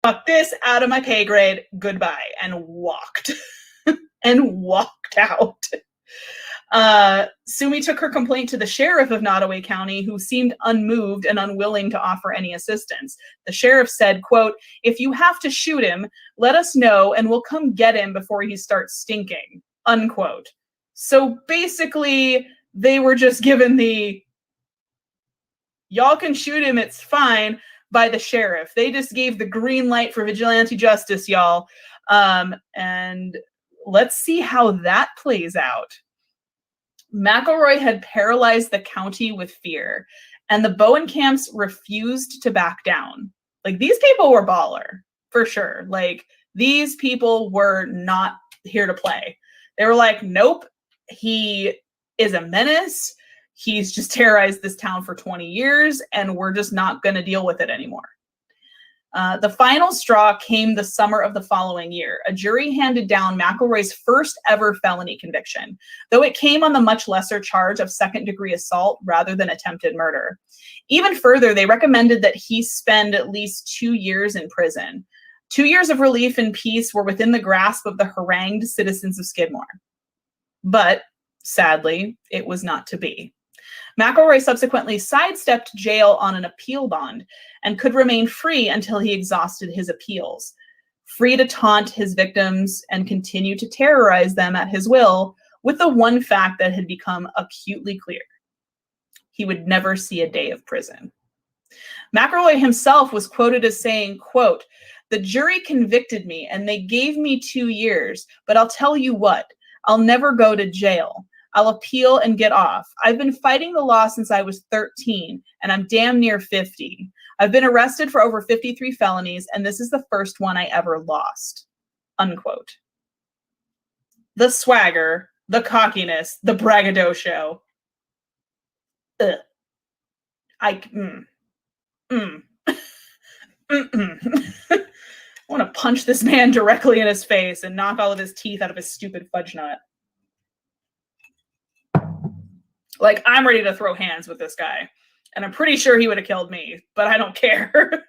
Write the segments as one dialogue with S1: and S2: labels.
S1: fuck this, out of my pay grade, goodbye, and walked. And walked out. Sumi took her complaint to the sheriff of Nottoway County, who seemed unmoved and unwilling to offer any assistance. The sheriff said, quote, "If you have to shoot him, let us know and we'll come get him before he starts stinking," unquote. So basically, they were just given the, y'all can shoot him, it's fine, by the sheriff. They just gave the green light for vigilante justice, y'all. And let's see how that plays out. McElroy had paralyzed the county with fear, and the Bowen camps refused to back down. Like, these people were baller, for sure. Like, these people were not here to play. They were like, nope, he is a menace. He's just terrorized this town for 20 years, and we're just not going to deal with it anymore. The final straw came the summer of the following year. A jury handed down McElroy's first ever felony conviction, though it came on the much lesser charge of second-degree assault rather than attempted murder. Even further, they recommended that he spend at least 2 years in prison. 2 years of relief and peace were within the grasp of the harangued citizens of Skidmore. But, sadly, it was not to be. McElroy subsequently sidestepped jail on an appeal bond and could remain free until he exhausted his appeals, free to taunt his victims and continue to terrorize them at his will, with the one fact that had become acutely clear: he would never see a day of prison. McElroy himself was quoted as saying, quote, "The jury convicted me and they gave me 2 years, but I'll tell you what, I'll never go to jail. I'll appeal and get off. I've been fighting the law since I was 13, and I'm damn near 50. I've been arrested for over 53 felonies, and this is the first one I ever lost," unquote. The swagger, the cockiness, the braggadocio. Ugh. I want to punch this man directly in his face and knock all of his teeth out of his stupid fudge nut. Like, I'm ready to throw hands with this guy. And I'm pretty sure he would have killed me, but I don't care.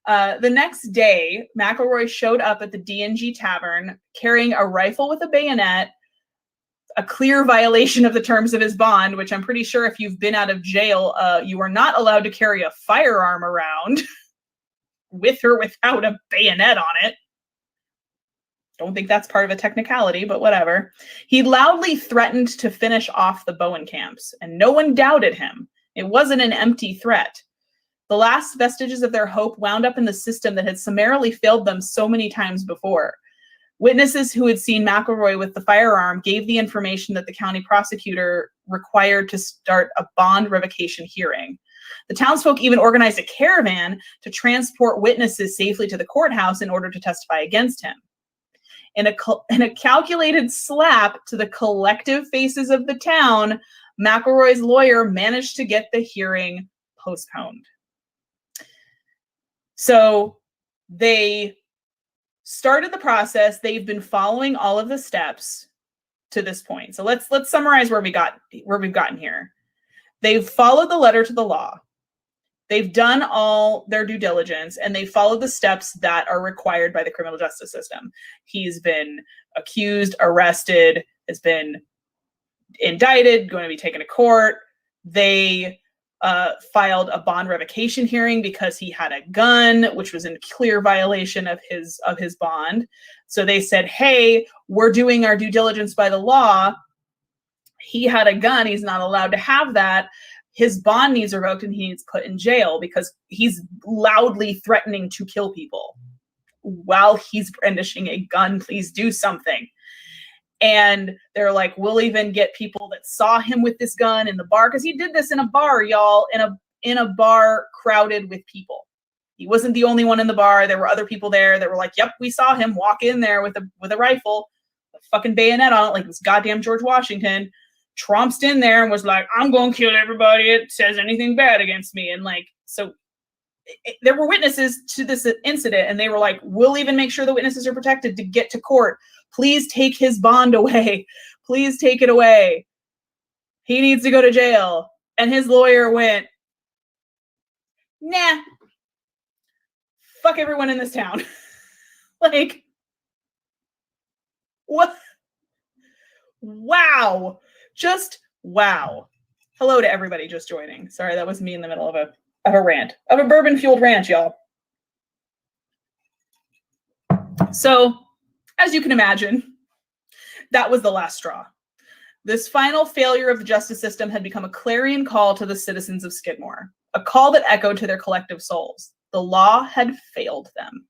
S1: The next day, McElroy showed up at the D&G Tavern carrying a rifle with a bayonet, a clear violation of the terms of his bond, which I'm pretty sure if you've been out of jail, you are not allowed to carry a firearm around with or without a bayonet on it. Don't think that's part of a technicality, but whatever. He loudly threatened to finish off the Bowen camps, and no one doubted him. It wasn't an empty threat. The last vestiges of their hope wound up in the system that had summarily failed them so many times before. Witnesses who had seen McElroy with the firearm gave the information that the county prosecutor required to start a bond revocation hearing. The townsfolk even organized a caravan to transport witnesses safely to the courthouse in order to testify against him. In a calculated slap to the collective faces of the town, McElroy's lawyer managed to get the hearing postponed. So they started the process. They've been following all of the steps to this point. So let's summarize where we've gotten here. They've followed the letter to the law. They've done all their due diligence, and they followed the steps that are required by the criminal justice system. He's been accused, arrested, has been indicted, going to be taken to court. They filed a bond revocation hearing because he had a gun, which was in clear violation of his bond. So they said, hey, we're doing our due diligence by the law. He had a gun. He's not allowed to have that. His bond needs revoked and he needs put in jail because he's loudly threatening to kill people while he's brandishing a gun. Please do something. And they're like, we'll even get people that saw him with this gun in the bar, because he did this in a bar, y'all, in a bar crowded with people. He wasn't the only one in the bar. There were other people there that were like, yep, we saw him walk in there with a rifle, a fucking bayonet on it, like this goddamn George Washington. Tromped in there and was like, I'm going to kill everybody that says anything bad against me. And like, so there were witnesses to this incident, and they were like, we'll even make sure the witnesses are protected to get to court. Please take his bond away. Please take it away. He needs to go to jail. And his lawyer went, nah, fuck everyone in this town. Like, what? Wow. Just wow. Hello to everybody just joining. Sorry, that was me in the middle of a rant. Of a bourbon-fueled rant, y'all. So, as you can imagine, that was the last straw. This final failure of the justice system had become a clarion call to the citizens of Skidmore, a call that echoed to their collective souls. The law had failed them.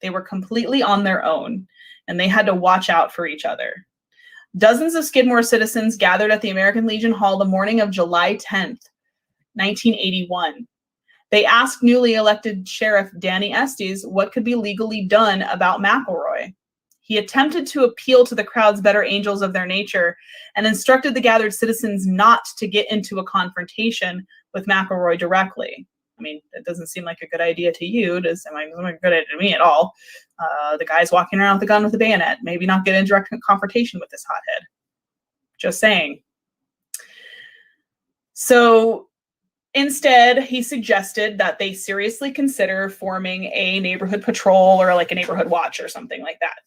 S1: They were completely on their own, and they had to watch out for each other. Dozens of Skidmore citizens gathered at the American Legion Hall the morning of July 10th, 1981. They asked newly elected Sheriff Danny Estes what could be legally done about McElroy. He attempted to appeal to the crowd's better angels of their nature and instructed the gathered citizens not to get into a confrontation with McElroy directly. I mean, it doesn't seem like a good idea to you. It's not a good idea to me at all. The guy's walking around with a gun with a bayonet. Maybe not get in direct confrontation with this hothead. Just saying. So instead, he suggested that they seriously consider forming a neighborhood patrol or like a neighborhood watch or something like that.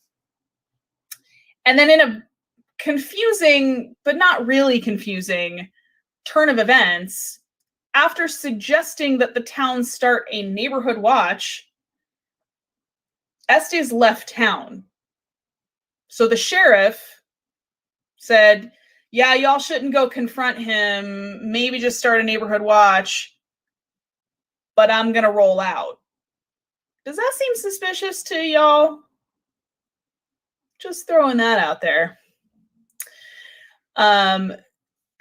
S1: And then in a confusing, but not really confusing, turn of events, after suggesting that the town start a neighborhood watch, Estes left town. So the sheriff said, yeah, y'all shouldn't go confront him, maybe just start a neighborhood watch, but I'm going to roll out. Does that seem suspicious to y'all? Just throwing that out there.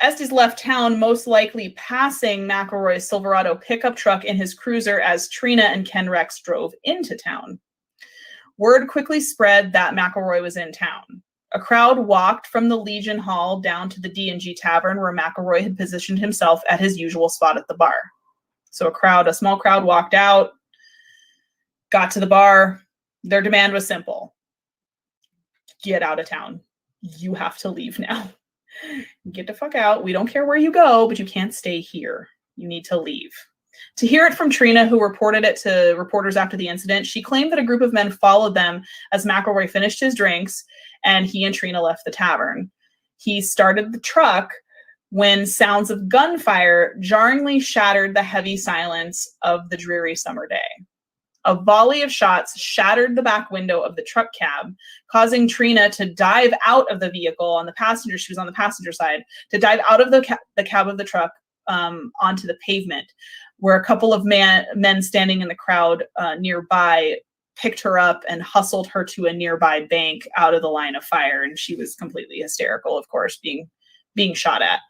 S1: Estes left town, most likely passing McElroy's Silverado pickup truck in his cruiser as Trina and Ken Rex drove into town. Word quickly spread that McElroy was in town. A crowd walked from the Legion Hall down to the D&G Tavern where McElroy had positioned himself at his usual spot at the bar. So a small crowd walked out, got to the bar. Their demand was simple. Get out of town. You have to leave now. Get the fuck out. We don't care where you go, but you can't stay here. You need to leave. To hear it from Trina, who reported it to reporters after the incident, she claimed that a group of men followed them as McElroy finished his drinks and he and Trina left the tavern. He started the truck when sounds of gunfire jarringly shattered the heavy silence of the dreary summer day. A volley of shots shattered the back window of the truck cab, causing Trina to dive out of the vehicle on the passenger. She was on the passenger side, to dive out of the cab of the truck onto the pavement, where a couple of men standing in the crowd nearby picked her up and hustled her to a nearby bank out of the line of fire. And she was completely hysterical, of course, being shot at.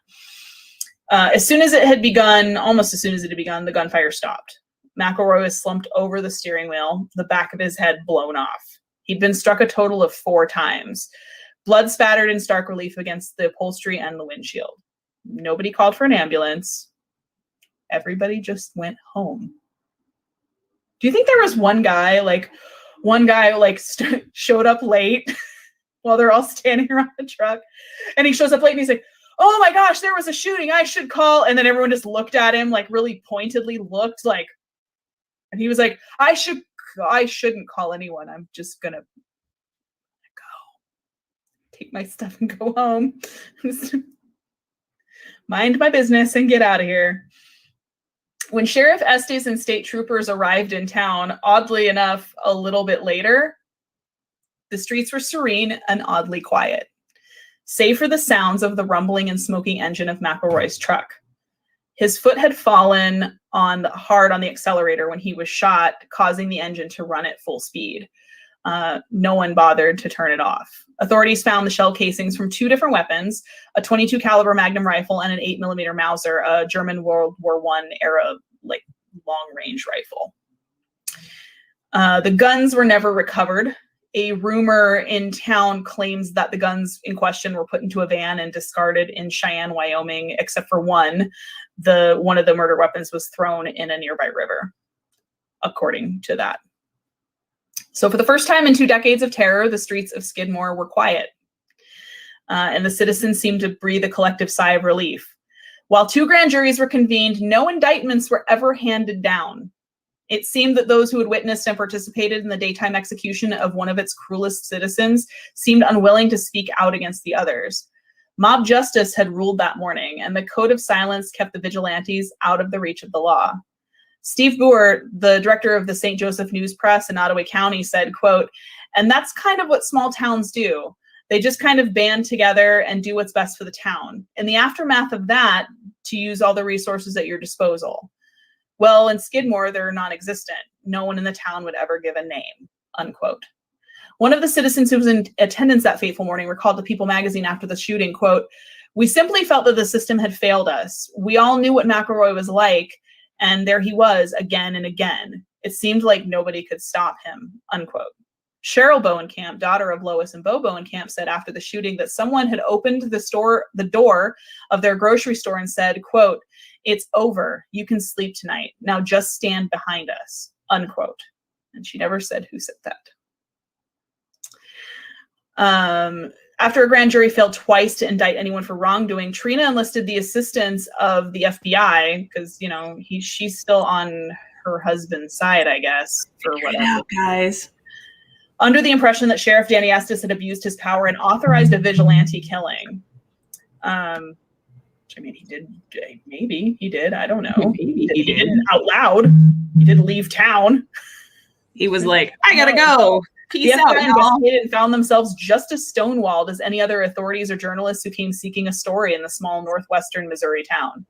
S1: As soon as it had begun, almost as soon as it had begun, the gunfire stopped. McElroy was slumped over the steering wheel, the back of his head blown off. He'd been struck a total of 4 times. Blood spattered in stark relief against the upholstery and the windshield. Nobody called for an ambulance. Everybody just went home. Do you think there was one guy showed up late while they're all standing around the truck, and he shows up late and he's like, oh my gosh, there was a shooting, I should call. And then everyone just looked at him, like really pointedly looked like, and he was like, I shouldn't call anyone. I'm just gonna go take my stuff and go home. Mind my business and get out of here. When Sheriff Estes and state troopers arrived in town, oddly enough, a little bit later, the streets were serene and oddly quiet, save for the sounds of the rumbling and smoking engine of McElroy's truck. His foot had fallen hard on the accelerator when he was shot, causing the engine to run at full speed. No one bothered to turn it off. Authorities found the shell casings from 2 different weapons, a .22 caliber Magnum rifle and an 8mm Mauser, a German World War I era long-range rifle. The guns were never recovered. A rumor in town claims that the guns in question were put into a van and discarded in Cheyenne, Wyoming, except for one. One of the murder weapons was thrown in a nearby river, according to that. So for the first time in 2 decades of terror, the streets of Skidmore were quiet. And the citizens seemed to breathe a collective sigh of relief. While 2 grand juries were convened, no indictments were ever handed down. It seemed that those who had witnessed and participated in the daytime execution of one of its cruelest citizens seemed unwilling to speak out against the others. Mob justice had ruled that morning, and the code of silence kept the vigilantes out of the reach of the law. Steve Boer, the director of the St. Joseph News Press in Ottawa County, said, quote, "And that's kind of what small towns do. They just kind of band together and do what's best for the town. In the aftermath of that, to use all the resources at your disposal. Well, in Skidmore, they're non-existent. No one in the town would ever give a name," unquote. One of the citizens who was in attendance that fateful morning recalled to People magazine after the shooting, quote, "We simply felt that the system had failed us. We all knew what McElroy was like, and there he was again and again. It seemed like nobody could stop him," unquote. Cheryl Bowenkamp, daughter of Lois and Bo Bowenkamp, said after the shooting that someone had opened the door of their grocery store and said, quote, "It's over. You can sleep tonight. Now just stand behind us," unquote. And she never said who said that. After a grand jury failed twice to indict anyone for wrongdoing, Trina enlisted the assistance of the FBI because, you know, she's still on her husband's side, I guess, for whatever.
S2: Out, guys.
S1: Under the impression that Sheriff Danny Estes had abused his power and authorized a vigilante killing. I mean, he did, maybe he did, I don't know.
S2: Maybe he did.
S1: Didn't out loud. He did leave town.
S2: He was like, I gotta go. Peace out, y'all.
S1: Investigated and found themselves just as stonewalled as any other authorities or journalists who came seeking a story in the small northwestern Missouri town.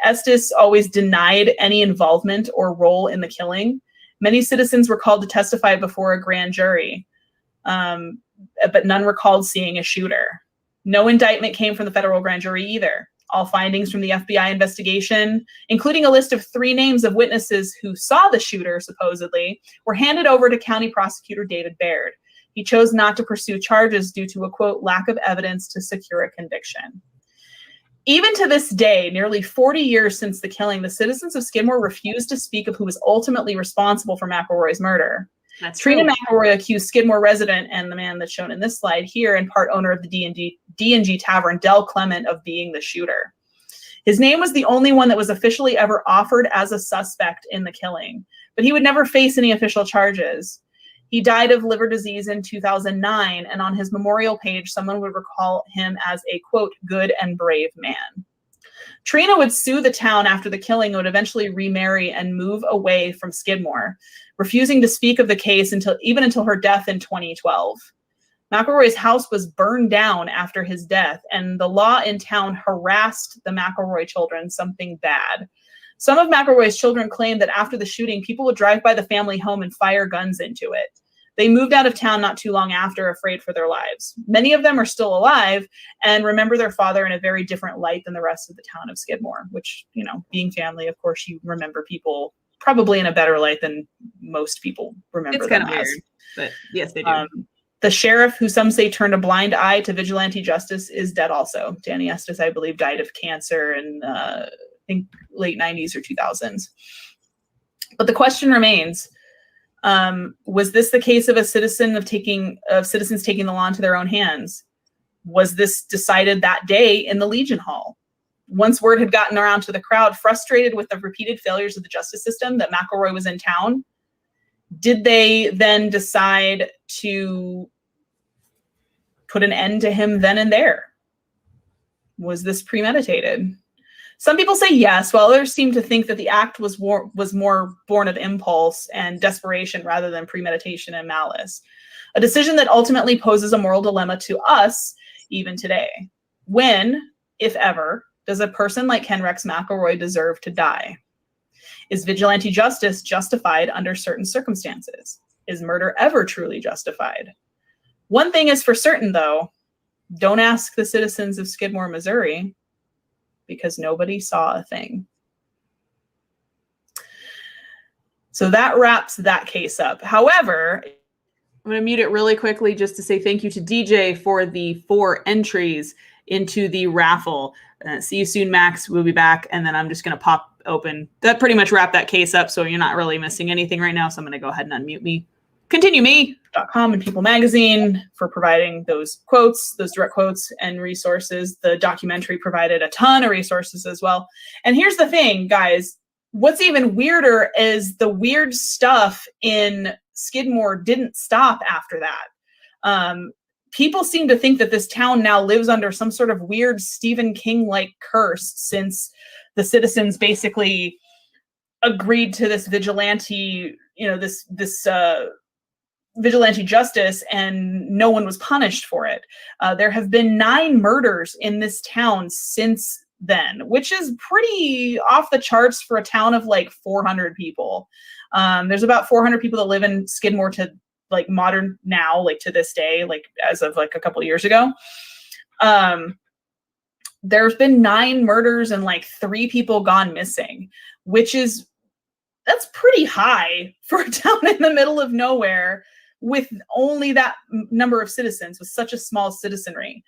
S1: Estes always denied any involvement or role in the killing. Many citizens were called to testify before a grand jury, but none recalled seeing a shooter. No indictment came from the federal grand jury either. All findings from the FBI investigation, including a list of 3 names of witnesses who saw the shooter, supposedly, were handed over to County Prosecutor David Baird. He chose not to pursue charges due to a, quote, lack of evidence to secure a conviction. Even to this day, nearly 40 years since the killing, the citizens of Skidmore refused to speak of who was ultimately responsible for McElroy's murder.
S2: That's
S1: Trina
S2: true.
S1: McElroy accused Skidmore resident and the man that's shown in this slide here and part owner of the D&G Tavern, Del Clement, of being the shooter. His name was the only one that was officially ever offered as a suspect in the killing, but he would never face any official charges. He died of liver disease in 2009, and on his memorial page, someone would recall him as a, quote, good and brave man. Trina would sue the town after the killing and would eventually remarry and move away from Skidmore, refusing to speak of the case until her death in 2012. McElroy's house was burned down after his death, and the law in town harassed the McElroy children something bad. Some of McElroy's children claimed that after the shooting, people would drive by the family home and fire guns into it. They moved out of town not too long after, afraid for their lives. Many of them are still alive and remember their father in a very different light than the rest of the town of Skidmore, which, you know, being family, of course, you remember people probably in a better light than most people remember them as.
S2: It's kind of weird, but yes, they do.
S1: The sheriff, who some say turned a blind eye to vigilante justice, is dead also. Danny Estes, I believe, died of cancer in, I think, late 90s or 2000s. But the question remains, was this the case of citizens taking the law into their own hands? Was this decided that day in the Legion Hall? Once word had gotten around to the crowd, frustrated with the repeated failures of the justice system, that McElroy was in town, did they then decide to put an end to him then and there? Was this premeditated? Some people say yes, while others seem to think that the act was more born of impulse and desperation rather than premeditation and malice. A decision that ultimately poses a moral dilemma to us even today. When, if ever, does a person like Ken Rex McElroy deserve to die? Is vigilante justice justified under certain circumstances? Is murder ever truly justified? One thing is for certain, though, don't ask the citizens of Skidmore, Missouri, because nobody saw a thing. So that wraps that case up. However, I'm going to mute it really quickly just to say thank you to DJ for the 4 entries into the raffle. See you soon, Max. We'll be back, and then I'm just going to pop open. That pretty much wrapped that case up, so you're not really missing anything right now, so I'm going to go ahead and unmute me. Continue me.com and People Magazine for providing those quotes, those direct quotes and resources. The documentary provided a ton of resources as well. And here's the thing, guys. what's even weirder is the weird stuff in Skidmore didn't stop after that. People seem to think that this town now lives under some sort of weird Stephen King-like curse, since the citizens basically agreed to this vigilante, this vigilante justice, and no one was punished for it. There have been 9 murders in this town since then, which is pretty off the charts for a town of like 400 people. There's about 400 people that live in Skidmore to like modern now, like to this day, like as of like a couple of years ago. There's been 9 murders and like 3 people gone missing, that's pretty high for a town in the middle of nowhere with only that number of citizens, with such a small citizenry.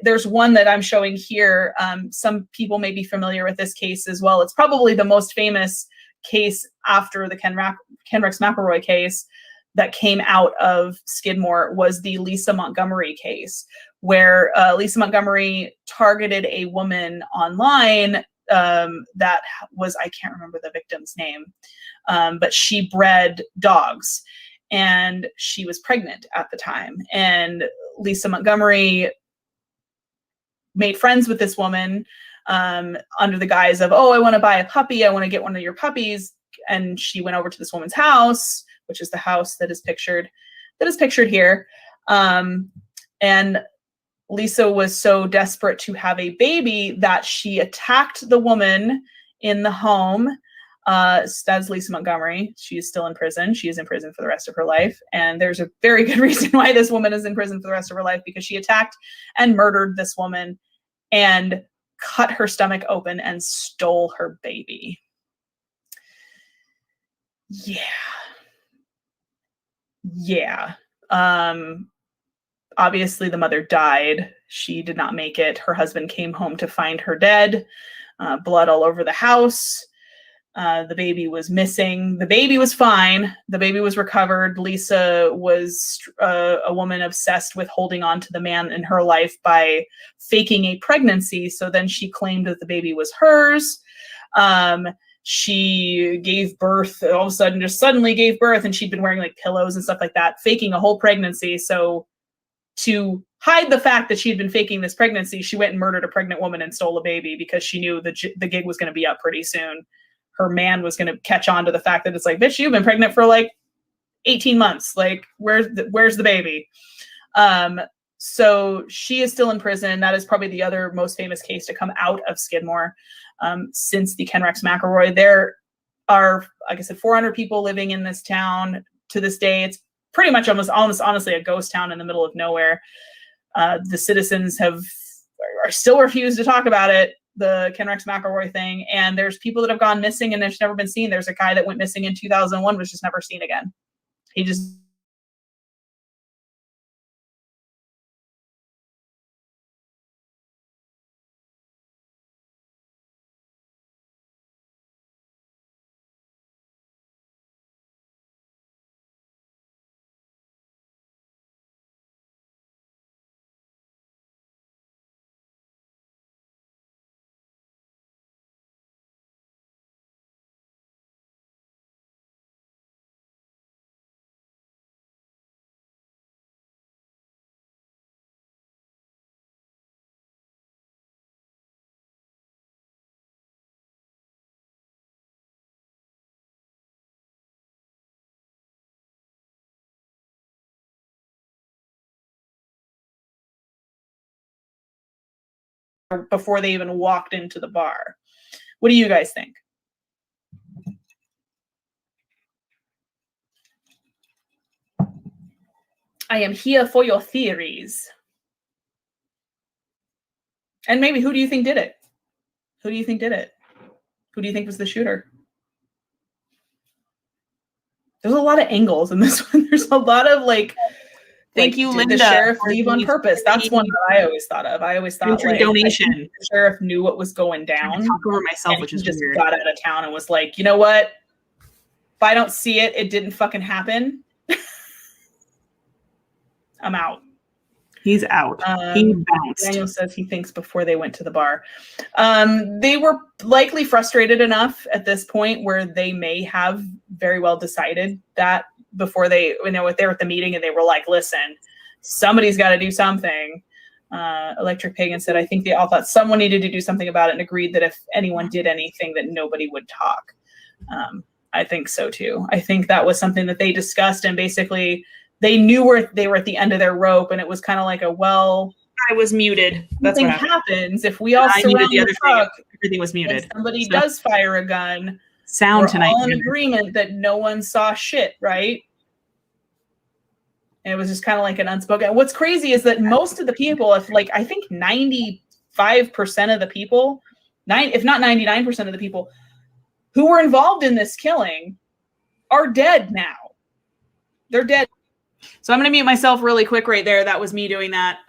S1: There's one that I'm showing here. Some people may be familiar with this case as well. It's probably the most famous case after the Kenrex McElroy case that came out of Skidmore, was the Lisa Montgomery case, where Lisa Montgomery targeted a woman online that was, I can't remember the victim's name, but she bred dogs, and she was pregnant at the time. And Lisa Montgomery made friends with this woman under the guise of, oh, I want to buy a puppy. I want to get one of your puppies. And she went over to this woman's house, which is the house that is pictured here. And Lisa was so desperate to have a baby that she attacked the woman in the home. That's Lisa Montgomery. She is still in prison. She is in prison for the rest of her life. And there's a very good reason why this woman is in prison for the rest of her life, because she attacked and murdered this woman and cut her stomach open and stole her baby. Yeah. Obviously the mother died. She did not make it. Her husband came home to find her dead, blood all over the house. The baby was missing. The baby was fine. The baby was recovered. Lisa was a woman obsessed with holding on to the man in her life by faking a pregnancy. So then she claimed that the baby was hers. She gave birth, all of a sudden, just suddenly gave birth, and she'd been wearing like pillows and stuff like that, faking a whole pregnancy. So to hide the fact that she had been faking this pregnancy, she went and murdered a pregnant woman and stole a baby, because she knew the gig was going to be up pretty soon. Her man was going to catch on to the fact that it's like, bitch, you've been pregnant for like 18 months. Like, where's the baby? So she is still in prison. That is probably the other most famous case to come out of Skidmore since the Kenrex McElroy. There are, like I said, 400 people living in this town to this day. It's pretty much almost honestly a ghost town in the middle of nowhere. The citizens are still refused to talk about it, the Kenrex McElroy thing, and there's people that have gone missing and they've never been seen. There's a guy that went missing in 2001, was just never seen again. He just before they even walked into the bar. What do you guys think? I am here for your theories. And maybe, who do you think did it? Who do you think did it? Who do you think was the shooter? There's a lot of angles in this one. There's a lot of like,
S2: Thank you,
S1: did
S2: Linda.
S1: the sheriff leave on purpose? That's one that I always thought of. I always thought like,
S2: donation.
S1: The sheriff knew what was going down.
S2: I talk over myself, which is
S1: just
S2: weird.
S1: Got out of town and was like, you know what? If I don't see it, it didn't fucking happen. I'm out.
S2: He's out. He bounced.
S1: Daniel says he thinks before they went to the bar. They were likely frustrated enough at this point where they may have very well decided that before they, they were at the meeting and they were like, listen, somebody's got to do something. Electric Pagan said, I think they all thought someone needed to do something about it and agreed that if anyone did anything that nobody would talk. I think so too. I think that was something that they discussed, and basically they knew where they were at the end of their rope, and it was kind of like
S2: I was muted. That's
S1: something
S2: what
S1: happens if we all surround the truck.
S2: Everything was muted.
S1: Somebody does fire a gun.
S2: Sound
S1: we're
S2: tonight.
S1: all in agreement that no one saw shit, right? And it was just kind of like an unspoken. What's crazy is that most of the people, if like I think 95% of the people, if not 99% of the people who were involved in this killing are dead now. They're dead.
S2: So I'm going to mute myself really quick right there. That was me doing that.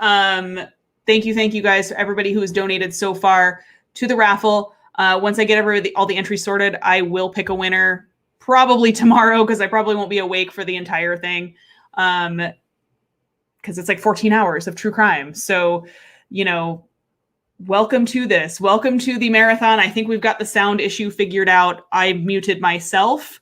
S2: Thank you guys, everybody who has donated so far to the raffle. Once I get all the entries sorted, I will pick a winner probably tomorrow because I probably won't be awake for the entire thing. Because it's like 14 hours of true crime. So, welcome to this. Welcome to the marathon. I think we've got the sound issue figured out. I muted myself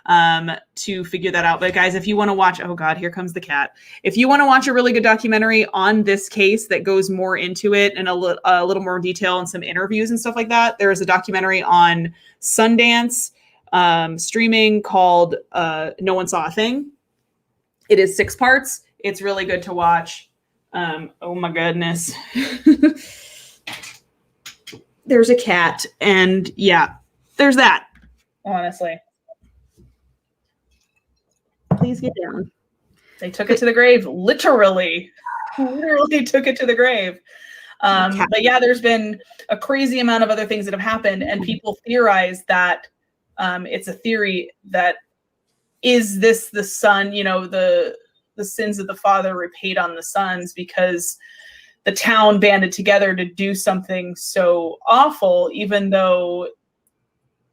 S2: to figure that out. But guys, if you want to watch, oh God, here comes the cat. If you want to watch a really good documentary on this case that goes more into it and a little more detail and some interviews and stuff like that, there is a documentary on Sundance streaming called No One Saw a Thing. It is 6 parts. It's really good to watch. Oh my goodness. There's a cat, and yeah, there's that.
S1: Honestly.
S2: Please get down.
S1: They took it to the grave, literally took it to the grave. But yeah, there's been a crazy amount of other things that have happened, and people theorize that it's a theory that is this the son, the sins of the father repaid on the sons because the town banded together to do something so awful, even though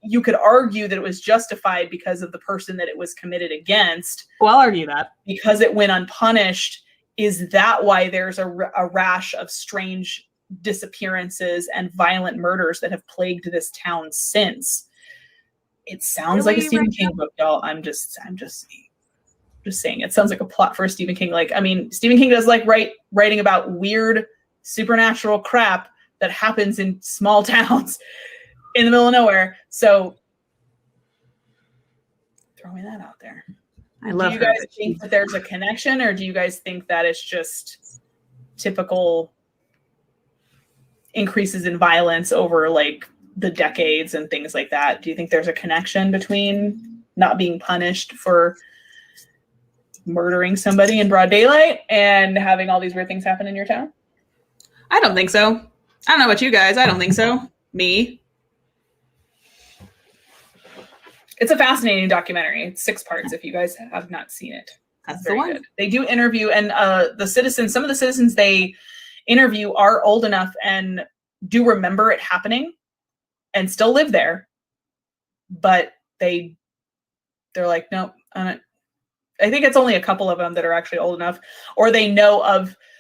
S1: you could argue that it was justified because of the person that it was committed against.
S2: Well, I'll argue that.
S1: Because it went unpunished. Is that why there's a rash of strange disappearances and violent murders that have plagued this town since? It sounds like a Stephen King book, y'all. I'm just saying. It sounds like a plot for a Stephen King. Stephen King does like writing about weird supernatural crap that happens in small towns in the middle of nowhere. So throwing that out there.
S2: I love
S1: Do you guys think that there's a connection, or do you guys think that it's just typical increases in violence over like the decades and things like that? Do you think there's a connection between not being punished for murdering somebody in broad daylight and having all these weird things happen in your town?
S2: I don't think so. I don't know about you guys. I don't think so. Me.
S1: It's a fascinating documentary. It's 6 parts if you guys have not seen it.
S2: That's the one.
S1: Good. They do interview, and some of the citizens they interview are old enough and do remember it happening and still live there. But they're like, nope. I think it's only a couple of them that are actually old enough, or they're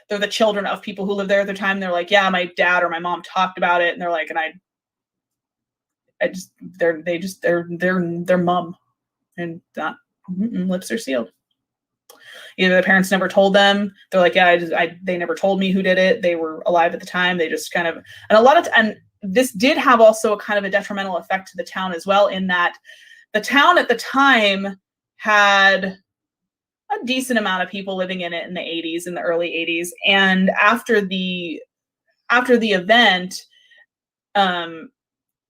S1: the children of people who lived there at the time. They're like, yeah, my dad or my mom talked about it. And they're like, and they're mum and not lips are sealed. Either the parents never told them. They're like, yeah, they never told me who did it. They were alive at the time. They just kind of, and this did have also a kind of a detrimental effect to the town as well, in that the town at the time had a decent amount of people living in it in the 80s, in the early 80s. And after the event,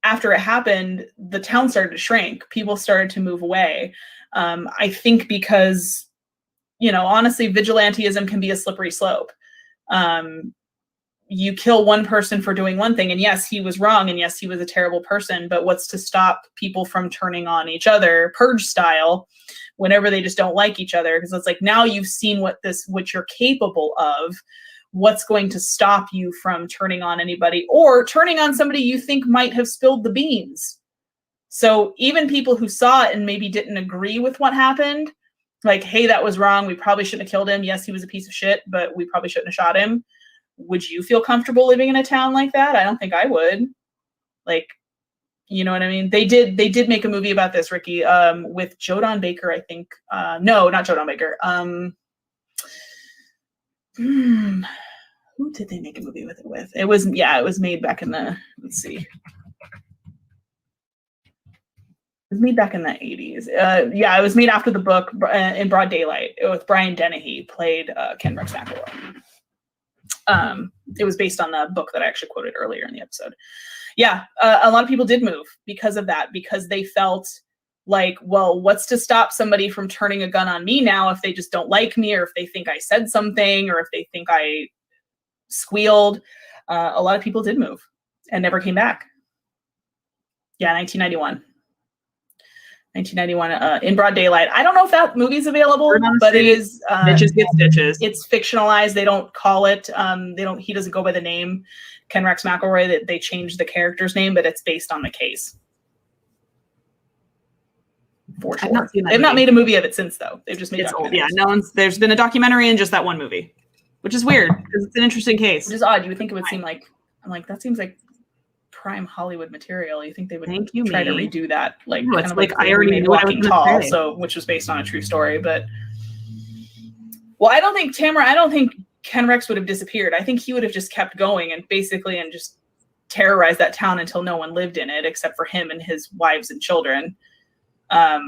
S1: after it happened, the town started to shrink. People started to move away. I think because, honestly, vigilantism can be a slippery slope. You kill one person for doing one thing, and yes, he was wrong, and yes, he was a terrible person, but what's to stop people from turning on each other, purge style, whenever they just don't like each other? Because it's like, now you've seen what you're capable of. What's going to stop you from turning on anybody, or turning on somebody you think might have spilled the beans? So even people who saw it and maybe didn't agree with what happened, like, hey, that was wrong. We probably shouldn't have killed him. Yes, he was a piece of shit, but we probably shouldn't have shot him. Would you feel comfortable living in a town like that? I don't think I would. Like, you know what I mean? They did make a movie about this, Ricky, with Jodan Baker, I think. No, not Jodan Baker. Who did they make a movie with it with? It was made back in the, let's see. It was made back in the 80s. It was made after the book in broad daylight. It was Brian Dennehy played Ken Rex McElroy. It was based on the book that I actually quoted earlier in the episode. Yeah, a lot of people did move because of that, because they felt like, well, what's to stop somebody from turning a gun on me now if they just don't like me, or if they think I said something, or if they think I squealed. A lot of people did move and never came back. Yeah, 1991. In broad daylight. I don't know if that movie's available, but it is.
S2: Bitches get stitches.
S1: It's fictionalized. They don't call it. He doesn't go by the name Ken Rex McElroy. That they changed the character's name, but it's based on the case. For sure. They've not made a movie of it since, though. They've just made
S2: it's old. Yeah, there's been a documentary and just that one movie, which is weird because it's an interesting case.
S1: Which is odd. You would think it would seem like, I'm like, that seems like prime Hollywood material. You think they would try to redo that? Like,
S2: no,
S1: kind of
S2: like I already knew
S1: Walking Tall, which was based on a true story. But well, I don't think Ken Rex would have disappeared. I think he would have just kept going and just terrorized that town until no one lived in it except for him and his wives and children. I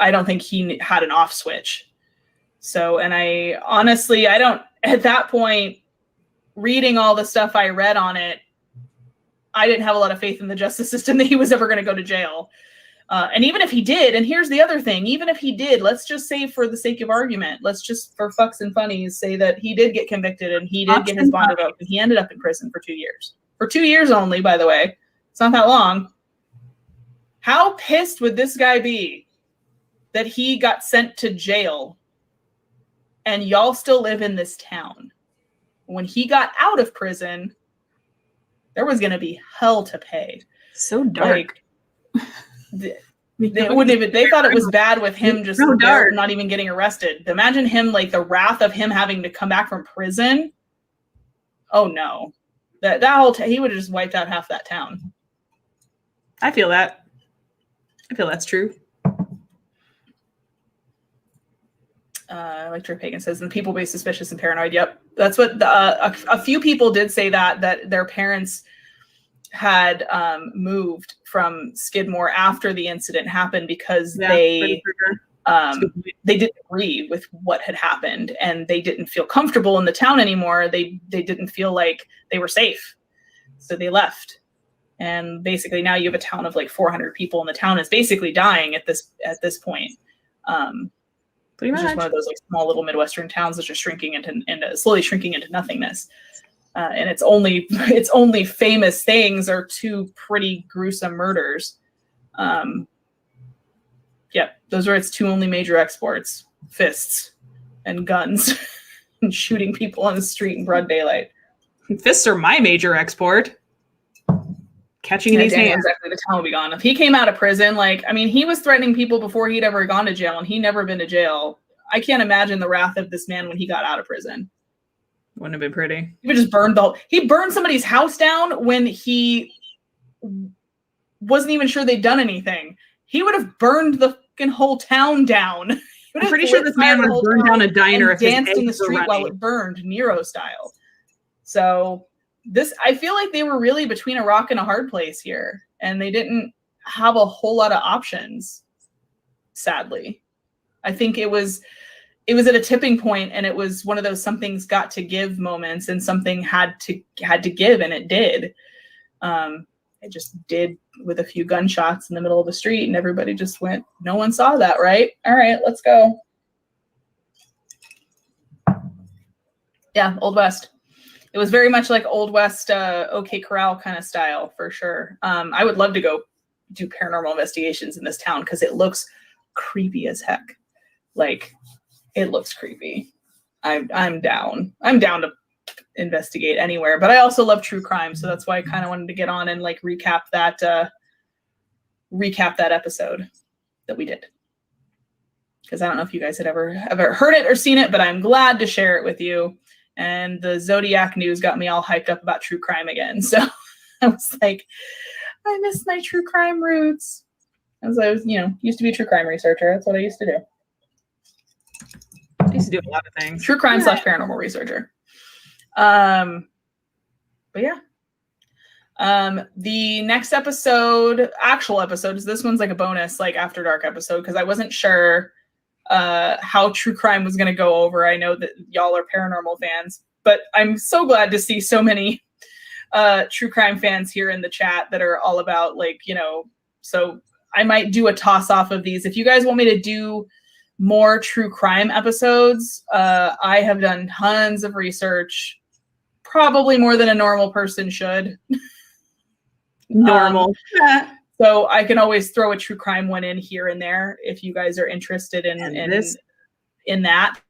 S1: don't think he had an off switch. So, and I honestly, I don't, at that point, reading all the stuff I read on it, I didn't have a lot of faith in the justice system that he was ever going to go to jail. And even if he did, and here's the other thing, even if he did, let's just say for the sake of argument, let's just for fucks and funnies say that he did get convicted and he did get his bond revoked and he ended up in prison for 2 years. For 2 years only, by the way. It's not that long. How pissed would this guy be that he got sent to jail and y'all still live in this town? When he got out of prison, there was going to be hell to pay.
S2: So dark.
S1: Like, they wouldn't even. They thought it was bad with him just so not even getting arrested. Imagine him, like the wrath of him having to come back from prison. Oh no, that whole he would have just wiped out half that town.
S2: I feel that. I feel that's true.
S1: Electric Pagan says, and people be suspicious and paranoid. Yep, that's what a few people did say that their parents had moved from Skidmore after the incident happened because they didn't agree with what had happened and they didn't feel comfortable in the town anymore. They didn't feel like they were safe, so they left. And basically, now you have a town of like 400 people, and the town is basically dying at this point. Pretty much. It's just one of those like small little Midwestern towns that are shrinking into slowly shrinking into nothingness. And its only famous things are 2 pretty gruesome murders. Those are its 2 only major exports: fists and guns, and shooting people on the street in broad daylight.
S2: Fists are my major export. Catching these hands.
S1: Exactly, the town will be gone. If he came out of prison, he was threatening people before he'd ever gone to jail, and he'd never been to jail. I can't imagine the wrath of this man when he got out of prison.
S2: Wouldn't have been pretty.
S1: He would just he burned somebody's house down when he wasn't even sure they'd done anything. He would have burned the fucking whole town down.
S2: I'm pretty sure this man would have burned down a diner
S1: and danced in the street while it burned, Nero style. So I feel like they were really between a rock and a hard place here, and they didn't have a whole lot of options, sadly. I think it was at a tipping point, and it was one of those something's got to give moments, and something had to give, and it did. It just did with a few gunshots in the middle of the street, and everybody just went, no one saw that, right? All right, let's go. Yeah, Old West. It was very much like Old West, OK Corral kind of style, for sure. I would love to go do paranormal investigations in this town because it looks creepy as heck. Like, it looks creepy. I'm down. I'm down to investigate anywhere, but I also love true crime, so that's why I kind of wanted to get on and recap that episode that we did. because I don't know if you guys had ever heard it or seen it, but I'm glad to share it with you. And the Zodiac news got me all hyped up about true crime again. So I was like, I miss my true crime roots. As I was, used to be a true crime researcher. That's what I used to do.
S2: I used to do a lot of things.
S1: True crime / paranormal researcher. But yeah. The next actual episode, is this one's like a bonus, like After Dark episode, because I wasn't sure how true crime was going to go over. I know that y'all are paranormal fans, but I'm so glad to see so many true crime fans here in the chat that are all about, like, so I might do a toss off of these. If you guys want me to do more true crime episodes, I have done tons of research, probably more than a normal person should.
S2: Normal.
S1: So I can always throw a true crime one in here and there if you guys are interested in that.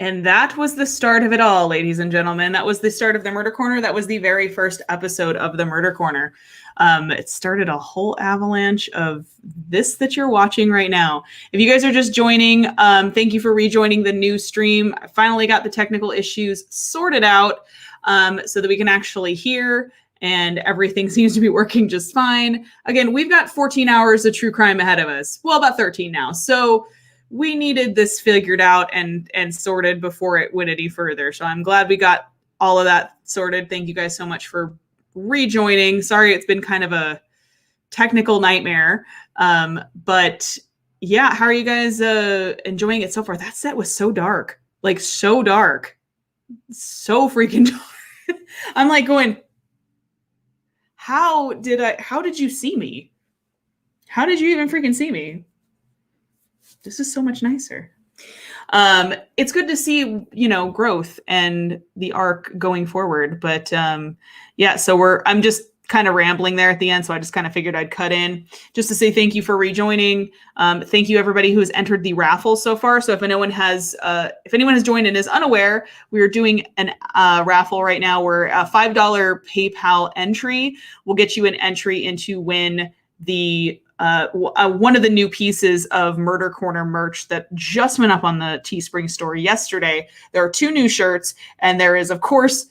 S2: And that was the start of it all, ladies and gentlemen. That was the start of the Murder Corner. That was the very first episode of the Murder Corner. It started a whole avalanche of this that you're watching right now. If you guys are just joining, thank you for rejoining the new stream. I finally got the technical issues sorted out so that we can actually hear, and everything seems to be working just fine. Again, we've got 14 hours of true crime ahead of us. Well, about 13 now. So we needed this figured out and sorted before it went any further. So I'm glad we got all of that sorted. Thank you guys so much for rejoining. Sorry, it's been kind of a technical nightmare. But yeah, how are you guys enjoying it so far? That set was so dark, like so dark, so freaking dark. I'm like going, how did you see me? How did you even freaking see me? This is so much nicer. It's good to see, growth and the arc going forward. But yeah, so I'm just kind of rambling there at the end. So I just kind of figured I'd cut in just to say thank you for rejoining. Thank you everybody who has entered the raffle so far. So if anyone has joined and is unaware, we are doing an raffle right now where a $5 PayPal entry will get you an entry into win the one of the new pieces of Murder Corner merch that just went up on the Teespring store yesterday. There are 2 new shirts, and there is, of course,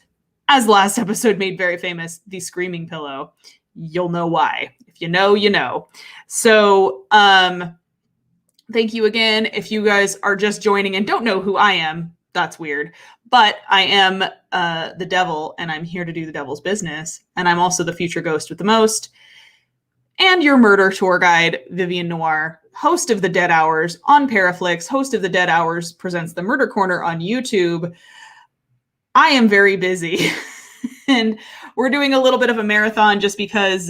S2: as the last episode made very famous, the screaming pillow. You'll know why. If you know, you know. So thank you again. If you guys are just joining and don't know who I am, that's weird. But I am the devil, and I'm here to do the devil's business. And I'm also the future ghost with the most. And your murder tour guide, Vivian Noir, host of the Dead Hours on PARAFlixx, host of the Dead Hours presents the Murder Corner on YouTube. I am very busy, and we're doing a little bit of a marathon just because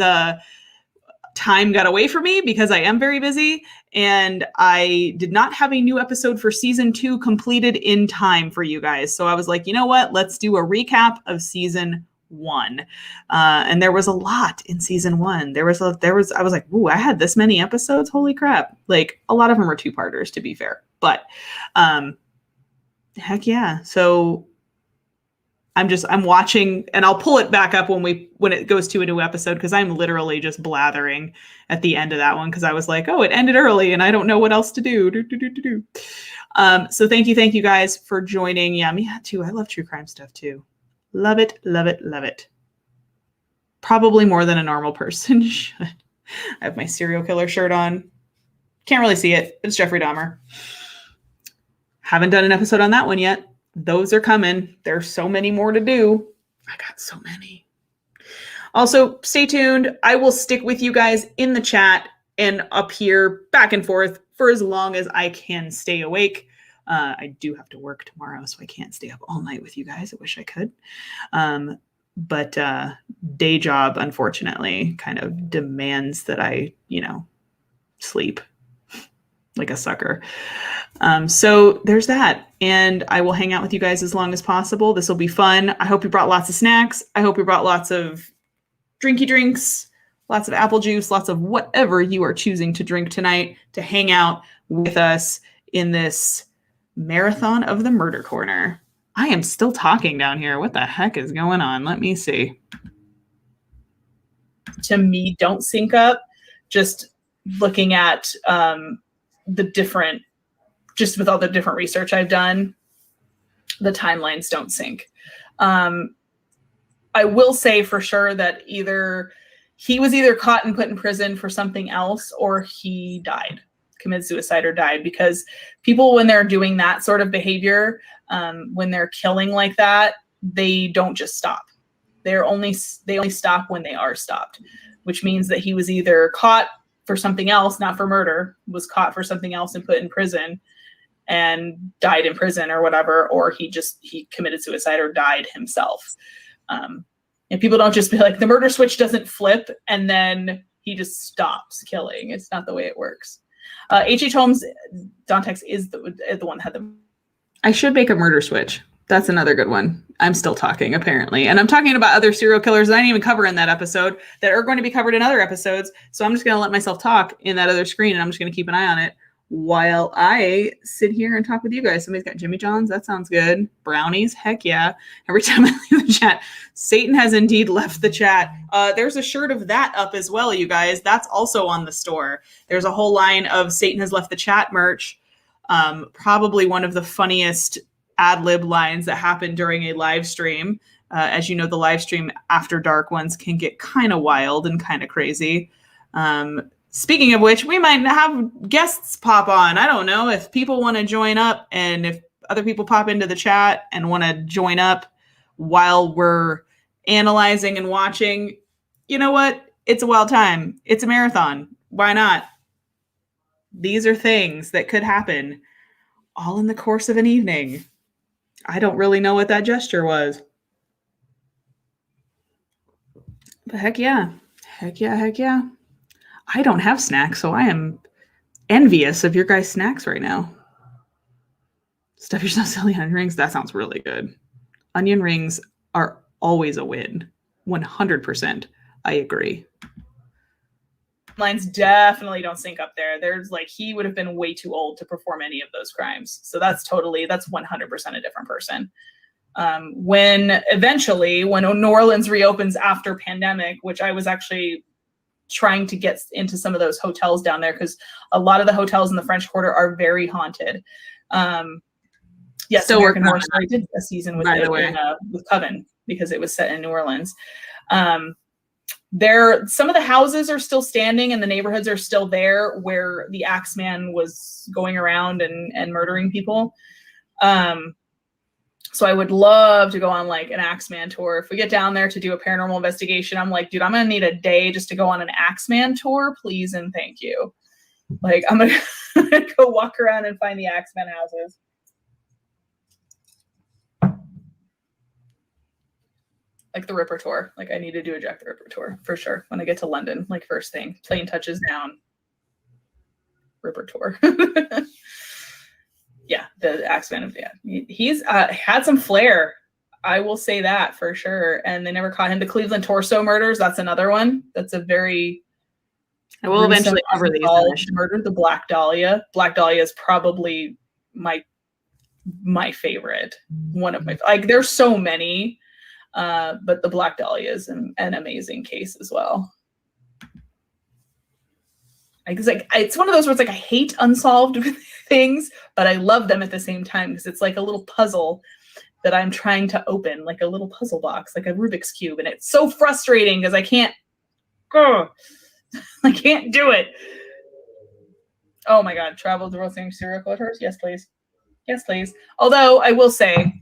S2: time got away from me because I am very busy, and I did not have a new episode for season 2 completed in time for you guys. So I was like, you know what? Let's do a recap of season 1. And there was a lot in season 1. I was like, ooh, I had this many episodes. Holy crap. Like, a lot of them are 2-parters, to be fair, but heck yeah. So I'm watching, and I'll pull it back up when it goes to a new episode, because I'm literally just blathering at the end of that one because I was like, oh, it ended early and I don't know what else to do. So thank you guys for joining. Yeah, me too. I love true crime stuff too. Love it, love it, love it. Probably more than a normal person should. I have my serial killer shirt on. Can't really see it. It's Jeffrey Dahmer. Haven't done an episode on that one yet. Those are coming. There's so many more to do. I got so many. Also, stay tuned. I will stick with you guys in the chat and up here back and forth for as long as I can stay awake. I do have to work tomorrow, so I can't stay up all night with you guys. I wish I could. But day job, unfortunately, kind of demands that I, sleep like a sucker. So there's that. And I will hang out with you guys as long as possible. This will be fun. I hope you brought lots of snacks. I hope you brought lots of drinky drinks, lots of apple juice, lots of whatever you are choosing to drink tonight to hang out with us in this marathon of the Murder Corner. I am still talking down here. What the heck is going on? Let me see.
S1: To me, don't sync up. Just looking at the different just with all the different research I've done, the timelines don't sync. I will say for sure that he was either caught and put in prison for something else, or he died, committed suicide or died, because people, when they're doing that sort of behavior, when they're killing like that, they don't just stop. They only stop when they are stopped, which means that he was either caught for something else, not for murder, was caught for something else and put in prison and died in prison or whatever, or he committed suicide or died himself. And people don't just be like, the murder switch doesn't flip and then he just stops killing. It's not the way it works. H.H. Holmes, Dantex is the one that had the...
S2: I should make a murder switch. That's another good one. I'm still talking, apparently. And I'm talking about other serial killers that I didn't even cover in that episode that are going to be covered in other episodes. So I'm just going to let myself talk in that other screen, and I'm just going to keep an eye on it while I sit here and talk with you guys. Somebody's got Jimmy John's. That sounds good. Brownies. Heck yeah. Every time I leave the chat, Satan has indeed left the chat. There's a shirt of that up as well, you guys. That's also on the store. There's a whole line of Satan has left the chat merch. Probably one of the funniest ad-lib lines that happened during a live stream. As you know, the live stream after dark ones can get kind of wild and kind of crazy. Speaking of which, we might have guests pop on. I don't know if people want to join up, and if other people pop into the chat and want to join up while we're analyzing and watching. You know what? It's a wild time. It's a marathon. Why not? These are things that could happen all in the course of an evening. I don't really know what that gesture was. But heck yeah. Heck yeah, heck yeah. I don't have snacks, so I am envious of your guys' snacks right now. Stuff yourself silly onion rings. That sounds really good. Onion rings are always a win. 100%. I agree.
S1: Lines definitely don't sync up there. There's like, he would have been way too old to perform any of those crimes. So that's 100% a different person. When New Orleans reopens after pandemic, which I was actually trying to get into some of those hotels down there, because a lot of the hotels in the French Quarter are very haunted. Yes,
S2: Still
S1: American
S2: working
S1: Horror
S2: on
S1: Story did a season with
S2: by the way.
S1: with Coven, because it was set in New Orleans. Some of the houses are still standing and the neighborhoods are still there where the Axeman was going around and murdering people. So I would love to go on like an Axeman tour. If we get down there to do a paranormal investigation, I'm like, dude, I'm going to need a day just to go on an Axeman tour, please and thank you. Like, I'm going to go walk around and find the Axeman houses. Like the Ripper tour. Like, I need to do a Jack the Ripper tour for sure when I get to London. Like, first thing, plane touches down, Ripper tour. Yeah, the Axeman. Yeah, he's had some flair. I will say that for sure. And they never caught him. The Cleveland Torso murders. That's another one. That's a very.
S2: I will eventually cover these.
S1: Murder. The Black Dahlia. Black Dahlia is probably my favorite. One of my, like, there's so many, but the Black Dahlia is an amazing case as well. It's one of those where it's like I hate unsolved things, but I love them at the same time, because it's like a little puzzle that I'm trying to open, like a little puzzle box, like a Rubik's Cube. And it's so frustrating because I can't do it. Oh my God. Travel to roasting serial killers? Yes, please. Yes, please. Although I will say,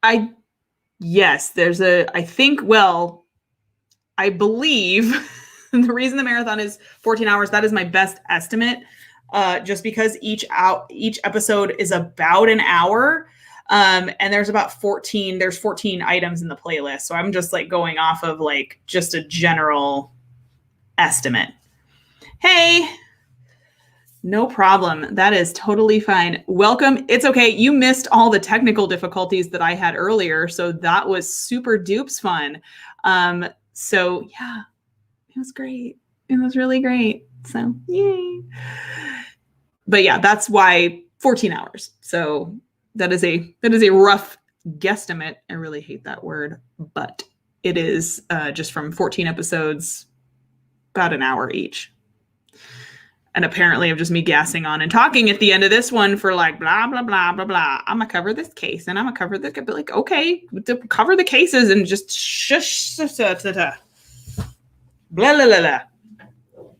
S1: I believe the reason the marathon is 14 hours, that is my best estimate, just because each episode is about an hour. And there's 14 items in the playlist. So I'm just like going off of like just a general estimate. Hey, no problem. That is totally fine. Welcome. It's okay. You missed all the technical difficulties that I had earlier. So that was super dupes fun. So yeah, it was great. It was really great. So yay. But yeah, that's why 14 hours. So that is a rough guesstimate. I really hate that word, but it is just from 14 episodes, about an hour each.
S2: and apparently of just me gassing on and talking at the end of this one for like blah blah blah blah blah. I'm gonna cover this case and I'm gonna cover this. But like, okay, cover the cases and just shush. Blah blah blah blah.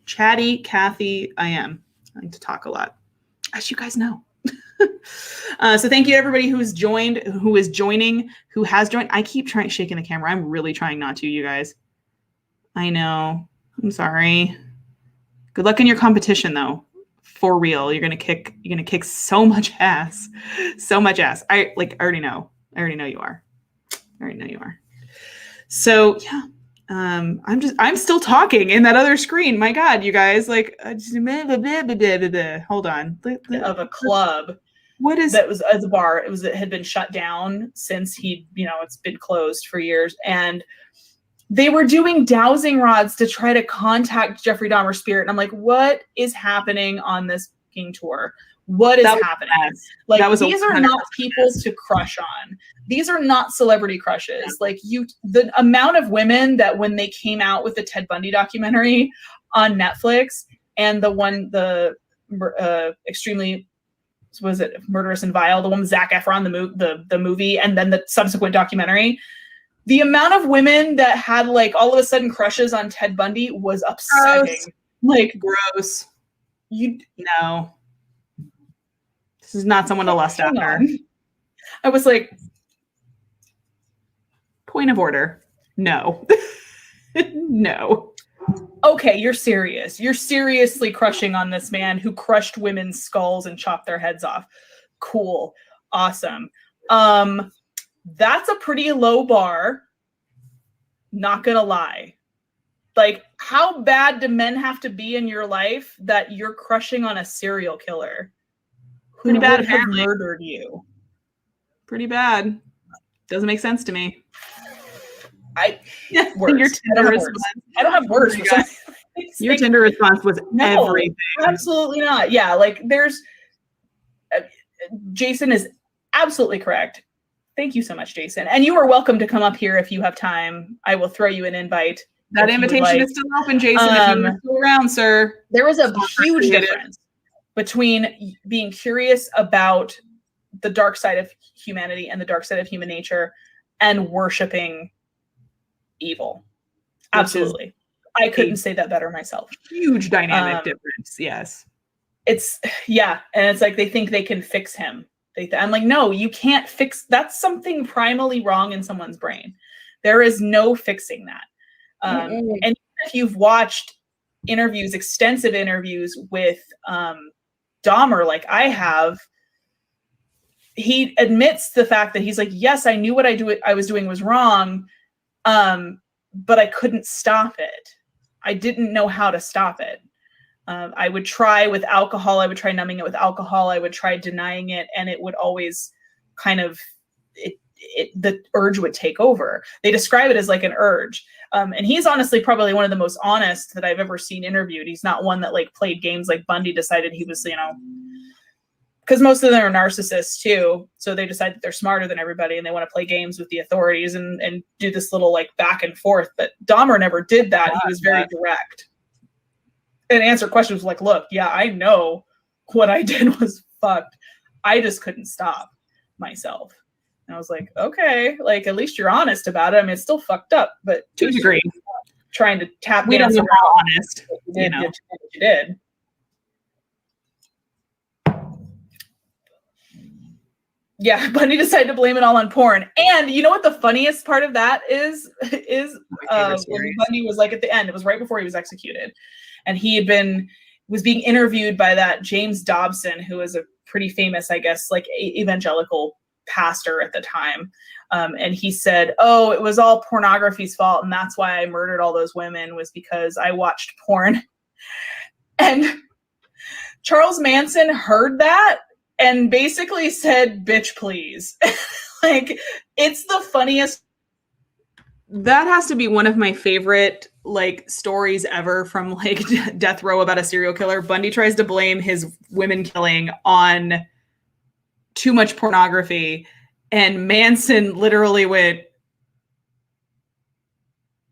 S2: Chatty Kathy, I am. I like to talk a lot, as you guys know. So thank you to everybody who's joined, who is joining, who has joined. I keep trying shaking the camera. I'm really trying not to, you guys. I know. I'm sorry. Good luck in your competition, though. For real, you're gonna kick so much ass, so much ass. I already know. I already know you are. So yeah, I'm still talking in that other screen. My God, you guys, like, hold on.
S1: Of a club.
S2: What is
S1: that was as a bar? It had been shut down since it's been closed for years, and they were doing dowsing rods to try to contact Jeffrey Dahmer's spirit. And I'm like, what is happening on this fucking tour? What is happening? Like, these are not people to crush on. These are not celebrity crushes. Like, the amount of women that when they came out with the Ted Bundy documentary on Netflix and the extremely, was it Murderous and Vile, the one with Zac Efron, the movie, and then the subsequent documentary. The amount of women that had like all of a sudden crushes on Ted Bundy was upsetting.
S2: Gross.
S1: Like,
S2: gross. No. This is not someone to lust after.
S1: I was like,
S2: point of order. No. No.
S1: Okay, you're serious. You're seriously crushing on this man who crushed women's skulls and chopped their heads off. Cool. Awesome. That's a pretty low bar. Not gonna lie. Like, how bad do men have to be in your life that you're crushing on a serial killer who would have murdered you?
S2: Pretty bad. Doesn't make sense to me.
S1: I don't have words.
S2: Your Tinder response was everything.
S1: Absolutely not. Yeah, like Jason is absolutely correct. Thank you so much, Jason. And you are welcome to come up here if you have time. I will throw you an invite.
S2: That invitation is still open, Jason, if you're still around, sir.
S1: There is a huge difference between being curious about the dark side of humanity and the dark side of human nature and worshiping evil. Absolutely. I couldn't say that better myself.
S2: Huge dynamic difference. Yes.
S1: And it's like they think they can fix him. I'm like, no, you can't fix. That's something primally wrong in someone's brain. There is no fixing that. And if you've watched extensive interviews with Dahmer, like I have, he admits the fact that he's like, yes, I knew what I was doing was wrong, but I couldn't stop it. I didn't know how to stop it. I would try with alcohol. I would try numbing it with alcohol. I would try denying it, and it would always kind of the urge would take over. They describe it as like an urge. And he's honestly probably one of the most honest that I've ever seen interviewed. He's not one that like played games like Bundy decided he was, because most of them are narcissists too. So they decide that they're smarter than everybody and they want to play games with the authorities and do this little like back and forth. But Dahmer never did that. He was very direct and answered questions like, look, yeah, I know what I did was fucked. I just couldn't stop myself. And I was like, okay, like at least you're honest about it. I mean, it's still fucked up, but
S2: to a degree,
S1: trying to tap
S2: we don't know how honest
S1: you did. Yeah, Bundy decided to blame it all on porn. And you know what the funniest part of that is when Bundy was like at the end, it was right before he was executed. And he was being interviewed by that James Dobson, who was a pretty famous, I guess, like evangelical pastor at the time. And he said, oh, it was all pornography's fault. And that's why I murdered all those women, was because I watched porn. And Charles Manson heard that and basically said, bitch, please. Like, it's the funniest.
S2: That has to be one of my favorite like stories ever from like Death Row about a serial killer. Bundy tries to blame his women killing on too much pornography, and Manson literally went,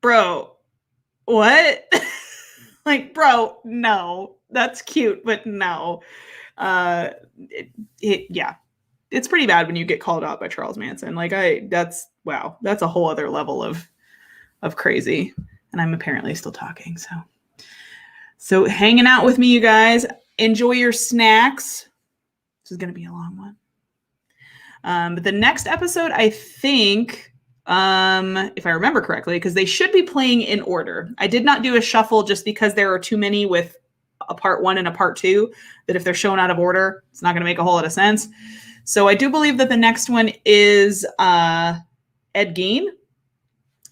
S2: bro, what? Like, bro, no, That's cute, but no. Yeah. It's pretty bad when you get called out by Charles Manson. Like that's a whole other level of crazy. And I'm apparently still talking. So hanging out with me, you guys. Enjoy your snacks. This is going to be a long one. But the next episode, I think, if I remember correctly, because they should be playing in order. I did not do a shuffle just because there are too many with a part 1 and a part 2 that if they're shown out of order, it's not going to make a whole lot of sense. So I do believe that the next one is Ed Gein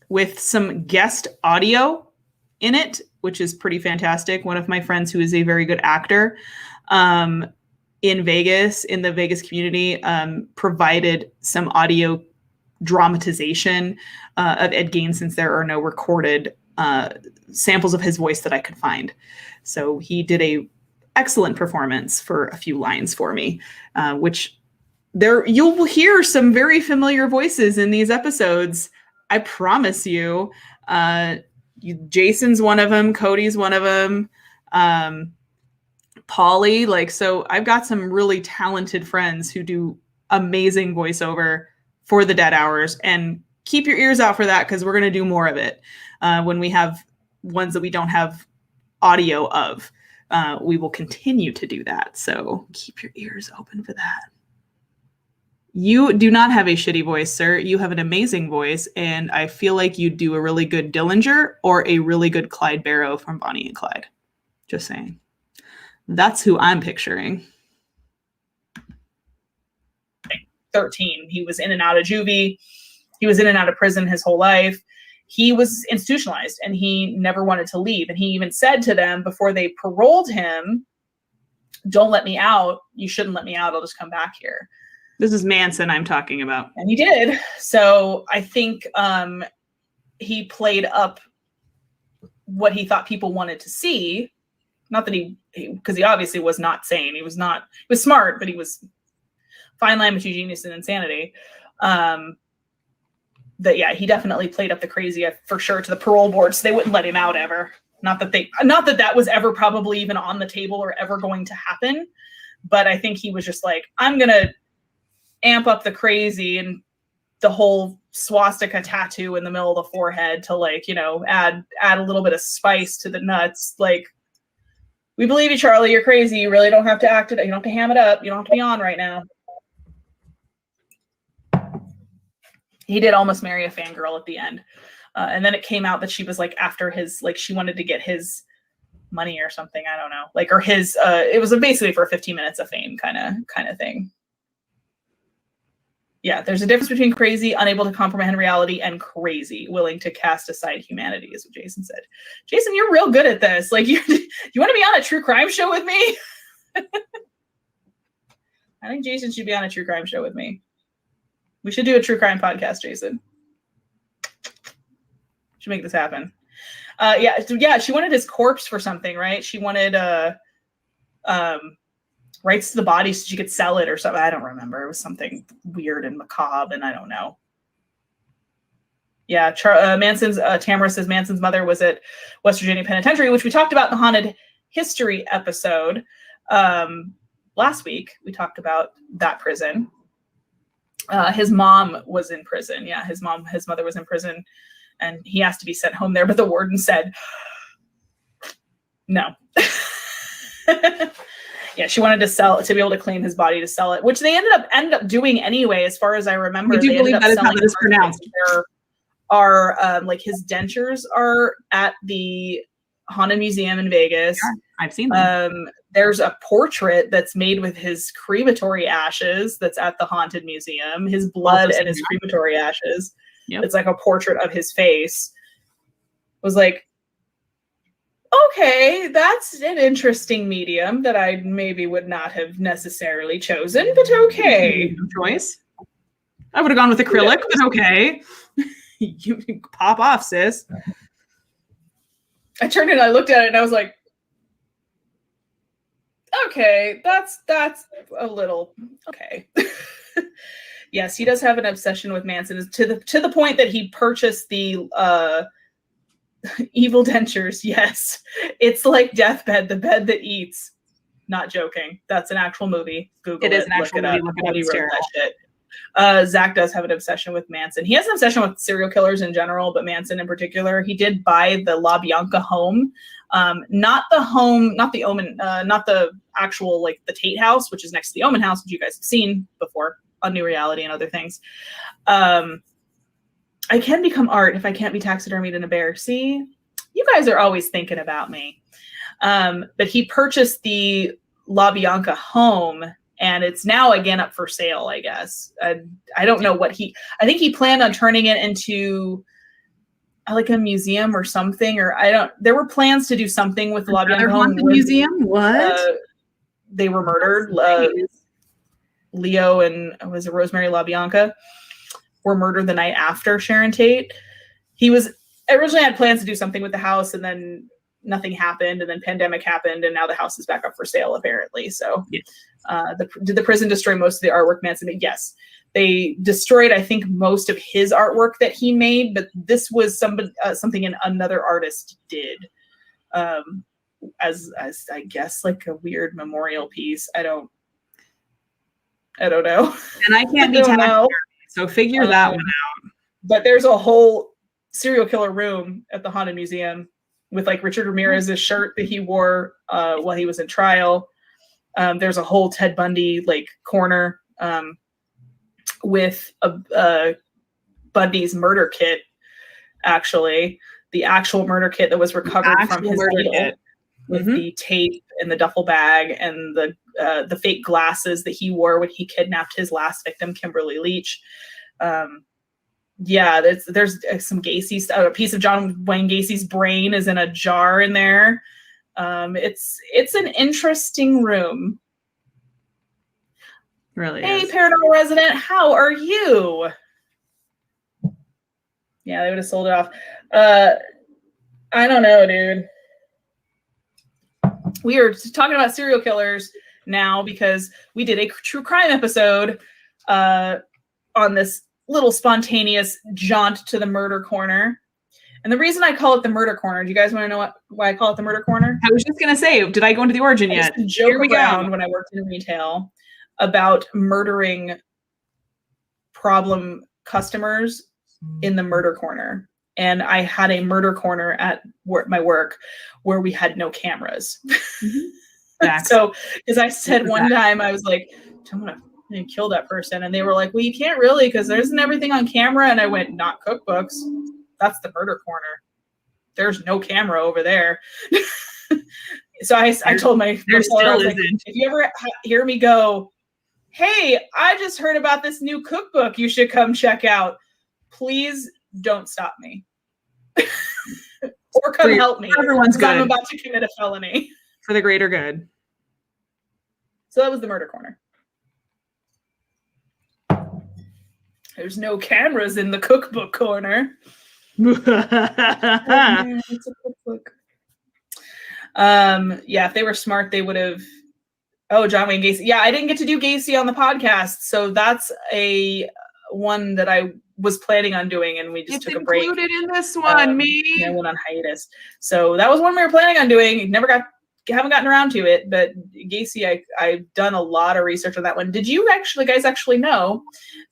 S2: with some guest audio in it, which is pretty fantastic. One of my friends who is a very good actor in Vegas, in the Vegas community, provided some audio dramatization of Ed Gein, since there are no recorded samples of his voice that I could find. So he did a excellent performance for a few lines for me, which you'll hear some very familiar voices in these episodes. I promise you. Jason's one of them. Cody's one of them. Polly, so I've got some really talented friends who do amazing voiceover for the Dead Hours, and keep your ears out for that, because we're going to do more of it when we have ones that we don't have audio of. We will continue to do that, so keep your ears open for that. You do not have a shitty voice, sir. You have an amazing voice, and I feel like you do a really good Dillinger or a really good Clyde Barrow from Bonnie and Clyde. Just saying. That's who I'm picturing.
S1: 13. He was in and out of juvie. He was in and out of prison his whole life. He was institutionalized, and he never wanted to leave. And he even said to them before they paroled him, "Don't let me out. You shouldn't let me out. I'll just come back here."
S2: This is Manson I'm talking about.
S1: And he did. So I think he played up what he thought people wanted to see. Not that because he obviously was not sane. He was smart, but he was fine line between genius and insanity. He definitely played up the crazy for sure to the parole board, so they wouldn't let him out ever. Not that was ever probably even on the table or ever going to happen. But I think he was just like, I'm going to amp up the crazy and the whole swastika tattoo in the middle of the forehead to add a little bit of spice to the nuts. We believe you, Charlie. You're crazy. You really don't have to act it. You don't have to ham it up. You don't have to be on right now. He did almost marry a fangirl at the end. And then it came out that she was after his, she wanted to get his money or something. I don't know. Or his, it was basically for 15 minutes of fame kind of thing. Yeah, there's a difference between crazy, unable to comprehend reality, and crazy, willing to cast aside humanity, is what Jason said. Jason, you're real good at this. You want to be on a true crime show with me? I think Jason should be on a true crime show with me. We should do a true crime podcast, Jason. Should make this happen. She wanted his corpse for something, right? She wanted rights to the body so she could sell it or something. I don't remember. It was something weird and macabre, and I don't know. Yeah, Tamara says Manson's mother was at West Virginia Penitentiary, which we talked about in the Haunted History episode. Last week, we talked about that prison. His mom was in prison. Yeah, his mother was in prison, and he asked to be sent home there, but the warden said no. Yeah, she wanted to be able to claim his body to sell it, which they ended up doing anyway, as far as I remember.
S2: I do believe that is how it is pronounced.
S1: There are his dentures are at the Haunted Museum in Vegas.
S2: Yeah, I've seen them.
S1: There's a portrait that's made with his crematory ashes that's at the Haunted Museum. His blood and his crematory ashes. Yep. It's a portrait of his face. Was okay, that's an interesting medium that I maybe would not have necessarily chosen, but okay.
S2: Choice. I would have gone with acrylic, but okay. You pop off, sis.
S1: I turned it, I looked at it, and I was like, okay, that's a little okay. Yes, he does have an obsession with Manson, to the point that he purchased the Evil dentures, yes. It's like Deathbed, the bed that eats. Not joking. That's an actual movie. Google
S2: It is an
S1: look
S2: actual
S1: it
S2: movie.
S1: up.
S2: Look it up.
S1: Nobody
S2: It's
S1: wrote
S2: terrible.
S1: that shit. Zach does have an obsession with Manson. He has an obsession with serial killers in general, but Manson in particular. He did buy the La Bianca home. Not the Omen, not the actual, like, the Tate house, which is next to the Omen house, which you guys have seen before on New Reality and other things. I can become art if I can't be taxidermied in a bear. See, you guys are always thinking about me. But he purchased the La Bianca home, and it's now again up for sale, I guess. I don't know what I think he planned on turning it into like a museum or something, there were plans to do something with the La Bianca home.
S2: Museum? What?
S1: They were murdered. Leo and was it Rosemary LaBianca were murdered the night after Sharon Tate. He was originally had plans to do something with the house, and then nothing happened, and then pandemic happened, and now the house is back up for sale apparently. So did the prison destroy most of the artwork Manson made? Yes. They destroyed, I think, most of his artwork that he made, but this was something another artist did, as I guess like a weird memorial piece. I don't know.
S2: And I can't be taxidermied, so figure that one out. But
S1: there's a whole serial killer room at the Haunted Museum with like Richard Ramirez's shirt that he wore while he was in trial. There's a whole Ted Bundy like corner with Bundy's murder kit. Actually, the actual murder kit that was recovered from his needle, with the tape and the duffel bag and the fake glasses that he wore when he kidnapped his last victim, Kimberly Leach. There's some Gacy stuff. A piece of John Wayne Gacy's brain is in a jar in there. It's an interesting room.
S2: Really
S1: Hey,
S2: is.
S1: paranormal resident, how are you? Yeah, they would have sold it off. I don't know, dude. We are talking about serial killers now because we did a true crime episode on this little spontaneous jaunt to the murder corner. And the reason I call it the murder corner, do you guys want to know why I call it the murder corner?
S2: I was just going to say, did I go into the origin yet?
S1: I used to joke around when I worked in retail about murdering problem customers in the murder corner. And I had a murder corner at my work where we had no cameras. So, because I said one time, I was like, I'm going to kill that person. And they were like, well, you can't really, because there isn't everything on camera. And I went, not cookbooks. That's the murder corner. There's no camera over there. So I told my still like, if you ever hear me go, hey, I just heard about this new cookbook you should come check out, please don't stop me. Or come help me.
S2: Everyone's good.
S1: I'm about to commit a felony.
S2: For the greater good.
S1: So that was the murder corner. There's no cameras in the cookbook corner. It's a cookbook. If they were smart, they would have. Oh, John Wayne Gacy. Yeah, I didn't get to do Gacy on the podcast, so that's a one that I was planning on doing, and we just took a break.
S2: It's included in this one,
S1: I went on hiatus. So that was one we were planning on doing. Haven't gotten around to it, but Gacy, I've done a lot of research on that one. Did you guys actually know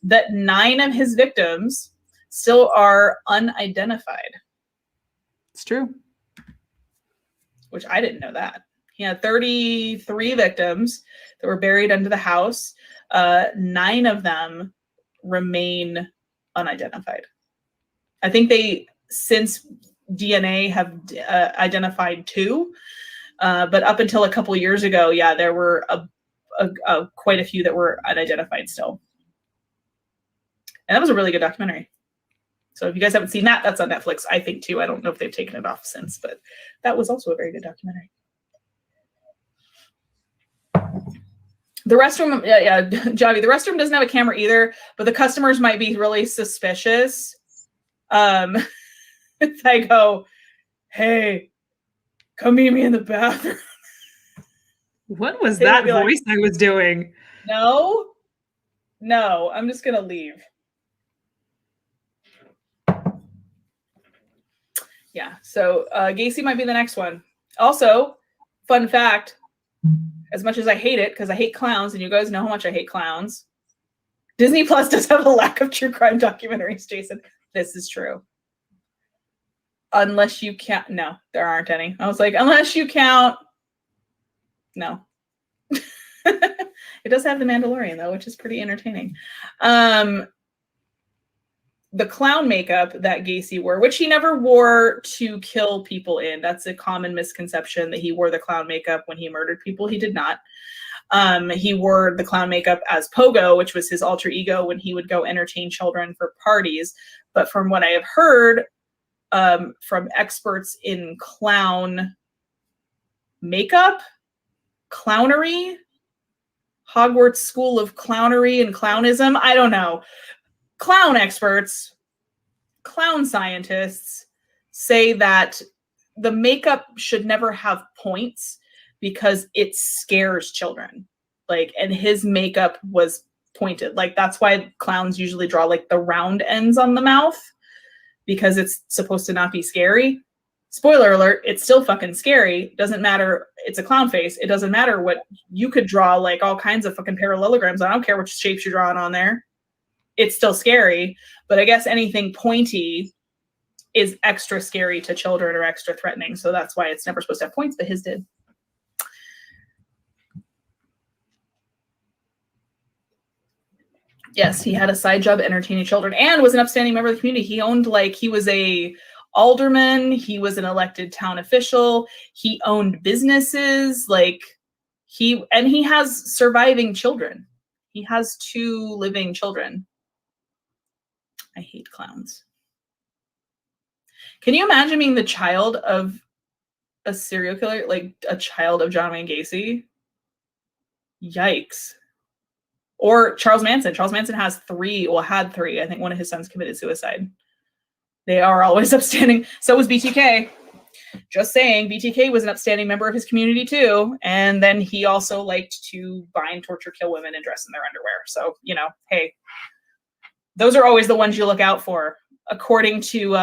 S1: that 9 of his victims still are unidentified?
S2: It's true.
S1: Which I didn't know that. He had 33 victims that were buried under the house. 9 of them remain unidentified. I think they, since DNA, have identified 2. But up until a couple years ago, there were quite a few that were unidentified still. And that was a really good documentary. So if you guys haven't seen that, that's on Netflix, I think, too. I don't know if they've taken it off since, but that was also a very good documentary. The restroom, Javi, the restroom doesn't have a camera either, but the customers might be really suspicious. If I go, hey, come meet me in the bathroom.
S2: What was that voice I was doing?
S1: No, I'm just going to leave. Yeah. So Gacy might be the next one. Also, fun fact, as much as I hate it, because I hate clowns, and you guys know how much I hate clowns, Disney Plus does have a lack of true crime documentaries, Jason. This is true. Unless you count, no, there aren't any. I was like, unless you count, no. It does have The Mandalorian, though, which is pretty entertaining. The clown makeup that Gacy wore, which he never wore to kill people in. That's a common misconception that he wore the clown makeup when he murdered people. He did not. He wore the clown makeup as Pogo, which was his alter ego when he would go entertain children for parties. But from what I have heard from experts in clown makeup, clownery, Hogwarts School of Clownery and Clownism, I don't know. Clown experts, clown scientists say that the makeup should never have points because it scares children. Like, and his makeup was pointed. Like, that's why clowns usually draw like the round ends on the mouth, because it's supposed to not be scary. Spoiler alert, it's still fucking scary. Doesn't matter. It's a clown face. It doesn't matter what you could draw, like all kinds of fucking parallelograms. I don't care which shapes you're drawing on there. It's still scary, but I guess anything pointy is extra scary to children or extra threatening. So that's why it's never supposed to have points, but his did. Yes, he had a side job entertaining children and was an upstanding member of the community. He owned, like, he was a alderman. He was an elected town official. He owned businesses. Like, he has surviving children. He has 2 living children. I hate clowns. Can you imagine being the child of a serial killer, like a child of John Wayne Gacy? Yikes. Or Charles Manson. Charles Manson has 3, well, had 3. I think one of his sons committed suicide. They are always upstanding. So was BTK. Just saying, BTK was an upstanding member of his community too. And then he also liked to bind, torture, kill women and dress in their underwear. So, you know, hey, those are always the ones you look out for, according to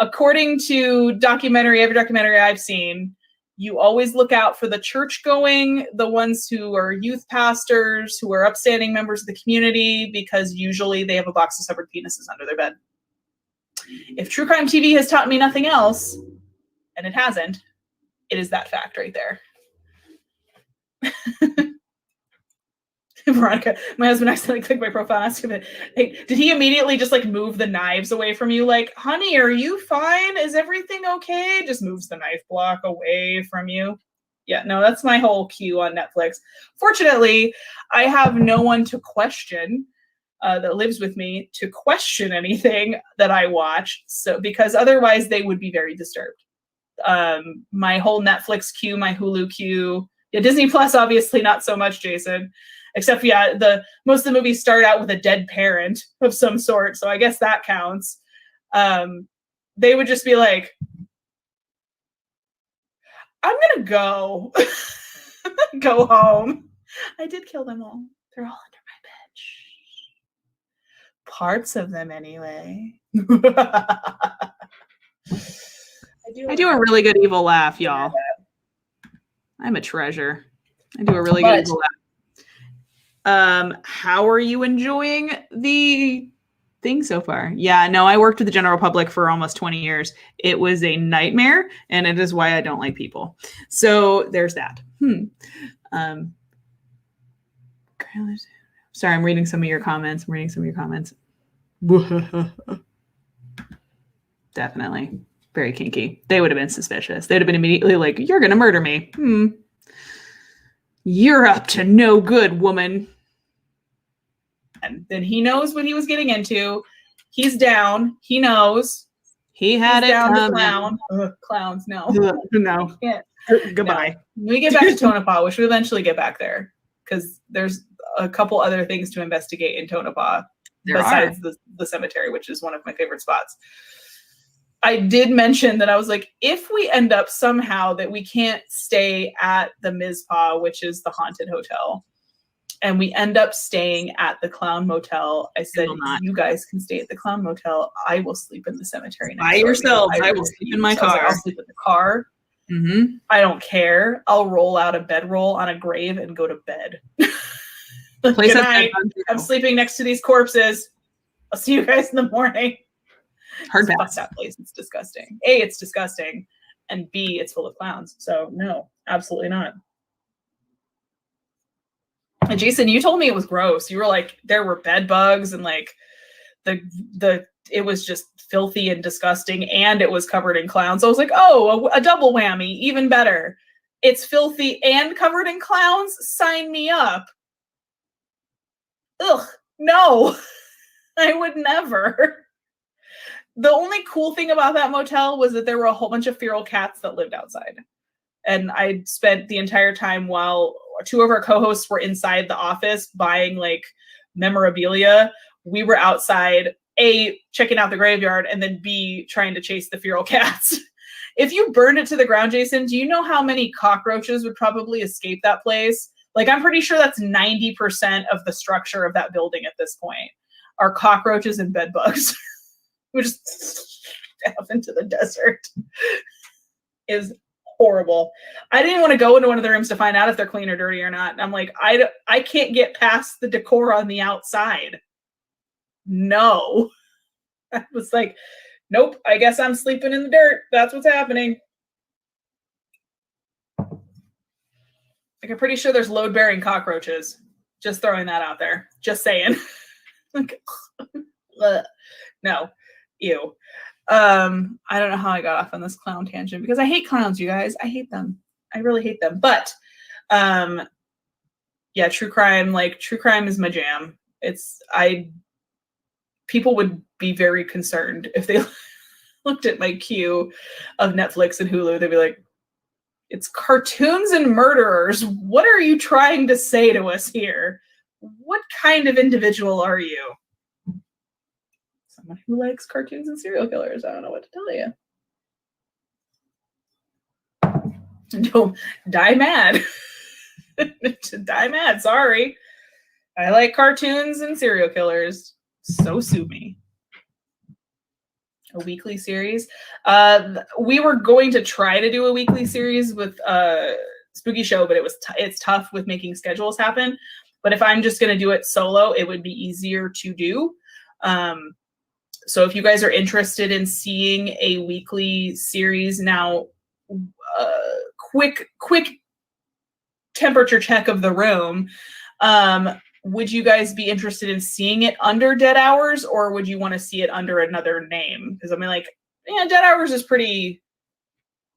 S1: according to every documentary I've seen. You always look out for the church-going, the ones who are youth pastors, who are upstanding members of the community, because usually they have a box of severed penises under their bed. If true crime TV has taught me nothing else, and it hasn't, it is that fact right there. Veronica, my husband accidentally clicked my profile and asked him, hey, did he immediately just like move the knives away from you? Like, honey, are you fine? Is everything okay? Just moves the knife block away from you. Yeah, no, that's my whole queue on Netflix. Fortunately, I have no one to question that lives with me to question anything that I watch. So, because otherwise they would be very disturbed. My whole Netflix queue, my Hulu queue, yeah, Disney Plus, obviously not so much, Jason. Except, yeah, most of the movies start out with a dead parent of some sort, so I guess that counts. They would just be like, I'm gonna go. Go home. I did kill them all. They're all under my bed. Shh. Parts of them, anyway. I
S2: do a really good evil laugh, y'all. I'm a treasure. I do a really good evil laugh. How are you enjoying the thing so far? Yeah, no, I worked with the general public for almost 20 years. It was a nightmare, and it is why I don't like people. So there's that. Sorry, I'm reading some of your comments. Definitely. Very kinky. They would have been suspicious. They'd have been immediately like, you're going to murder me. You're up to no good, woman.
S1: And then he knows what he was getting into. He's down. He knows.
S2: He had it
S1: down
S2: coming.
S1: to clown. Clowns, no.
S2: No. Goodbye.
S1: No. When we get back to Tonopah, we should eventually get back there, because there's a couple other things to investigate in Tonopah besides the cemetery, which is one of my favorite spots. I did mention that I was like, if we end up somehow that we can't stay at the Mizpah, which is the haunted hotel, And we end up staying at the Clown Motel. I said,
S2: will not.
S1: you guys can stay at the Clown Motel. I will sleep in the cemetery next
S2: By
S1: door.
S2: yourself. I will sleep in my
S1: So I was like,
S2: car.
S1: I'll sleep in the car.
S2: Mm-hmm.
S1: I don't care. I'll roll out a bedroll on a grave and go to bed.
S2: Place
S1: Good
S2: has
S1: night.
S2: bed bugs,
S1: I'm sleeping next to these corpses. I'll see you guys in the morning.
S2: Hard
S1: Fuck
S2: pass.
S1: that place. It's disgusting. A, it's disgusting. And B, it's full of clowns. So no, absolutely not. And Jason, you told me it was gross. You were like, there were bed bugs and like it was just filthy and disgusting, and it was covered in clowns. So I was like, oh, a double whammy, even better. It's filthy and covered in clowns. Sign me up. Ugh, no, I would never. The only cool thing about that motel was that there were a whole bunch of feral cats that lived outside. And I spent the entire time while two of our co-hosts were inside the office buying like memorabilia. We were outside, A, checking out the graveyard, and then B, trying to chase the feral cats. If you burned it to the ground, Jason, do you know how many cockroaches would probably escape that place? Like, I'm pretty sure that's 90% of the structure of that building at this point are cockroaches and bed bugs. We just off into the desert. It was horrible. I didn't want to go into one of the rooms to find out if they're clean or dirty or not. And I'm like, I can't get past the decor on the outside. No. I was like, nope, I guess I'm sleeping in the dirt. That's what's happening. Like, I'm pretty sure there's load-bearing cockroaches. Just throwing that out there. Just saying. No. Ew. I don't know how I got off on this clown tangent because I hate clowns, you guys. I hate them. I really hate them. But yeah, true crime is my jam. People would be very concerned if they looked at my queue of Netflix and Hulu. They'd be like, it's cartoons and murderers. What are you trying to say to us here? What kind of individual are you? Someone who likes cartoons and serial killers. I don't know what to tell you. Don't die mad. Die mad. Sorry. I like cartoons and serial killers. So sue me. A weekly series. We were going to try to do a weekly series with Spooky Show, but it's tough with making schedules happen. But if I'm just going to do it solo, it would be easier to do. So if you guys are interested in seeing a weekly series now, quick temperature check of the room. Would you guys be interested in seeing it under Dead Hours, or would you want to see it under another name? Because I mean, like, yeah, Dead Hours is pretty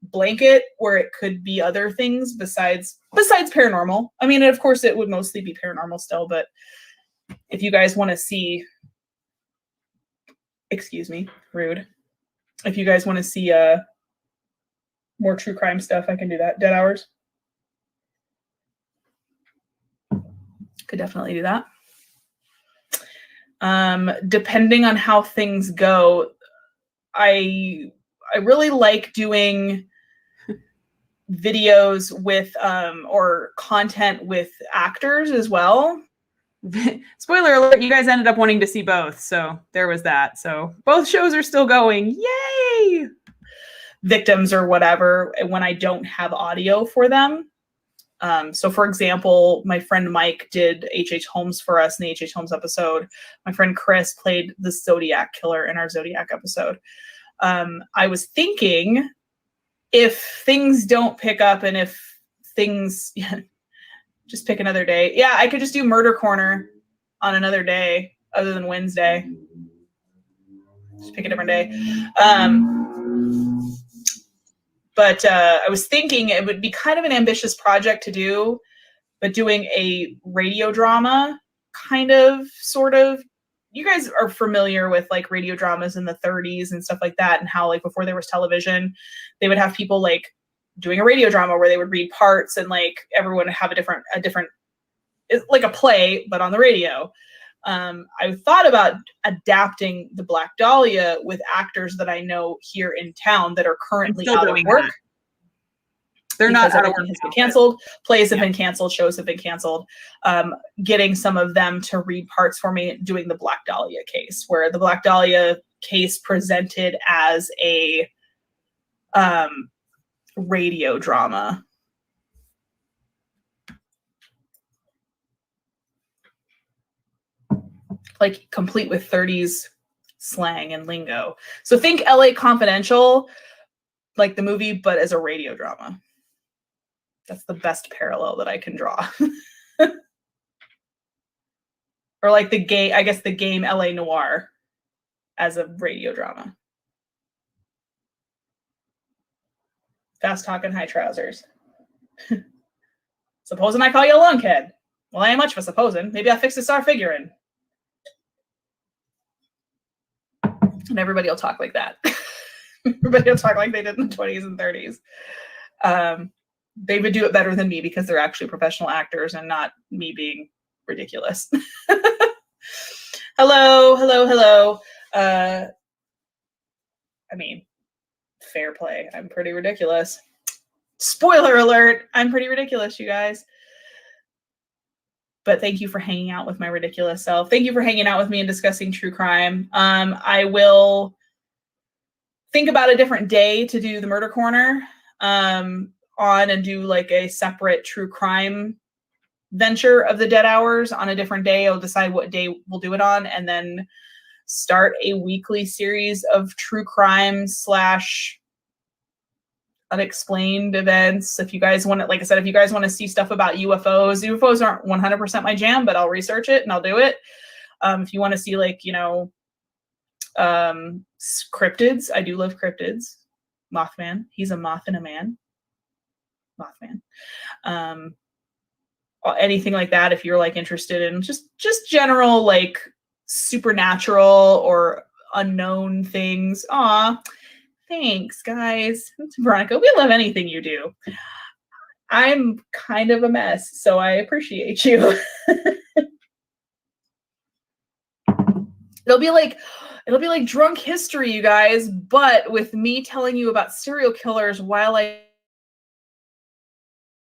S1: blanket, where it could be other things besides paranormal. I mean, of course, it would mostly be paranormal still, but if you guys want to see, excuse me, rude. If you guys want to see more true crime stuff, I can do that. Dead Hours. Could definitely do that. Depending on how things go, I really like doing videos with or content with actors as well.
S2: Spoiler alert, you guys ended up wanting to see both, so there was that. So both shows are still going. Yay!
S1: Victims or whatever when I don't have audio for them. So for example, my friend Mike did H.H. Holmes for us in the H.H. Holmes episode. My friend Chris played the Zodiac killer in our Zodiac episode. I was thinking, if things don't pick up and if things just pick another day. Yeah, I could just do Murder Corner on another day other than Wednesday. Just pick a different day. But I was thinking it would be kind of an ambitious project to do, but doing a radio drama, kind of, sort of. You guys are familiar with like radio dramas in the 30s and stuff like that, and how like before there was television, they would have people like doing a radio drama where they would read parts and like everyone would have a different, like a play, but on the radio. I thought about adapting the Black Dahlia with actors that I know here in town that are currently out of work.
S2: They're not
S1: because
S2: out of
S1: everything
S2: work
S1: has been
S2: now,
S1: canceled. Plays have
S2: Yeah.
S1: been canceled. Shows have been canceled. Getting some of them to read parts for me, doing the Black Dahlia case, where the Black Dahlia case presented as a radio drama. Like complete with 30s slang and lingo. So think LA Confidential, like the movie, but as a radio drama. That's the best parallel that I can draw. Or like the game LA Noire as a radio drama. Fast talking, high trousers. Supposing I call you a lunkhead. Well, I ain't much for supposing. Maybe I fix the star figuring. And everybody will talk like that. Everybody will talk like they did in the 20s and 30s. They would do it better than me because they're actually professional actors and not me being ridiculous. Hello, hello, hello. I mean, fair play. I'm pretty ridiculous. Spoiler alert, I'm pretty ridiculous, you guys. But thank you for hanging out with my ridiculous self. Thank you for hanging out with me and discussing true crime. I will think about a different day to do the Murder Corner on and do like a separate true crime venture of the Dead Hours on a different day. I'll decide what day we'll do it on and then start a weekly series of true crime / unexplained events. If you guys want to, like I said, if you guys want to see stuff about UFOs aren't 100% my jam, but I'll research it and I'll do it. If you want to see like, you know, cryptids, I do love cryptids. Mothman, he's a moth and a man. Mothman. Anything like that, if you're like interested in just general like supernatural or unknown things. Aw, thanks, guys. Veronica, we love anything you do. I'm kind of a mess, so I appreciate you. It'll be like drunk history, you guys, but with me telling you about serial killers while I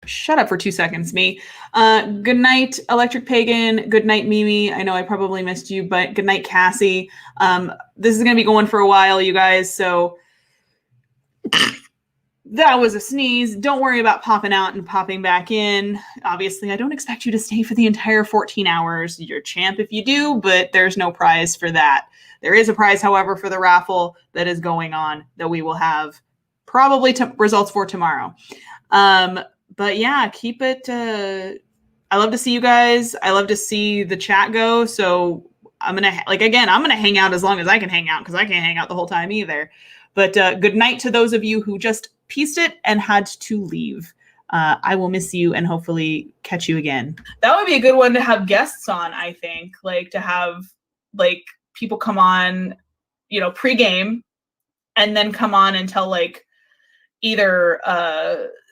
S1: shut up for 2 seconds, me. Good night, Electric Pagan. Good night, Mimi. I know I probably missed you, but good night, Cassie. This is going to be going for a while, you guys, so that was a sneeze. Don't worry about popping out and popping back in. Obviously, I don't expect you to stay for the entire 14 hours. You're a champ if you do, but there's no prize for that. There is a prize, however, for the raffle that is going on that we will have probably results for tomorrow. But yeah, keep it. I love to see you guys. I love to see the chat go. So I'm going to hang out as long as I can hang out because I can't hang out the whole time either. But good night to those of you who just pieced it and had to leave. I will miss you and hopefully catch you again. That would be a good one to have guests on, I think. Like to have like people come on, you know, pre-game and then come on and tell like either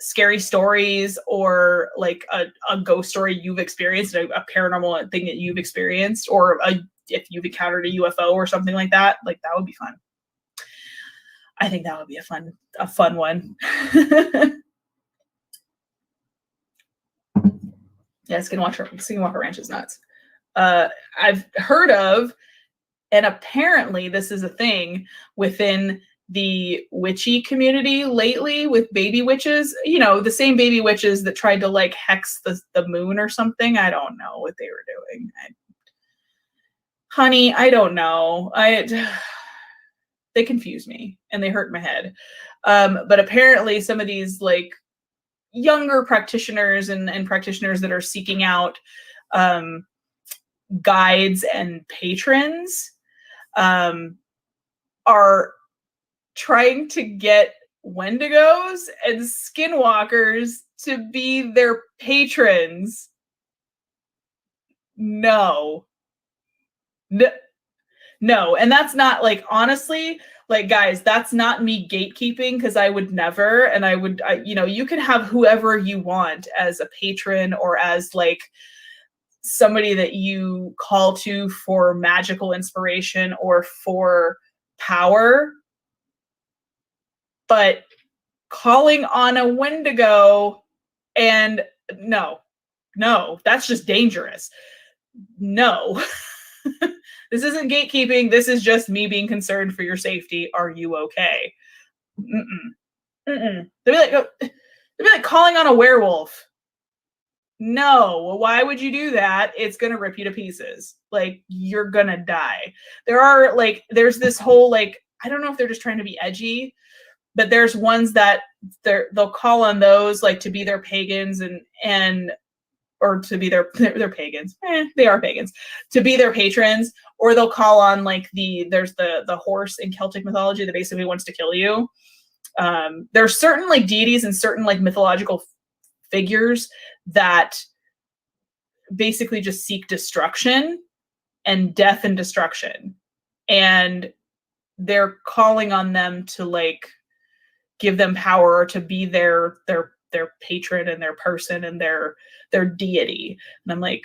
S1: scary stories or like a ghost story you've experienced, a paranormal thing that you've experienced, or if you've encountered a UFO or something like that. Like that would be fun. I think that would be a fun one. Yeah, Skinwalker Ranch is nuts. I've heard of, and apparently this is a thing within the witchy community lately with baby witches. You know, the same baby witches that tried to like hex the moon or something. I don't know what they were doing. Honey, I don't know. They confuse me and they hurt my head. But apparently some of these like younger practitioners and practitioners that are seeking out guides and patrons are trying to get Wendigos and Skinwalkers to be their patrons. No. And that's not like, honestly, like guys, that's not me gatekeeping because I would never, and you can have whoever you want as a patron or as like somebody that you call to for magical inspiration or for power. But calling on a Wendigo, and no, that's just dangerous. No. This isn't gatekeeping. This is just me being concerned for your safety. Are you okay? They'd be like calling on a werewolf. No, why would you do that? It's gonna rip you to pieces. Like, you're gonna die. There's this whole, like, I don't know if they're just trying to be edgy, but there's ones that they'll call on those, like, to be their pagans and or to be their pagans. They are pagans. To be their patrons, or they'll call on, like, there's the horse in Celtic mythology that basically wants to kill you. There's certain, like, deities and certain, like, mythological figures that basically just seek destruction and death and destruction, and they're calling on them to, like, give them power, or to be their patron and their person and their deity. And I'm like,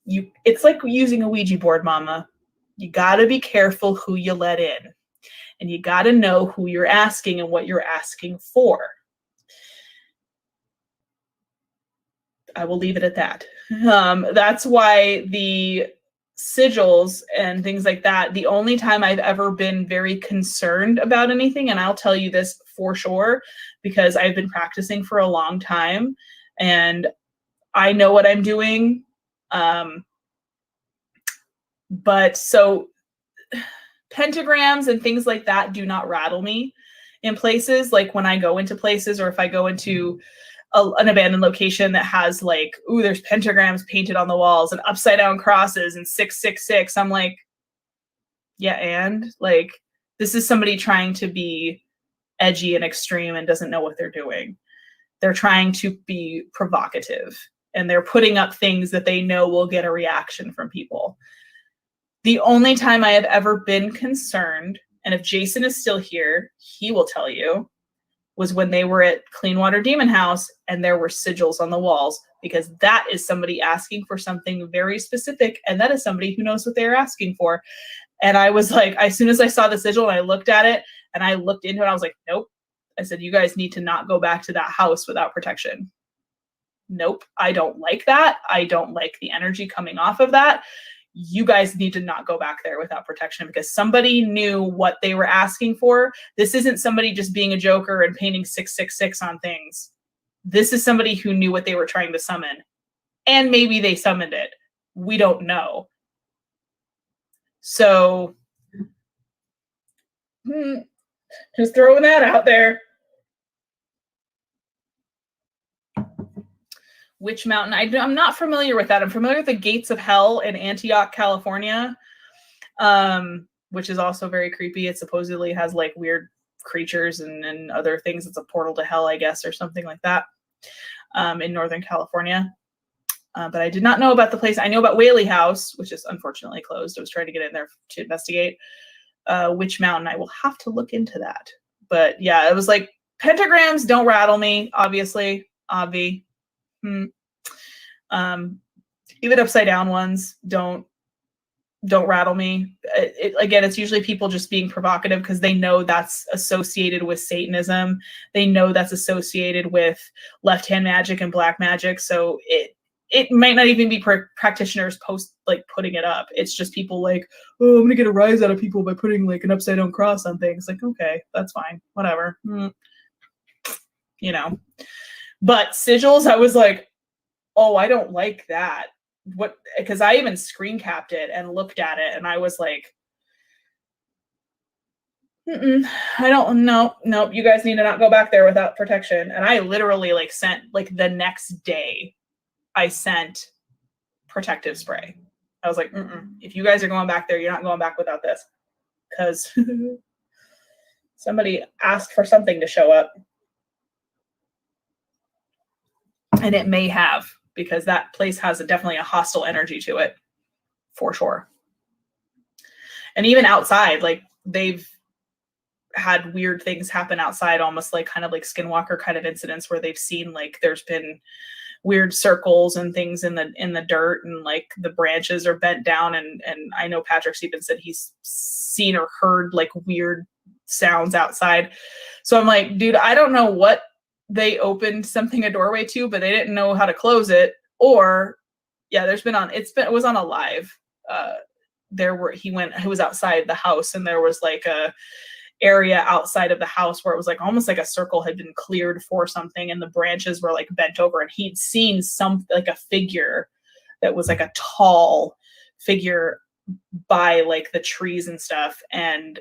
S1: it's like using a Ouija board, mama. You got to be careful who you let in, and you got to know who you're asking and what you're asking for. I will leave it at that. That's why the sigils and things like that, the only time I've ever been very concerned about anything, and I'll tell you this for sure, because I've been practicing for a long time and I know what I'm doing. But so pentagrams and things like that do not rattle me in places. Like, when I go into places, or if I go into an abandoned location that has, like, ooh, there's pentagrams painted on the walls and upside down crosses and 666. I'm like, yeah, and, like, this is somebody trying to be edgy and extreme and doesn't know what they're doing. They're trying to be provocative, and they're putting up things that they know will get a reaction from people. The only time I have ever been concerned, and if Jason is still here, he will tell you, was when they were at Cleanwater Demon House and there were sigils on the walls, because that is somebody asking for something very specific, and that is somebody who knows what they're asking for. And I was like, as soon as I saw the sigil and I looked at it and I looked into it, I was like, nope. I said, you guys need to not go back to that house without protection. Nope, I don't like that. I don't like the energy coming off of that. You guys need to not go back there without protection, because somebody knew what they were asking for. This isn't somebody just being a joker and painting 666 on things. This is somebody who knew what they were trying to summon. And maybe they summoned it. We don't know. So, just throwing that out there. Witch Mountain. I'm not familiar with that. I'm familiar with the Gates of Hell in Antioch, California, which is also very creepy. It supposedly has, like, weird creatures and other things. It's a portal to hell, I guess, or something like that, in Northern California. But I did not know about the place. I know about Whaley House, which is unfortunately closed. I was trying to get in there to investigate. Witch Mountain, I will have to look into that. But yeah, it was like, pentagrams don't rattle me, obviously. Even upside down ones don't rattle me. Again, it's usually people just being provocative because they know that's associated with Satanism. They know that's associated with left-hand magic and black magic. So it might not even be practitioners putting it up. It's just people like, oh, I'm gonna get a rise out of people by putting, like, an upside down cross on things. Like, okay, that's fine, whatever. You know. But sigils, I was like, oh, I don't like that. What? Because I even screen capped it and looked at it, and I was like, I don't know. Nope, you guys need to not go back there without protection. And I literally, like, sent, like, the next day, I sent protective spray. I was like, if you guys are going back there, you're not going back without this. Because somebody asked for something to show up. And it may have, because that place has definitely a hostile energy to it, for sure. And even outside, like, they've had weird things happen outside, almost like kind of like Skinwalker kind of incidents where they've seen, like, there's been weird circles and things in the dirt, and, like, the branches are bent down. And I know Patrick's even said he's seen or heard, like, weird sounds outside. So I'm like, dude, I don't know what they opened a doorway to, but they didn't know how to close it. Or yeah, it was on a live. He was outside the house, and there was like a area outside of the house where it was like almost like a circle had been cleared for something, and the branches were like bent over, and he'd seen like a figure that was like a tall figure by like the trees and stuff. And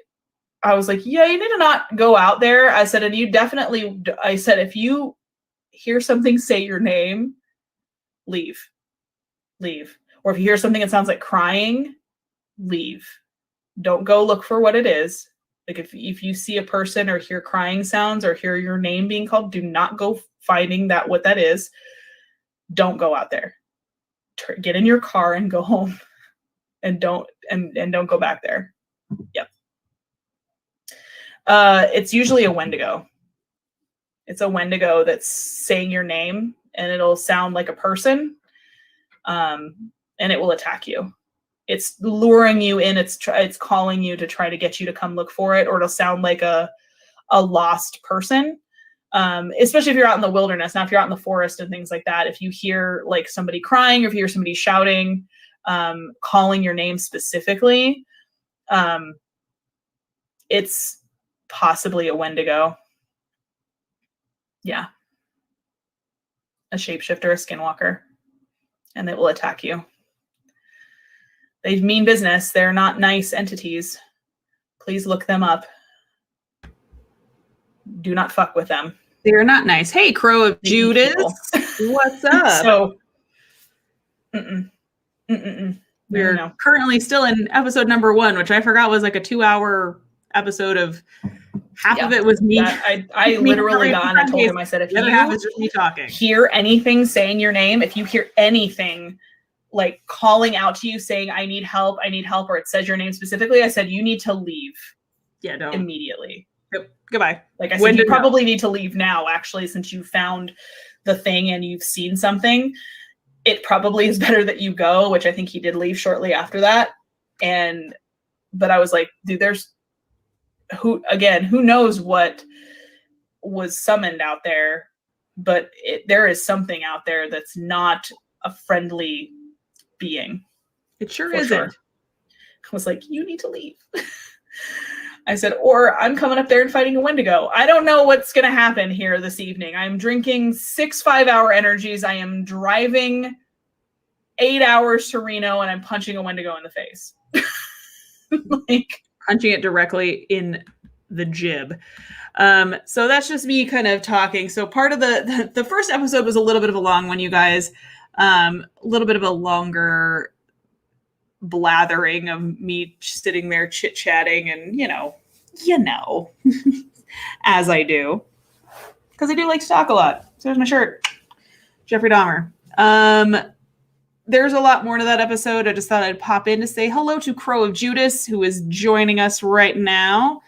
S1: I was like, yeah, you need to not go out there. I said, and if you hear something say your name, leave. Or if you hear something that sounds like crying, leave. Don't go look for what it is. Like if you see a person or hear crying sounds or hear your name being called, do not go finding what that is. Don't go out there. Get in your car and go home, and don't go back there. Yep. It's usually a Wendigo. It's a Wendigo that's saying your name, and it'll sound like a person, and it will attack you. It's luring you in. It's calling you to try to get you to come look for it, or it'll sound like a lost person. Especially if you're out in the wilderness. Now, if you're out in the forest and things like that, if you hear like somebody crying, or if you hear somebody shouting, calling your name specifically, it's possibly a Wendigo. Yeah. A shapeshifter, a skinwalker, and they will attack you. They mean business. They're not nice entities. Please look them up. Do not fuck with them.
S2: They're not nice. Hey, Crow of Judas. What's up?
S1: So,
S2: we're currently still in episode number 1, which I forgot was like a 2-hour episode of half of it was me.
S1: I literally got on and told him, I said, if
S2: the other half is just me talking.
S1: Hear anything saying your name, if you hear anything like calling out to you saying, I need help, or it says your name specifically, I said, you need to leave.
S2: Yeah, don't.
S1: Immediately.
S2: Yep. Goodbye.
S1: Like I said, you probably need to leave now, actually, since you found the thing and you've seen something. It probably is better that you go, which I think he did leave shortly after that. But I was like, dude, who knows what was summoned out there, but there is something out there that's not a friendly being.
S2: It sure isn't.
S1: Sure. I was like, you need to leave. I said, or I'm coming up there and fighting a Wendigo. I don't know what's going to happen here this evening. I'm drinking 6 5-hour energies. I am driving 8 hours to Reno, and I'm punching a Wendigo in the face. Like
S2: punching it directly in the jib. So that's just me kind of talking. So part of the first episode was a little bit of a long one, you guys. A little bit of a longer blathering of me sitting there chit-chatting and, as I do. Because I do like to talk a lot. So there's my shirt. Jeffrey Dahmer. There's a lot more to that episode. I just thought I'd pop in to say hello to Crow of Judas, who is joining us right now.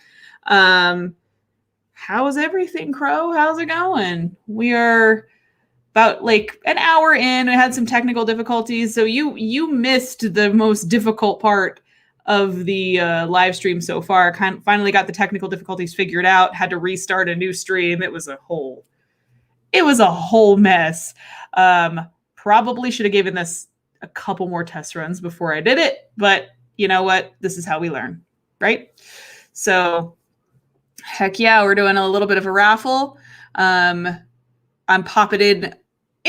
S2: How's everything, Crow? How's it going? We are about like an hour in. I had some technical difficulties, so you missed the most difficult part of the live stream so far. Finally got the technical difficulties figured out. Had to restart a new stream. It was a whole mess. Probably should have given this a couple more test runs before I did it, but you know what? This is how we learn, right? So, heck yeah, we're doing a little bit of a raffle. I'm popping in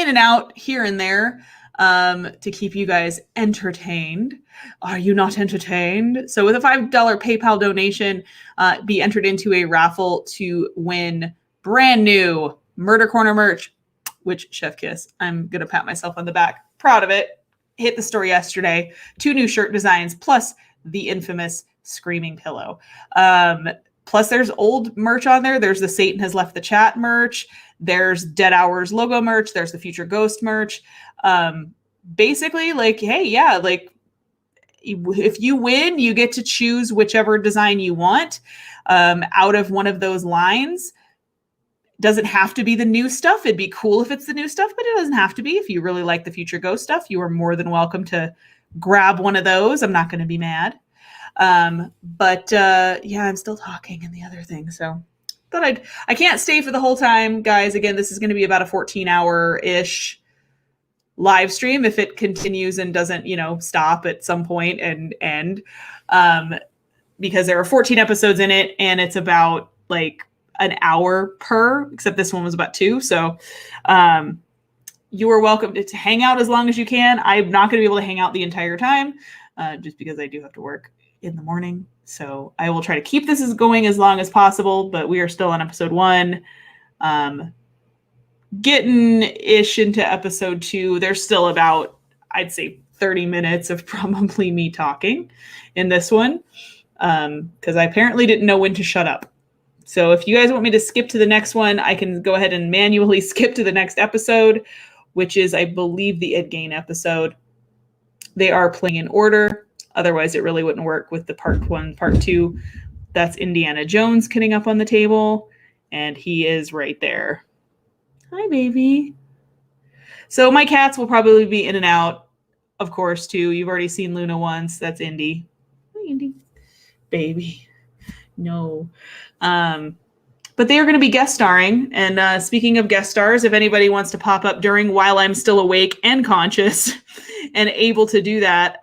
S2: and out here and there to keep you guys entertained. Are you not entertained? So with a $5 PayPal donation, be entered into a raffle to win brand new Murder Corner merch, which chef kiss. I'm going to pat myself on the back. Proud of it. Hit the store yesterday. 2 new shirt designs, plus the infamous screaming pillow. Plus there's old merch on there. There's the Satan Has Left the Chat merch. There's Dead Hours logo merch. There's the Future Ghost merch. Basically, like, hey, yeah, like, if you win, you get to choose whichever design you want out of one of those lines. Doesn't have to be the new stuff. It'd be cool if it's the new stuff, but it doesn't have to be. If you really like the Future Ghost stuff, you are more than welcome to grab one of those. I'm not going to be mad. Yeah, I'm still talking and the other thing. So I can't stay for the whole time, guys. Again, this is going to be about a 14-hour-ish live stream if it continues and doesn't, stop at some point and end. Because there are 14 episodes in it and it's about like an hour per, except this one was about 2. So, you are welcome to hang out as long as you can. I'm not going to be able to hang out the entire time, just because I do have to work in the morning. So I will try to keep this going as long as possible, but we are still on episode 1. Getting ish into episode 2. There's still about, I'd say, 30 minutes of probably me talking in this one, because I apparently didn't know when to shut up. So if you guys want me to skip to the next one, I can go ahead and manually skip to the next episode, which is, I believe, the Ed Gein episode. They are playing in order. Otherwise, it really wouldn't work with the part 1, part 2. That's Indiana Jones getting up on the table, and he is right there. Hi, baby. So my cats will probably be in and out, of course, too. You've already seen Luna once. That's Indy. Hi, Indy. Baby. No. But they are going to be guest starring. And speaking of guest stars, if anybody wants to pop up while I'm still awake and conscious and able to do that,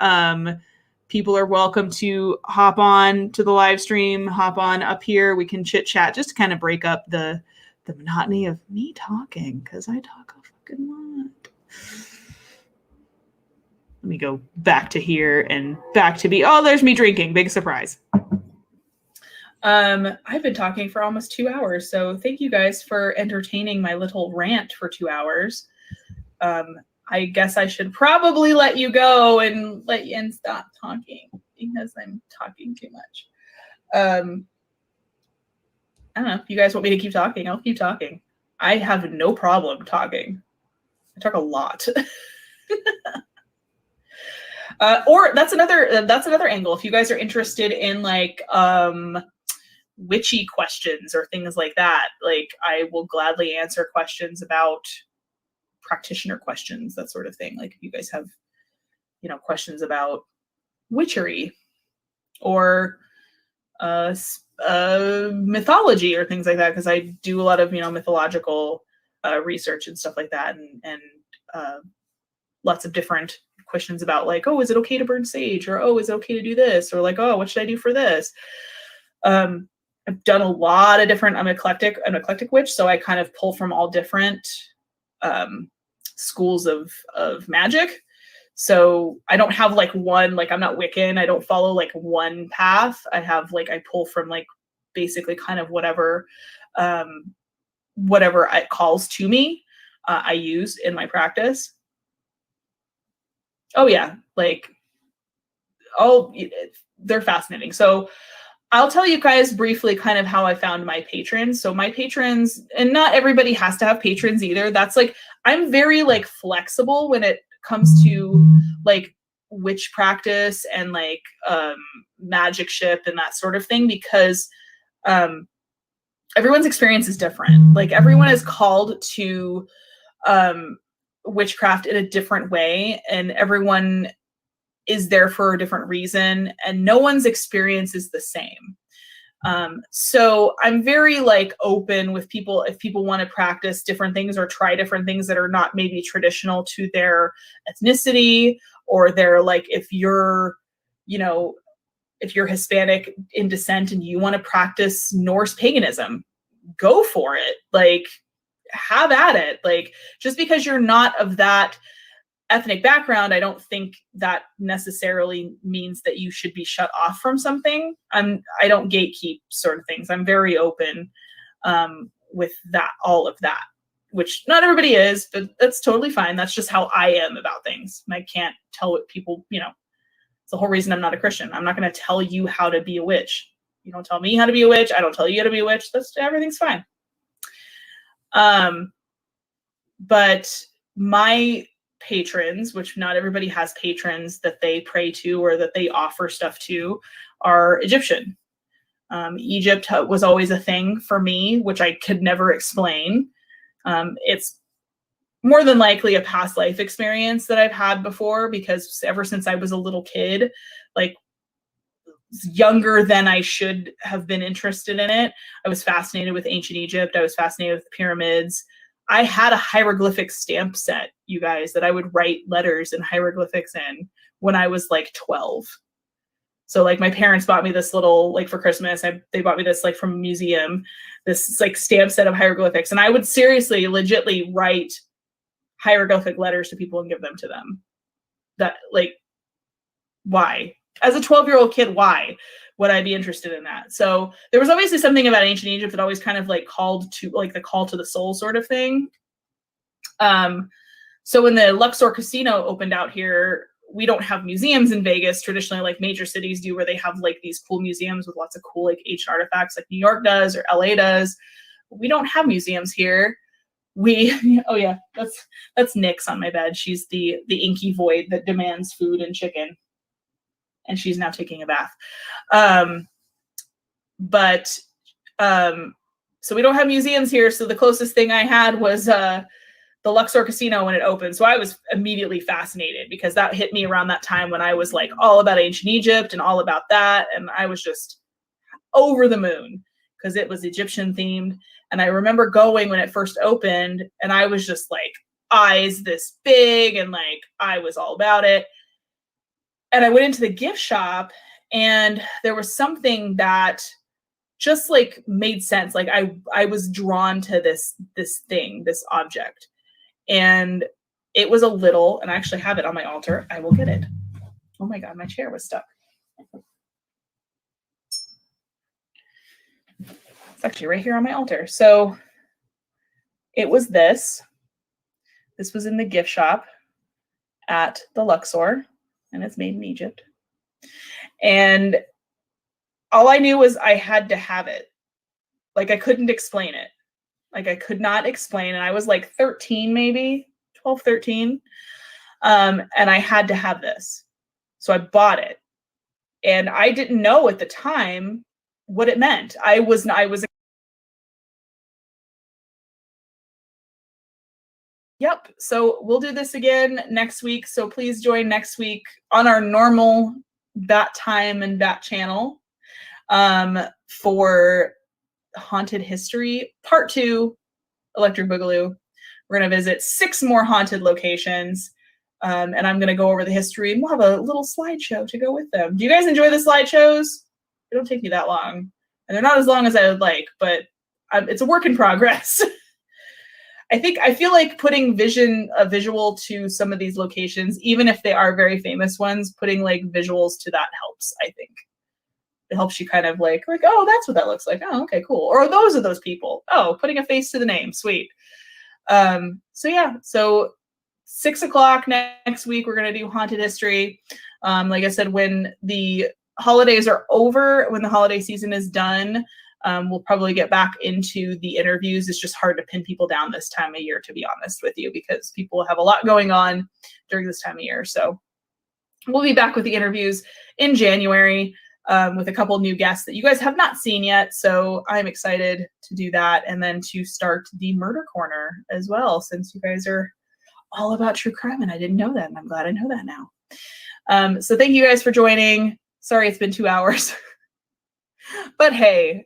S2: people are welcome to hop on to the live stream, hop on up here. We can chit chat just to kind of break up the monotony of me talking, because I talk a fucking lot. Let me go back to here and back to there's me drinking. Big surprise.
S1: I've been talking for almost 2 hours, so thank you guys for entertaining my little rant for 2 hours. I guess I should probably let you go and stop talking, because I'm talking too much. I don't know. If you guys want me to keep talking, I'll keep talking. I have no problem talking. I talk a lot. Or that's another angle. If you guys are interested in witchy questions or things like that, I will gladly answer questions about practitioner questions, that sort of thing. If you guys have, questions about witchery or mythology or things like that, because I do a lot of mythological research and stuff like that, and lots of different questions about oh, is it okay to burn sage, or oh, is it okay to do this, or oh, what should I do for this? I've done a lot of different. I'm an eclectic witch, so I kind of pull from all different schools of magic. So I don't have one, I'm not Wiccan. I don't follow one path. I have I pull from basically kind of whatever it calls to me, I use in my practice. Oh yeah, they're fascinating. So I'll tell you guys briefly kind of how I found my patrons. So my patrons, and not everybody has to have patrons either. That's I'm very flexible when it comes to witch practice and magic ship and that sort of thing, because everyone's experience is different. Everyone is called to witchcraft in a different way, and everyone is there for a different reason, and no one's experience is the same. So I'm very open with people if people want to practice different things or try different things that are not maybe traditional to their ethnicity, or their if you're Hispanic in descent and you want to practice Norse paganism, go for it. Have at it. Just because you're not of that ethnic background, I don't think that necessarily means that you should be shut off from something. I don't gatekeep sort of things. I'm very open with that, all of that, which not everybody is, but that's totally fine. That's just how I am about things. And I can't tell what people, it's the whole reason I'm not a Christian. I'm not going to tell you how to be a witch. You don't tell me how to be a witch. I don't tell you how to be a witch. Everything's fine. But my patrons, which not everybody has patrons that they pray to or that they offer stuff to, are Egyptian. Egypt was always a thing for me, which I could never explain. It's more than likely a past life experience that I've had before, because ever since I was a little kid, younger than I should have been interested in it. I was fascinated with ancient Egypt. I was fascinated with the pyramids. I had a hieroglyphic stamp set, you guys, that I would write letters and hieroglyphics in when I was like 12. So like my parents bought me this little, like for Christmas, they bought me this like from a museum, this like stamp set of hieroglyphics. And I would seriously, legitly write hieroglyphic letters to people and give them to them. That, like, why? As a 12-year-old kid, why would I be interested in that? So there was obviously something about ancient Egypt that always kind of like called to, like, the call to the soul sort of thing. So when the Luxor Casino opened out here, we don't have museums in Vegas traditionally like major cities do, where they have like these cool museums with lots of cool like ancient artifacts like New York does or LA does. We don't have museums here. Oh yeah, that's Nyx on my bed. She's the inky void that demands food and chicken. And she's now taking a bath. So we don't have museums here. So the closest thing I had was the Luxor Casino when it opened. So I was immediately fascinated because that hit me around that time when I was like all about ancient Egypt and all about that. And I was just over the moon because it was Egyptian themed. And I remember going when it first opened and I was just like eyes this big and like I was all about it. And I went into the gift shop and there was something that just like made sense. Like I was drawn to this thing, this object. And it was a little, and I actually have it on my altar. I will get it. Oh my God, my chair was stuck. It's actually right here on my altar. So it was this. This was in the gift shop at the Luxor. And it's made in Egypt. And all I knew was I had to have it. Like I couldn't explain it. Like I could not explain. And I was like 13, maybe 12, 13. And I had to have this. So I bought it. And I didn't know at the time what it meant. I was Yep. So we'll do this again next week. So please join next week on our normal Bat Time and Bat channel for Haunted History Part 2, Electric Boogaloo. We're going to visit 6 more haunted locations. And I'm going to go over the history and we'll have a little slideshow to go with them. Do you guys enjoy the slideshows? They don't take me that long. And they're not as long as I would like, but it's a work in progress. I feel like putting a visual to some of these locations, even if they are very famous ones, putting like visuals to that helps, I think. It helps you kind of like, oh, that's what that looks like. Oh, okay, cool. Or those are those people. Oh, putting a face to the name. Sweet. So yeah, so 6 o'clock next week, we're going to do Haunted History. Like I said, when the holidays are over, when the holiday season is done, we'll probably get back into the interviews. It's just hard to pin people down this time of year, to be honest with you, because people have a lot going on during this time of year. So we'll be back with the interviews in January with a couple new guests that you guys have not seen yet. So I'm excited to do that. And then to start the Murder Corner as well, since you guys are all about true crime and I didn't know that. And I'm glad I know that now. So thank you guys for joining. Sorry, it's been 2 hours. But hey,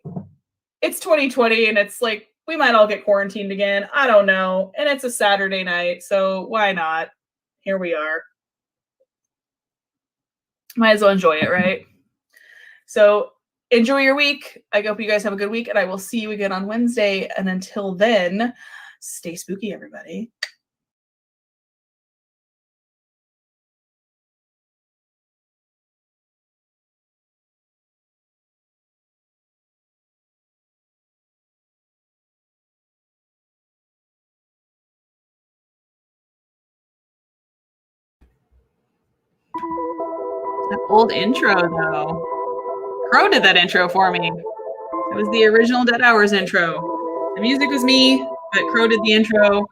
S1: it's 2020 and it's like, we might all get quarantined again. I don't know. And it's a Saturday night, so why not? Here we are. Might as well enjoy it, right? So enjoy your week. I hope you guys have a good week and I will see you again on Wednesday. And until then, stay spooky, everybody.
S2: That old intro, though. Crow did that intro for me. It was the original Dead Hours intro. The music was me, but Crow did the intro.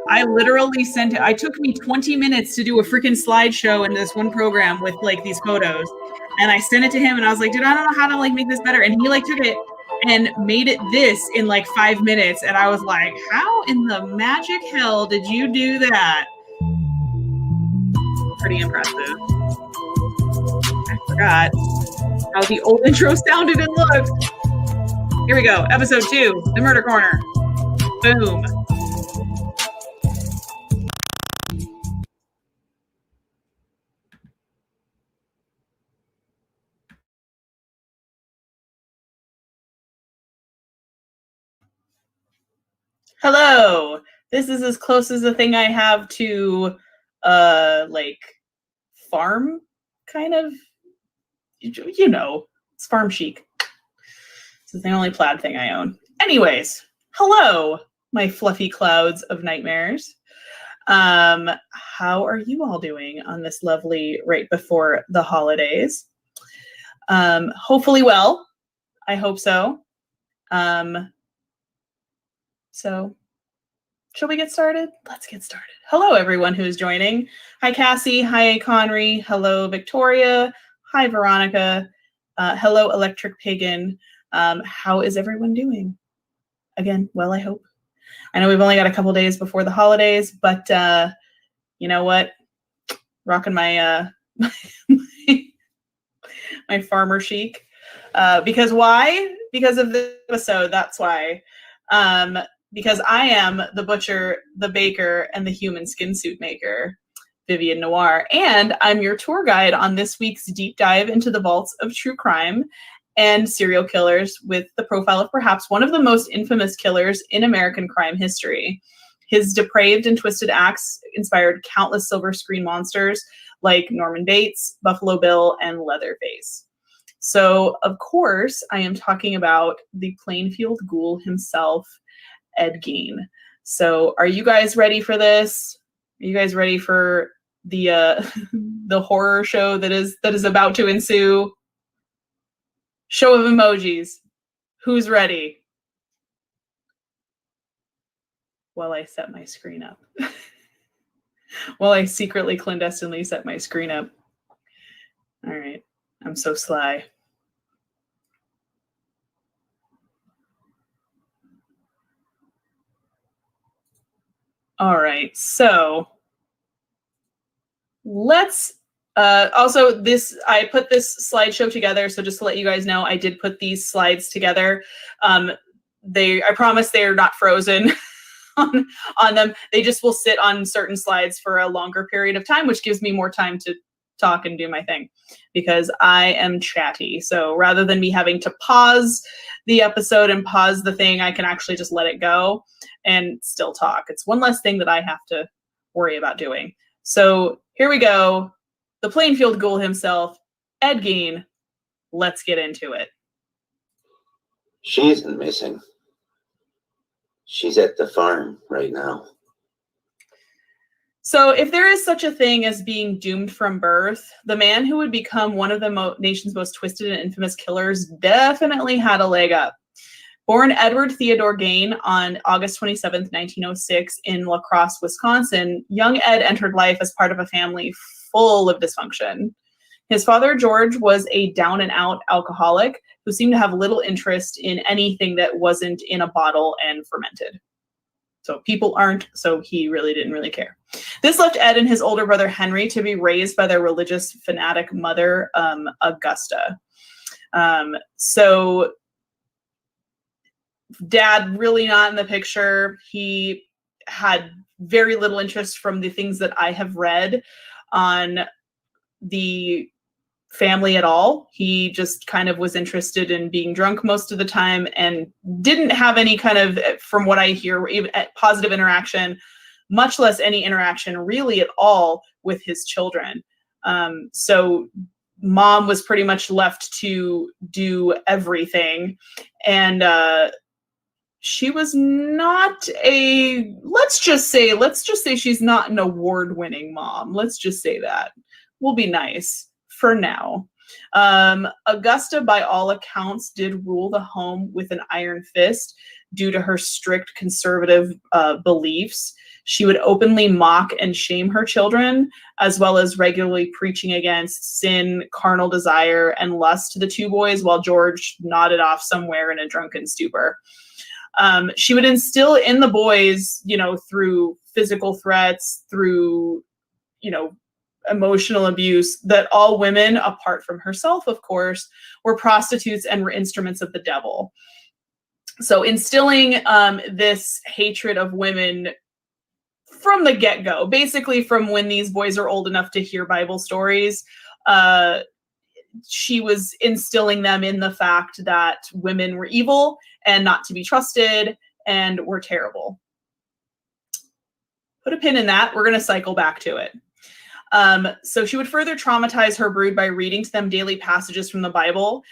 S2: I literally sent it. It took me 20 minutes to do a freaking slideshow in this one program with like these photos. And I sent it to him and I was like, dude, I don't know how to like make this better. And he like took it and made it this in like 5 minutes. And I was like, how in the magic hell did you do that? Pretty impressive. forgot how the old intro sounded and looked. Here we go. Episode 2, The Murder Corner. Boom.
S1: Hello. This is as close as the thing I have to, like, farm, kind of. You know, it's farm chic. This is the only plaid thing I own. Anyways, hello, my fluffy clouds of nightmares. How are you all doing on this lovely right before the holidays? Hopefully well. I hope so. So, shall we get started? Let's get started. Hello, everyone who's joining. Hi, Cassie. Hi, Conry. Hello, Victoria. Hi, Veronica. Hello, Electric Pagan. How is everyone doing? Again, well, I hope. I know we've only got a couple days before the holidays, but you know what? Rocking my my farmer chic. Because why? Because of this episode. That's why. Because I am the butcher, the baker, and the human skin suit maker, Vivian Noir, and I'm your tour guide on this week's deep dive into the vaults of true crime and serial killers with the profile of perhaps one of the most infamous killers in American crime history. His depraved and twisted acts inspired countless silver screen monsters like Norman Bates, Buffalo Bill, and Leatherface. So, of course, I am talking about the Plainfield Ghoul himself, Ed Gein. So, are you guys ready for this? Are you guys ready for the the horror show that is about to ensue? Show of emojis. Who's ready? While I set my screen up. While I secretly clandestinely set my screen up. All right. I'm so sly. All right, so let's also I put this slideshow together, so just to let you guys know, I did put these slides together. I promise they are not frozen on them. They just will sit on certain slides for a longer period of time, which gives me more time to talk and do my thing because I am chatty. So rather than me having to pause the episode and pause the thing, I can actually just let it go and still talk. It's one less thing that I have to worry about doing. So here we go. The Plainfield Ghoul himself, Ed Gein. Let's get into it.
S3: She isn't missing. She's at the farm right now.
S1: So if there is such a thing as being doomed from birth, the man who would become one of the nation's most twisted and infamous killers definitely had a leg up. Born Edward Theodore Gein on August 27th, 1906 in La Crosse, Wisconsin, young Ed entered life as part of a family full of dysfunction. His father, George, was a down-and-out alcoholic who seemed to have little interest in anything that wasn't in a bottle and fermented. So people aren't, so he really didn't care. This left Ed and his older brother, Henry, to be raised by their religious fanatic mother, Augusta. So Dad really not in the picture. He had very little interest from the things that I have read on the family at all. He just kind of was interested in being drunk most of the time and didn't have any kind of, from what I hear, even positive interaction, much less any interaction really at all with his children. So mom was pretty much left to do everything. And she was not let's just say she's not an award-winning mom. Let's just say that. We'll be nice for now. Augusta, by all accounts, did rule the home with an iron fist due to her strict conservative beliefs. She would openly mock and shame her children, as well as regularly preaching against sin, carnal desire, and lust to the two boys, while George nodded off somewhere in a drunken stupor. She would instill in the boys, through physical threats, through, emotional abuse, that all women, apart from herself, of course, were prostitutes and were instruments of the devil. So instilling this hatred of women from the get-go, basically from when these boys are old enough to hear Bible stories, she was instilling them in the fact that women were evil and not to be trusted and were terrible. Put a pin in that. We're going to cycle back to it. So she would further traumatize her brood by reading to them daily passages from the Bible,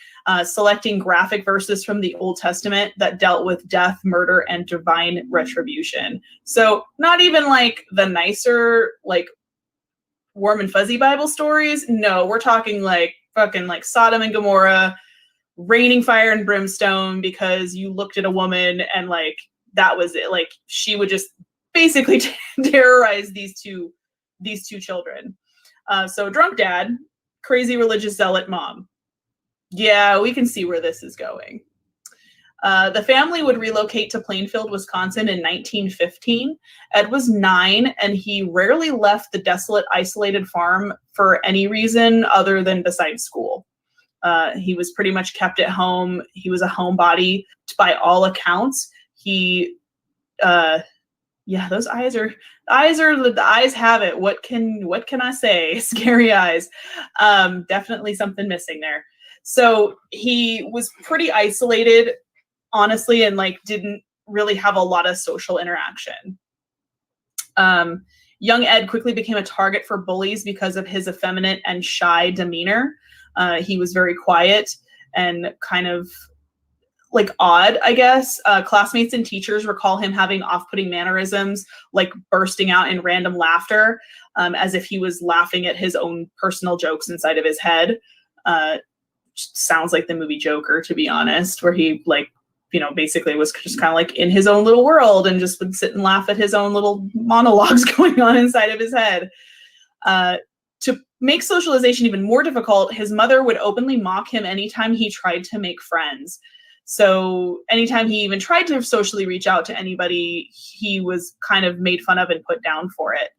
S1: selecting graphic verses from the Old Testament that dealt with death, murder, and divine retribution. So not even like the nicer, like warm and fuzzy Bible stories. No, we're talking like fucking like Sodom and Gomorrah, raining fire and brimstone because you looked at a woman and like that was it. Like she would just basically terrorize these two children. So drunk dad, crazy religious zealot mom. Yeah, we can see where this is going. The family would relocate to Plainfield, Wisconsin in 1915. Ed was 9, and he rarely left the desolate, isolated farm for any reason other than besides school. He was pretty much kept at home. He was a homebody by all accounts. He, yeah, those the eyes have it. What can I say? Scary eyes. Definitely something missing there. So he was pretty isolated, honestly, and like didn't really have a lot of social interaction. Young Ed quickly became a target for bullies because of his effeminate and shy demeanor. He was very quiet and kind of like odd, I guess. Classmates and teachers recall him having off-putting mannerisms, like bursting out in random laughter, as if he was laughing at his own personal jokes inside of his head. Sounds like the movie Joker, to be honest, where he like, you know, basically was just kind of like in his own little world and just would sit and laugh at his own little monologues going on inside of his head. To make socialization even more difficult, his mother would openly mock him anytime he tried to make friends. So anytime he even tried to socially reach out to anybody, he was kind of made fun of and put down for it.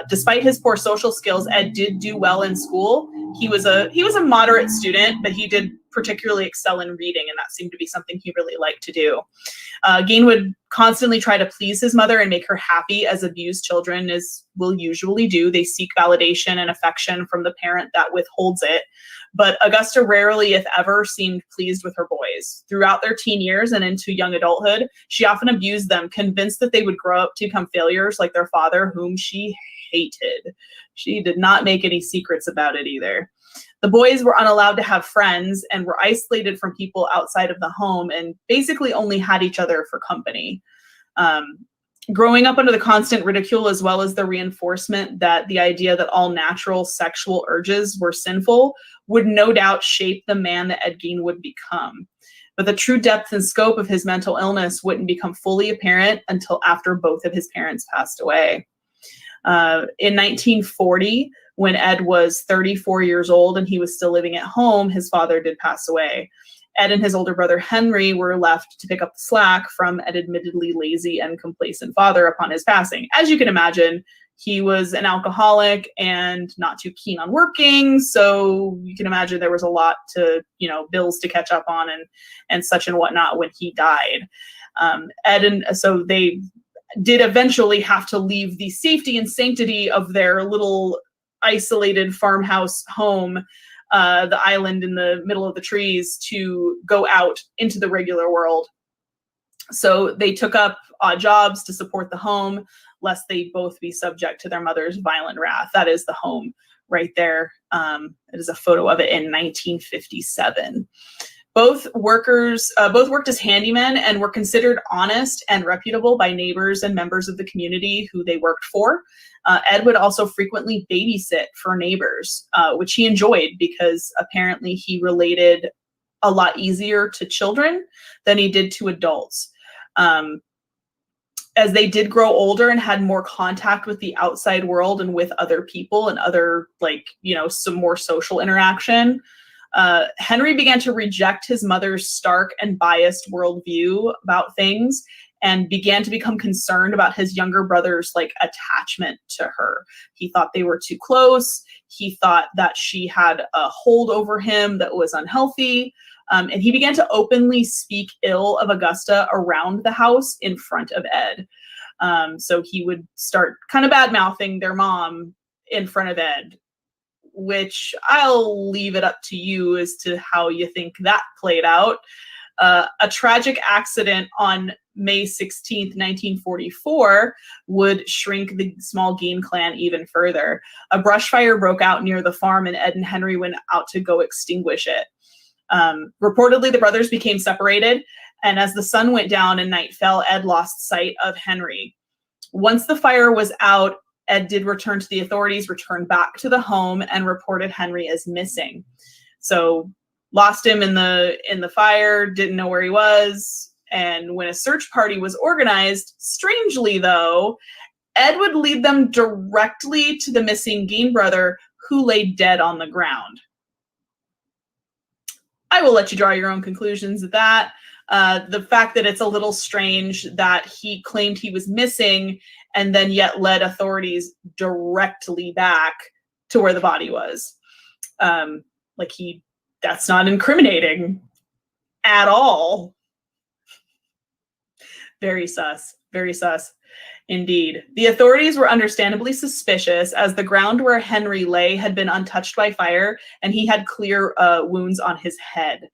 S1: Despite his poor social skills, Ed did do well in school. He was a moderate student, but he did particularly excel in reading, and that seemed to be something he really liked to do. Gain would constantly try to please his mother and make her happy, as abused children will usually do. They seek validation and affection from the parent that withholds it. But Augusta rarely, if ever, seemed pleased with her boys. Throughout their teen years and into young adulthood, she often abused them, convinced that they would grow up to become failures like their father, whom she hated. She did not make any secrets about it either. The boys were unallowed to have friends and were isolated from people outside of the home and basically only had each other for company. Growing up under the constant ridicule, as well as the reinforcement that the idea that all natural sexual urges were sinful, would no doubt shape the man that Ed Gein would become. But the true depth and scope of his mental illness wouldn't become fully apparent until after both of his parents passed away. In 1940, when Ed was 34 years old and he was still living at home, his father did pass away. Ed and his older brother Henry were left to pick up the slack from an admittedly lazy and complacent father upon his passing. As you can imagine, he was an alcoholic and not too keen on working, so you can imagine there was a lot to, bills to catch up on and such and whatnot when he died. So they did eventually have to leave the safety and sanctity of their little isolated farmhouse home, the island in the middle of the trees, to go out into the regular world. So they took up odd jobs to support the home, lest they both be subject to their mother's violent wrath. That is the home right there. It is a photo of it in 1957. Both worked as handymen and were considered honest and reputable by neighbors and members of the community who they worked for. Ed would also frequently babysit for neighbors, which he enjoyed because apparently he related a lot easier to children than he did to adults. As they did grow older and had more contact with the outside world and with other people and other, some more social interaction, Henry began to reject his mother's stark and biased worldview about things and began to become concerned about his younger brother's like attachment to her. He thought they were too close. He thought that she had a hold over him that was unhealthy. And he began to openly speak ill of Augusta around the house in front of Ed. So he would start kind of bad-mouthing their mom in front of Ed, which I'll leave it up to you as to how you think that played out. A tragic accident on May 16th, 1944 would shrink the small Gein clan even further. A brush fire broke out near the farm and Ed and Henry went out to go extinguish it. Reportedly, the brothers became separated, and as the sun went down and night fell, Ed lost sight of Henry. Once the fire was out, Ed did return to the authorities, returned back to the home, and reported Henry as missing. So lost him in the fire, didn't know where he was. And when a search party was organized, strangely though, Ed would lead them directly to the missing Gein brother, who lay dead on the ground. I will let you draw your own conclusions of that. The fact that it's a little strange that he claimed he was missing and then yet led authorities directly back to where the body was. That's not incriminating at all. Very sus. Very sus. Indeed. The authorities were understandably suspicious, as the ground where Henry lay had been untouched by fire, and he had clear wounds on his head,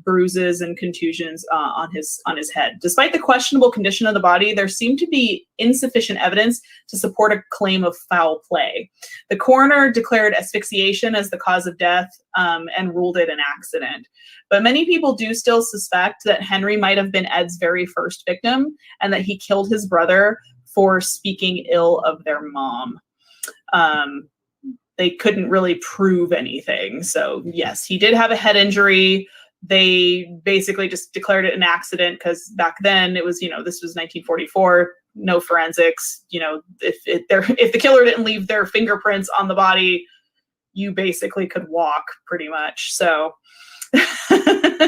S1: bruises and contusions on his head. Despite the questionable condition of the body, there seemed to be insufficient evidence to support a claim of foul play. The coroner declared asphyxiation as the cause of death and ruled it an accident. But many people do still suspect that Henry might have been Ed's very first victim and that he killed his brother for speaking ill of their mom. They couldn't really prove anything. So yes, he did have a head injury. They basically just declared it an accident because back then it was, this was 1944, no forensics. If the killer didn't leave their fingerprints on the body, you basically could walk pretty much. So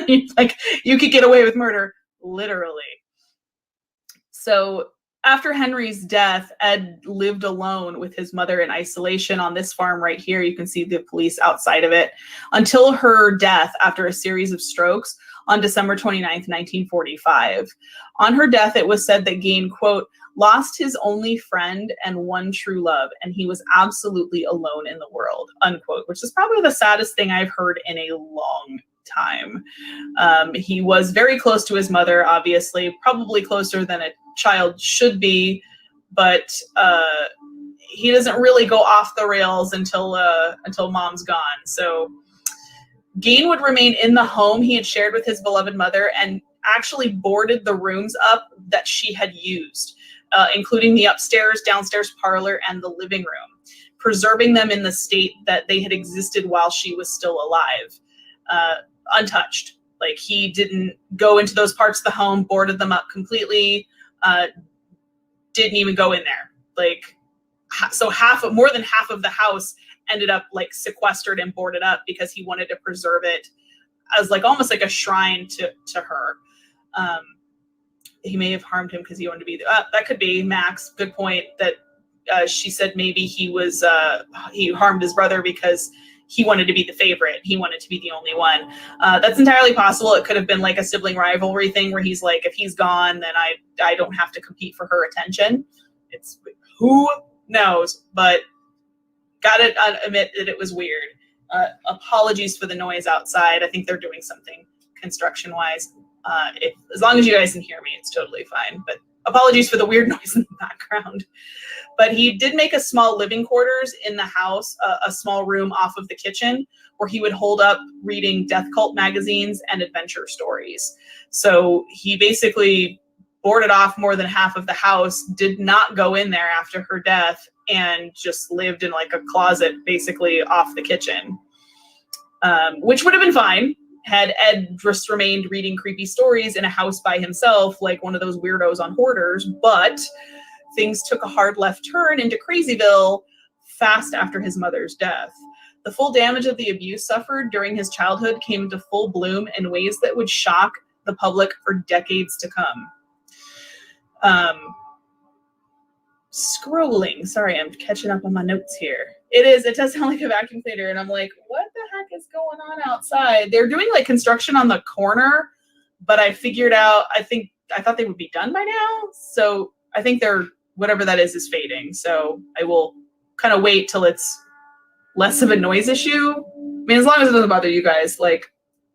S1: you could get away with murder, literally. So after Henry's death, Ed lived alone with his mother in isolation on this farm right here. You can see the police outside of it until her death after a series of strokes on December 29th, 1945. On her death, it was said that Gein, quote, lost his only friend and one true love, and he was absolutely alone in the world, unquote, which is probably the saddest thing I've heard in a long time. He was very close to his mother, obviously, probably closer than a child should be, but he doesn't really go off the rails until mom's gone. So Gein would remain in the home he had shared with his beloved mother and actually boarded the rooms up that she had used, including the upstairs, downstairs parlor, and the living room, preserving them in the state that they had existed while she was still alive, untouched. Like, he didn't go into those parts of the home, boarded them up completely, didn't even go in there. Like, so more than half of the house ended up like sequestered and boarded up because he wanted to preserve it as like almost like a shrine to her. He may have harmed him because he wanted to be that could be Max. Good point. That she said maybe he harmed his brother because he wanted to be the favorite. He wanted to be the only one. That's entirely possible. It could have been like a sibling rivalry thing where he's like, if he's gone, then I don't have to compete for her attention. It's who knows, but gotta admit that it was weird. Apologies for the noise outside. I think they're doing something construction-wise. As long as you guys can hear me, it's totally fine. But apologies for the weird noise in the background. But he did make a small living quarters in the house, a small room off of the kitchen, where he would hold up reading death cult magazines and adventure stories. So he basically boarded off more than half of the house, did not go in there after her death, and just lived in like a closet basically off the kitchen, which would have been fine had Ed just remained reading creepy stories in a house by himself, like one of those weirdos on Hoarders. But things took a hard left turn into Crazyville fast after his mother's death. The full damage of the abuse suffered during his childhood came into full bloom in ways that would shock the public for decades to come. Scrolling. Sorry, I'm catching up on my notes here. It does sound like a vacuum cleaner, and I'm like, what the heck is going on outside? They're doing like construction on the corner, but I figured out, I thought they would be done by now. So I think whatever that is fading. So I will kind of wait till it's less of a noise issue. I mean, as long as it doesn't bother you guys, like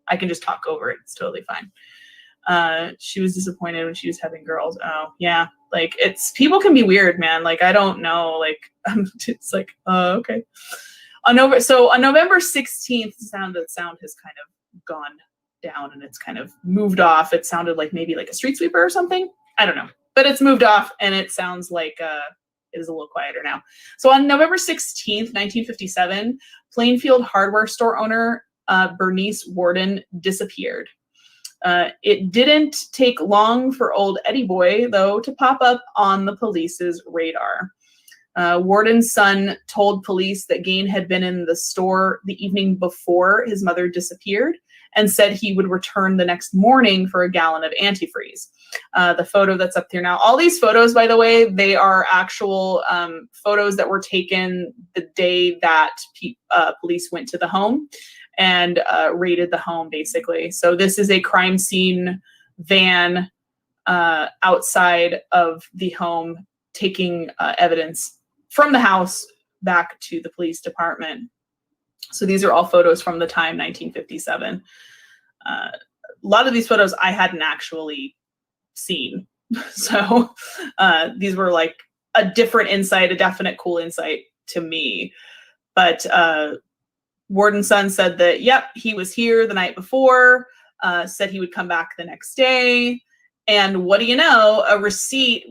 S1: I can just talk over it. It's totally fine. She was disappointed when she was having girls. Oh yeah. Like people can be weird, man. Like, I don't know. Like, it's like, okay. On November 16th, the sound has kind of gone down and it's kind of moved off. It sounded like maybe like a street sweeper or something. I don't know, but it's moved off and it sounds like it is a little quieter now. So on November 16th, 1957, Plainfield hardware store owner Bernice Warden disappeared. It didn't take long for old Eddie Boy, though, to pop up on the police's radar. Warden's son told police that Gain had been in the store the evening before his mother disappeared and said he would return the next morning for a gallon of antifreeze. The photo that's up there now, all these photos, by the way, they are actual photos that were taken the day that police went to the home and raided the home, basically. So this is a crime scene van outside of the home, taking evidence from the house back to the police department. So these are all photos from the time, 1957. A lot of these photos I hadn't actually seen. So these were like a different insight, a definite cool insight to me. But Warden's son said that, yep, he was here the night before, said he would come back the next day. And what do you know? A receipt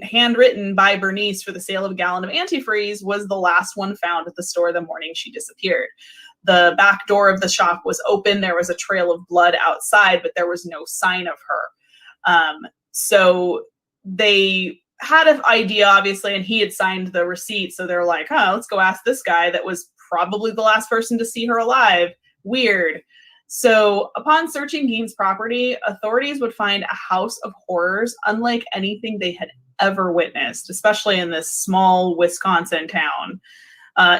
S1: handwritten by Bernice for the sale of a gallon of antifreeze was the last one found at the store the morning she disappeared. The back door of the shop was open. There was a trail of blood outside, but there was no sign of her. So they had an idea, obviously, and he had signed the receipt. So they're like, oh, let's go ask this guy that was probably the last person to see her alive. Weird. So upon searching Gaines' property, authorities would find a house of horrors unlike anything they had ever witnessed, especially in this small Wisconsin town.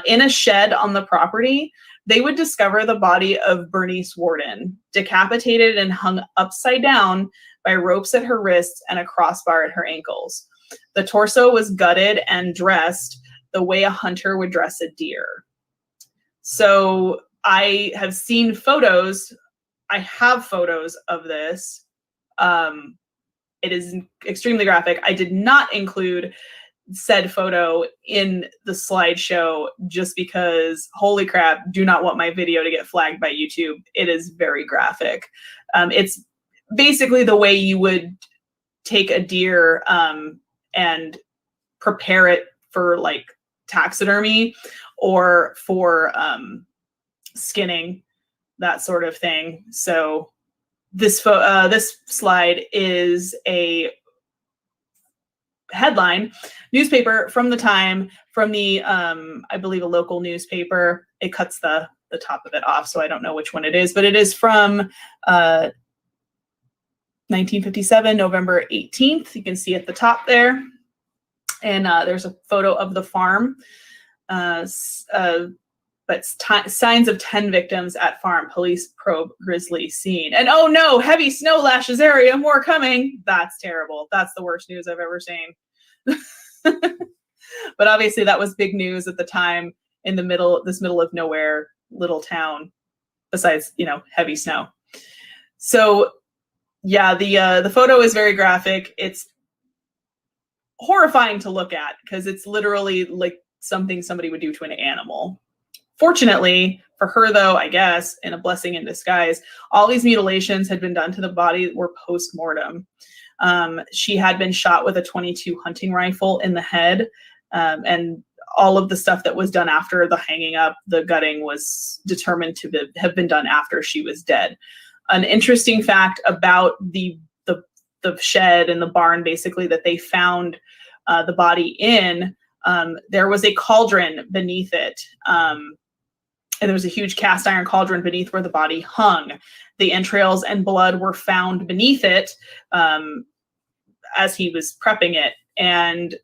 S1: In a shed on the property, they would discover the body of Bernice Warden, decapitated and hung upside down by ropes at her wrists and a crossbar at her ankles. The torso was gutted and dressed the way a hunter would dress a deer. So I have seen photos. I have photos of this. It is extremely graphic. I did not include said photo in the slideshow just because, holy crap, do not want my video to get flagged by YouTube. It is very graphic. It's basically the way you would take a deer and prepare it for like taxidermy or for skinning, that sort of thing. So this slide is a headline newspaper from the time, from the I believe a local newspaper. It cuts the top of it off, so I don't know which one it is, but it is from 1957, November 18th. You can see at the top there, and there's a photo of the farm. But signs of 10 victims at farm. Police probe grisly scene. And oh no, heavy snow lashes area, more coming. That's terrible. That's the worst news I've ever seen. But obviously that was big news at the time in this middle of nowhere little town, besides, heavy snow. So yeah, the photo is very graphic. It's horrifying to look at because it's literally like something somebody would do to an animal. Fortunately for her, though, I guess, and a blessing in disguise, all these mutilations had been done to the body that were post-mortem. She had been shot with a .22 hunting rifle in the head, and all of the stuff that was done after the hanging up, the gutting, was determined to have been done after she was dead. An interesting fact about the shed and the barn, basically, that they found the body in, there was a cauldron beneath it. And there was a huge cast iron cauldron beneath where the body hung. The entrails and blood were found beneath it as he was prepping it. And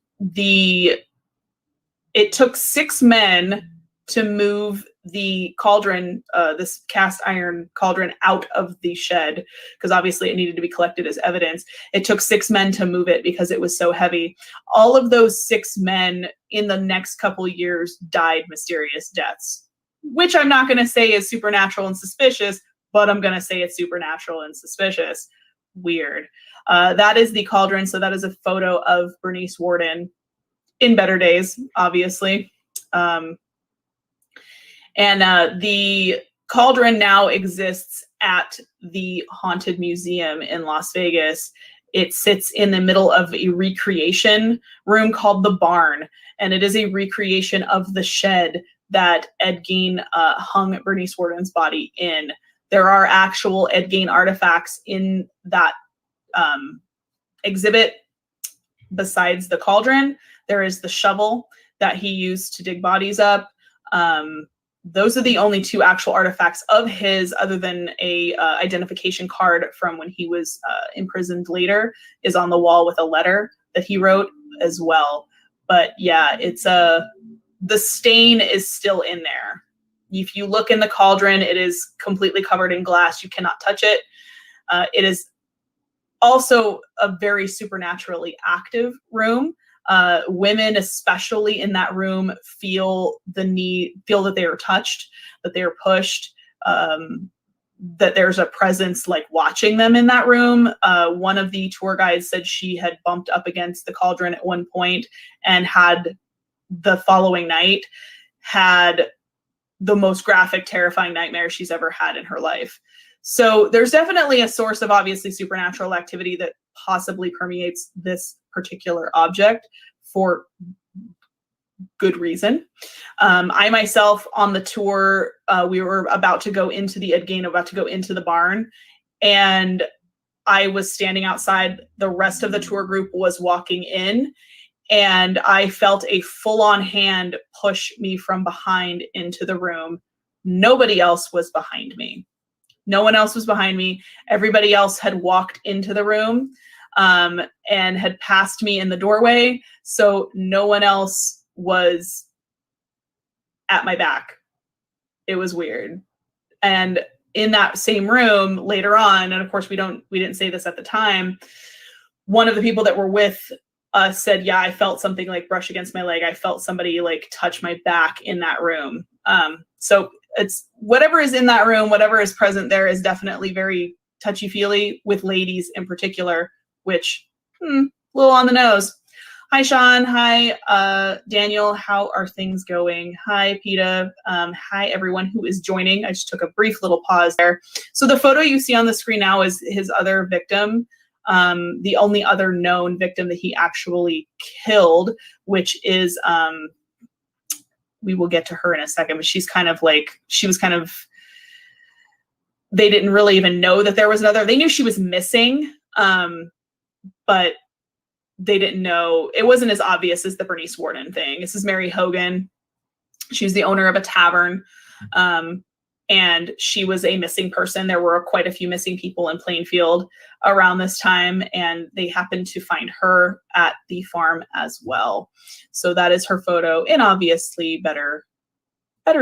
S1: it took 6 men to move the cauldron, this cast iron cauldron, out of the shed, because obviously it needed to be collected as evidence. It took 6 men to move it because it was so heavy. All of those 6 men in the next couple years died mysterious deaths, which I'm not going to say is supernatural and suspicious, but I'm going to say it's supernatural and suspicious. Weird. That is the cauldron. So that is a photo of Bernice Worden in better days, obviously. The cauldron now exists at the Haunted Museum in Las Vegas. It sits in the middle of a recreation room called the Barn, and it is a recreation of the shed that Ed Gein hung Bernice Worden's body in. There are actual Ed Gein artifacts in that exhibit besides the cauldron. There is the shovel that he used to dig bodies up. Those are the only 2 actual artifacts of his, other than a identification card from when he was imprisoned later, is on the wall with a letter that he wrote as well. But yeah, it's the stain is still in there. If you look in the cauldron, it is completely covered in glass. You cannot touch it. It is also a very supernaturally active room. Women, especially in that room, feel that they are touched, that they are pushed, that there's a presence like watching them in that room. One of the tour guides said she had bumped up against the cauldron at one point and had the following night had the most graphic, terrifying nightmare she's ever had in her life. So there's definitely a source of obviously supernatural activity that possibly permeates this particular object for good reason. I myself, on the tour, we were about to go into the Ed Gein, about to go into the barn, and I was standing outside. The rest of the tour group was walking in, and I felt a full-on hand push me from behind into the room. Nobody else was behind me. No one else was behind me. Everybody else had walked into the room and had passed me in the doorway. So no one else was at my back. It was weird. And in that same room later on, and of course we didn't say this at the time, one of the people that were with us said, yeah, I felt something like brush against my leg. I felt somebody like touch my back in that room. So it's whatever is in that room, whatever is present there is definitely very touchy-feely with ladies in particular, which a little on the nose. Hi, Sean. Hi, Daniel. How are things going? Hi, Peta. Hi, everyone who is joining. I just took a brief little pause there. So the photo you see on the screen now is his other victim, the only other known victim that he actually killed, which is, we will get to her in a second, but she was kind of, they didn't really even know that there was another. They knew she was missing, but they didn't know. It wasn't as obvious as the Bernice Worden thing. This is Mary Hogan. She was the owner of a tavern, and she was a missing person. There were quite a few missing people in Plainfield around this time, and they happened to find her at the farm as well. So that is her photo in obviously better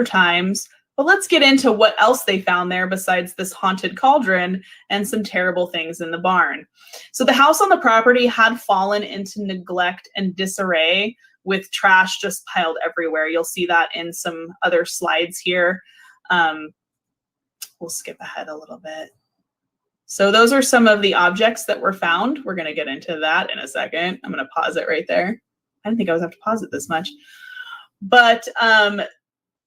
S1: times. But let's get into what else they found there besides this haunted cauldron and some terrible things in the barn. So the house on the property had fallen into neglect and disarray, with trash just piled everywhere. You'll see that in some other slides here. We'll skip ahead a little bit. So those are some of the objects that were found. We're going to get into that in a second. I'm going to pause it right there. I didn't think I was have to pause it this much. But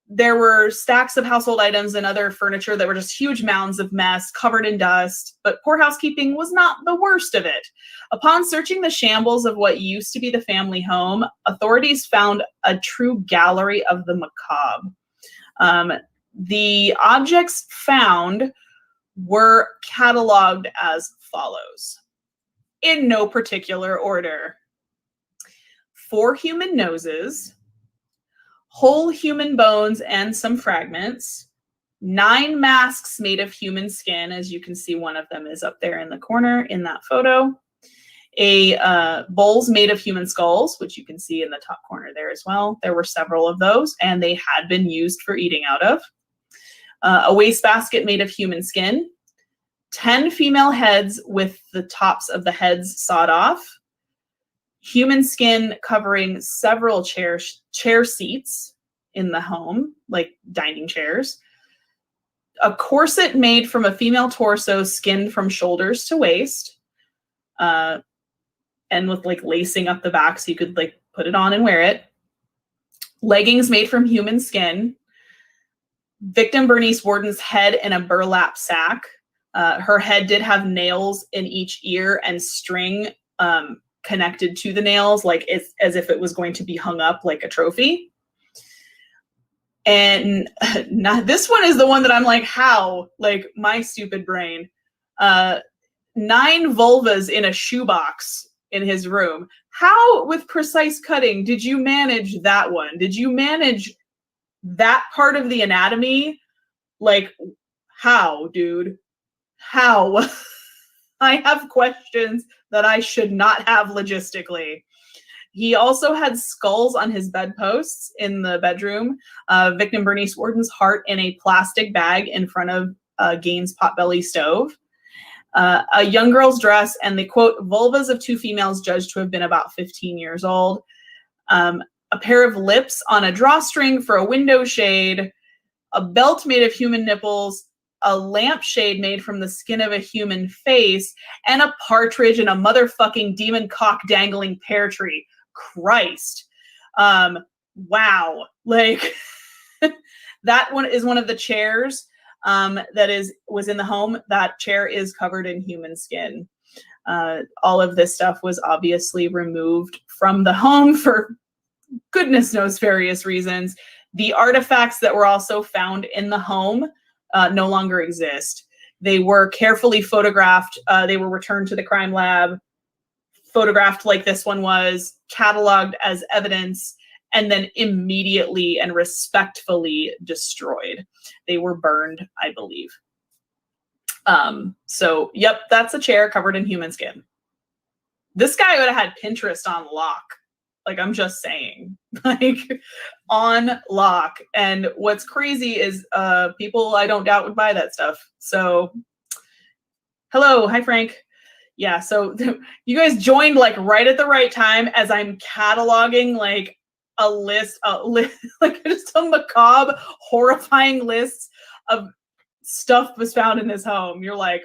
S1: there were stacks of household items and other furniture that were just huge mounds of mess covered in dust, but poor housekeeping was not the worst of it. Upon searching the shambles of what used to be the family home, authorities found a true gallery of the macabre. The objects found were cataloged as follows, in no particular order: 4 human noses, whole human bones and some fragments, 9 masks made of human skin. As you can see, one of them is up there in the corner in that photo. Bowls made of human skulls, which you can see in the top corner there as well. There were several of those, and they had been used for eating out of. A wastebasket made of human skin. 10 female heads with the tops of the heads sawed off. Human skin covering several chair seats in the home, like dining chairs. A corset made from a female torso skinned from shoulders to waist. And with like lacing up the back so you could like put it on and wear it. Leggings made from human skin. Victim Bernice Worden's head in a burlap sack. Her head did have nails in each ear and string connected to the nails, like as if it was going to be hung up like a trophy. And this one is the one that I'm like, how? Like, my stupid brain. 9 vulvas in a shoebox in his room. How, with precise cutting, did you manage that one? Did you manage that part of the anatomy? Like, how, dude? How? I have questions that I should not have logistically. He also had skulls on his bedposts in the bedroom. Victim Bernice Worden's heart in a plastic bag in front of Gaines' potbelly stove. A young girl's dress and the, quote, vulvas of 2 females judged to have been about 15 years old. A pair of lips on a drawstring for a window shade. A belt made of human nipples. A lampshade made from the skin of a human face. And a partridge in a motherfucking demon cock dangling pear tree. Christ. Wow. Like, that one is one of the chairs that was in the home. That chair is covered in human skin. All of this stuff was obviously removed from the home for goodness knows various reasons. The artifacts that were also found in the home no longer exist. They were carefully photographed. They were returned to the crime lab, photographed like this one was, cataloged as evidence, and then immediately and respectfully destroyed. They were burned, I believe. So, yep, that's a chair covered in human skin. This guy would have had Pinterest on lock. Like, I'm just saying, like, on lock. And what's crazy is people I don't doubt would buy that stuff. So, hello, hi, Frank. Yeah, so you guys joined like right at the right time as I'm cataloging like a list, like just a macabre, horrifying list of stuff was found in this home. You're like,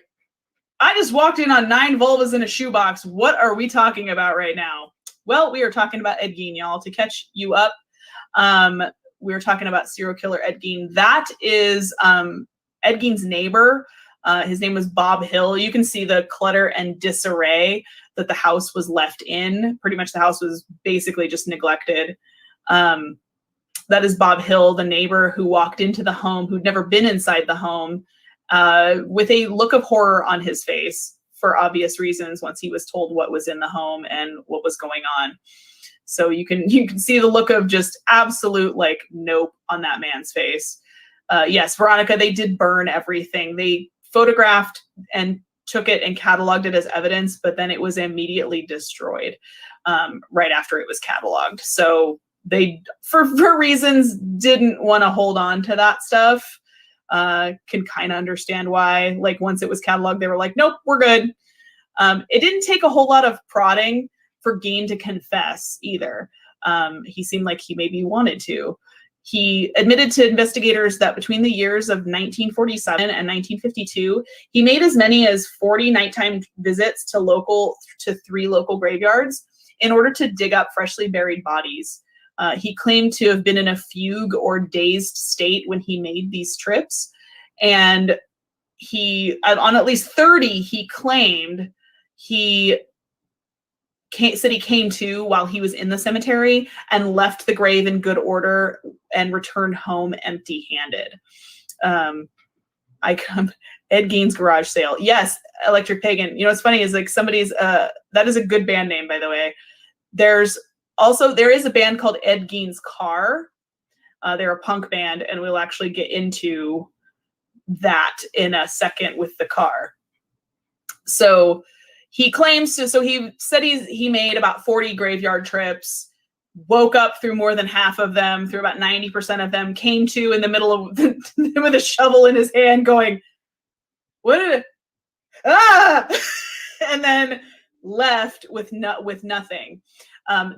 S1: I just walked in on 9 vulvas in a shoebox. What are we talking about right now? Well, we are talking about Ed Gein, y'all. To catch you up, we were talking about serial killer Ed Gein. That is Ed Gein's neighbor. His name was Bob Hill. You can see the clutter and disarray that the house was left in. Pretty much the house was basically just neglected. That is Bob Hill, the neighbor who walked into the home, who'd never been inside the home, with a look of horror on his face for obvious reasons once he was told what was in the home and what was going on. So you can see the look of just absolute like nope on that man's face. Yes, Veronica, they did burn everything. They photographed and took it and cataloged it as evidence, but then it was immediately destroyed right after it was cataloged. So they, for reasons, didn't want to hold on to that stuff. Can kind of understand why. Like, once it was cataloged, they were like, nope, we're good. It didn't take a whole lot of prodding for Gein to confess either. He seemed like he maybe wanted to. He admitted to investigators that between the years of 1947 and 1952, he made as many as 40 nighttime visits to 3 local graveyards in order to dig up freshly buried bodies. He claimed to have been in a fugue or dazed state when he made these trips. And on at least 30, he claimed said he came to while he was in the cemetery and left the grave in good order and returned home empty-handed. Ed Gein's garage sale. Yes, Electric Pagan. You know, what's funny is like that is a good band name, by the way. There is a band called Ed Gein's Car. They're a punk band, and we'll actually get into that in a second with the car. So He claims to, so he said he made about 40 graveyard trips, woke up through more than half of them, through about 90% of them, came to in the middle of with a shovel in his hand going, what did it, and then left with nothing.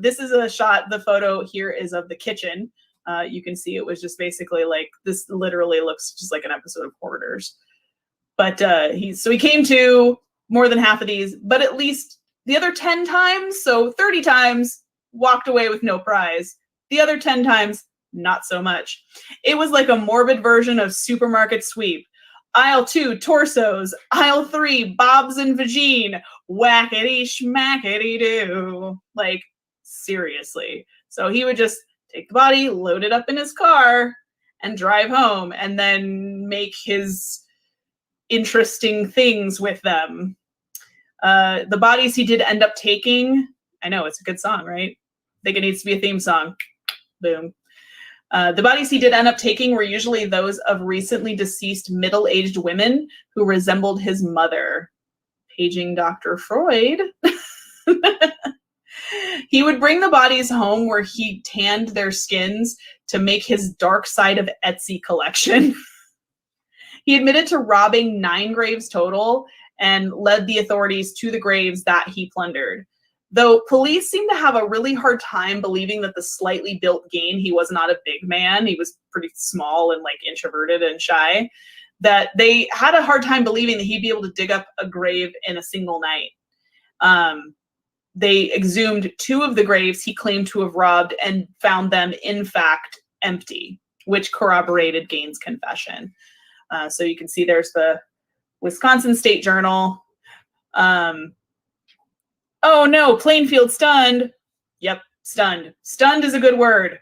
S1: This is a shot, the photo here is of the kitchen. You can see it was just basically like, this literally looks just like an episode of Hoarders. But he came to more than half of these, but at least the other 10 times, so 30 times, walked away with no prize. The other 10 times, not so much. It was like a morbid version of Supermarket Sweep. Aisle 2, torsos. Aisle 3, bobs and vagine. Whackity schmackity do. Like, seriously. So he would just take the body, load it up in his car, and drive home, and then make his interesting things with them. The bodies he did end up taking, I know, it's a good song, right? I think it needs to be a theme song. Boom. The bodies he did end up taking were usually those of recently deceased middle-aged women who resembled his mother. Paging Dr. Freud. He would bring the bodies home where he tanned their skins to make his Dark Side of Etsy collection. He admitted to robbing 9 graves total and led the authorities to the graves that he plundered. Though police seem to have a really hard time believing that the slightly built Gain, he was not a big man, he was pretty small and like introverted and shy, that they had a hard time believing that he'd be able to dig up a grave in a single night. They exhumed 2 of the graves he claimed to have robbed and found them, in fact, empty, which corroborated Gain's confession. So you can see there's the Wisconsin State Journal. Oh no, Plainfield stunned. Yep, stunned. Stunned is a good word.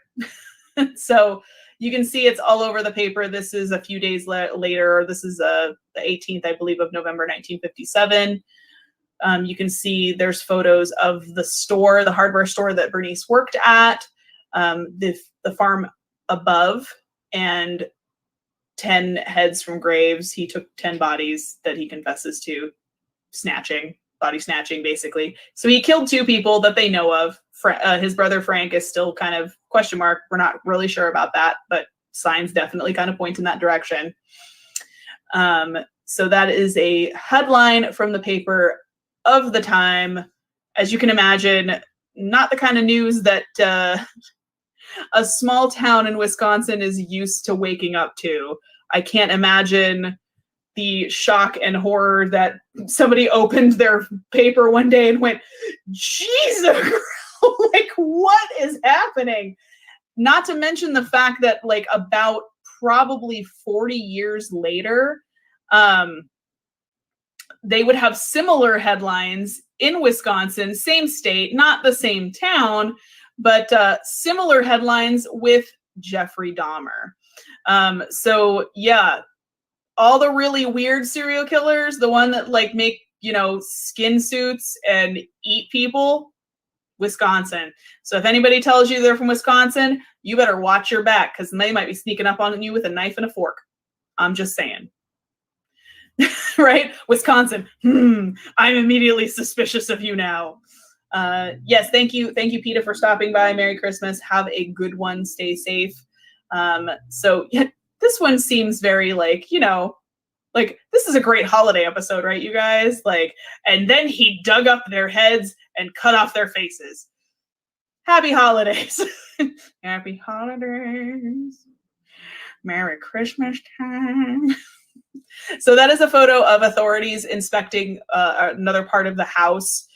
S1: So you can see it's all over the paper. This is a few days later. This is the 18th, I believe, of November 1957. You can see there's photos of the store, the hardware store that Bernice worked at, the farm above, and 10 heads from graves. He took 10 bodies that he confesses to snatching, body snatching, basically. So he killed 2 people that they know of. His brother Frank is still kind of question mark. We're not really sure about that, but signs definitely kind of point in that direction. So that is a headline from the paper of the time. As you can imagine, not the kind of news that a small town in Wisconsin is used to waking up to. I can't imagine the shock and horror that somebody opened their paper one day and went, Jesus, like, what is happening? Not to mention the fact that, like, about probably 40 years later, they would have similar headlines in Wisconsin, same state, not the same town, but similar headlines with Jeffrey Dahmer. So yeah, all the really weird serial killers, the one that like make, skin suits and eat people, Wisconsin. So if anybody tells you they're from Wisconsin, you better watch your back, because they might be sneaking up on you with a knife and a fork. I'm just saying. Right? Wisconsin. I'm immediately suspicious of you now. Yes, thank you, PETA, for stopping by. Merry Christmas. Have a good one. Stay safe. So yeah, this one seems very like, like this is a great holiday episode, right, you guys? Like, and then he dug up their heads and cut off their faces. Happy holidays. Happy holidays. Merry Christmas time. So that is a photo of authorities inspecting another part of the house,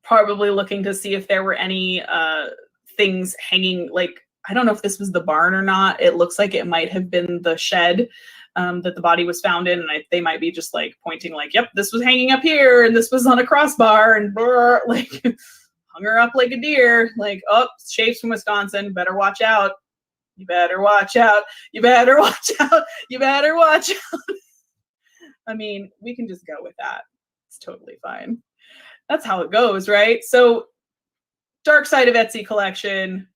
S1: probably looking to see if there were any things hanging, like, I don't know if this was the barn or not. It looks like it might have been the shed that the body was found in, and they might be just like pointing like, yep, this was hanging up here, and this was on a crossbar, and like hung her up like a deer, like, oh, shapes from Wisconsin, better watch out. You better watch out. You better watch out. You better watch out. I mean, we can just go with that. It's totally fine. That's how it goes, right? So, Dark Side of Etsy collection,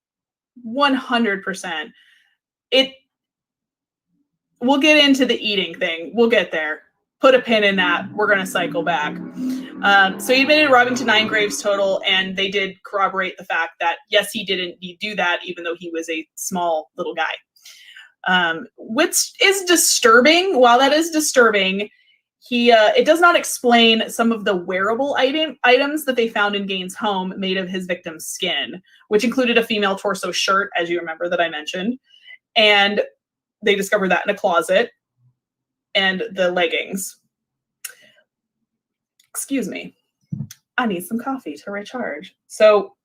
S1: 100%. We'll get into the eating thing. We'll get there. put a pin in that. We're going to cycle back. So he admitted robbing to 9 graves total, and they did corroborate the fact that, yes, he did indeed do that, even though he was a small little guy. Which is disturbing. While that is disturbing, it does not explain some of the wearable items that they found in Gaines' home made of his victim's skin, which included a female torso shirt, as you remember that I mentioned. And they discovered that in a closet, and the leggings. Excuse me. I need some coffee to recharge. So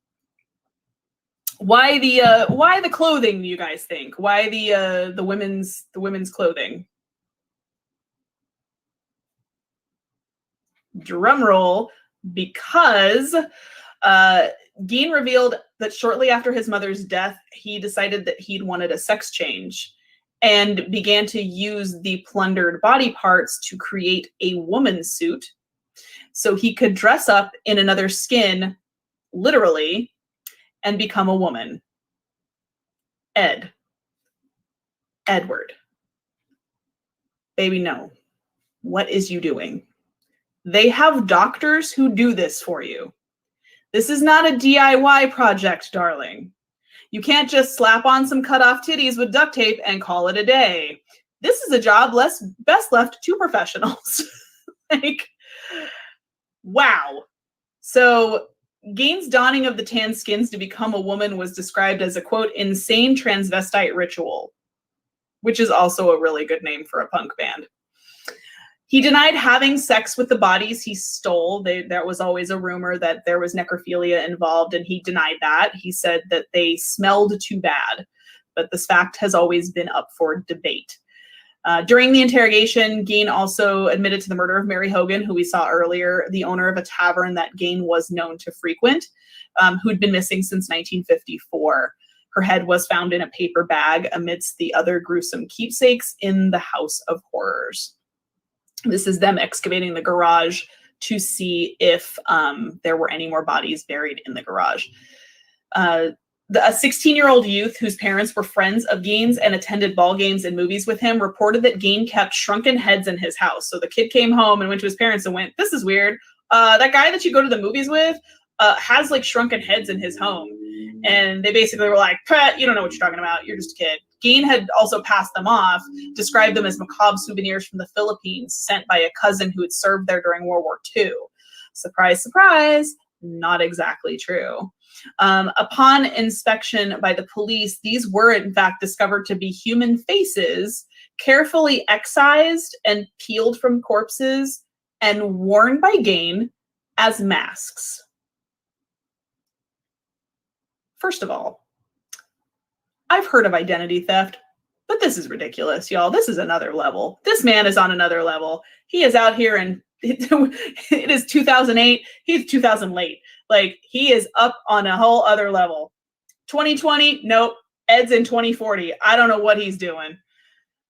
S1: why the clothing, do you guys think? Why the women's clothing? Drum roll, because Gein revealed that shortly after his mother's death, he decided that he'd wanted a sex change and began to use the plundered body parts to create a woman's suit so he could dress up in another skin, literally, and become a woman. Edward. Baby, no. What is you doing? They have doctors who do this for you. This is not a DIY project, darling. You can't just slap on some cut-off titties with duct tape and call it a day. This is a job best left to professionals. Like, wow. So Gaines' donning of the tan skins to become a woman was described as a, quote, insane transvestite ritual, which is also a really good name for a punk band. He denied having sex with the bodies he stole. There was always a rumor that there was necrophilia involved, and he denied that. He said that they smelled too bad, but this fact has always been up for debate. During the interrogation, Gein also admitted to the murder of Mary Hogan, who we saw earlier, the owner of a tavern that Gein was known to frequent, who'd been missing since 1954. Her head was found in a paper bag amidst the other gruesome keepsakes in the House of Horrors. This is them excavating the garage to see if there were any more bodies buried in the garage. A 16-year-old youth whose parents were friends of Gaines and attended ball games and movies with him reported that Gein kept shrunken heads in his house. So the kid came home and went to his parents and went, "This is weird. That guy that you go to the movies with has like shrunken heads in his home." And they basically were like, "Pet, you don't know what you're talking about. You're just a kid." Gein had also passed them off, described them as macabre souvenirs from the Philippines sent by a cousin who had served there during World War II. Surprise, surprise, not exactly true. Upon inspection by the police, these were in fact discovered to be human faces, carefully excised and peeled from corpses and worn by Gein as masks. First of all, I've heard of identity theft, but this is ridiculous, y'all. This is another level. This man is on another level. He is out here and it is 2008. He's 2000 late. Like, he is up on a whole other level. 2020, nope. Ed's in 2040. I don't know what he's doing.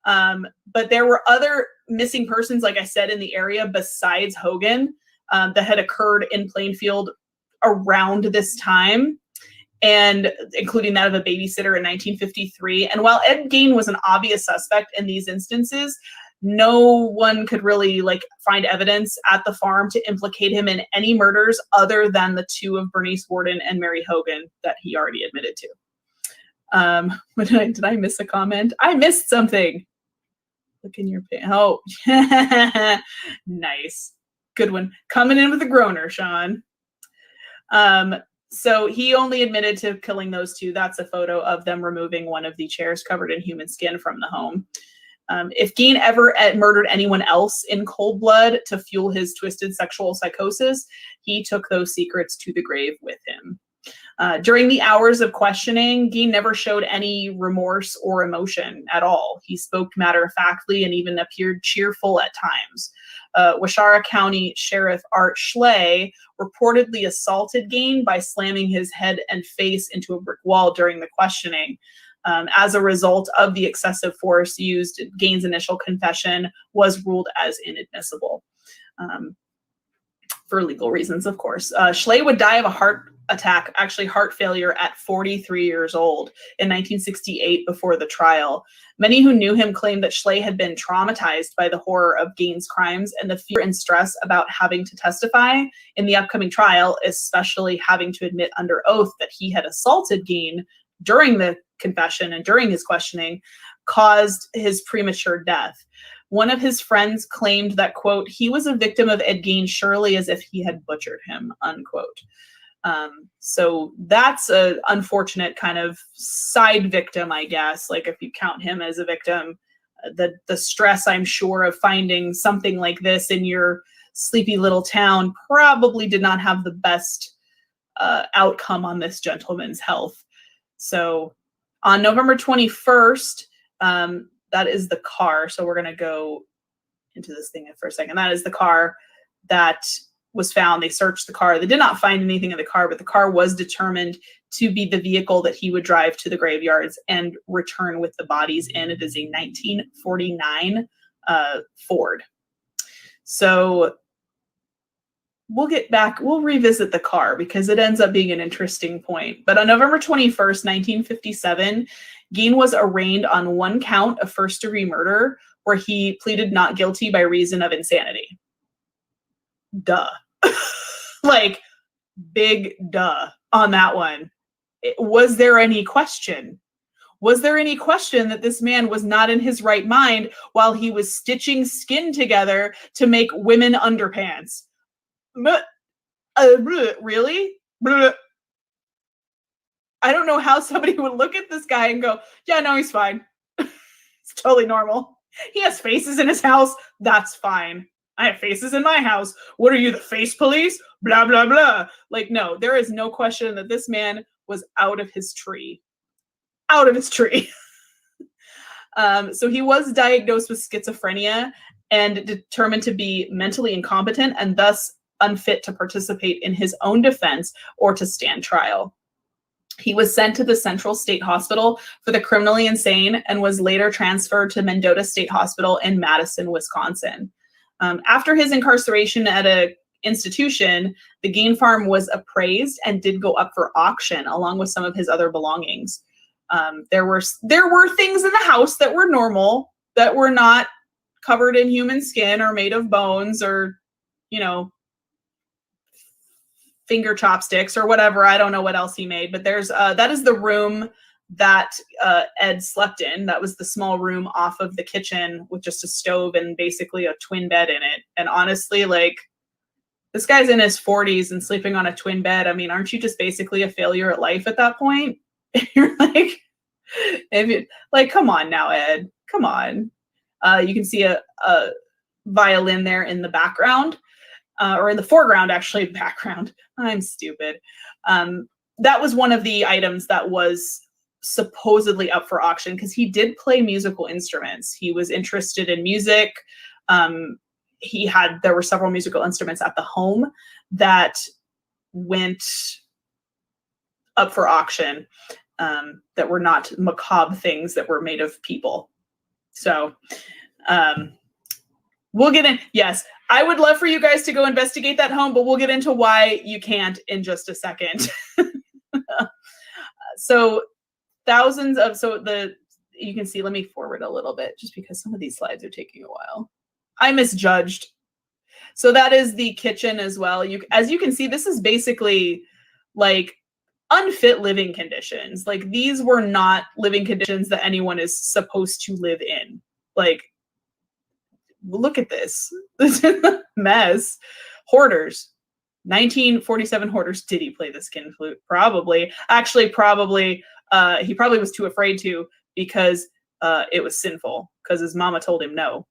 S1: But there were other missing persons, like I said, in the area besides Hogan that had occurred in Plainfield around this time, and including that of a babysitter in 1953. And while Ed Gein was an obvious suspect in these instances, no one could really find evidence at the farm to implicate him in any murders other than the two of Bernice Worden and Mary Hogan that he already admitted to. Did I miss a comment? I missed something. Look in your pants. Oh, nice. Good one. Coming in with a groaner, Sean. So he only admitted to killing those two. That's a photo of them removing one of the chairs covered in human skin from the home. If Gein ever murdered anyone else in cold blood to fuel his twisted sexual psychosis, he took those secrets to the grave with him. During the hours of questioning, Gein never showed any remorse or emotion at all. He spoke matter-of-factly and even appeared cheerful at times. Washara County Sheriff Art Schley reportedly assaulted Gein by slamming his head and face into a brick wall during the questioning. As a result of the excessive force used, Gein's initial confession was ruled as inadmissible. For legal reasons, of course. Schley would die of a heart attack, actually heart failure at 43 years old in 1968 before the trial. Many who knew him claimed that Schley had been traumatized by the horror of Gaines' crimes and the fear and stress about having to testify in the upcoming trial, especially having to admit under oath that he had assaulted Gaines during the confession and during his questioning, caused his premature death. One of his friends claimed that, quote, he was a victim of Ed Gaines surely as if he had butchered him, unquote. So that's an unfortunate kind of side victim, I guess. Like if you count him as a victim, the stress, I'm sure, of finding something like this in your sleepy little town probably did not have the best outcome on this gentleman's health. So on November 21st, that is the car. So we're going to go into this thing for a second. That is the car that was found. They searched the car. They did not find anything in the car, but the car was determined to be the vehicle that he would drive to the graveyards and return with the bodies in. It is a 1949 Ford. So we'll revisit the car because it ends up being an interesting point. But on November 21st, 1957, Gaines was arraigned on one count of first-degree murder where he pleaded not guilty by reason of insanity. Duh. Like, big duh on that one. Was there any question? Was there any question that this man was not in his right mind while he was stitching skin together to make women underpants? Really? I don't know how somebody would look at this guy and go, yeah, no, he's fine. It's totally normal. He has faces in his house. That's fine. I have faces in my house. What are you, the face police? Blah, blah, blah. Like, no, there is no question that this man was out of his tree. Out of his tree. So he was diagnosed with schizophrenia and determined to be mentally incompetent and thus unfit to participate in his own defense or to stand trial. He was sent to the Central State Hospital for the criminally insane and was later transferred to Mendota State Hospital in Madison, Wisconsin. After his incarceration at an institution, the Gaines farm was appraised and did go up for auction along with some of his other belongings. There were things in the house that were normal, that were not covered in human skin or made of bones or, you know, finger chopsticks or whatever. I don't know what else he made, but there's that is the room that Ed slept in. That was the small room off of the kitchen with just a stove and basically a twin bed in it. And honestly, like, this guy's in his 40s and sleeping on a twin bed. I mean, aren't you just basically a failure at life at that point? You're like, come on now, Ed, come on. You can see a violin there in the background, or in the foreground, actually, background. I'm stupid. That was one of the items that was supposedly up for auction because he did play musical instruments. He was interested in music. There were several musical instruments at the home that went up for auction, that were not macabre things that were made of people. So we'll get in. Yes, I would love for you guys to go investigate that home, but we'll get into why you can't in just a second. So you can see, let me forward a little bit just because some of these slides are taking a while. I misjudged. So that is the kitchen as well. As you can see, this is basically like unfit living conditions. Like, these were not living conditions that anyone is supposed to live in. Like, look at this. This is a mess. Hoarders. 1947 hoarders. Did he play the skin flute? Probably. Actually, probably. He probably was too afraid to because it was sinful because his mama told him no.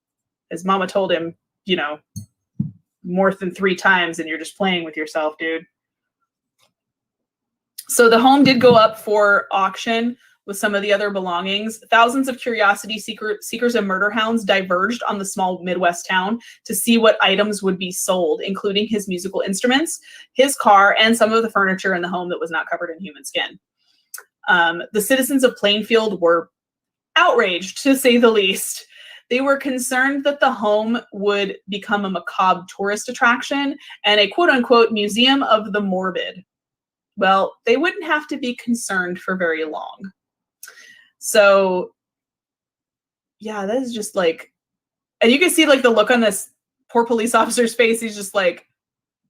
S1: His mama told him, you know, more than 3 times and you're just playing with yourself, dude. So the home did go up for auction with some of the other belongings. Thousands of curiosity seekers and murder hounds diverged on the small Midwest town to see what items would be sold, including his musical instruments, his car, and some of the furniture in the home that was not covered in human skin. The citizens of Plainfield were outraged, to say the least. They were concerned that the home would become a macabre tourist attraction and a quote-unquote museum of the morbid, well, they wouldn't have to be concerned for very long. So, yeah, that is just like, and you can see like the look on this poor police officer's face. He's just like,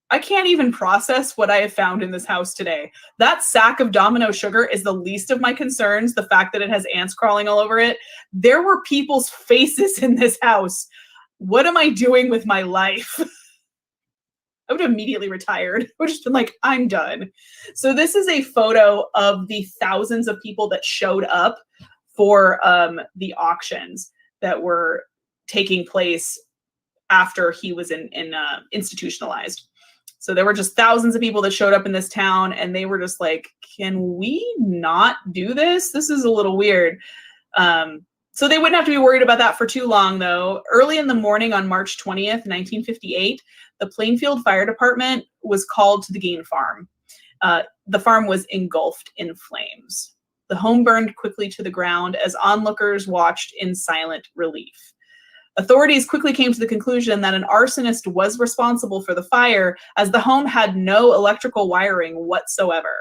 S1: I can't even process what I have found in this house today. That sack of Domino sugar is the least of my concerns. The fact that it has ants crawling all over it. There were people's faces in this house. What am I doing with my life? I would have immediately retired. I would have just been like, I'm done. So this is a photo of the thousands of people that showed up for the auctions that were taking place after he was institutionalized. So there were just thousands of people that showed up in this town, and they were just like, can we not do this? This is a little weird. So they wouldn't have to be worried about that for too long, though. Early in the morning on March 20th, 1958, the Plainfield Fire Department was called to the Gain farm. The farm was engulfed in flames. The home burned quickly to the ground as onlookers watched in silent relief. Authorities quickly came to the conclusion that an arsonist was responsible for the fire, as the home had no electrical wiring whatsoever.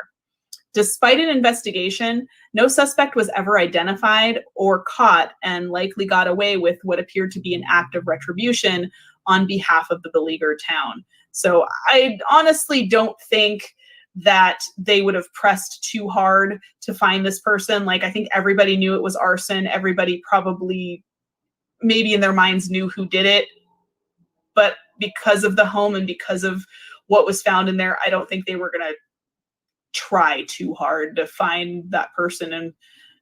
S1: Despite an investigation, no suspect was ever identified or caught, and likely got away with what appeared to be an act of retribution on behalf of the beleaguered town. So I honestly don't think that they would have pressed too hard to find this person. Like, I think everybody knew it was arson. Everybody probably maybe in their minds knew who did it, but because of the home and because of what was found in there, I don't think they were going to try too hard to find that person and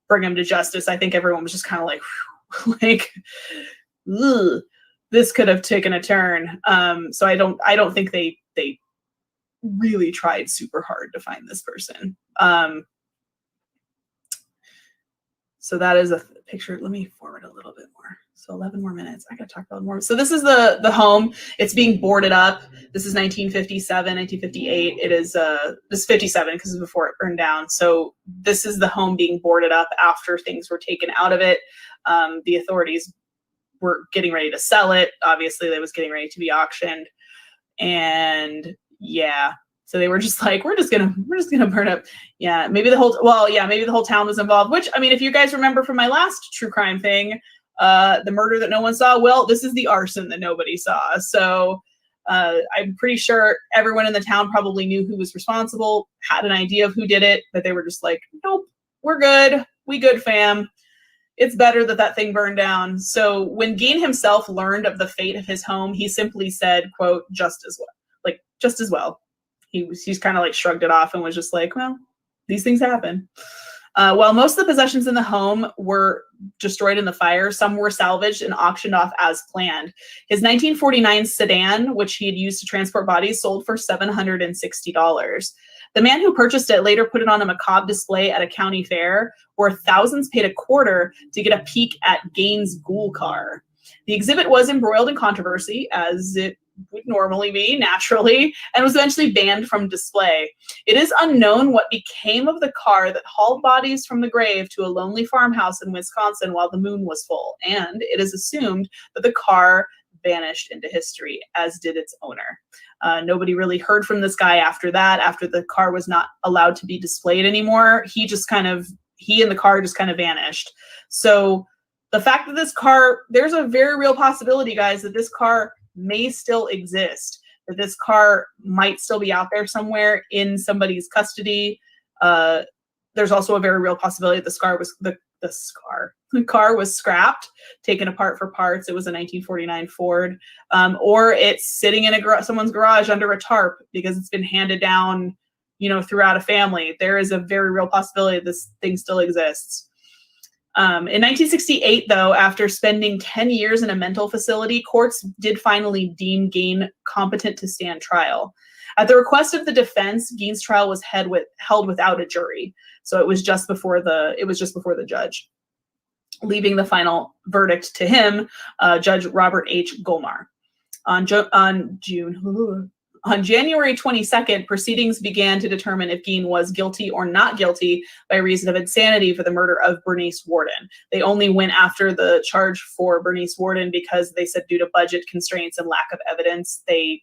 S1: bring him to justice. I think everyone was just kind of like, like, ugh, this could have taken a turn. So I don't think they really tried super hard to find this person. So that is a picture. Let me forward a little bit more. So 11 more minutes. I got to talk about more. So this is the home. It's being boarded up. This is 1957, 1958. It is this is 57 because it's before it burned down. So this is the home being boarded up after things were taken out of it. The authorities were getting ready to sell it. Obviously, it was getting ready to be auctioned. And yeah. So they were just like, we're just gonna burn up. Yeah, maybe the whole town was involved. Which, I mean, if you guys remember from my last true crime thing, the murder that no one saw, well, this is the arson that nobody saw. So I'm pretty sure everyone in the town probably knew who was responsible, had an idea of who did it, but they were just like, nope, we're good. We good, fam. It's better that thing burned down. So when Gain himself learned of the fate of his home, he simply said, quote, just as well. Like, just as well. He's kind of like shrugged it off and was just like, well, these things happen. While most of the possessions in the home were destroyed in the fire, some were salvaged and auctioned off as planned. His 1949 sedan, which he had used to transport bodies, sold for $760. The man who purchased it later put it on a macabre display at a county fair, where thousands paid a quarter to get a peek at Gain's ghoul car. The exhibit was embroiled in controversy, as it would normally be, naturally, and was eventually banned from display. It is unknown what became of the car that hauled bodies from the grave to a lonely farmhouse in Wisconsin while the moon was full, and it is assumed that the car vanished into history, as did its owner. Nobody really heard from this guy after that, after the car was not allowed to be displayed anymore. He and the car just kind of vanished. So the fact that this car, there's a very real possibility, guys, that this car may still exist, that this car might still be out there somewhere in somebody's custody. There's also a very real possibility that the car was scrapped, taken apart for parts. It was a 1949 Ford, or it's sitting in someone's garage under a tarp because it's been handed down, throughout a family. There is a very real possibility this thing still exists. In 1968, though, after spending 10 years in a mental facility, courts did finally deem Gain competent to stand trial. At the request of the defense, Gain's trial was held without a jury, so it was just before the judge, leaving the final verdict to him, Judge Robert H. Golmar. On January 22nd, proceedings began to determine if Gain was guilty or not guilty by reason of insanity for the murder of Bernice Worden. They only went after the charge for Bernice Worden because they said due to budget constraints and lack of evidence, they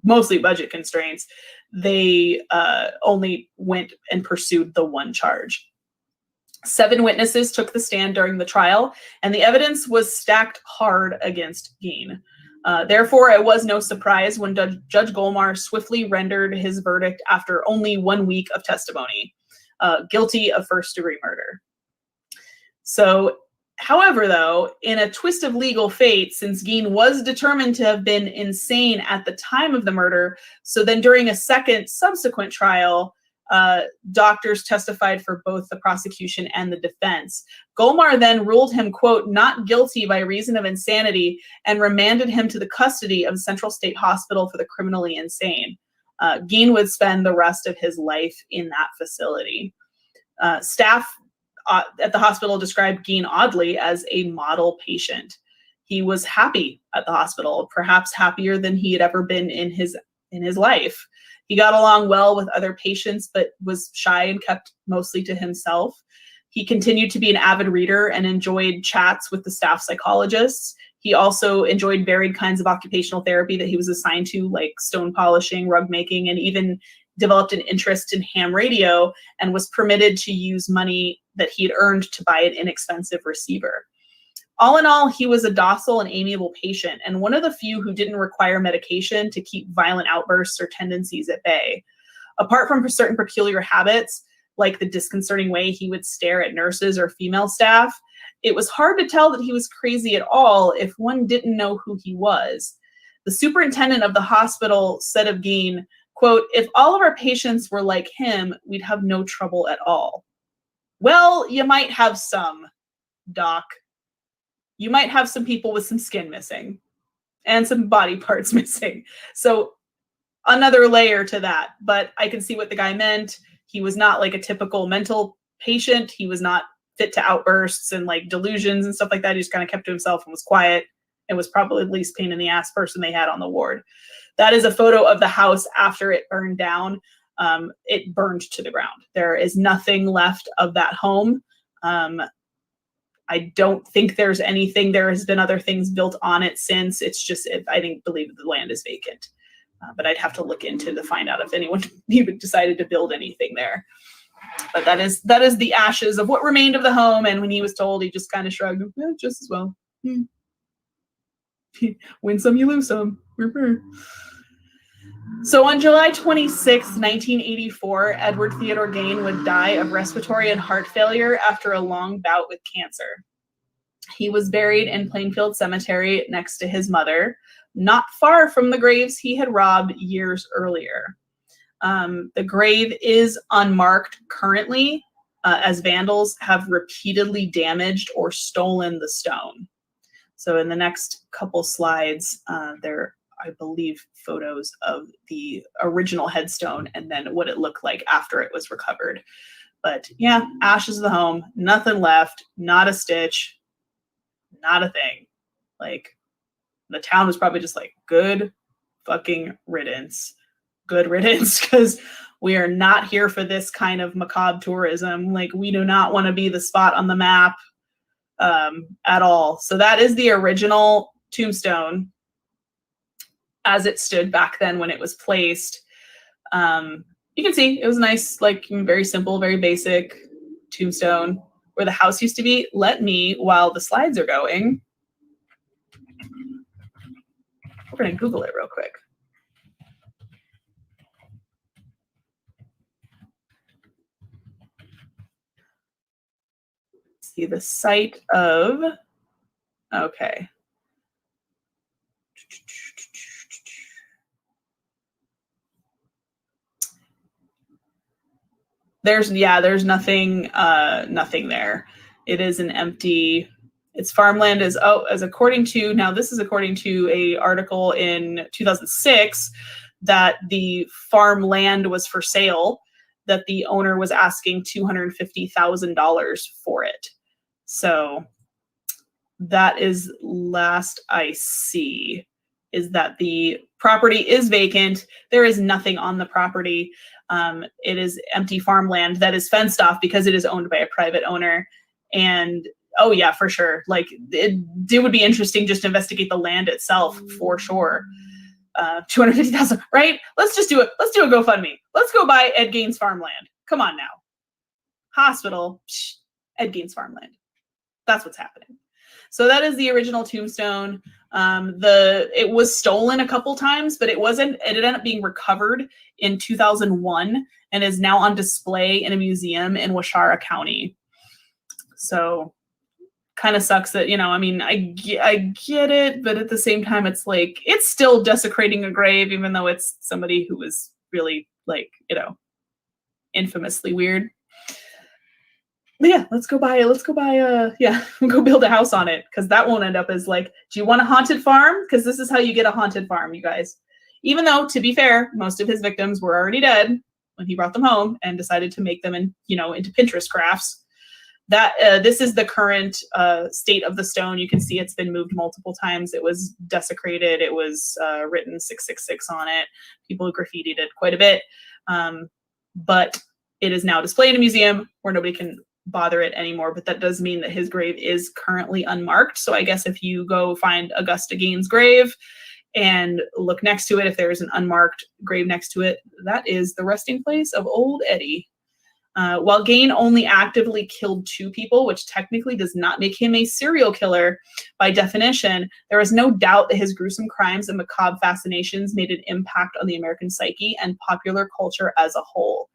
S1: mostly budget constraints, they only went and pursued the one charge. 7 witnesses took the stand during the trial, and the evidence was stacked hard against Geen. Therefore, it was no surprise when Judge Golmar swiftly rendered his verdict after only 1 week of testimony, guilty of first-degree murder. So, however, though, in a twist of legal fate, since Geen was determined to have been insane at the time of the murder, so then during a second subsequent trial, doctors testified for both the prosecution and the defense. Golmar then ruled him, quote, not guilty by reason of insanity and remanded him to the custody of Central State Hospital for the criminally insane. Geen would spend the rest of his life in that facility. Staff at the hospital described Geen oddly as a model patient. He was happy at the hospital, perhaps happier than he had ever been in his life. He got along well with other patients, but was shy and kept mostly to himself. He continued to be an avid reader and enjoyed chats with the staff psychologists. He also enjoyed varied kinds of occupational therapy that he was assigned to, like stone polishing, rug making, and even developed an interest in ham radio and was permitted to use money that he had earned to buy an inexpensive receiver. All in all, he was a docile and amiable patient, and one of the few who didn't require medication to keep violent outbursts or tendencies at bay. Apart from certain peculiar habits, like the disconcerting way he would stare at nurses or female staff, it was hard to tell that he was crazy at all if one didn't know who he was. The superintendent of the hospital said of Geen, quote, if all of our patients were like him, we'd have no trouble at all. Well, you might have some, Doc. You might have some people with some skin missing and some body parts missing. So another layer to that, but I can see what the guy meant. He was not like a typical mental patient. He was not fit to outbursts and like delusions and stuff like that. He just kind of kept to himself and was quiet and was probably the least pain in the ass person they had on the ward. That is a photo of the house after it burned down. It burned to the ground. There is nothing left of that home. I don't think there's anything. There has been other things built on it since. It's just, believe the land is vacant. But I'd have to look into to find out if anyone even decided to build anything there. But that is the ashes of what remained of the home. And when he was told, he just kind of shrugged, just as well. Win some, you lose some. So on July 26, 1984, Edward Theodore Geen would die of respiratory and heart failure after a long bout with cancer. He was buried in Plainfield Cemetery next to his mother, not far from the graves he had robbed years earlier. The grave is unmarked currently, as vandals have repeatedly damaged or stolen the stone. So in the next couple slides, there I believe, photos of the original headstone and then what it looked like after it was recovered. But yeah, ashes of the home, nothing left, not a stitch, not a thing. Like, the town was probably just like, good fucking riddance. Good riddance, because we are not here for this kind of macabre tourism. Like, we do not want to be the spot on the map at all. So that is the original tombstone as it stood back then when it was placed. You can see it was nice, like very simple, very basic tombstone where the house used to be. Let me, while the slides are going, we're going to Google it real quick. See the site of, okay. There's nothing there. It is an empty, its farmland is, according to a article in 2006 that the farmland was for sale, that the owner was asking $250,000 for it. So that is last I see, is that the property is vacant. There is nothing on the property. It is empty farmland that is fenced off because it is owned by a private owner. And oh yeah, for sure. Like it would be interesting just to investigate the land itself for sure. $250,000, right? Let's just do it. Let's do a GoFundMe. Let's go buy Ed Gein's farmland. Come on now. Hospital, Ed Gein's farmland. That's what's happening. So that is the original tombstone. It was stolen a couple times, but it ended up being recovered in 2001 and is now on display in a museum in Washara County. So kind of sucks that, I get it, but at the same time, it's like, it's still desecrating a grave, even though it's somebody who was really infamously weird. But yeah, let's go build a house on it, because that won't end up as like, do you want a haunted farm? Because this is how you get a haunted farm, you guys. Even though, to be fair, most of his victims were already dead when he brought them home and decided to make them into Pinterest crafts. This is the current state of the stone. You can see it's been moved multiple times. It was desecrated. It was written 666 on it. People graffitied it quite a bit. But it is now displayed in a museum where nobody can bother it anymore. But that does mean that his grave is currently unmarked. So I guess if you go find Augusta Gein's grave and look next to it, if there's an unmarked grave next to it, that is the resting place of old Eddie. While Gein only actively killed 2 people, which technically does not make him a serial killer by definition, there is no doubt that his gruesome crimes and macabre fascinations made an impact on the American psyche and popular culture as a whole.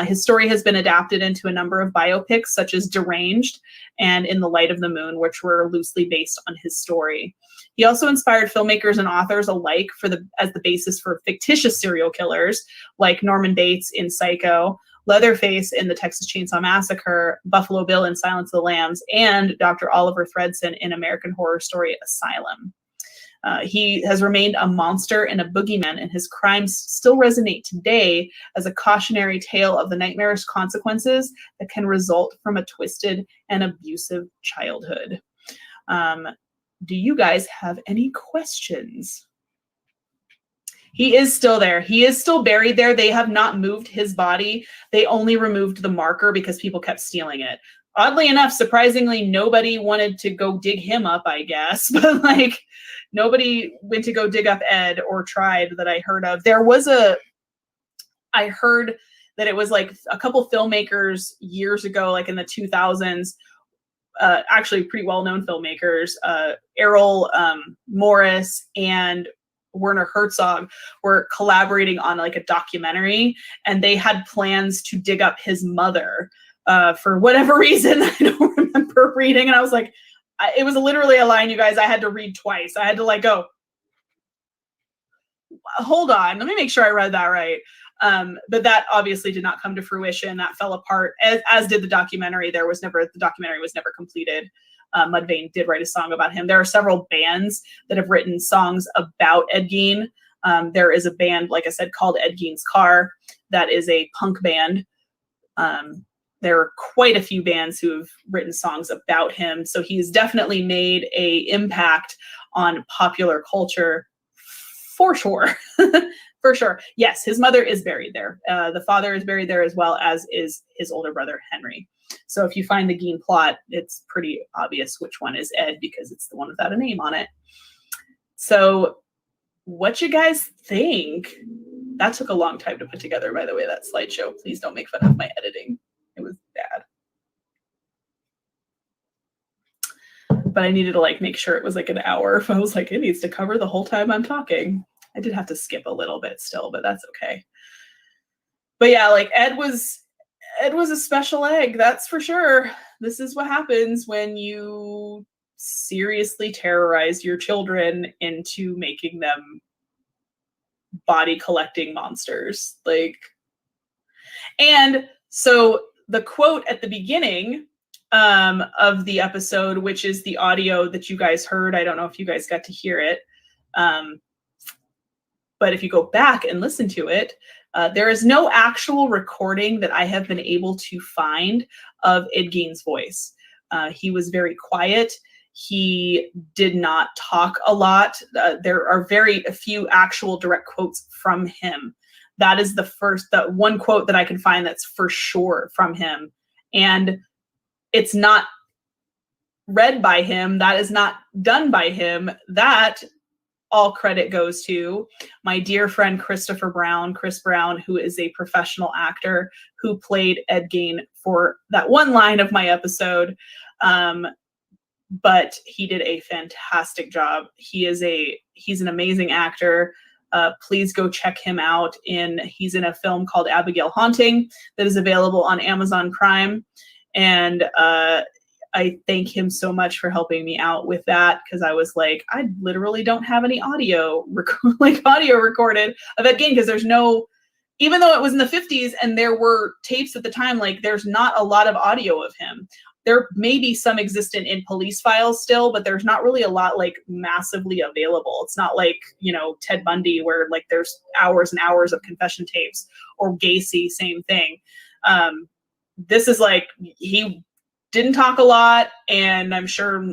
S1: His story has been adapted into a number of biopics, such as Deranged and In the Light of the Moon, which were loosely based on his story. He also inspired filmmakers and authors alike as the basis for fictitious serial killers, like Norman Bates in Psycho, Leatherface in the Texas Chainsaw Massacre, Buffalo Bill in Silence of the Lambs, and Dr. Oliver Thredson in American Horror Story Asylum. He has remained a monster and a boogeyman, and his crimes still resonate today as a cautionary tale of the nightmarish consequences that can result from a twisted and abusive childhood. Do you guys have any questions? He is still there. He is still buried there. They have not moved his body. They only removed the marker because people kept stealing it. Oddly enough, surprisingly, nobody wanted to go dig him up, I guess. But nobody went to go dig up Ed or tried that I heard of. I heard that it was like a couple filmmakers years ago, like in the 2000s, actually pretty well-known filmmakers, Errol Morris and Werner Herzog were collaborating on like a documentary, and they had plans to dig up his mother for whatever reason. I don't remember reading, and I was like, it was literally a line, you guys, I had to read twice. I had to go, hold on, let me make sure I read that right. But that obviously did not come to fruition. That fell apart, as did the documentary. The documentary was never completed. Mudvayne did write a song about him. There are several bands that have written songs about Ed Gein. There is a band, like I said, called Ed Gein's Car. That is a punk band. There are quite a few bands who have written songs about him. So he's definitely made an impact on popular culture for sure. For sure. Yes, his mother is buried there. The father is buried there, as well as is his older brother, Henry. So if you find the Gein plot, it's pretty obvious which one is Ed, because it's the one without a name on it. So what you guys think? That took a long time to put together, by the way, that slideshow. Please don't make fun of my editing. It was bad. But I needed to make sure it was an hour. If I was it needs to cover the whole time I'm talking. I did have to skip a little bit still, but that's okay. But yeah, Ed was a special egg, that's for sure. This is what happens when you seriously terrorize your children into making them body collecting monsters. And so the quote at the beginning of the episode, which is the audio that you guys heard, I don't know if you guys got to hear it, but if you go back and listen to it, there is no actual recording that I have been able to find of Ed Gein's voice. He was very quiet. He did not talk a lot. There are very few actual direct quotes from him. That is that one quote that I can find that's for sure from him. And it's not read by him. That is not done by him. That all credit goes to my dear friend Chris Brown, who is a professional actor who played Ed Gein for that one line of my episode. But he did a fantastic job. He's an amazing actor. Please go check him out. He's in a film called Abigail Haunting that is available on Amazon Prime. And I thank him so much for helping me out with that, because I was like, I literally don't have any audio recorded of Ed Gein, because there's no, even though it was in the 50s and there were tapes at the time, like there's not a lot of audio of him. There may be some existent in police files still, but there's not really a lot like massively available. It's not like, Ted Bundy, where like there's hours and hours of confession tapes, or Gacy, same thing. This is like, he didn't talk a lot, and I'm sure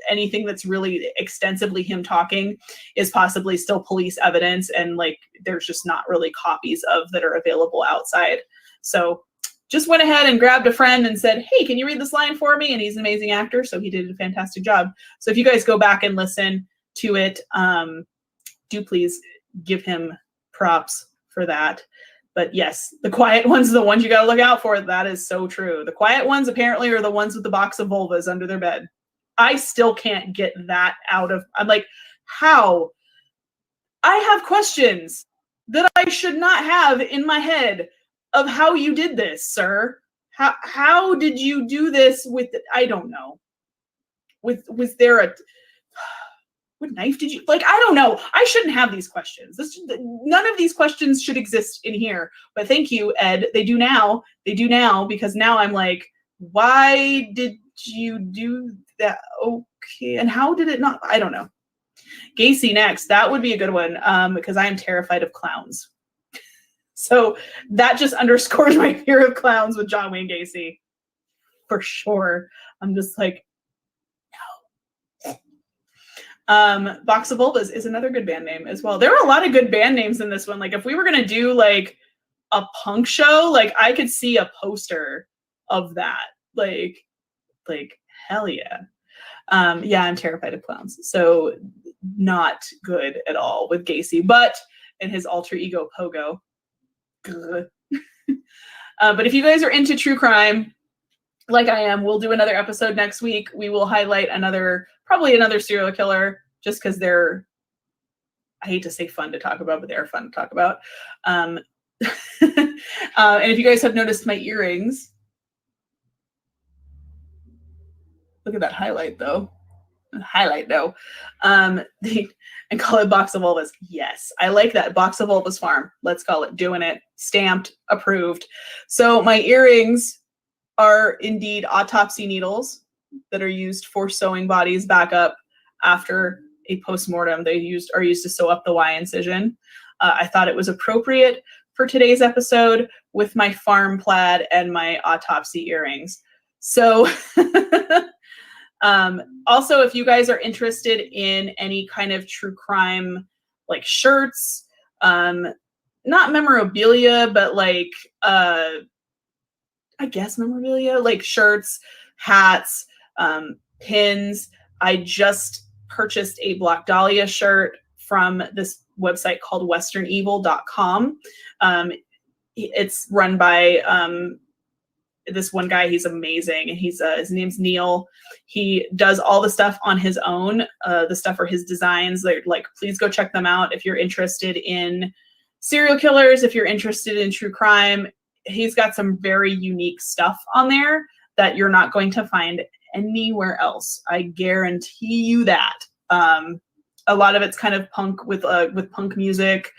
S1: anything that's really extensively him talking is possibly still police evidence, and like there's just not really copies of that are available outside. So just went ahead and grabbed a friend and said, hey, can you read this line for me? And he's an amazing actor, so he did a fantastic job. So if you guys go back and listen to it, do please give him props for that. But yes, the quiet ones are the ones you got to look out for. That is so true. The quiet ones apparently are the ones with the box of vulvas under their bed. I still can't get that out of, I'm like, how? I have questions that I should not have in my head of how you did this, sir. How did you do this with, I don't know. Was there a, what knife did you, like, I don't know. I shouldn't have these questions. None of these questions should exist in here. But thank you, Ed. They do now, because now I'm like, why did you do that? Okay. And how did it not, I don't know. Gacy next. That would be a good one, because I am terrified of clowns. So that just underscores my fear of clowns with John Wayne Gacy. For sure. I'm just like, no. Box of Vulvas is another good band name as well. There are a lot of good band names in this one. Like if we were going to do like a punk show, like I could see a poster of that. Like hell yeah. Yeah, I'm terrified of clowns. So not good at all with Gacy, but in his alter ego Pogo. But if you guys are into true crime, like I am, we'll do another episode next week. We will highlight probably another serial killer, just because they're, I hate to say fun to talk about, but they're fun to talk about. And if you guys have noticed my earrings, look at that highlight though. And call it Box of Vulvas. Yes, I like that. Box of Vulvas Farm. Let's call it. Doing it. Stamped. Approved. So my earrings are indeed autopsy needles that are used for sewing bodies back up after a postmortem. Are used to sew up the Y incision. I thought it was appropriate for today's episode with my farm plaid and my autopsy earrings. So also, if you guys are interested in any kind of true crime, like shirts, not memorabilia, but like, I guess memorabilia, like shirts, hats, pins. I just purchased a Black Dahlia shirt from this website called westernevil.com. It's run by, this one guy. He's amazing, and his name's Neil. He does all the stuff on his own. The stuff are his designs. They're like, please go check them out if you're interested in serial killers, if you're interested in true crime. He's got some very unique stuff on there that you're not going to find anywhere else. I guarantee you that. A lot of it's kind of punk with punk music,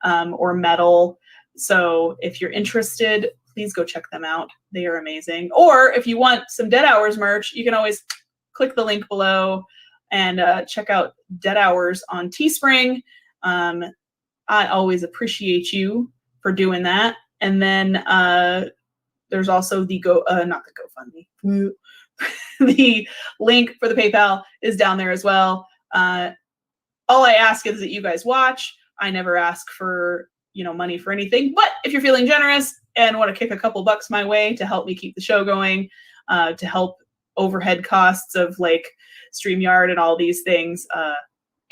S1: or metal. So if you're interested, please go check them out. They are amazing. Or if you want some Dead Hours merch, you can always click the link below and check out Dead Hours on Teespring. I always appreciate you for doing that. And then there's also the not the GoFundMe. The link for the PayPal is down there as well. All I ask is that you guys watch. I never ask for money for anything. But if you're feeling generous and want to kick a couple bucks my way to help me keep the show going, to help overhead costs of like StreamYard and all these things,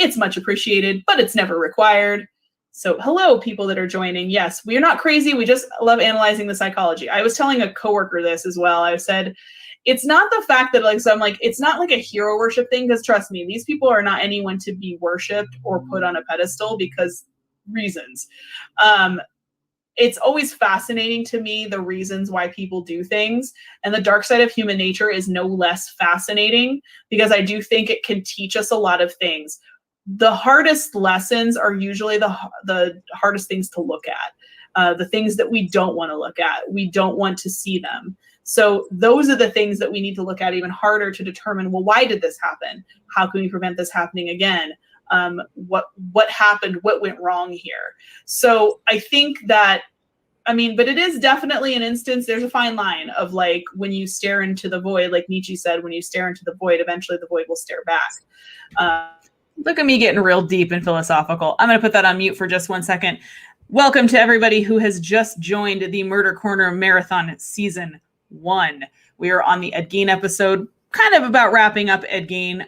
S1: It's much appreciated, but it's never required. So hello, people that are joining. Yes, we are not crazy. We just love analyzing the psychology. I was telling a coworker this as well. I said, it's not the fact that, like, so I'm like, it's not like a hero worship thing, because trust me, these people are not anyone to be worshipped or put on a pedestal because reasons. It's always fascinating to me, the reasons why people do things, and the dark side of human nature is no less fascinating, because I do think it can teach us a lot of things. The hardest lessons are usually the hardest things to look at, the things that we don't want to look at. We don't want to see them. So those are the things that we need to look at even harder to determine, well, why did this happen? How can we prevent this happening again? What happened? What went wrong here? So I think that, I mean, but it is definitely an instance, there's a fine line of, like, when you stare into the void, like Nietzsche said, when you stare into the void, eventually the void will stare back.
S2: Look at me getting real deep and philosophical. I'm going to put that on mute for just 1 second. Welcome to everybody who has just joined the Murder Corner Marathon Season 1. We are on the Ed Gein episode, kind of about wrapping up Ed Gein.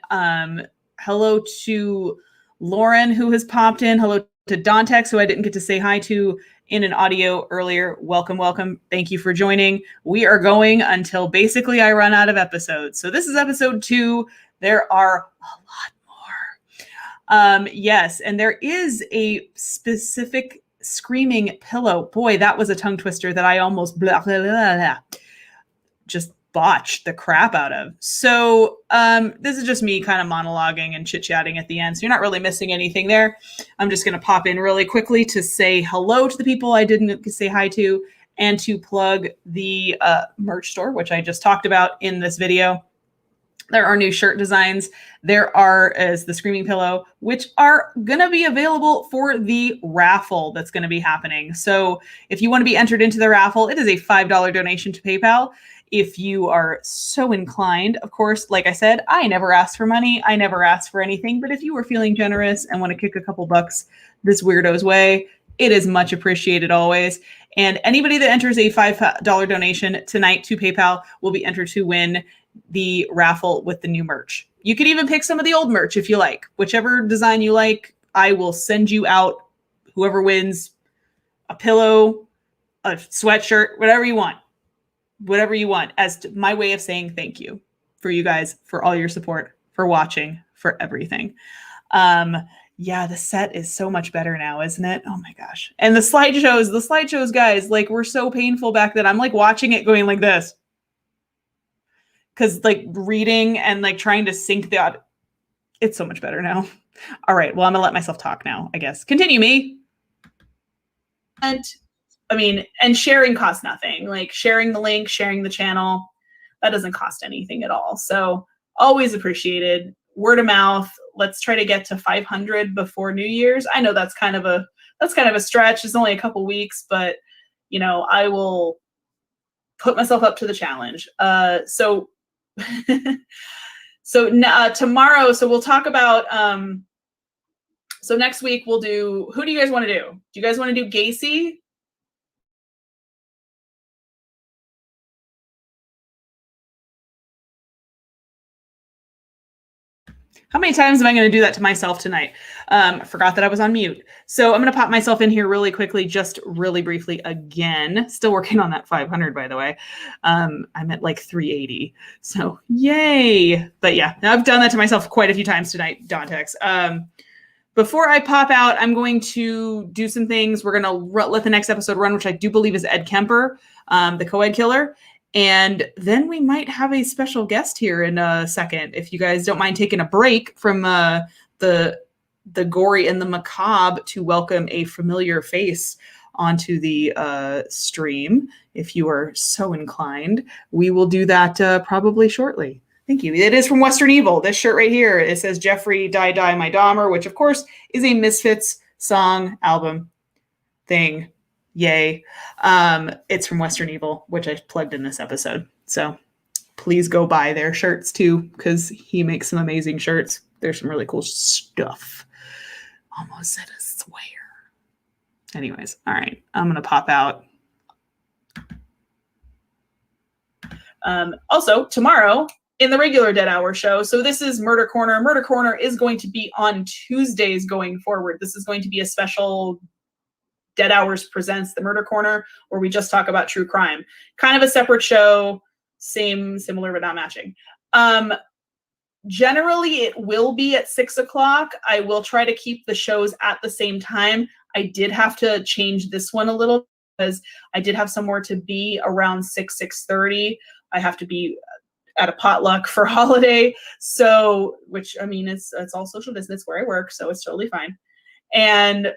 S2: Hello to Lauren, who has popped in. Hello to Dontex, who I didn't get to say hi to in an audio earlier. Welcome, welcome. Thank you for joining. We are going until basically I run out of episodes. So this is episode 2. There are a lot more. Yes, and there is a specific screaming pillow. Boy, that was a tongue twister that I almost just botched the crap out of. So this is just me kind of monologuing and chit-chatting at the end, so you're not really missing anything there. I'm just going to pop in really quickly to say hello to the people I didn't say hi to, and to plug the merch store, which I just talked about in this video. There are new shirt designs. There are, as the Screaming Pillow, which are going to be available for the raffle that's going to be happening. So if you want to be entered into the raffle, it is a $5 donation to PayPal. If you are so inclined, of course, like I said, I never ask for money. I never ask for anything. But if you are feeling generous and want to kick a couple bucks this weirdo's way, it is much appreciated always. And anybody that enters a $5 donation tonight to PayPal will be entered to win the raffle with the new merch. You could even pick some of the old merch if you like. Whichever design you like, I will send you out, whoever wins, a pillow, a sweatshirt, whatever you want. Whatever you want, as my way of saying thank you for you guys, for all your support, for watching, for everything. Yeah, the set is so much better now, isn't it? Oh my gosh. And the slideshows, guys, like, were so painful back then. I'm like watching it going like this. Because, like, reading and, like, trying to sync the audio, it's so much better now. All right, well, I'm gonna let myself talk now, I guess. Continue, me.
S1: And I mean, and sharing costs nothing. Like, sharing the link, sharing the channel, that doesn't cost anything at all. So always appreciated. Word of mouth. Let's try to get to 500 before New Year's. I know that's kind of a stretch. It's only a couple weeks, but, you know, I will put myself up to the challenge. So tomorrow, so we'll talk about, so next week we'll do, who do you guys want to do? Do you guys want to do Gacy?
S2: How many times am I going to do that to myself tonight? I forgot that I was on mute. So I'm going to pop myself in here really quickly, just really briefly again. Still working on that 500, by the way. I'm at like 380. So yay. But yeah, I've done that to myself quite a few times tonight, Dontex. Before I pop out, I'm going to do some things. We're going to let the next episode run, which I do believe is Ed Kemper, the co-ed killer. And then we might have a special guest here in a second, if you guys don't mind taking a break from the gory and the macabre to welcome a familiar face onto the stream. If you are so inclined, we will do that probably shortly. Thank you. It is from Western Evil. This shirt right here, it says Jeffrey, Die, Die, My Dahmer, which of course is a Misfits song, album, thing. Yay. It's from Western Evil, which I plugged in this episode. So please go buy their shirts too, because he makes some amazing shirts. There's some really cool stuff. Almost said a swear. Anyways, all right. I'm going to pop out.
S1: Also, tomorrow in the regular Dead Hour show. So this is Murder Corner. Murder Corner is going to be on Tuesdays going forward. This is going to be a special Dead Hours Presents the Murder Corner, where we just talk about true crime. Kind of a separate show, similar, but not matching. Generally, it will be at 6 o'clock. I will try to keep the shows at the same time. I did have to change this one a little because I did have somewhere to be around 6:30. I have to be at a potluck for holiday. So, which, I mean, it's all social distance where I work, so it's totally fine. And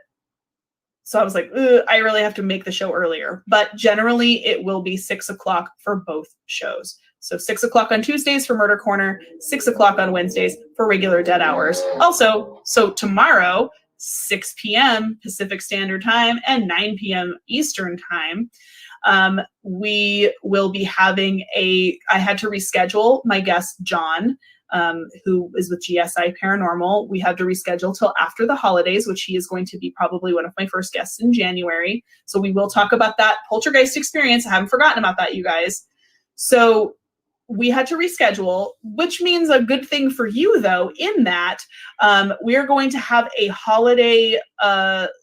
S1: so I was like, I really have to make the show earlier. But generally, it will be 6 o'clock for both shows. So 6 o'clock on Tuesdays for Murder Corner, 6 o'clock on Wednesdays for regular Dead Hours. Also, so tomorrow, 6 p.m. Pacific Standard Time and 9 p.m. Eastern Time, we will be having I had to reschedule my guest, John, who is with GSI Paranormal. We had to reschedule till after the holidays, which he is going to be probably one of my first guests in January. So we will talk about that poltergeist experience. I haven't forgotten about that, you guys. So we had to reschedule, which means a good thing for you, though, in that we are going to have a holiday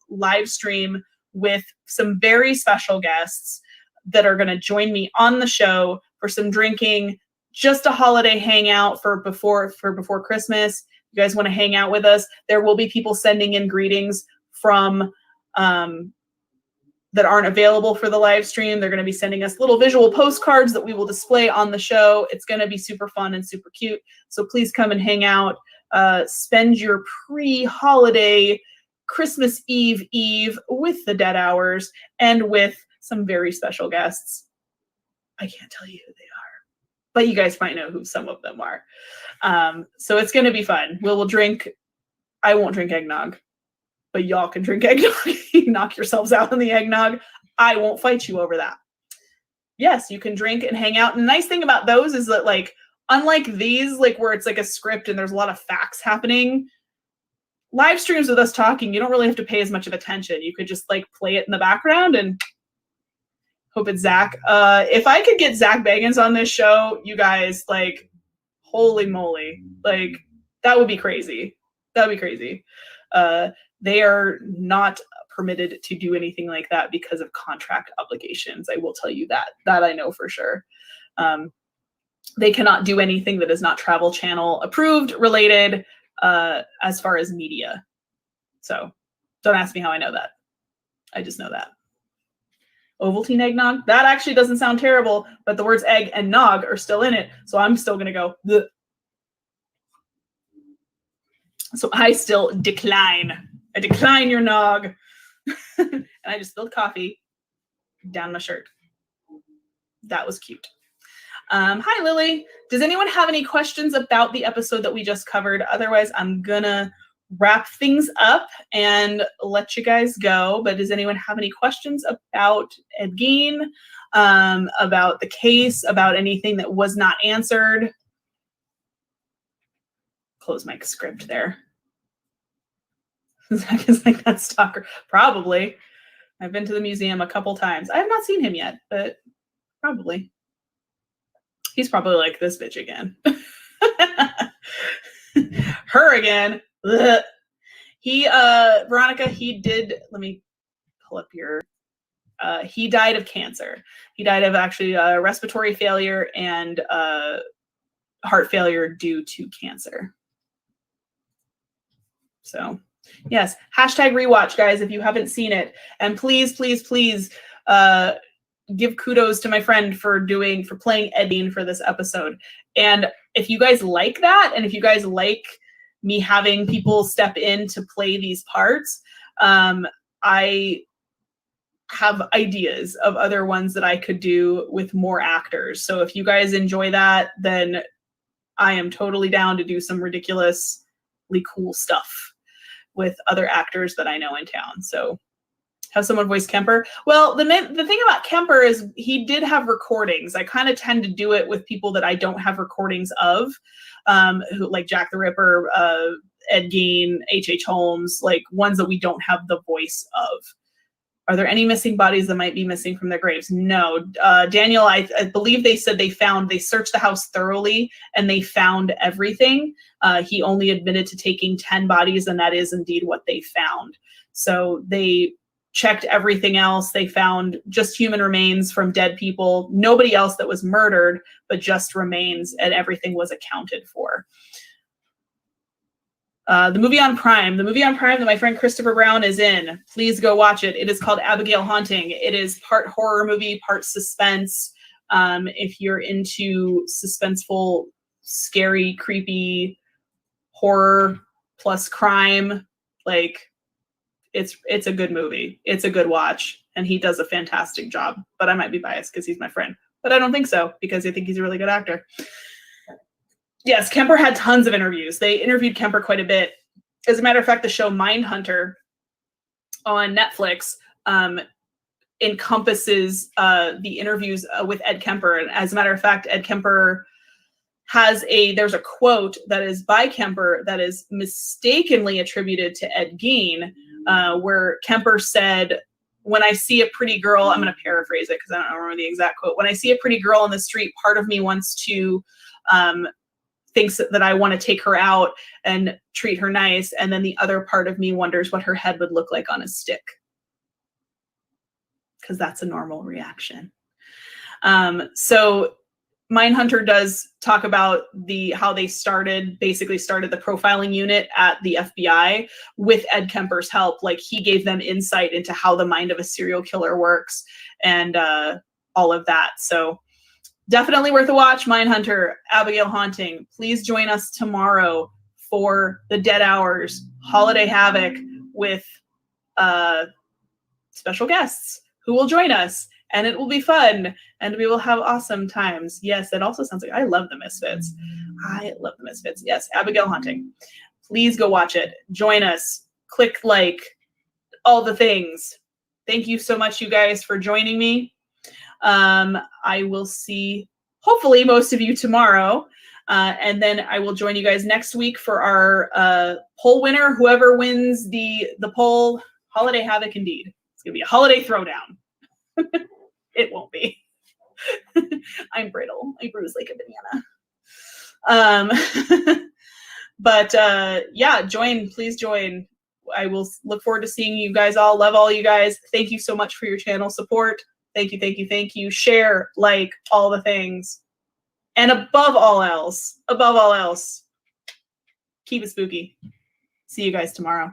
S1: live stream with some very special guests that are going to join me on the show for some drinking, just a holiday hangout for before Christmas. You guys want to hang out with us? There will be people sending in greetings from that aren't available for the live stream. They're going to be sending us little visual postcards that we will display on the show. It's going to be super fun and super cute. So please come and hang out. Spend your pre-holiday Christmas Eve with the Dead Hours and with some very special guests. I can't tell you who they are, but you guys might know who some of them are. So it's going to be fun. We'll drink. I won't drink eggnog, but y'all can drink eggnog. You knock yourselves out on the eggnog. I won't fight you over that. Yes, you can drink and hang out. And the nice thing about those is that, like, unlike these, like where it's like a script and there's a lot of facts happening, live streams with us talking, you don't really have to pay as much of attention. You could just like play it in the background and hope it's Zach. If I could get Zach Bagans on this show, you guys, like, holy moly, like, that would be crazy. That would be crazy. They are not permitted to do anything like that because of contract obligations. I will tell you that. That I know for sure. They cannot do anything that is not Travel Channel approved related as far as media. So don't ask me how I know that. I just know that. Ovaltine eggnog? That actually doesn't sound terrible, but the words egg and nog are still in it. So I'm still going to go, bleh. So I still decline. I decline your nog. And I just spilled coffee down my shirt. That was cute. Hi, Lily. Does anyone have any questions about the episode that we just covered? Otherwise, I'm gonna wrap things up and let you guys go. But does anyone have any questions about Ed Gein, about the case, about anything that was not answered? Close my script there. Zach is like, that stalker. Probably. I've been to the museum a couple times. I have not seen him yet, but probably. He's probably like, this bitch again. Her again. Ugh. Veronica, he did, let me pull up your, he died of cancer. He died of actually respiratory failure and heart failure due to cancer. So, yes, hashtag rewatch, guys, if you haven't seen it. And please, please, please give kudos to my friend for playing Ed Gein for this episode. And if you guys like that, and if you guys like me having people step in to play these parts, I have ideas of other ones that I could do with more actors. So if you guys enjoy that, then I am totally down to do some ridiculously cool stuff with other actors that I know in town. So have someone voice Kemper. Well, the thing about Kemper is he did have recordings. I kind of tend to do it with people that I don't have recordings of, who like Jack the Ripper, Ed Gein, H.H. Holmes, like ones that we don't have the voice of. Are there any missing bodies that might be missing from their graves? No. Daniel, I believe they said they searched the house thoroughly and they found everything. He only admitted to taking 10 bodies, and that is indeed what they found. So they checked everything else. They found just human remains from dead people, nobody else that was murdered, but just remains, and everything was accounted for. The movie on Prime that my friend Christopher Brown is in. Please go watch it. It is called Abigail Haunting. It is part horror movie, part suspense. If you're into suspenseful, scary, creepy horror plus crime, like it's a good movie. It's a good watch, and he does a fantastic job. But I might be biased because he's my friend. But I don't think so, because I think he's a really good actor. Yes, Kemper had tons of interviews. They interviewed Kemper quite a bit. As a matter of fact, the show Mindhunter on Netflix encompasses the interviews with Ed Kemper. And as a matter of fact, Ed Kemper there's a quote that is by Kemper that is mistakenly attributed to Ed Gein, where Kemper said, "When I see a pretty girl," I'm going to paraphrase it because I don't remember the exact quote. "When I see a pretty girl on the street, part of me wants to thinks that I want to take her out and treat her nice, and then the other part of me wonders what her head would look like on a stick." Because that's a normal reaction. So Mindhunter does talk about how they basically started the profiling unit at the FBI with Ed Kemper's help. Like, he gave them insight into how the mind of a serial killer works and all of that. So definitely worth a watch. Mindhunter, Abigail Haunting. Please join us tomorrow for the Dead Hours Holiday Havoc with special guests who will join us, and it will be fun, and we will have awesome times. Yes, it also sounds like I love the Misfits. I love the Misfits. Yes, Abigail Haunting. Please go watch it. Join us. Click like, all the things. Thank you so much, you guys, for joining me. I will see, hopefully, most of you tomorrow. And then I will join you guys next week for our poll winner. Whoever wins the poll, Holiday Havoc indeed. It's going to be a holiday throwdown. It won't be. I'm brittle. I bruise like a banana. But yeah, please join. I will look forward to seeing you guys all. Love all you guys. Thank you so much for your channel support. Thank you, thank you, thank you. Share, like, all the things. And above all else, keep it spooky. See you guys tomorrow.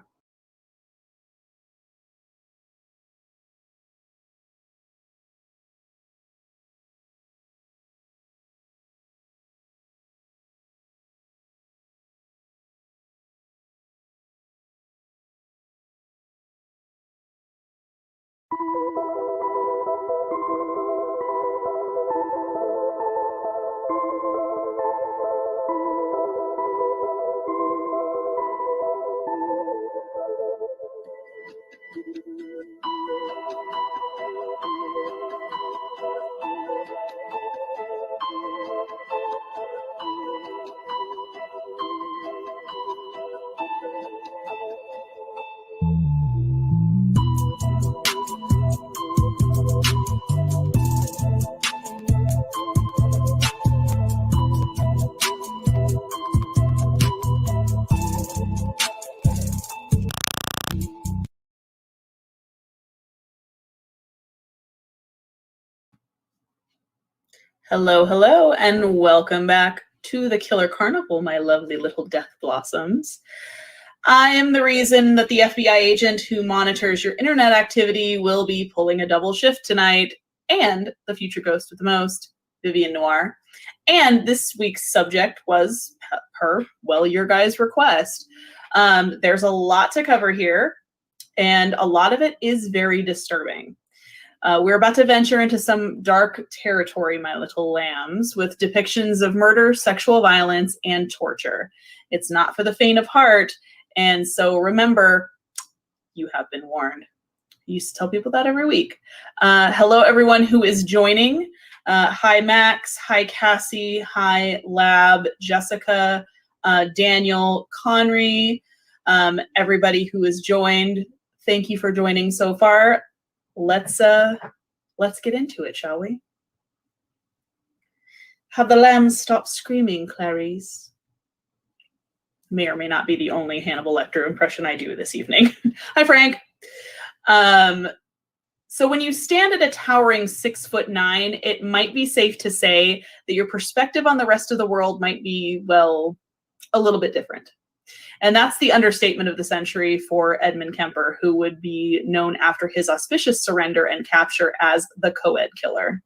S1: Hello, hello, and welcome back to the Killer Carnival, my lovely little death blossoms. I am the reason that the FBI agent who monitors your internet activity will be pulling a double shift tonight, and the future ghost with the most, Vivian Noir. And this week's subject was, per, well, your guys' request. There's a lot to cover here, and a lot of it is very disturbing. We're about to venture into some dark territory, my little lambs, with depictions of murder, sexual violence, and torture. It's not for the faint of heart, and so remember, you have been warned. I used to tell people that every week. Hello, everyone who is joining. Hi, Max. Hi, Cassie. Hi, Lab, Jessica, Daniel, Conry, everybody who has joined. Thank you for joining so far. let's get into it, shall we? Have the lambs stopped screaming, Clarice? May or may not be the only Hannibal Lecter impression I do this evening. Hi, Frank. So when you stand at a towering 6'9", it might be safe to say that your perspective on the rest of the world might be, well, a little bit different. And that's the understatement of the century for Edmund Kemper, who would be known after his auspicious surrender and capture as the co-ed killer.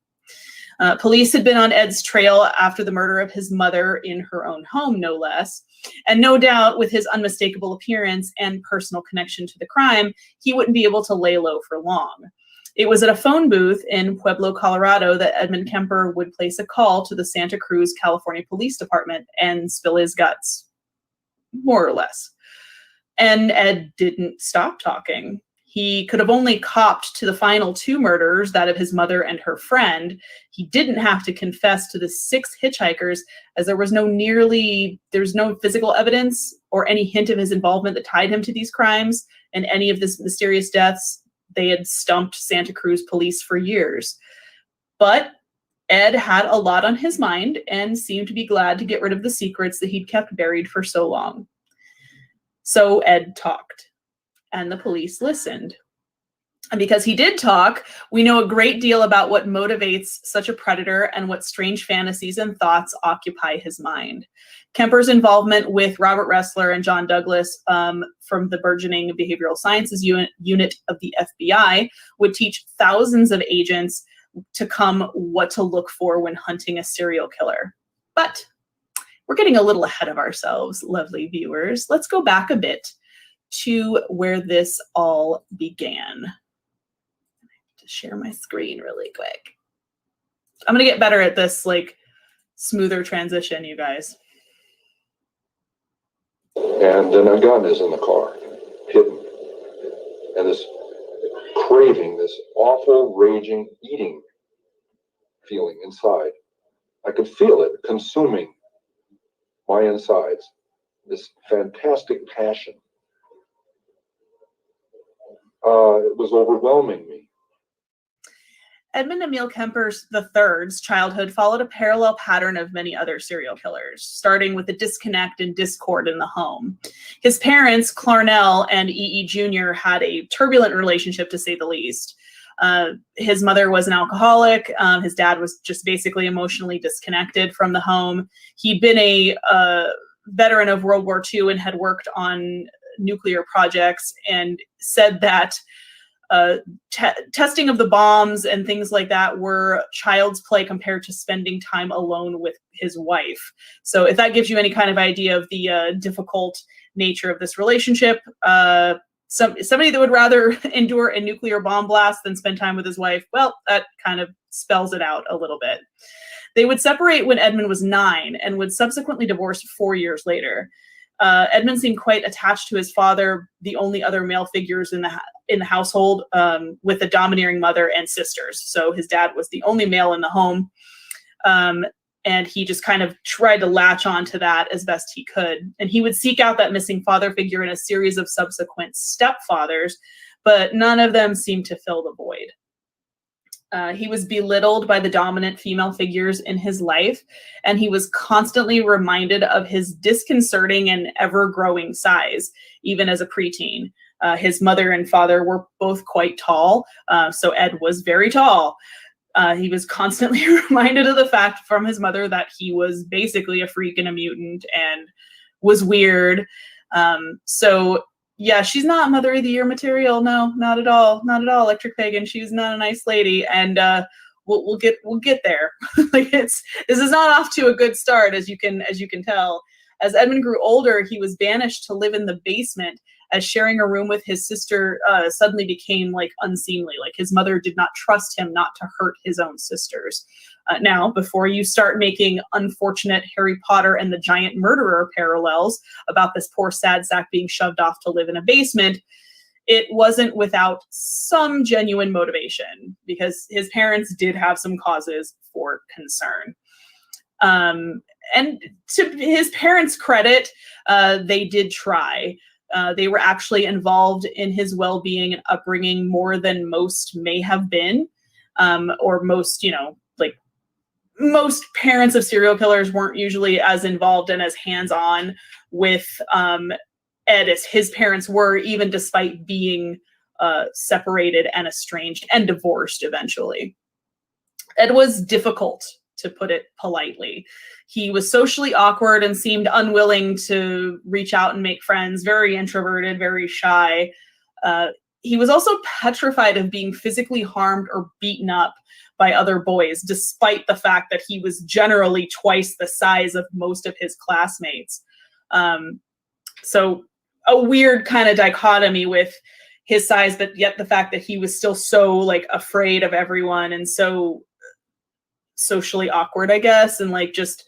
S1: Police had been on Ed's trail after the murder of his mother in her own home, no less. And no doubt with his unmistakable appearance and personal connection to the crime, he wouldn't be able to lay low for long. It was at a phone booth in Pueblo, Colorado, that Edmund Kemper would place a call to the Santa Cruz, California Police Department and spill his guts, more or less. And Ed didn't stop talking. He could have only copped to the final 2 murders, that of his mother and her friend. He didn't have to confess to the 6 hitchhikers, as there was no physical evidence or any hint of his involvement that tied him to these crimes and any of this mysterious deaths. They had stumped Santa Cruz police for years. But Ed had a lot on his mind and seemed to be glad to get rid of the secrets that he'd kept buried for so long. So Ed talked, and the police listened. And because he did talk, we know a great deal about what motivates such a predator and what strange fantasies and thoughts occupy his mind. Kemper's involvement with Robert Ressler and John Douglas from the burgeoning behavioral sciences unit of the FBI would teach thousands of agents to come what to look for when hunting a serial killer. But we're getting a little ahead of ourselves, lovely viewers. Let's go back a bit to where this all began. To share my screen really quick. I'm gonna get better at this, like, smoother transition, you guys.
S4: And then a gun is in the car, hidden. And this craving, this awful, raging, eating feeling inside. I could feel it consuming my insides. This fantastic passion. It was overwhelming me.
S1: Edmund Emil Kemper III's childhood followed a parallel pattern of many other serial killers, starting with a disconnect and discord in the home. His parents, Clarnell and E.E. Jr., had a turbulent relationship, to say the least. His mother was an alcoholic. His dad was just basically emotionally disconnected from the home. He'd been a veteran of World War II and had worked on nuclear projects, and said that testing of the bombs and things like that were child's play compared to spending time alone with his wife. So if that gives you any kind of idea of the difficult nature of this relationship, somebody that would rather endure a nuclear bomb blast than spend time with his wife, well, that kind of spells it out a little bit. They would separate when Edmund was 9 and would subsequently divorce 4 years later. Edmund seemed quite attached to his father, the only other male figures in the household, with a domineering mother and sisters. So his dad was the only male in the home, and he just kind of tried to latch on to that as best he could. And he would seek out that missing father figure in a series of subsequent stepfathers, but none of them seemed to fill the void. He was belittled by the dominant female figures in his life, and he was constantly reminded of his disconcerting and ever-growing size, even as a preteen. His mother and father were both quite tall, so Ed was very tall. He was constantly reminded of the fact from his mother that he was basically a freak and a mutant and was weird. So yeah, she's not Mother of the Year material. No, not at all. Not at all. Electric Pagan. She's not a nice lady, and we'll get there. Like this is not off to a good start, as you can tell. As Edmund grew older, he was banished to live in the basement, as sharing a room with his sister suddenly became like unseemly. Like his mother did not trust him not to hurt his own sisters. Now, before you start making unfortunate Harry Potter and the Giant Murderer parallels about this poor sad sack being shoved off to live in a basement, it wasn't without some genuine motivation, because his parents did have some causes for concern. And to his parents' credit, they did try. They were actually involved in his well-being and upbringing more than most may have been, or most, you know, like most parents of serial killers weren't usually as involved and as hands-on with Ed as his parents were, even despite being separated and estranged and divorced eventually. Ed was difficult, to put it politely. He was socially awkward and seemed unwilling to reach out and make friends, very introverted, very shy. He was also petrified of being physically harmed or beaten up by other boys, despite the fact that he was generally twice the size of most of his classmates. So a weird kind of dichotomy with his size, but yet the fact that he was still so like afraid of everyone and so socially awkward, I guess, and like just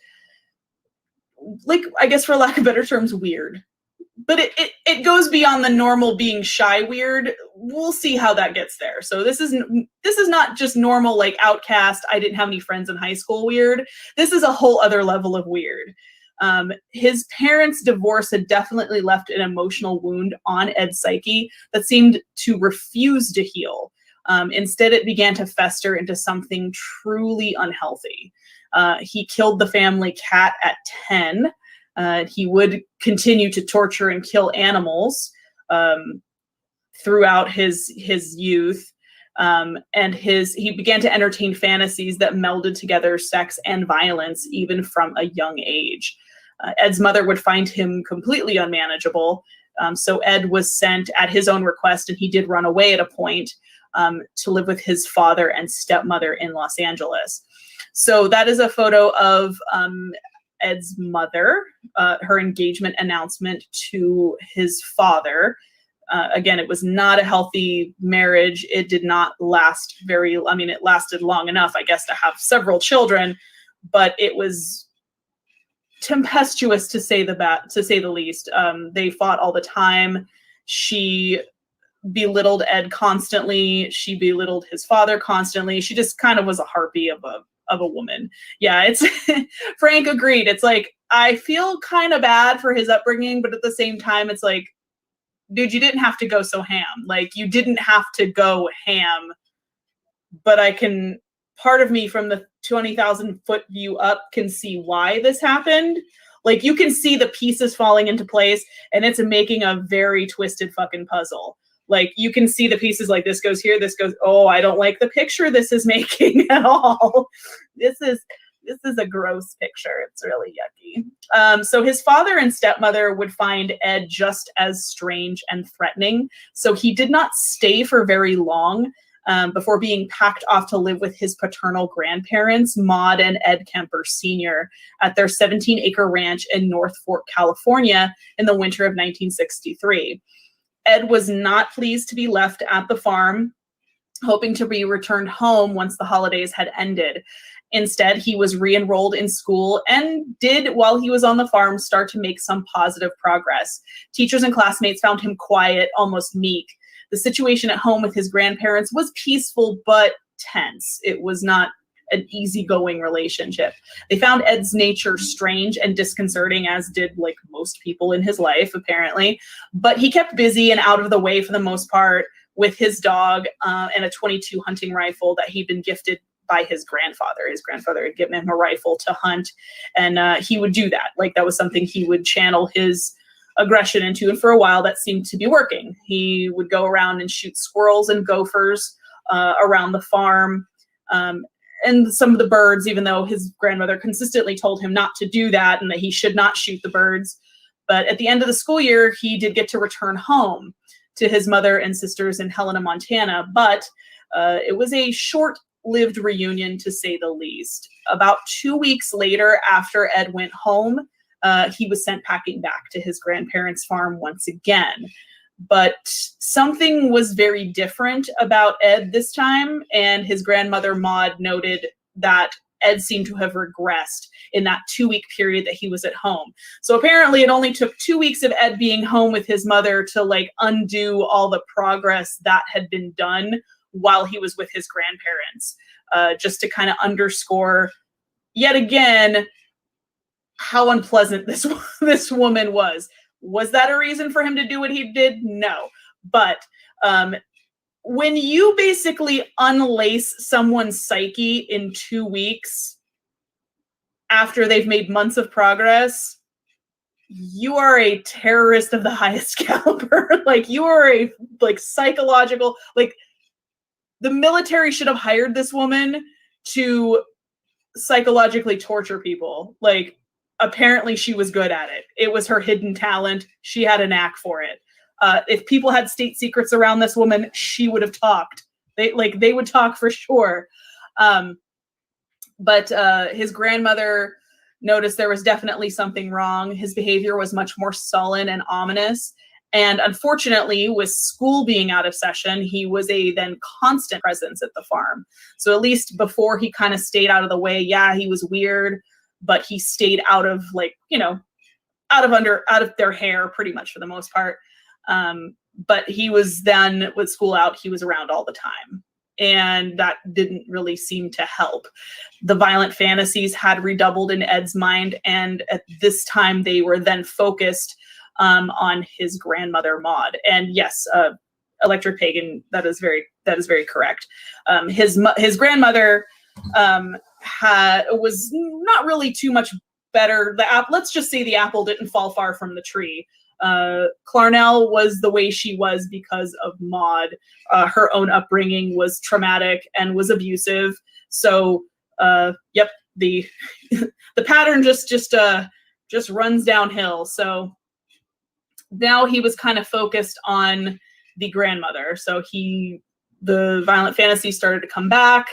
S1: like, I guess for lack of better terms, weird. But it goes beyond the normal being shy weird. We'll see how that gets there. So this is not just normal like outcast, I didn't have any friends in high school weird. This is a whole other level of weird. His parents' divorce had definitely left an emotional wound on Ed's psyche that seemed to refuse to heal. Instead, it began to fester into something truly unhealthy. He killed the family cat at 10. He would continue to torture and kill animals throughout his youth. And he began to entertain fantasies that melded together sex and violence, even from a young age. Ed's mother would find him completely unmanageable. So Ed was sent at his own request, and he did run away at a point to live with his father and stepmother in Los Angeles. So that is a photo of Ed's mother, her engagement announcement to his father. Again, it was not a healthy marriage. It did not last it lasted long enough, I guess, to have several children, but it was tempestuous to say the least. They fought all the time. She belittled Ed constantly. She belittled his father constantly. She just kind of was a harpy of a woman. Yeah, it's Frank agreed. It's like, I feel kind of bad for his upbringing, but at the same time, it's like, dude, you didn't have to go so ham. Like, you didn't have to go ham, but part of me from the 20,000 foot view up can see why this happened. Like, you can see the pieces falling into place, and it's making a very twisted fucking puzzle. Like, you can see the pieces like this goes here, this goes, oh, I don't like the picture this is making at all. This is a gross picture. It's really yucky. So his father and stepmother would find Ed just as strange and threatening. So he did not stay for very long before being packed off to live with his paternal grandparents, Maud and Ed Kemper Sr., at their 17-acre ranch in North Fork, California in the winter of 1963. Ed was not pleased to be left at the farm, hoping to be returned home once the holidays had ended. Instead, he was re-enrolled in school and did, while he was on the farm, start to make some positive progress. Teachers and classmates found him quiet, almost meek. The situation at home with his grandparents was peaceful but tense. It was not an easygoing relationship. They found Ed's nature strange and disconcerting, as did like most people in his life, apparently. But he kept busy and out of the way for the most part with his dog and a .22 hunting rifle that he'd been gifted by his grandfather. His grandfather had given him a rifle to hunt, and he would do that. Like, that was something he would channel his aggression into, and for a while that seemed to be working. He would go around and shoot squirrels and gophers around the farm, and some of the birds, even though his grandmother consistently told him not to do that and that he should not shoot the birds. But at the end of the school year, he did get to return home to his mother and sisters in Helena, Montana, but it was a short-lived reunion, to say the least. About 2 weeks later, after Ed went home, he was sent packing back to his grandparents' farm once again. But something was very different about Ed this time, and his grandmother, Maud, noted that Ed seemed to have regressed in that 2-week period that he was at home. So apparently it only took 2 weeks of Ed being home with his mother to like undo all the progress that had been done while he was with his grandparents, just to kind of underscore yet again how unpleasant this woman was. Was that a reason for him to do what he did? No. But when you basically unlace someone's psyche in 2 weeks after they've made months of progress, you are a terrorist of the highest caliber. Like, you are a psychological, the military should have hired this woman to psychologically torture people. Like, apparently she was good at it. It was her hidden talent. She had a knack for it. If people had state secrets around this woman, she would have talked. They would talk for sure. But his grandmother noticed there was definitely something wrong. His behavior was much more sullen and ominous. And unfortunately, with school being out of session, he was a then constant presence at the farm. So at least before he kind of stayed out of the way, yeah, he was weird, but he stayed out of out of their hair pretty much for the most part. But he was then, with school out, he was around all the time. And that didn't really seem to help. The violent fantasies had redoubled in Ed's mind, and at this time they were then focused on his grandmother Maud. And yes, Electric Pagan, that is very correct. His grandmother was not really too much better. Let's just say the apple didn't fall far from the tree. Clarnell was the way she was because of Maud. Her own upbringing was traumatic and was abusive. So, yep, the pattern just runs downhill. So now he was kind of focused on the grandmother. So the violent fantasies started to come back,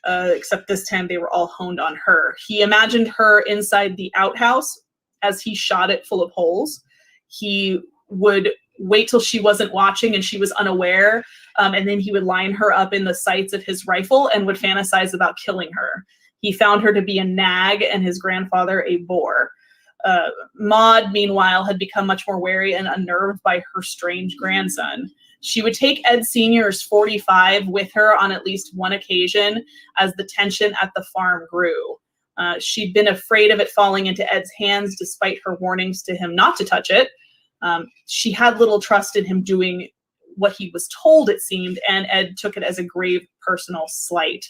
S1: except this time they were all honed on her. He imagined her inside the outhouse as he shot it full of holes. He would wait till she wasn't watching and she was unaware, and then he would line her up in the sights of his rifle and would fantasize about killing her. He found her to be a nag and his grandfather a boar. Maud, meanwhile, had become much more wary and unnerved by her strange grandson. She would take Ed Sr.'s 45 with her on at least one occasion as the tension at the farm grew. She'd been afraid of it falling into Ed's hands despite her warnings to him not to touch it. She had little trust in him doing what he was told, it seemed, and Ed took it as a grave personal slight.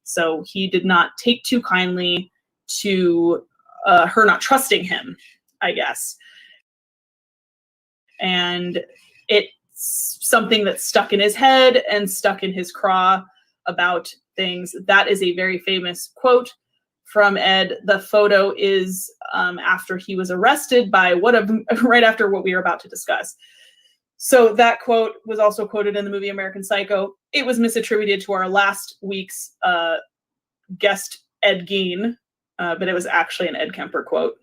S1: So he did not take too kindly to her not trusting him, I guess. And it's something that stuck in his head and stuck in his craw about things. That is a very famous quote from Ed. The photo is after he was arrested by right after what we are about to discuss. So that quote was also quoted in the movie American Psycho. It was misattributed to our last week's guest, Ed Gein, but it was actually an Ed Kemper quote.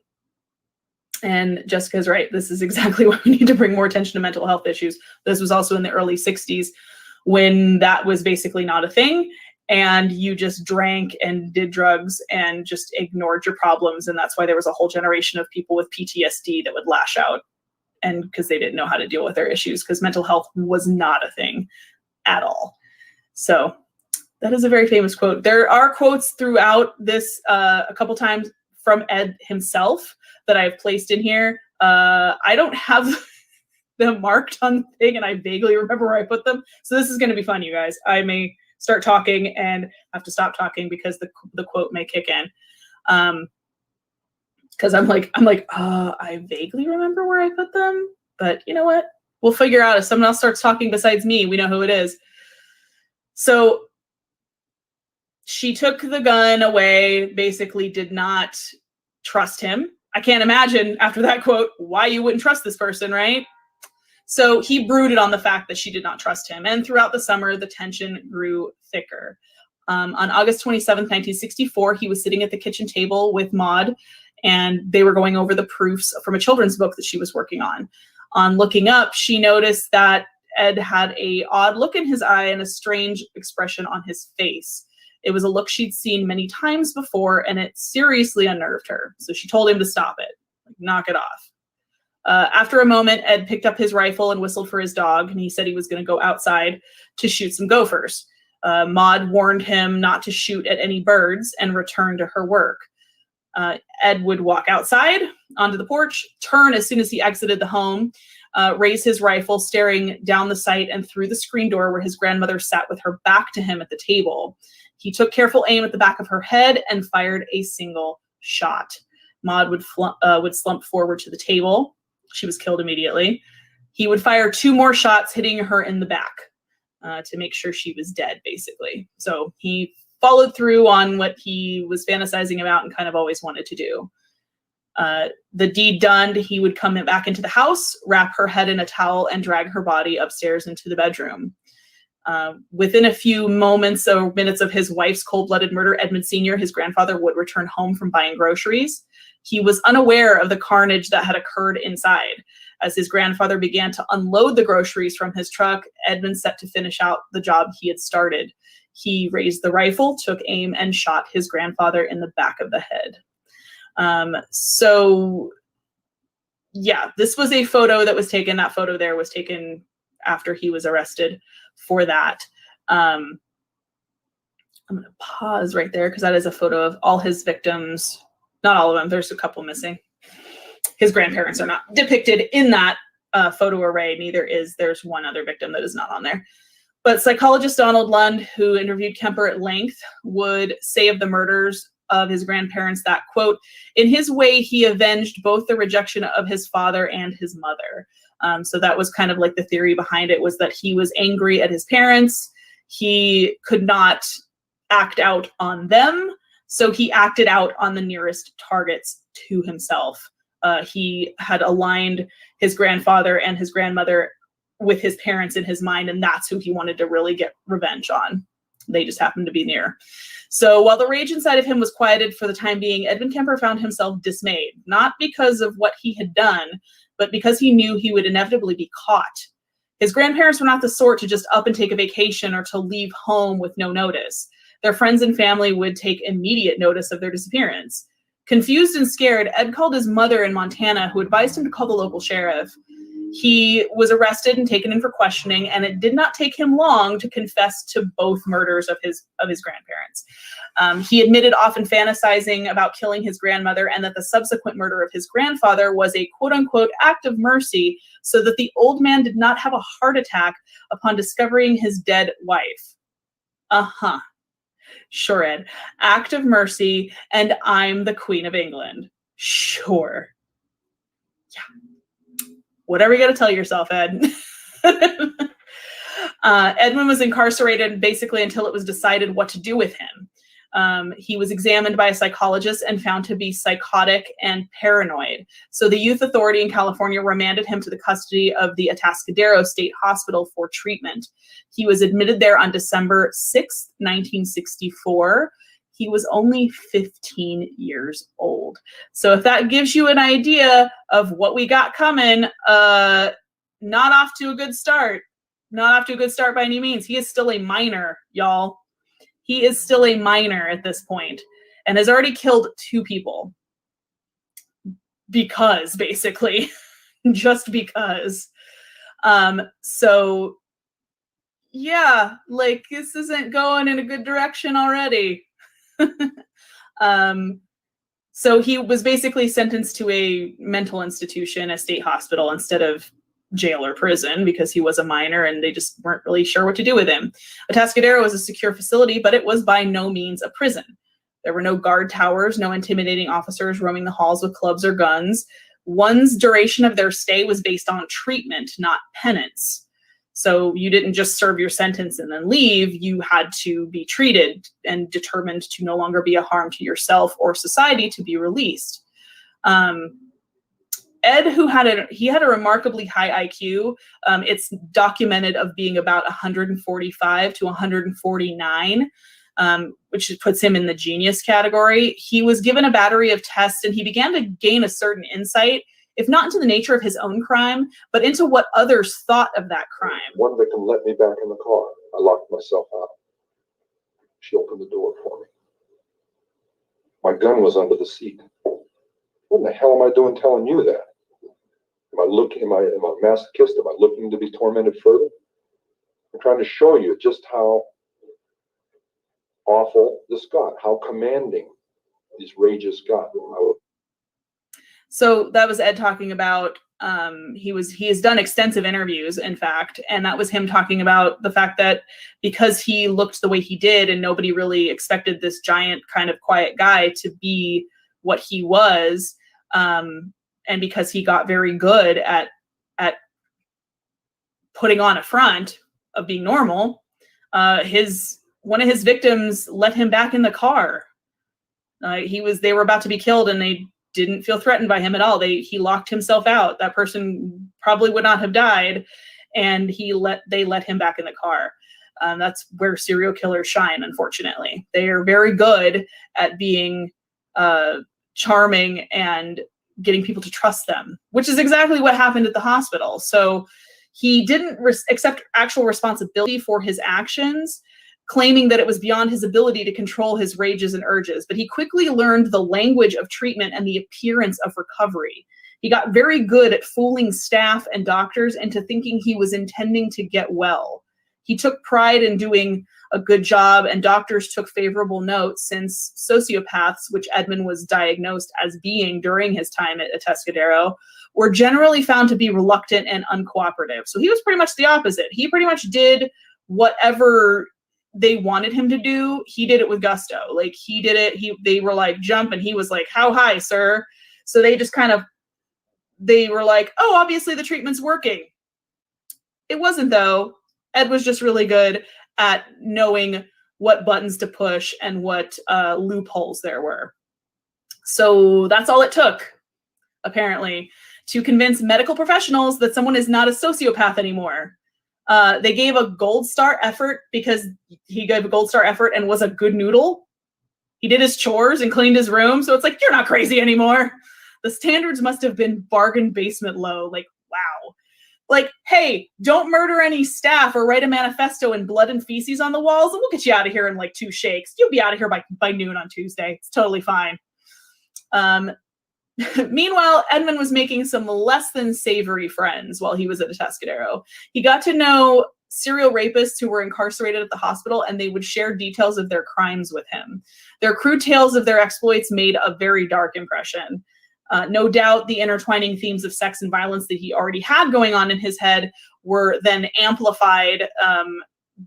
S1: And Jessica's right. This is exactly why we need to bring more attention to mental health issues. This was also in the early 60s when that was basically not a thing. And you just drank and did drugs and just ignored your problems. And that's why there was a whole generation of people with PTSD that would lash out, and because they didn't know how to deal with their issues, because mental health was not a thing at all. So that is a very famous quote. There are quotes throughout this a couple times from Ed himself that I've placed in here. I don't have them marked on the thing, and I vaguely remember where I put them. So this is going to be fun, you guys. I may start talking and have to stop talking because the quote may kick in. Because I'm like, I vaguely remember where I put them, but you know what? We'll figure out if someone else starts talking besides me. We know who it is. So she took the gun away, basically did not trust him. I can't imagine after that quote why you wouldn't trust this person, right? So he brooded on the fact that she did not trust him. And throughout the summer, the tension grew thicker. On August 27th, 1964, he was sitting at the kitchen table with Maud, and they were going over the proofs from a children's book that she was working on. On looking up, she noticed that Ed had an odd look in his eye and a strange expression on his face. It was a look she'd seen many times before, and it seriously unnerved her. So she told him to stop it, knock it off. After a moment, Ed picked up his rifle and whistled for his dog, and he said he was going to go outside to shoot some gophers. Maud warned him not to shoot at any birds and returned to her work. Ed would walk outside onto the porch, turn as soon as he exited the home, raise his rifle, staring down the sight and through the screen door where his grandmother sat with her back to him at the table. He took careful aim at the back of her head and fired a single shot. Maud would slump forward to the table. She was killed immediately. He would fire 2 more shots, hitting her in the back to make sure she was dead, basically. So he followed through on what he was fantasizing about and kind of always wanted to do. The deed done, he would come back into the house, wrap her head in a towel, and drag her body upstairs into the bedroom. Within a few moments or minutes of his wife's cold-blooded murder, Edmund Sr., his grandfather, would return home from buying groceries. He was unaware of the carnage that had occurred inside. As his grandfather began to unload the groceries from his truck, Edmund set to finish out the job he had started. He raised the rifle, took aim, and shot his grandfather in the back of the head. So, yeah, this was a photo that was taken. That photo there was taken after he was arrested for that. I'm going to pause right there because that is a photo of all his victims. Not all of them. There's a couple missing. His grandparents are not depicted in that photo array. There's one other victim that is not on there. But psychologist Donald Lund, who interviewed Kemper at length, would say of the murders of his grandparents that, quote, in his way, he avenged both the rejection of his father and his mother. So that was kind of like the theory behind it, was that he was angry at his parents. He could not act out on them, so he acted out on the nearest targets to himself. He had aligned his grandfather and his grandmother with his parents in his mind, and that's who he wanted to really get revenge on. They just happened to be near. So while the rage inside of him was quieted for the time being, Edmund Kemper found himself dismayed, not because of what he had done, but because he knew he would inevitably be caught. His grandparents were not the sort to just up and take a vacation or to leave home with no notice. Their friends and family would take immediate notice of their disappearance. Confused and scared, Ed called his mother in Montana, who advised him to call the local sheriff. He was arrested and taken in for questioning, and it did not take him long to confess to both murders of his grandparents. He admitted often fantasizing about killing his grandmother, and that the subsequent murder of his grandfather was a quote-unquote act of mercy so that the old man did not have a heart attack upon discovering his dead wife. Uh-huh. Sure, Ed. Act of mercy, and I'm the Queen of England. Sure. Yeah. Whatever you got to tell yourself, Ed. Edmund was incarcerated basically until it was decided what to do with him. He was examined by a psychologist and found to be psychotic and paranoid. So the youth authority in California remanded him to the custody of the Atascadero State Hospital for treatment. He was admitted there on December 6th, 1964. He was only 15 years old. So if that gives you an idea of what we got coming, not off to a good start. Not off to a good start by any means. He is still a minor, y'all. He is still a minor at this point and has already killed 2 people. Because, basically. Just because. So, yeah, like, this isn't going in a good direction already. So he was basically sentenced to a mental institution, a state hospital, instead of jail or prison, because he was a minor and they just weren't really sure what to do with him. Atascadero was a secure facility, but it was by no means a prison. There were no guard towers, no intimidating officers roaming the halls with clubs or guns. One's duration of their stay was based on treatment, not penance. So you didn't just serve your sentence and then leave. You had to be treated and determined to no longer be a harm to yourself or society to be released. Ed, he had a remarkably high IQ. It's documented of being about 145 to 149, which puts him in the genius category. He was given a battery of tests and he began to gain a certain insight, if not into the nature of his own crime, but into what others thought of that crime.
S4: One victim let me back in the car. I locked myself out. She opened the door for me. My gun was under the seat. What in the hell am I doing telling you that? Am I masochist? Am I looking to be tormented further? I'm trying to show you just how awful this got, how commanding these rages got.
S2: So that was Ed talking about, he has done extensive interviews, in fact, and that was him talking about the fact that because he looked the way he did and nobody really expected this giant kind of quiet guy to be what he was, and because he got very good at putting on a front of being normal, one of his victims let him back in the car. They were about to be killed and they didn't feel threatened by him at all. He locked himself out. That person probably would not have died, and they let him back in the car. That's where serial killers shine, unfortunately. They are very good at being charming and getting people to trust them, which is exactly what happened at the hospital. So he didn't accept actual responsibility for his actions, claiming that it was beyond his ability to control his rages and urges. But he quickly learned the language of treatment and the appearance of recovery. He got very good at fooling staff and doctors into thinking he was intending to get well. He took pride in doing a good job, and doctors took favorable notes, since sociopaths, which Edmund was diagnosed as being during his time at Atascadero, were generally found to be reluctant and uncooperative. So he was pretty much the opposite. He pretty much did whatever they wanted him to do. He did it with gusto. Like, he did it. They were like, jump, and he was like, how high, sir? So they just they were like, oh, obviously the treatment's working. It wasn't, though. Ed was just really good at knowing what buttons to push and what loopholes there were. So that's all it took, apparently, to convince medical professionals that someone is not a sociopath anymore. They gave a gold star effort because he gave a gold star effort and was a good noodle. He did his chores and cleaned his room. So it's like, you're not crazy anymore. The standards must have been bargain basement low. Like, wow. Like, hey, don't murder any staff or write a manifesto in blood and feces on the walls, and we'll get you out of here in like 2 shakes. You'll be out of here by noon on Tuesday. It's totally fine. Meanwhile, Edmund was making some less than savory friends while he was at Atascadero. He got to know serial rapists who were incarcerated at the hospital, and they would share details of their crimes with him. Their crude tales of their exploits made a very dark impression. No doubt the intertwining themes of sex and violence that he already had going on in his head were then amplified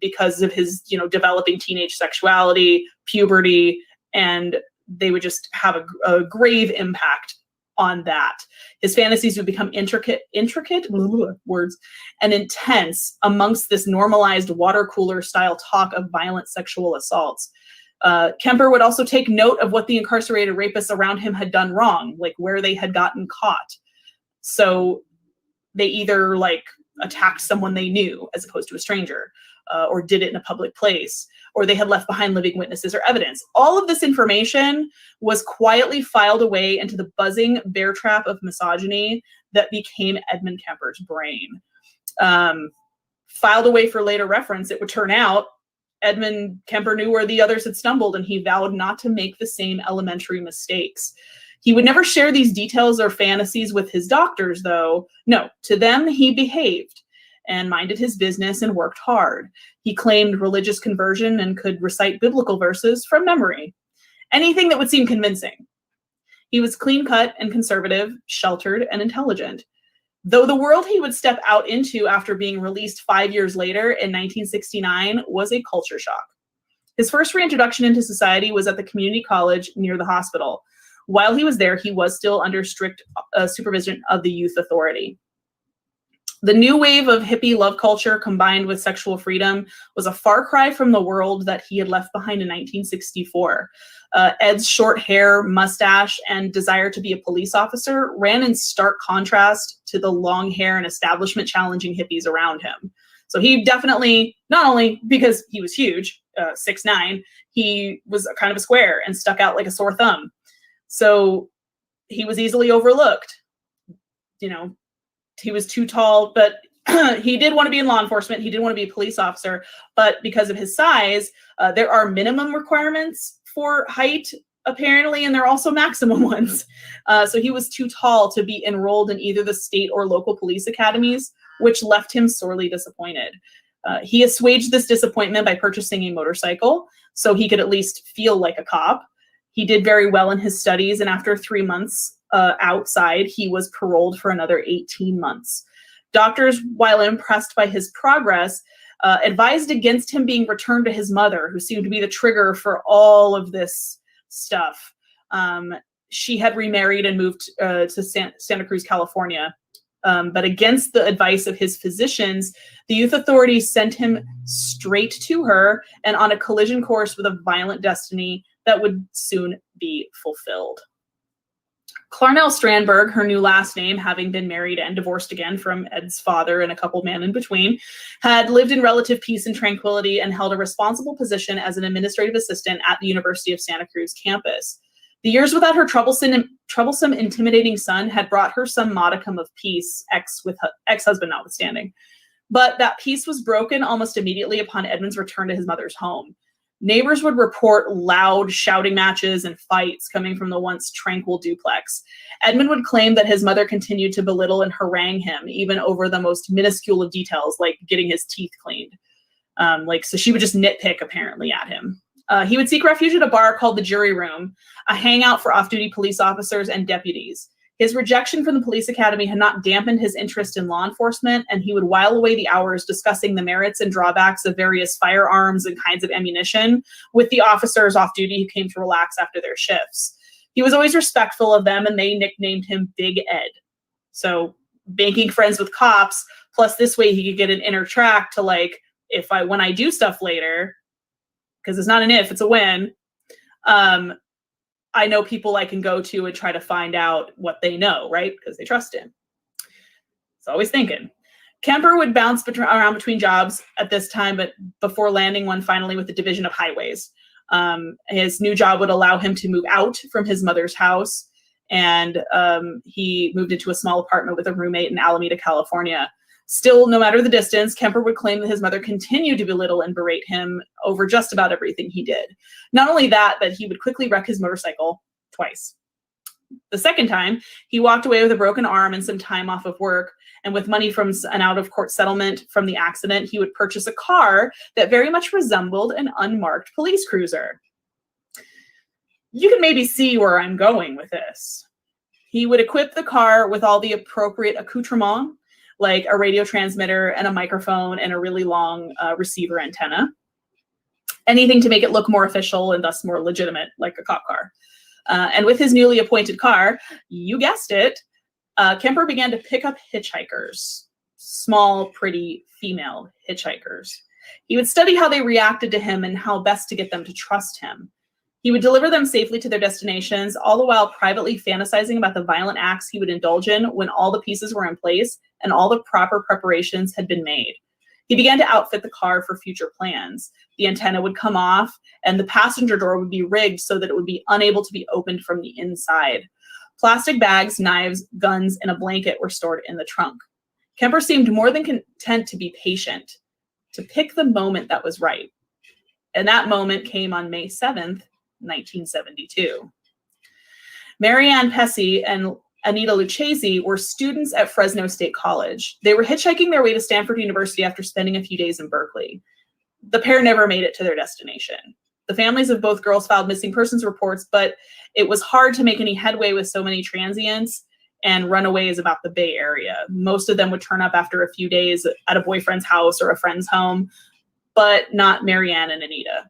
S2: because of his, developing teenage sexuality, puberty, and they would just have a grave impact on that. His fantasies would become intricate words, and intense amongst this normalized water cooler style talk of violent sexual assaults. Kemper would also take note of what the incarcerated rapists around him had done wrong, like where they had gotten caught. So they either attacked someone they knew as opposed to a stranger, or did it in a public place, or they had left behind living witnesses or evidence. All of this information was quietly filed away into the buzzing bear trap of misogyny that became Edmund Kemper's brain. Filed away for later reference, it would turn out Edmund Kemper knew where the others had stumbled, and he vowed not to make the same elementary mistakes. He would never share these details or fantasies with his doctors, though. No, to them, he behaved and minded his business and worked hard. He claimed religious conversion and could recite biblical verses from memory. Anything that would seem convincing. He was clean-cut and conservative, sheltered and intelligent. Though the world he would step out into after being released 5 years later in 1969 was a culture shock. His first reintroduction into society was at the community college near the hospital. While he was there, he was still under strict supervision of the youth authority. The new wave of hippie love culture combined with sexual freedom was a far cry from the world that he had left behind in 1964. Ed's short hair, mustache, and desire to be a police officer ran in stark contrast to the long hair and establishment challenging hippies around him. So he definitely, not only because he was huge, 6'9", he was kind of a square and stuck out like a sore thumb. So he was easily overlooked. He was too tall, but he did want to be in law enforcement. He did want to be a police officer, but because of his size, there are minimum requirements for height, apparently, and there are also maximum ones. So he was too tall to be enrolled in either the state or local police academies, which left him sorely disappointed. He assuaged this disappointment by purchasing a motorcycle so he could at least feel like a cop.
S1: He did very well in his studies, and after 3 months outside, he was paroled for another 18 months. Doctors, while impressed by his progress, advised against him being returned to his mother, who seemed to be the trigger for all of this stuff. She had remarried and moved to Santa Cruz, California. But against the advice of his physicians, the youth authorities sent him straight to her and on a collision course with a violent destiny that would soon be fulfilled. Clarnell Strandberg, her new last name, having been married and divorced again from Ed's father and a couple men in between, had lived in relative peace and tranquility and held a responsible position as an administrative assistant at the University of Santa Cruz campus. The years without her troublesome, intimidating son had brought her some modicum of peace, ex-husband notwithstanding. But that peace was broken almost immediately upon Edmund's return to his mother's home. Neighbors would report loud shouting matches and fights coming from the once tranquil duplex. Edmund would claim that his mother continued to belittle and harangue him, even over the most minuscule of details, like getting his teeth cleaned. So she would just nitpick, apparently, at him. He would seek refuge at a bar called the Jury Room, a hangout for off-duty police officers and deputies. His rejection from the police academy had not dampened his interest in law enforcement, and he would while away the hours discussing the merits and drawbacks of various firearms and kinds of ammunition with the officers off duty who came to relax after their shifts. He was always respectful of them, and they nicknamed him Big Ed. So making friends with cops, plus this way he could get an inner track to, like, when I do stuff later, because it's not an if, it's a when, I know people I can go to and try to find out what they know, right? Because they trust him. It's always thinking. Kemper would bounce around between jobs at this time, but before landing one finally with the Division of Highways. His new job would allow him to move out from his mother's house, and he moved into a small apartment with a roommate in Alameda, California. Still, no matter the distance, Kemper would claim that his mother continued to belittle and berate him over just about everything he did. Not only that, but he would quickly wreck his motorcycle twice. The second time, he walked away with a broken arm and some time off of work, and with money from an out-of-court settlement from the accident, he would purchase a car that very much resembled an unmarked police cruiser. You can maybe see where I'm going with this. He would equip the car with all the appropriate accoutrements, like a radio transmitter and a microphone and a really long receiver antenna. Anything to make it look more official and thus more legitimate, like a cop car. And with his newly appointed car, you guessed it, Kemper began to pick up hitchhikers, small, pretty female hitchhikers. He would study how they reacted to him and how best to get them to trust him. He would deliver them safely to their destinations, all the while privately fantasizing about the violent acts he would indulge in when all the pieces were in place and all the proper preparations had been made. He began to outfit the car for future plans. The antenna would come off, and the passenger door would be rigged so that it would be unable to be opened from the inside. Plastic bags, knives, guns, and a blanket were stored in the trunk. Kemper seemed more than content to be patient, to pick the moment that was right. And that moment came on May 7th, 1972. Marianne Pesce and Anita Lucchese were students at Fresno State College. They were hitchhiking their way to Stanford University after spending a few days in Berkeley. The pair never made it to their destination. The families of both girls filed missing persons reports, but it was hard to make any headway with so many transients and runaways about the Bay Area. Most of them would turn up after a few days at a boyfriend's house or a friend's home, but not Marianne and Anita.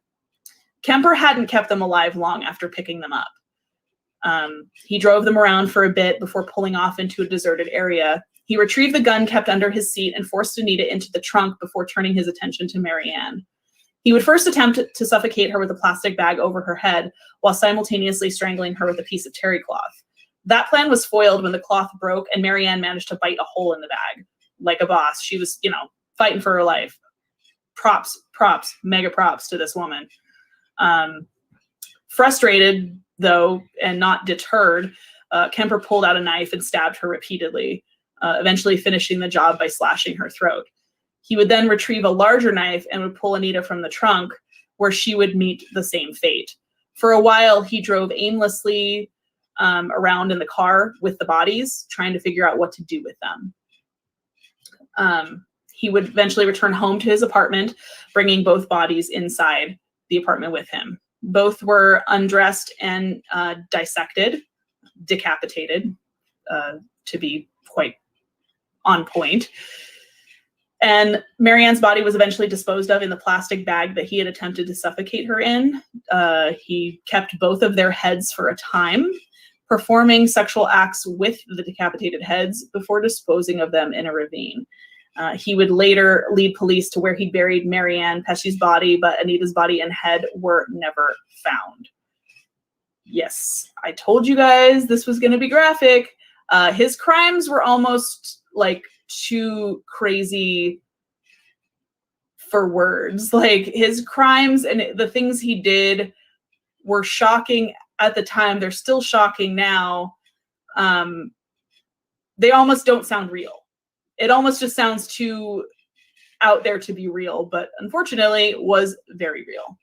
S1: Kemper hadn't kept them alive long after picking them up. He drove them around for a bit before pulling off into a deserted area. He retrieved the gun kept under his seat and forced Anita into the trunk before turning his attention to Marianne. He would first attempt to suffocate her with a plastic bag over her head while simultaneously strangling her with a piece of terry cloth. That plan was foiled when the cloth broke and Marianne managed to bite a hole in the bag. Like a boss. She was, fighting for her life. Props, mega props to this woman. Frustrated, though, and not deterred, Kemper pulled out a knife and stabbed her repeatedly, eventually finishing the job by slashing her throat. He would then retrieve a larger knife and would pull Anita from the trunk, where she would meet the same fate. For a while, he drove aimlessly around in the car with the bodies, trying to figure out what to do with them. He would eventually return home to his apartment, bringing both bodies inside the apartment with him. Both were undressed and dissected, decapitated, to be quite on point. And Marianne's body was eventually disposed of in the plastic bag that he had attempted to suffocate her in. He kept both of their heads for a time, performing sexual acts with the decapitated heads before disposing of them in a ravine. He would later lead police to where he buried Marianne Pesce's body, but Anita's body and head were never found. Yes, I told you guys this was going to be graphic. His crimes were almost like too crazy for words. Like, his crimes and the things he did were shocking at the time. They're still shocking now. They almost don't sound real. It almost just sounds too out there to be real, but unfortunately was very real.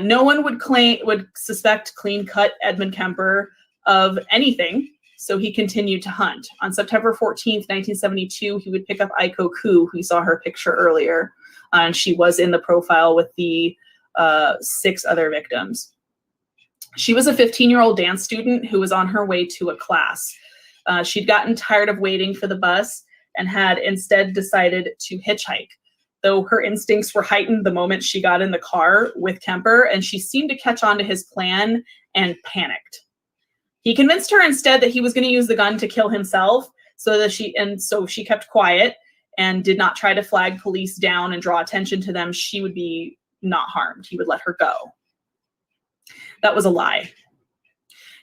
S1: No one would suspect clean-cut Edmund Kemper of anything, so he continued to hunt. On September 14th, 1972, he would pick up Aiko Koo, who saw her picture earlier, and she was in the profile with the 6 other victims. She was a 15-year-old dance student who was on her way to a class. She'd gotten tired of waiting for the bus and had instead decided to hitchhike, though her instincts were heightened the moment she got in the car with Kemper, and she seemed to catch on to his plan and panicked. He convinced her instead that he was going to use the gun to kill himself, so she kept quiet and did not try to flag police down and draw attention to them. She would be not harmed. He would let her go. That was a lie.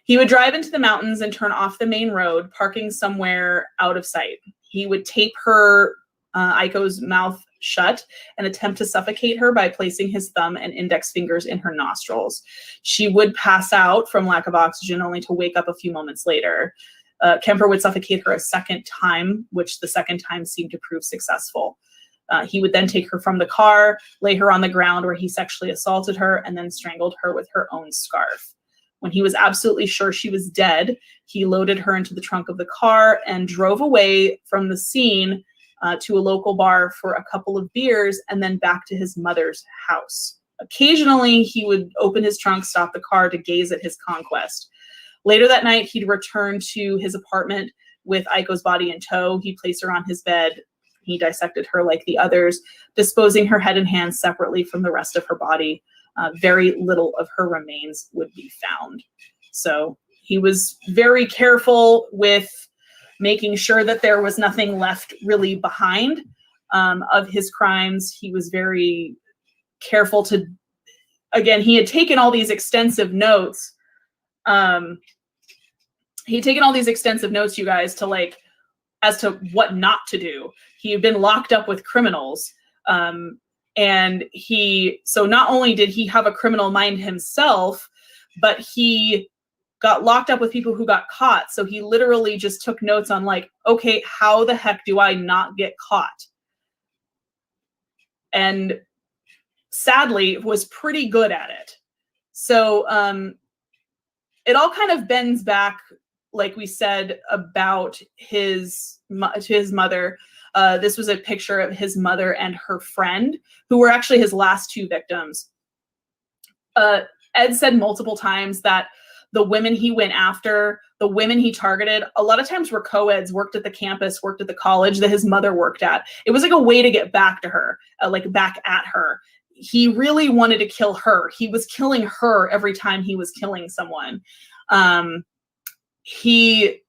S1: He would drive into the mountains and turn off the main road, parking somewhere out of sight. He would tape her, Aiko's mouth shut and attempt to suffocate her by placing his thumb and index fingers in her nostrils. She would pass out from lack of oxygen, only to wake up a few moments later. Kemper would suffocate her a second time, which the second time seemed to prove successful. He would then take her from the car, lay her on the ground where he sexually assaulted her, and then strangled her with her own scarf. When he was absolutely sure she was dead, he loaded her into the trunk of the car and drove away from the scene to a local bar for a couple of beers and then back to his mother's house. Occasionally, he would open his trunk, stop the car to gaze at his conquest. Later that night, he'd return to his apartment with Aiko's body in tow. He placed her on his bed. He dissected her like the others, disposing her head and hands separately from the rest of her body. Very little of her remains would be found. So he was very careful with making sure that there was nothing left really behind of his crimes. He was very careful to, again, he had taken all these extensive notes. He'd taken all these extensive notes, you guys, to like, as to what not to do. He had been locked up with criminals. And so not only did he have a criminal mind himself, but he got locked up with people who got caught. So he literally just took notes on like, okay, how the heck do I not get caught? And sadly was pretty good at it. So it all kind of bends back, like we said, about to his mother. This was a picture of his mother and her friend, who were actually his last 2 victims. Ed said multiple times that the women he went after, the women he targeted, a lot of times were co-eds, worked at the campus, worked at the college that his mother worked at. It was like a way to get back to her, like back at her. He really wanted to kill her. He was killing her every time he was killing someone. He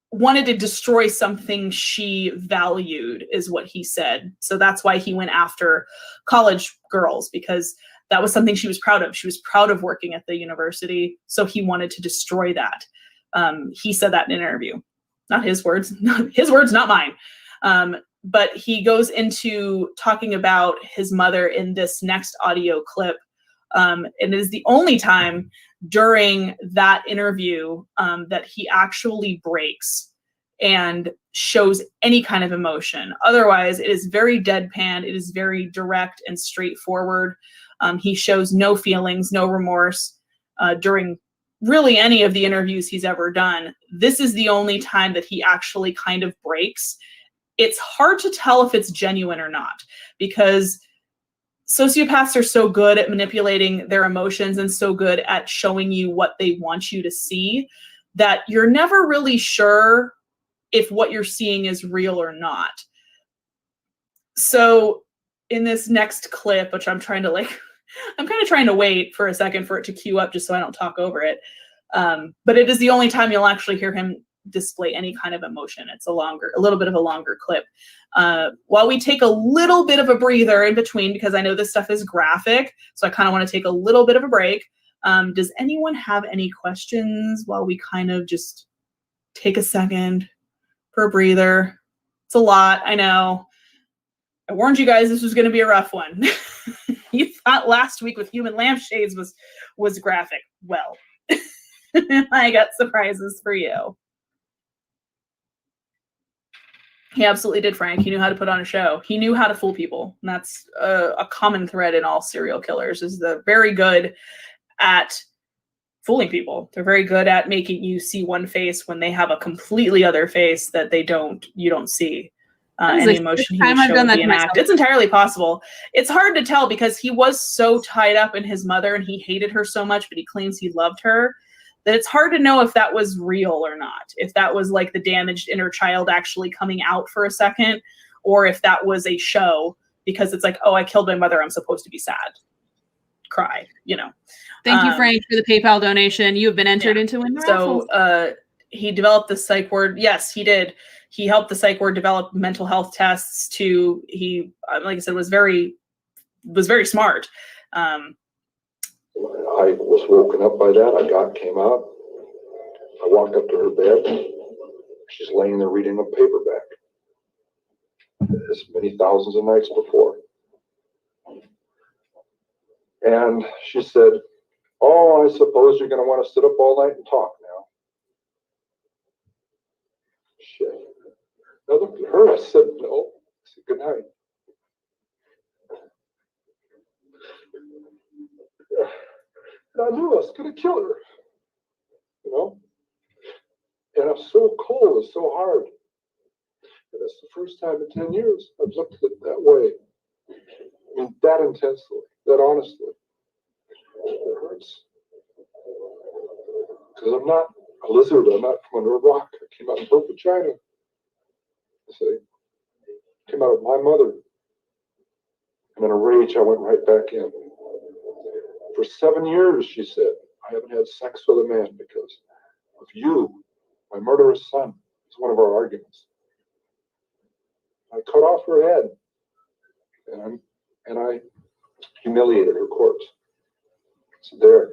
S1: wanted to destroy something she valued, is what he said. So that's why he went after college girls, because that was something she was proud of. She was proud of working at the university, so he wanted to destroy that. He said that in an interview. Not his words, not mine. But he goes into talking about his mother in this next audio clip. And it is the only time during that interview that he actually breaks and shows any kind of emotion. Otherwise, it is very deadpan. It is very direct and straightforward. He shows no feelings, no remorse during really any of the interviews he's ever done. This is the only time that he actually kind of breaks. It's hard to tell if it's genuine or not, because sociopaths are so good at manipulating their emotions and so good at showing you what they want you to see that you're never really sure if what you're seeing is real or not. So in this next clip, which I'm trying to I'm kind of trying to wait for a second for it to queue up just so I don't talk over it. But it is the only time you'll actually hear him display any kind of emotion. It's a little bit of a longer clip. While we take a little bit of a breather in between, because I know this stuff is graphic, so I kind of want to take a little bit of a break. Does anyone have any questions while we kind of just take a second for a breather? It's a lot, I know. I warned you guys this was going to be a rough one. You thought last week with human lampshades was graphic. Well, I got surprises for you. He absolutely did, Frank. He knew how to put on a show. He knew how to fool people. And that's a common thread in all serial killers, is they're very good at fooling people. They're very good at making you see one face when they have a completely other face that you don't see. Any emotion he would show would be an act. It's entirely possible. It's hard to tell because he was so tied up in his mother and he hated her so much, but he claims he loved her, that it's hard to know if that was real or not. If that was like the damaged inner child actually coming out for a second, or if that was a show because it's like, oh, I killed my mother, I'm supposed to be sad. Cry, you know.
S2: Thank you, Frank, for the PayPal donation. You have been entered into one.
S1: So he developed the psych ward. Yes, he did. He helped the psych ward develop mental health tests he, like I said, was very smart.
S4: I was woken up by that. Came out. I walked up to her bed. She's laying there reading a paperback. As many thousands of nights before. And she said, "Oh, I suppose you're going to want to sit up all night and talk now." Shit. I looked at her. I said, "No." I said, "Good night." And I knew I was going to kill her, you know. And I'm so cold, it's so hard. And that's the first time in 10 years I've looked at it that way. I mean, that intensely, that honestly. It hurts. Because I'm not a lizard, I'm not from under a rock. I came out of her vagina. See? Came out of my mother. And in a rage, I went right back in. For 7 years, she said, I haven't had sex with a man because of you, my murderous son. It's one of our arguments. I cut off her head, and I humiliated her corpse. It's there,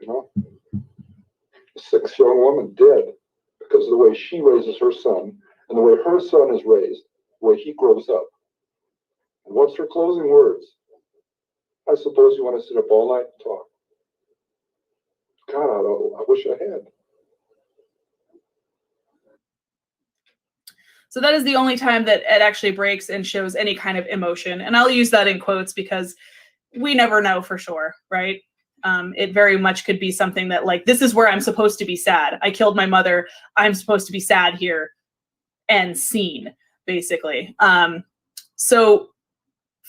S4: you know. A 6-young woman dead because of the way she raises her son and the way her son is raised, the way he grows up. And what's her closing words? I suppose you want to sit up all night and talk. God, I wish I had.
S1: So that is the only time that Ed actually breaks and shows any kind of emotion. And I'll use that in quotes because we never know for sure, right? It very much could be something that like, this is where I'm supposed to be sad. I killed my mother. I'm supposed to be sad here. And scene, basically. So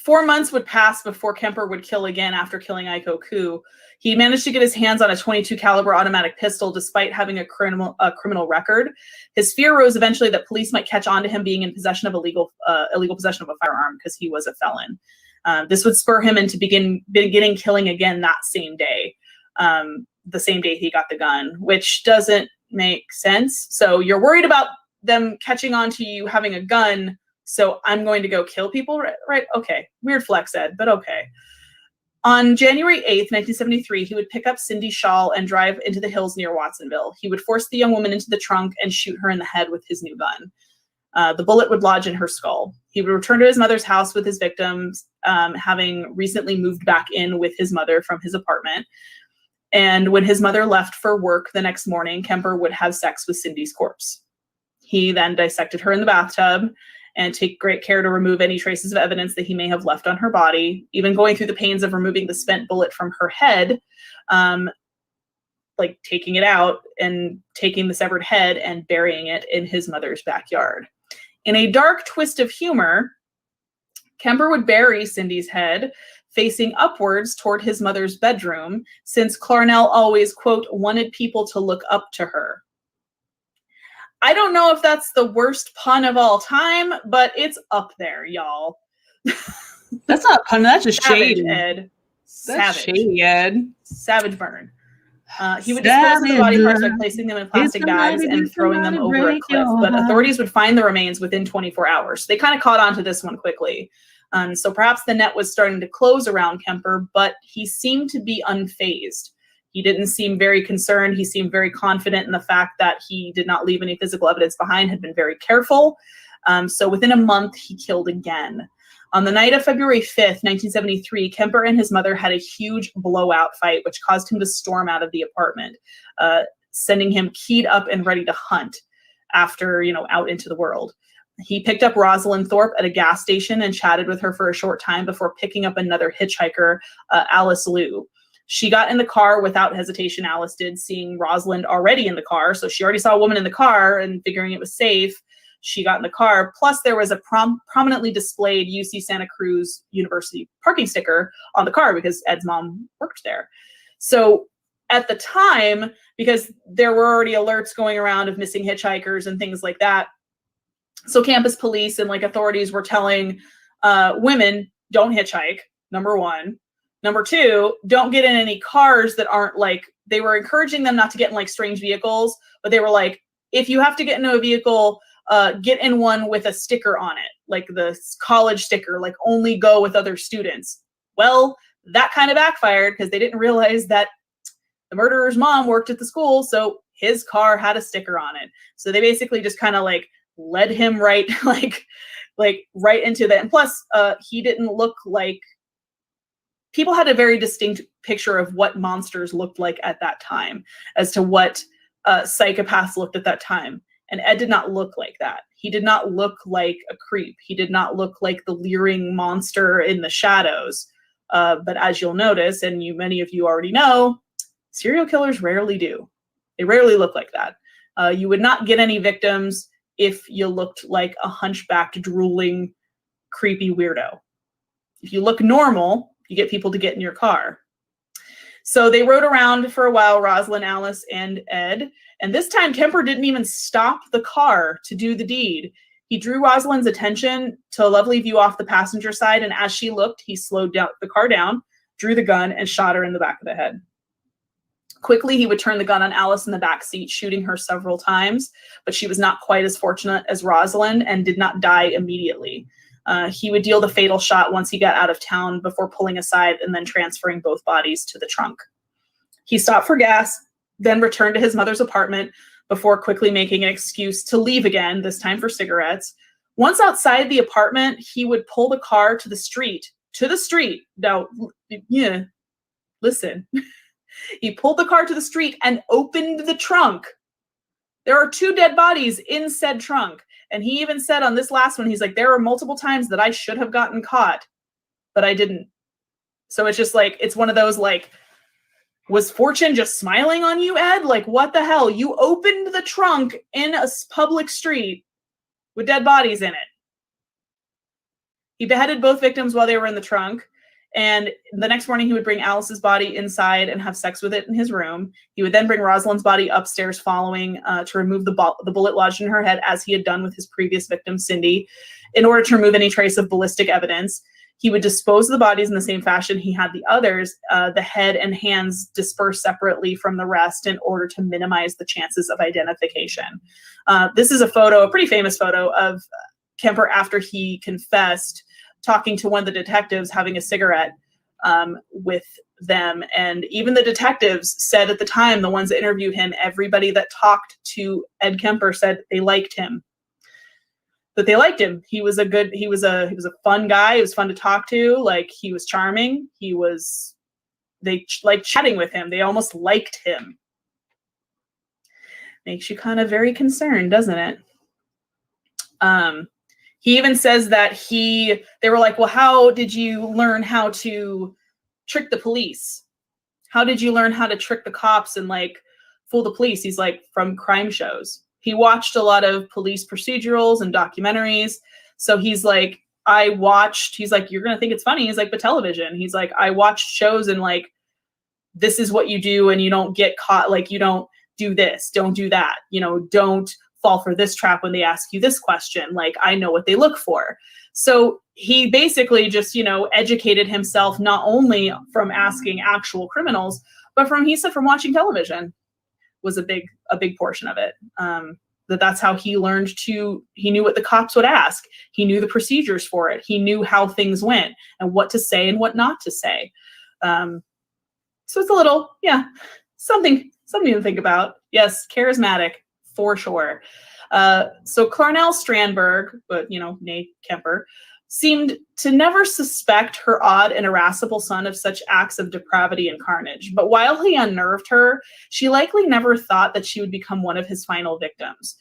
S1: 4 months would pass before Kemper would kill again after killing Aiko Koo. He managed to get his hands on a .22 caliber automatic pistol despite having a criminal record. His fear rose eventually that police might catch on to him being in possession of illegal possession of a firearm because he was a felon. This would spur him into beginning killing again that same day, the same day he got the gun, which doesn't make sense. So you're worried about them catching on to you having a gun, so I'm going to go kill people, right? Okay, weird flex, Ed, but okay. On January 8th, 1973, he would pick up Cindy Shaw and drive into the hills near Watsonville. He would force the young woman into the trunk and shoot her in the head with his new gun. The bullet would lodge in her skull. He would return to his mother's house with his victims, having recently moved back in with his mother from his apartment. And when his mother left for work the next morning, Kemper would have sex with Cindy's corpse. He then dissected her in the bathtub and take great care to remove any traces of evidence that he may have left on her body, even going through the pains of removing the spent bullet from her head, like taking it out and taking the severed head and burying it in his mother's backyard. In a dark twist of humor, Kemper would bury Cindy's head facing upwards toward his mother's bedroom, since Clarnell always, quote, wanted people to look up to her. I don't know if that's the worst pun of all time, but it's up there, y'all.
S2: That's not a pun. That's just
S1: Savage,
S2: shade.
S1: Ed.
S2: That's
S1: Savage.
S2: shady, Ed.
S1: Savage burn. He would dispose of the body parts by
S2: Savage
S1: placing them in plastic
S2: It's
S1: bags
S2: somebody
S1: and throwing them
S2: somebody
S1: over a
S2: break
S1: cliff,
S2: your
S1: but
S2: heart.
S1: authorities would find the remains within 24 hours. They kind of caught on to this one quickly. So perhaps the net was starting to close around Kemper, but he seemed to be unfazed. He didn't seem very concerned. He seemed very confident in the fact that he did not leave any physical evidence behind, had been very careful. So within a month, he killed again. On the night of February 5th, 1973, Kemper and his mother had a huge blowout fight, which caused him to storm out of the apartment, sending him keyed up and ready to hunt after, out into the world. He picked up Rosalind Thorpe at a gas station and chatted with her for a short time before picking up another hitchhiker, Alice Liu. She got in the car without hesitation, Alice did, seeing Rosalind already in the car. So she already saw a woman in the car and figuring it was safe. She got in the car. Plus, there was a prominently displayed UC Santa Cruz University parking sticker on the car because Ed's mom worked there. So at the time, because there were already alerts going around of missing hitchhikers and things like that, so campus police and authorities were telling women, don't hitchhike, number one. Number two, don't get in any cars that aren't they were encouraging them not to get in strange vehicles, but they were like, if you have to get into a vehicle, get in one with a sticker on it, like the college sticker, only go with other students. Well, that kind of backfired because they didn't realize that the murderer's mom worked at the school, so his car had a sticker on it. So they basically just kind of led him right, right into that. And plus, he didn't look like, people had a very distinct picture of what monsters looked like at that time, as to what psychopaths looked at that time. And Ed did not look like that. He did not look like a creep. He did not look like the leering monster in the shadows. But as you'll notice, and many of you already know, serial killers rarely do. They rarely look like that. You would not get any victims if you looked like a hunchbacked, drooling, creepy weirdo. If you look normal, you get people to get in your car. So they rode around for a while, Rosalind, Alice, and Ed. And this time, Kemper didn't even stop the car to do the deed. He drew Rosalind's attention to a lovely view off the passenger side, and as she looked, he slowed down the car down, drew the gun, and shot her in the back of the head. Quickly, he would turn the gun on Alice in the back seat, shooting her several times, but she was not quite as fortunate as Rosalind and did not die immediately. He would deal the fatal shot once he got out of town before pulling aside and then transferring both bodies to the trunk. He stopped for gas, then returned to his mother's apartment before quickly making an excuse to leave again, this time for cigarettes. Once outside the apartment, he would pull the car to the street. Now, listen. He pulled the car to the street and opened the trunk. There are 2 dead bodies in said trunk. And he even said on this last one, he's like, there are multiple times that I should have gotten caught, but I didn't. So it's just it's one of those was fortune just smiling on you, Ed? What the hell? You opened the trunk in a public street with dead bodies in it. He beheaded both victims while they were in the trunk. And the next morning, he would bring Alice's body inside and have sex with it in his room. He would then bring Rosalind's body upstairs following to remove the bullet lodged in her head, as he had done with his previous victim, Cindy, in order to remove any trace of ballistic evidence. He would dispose of the bodies in the same fashion he had the others, the head and hands dispersed separately from the rest in order to minimize the chances of identification. This is a pretty famous photo of Kemper after he confessed, talking to one of the detectives, having a cigarette with them. And even the detectives said at the time, the ones that interviewed him, everybody that talked to Ed Kemper said they liked him. That they liked him. He was a fun guy. He was fun to talk to. He was charming. They liked chatting with him. They almost liked him. Makes you kind of very concerned, doesn't it? He even says that they were like, well, how did you learn how to trick the police? How did you learn how to trick the cops and fool the police? He's like, from crime shows. He watched a lot of police procedurals and documentaries. So he's like, I watched, he's like, you're going to think it's funny. He's like, but television. He's like, I watched shows and like, this is what you do and you don't get caught. Like, you don't do this, don't do that. You know, don't fall for this trap when they ask you this question. Like, I know what they look for. So he basically just, you know, educated himself not only from asking actual criminals, but from, he said, from watching television was a big portion of it. That's how he learned to, he knew what the cops would ask. He knew the procedures for it. He knew how things went and what to say and what not to say. So it's a little, yeah, something to think about. Yes, charismatic for sure. So Clarnell Strandberg, but you know, Nate Kemper, seemed to never suspect her odd and irascible son of such acts of depravity and carnage. But while he unnerved her, she likely never thought that she would become one of his final victims.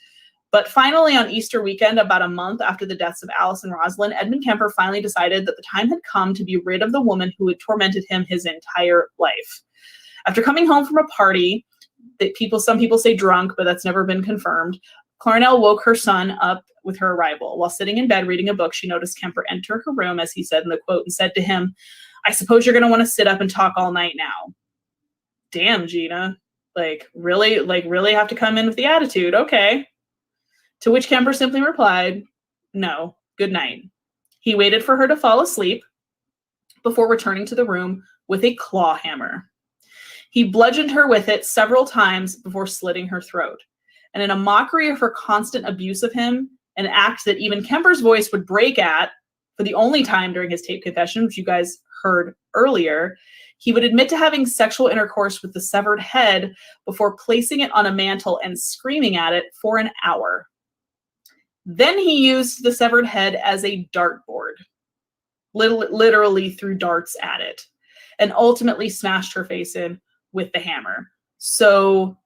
S1: But finally, on Easter weekend, about a month after the deaths of Alice and Rosalind, Edmund Kemper finally decided that the time had come to be rid of the woman who had tormented him his entire life. After coming home from a party, that some people say drunk, but that's never been confirmed, Clarnell woke her son up with her arrival. While sitting in bed reading a book, she noticed Kemper enter her room, as he said in the quote, and said to him, "I suppose you're going to want to sit up and talk all night now." Damn, Gina. Really have to come in with the attitude. Okay. To which Kemper simply replied, "No, good night." He waited for her to fall asleep before returning to the room with a claw hammer. He bludgeoned her with it several times before slitting her throat. And in a mockery of her constant abuse of him, an act that even Kemper's voice would break at for the only time during his tape confession, which you guys heard earlier, he would admit to having sexual intercourse with the severed head before placing it on a mantle and screaming at it for an hour. Then he used the severed head as a dartboard, literally threw darts at it, and ultimately smashed her face in with the hammer. So,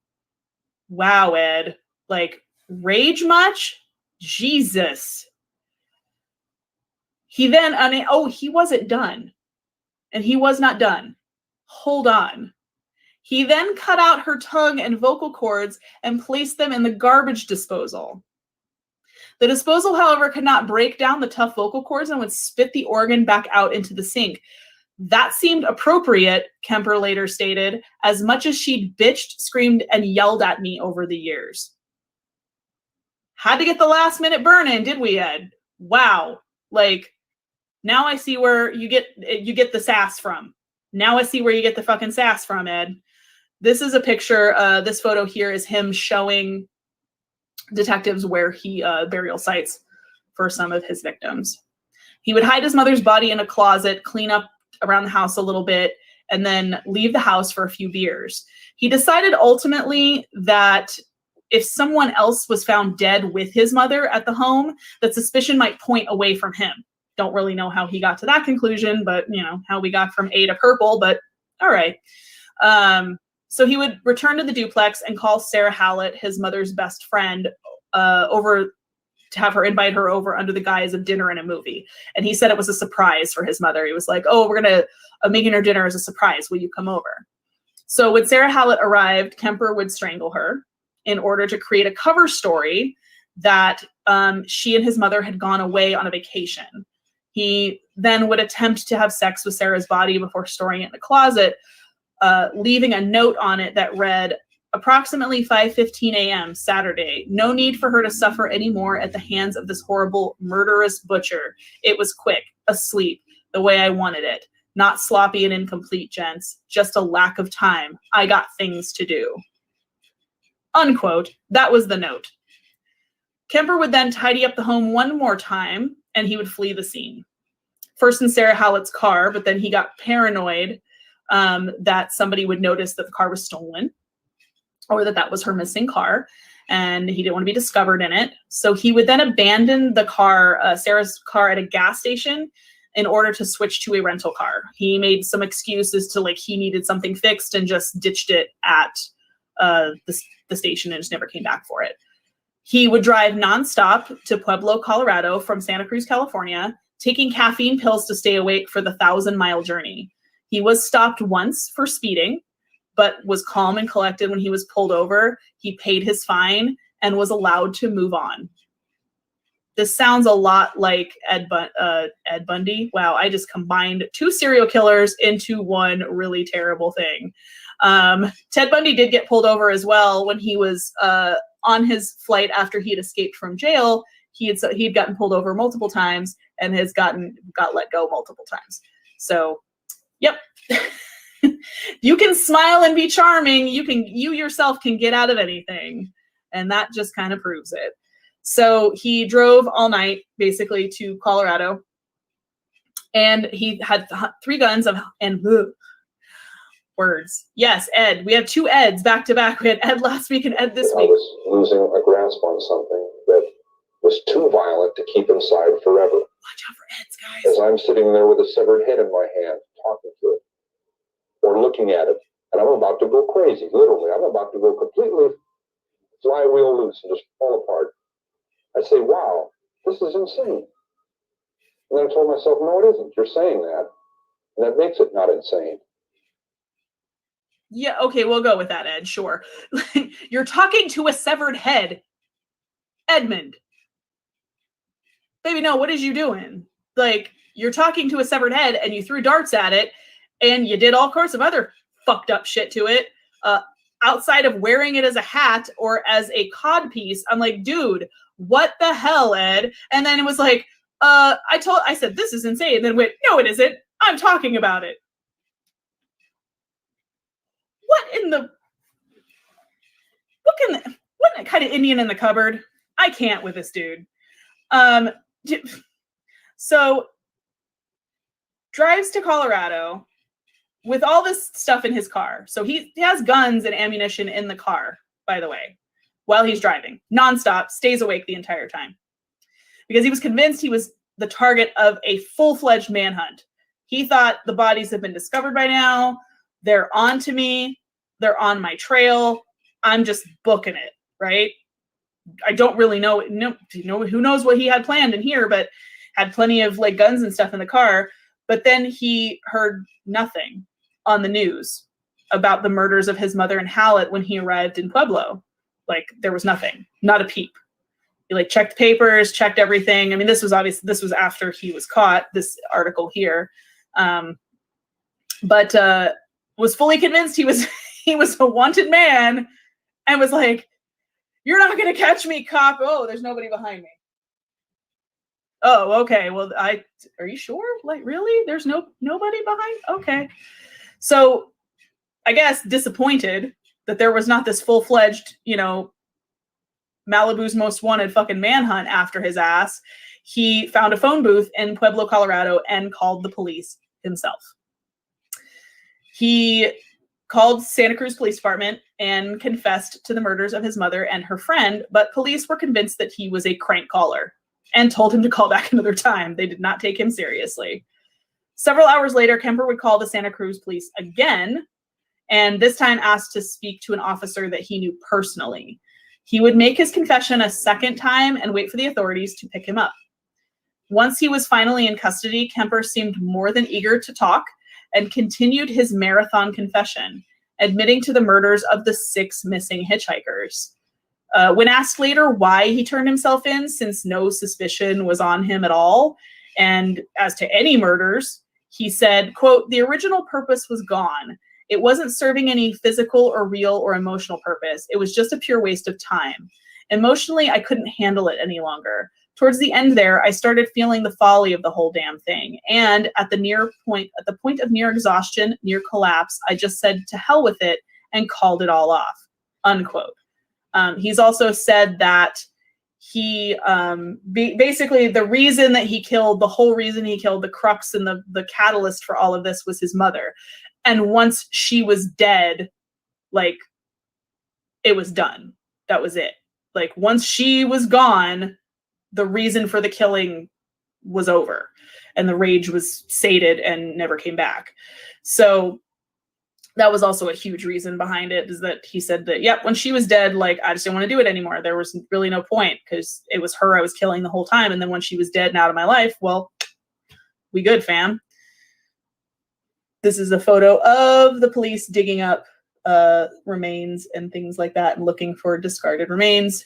S1: wow, Ed, rage much? Jesus. He then, he wasn't done. And he was not done. Hold on. He then cut out her tongue and vocal cords and placed them in the garbage disposal. The disposal, however, could not break down the tough vocal cords and would spit the organ back out into the sink. That seemed appropriate, Kemper later stated, as much as she'd bitched, screamed, and yelled at me over the years. Had to get the last minute burn in, did we, Ed? Wow. Now I see where you get the sass from. Now I see where you get the fucking sass from, Ed. This is a picture. This photo here is him showing detectives where he burial sites for some of his victims. He would hide his mother's body in a closet, clean up around the house a little bit, and then leave the house for a few beers. He decided ultimately that if someone else was found dead with his mother at the home, that suspicion might point away from him. Don't really know how he got to that conclusion, but how we got from A to purple, but all right. So he would return to the duplex and call Sarah Hallett, his mother's best friend, over to have her invite her over under the guise of dinner and a movie. And he said it was a surprise for his mother. He was like, "Oh, we're going to making her dinner as a surprise. Will you come over?" So when Sarah Hallett arrived, Kemper would strangle her in order to create a cover story that she and his mother had gone away on a vacation. He then would attempt to have sex with Sarah's body before storing it in the closet, leaving a note on it that read, "Approximately 5:15 a.m. Saturday. No need for her to suffer anymore at the hands of this horrible, murderous butcher. It was quick, asleep, the way I wanted it. Not sloppy and incomplete, gents. Just a lack of time. I got things to do." Unquote. That was the note. Kemper would then tidy up the home one more time, and he would flee the scene. First in Sarah Hallett's car, but then he got paranoid that somebody would notice that the car was stolen, or that was her missing car, and he didn't want to be discovered in it. So he would then abandon the car, Sarah's car, at a gas station in order to switch to a rental car. He made some excuses to he needed something fixed and just ditched it at the station and just never came back for it. He would drive nonstop to Pueblo, Colorado from Santa Cruz, California, taking caffeine pills to stay awake for the 1,000-mile journey. He was stopped once for speeding, but was calm and collected when he was pulled over. He paid his fine and was allowed to move on. this sounds a lot like Ed Bundy. Wow, I just combined 2 serial killers into one really terrible thing. Ted Bundy did get pulled over as well when he was on his flight after he had escaped from jail. He'd gotten pulled over multiple times and got let go multiple times. So, yep. You can smile and be charming. You yourself can get out of anything. And that just kind of proves it. So he drove all night, basically, to Colorado. And he had 3 guns words. Yes, Ed. We have 2 Eds back to back. We had Ed last week and Ed this week.
S4: I was losing a grasp on something that was too violent to keep inside forever.
S1: Watch out for Eds, guys.
S4: As I'm sitting there with a severed head in my hand, talking to it, or looking at it, and I'm about to go crazy, literally. I'm about to go completely flywheel loose and just fall apart. I say, wow, this is insane. And then I told myself, no, it isn't. You're saying that. And that makes it not insane.
S1: Yeah, okay, we'll go with that, Ed, sure. You're talking to a severed head. Edmund. Baby, no, what is you doing? Like, you're talking to a severed head and you threw darts at it and you did all sorts of other fucked up shit to it. Outside of wearing it as a hat or as a cod piece, I'm like, dude, what the hell, Ed? And then it was like, I said, this is insane. And then went, no, it isn't. I'm talking about it. What kind of Indian in the cupboard? I can't with this dude. So drives to Colorado with all this stuff in his car. So he has guns and ammunition in the car, by the way, while he's driving, nonstop, stays awake the entire time. Because he was convinced he was the target of a full-fledged manhunt. He thought the bodies have been discovered by now. They're on to me. They're on my trail. I'm just booking it, right? I don't really know who knows what he had planned in here, but had plenty of like guns and stuff in the car. But then he heard nothing on the news about the murders of his mother and Hallett when he arrived in Pueblo. Like, there was nothing, not a peep. He like checked papers, checked everything. I mean, this was after he was caught, this article here. But was fully convinced he was a wanted man and was like, you're not going to catch me, cop. Oh, there's nobody behind me. Oh, okay. Well, are you sure? Like, really? There's nobody behind? Okay. So I guess disappointed that there was not this full-fledged, Malibu's most wanted fucking manhunt after his ass. He found a phone booth in Pueblo, Colorado, and called the police himself. He called Santa Cruz Police Department and confessed to the murders of his mother and her friend, but police were convinced that he was a crank caller and told him to call back another time. They did not take him seriously. Several hours later, Kemper would call the Santa Cruz police again, and this time asked to speak to an officer that he knew personally. He would make his confession a second time and wait for the authorities to pick him up. Once he was finally in custody, Kemper seemed more than eager to talk and continued his marathon confession, admitting to the murders of the 6 missing hitchhikers. When asked later why he turned himself in, since no suspicion was on him at all, and as to any murders, he said, quote, "The original purpose was gone. It wasn't serving any physical or real or emotional purpose. It was just a pure waste of time. Emotionally, I couldn't handle it any longer. Towards the end there, I started feeling the folly of the whole damn thing. And at the point of near exhaustion, near collapse, I just said to hell with it and called it all off," unquote. He's also said that he basically the reason that he killed, the whole reason he killed, the crux and the catalyst for all of this was his mother. And once she was dead, like, it was done. That was it. Like, once she was gone, the reason for the killing was over and the rage was sated and never came back. So that was also a huge reason behind it, is that he said that, yep, when she was dead, like, I just didn't want to do it anymore. There was really no point because it was her I was killing the whole time. And then when she was dead and out of my life, well, we good, fam. This is a photo of the police digging up remains and things like that and looking for discarded remains.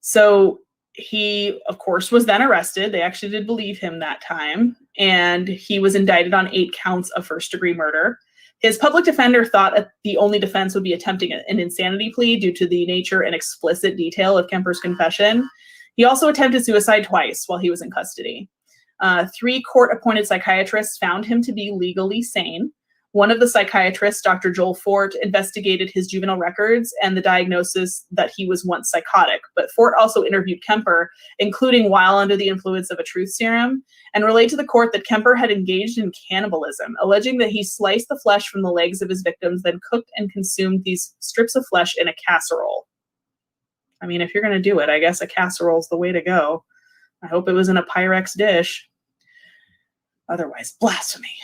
S1: So He, of course, was then arrested. They actually did believe him that time. And he was indicted on 8 counts of first-degree murder. His public defender thought that the only defense would be attempting an insanity plea due to the nature and explicit detail of Kemper's confession. He also attempted suicide twice while he was in custody. 3 court-appointed psychiatrists found him to be legally sane. One of the psychiatrists, Dr. Joel Fort, investigated his juvenile records and the diagnosis that he was once psychotic. But Fort also interviewed Kemper, including while under the influence of a truth serum, and relayed to the court that Kemper had engaged in cannibalism, alleging that he sliced the flesh from the legs of his victims, then cooked and consumed these strips of flesh in a casserole. I mean, if you're going to do it, I guess a casserole is the way to go. I hope it was in a Pyrex dish. Otherwise, blasphemy.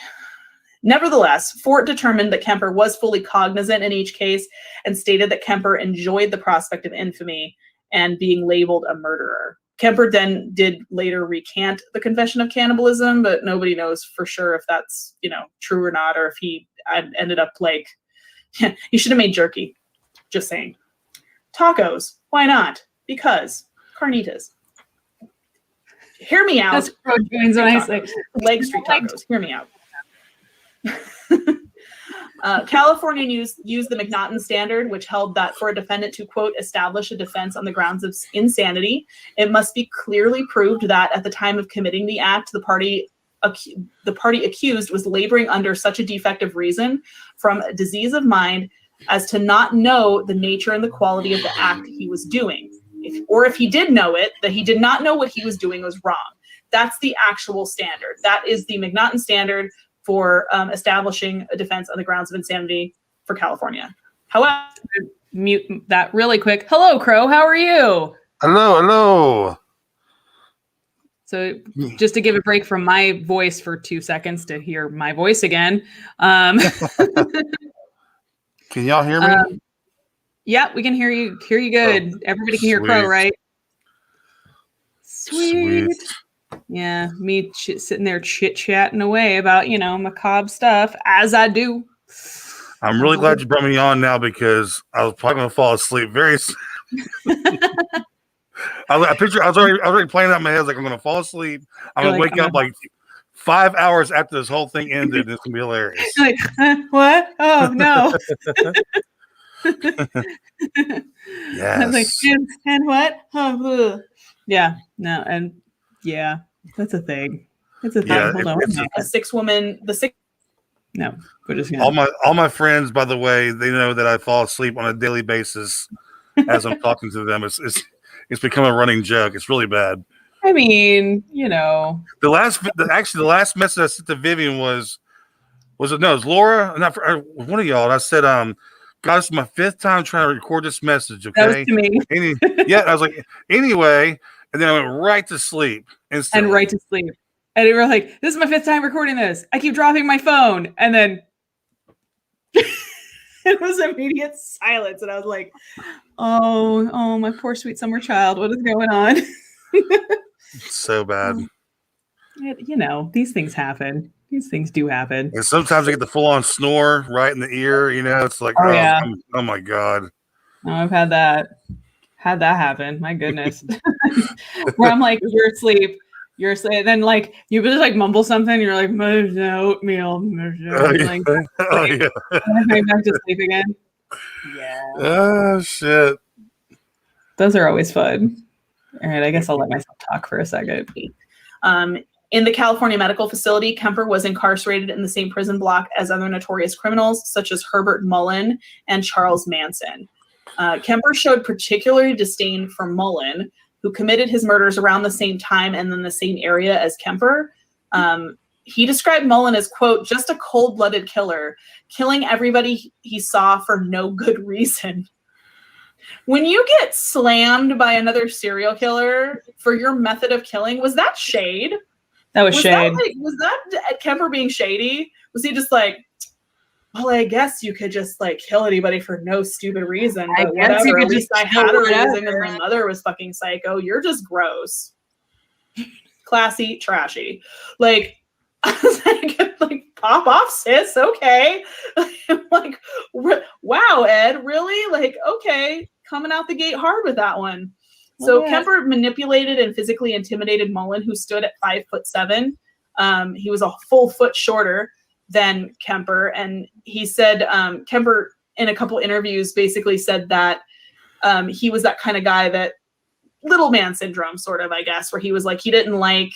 S1: Nevertheless, Fort determined that Kemper was fully cognizant in each case and stated that Kemper enjoyed the prospect of infamy and being labeled a murderer. Kemper then did later recant the confession of cannibalism, but nobody knows for sure if that's, true or not, or if he ended up like, he should have made jerky. Just saying. Tacos. Why not? Because carnitas. Hear me out.
S2: That's what joins when I say
S1: leg street tacos. Hear me out. California used the McNaughton standard, which held that for a defendant to, quote, establish a defense on the grounds of insanity, it must be clearly proved that at the time of committing the act, the party accused was laboring under such a defective reason from a disease of mind as to not know the nature and the quality of the act he was doing. If he did know it, that he did not know what he was doing was wrong. That's the actual standard. That is the McNaughton standard for establishing a defense on the grounds of insanity for California. However,
S2: mute that really quick. Hello, Crow. How are you?
S5: Hello.
S2: So just to give a break from my voice for 2 seconds to hear my voice again.
S5: Can y'all hear me?
S2: Yeah, we can hear you. Hear you good. Everybody can hear Crow, right? Sweet. Yeah, me sitting there chit-chatting away about, macabre stuff, as I do.
S5: I'm really glad you brought me on now because I was probably going to fall asleep very soon. I was already playing out in my head. I was like, I'm going to fall asleep. I'm going to wake up like 5 hours after this whole thing ended. It's going to be hilarious.
S2: Like, what? Oh, no.
S5: Yes.
S2: I was like, and what? Oh, yeah, no, and yeah. That's a thing. It's a thing.
S5: Yeah,
S2: Hold on.
S1: a 6-woman,
S2: No, we're just gonna.
S5: All my friends, by the way, they know that I fall asleep on a daily basis as I'm talking to them. It's become a running joke. It's really bad.
S2: I mean,
S5: the last message I sent to Vivian was it Laura? Not for, one of y'all. And I said, God, this is my 5th time trying to record this message. Okay,
S2: that was to me.
S5: I was like, anyway. And then I went right to sleep. Instantly.
S2: And right to sleep. And we were like, this is my 5th time recording this. I keep dropping my phone. And then it was immediate silence. And I was like, oh, my poor sweet summer child. What is going on?
S5: It's so bad.
S2: These things happen. These things do happen.
S5: And sometimes I get the full-on snore right in the ear. It's like, oh my God.
S2: Oh, I've had that happen. My goodness. Where I'm like, you're asleep. And then like you just like mumble something. You're like, oatmeal. Like,
S5: oh yeah.
S2: And I'm back to sleep again. Yeah.
S5: Oh shit.
S2: Those are always fun. All right, I guess I'll let myself talk for a second.
S1: In the California medical facility, Kemper was incarcerated in the same prison block as other notorious criminals such as Herbert Mullen and Charles Manson. Kemper showed particular disdain for Mullen, who committed his murders around the same time and in the same area as Kemper. He described Mullen as, quote, just a cold-blooded killer, killing everybody he saw for no good reason. When you get slammed by another serial killer for your method of killing, was that shade?
S2: That was shade.
S1: Was that Kemper being shady? Was he just like, well, I guess you could just like kill anybody for no stupid reason, but whatever. At least I had a reason because my mother was fucking psycho. You're just gross. Classy, trashy. Like, I was like, pop off, sis. Okay. Like, wow, Ed, really? Like, okay, coming out the gate hard with that one. So Kemper manipulated and physically intimidated Mullen, who stood at 5'7". He was a full foot shorter than Kemper. And he said, Kemper in a couple interviews basically said that he was that kind of guy that little man syndrome, sort of, I guess, where he was like, he didn't like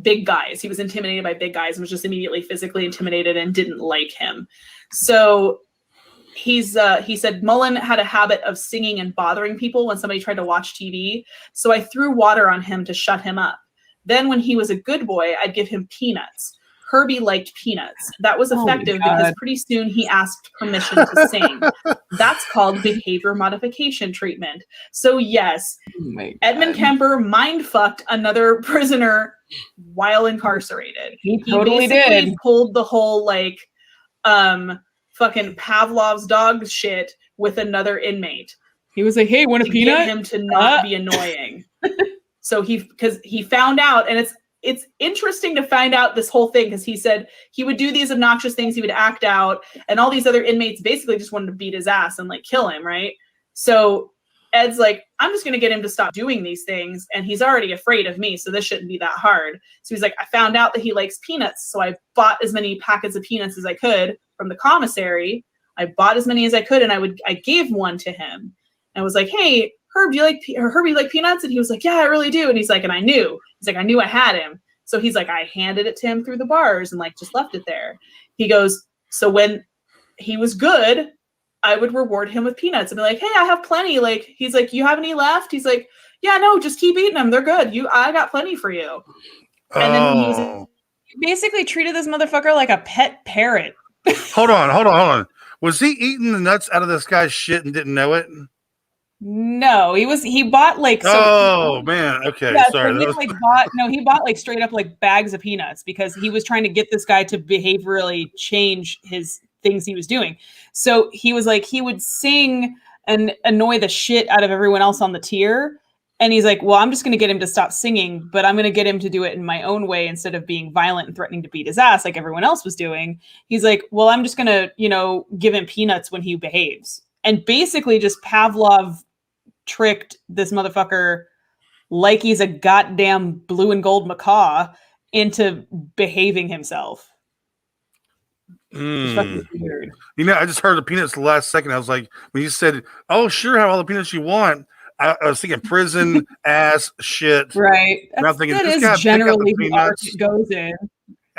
S1: big guys. He was intimidated by big guys and was just immediately physically intimidated and didn't like him. So he said Mullen had a habit of singing and bothering people when somebody tried to watch TV. So I threw water on him to shut him up. Then when he was a good boy, I'd give him peanuts. Herbie liked peanuts. That was effective because pretty soon he asked permission to sing. That's called behavior modification treatment. So yes, Edmund Kemper mind-fucked another prisoner while incarcerated.
S2: He totally
S1: basically pulled the whole like fucking Pavlov's dog shit with another inmate.
S2: He was like, hey, want a peanut?
S1: Get him to not be annoying. So because he found out, and it's interesting to find out this whole thing, because he said he would do these obnoxious things, he would act out, and all these other inmates basically just wanted to beat his ass and like kill him, right? So Ed's like, I'm just going to get him to stop doing these things, and he's already afraid of me, so this shouldn't be that hard. So he's like, I found out that he likes peanuts, so I bought as many packets of peanuts as I could from the commissary. I bought as many as I could, and I gave one to him. And I was like, hey, Herb, do you like Herbie like peanuts? And he was like, yeah, I really do. And he's like, and I knew. He's like, I knew I had him. So he's like, I handed it to him through the bars and like just left it there. He goes, so when he was good, I would reward him with peanuts and be like, hey, I have plenty. Like, he's like, you have any left? He's like, yeah, no, just keep eating them. They're good. I got plenty for you. And then
S2: he basically treated this motherfucker like a pet parrot.
S5: Hold on. Was he eating the nuts out of this guy's shit and didn't know it?
S2: No, he bought like
S5: man, okay,
S2: yeah,
S5: sorry.
S2: So he bought like straight up like bags of peanuts because he was trying to get this guy to behaviorally change his things he was doing. So he was like, he would sing and annoy the shit out of everyone else on the tier. And he's like, well, I'm just going to get him to stop singing, but I'm going to get him to do it in my own way instead of being violent and threatening to beat his ass like everyone else was doing. He's like, well, I'm just going to, give him peanuts when he behaves. And basically just Pavlov tricked this motherfucker like he's a goddamn blue and gold macaw into behaving himself.
S5: Weird. I just heard the peanuts the last second. I was like, when you said, oh, sure, have all the peanuts you want, I was thinking prison, ass, shit.
S2: Right.
S5: That
S2: is generally the arc it goes in.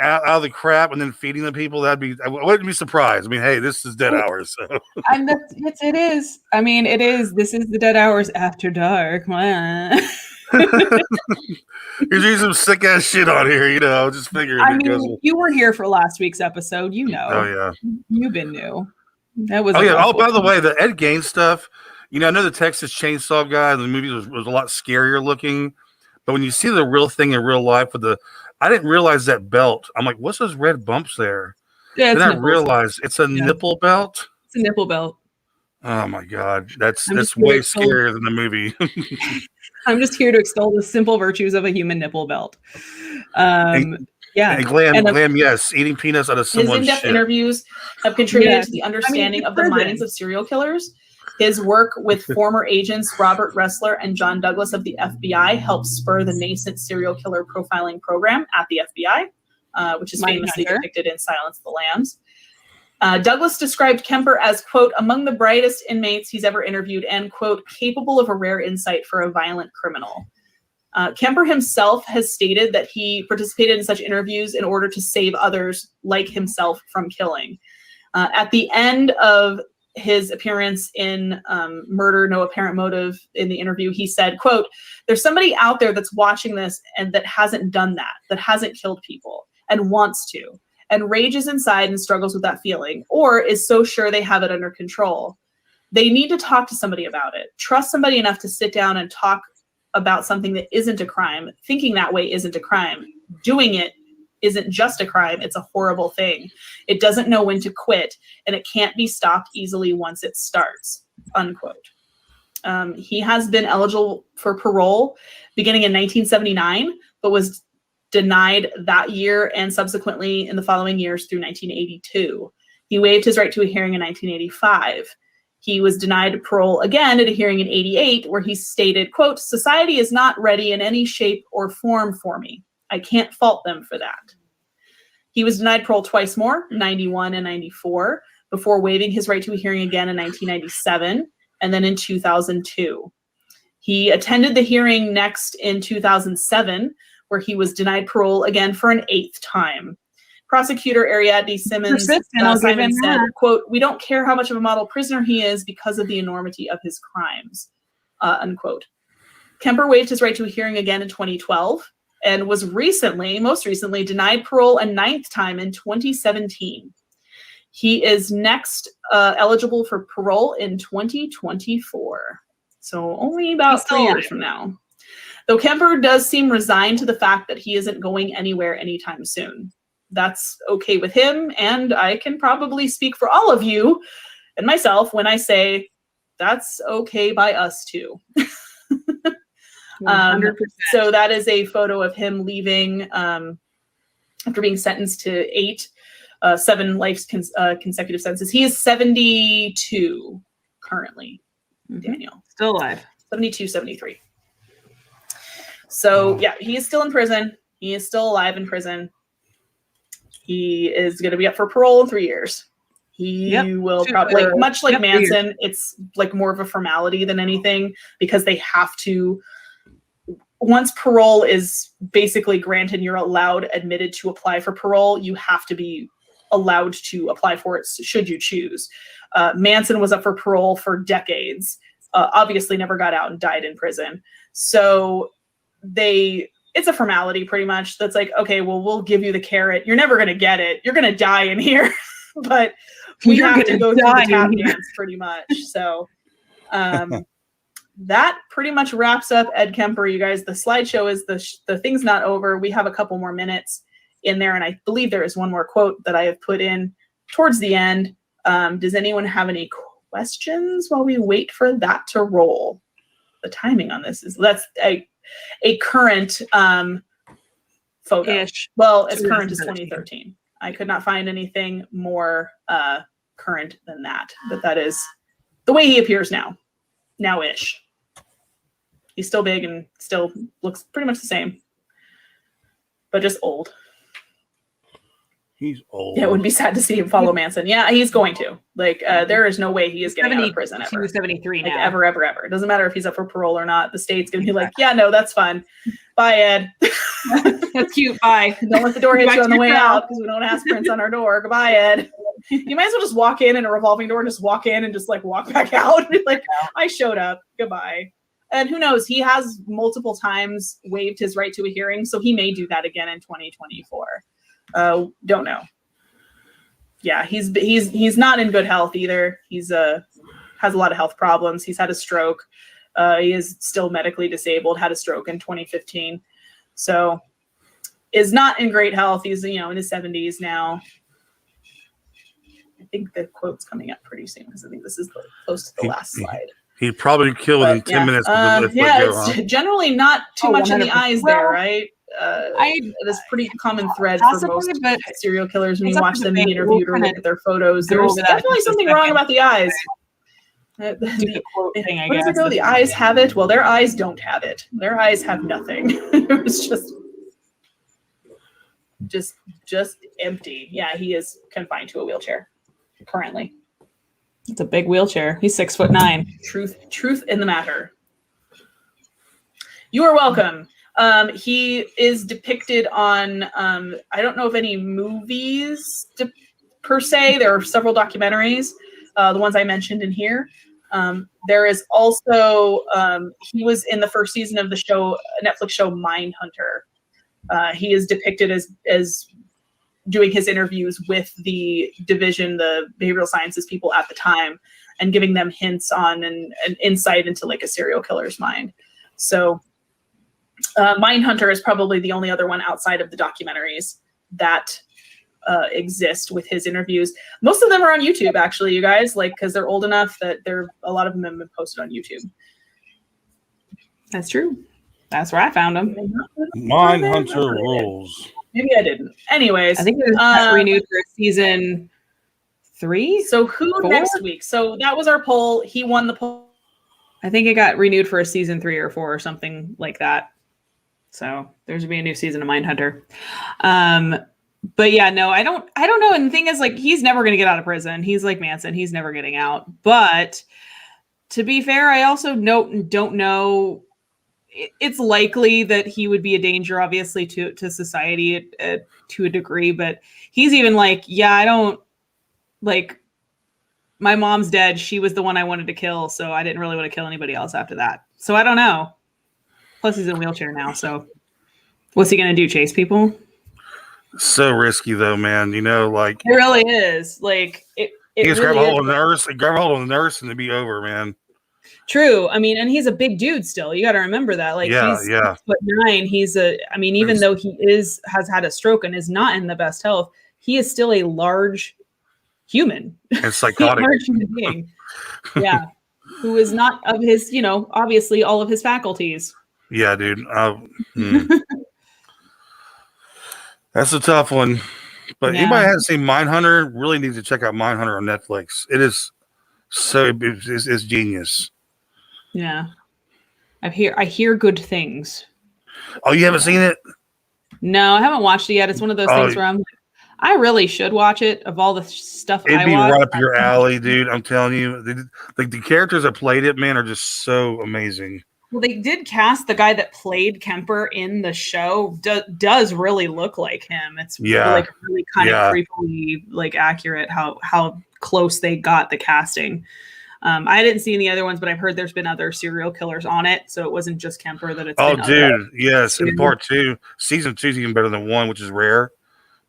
S5: Out of the crap and then feeding the people, I wouldn't be surprised. I mean, hey, this is Dead Hours. So.
S2: And it is. I mean, it is. This is the Dead Hours after dark.
S5: You're doing some sick ass shit on here, just figuring.
S2: I mean, you were here for last week's episode,
S5: Oh, yeah.
S2: You've been new. That was.
S5: Oh, yeah. Oh, by the way, the Ed Gain stuff, I know the Texas Chainsaw guy in the movie was a lot scarier looking, but when you see the real thing in real life I didn't realize that belt. I'm like, what's those red bumps there?
S2: Yeah,
S5: then I realized it's a nipple belt.
S2: It's a nipple belt.
S5: Oh my God. That's way scarier than the movie.
S2: I'm just here to extol the simple virtues of a human nipple belt.
S5: And Glam, yes. Eating peanuts out of someone's
S1: shit. His in-depth interviews have contributed to the understanding of the minds of serial killers. His work with former agents Robert Ressler and John Douglas of the FBI helped spur the nascent serial killer profiling program at the FBI, which is famously depicted in Silence of the Lambs. Douglas described Kemper as, quote, among the brightest inmates he's ever interviewed and, quote, capable of a rare insight for a violent criminal. Kemper himself has stated that he participated in such interviews in order to save others like himself from killing. At the end of his appearance in Murder, No Apparent Motive in the interview, he said, quote, there's somebody out there that's watching this and that hasn't done that hasn't killed people and wants to, and rages inside and struggles with that feeling, or is so sure they have it under control. They need to talk to somebody about it. Trust somebody enough to sit down and talk about something that isn't a crime. Thinking that way isn't a crime. Doing it isn't just a crime, it's a horrible thing. It doesn't know when to quit, and it can't be stopped easily once it starts, unquote. He has been eligible for parole beginning in 1979, but was denied that year and subsequently in the following years through 1982. He waived his right to a hearing in 1985. He was denied parole again at a hearing in 88, where he stated, quote, "Society is not ready in any shape or form for me. I can't fault them for that." He was denied parole twice more, 91 and 94, before waiving his right to a hearing again in 1997, and then in 2002. He attended the hearing next in 2007, where he was denied parole again for an 8th time. Prosecutor Ariadne Simmons Simon said, quote, "We don't care how much of a model prisoner he is because of the enormity of his crimes," unquote. Kemper waived his right to a hearing again in 2012 and was most recently denied parole a 9th time in 2017. He is next eligible for parole in 2024. So only about 3 years from now. Though Kemper does seem resigned to the fact that he isn't going anywhere anytime soon. That's okay with him, and I can probably speak for all of you and myself when I say that's okay by us too. 100%. So that is a photo of him leaving after being sentenced to 7 life consecutive sentences. He is 72 currently, Daniel.
S2: Still alive.
S1: 72, 73. So yeah, he is still in prison. He is still alive in prison. He is going to be up for parole in 3 years. He will probably, much like Manson, it's like more of a formality than anything, because they have to, once parole is basically granted, you're admitted to apply for parole, you have to be allowed to apply for it should you choose. Manson was up for parole for decades, obviously never got out and died in prison. So it's a formality pretty much. That's like, okay, well, we'll give you the carrot. You're never going to get it. You're going to die in here, but we have to go through the tap dance pretty much. So that pretty much wraps up Ed Kemper, you guys. The slideshow is the thing's not over. We have a couple more minutes in there, and I believe there is one more quote that I have put in towards the end. Does anyone have any questions while we wait for that to roll? The timing on this that's a current photo.
S2: Ish.
S1: Well, as current as 2013. I could not find anything more current than that. But that is the way he appears now-ish. He's still big and still looks pretty much the same, but just old.
S5: He's old.
S1: Yeah, it would be sad to see him follow Manson. Yeah, he's going to. Like, there is no way he is getting out of prison ever.
S2: 73 now.
S1: Like, ever. It doesn't matter if he's up for parole or not. The state's going to be like, yeah, no, that's fun. Bye, Ed.
S2: That's cute. Bye.
S1: Don't let the door hit you on the way out, because we don't ask prints on our door. Goodbye, Ed. You might as well just walk in a revolving door, just walk in and just like walk back out. Like, I showed up. Goodbye. And who knows? He has multiple times waived his right to a hearing, so he may do that again in 2024. Don't know. Yeah, he's not in good health either. He's has a lot of health problems. He's had a stroke. He is still medically disabled. Had a stroke in 2015, so is not in great health. He's in his 70s now. I think the quote's coming up pretty soon, because I think this is close to the last slide.
S5: He'd probably kill within 10 minutes.
S1: It's generally not too much in the eyes there, right? It is pretty common thread for most serial killers when you watch them be interviewed or look at their photos. There's definitely something wrong about the eyes. Where does it go? The eyes have it. Well, their eyes don't have it. Their eyes have nothing. It was just empty. Yeah, he is confined to a wheelchair currently.
S2: It's a big wheelchair. He's 6'9".
S1: Truth in the matter. You are welcome. He is depicted on, I don't know of any movies per se. There are several documentaries, the ones I mentioned in here. There is also, he was in the first season of the Netflix show Mindhunter. He is depicted as doing his interviews with the division, the behavioral sciences people at the time, and giving them hints on and insight into like a serial killer's mind. So Mindhunter is probably the only other one outside of the documentaries that exist with his interviews. Most of them are on YouTube, actually, you guys, because they're old enough that a lot of them have been posted on YouTube.
S2: That's true. That's where I found them.
S5: Mindhunter rules.
S1: Maybe I didn't. Anyways,
S2: I think it was renewed for season 3.
S1: So who
S2: 4?
S1: next week? So that was our poll. He won the poll.
S2: I think it got renewed for a season 3 or 4 or something like that. So there's gonna be a new season of Mindhunter. But yeah, no, I don't know. And the thing is, like, he's never gonna get out of prison. He's like Manson, he's never getting out. But to be fair, I also don't know. It's likely that he would be a danger, obviously, to society to a degree. But he's even like, yeah, I don't like. My mom's dead. She was the one I wanted to kill, so I didn't really want to kill anybody else after that. So I don't know. Plus, he's in a wheelchair now. So what's he gonna do? Chase people?
S5: So risky though, man. You know, like
S2: It really is. Like it
S5: he just
S2: really
S5: grab a hold
S2: is.
S5: of the nurse, grab a hold of the nurse, and it'd be over, man.
S2: True. I mean, and he's a big dude still. You got to remember that. Like
S5: Yeah,
S2: he's
S5: yeah.
S2: 6'9". He's I mean, even though he has had a stroke and is not in the best health, he is still a large human.
S5: And psychotic.
S2: Large human being. Yeah. Who is not of his, obviously all of his faculties.
S5: Yeah, dude. That's a tough one. But
S2: Yeah.
S5: anybody hasn't seen Mindhunter really needs to check out Mindhunter on Netflix. It is it's genius.
S2: Yeah. I hear good things.
S5: Oh, you haven't seen it?
S2: No, I haven't watched it yet. It's one of those things where I'm like, I really should watch it. Of all the stuff
S5: It'd
S2: I
S5: be
S2: watch,
S5: right up your alley, dude. I'm telling you. The characters that played it, man, are just so amazing.
S2: Well, they did cast the guy that played Kemper in the show. Does really look like him. It's really kind of creepily accurate how close they got the casting. I didn't see any other ones, but I've heard there's been other serial killers on it, so it wasn't just Kemper that it's.
S5: Oh, dude, yes. In part 2, season 2 is even better than 1, which is rare.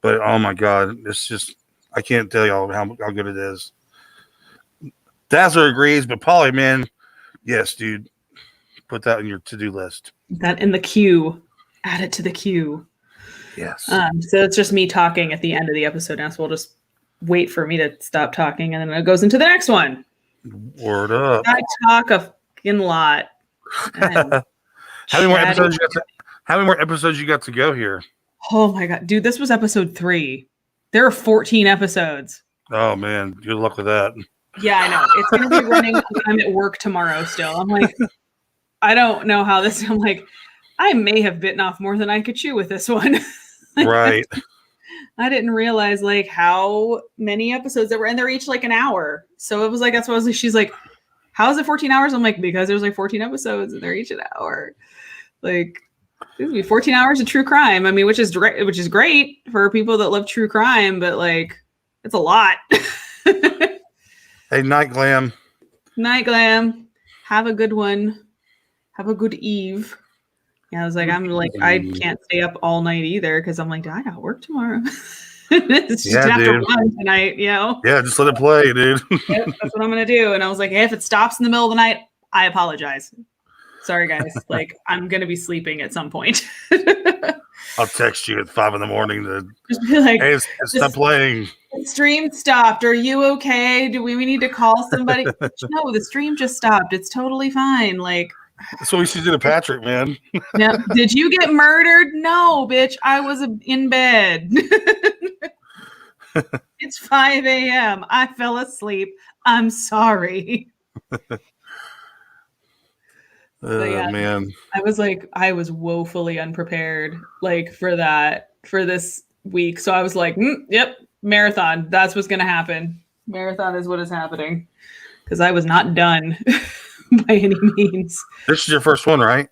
S5: But oh my god, it's just I can't tell y'all how good it is. Dazzler agrees, but Polly, man, yes, dude. Put that in your to-do list.
S2: That in the queue. Add it to the queue.
S5: Yes.
S2: So it's just me talking at the end of the episode now, so we'll just wait for me to stop talking, and then it goes into the next one.
S5: Word up.
S2: I talk a fucking lot.
S5: How many more episodes you got to go here?
S2: Oh my god, dude, this was episode 3. There are 14 episodes.
S5: Oh man, good luck with that.
S2: Yeah, I know. It's gonna be running when I'm at work tomorrow still. I'm like, I don't know how this. I'm like, I may have bitten off more than I could chew with this one.
S5: Right.
S2: I didn't realize how many episodes there were, and they're each an hour. So it was that's what I was like. She's like, "How is it 14 hours?" I'm like, because there's 14 episodes and they're each an hour. This would be 14 hours of true crime. I mean, which is great for people that love true crime, but it's a lot.
S5: Hey, Night Glam.
S2: Night Glam. Have a good one. Have a good eve. Yeah, I was I can't stay up all night either because I'm I got work tomorrow. It's just after run tonight, Yeah,
S5: just let it play, dude.
S2: Yep, that's what I'm gonna do. And I was like, hey, if it stops in the middle of the night, I apologize. Sorry, guys. I'm gonna be sleeping at some point.
S5: I'll text you at 5 a.m. to
S2: just be like,
S5: hey, stop playing.
S2: The stream stopped. Are you okay? Do we need to call somebody? No, the stream just stopped. It's totally fine.
S5: That's what we should do to Patrick, man.
S2: Now, did you get murdered? No, bitch. I was in bed. It's 5 a.m. I fell asleep. I'm sorry.
S5: Man.
S2: I was woefully unprepared for this week. So I was like, yep, marathon. That's what's going to happen. Marathon is what is happening. Because I was not done by any means.
S5: This is your first one, right?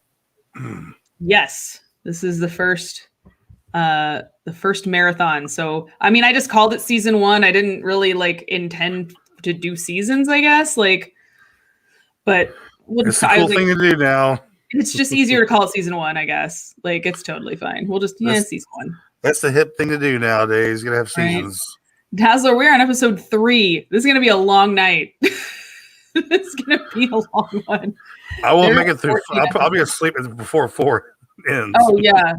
S2: Yes. This is the first marathon. So, I mean, I just called it season 1. I didn't really intend to do seasons, I guess. But
S5: it's a cool thing to do now.
S2: It's just easier to call it season 1, I guess. It's totally fine. We'll just season 1.
S5: That's the hip thing to do nowadays. You gotta have seasons.
S2: Right. Dazzler, we're on episode 3. This is gonna be a long night. It's gonna be a long one.
S5: I will make it through. I'll be asleep before 4 ends.
S2: Oh yeah,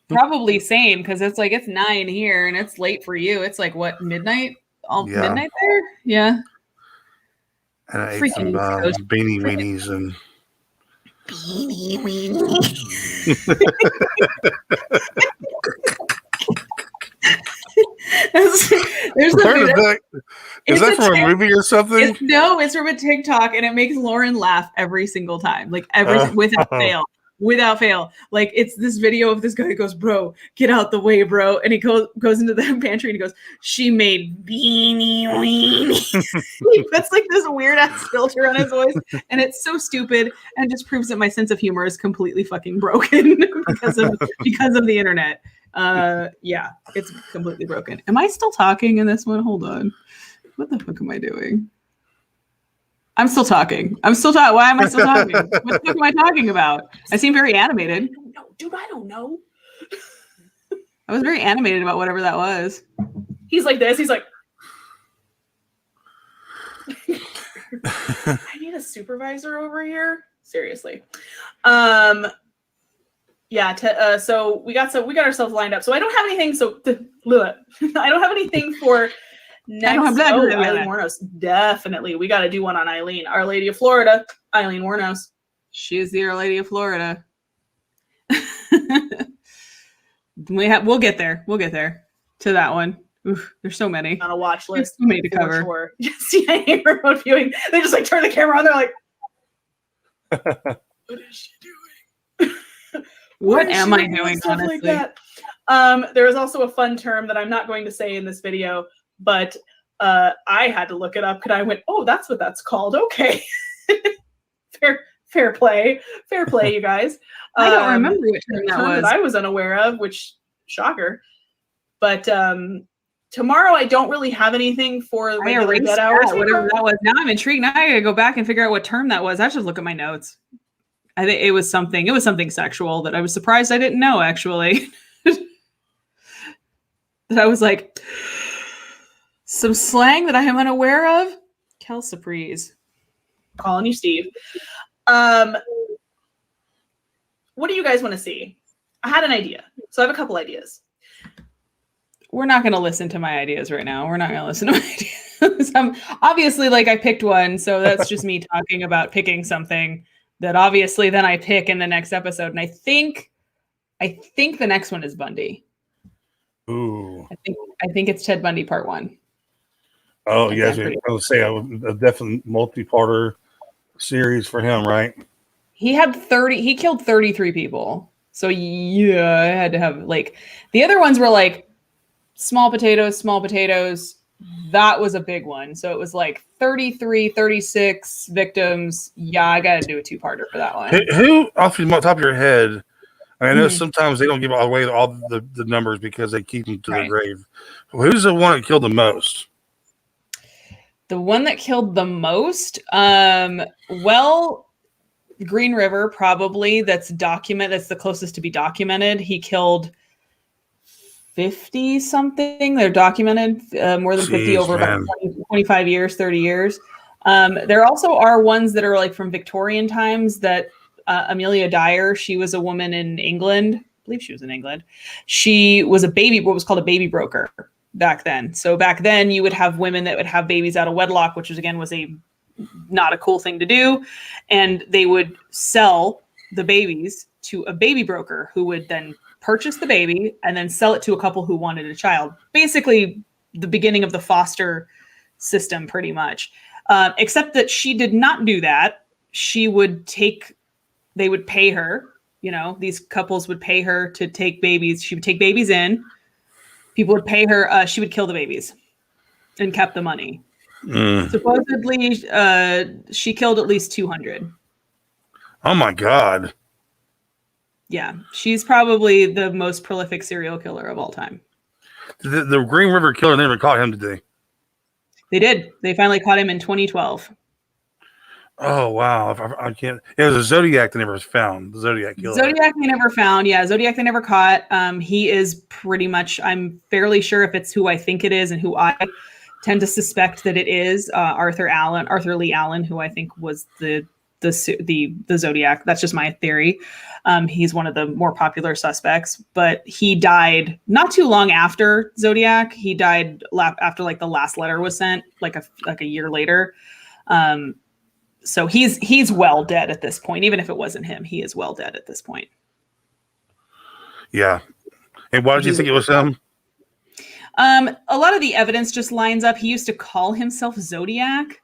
S2: probably same because it's it's 9 here and it's late for you. It's what, midnight? Midnight there? Yeah.
S5: And I ate some beanie weenies and
S6: beanie weenies.
S2: There's a
S5: Where
S2: video.
S5: did that, is
S2: It's
S5: that
S2: a
S5: from a
S2: Tik-
S5: movie or something?
S2: No, it's from a TikTok, and it makes Lauren laugh every single time, like without fail. Without fail. Like, it's this video of this guy who goes, bro, get out the way, bro. And he goes into the pantry and he goes, she made beanie weenie. He puts like this weird ass filter on his voice, and it's so stupid and just proves that my sense of humor is completely fucking broken because of the internet. Yeah, it's completely broken. Am I still talking in this one? Hold on. What the fuck am I doing? I'm still talking. Why am I still talking? What the fuck am I talking about? I seem very animated.
S1: No, dude, I don't know.
S2: I was very animated about whatever that was.
S1: He's like this. He's like, I need a supervisor over here. Seriously. Yeah. So we got ourselves lined up. So I don't have anything. I don't have anything for next.
S2: I don't have
S1: Eileen Warnos. Definitely, we got to do one on Eileen, Our Lady of Florida. Eileen Warnos.
S2: She is the Our Lady of Florida. We'll get there. We'll get there to that one. Oof, there's so many
S1: On a watch
S2: There's
S1: list.
S2: so many to
S1: for
S2: cover.
S1: Sure. CIA remote viewing. They just like turn the camera on. They're like, what is she doing?
S2: What
S1: is
S2: am
S1: she
S2: I
S1: doing?
S2: doing,
S1: Stuff
S2: honestly?
S1: like that. There is also a fun term that I'm not going to say in this video, but I had to look it up because I went, oh, that's what that's called. Okay. fair play, you guys.
S2: I don't remember what term that
S1: term
S2: was.
S1: that I was unaware of, which shocker. But tomorrow I don't really have anything for
S2: I
S1: regular
S2: erased
S1: dead hours.
S2: that, whatever that was. Now I'm intrigued. Now I gotta go back and figure out what term that was. I should look at my notes. I think it was something sexual that I was surprised I didn't know, actually. That I was like, some slang that I am unaware of? Calciprese.
S1: Calling you Steve. What do you guys want to see? I had an idea. So I have a couple ideas.
S2: We're not going to listen to my ideas right now. We're not going to listen to my ideas. Obviously, like, I picked one, so that's just me talking about picking something that obviously then I pick in the next episode. And I think the next one is Bundy.
S5: Ooh.
S2: I think it's Ted Bundy Part 1.
S5: Oh, yes. I would say a definite multi-parter series for him, right?
S2: He killed 33 people. So yeah, I had to have, like, the other ones were like small potatoes. That was a big one. So it was like 33, 36 victims. Yeah, I got to do a two-parter for that one.
S5: Who, off the top of your head, I know sometimes they don't give away all the numbers because they keep them to the grave. Who's the one that killed the most?
S2: The one that killed the most? Well, Green River, probably. That's the closest to be documented. He killed 50 something. They're documented more than 50 over about 25 years, 30 years. There also are ones that are like from Victorian times that Amelia Dyer, she was a woman in England. I believe she was in England. She was what was called a baby broker back then. So back then you would have women that would have babies out of wedlock, which was not a cool thing to do. And they would sell the babies to a baby broker who would then purchase the baby and then sell it to a couple who wanted a child. Basically the beginning of the foster system, pretty much. Except that she did not do that. They would pay her, these couples would pay her to take babies. She would take babies in. People would pay her. She would kill the babies and kept the money. Supposedly, she killed at least 200.
S5: Oh, my God.
S2: Yeah, she's probably the most prolific serial killer of all time.
S5: The Green River killer never caught him, did they?
S2: They did. They finally caught him in 2012.
S5: Oh, wow. I can't. It was a Zodiac that never was found. The Zodiac killer.
S2: Zodiac they never found. Yeah, Zodiac they never caught. He is pretty much, I'm fairly sure if it's who I think it is and who I tend to suspect that it is, Arthur Lee Allen, who I think was the Zodiac. That's just my theory. He's one of the more popular suspects, but he died not too long after Zodiac. He died after like the last letter was sent, like a year later. So he's well dead at this point. Even if it wasn't him, he is well dead at this point.
S5: Yeah. And why did you think it was him?
S2: A lot of the evidence just lines up. He used to call himself Zodiac,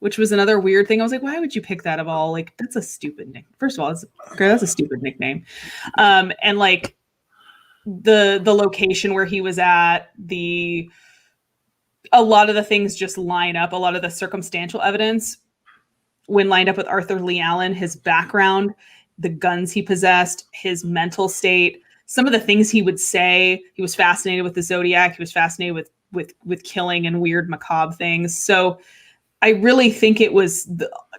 S2: which was another weird thing. I was like, why would you pick that of all? Like, that's a stupid nickname. First of all, that's a stupid nickname. And like the location where he was at, a lot of the things just line up. A lot of the circumstantial evidence, when lined up with Arthur Lee Allen, his background, the guns he possessed, his mental state, some of the things he would say. He was fascinated with the Zodiac. He was fascinated with killing and weird macabre things. So I really think it was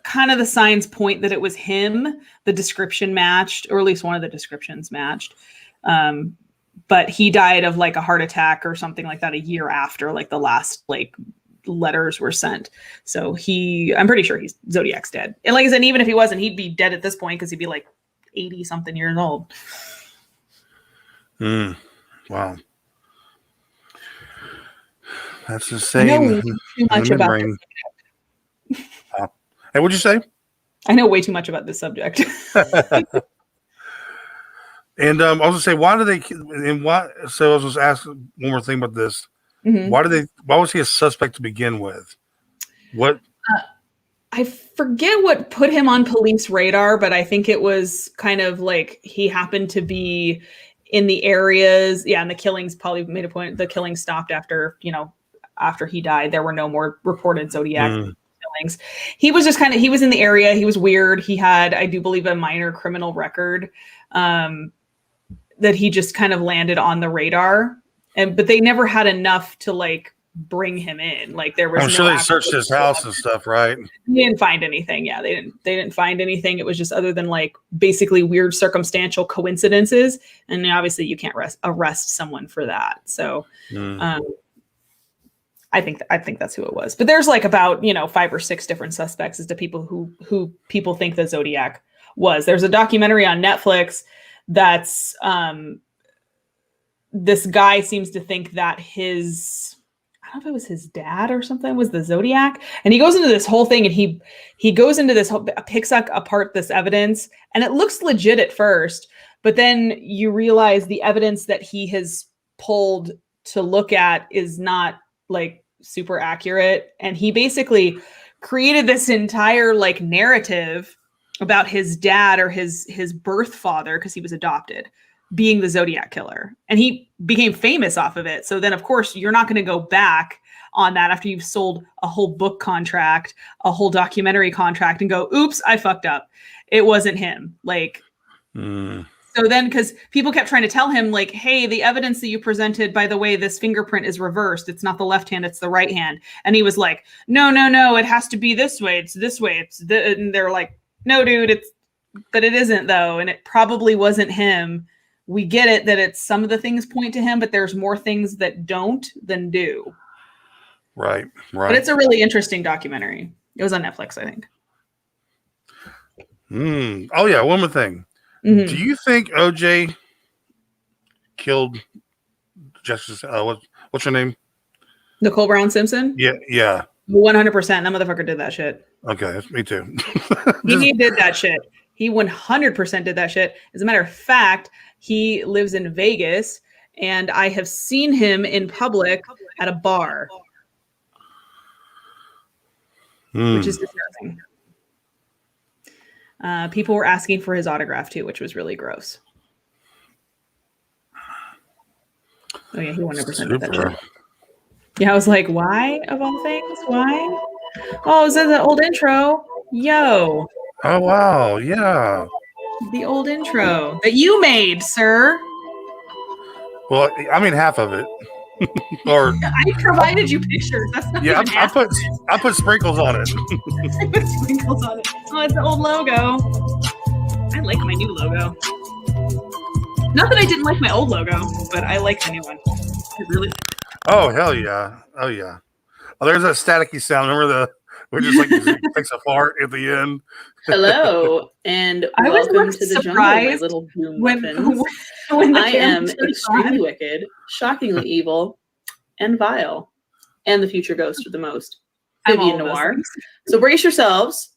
S2: kind of the signs point that it was him. The description matched, or at least one of the descriptions matched. But he died of like a heart attack or something like that a year after like the last like letters were sent. So I'm pretty sure Zodiac's dead. And like I said, even if he wasn't, he'd be dead at this point because he'd be like 80 something years old.
S5: Wow. That's insane.
S2: I know too much about this.
S5: Hey, what'd you say?
S2: I know way too much about this subject.
S5: And I was gonna say, why do they? And why? So I was just asking one more thing about this.
S2: Mm-hmm.
S5: Why was he a suspect to begin with? What?
S2: I forget what put him on police radar, but I think it was kind of like he happened to be in the areas. Yeah, and the killings probably made a point. The killings stopped after he died. There were no more reported Zodiac killings. He was just he was in the area. He was weird. He had, I do believe, a minor criminal record. That he just kind of landed on the radar, but they never had enough to like bring him in. Like there was.
S5: I'm sure they searched his house and stuff, right?
S2: They didn't find anything. Yeah, they didn't find anything. It was just other than like basically weird circumstantial coincidences, and obviously you can't arrest someone for that. So, I think that's who it was. But there's like about 5 or 6 different suspects as to people who people think the Zodiac was. There's a documentary on Netflix that's this guy seems to think that I don't know if it was his dad or something was the Zodiac, and he goes into this whole thing, and he goes into this whole, picks apart this evidence, and it looks legit at first, but then you realize the evidence that he has pulled to look at is not like super accurate, and he basically created this entire like narrative about his dad or his birth father, because he was adopted, being the Zodiac killer. And he became famous off of it. So then, of course, you're not going to go back on that after you've sold a whole book contract, a whole documentary contract, and go, oops, I fucked up. It wasn't him. Like, so then, because people kept trying to tell him, like, hey, the evidence that you presented, by the way, this fingerprint is reversed. It's not the left hand, it's the right hand. And he was like, no, it has to be this way. It's this way. And they're like, no, dude, but it isn't though. And it probably wasn't him. We get it that it's some of the things point to him, but there's more things that don't than do.
S5: Right.
S2: But it's a really interesting documentary. It was on Netflix, I think.
S5: Oh yeah, one more thing. Mm-hmm. Do you think OJ killed Jessica? What's her name? Nicole
S2: Brown Simpson?
S5: Yeah.
S2: 100%. That motherfucker did that shit.
S5: Okay, me too.
S2: He did that shit. He 100% did that shit. As a matter of fact, he lives in Vegas, and I have seen him in public at a bar, which is disgusting. People were asking for his autograph too, which was really gross. Oh yeah, he 100% did that shit. Yeah, I was like, why of all things? Why? Oh, is that the old intro? Yo.
S5: Oh wow, yeah.
S2: The old intro that you made, sir.
S5: Well, I mean half of it. Or
S2: I provided you pictures. That's not
S5: I put sprinkles on it.
S2: I put sprinkles on it. Oh, it's the old logo. I like my new logo. Not that I didn't like my old logo, but I like the new one. I really like it.
S5: Oh hell yeah. Oh yeah. Oh, there's that staticky sound. Remember we're just like takes a fart at the end.
S7: Hello and welcome to the jungle, my little boom muffins. When I am extremely wicked, shockingly evil, and vile, and the future ghost of the most, Vivian Noir. So brace yourselves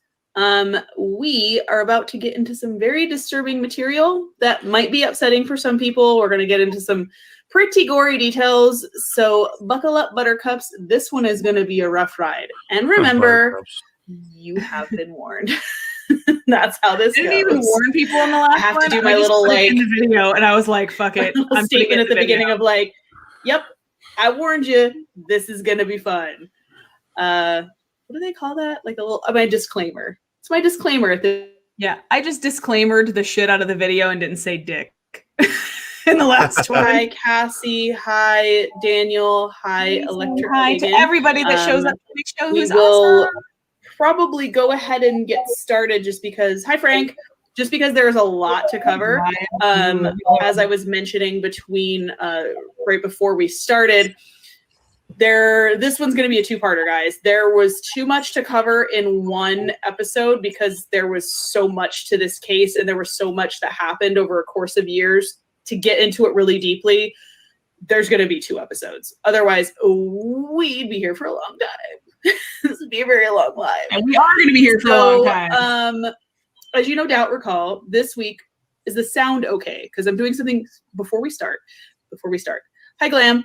S7: We are about to get into some very disturbing material that might be upsetting for some people. We're going to get into some pretty gory details. So buckle up, buttercups. This one is going to be a rough ride. And remember, you have been warned. That's how this goes.
S2: I didn't even warn people in the last one.
S7: I have to do my little like
S2: in the video, and I was like, "Fuck it."
S7: I'm statement at the beginning of like, "Yep, I warned you. This is gonna be fun." What do they call that? Like a little my disclaimer. It's my disclaimer at the.
S2: Yeah, I just disclaimered the shit out of the video and didn't say dick in the last one.
S7: Hi, Cassie. Hi, Daniel. Hi, Electric.
S2: Hi to everybody that shows up to the show.
S7: We will probably go ahead and get started just because. Hi, Frank. Just because there's a lot to cover. As I was mentioning between right before we started, this one's going to be a two-parter, guys. There was too much to cover in one episode because there was so much to this case and there was so much that happened over a course of years. To get into it really deeply, there's going to be 2 episodes. Otherwise, we'd be here for a long time. This would be a very long live.
S2: And we are going to be here for a long time.
S7: As you no doubt recall, this week, is the sound okay? Because I'm doing something before we start. Hi, Glam.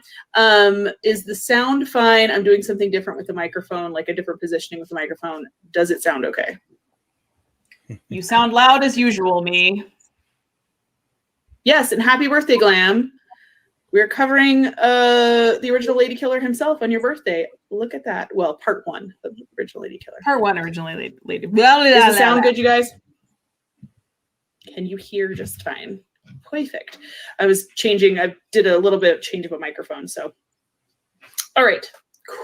S7: Is the sound fine? I'm doing something different with the microphone, like a different positioning with the microphone. Does it sound okay?
S2: You sound loud as usual, me.
S7: Yes, and happy birthday, Glam. We're covering the original Lady Killer himself on your birthday. Look at that. Well, part 1 of the original Lady Killer.
S2: Part 1 originally Lady.
S7: Does the sound good, you guys? Can you hear just fine? Perfect. I did a little bit of change of a microphone, so. All right,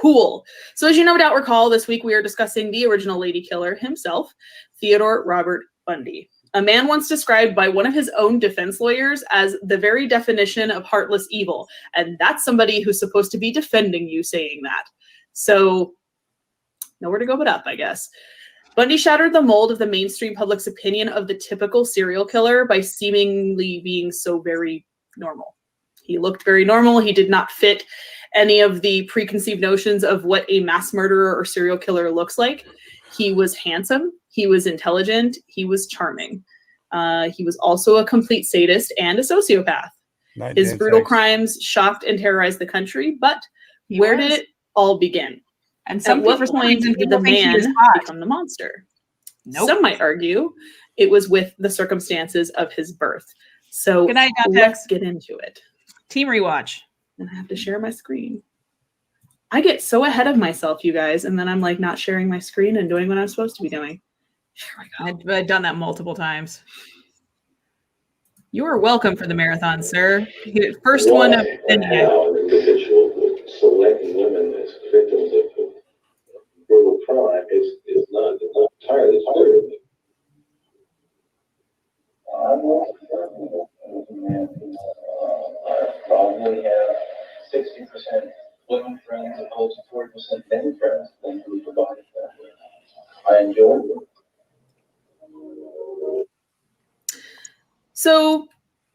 S7: cool. So as you no doubt recall, this week we are discussing the original Lady Killer himself, Theodore Robert Bundy. A man once described by one of his own defense lawyers as the very definition of heartless evil. And that's somebody who's supposed to be defending you saying that. So nowhere to go but up, I guess. Bundy shattered the mold of the mainstream public's opinion of the typical serial killer by seemingly being so very normal. He looked very normal. He did not fit any of the preconceived notions of what a mass murderer or serial killer looks like. He was handsome. He was intelligent. He was charming. He was also a complete sadist and a sociopath. His brutal crimes shocked and terrorized the country, but where did it all begin?
S2: And
S7: at what point did the man become the monster? Nope. Some might argue it was with the circumstances of his birth. So let's get into it.
S2: Team rewatch.
S7: And I have to share my screen. I get so ahead of myself, you guys, and then I'm like not sharing my screen and doing what I'm supposed to be doing.
S2: I've done that multiple times. You are welcome for the marathon, sir. First one of
S4: selecting women as victims of brutal crime is not entirely clear to me. Probably have 60% women friends opposed to 40% men friends than who provided that. I enjoy them.
S7: So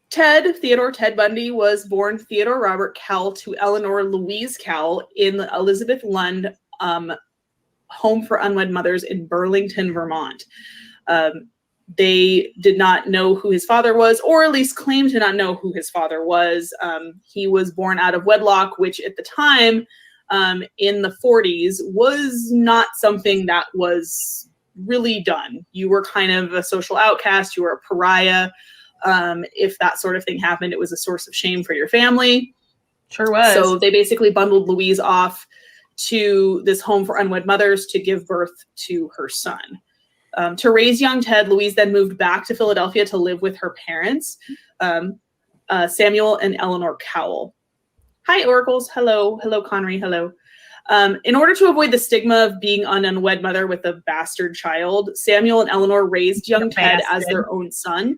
S7: Theodore Ted Bundy was born Theodore Robert Cowell to Eleanor Louise Cowell in the Elizabeth Lund Home for Unwed Mothers in Burlington, Vermont. They did not know who his father was, or at least claimed to not know who his father was. He was born out of wedlock, which at the time in the 40s was not something that was really done. You were kind of a social outcast. You were a pariah. If that sort of thing happened, it was a source of shame for your family.
S2: Sure was.
S7: So they basically bundled Louise off to this home for unwed mothers to give birth to her son. To raise young Ted, Louise then moved back to Philadelphia to live with her parents, Samuel and Eleanor Cowell. Hi, Oracles. Hello. Hello, Connery. Hello. In order to avoid the stigma of being an unwed mother with a bastard child, Samuel and Eleanor raised young Ted as their own son,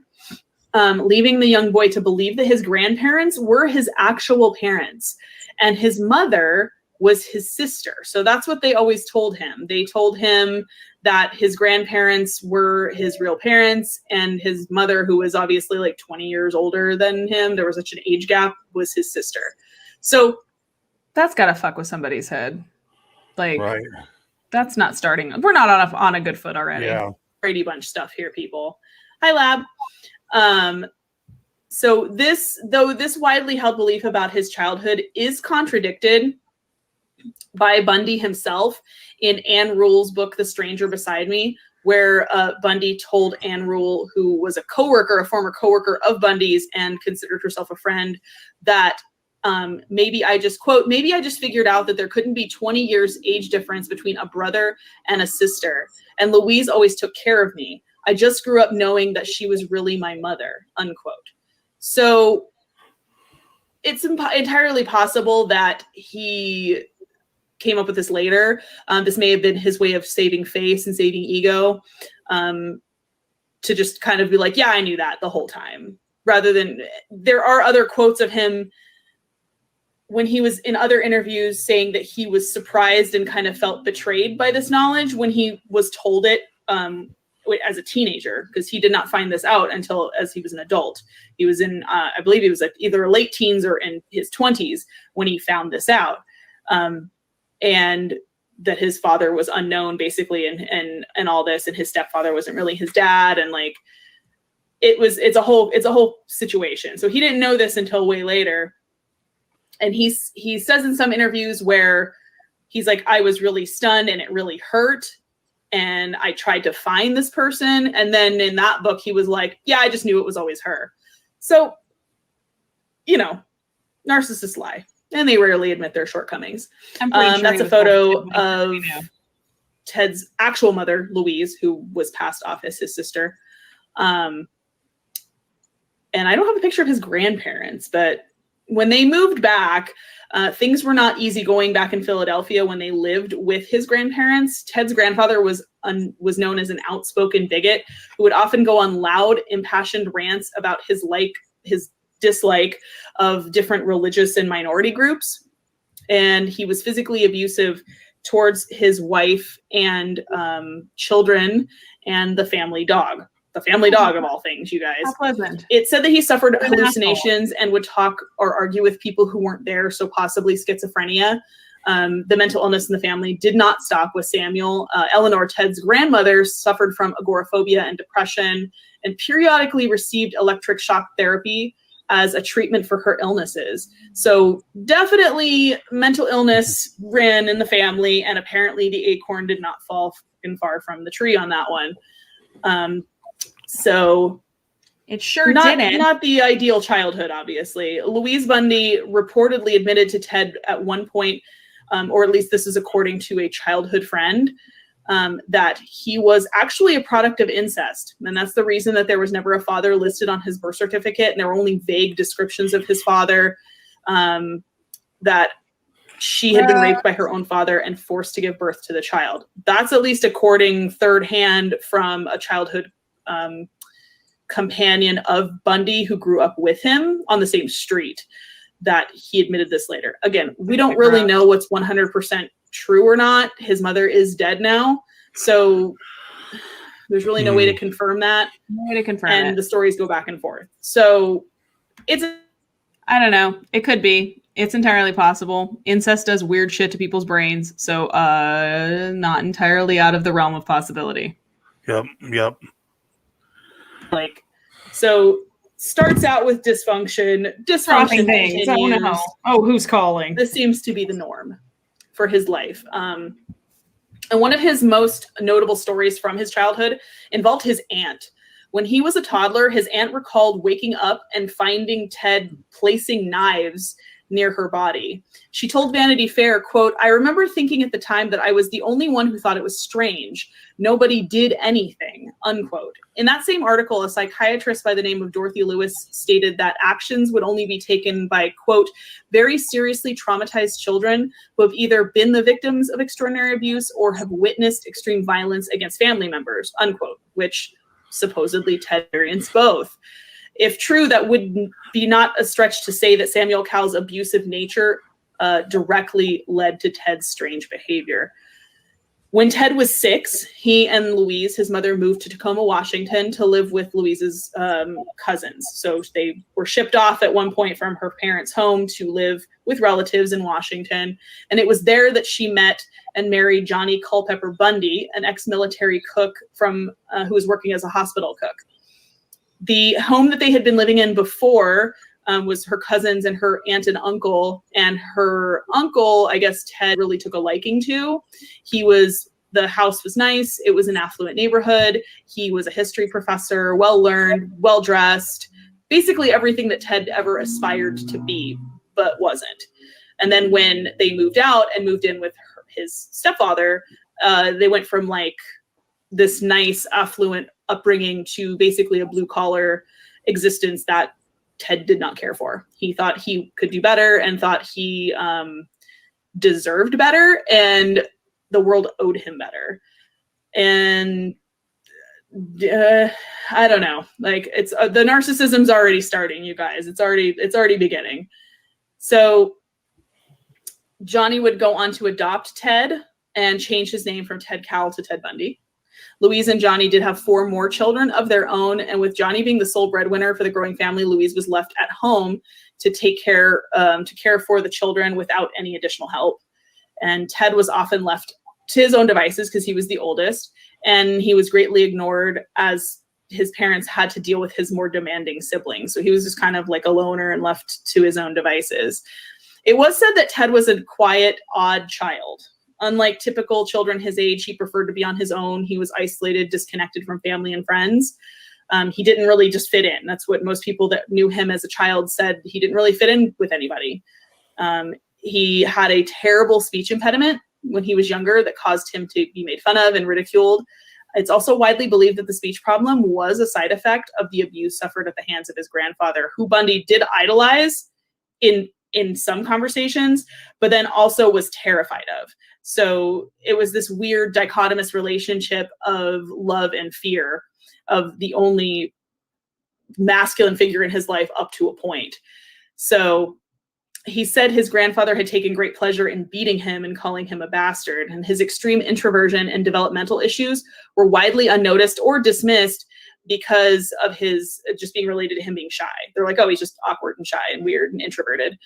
S7: leaving the young boy to believe that his grandparents were his actual parents and his mother was his sister. So that's what they always told him. They told him that his grandparents were his real parents and his mother, who was obviously like 20 years older than him, there was such an age gap, was his sister. So
S2: that's gotta fuck with somebody's head. Like,
S5: right.
S2: That's not starting. We're not on a good foot already.
S5: Yeah.
S7: Brady Bunch stuff here, people. Hi, Lab. So this widely held belief about his childhood is contradicted by Bundy himself in Anne Rule's book, The Stranger Beside Me, where Bundy told Anne Rule, who was a former coworker of Bundy's and considered herself a friend, that maybe I just figured out that there couldn't be 20 years age difference between a brother and a sister. And Louise always took care of me. I just grew up knowing that she was really my mother, unquote. So it's entirely possible that he came up with this later. This may have been his way of saving face and saving ego, to just kind of be like, yeah, I knew that the whole time. Rather than, there are other quotes of him when he was in other interviews saying that he was surprised and kind of felt betrayed by this knowledge when he was told it as a teenager, because he did not find this out until as he was an adult. He was in, I believe he was like either late teens or in his 20s when he found this out. And that his father was unknown basically, and all this, and his stepfather wasn't really his dad. And like, it's a whole situation. So he didn't know this until way later. And he says in some interviews where he's like, I was really stunned and it really hurt. And I tried to find this person. And then in that book, he was like, yeah, I just knew it was always her. So, narcissists lie. And they rarely admit their shortcomings.
S2: I'm pretty sure
S7: that's a photo of Ted's actual mother, Louise, who was passed off as his sister. And I don't have a picture of his grandparents, but when they moved back, things were not easy going back in Philadelphia when they lived with his grandparents. Ted's grandfather was known as an outspoken bigot who would often go on loud, impassioned rants about his dislike of different religious and minority groups. And he was physically abusive towards his wife and children and the family dog. The family dog of all things, you guys.
S2: How pleasant.
S7: It said that he suffered hallucinations and would talk or argue with people who weren't there, so possibly schizophrenia. The mental illness in the family did not stop with Samuel. Eleanor, Ted's grandmother, suffered from agoraphobia and depression and periodically received electric shock therapy as a treatment for her illnesses. So definitely mental illness ran in the family, and apparently the acorn did not fall far from the tree on that one. So
S2: it sure didn't.
S7: Not the ideal childhood, obviously. Louise Bundy reportedly admitted to Ted at one point, or at least this is according to a childhood friend, that he was actually a product of incest. And that's the reason that there was never a father listed on his birth certificate. And there were only vague descriptions of his father, that she had been raped by her own father and forced to give birth to the child. That's at least according third hand from a childhood companion of Bundy who grew up with him on the same street, that he admitted this later. Again, we don't really know what's 100% true or not. His mother is dead now, so there's really no way to confirm that.
S2: No way to confirm
S7: and
S2: it.
S7: The stories go back and forth. So
S2: I don't know. It could be. It's entirely possible. Incest does weird shit to people's brains, so not entirely out of the realm of possibility.
S5: Yep.
S7: So starts out with dysfunction
S2: Things.
S7: continues.
S2: Oh no. Oh, who's calling?
S7: This seems to be the norm for his life. And one of his most notable stories from his childhood involved his aunt. When he was a toddler, his aunt recalled waking up and finding Ted placing knives near her body. She told Vanity Fair, quote, I remember thinking at the time that I was the only one who thought it was strange. Nobody did anything, unquote. In that same article, a psychiatrist by the name of Dorothy Lewis stated that actions would only be taken by, quote, very seriously traumatized children who have either been the victims of extraordinary abuse or have witnessed extreme violence against family members, unquote, which supposedly Ted experienced both. If true, that would be not a stretch to say that Samuel Cowell's abusive nature directly led to Ted's strange behavior. When Ted was 6, he and Louise, his mother, moved to Tacoma, Washington to live with Louise's cousins. So they were shipped off at one point from her parents' home to live with relatives in Washington. And it was there that she met and married Johnny Culpepper Bundy, an ex-military cook from who was working as a hospital cook. The home that they had been living in before was her cousins and her aunt and uncle. And her uncle, I guess Ted really took a liking to. The house was nice. It was an affluent neighborhood. He was a history professor, well-learned, well-dressed, basically everything that Ted ever aspired to be, but wasn't. And then when they moved out and moved in with his stepfather, they went from like this nice, affluent upbringing to basically a blue-collar existence that Ted did not care for. He thought he could do better and thought he deserved better, and the world owed him better. And I don't know, like it's the narcissism's already starting, you guys. It's already beginning. So Johnny would go on to adopt Ted and change his name from Ted Cowell to Ted Bundy. Louise and Johnny did have 4 more children of their own, and with Johnny being the sole breadwinner for the growing family, Louise was left at home to care for the children without any additional help. And Ted was often left to his own devices because he was the oldest, and he was greatly ignored as his parents had to deal with his more demanding siblings. So he was just kind of like a loner and left to his own devices. It was said that Ted was a quiet, odd child. Unlike typical children his age, he preferred to be on his own. He was isolated, disconnected from family and friends. He didn't really just fit in. That's what most people that knew him as a child said. He didn't really fit in with anybody. He had a terrible speech impediment when he was younger that caused him to be made fun of and ridiculed. It's also widely believed that the speech problem was a side effect of the abuse suffered at the hands of his grandfather, who Bundy did idolize in some conversations, but then also was terrified of. So it was this weird dichotomous relationship of love and fear of the only masculine figure in his life up to a point. So he said his grandfather had taken great pleasure in beating him and calling him a bastard, and his extreme introversion and developmental issues were widely unnoticed or dismissed because of his just being related to him being shy. They're like, oh, he's just awkward and shy and weird and introverted.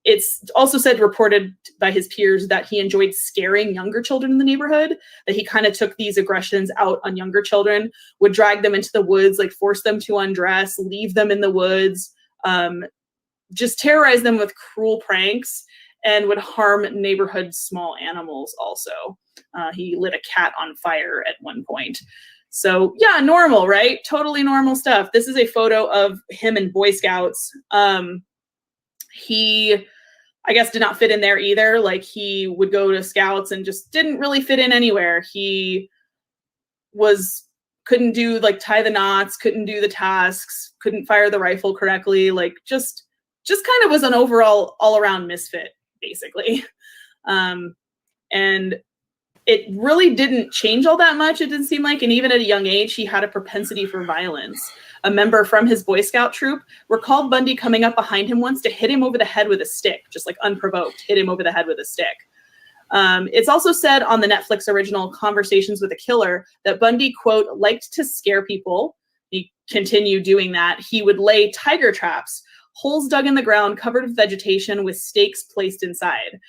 S7: It's also reported by his peers that he enjoyed scaring younger children in the neighborhood, that he kind of took these aggressions out on younger children, would drag them into the woods, like force them to undress, leave them in the woods, just terrorize them with cruel pranks, and would harm neighborhood small animals also. He lit a cat on fire at one point. So yeah, normal, right? Totally normal stuff. This is a photo of him in Boy Scouts. He, I guess, did not fit in there either. Like, he would go to Scouts and just didn't really fit in anywhere. He couldn't do, like, tie the knots, couldn't do the tasks, couldn't fire the rifle correctly. Like, just kind of was an overall all-around misfit, basically. And it really didn't change all that much, it didn't seem like. And even at a young age, he had a propensity for violence. A member from his Boy Scout troop recalled Bundy coming up behind him once to hit him over the head with a stick, just like unprovoked, hit him over the head with a stick. It's also said on the Netflix original Conversations with a Killer that Bundy, quote, liked to scare people. He continued doing that. He would lay tiger traps, holes dug in the ground covered with vegetation with stakes placed inside.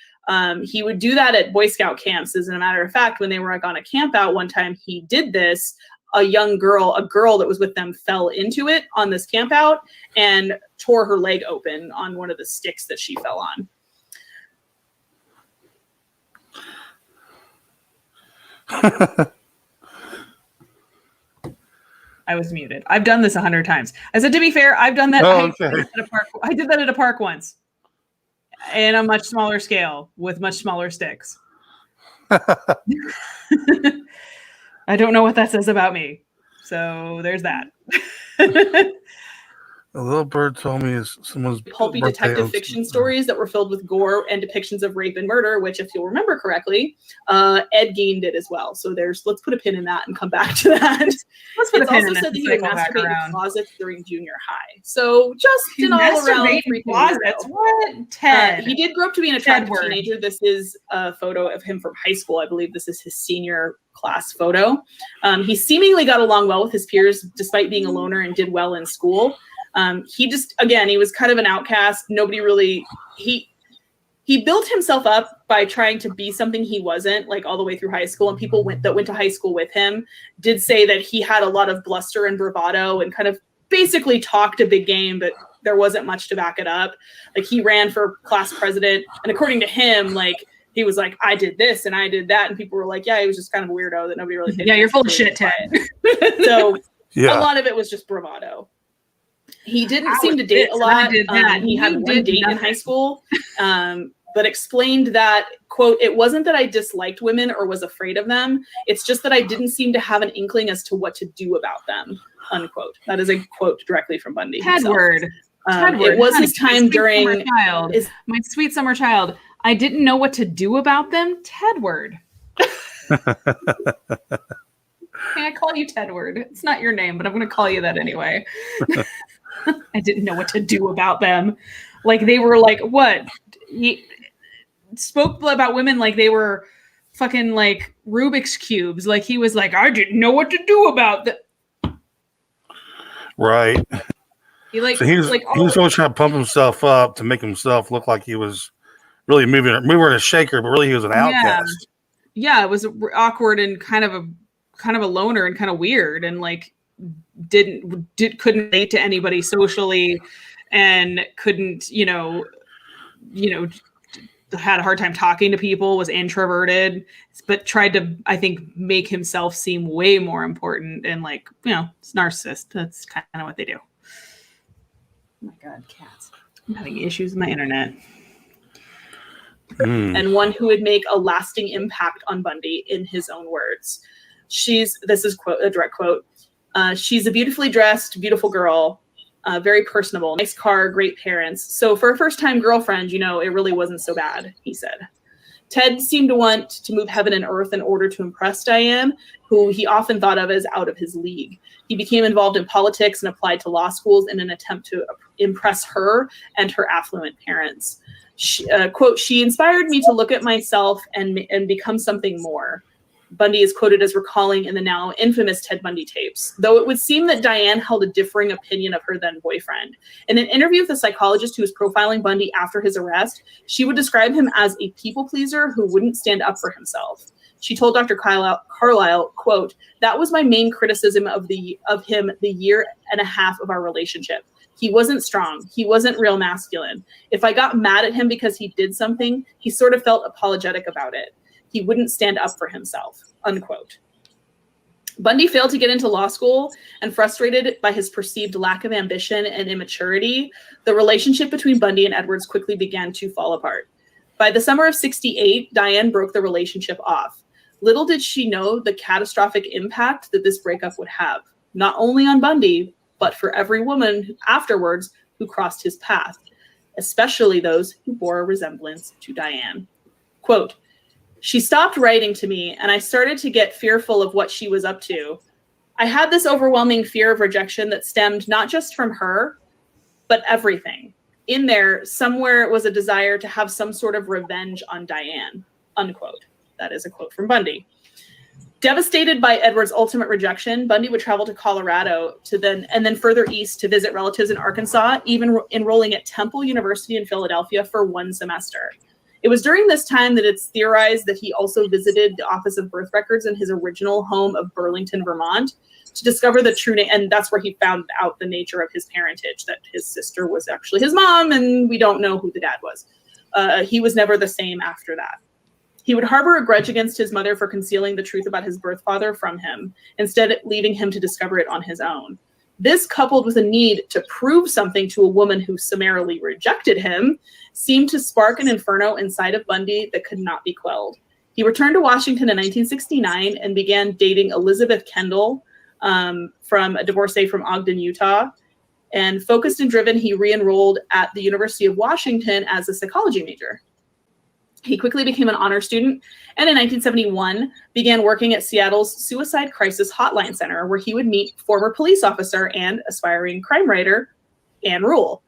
S7: He would do that at Boy Scout camps. As a matter of fact, when they were like on a camp out one time, he did this. A girl that was with them fell into it on this camp out and tore her leg open on one of the sticks that she fell on.
S2: I was muted. I've done this 100 times. I said, to be fair, I've done that.
S5: Oh, okay.
S2: I did that at a park once, in a much smaller scale with much smaller sticks. I don't know what that says about me. So there's that.
S5: A little bird told me is someone's
S7: pulpy
S5: birthday
S7: detective
S5: on-
S7: fiction stories that were filled with gore and depictions of rape and murder, which, if you'll remember correctly, Ed Gein did as well. So let's put a pin in that and come back to that.
S2: Let's put
S7: It's
S2: a pin
S7: also
S2: in
S7: said
S2: this
S7: that he
S2: and
S7: would
S2: cycle back
S7: masturbate in
S2: around.
S7: closets during junior high. So just
S2: He
S7: an all-around
S2: masturbated in
S7: freaking
S2: closets.
S7: weirdo.
S2: What? Ted.
S7: He did grow up to be an attractive
S2: Ted word.
S7: teenager. This is a photo of him from high school. I believe this is his senior class photo. He seemingly got along well with his peers despite being a loner and did well in school. He just, again, he was kind of an outcast. Nobody really, he built himself up by trying to be something he wasn't, like all the way through high school. And people that went to high school with him did say that he had a lot of bluster and bravado and kind of basically talked a big game, but there wasn't much to back it up. Like, he ran for class president, and according to him, like, he was like, I did this and I did that, and people were like, yeah, he was just kind of a weirdo that nobody really paid
S2: Yeah, you're full of
S7: attention
S2: shit,
S7: to.
S2: Ted.
S7: So a
S5: Yeah.
S7: lot of it was just bravado. He didn't
S2: I
S7: seem
S2: was
S7: to date
S2: this
S7: a
S2: and I
S7: lot.
S2: did that.
S7: He had
S2: You
S7: one
S2: did
S7: date in
S2: nothing.
S7: high school, but explained that, quote, it wasn't that I disliked women or was afraid of them. It's just that I didn't seem to have an inkling as to what to do about them, unquote. That is a quote directly from Bundy himself.
S2: Tedward. Tedward.
S7: It was
S2: Honey,
S7: his time during
S2: my sweet summer child. I didn't know what to do about them. Tedward. Can I call you Tedward? It's not your name, but I'm going to call you that anyway. I didn't know what to do about them. Like, they were like, what? He spoke about women like they were fucking like Rubik's cubes. Like, he was like, I didn't know what to do about them.
S5: Right.
S2: He like,
S5: So he was always trying to pump himself up to make himself look like he was really moving in a shaker, but really he was an outcast.
S2: Yeah, it was awkward and kind of a loner and kind of weird, and like couldn't relate to anybody socially, and couldn't had a hard time talking to people, was introverted, but tried to, I think, make himself seem way more important, and like, it's narcissist. That's kind of what they do. Oh my God, cats. I'm having issues with my internet.
S7: And one who would make a lasting impact on Bundy, in his own words. This is a direct quote. She's a beautifully dressed, beautiful girl, very personable, nice car, great parents. So for a first-time girlfriend, it really wasn't so bad, he said. Ted seemed to want to move heaven and earth in order to impress Diane, who he often thought of as out of his league. He became involved in politics and applied to law schools in an attempt to impress her and her affluent parents. Quote, she inspired me to look at myself and become something more. Bundy is quoted as recalling in the now infamous Ted Bundy tapes, though it would seem that Diane held a differing opinion of her then boyfriend. In an interview with a psychologist who was profiling Bundy after his arrest, she would describe him as a people pleaser who wouldn't stand up for himself. She told Dr. Carlisle, quote, that was my main criticism of him the year and a half of our relationship. He wasn't strong. He wasn't real masculine. If I got mad at him because he did something, he sort of felt apologetic about it. He wouldn't stand up for himself, unquote. Bundy failed to get into law school, and frustrated by his perceived lack of ambition and immaturity, the relationship between Bundy and Edwards quickly began to fall apart. By the summer of '68, Diane broke the relationship off. Little did she know the catastrophic impact that this breakup would have, not only on Bundy, but for every woman afterwards who crossed his path, especially those who bore a resemblance to Diane. Quote, she stopped writing to me, and I started to get fearful of what she was up to. I had this overwhelming fear of rejection that stemmed not just from her, but everything. In there, somewhere was a desire to have some sort of revenge on Diane, unquote. That is a quote from Bundy. Devastated by Edward's ultimate rejection, Bundy would travel to Colorado and then further east to visit relatives in Arkansas, even enrolling at Temple University in Philadelphia for one semester. It was during this time that it's theorized that he also visited the Office of Birth Records in his original home of Burlington, Vermont, to discover the true name. And that's where he found out the nature of his parentage, that his sister was actually his mom, and we don't know who the dad was. He was never the same after that. He would harbor a grudge against his mother for concealing the truth about his birth father from him, instead leaving him to discover it on his own. This, coupled with a need to prove something to a woman who summarily rejected him, seemed to spark an inferno inside of Bundy that could not be quelled. He returned to Washington in 1969 and began dating Elizabeth Kendall, from a divorcee from Ogden, Utah. And focused and driven, he re-enrolled at the University of Washington as a psychology major. He quickly became an honor student, and in 1971 began working at Seattle's Suicide Crisis Hotline Center, where he would meet former police officer and aspiring crime writer Ann Rule.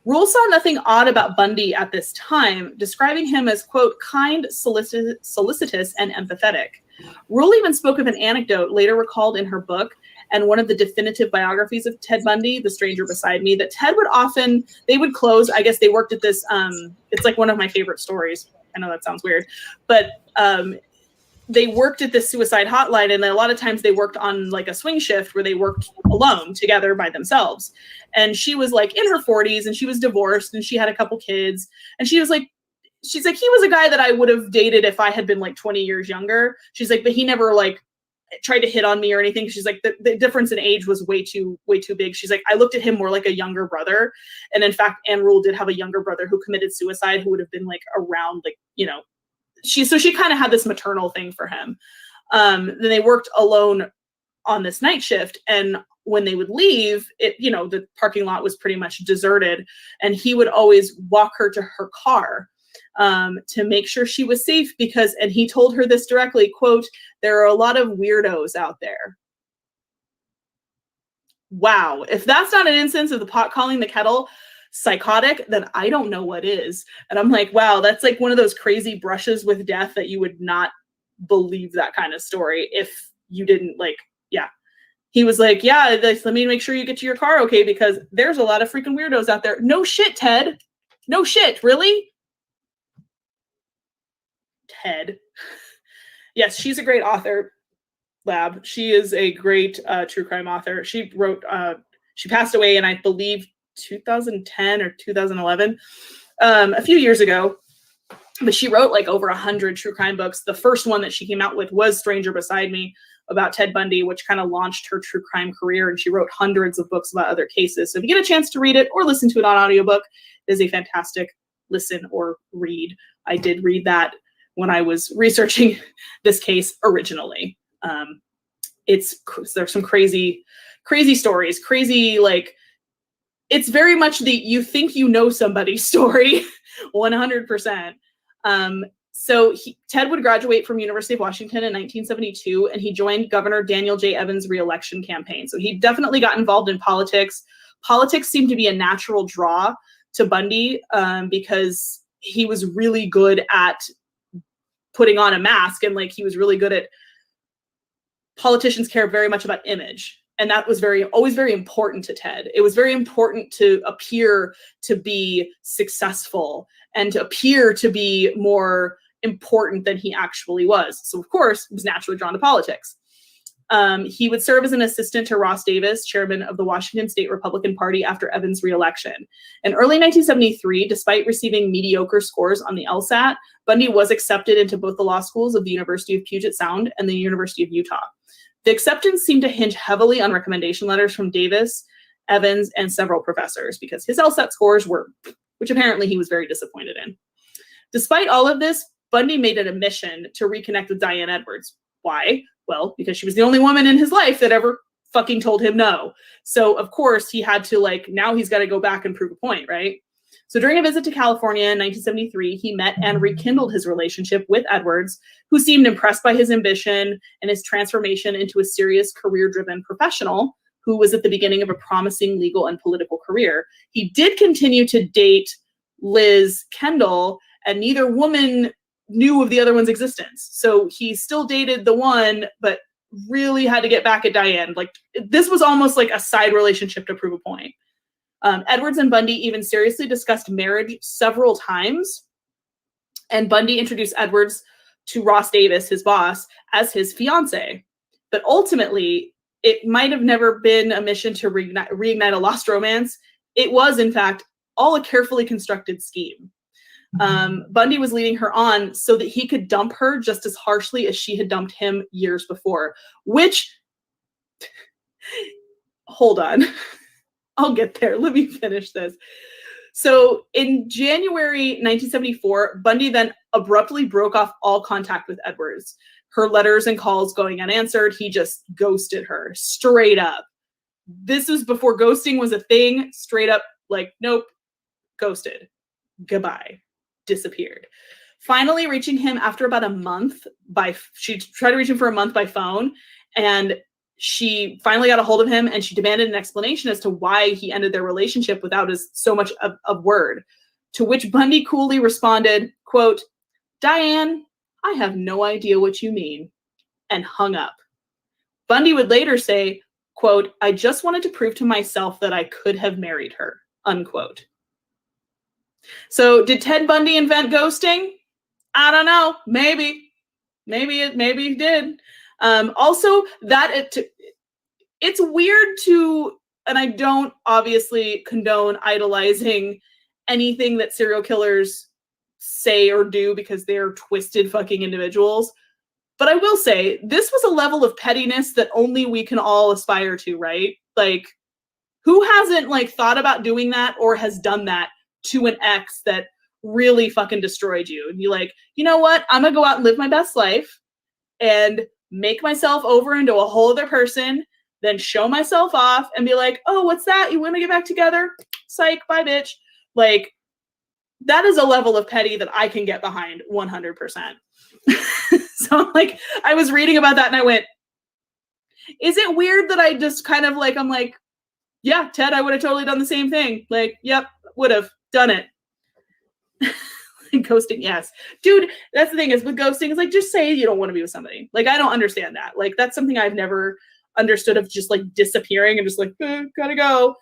S7: Rule saw nothing odd about Bundy at this time, describing him as, quote, kind, solicitous, and empathetic. Rule even spoke of an anecdote later recalled in her book and one of the definitive biographies of Ted Bundy, The Stranger Beside Me, that Ted would often, they would close, I guess they worked at this, it's like one of my favorite stories. I know that sounds weird, but they worked at this suicide hotline, and a lot of times they worked on like a swing shift where they worked alone together by themselves. And she was like in her 40s, and she was divorced, and she had a couple kids, and she's like, he was a guy that I would have dated if I had been like 20 years younger. She's like, but he never like tried to hit on me or anything. She's like, the difference in age was way too big. She's like, I looked at him more like a younger brother. And in fact, Ann Rule did have a younger brother who committed suicide, who would have been like around, like, you know, she kind of had this maternal thing for him. Then they worked alone on this night shift. And when they would leave, it, you know, the parking lot was pretty much deserted, and he would always walk her to her car to make sure she was safe, because, and he told her this directly, quote, there are a lot of weirdos out there. Wow. If that's not an instance of the pot calling the kettle psychotic, then I don't know what is. And I'm like, wow, that's like one of those crazy brushes with death that you would not believe that kind of story if you didn't, like, yeah. He was like, yeah, let me make sure you get to your car, okay, because there's a lot of freaking weirdos out there. No shit, Ted. No shit, really? Ted. Yes, she's a great author, Lab. She is a great true crime author. She wrote, she passed away in, I believe, 2010 or 2011, a few years ago, but she wrote like over 100 true crime books. The first one that she came out with was Stranger Beside Me, about Ted Bundy, which kind of launched her true crime career, and she wrote hundreds of books about other cases. So if you get a chance to read it or listen to it on audiobook, it is a fantastic listen or read. I did read that when I was researching this case originally. There's some crazy stories, like, it's very much the you think you know somebody story, 100%. So Ted would graduate from University of Washington in 1972, and he joined Governor Daniel J. Evans' re-election campaign. So he definitely got involved in politics. Politics seemed to be a natural draw to Bundy because he was really good at putting on a mask, and like he was really good at, politicians care very much about image. And that was always very important to Ted. It was very important to appear to be successful and to appear to be more important than he actually was. So of course, he was naturally drawn to politics. He would serve as an assistant to Ross Davis, chairman of the Washington State Republican Party after Evans' re-election. In early 1973, despite receiving mediocre scores on the LSAT, Bundy was accepted into both the law schools of the University of Puget Sound and the University of Utah. The acceptance seemed to hinge heavily on recommendation letters from Davis, Evans, and several professors, because his LSAT scores were, which apparently he was very disappointed in. Despite all of this, Bundy made it a mission to reconnect with Diane Edwards. Why? Well, because she was the only woman in his life that ever fucking told him no. So of course he had to, like, now he's got to go back and prove a point, right? So during a visit to California in 1973, he met and rekindled his relationship with Edwards, who seemed impressed by his ambition and his transformation into a serious career-driven professional who was at the beginning of a promising legal and political career. He did continue to date Liz Kendall, and neither woman knew of the other one's existence. So he still dated the one, but really had to get back at Diane. Like, this was almost like a side relationship to prove a point. Edwards and Bundy even seriously discussed marriage several times, and Bundy introduced Edwards to Ross Davis, his boss, as his fiance. But ultimately, it might have never been a mission to reignite a lost romance. It was, in fact, all a carefully constructed scheme. Bundy was leading her on so that he could dump her just as harshly as she had dumped him years before, which, hold on. I'll get there. Let me finish this. So in January 1974, Bundy then abruptly broke off all contact with Edwards. Her letters and calls going unanswered. He just ghosted her straight up.
S1: This was before ghosting was a thing. Straight up, like, nope, ghosted. Goodbye. Disappeared. Finally reaching him after about a month she tried to reach him for a month by phone, and she finally got a hold of him, and she demanded an explanation as to why he ended their relationship without so much of word. To which Bundy coolly responded, quote, "Diane, I have no idea what you mean," and hung up. Bundy would later say, quote, "I just wanted to prove to myself that I could have married her," unquote. So did Ted Bundy invent ghosting? I don't know. Maybe he did. Also, it's weird to, and I don't obviously condone idolizing anything that serial killers say or do because they're twisted fucking individuals. But I will say, this was a level of pettiness that only we can all aspire to, right? Like, who hasn't like thought about doing that or has done that to an ex that really fucking destroyed you? And you're like, you know what? I'm gonna go out and live my best life and make myself over into a whole other person, then show myself off and be like, oh, what's that? You want to get back together? Psych, bye, bitch. Like, that is a level of petty that I can get behind 100%. So, like, I was reading about that and I went, is it weird that I just kind of like, I'm like, yeah, Ted, I would have totally done the same thing. Like, yep, would have done it. Ghosting, yes. Dude, that's the thing is with ghosting, is like, just say you don't want to be with somebody. Like, I don't understand that. Like, that's something I've never understood, of just like disappearing and just like, gotta go.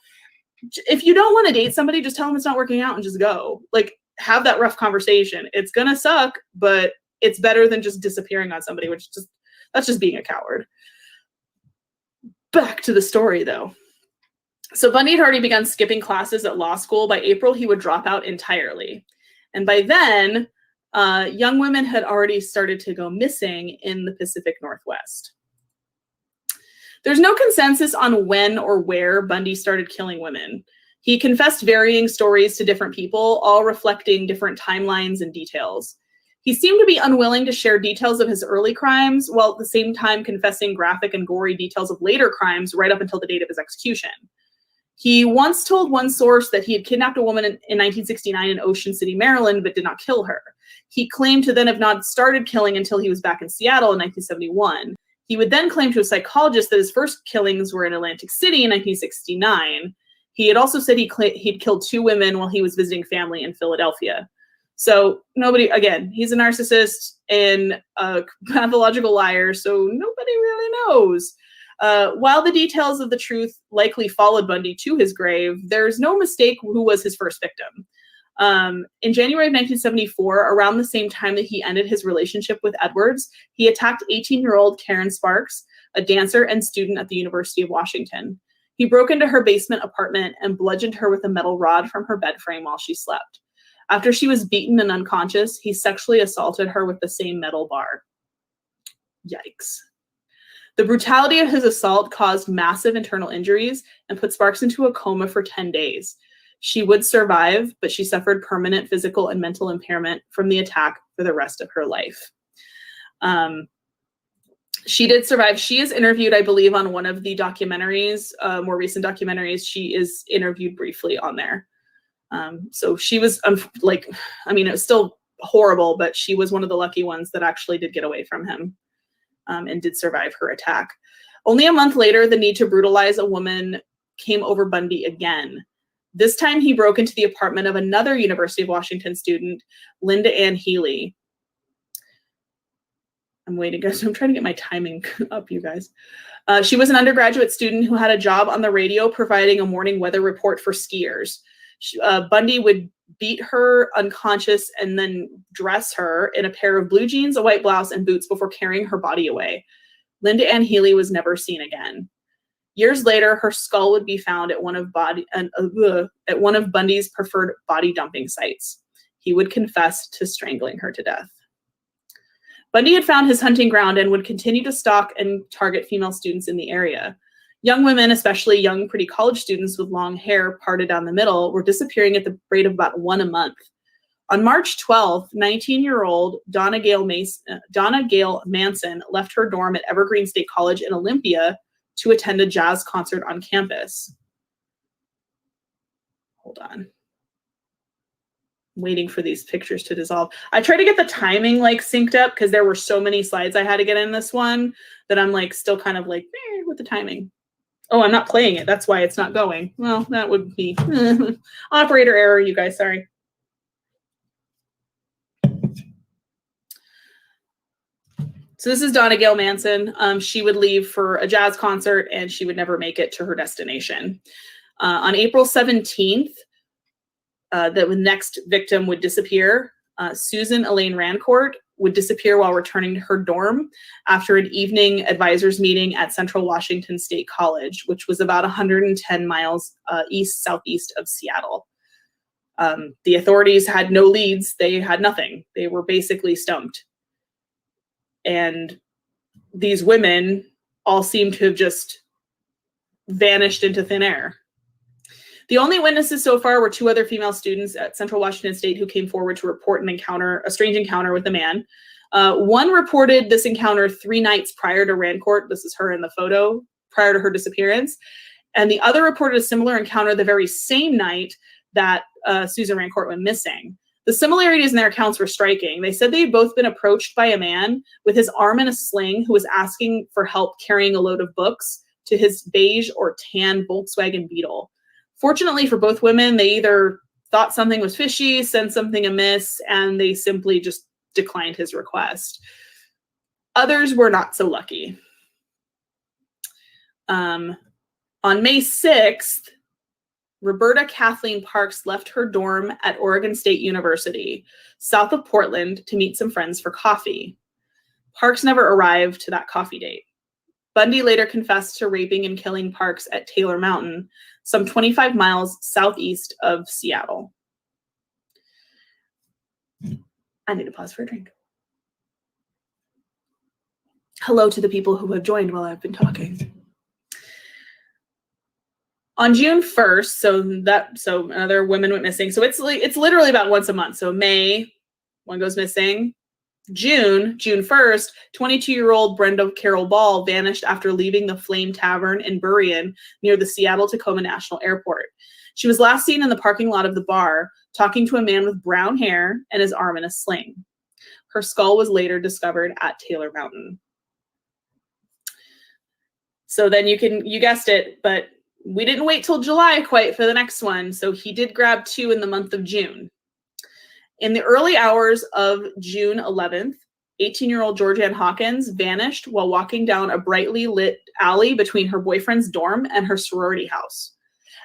S1: If you don't want to date somebody, just tell them it's not working out and just go. Like, have that rough conversation. It's gonna suck, but it's better than just disappearing on somebody, which just, that's just being a coward. Back to the story though. So Bundy had already begun skipping classes at law school. By April, he would drop out entirely. And by then, young women had already started to go missing in the Pacific Northwest. There's no consensus on when or where Bundy started killing women. He confessed varying stories to different people, all reflecting different timelines and details. He seemed to be unwilling to share details of his early crimes, while at the same time confessing graphic and gory details of later crimes right up until the date of his execution. He once told one source that he had kidnapped a woman in 1969 in Ocean City, Maryland, but did not kill her. He claimed to then have not started killing until he was back in Seattle in 1971. He would then claim to a psychologist that his first killings were in Atlantic City in 1969. He had also said he'd killed 2 women while he was visiting family in Philadelphia. So nobody, again, he's a narcissist and a pathological liar, so nobody really knows. While the details of the truth likely followed Bundy to his grave, there's no mistake who was his first victim. In January of 1974, around the same time that he ended his relationship with Edwards, he attacked 18-year-old Karen Sparks, a dancer and student at the University of Washington. He broke into her basement apartment and bludgeoned her with a metal rod from her bed frame while she slept. After she was beaten and unconscious, he sexually assaulted her with the same metal bar. Yikes. The brutality of his assault caused massive internal injuries and put Sparks into a coma for 10 days. She would survive, but she suffered permanent physical and mental impairment from the attack for the rest of her life. She did survive. She is interviewed, I believe, on one of the documentaries, more recent documentaries. She is interviewed briefly on there. So she was like, I mean, it was still horrible, but she was one of the lucky ones that actually did get away from him. And did survive her attack. Only a month later, the need to brutalize a woman came over Bundy again. This time, he broke into the apartment of another University of Washington student, Linda Ann Healy. I'm waiting, guys. I'm trying to get my timing up, you guys. She was an undergraduate student who had a job on the radio providing a morning weather report for skiers. Bundy would beat her unconscious and then dress her in a pair of blue jeans, a white blouse, and boots before carrying her body away. Linda Ann Healy was never seen again. Years later, her skull would be found at one of Bundy's preferred body dumping sites. He would confess to strangling her to death. Bundy had found his hunting ground and would continue to stalk and target female students in the area. Young women, especially young, pretty college students with long hair parted down the middle, were disappearing at the rate of about 1 a month. On March 12th, 19-year-old Donna Gail Manson left her dorm at Evergreen State College in Olympia
S7: to attend a jazz concert on campus. Hold on. I'm waiting for these pictures to dissolve. I tried to get the timing like synced up because there were so many slides I had to get in this one that I'm like still kind of like with the timing. Oh, I'm not playing it. That's why it's not going. Well, that would be operator error, you guys. Sorry. So this is Donna Gail Manson. She would leave for a jazz concert and she would never make it to her destination. On April 17th, the next victim would disappear. Susan Elaine Rancourt would disappear while returning to her dorm after an evening advisors meeting at Central Washington State College, which was about 110 miles southeast of Seattle. The authorities had no leads. They had nothing. They were basically stumped. And these women all seem to have just vanished into thin air. The only witnesses so far were 2 other female students at Central Washington State who came forward to report a strange encounter with a man. One reported this encounter 3 nights prior to Rancourt. This is her in the photo, prior to her disappearance. And the other reported a similar encounter the very same night that Susan Rancourt went missing. The similarities in their accounts were striking. They said they had both been approached by a man with his arm in a sling who was asking for help carrying a load of books to his beige or tan Volkswagen Beetle. Fortunately for both women, they either thought something was fishy, sensed something amiss, and they simply just declined his request. Others were not so lucky. On May 6th, Roberta Kathleen Parks left her dorm at Oregon State University, south of Portland, to meet some friends for coffee. Parks never arrived to that coffee date. Bundy later confessed to raping and killing Parks at Taylor Mountain, some 25 miles southeast of Seattle. I need to pause for a drink. Hello to the people who have joined while I've been talking. On June 1st, so another woman went missing. So it's literally about once a month. So May, one goes missing. June 1st, 22-year-old Brenda Carol Ball vanished after leaving the Flame Tavern in Burien near the Seattle-Tacoma National Airport. She was last seen in the parking lot of the bar, talking to a man with brown hair and his arm in a sling. Her skull was later discovered at Taylor Mountain. So then you guessed it, but we didn't wait till July quite for the next one. So he did grab 2 in the month of June. In the early hours of June 11th, 18-year-old Georgianne Hawkins vanished while walking down a brightly lit alley between her boyfriend's dorm and her sorority house.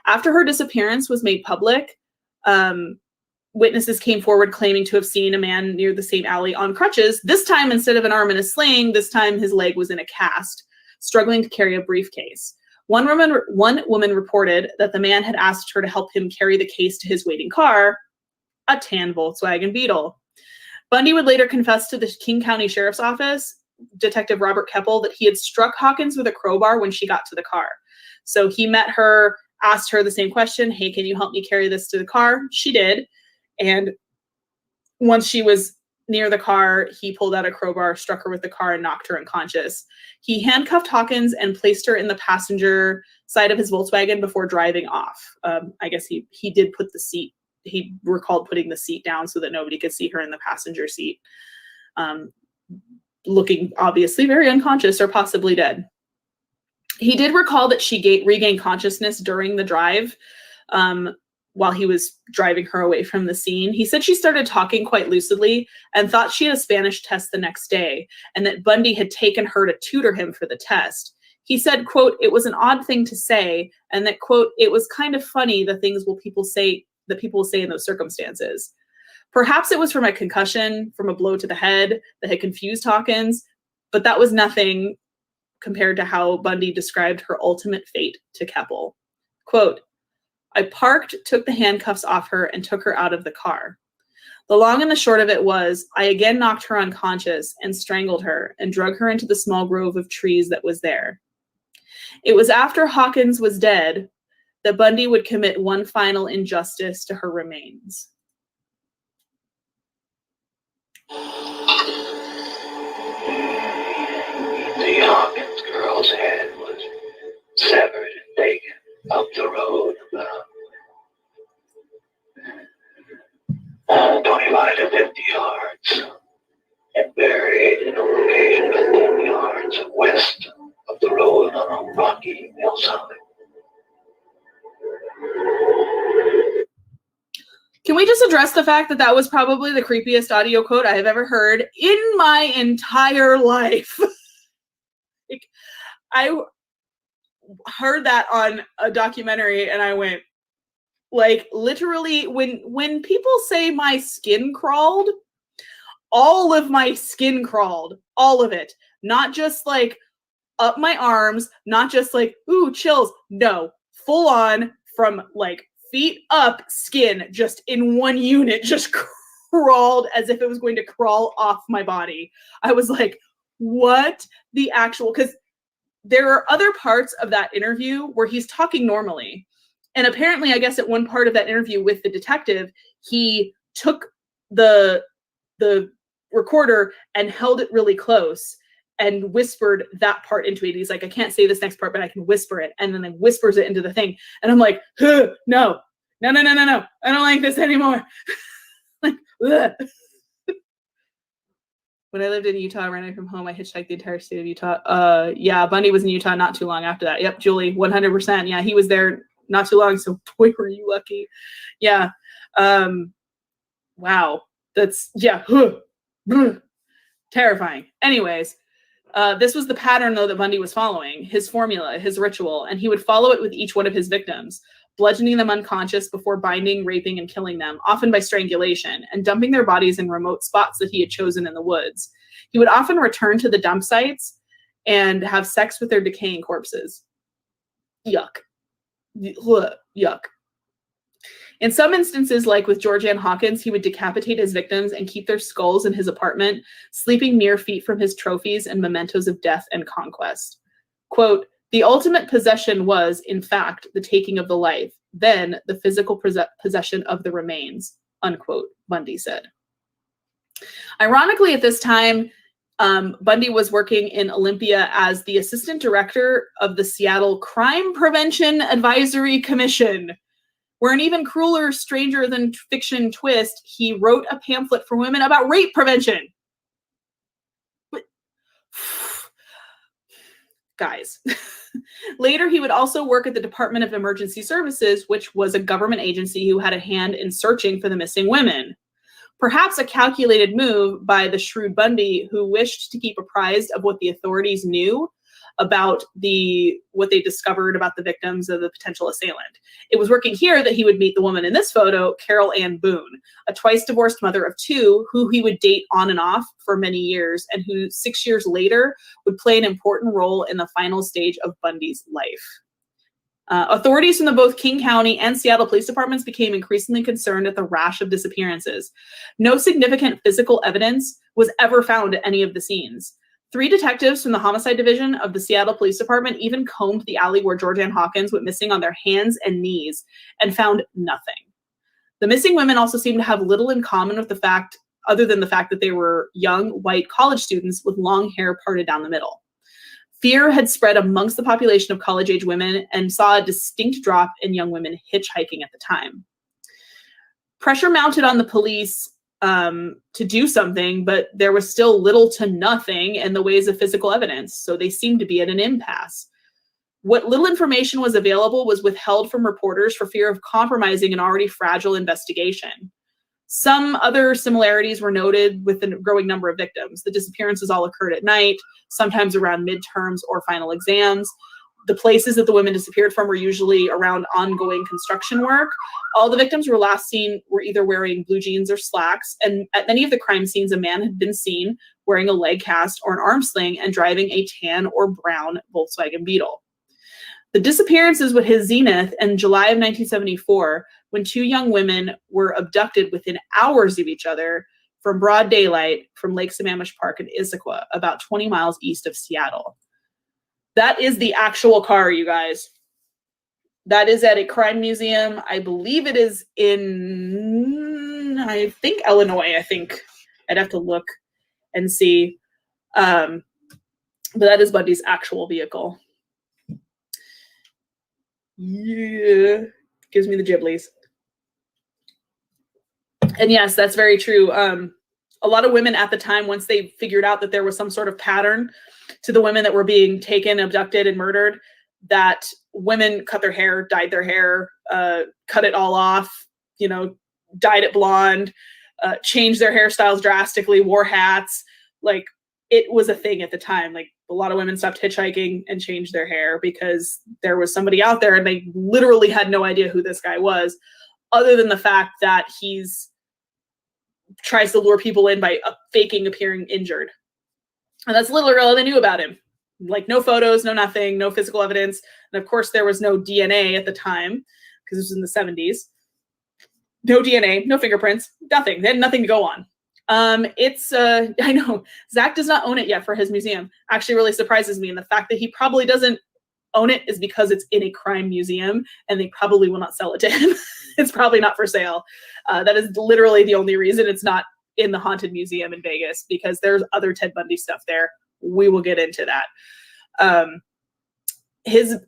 S7: After her disappearance was made public, witnesses came forward claiming to have seen a man near the same alley on crutches. This time, instead of an arm in a sling, this time his leg was in a cast, struggling to carry a briefcase. One woman reported that the man had asked her to help him carry the case to his waiting car, a tan Volkswagen Beetle. Bundy would later confess to the King County Sheriff's Office, Detective Robert Keppel, that he had struck Hawkins with a crowbar when she got to the car. So he met her, asked her the same question, hey, can you help me carry this to the car? She did. And once she was near the car, he pulled out a crowbar, struck her with the car, and knocked her unconscious. He handcuffed Hawkins and placed her in the passenger side of his Volkswagen before driving off. I guess he did put the seat. He recalled putting the seat down so that nobody could see her in the passenger seat, looking obviously very unconscious or possibly dead. He did recall that she regained consciousness during the drive while he was driving her away from the scene. He said she started talking quite lucidly and thought she had a Spanish test the next day and that Bundy had taken her to tutor him for the test. He said, quote, it was an odd thing to say and that, quote, it was kind of funny the things people say in those circumstances. Perhaps it was from a concussion, from a blow to the head that had confused Hawkins, but that was nothing compared to how Bundy described her ultimate fate to Keppel. Quote, I parked, took the handcuffs off her, and took her out of the car. The long and the short of it was, I again knocked her unconscious and strangled her and drug her into the small grove of trees that was there. It was after Hawkins was dead that Bundy would commit one final injustice to her remains.
S3: The Hawkins girl's head was
S8: 45 to 50 yards, and buried in a location of 10 yards west of the road on a rocky hillside.
S2: Can we just address the fact that that was probably the creepiest audio quote I have ever heard in my entire life? Like, I heard that on a documentary and I went, like, literally, when people say my skin crawled, all of my skin crawled, all of it. Not just like up my arms, not just like, ooh, chills. No, full on from like feet up skin, just in one unit, just crawled as if it was going to crawl off my body. I was like, what the actual, because there are other parts of that interview where he's talking normally. And apparently, I guess at one part of that interview with the detective, he took the recorder and held it really close and whispered that part into it. He's like, I can't say this next part, but I can whisper it. And then he whispers it into the thing. And I'm like, no. I don't like this anymore. Like, ugh. When I lived in Utah, running from home, I hitchhiked the entire state of Utah. Yeah, Bundy was in Utah not too long after that. Yep, Julie, 100%. Yeah, he was there not too long, so boy, were you lucky. Yeah. Wow. That's, yeah. Terrifying. Anyways, this was the pattern, though, that Bundy was following, his formula, his ritual, and he would follow it with each one of his victims, bludgeoning them unconscious before binding, raping, and killing them, often by strangulation, and dumping their bodies in remote spots that he had chosen in the woods. He would often return to the dump sites and have sex with their decaying corpses. Yuck. Yuck. In some instances, like with Georgianne Hawkins, he would decapitate his victims and keep their skulls in his apartment, sleeping mere feet from his trophies and mementos of death and conquest. Quote, the ultimate possession was, in fact, the taking of the life, then the physical possession of the remains, unquote, Bundy said. Ironically, at this time, Bundy was working in Olympia as the assistant director of the Seattle Crime Prevention Advisory Commission, where an even crueler, stranger than fiction twist, he wrote a pamphlet for women about rape prevention. But, guys. Later, he would also work at the Department of Emergency Services, which was a government agency who had a hand in searching for the missing women. Perhaps a calculated move by the shrewd Bundy, who wished to keep apprised of what the authorities knew about what they discovered about the victims of the potential assailant. It was working here that he would meet the woman in this photo, Carol Ann Boone, a twice-divorced mother of two who he would date on and off for many years and who 6 years later would play an important role in the final stage of Bundy's life. Authorities from both King County and Seattle police departments became increasingly concerned at the rash of disappearances. No significant physical evidence was ever found at any of the scenes. 3 detectives from the homicide division of the Seattle Police Department even combed the alley where Georgianne Hawkins went missing on their hands and knees and found nothing. The missing women also seemed to have little in common with the fact, other than the fact that they were young, white college students with long hair parted down the middle. Fear had spread amongst the population of college-age women and saw a distinct drop in young women hitchhiking at the time. Pressure mounted on the police to do something, but there was still little to nothing in the ways of physical evidence, so they seemed to be at an impasse. What little information was available was withheld from reporters for fear of compromising an already fragile investigation. Some other similarities were noted with the growing number of victims. The disappearances all occurred at night, sometimes around midterms or final exams. The places that the women disappeared from were usually around ongoing construction work. All the victims were last seen were either wearing blue jeans or slacks, and at many of the crime scenes, a man had been seen wearing a leg cast or an arm sling and driving a tan or brown Volkswagen Beetle. The disappearances would hit zenith in July of 1974, when 2 young women were abducted within hours of each other from broad daylight from Lake Sammamish Park in Issaquah, about 20 miles east of Seattle. That is the actual car, you guys. That is at a crime museum. I believe it is in, I think, Illinois, I think. I'd have to look and see. But that is Bundy's actual vehicle. Yeah, gives me the giblies.
S7: And yes, that's very true. A lot of women at the time, once they figured out that there was some sort of pattern to the women that were being taken, abducted, and murdered, that women cut their hair, dyed their hair, cut it all off, dyed it blonde, changed their hairstyles drastically, wore hats. Like, it was a thing at the time. Like, a lot of women stopped hitchhiking and changed their hair because there was somebody out there and they literally had no idea who this guy was, other than the fact that tries to lure people in by faking appearing injured. And that's literally all they knew about him. Like, no photos, no nothing, no physical evidence. And of course, there was no DNA at the time because this was in the 70s. No DNA, no fingerprints, nothing. They had nothing to go on. I know Zach does not own it yet for his museum. Actually really surprises me. And the fact that he probably doesn't own it is because it's in a crime museum and they probably will not sell it to him. It's probably not for sale. That is literally the only reason it's not in the haunted museum in Vegas, because there's other Ted Bundy stuff there. We will get into that. The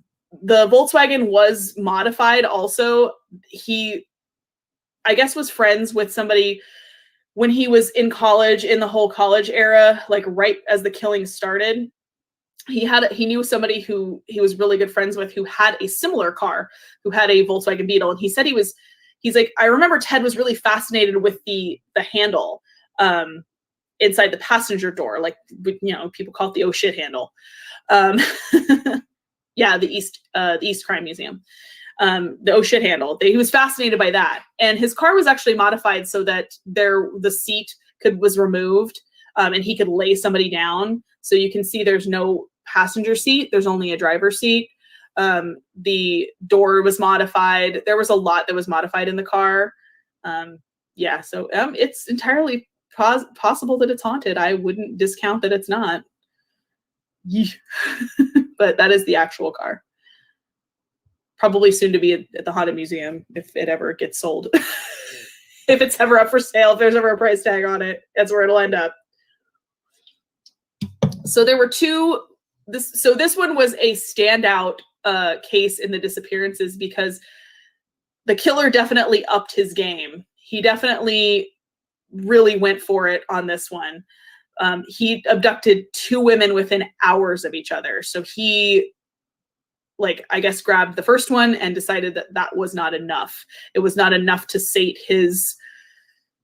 S7: Volkswagen was modified also. He, I guess, was friends with somebody when he was in college, in the whole college era, like right as the killing started. He knew somebody who he was really good friends with who had a similar car, who had a Volkswagen Beetle. And he said he's like, I remember Ted was really fascinated with the handle inside the passenger door. Like, people call it the oh shit handle. Yeah, the East Crime Museum. The oh shit handle. He was fascinated by that. And his car was actually modified so that the seat was removed and he could lay somebody down. So you can see there's no passenger seat. There's only a driver's seat. The door was modified. There was a lot that was modified in the car. Yeah, so it's entirely possible that it's haunted. I wouldn't discount that it's not. But that is the actual car. Probably soon to be at the Haunted Museum if it ever gets sold. If it's ever up for sale, if there's ever a price tag on it, that's where it'll end up. So there were two. This one was a standout case in the disappearances because the killer definitely upped his game. He definitely really went for it on this one. He abducted 2 women within hours of each other. So he, I guess, grabbed the first one and decided that was not enough. It was not enough to sate his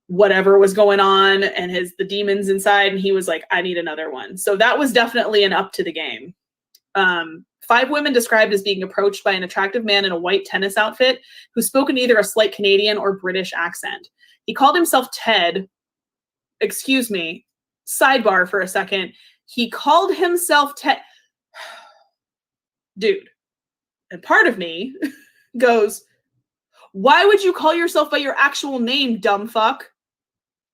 S7: whatever was going on and the demons inside. And he was like, I need another one. So that was definitely an up to the game. 5 women described as being approached by an attractive man in a white tennis outfit who spoke in either a slight Canadian or British accent. He called himself Ted. Excuse me. Sidebar for a second. He called himself Ted. Dude. And part of me goes, why would you call yourself by your actual name, dumb fuck?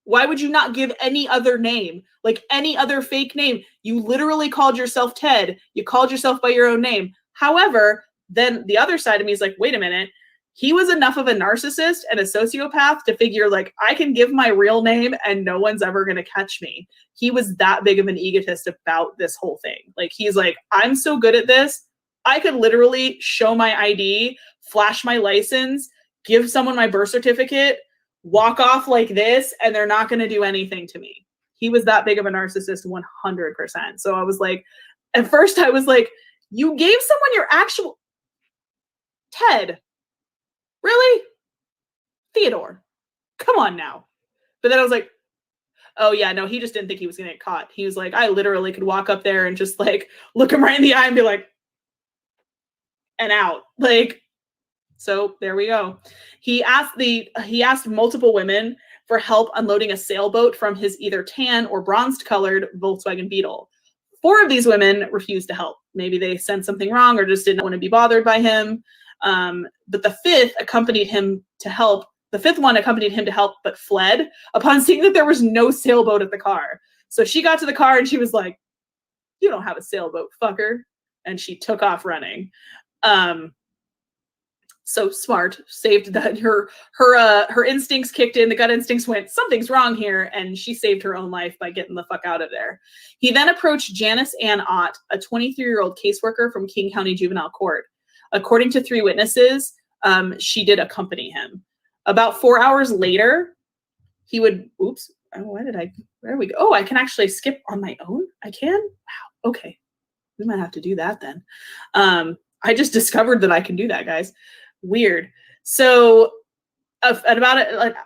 S7: Why would you not give any other name? Like any other fake name? You literally called yourself Ted. You called yourself by your own name. However, then the other side of me is like, wait a minute. He was enough of a narcissist and a sociopath to figure, like, I can give my real name and no one's ever going to catch me. He was that big of an egotist about this whole thing. Like, he's like, I'm so good at this. I could literally show my ID, flash my license, give someone my birth certificate, walk off like this, and they're not going to do anything to me. He was that big of a narcissist 100%. So I was like, at first I was like, you gave someone your actual Ted. Really? Theodore. Come on now. But then I was like, oh yeah, no, he just didn't think he was going to get caught. He was like, I literally could walk up there and just like look him right in the eye and be like, and out. Like, so there we go. He asked multiple women for help unloading a sailboat from his either tan or bronzed colored Volkswagen Beetle. 4 of these women refused to help. Maybe they sensed something wrong or just didn't want to be bothered by him. But the 5th accompanied him to help. The 5th one accompanied him to help, but fled upon seeing that there was no sailboat at the car. So she got to the car and she was like, you don't have a sailboat, fucker. And she took off running. So smart, saved that her instincts kicked in, the gut instincts went, something's wrong here, and she saved her own life by getting the fuck out of there. He then approached Janice Ann Ott, a 23-year-old caseworker from King County Juvenile Court. According to 3 witnesses, she did accompany him. About 4 hours later, he would, oops, oh, where we go? Oh, I can actually skip on my own? I can? Wow, okay. We might have to do that then. I just discovered that I can do that, guys. Weird. So at about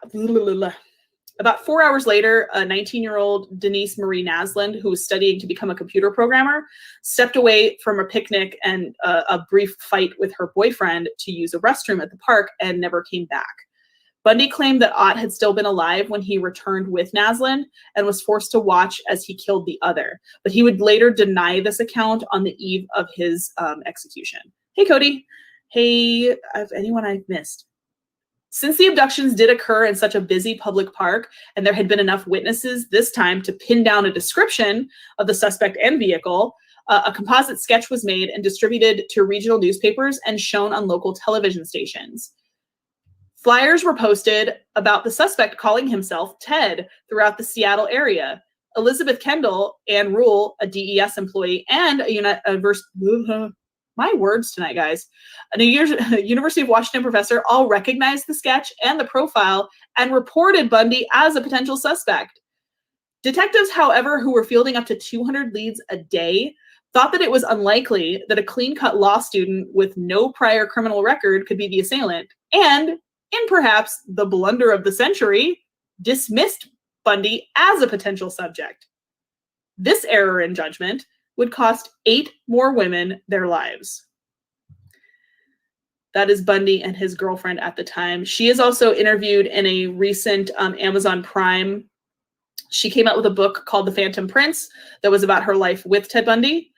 S7: 4 hours later, a 19-year-old Denise Marie Naslund, who was studying to become a computer programmer, stepped away from a picnic and a brief fight with her boyfriend to use a restroom at the park and never came back. Bundy claimed that Ott had still been alive when he returned with Naslund and was forced to watch as he killed the other. But he would later deny this account on the eve of his execution. Hey, Cody. Hey, anyone I've missed? Since the abductions did occur in such a busy public park and there had been enough witnesses this time to pin down a description of the suspect and vehicle, a composite sketch was made and distributed to regional newspapers and shown on local television stations. Flyers were posted about the suspect calling himself Ted throughout the Seattle area. Elizabeth Kendall, Ann Rule, a DES employee, and my words tonight, guys, a University of Washington professor all recognized the sketch and the profile and reported Bundy as a potential suspect. Detectives, however, who were fielding up to 200 leads a day, thought that it was unlikely that a clean-cut law student with no prior criminal record could be the assailant, and in perhaps the blunder of the century, dismissed Bundy as a potential subject. This error in judgment would cost 8 more women their lives. That is Bundy and his girlfriend at the time. She is also interviewed in a recent Amazon Prime. She came out with a book called The Phantom Prince that was about her life with Ted Bundy.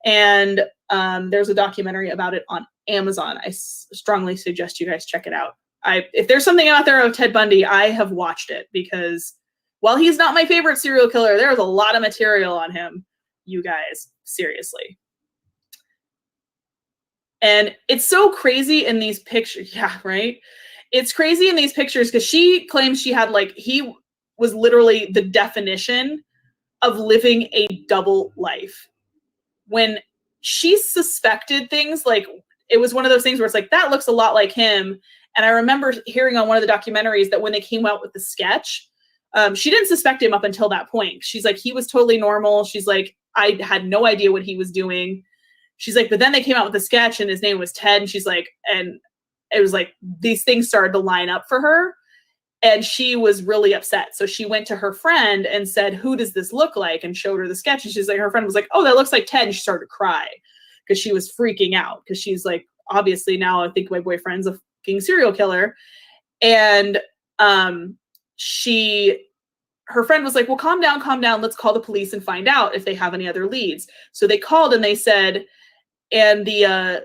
S7: And there's a documentary about it on Amazon. I strongly suggest you guys check it out. If there's something out there of Ted Bundy, I have watched it because while he's not my favorite serial killer, there's a lot of material on him, you guys, seriously. And it's so crazy in these pictures. Yeah, right? It's crazy in these pictures because she claims she had he was literally the definition of living a double life. When she suspected things, it was one of those things where it's that looks a lot like him. And I remember hearing on one of the documentaries that when they came out with the sketch, she didn't suspect him up until that point. She's like, he was totally normal. She's like, I had no idea what he was doing. She's like, but then they came out with the sketch and his name was Ted. And she's like, and it was these things started to line up for her. And she was really upset. So she went to her friend and said, who does this look like? And showed her the sketch. And she's like, her friend was like, oh, that looks like Ted. And she started to cry because she was freaking out. Because she's like, obviously now I think my boyfriend's a fucking serial killer. And her friend was like, well, calm down. Let's call the police and find out if they have any other leads. So they called and they said, and the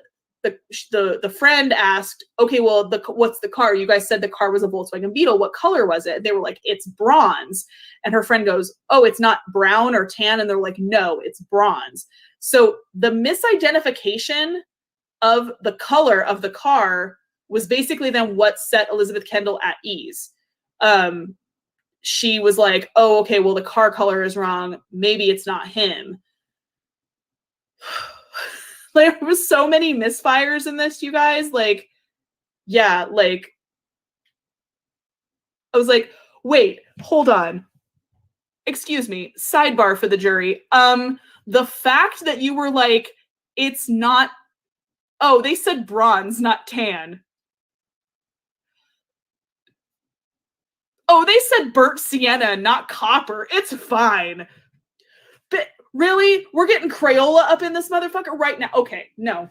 S7: friend asked, okay, well, what's the car? You guys said the car was a Volkswagen Beetle. What color was it? They were like, it's bronze. And her friend goes, oh, it's not brown or tan. And they're like, no, it's bronze. So the misidentification of the color of the car was basically then what set Elizabeth Kendall at ease. She was like, oh, okay, well, the car color is wrong. Maybe it's not him. There was so many misfires in this, you guys. Yeah, I was like, wait, hold on. Excuse me, sidebar for the jury. The fact that you were like, it's not, oh, they said bronze, not tan. Oh, they said burnt sienna, not copper. It's fine. But really? We're getting Crayola up in this motherfucker right now. Okay, no.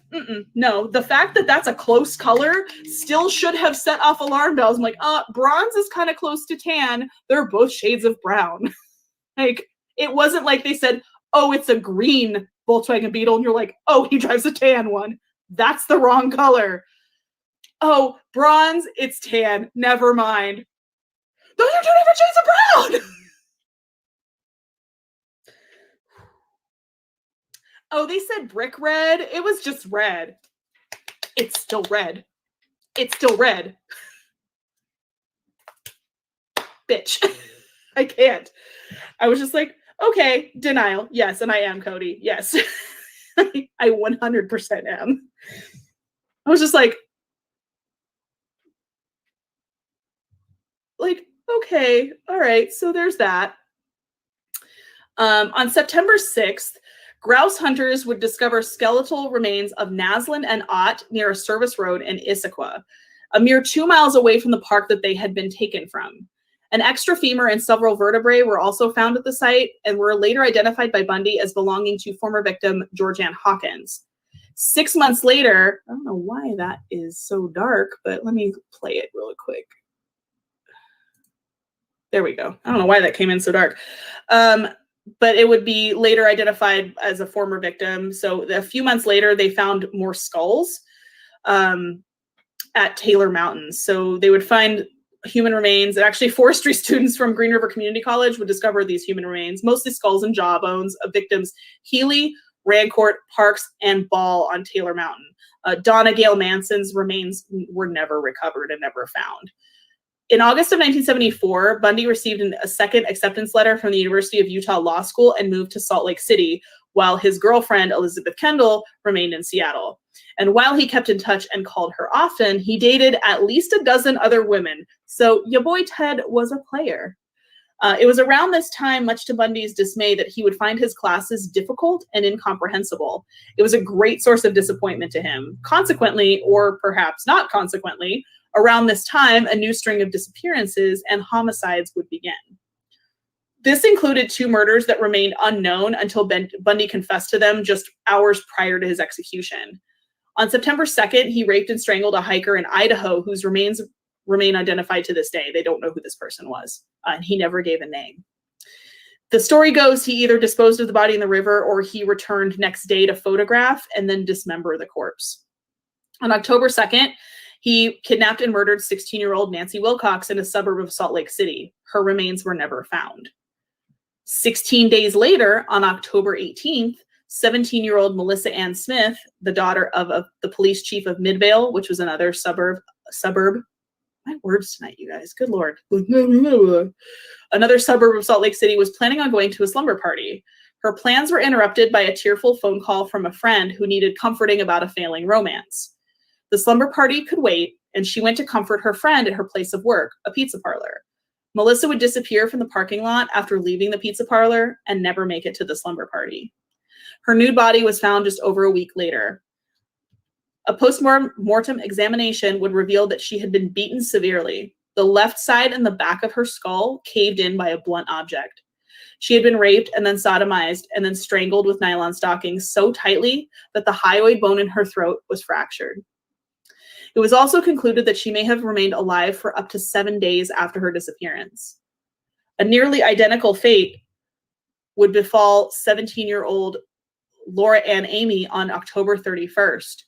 S7: No. The fact that that's a close color still should have set off alarm bells. I'm like, bronze is kind of close to tan. They're both shades of brown. It wasn't like they said, oh, it's a green Volkswagen Beetle. And you're like, oh, he drives a tan one. That's the wrong color. Oh, bronze, it's tan. Never mind. Those are 2 different shades of brown. Oh, they said brick red. It was just red. It's still red. It's still red. Bitch. I can't. I was just like, okay, denial. Yes, and I am Cody. Yes. I 100% am. I was just like, Okay, all right, so there's that. On September 6th, grouse hunters would discover skeletal remains of Naslin and Ott near a service road in Issaquah, a mere 2 miles away from the park that they had been taken from. An extra femur and several vertebrae were also found at the site and were later identified by Bundy as belonging to former victim Georgianne Hawkins. 6 months later, I don't know why that is so dark, but let me play it really quick. There we go. I don't know why that came in so dark. But it would be later identified as a former victim. So a few months later, they found more skulls at Taylor Mountains. So they would find human remains. And actually, forestry students from Green River Community College would discover these human remains, mostly skulls and jawbones of victims Healy, Rancourt, Parks, and Ball on Taylor Mountain. Donna Gale Manson's remains were never recovered and never found. In August of 1974, Bundy received a second acceptance letter from the University of Utah Law School and moved to Salt Lake City, while his girlfriend, Elizabeth Kendall, remained in Seattle. And while he kept in touch and called her often, he dated at least a dozen other women. So your boy Ted was a player. It was around this time, much to Bundy's dismay, that he would find his classes difficult and incomprehensible. It was a great source of disappointment to him. Consequently, or perhaps not consequently, around this time, a new string of disappearances and homicides would begin. This included 2 murders that remained unknown until Bundy confessed to them just hours prior to his execution. On September 2nd, he raped and strangled a hiker in Idaho whose remains remain identified to this day. They don't know who this person was, and he never gave a name. The story goes he either disposed of the body in the river or he returned next day to photograph and then dismember the corpse. On October 2nd, he kidnapped and murdered 16-year-old Nancy Wilcox in a suburb of Salt Lake City. Her remains were never found. 16 days later, on October 18th, 17-year-old Melissa Ann Smith, the daughter of the police chief of Midvale, which was another suburb. My words tonight, you guys. Good Lord. Another suburb of Salt Lake City was planning on going to a slumber party. Her plans were interrupted by a tearful phone call from a friend who needed comforting about a failing romance. The slumber party could wait, and she went to comfort her friend at her place of work, a pizza parlor. Melissa would disappear from the parking lot after leaving the pizza parlor and never make it to the slumber party. Her nude body was found just over a week later. A post-mortem examination would reveal that she had been beaten severely. The left side and the back of her skull caved in by a blunt object. She had been raped and then sodomized and then strangled with nylon stockings so tightly that the hyoid bone in her throat was fractured. It was also concluded that she may have remained alive for up to 7 days after her disappearance. A nearly identical fate would befall 17-year-old Laura Ann Amy on October 31st.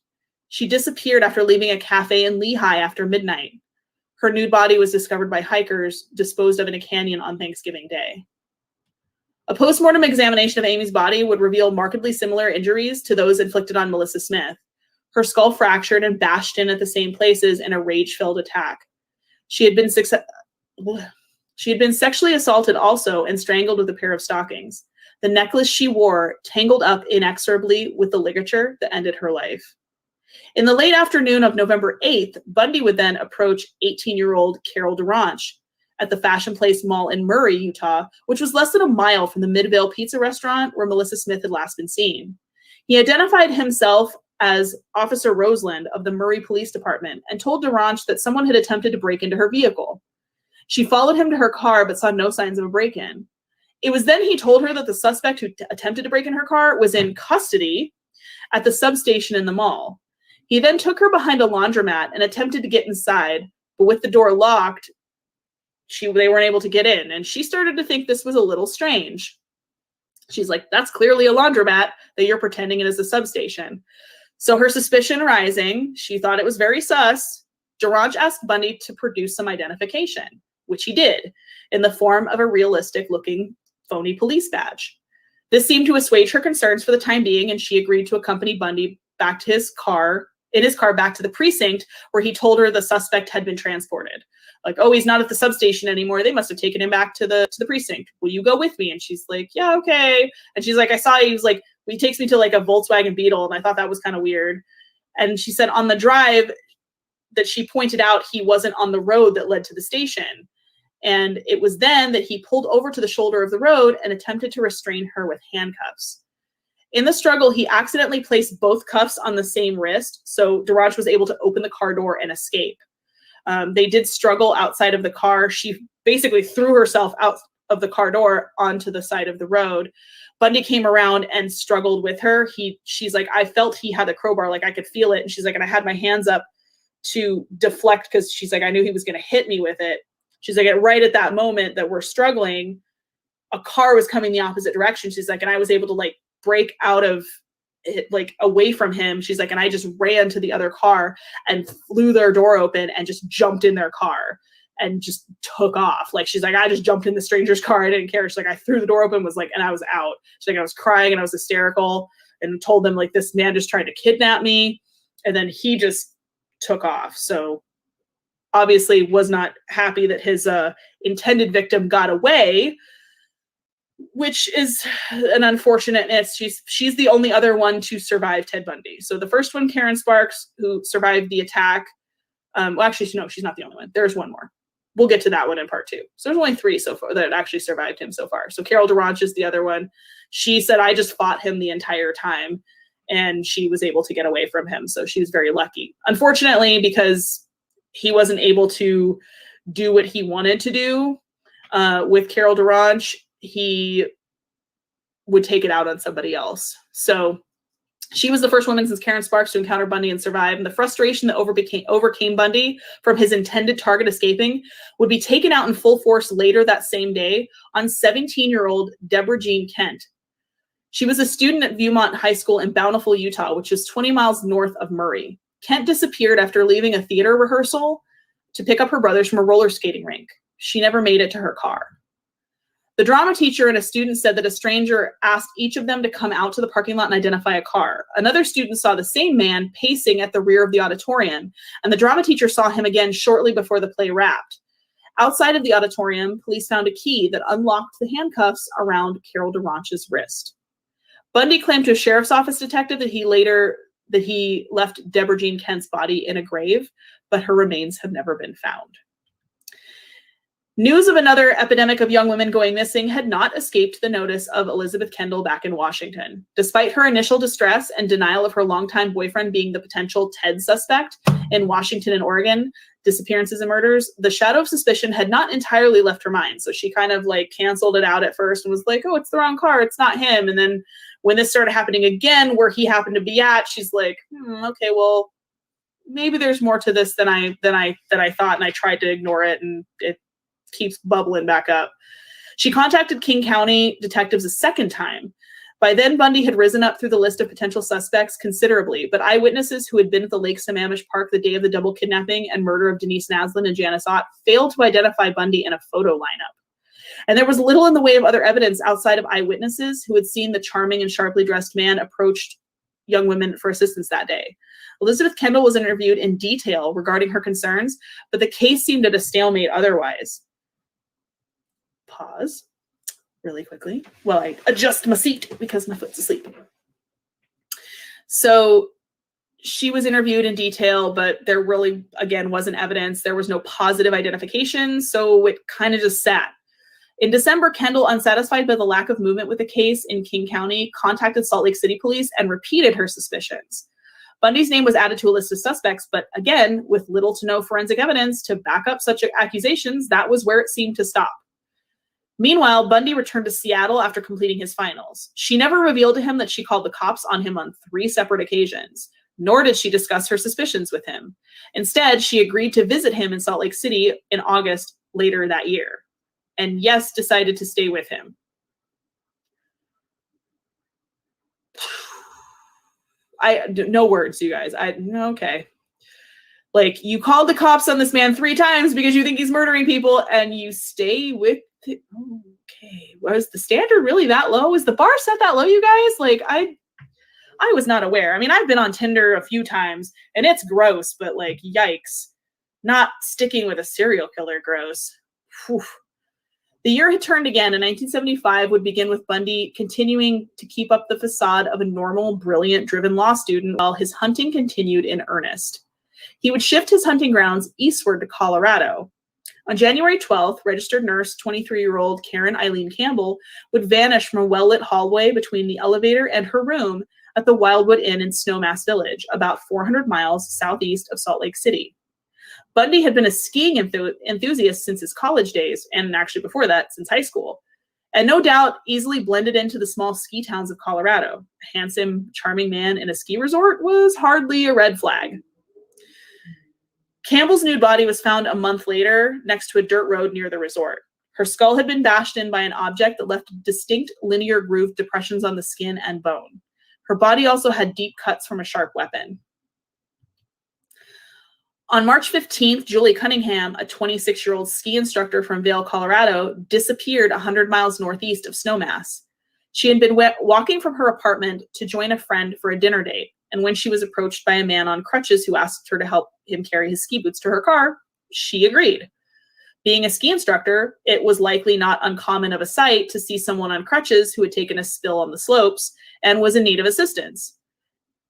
S7: She disappeared after leaving a cafe in Lehigh after midnight. Her nude body was discovered by hikers, disposed of in a canyon on Thanksgiving Day. A postmortem examination of Amy's body would reveal markedly similar injuries to those inflicted on Melissa Smith. Her skull fractured and bashed in at the same places in a rage-filled attack. She had been sexually assaulted also and strangled with a pair of stockings. The necklace she wore tangled up inexorably with the ligature that ended her life. In the late afternoon of November 8th, Bundy would then approach 18-year-old Carol DeRanch at the Fashion Place Mall in Murray, Utah, which was less than a mile from the Midvale Pizza restaurant where Melissa Smith had last been seen. He identified himself as Officer Roseland of the Murray Police Department and told DeRanch that someone had attempted to break into her vehicle. She followed him to her car but saw no signs of a break-in. It was then he told her that the suspect who attempted to break in her car was in custody at the substation in the mall. He then took her behind a laundromat and attempted to get inside, but with the door locked, they weren't able to get in, and she started to think this was a little strange. She's like, that's clearly a laundromat that you're pretending it is a substation. So her suspicion rising, she thought it was very sus. DeRanch asked Bundy to produce some identification, which he did, in the form of a realistic-looking phony police badge. This seemed to assuage her concerns for the time being, and she agreed to accompany Bundy back to his car back to the precinct, where he told her the suspect had been transported. Like, oh, he's not at the substation anymore. They must have taken him back to the precinct. Will you go with me? And she's like, yeah, okay. And she's like, I saw he was like, he takes me to like a Volkswagen Beetle, and I thought that was kind of weird. And she said on the drive that she pointed out he wasn't on the road that led to the station. And it was then that he pulled over to the shoulder of the road and attempted to restrain her with handcuffs. In the struggle, he accidentally placed both cuffs on the same wrist, so Duraj was able to open the car door and escape. They did struggle outside of the car. She basically threw herself out of the car door onto the side of the road. Bundy came around and struggled with her. She's like, I felt he had a crowbar, like I could feel it. And she's like, and I had my hands up to deflect because she's like, I knew he was going to hit me with it. She's like, right at that moment that we're struggling, a car was coming the opposite direction. She's like, and I was able to like break out of it, like away from him. She's like, and I just ran to the other car and flew their door open and just jumped in their car and just took off. Like, she's like, I just jumped in the stranger's car. I didn't care. She's like, I threw the door open, was like, and I was out. She's like, I was crying and I was hysterical and told them like, this man just tried to kidnap me. And then he just took off. So obviously was not happy that his intended victim got away, which is an unfortunateness. She's the only other one to survive Ted Bundy. So the first one, Karen Sparks, who survived the attack. Well, actually, no, she's not the only one. There's one more. We'll get to that one in part 2. So there's only 3 so far that actually survived him so far. So Carol Durant is the other one. She said, I just fought him the entire time and she was able to get away from him. So she was very lucky. Unfortunately, because he wasn't able to do what he wanted to do with Carol Durant, he would take it out on somebody else. So she was the first woman since Karen Sparks to encounter Bundy and survive. And the frustration that overcame Bundy from his intended target escaping would be taken out in full force later that same day on 17-year-old Deborah Jean Kent. She was a student at Viewmont High School in Bountiful, Utah, which is 20 miles north of Murray. Kent disappeared after leaving a theater rehearsal to pick up her brothers from a roller skating rink. She never made it to her car. The drama teacher and a student said that a stranger asked each of them to come out to the parking lot and identify a car. Another student saw the same man pacing at the rear of the auditorium, and the drama teacher saw him again shortly before the play wrapped. Outside of the auditorium, police found a key that unlocked the handcuffs around Carol Durant's wrist. Bundy claimed to a sheriff's office detective that he left Deborah Jean Kent's body in a grave, but her remains have never been found. News of another epidemic of young women going missing had not escaped the notice of Elizabeth Kendall back in Washington. Despite her initial distress and denial of her longtime boyfriend being the potential Ted suspect in Washington and Oregon disappearances and murders, the shadow of suspicion had not entirely left her mind. So she kind of like canceled it out at first and was like, oh, it's the wrong car, it's not him. And then when this started happening again, where he happened to be at, she's like, okay, well, maybe there's more to this than I thought, and I tried to ignore it, and it keeps bubbling back up. She contacted King County detectives a second time. By then, Bundy had risen up through the list of potential suspects considerably, but eyewitnesses who had been at the Lake Sammamish Park the day of the double kidnapping and murder of Denise Naslin and Janice Ott failed to identify Bundy in a photo lineup. And there was little in the way of other evidence outside of eyewitnesses who had seen the charming and sharply dressed man approach young women for assistance that day. Elizabeth Kendall was interviewed in detail regarding her concerns, but the case seemed at a stalemate otherwise. Pause really quickly while I adjust my seat because my foot's asleep. So she was interviewed in detail, but there really, again, wasn't evidence. There was no positive identification, so it kind of just sat. In December, Kendall, unsatisfied by the lack of movement with the case in King County, contacted Salt Lake City police and repeated her suspicions. Bundy's name was added to a list of suspects, but again, with little to no forensic evidence to back up such accusations, that was where it seemed to stop. Meanwhile, Bundy returned to Seattle after completing his finals. She never revealed to him that she called the cops on him on 3 separate occasions, nor did she discuss her suspicions with him. Instead, she agreed to visit him in Salt Lake City in August later that year, and yes, decided to stay with him. No words, you guys. Okay. Like, you called the cops on this man 3 times because you think he's murdering people, and you stay with it. Okay. Was the standard really that low? Is the bar set that low, you guys? Like, I was not aware. I mean, I've been on Tinder a few times, and it's gross, but like, yikes. Not sticking with a serial killer gross. Whew. The year had turned again, and 1975 would begin with Bundy continuing to keep up the facade of a normal, brilliant, driven law student while his hunting continued in earnest. He would shift his hunting grounds eastward to Colorado. On January 12th, registered nurse 23-year-old Karen Eileen Campbell would vanish from a well-lit hallway between the elevator and her room at the Wildwood Inn in Snowmass Village, about 400 miles southeast of Salt Lake City. Bundy had been a skiing enthusiast since his college days, and actually before that, since high school, and no doubt easily blended into the small ski towns of Colorado. A handsome, charming man in a ski resort was hardly a red flag. Campbell's nude body was found a month later next to a dirt road near the resort. Her skull had been bashed in by an object that left distinct linear grooved depressions on the skin and bone. Her body also had deep cuts from a sharp weapon. On March 15th, Julie Cunningham, a 26-year-old ski instructor from Vail, Colorado, disappeared 100 miles northeast of Snowmass. She had been walking from her apartment to join a friend for a dinner date, and when she was approached by a man on crutches who asked her to help him carry his ski boots to her car, she agreed. Being a ski instructor, it was likely not uncommon of a sight to see someone on crutches who had taken a spill on the slopes and was in need of assistance.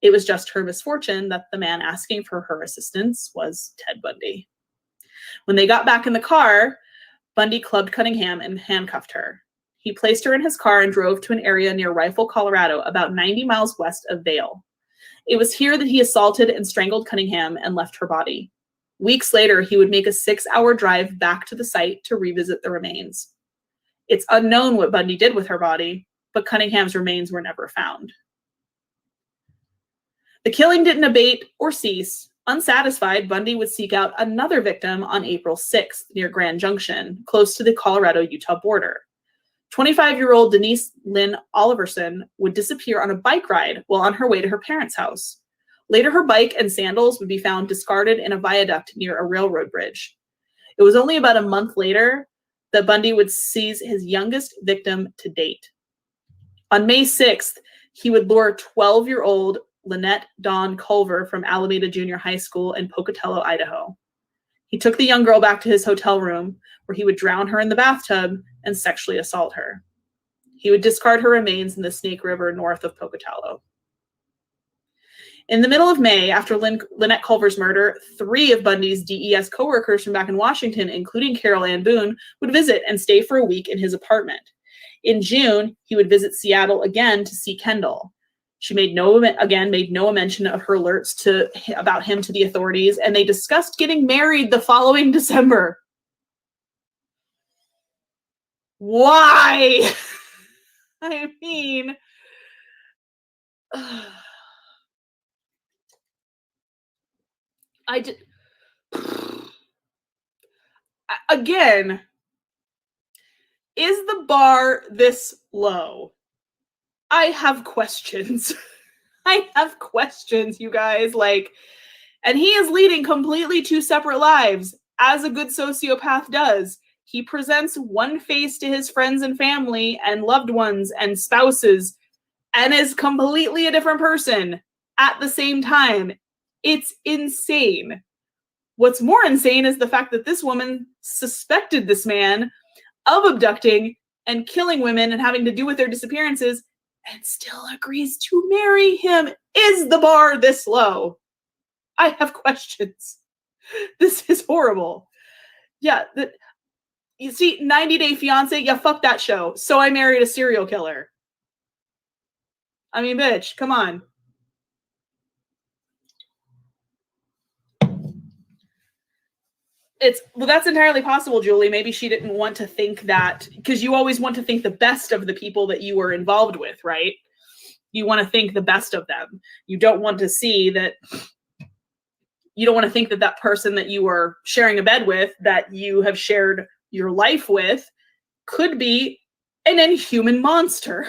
S7: It was just her misfortune that the man asking for her assistance was Ted Bundy. When they got back in the car, Bundy clubbed Cunningham and handcuffed her. He placed her in his car and drove to an area near Rifle, Colorado, about 90 miles west of Vail. It was here that he assaulted and strangled Cunningham and left her body. Weeks later, he would make a 6-hour drive back to the site to revisit the remains. It's unknown what Bundy did with her body, but Cunningham's remains were never found. The killing didn't abate or cease. Unsatisfied, Bundy would seek out another victim on April 6th near Grand Junction, close to the Colorado-Utah border. 25-year-old Denise Lynn Oliverson would disappear on a bike ride while on her way to her parents' house. Later, her bike and sandals would be found discarded in a viaduct near a railroad bridge. It was only about a month later that Bundy would seize his youngest victim to date. On May 6th, he would lure 12-year-old Lynette Dawn Culver from Alameda Junior High School in Pocatello, Idaho. He took the young girl back to his hotel room, where he would drown her in the bathtub and sexually assault her. He would discard her remains in the Snake River north of Pocatello. In the middle of May, after Lynette Culver's murder, 3 of Bundy's DES coworkers from back in Washington, including Carol Ann Boone, would visit and stay for a week in his apartment. In June, he would visit Seattle again to see Kendall. She made no mention of her alerts about him to the authorities, and they discussed getting married the following December. Why? I mean, again, is the bar this low? I have questions. I have questions, you guys. And he is leading completely 2 separate lives, as a good sociopath does. He presents one face to his friends and family and loved ones and spouses, and is completely a different person at the same time. It's insane. What's more insane is the fact that this woman suspected this man of abducting and killing women and having to do with their disappearances, and still agrees to marry him. Is the bar this low? I have questions. This is horrible. Yeah, you see, 90 Day Fiance, yeah, fuck that show. So I married a serial killer. I mean, bitch, come on. Well, that's entirely possible, Julie. Maybe she didn't want to think that, because you always want to think the best of the people that you were involved with, right? You want to think the best of them. You don't want to see that, you don't want to think that that person that you were sharing a bed with, that you have shared your life with, could be an inhuman monster.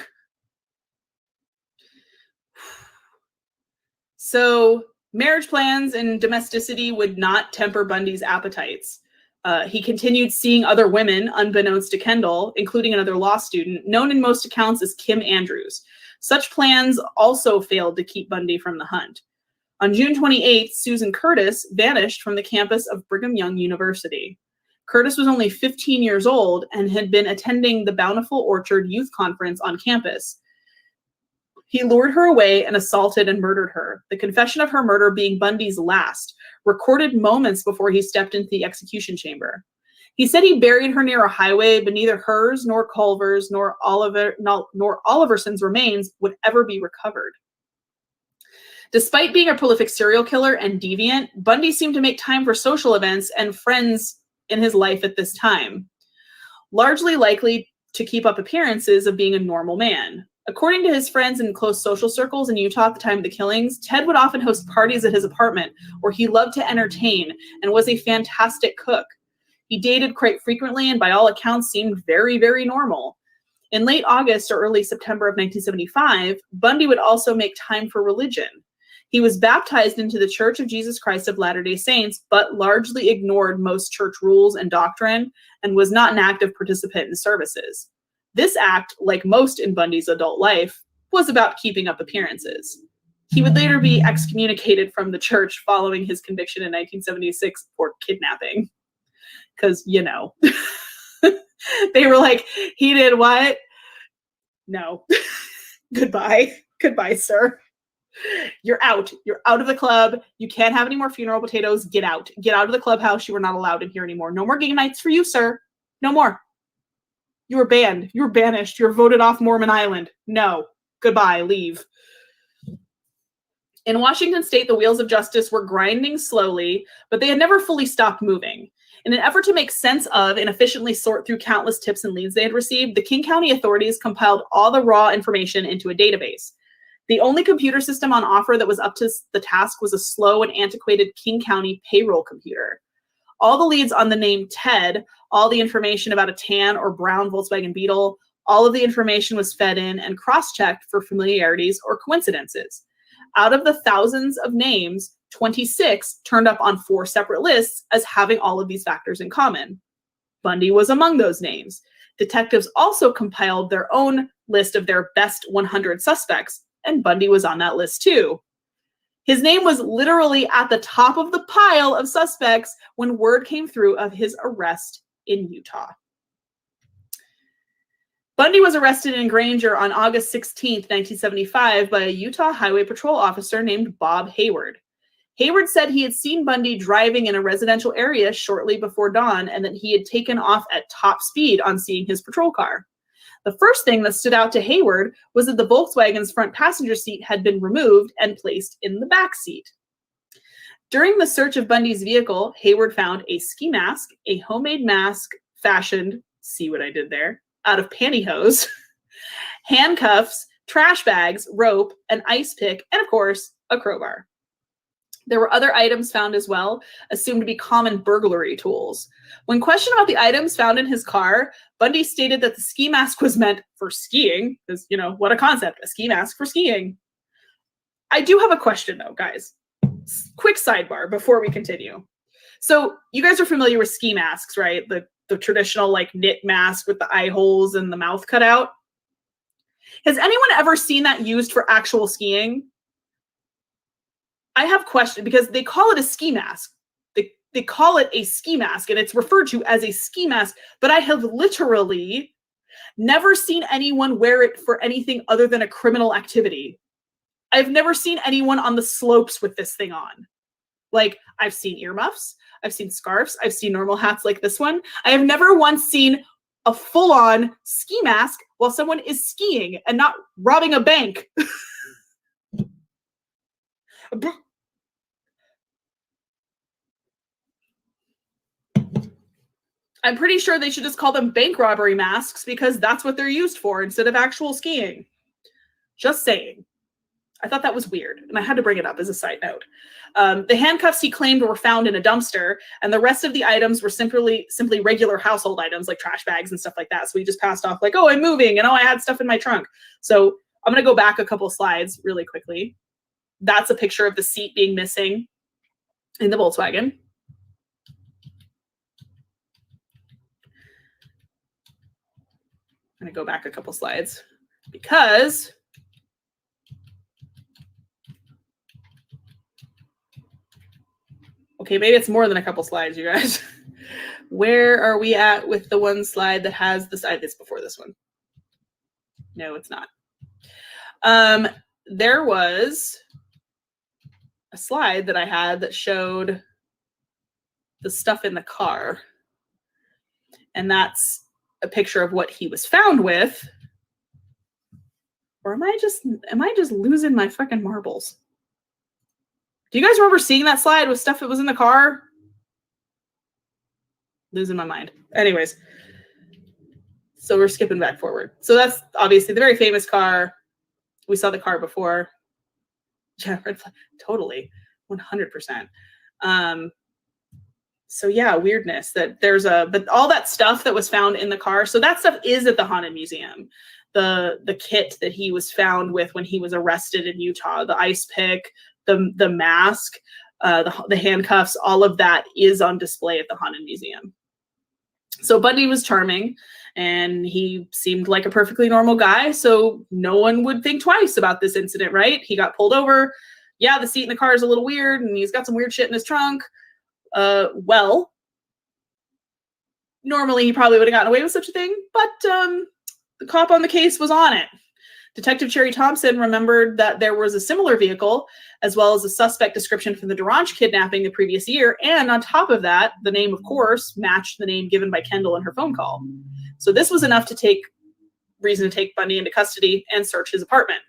S7: So marriage plans and domesticity would not temper Bundy's appetites. He continued seeing other women, unbeknownst to Kendall, including another law student, known in most accounts as Kim Andrews. Such plans also failed to keep Bundy from the hunt. On June 28th, Susan Curtis vanished from the campus of Brigham Young University. Curtis was only 15 years old and had been attending the Bountiful Orchard Youth Conference on campus. He lured her away and assaulted and murdered her, the confession of her murder being Bundy's last, recorded moments before he stepped into the execution chamber. He said he buried her near a highway, but neither hers nor Culver's nor Oliverson's remains would ever be recovered. Despite being a prolific serial killer and deviant, Bundy seemed to make time for social events and friends in his life at this time, largely likely to keep up appearances of being a normal man. According to his friends and close social circles in Utah at the time of the killings, Ted would often host parties at his apartment where he loved to entertain and was a fantastic cook. He dated quite frequently and by all accounts seemed very, very normal. In late August or early September of 1975, Bundy would also make time for religion. He was baptized into the Church of Jesus Christ of Latter-day Saints, but largely ignored most church rules and doctrine and was not an active participant in services. This act, like most in Bundy's adult life, was about keeping up appearances. He would later be excommunicated from the church following his conviction in 1976 for kidnapping. Because, you know, they were like, he did what? No. Goodbye. Goodbye, sir. You're out. You're out of the club. You can't have any more funeral potatoes. Get out. Get out of the clubhouse. You are not allowed in here anymore. No more game nights for you, sir. No more. You were banned. You were banished. You're voted off Mormon Island. No. Goodbye. Leave. In Washington state, the wheels of justice were grinding slowly, but they had never fully stopped moving. In an effort to make sense of and efficiently sort through countless tips and leads they had received, the King County authorities compiled all the raw information into a database. The only computer system on offer that was up to the task was a slow and antiquated King County payroll computer. All the leads on the name Ted, all the information about a tan or brown Volkswagen Beetle, all of the information was fed in and cross-checked for familiarities or coincidences. Out of the thousands of names, 26 turned up on 4 separate lists as having all of these factors in common. Bundy was among those names. Detectives also compiled their own list of their best 100 suspects, and Bundy was on that list too. His name was literally at the top of the pile of suspects when word came through of his arrest in Utah. Bundy was arrested in Granger on August 16, 1975 by a Utah Highway Patrol officer named Bob Hayward. Hayward said he had seen Bundy driving in a residential area shortly before dawn and that he had taken off at top speed on seeing his patrol car. The first thing that stood out to Hayward was that the Volkswagen's front passenger seat had been removed and placed in the back seat. During the search of Bundy's vehicle, Hayward found a ski mask, a homemade mask fashioned, see what I did there, out of pantyhose, handcuffs, trash bags, rope, an ice pick, and of course, a crowbar. There were other items found as well, assumed to be common burglary tools. When questioned about the items found in his car, Bundy stated that the ski mask was meant for skiing, because, you know, what a concept, a ski mask for skiing. I do have a question though, guys. Quick sidebar before we continue. So you guys are familiar with ski masks, right? The traditional like knit mask with the eye holes and the mouth cut out. Has anyone ever seen that used for actual skiing? I have questions because they call it a ski mask. They call it a ski mask and it's referred to as a ski mask, but I have literally never seen anyone wear it for anything other than a criminal activity. I've never seen anyone on the slopes with this thing on. Like, I've seen earmuffs, I've seen scarves, I've seen normal hats like this one. I have never once seen a full-on ski mask while someone is skiing and not robbing a bank. I'm pretty sure they should just call them bank robbery masks because that's what they're used for instead of actual skiing. Just saying. I thought that was weird, and I had to bring it up as a side note. The handcuffs he claimed were found in a dumpster, and the rest of the items were simply regular household items like trash bags and stuff like that. So he just passed off like, oh, I'm moving, and oh, I had stuff in my trunk. So I'm going to go back a couple slides really quickly. That's a picture of the seat being missing in the Volkswagen. I'm going to go back a couple slides because okay, maybe it's more than a couple slides, you guys. Where are we at with the one slide that has the side that's before this one? No, it's not. There was a slide that I had that showed the stuff in the car. And that's a picture of what he was found with. Or am I just losing my fucking marbles? Do you guys remember seeing that slide with stuff that was in the car? Losing my mind. Anyways, so we're skipping back forward. So that's obviously the very famous car. We saw the car before. Yeah, red flag. Totally. 100%. So yeah, weirdness that but all that stuff that was found in the car. So that stuff is at the Haunted Museum. The kit that he was found with when he was arrested in Utah, the ice pick, the mask, the handcuffs, all of that is on display at the Haunted Museum. So Bundy was charming and he seemed like a perfectly normal guy. So no one would think twice about this incident, right? He got pulled over. Yeah, the seat in the car is a little weird and he's got some weird shit in his trunk. Well, normally he probably would have gotten away with such a thing, but the cop on the case was on it. Detective Cherry Thompson remembered that there was a similar vehicle, as well as a suspect description for the Durange kidnapping the previous year. And on top of that, the name, of course, matched the name given by Kendall in her phone call. So this was enough to take Bundy into custody and search his apartment.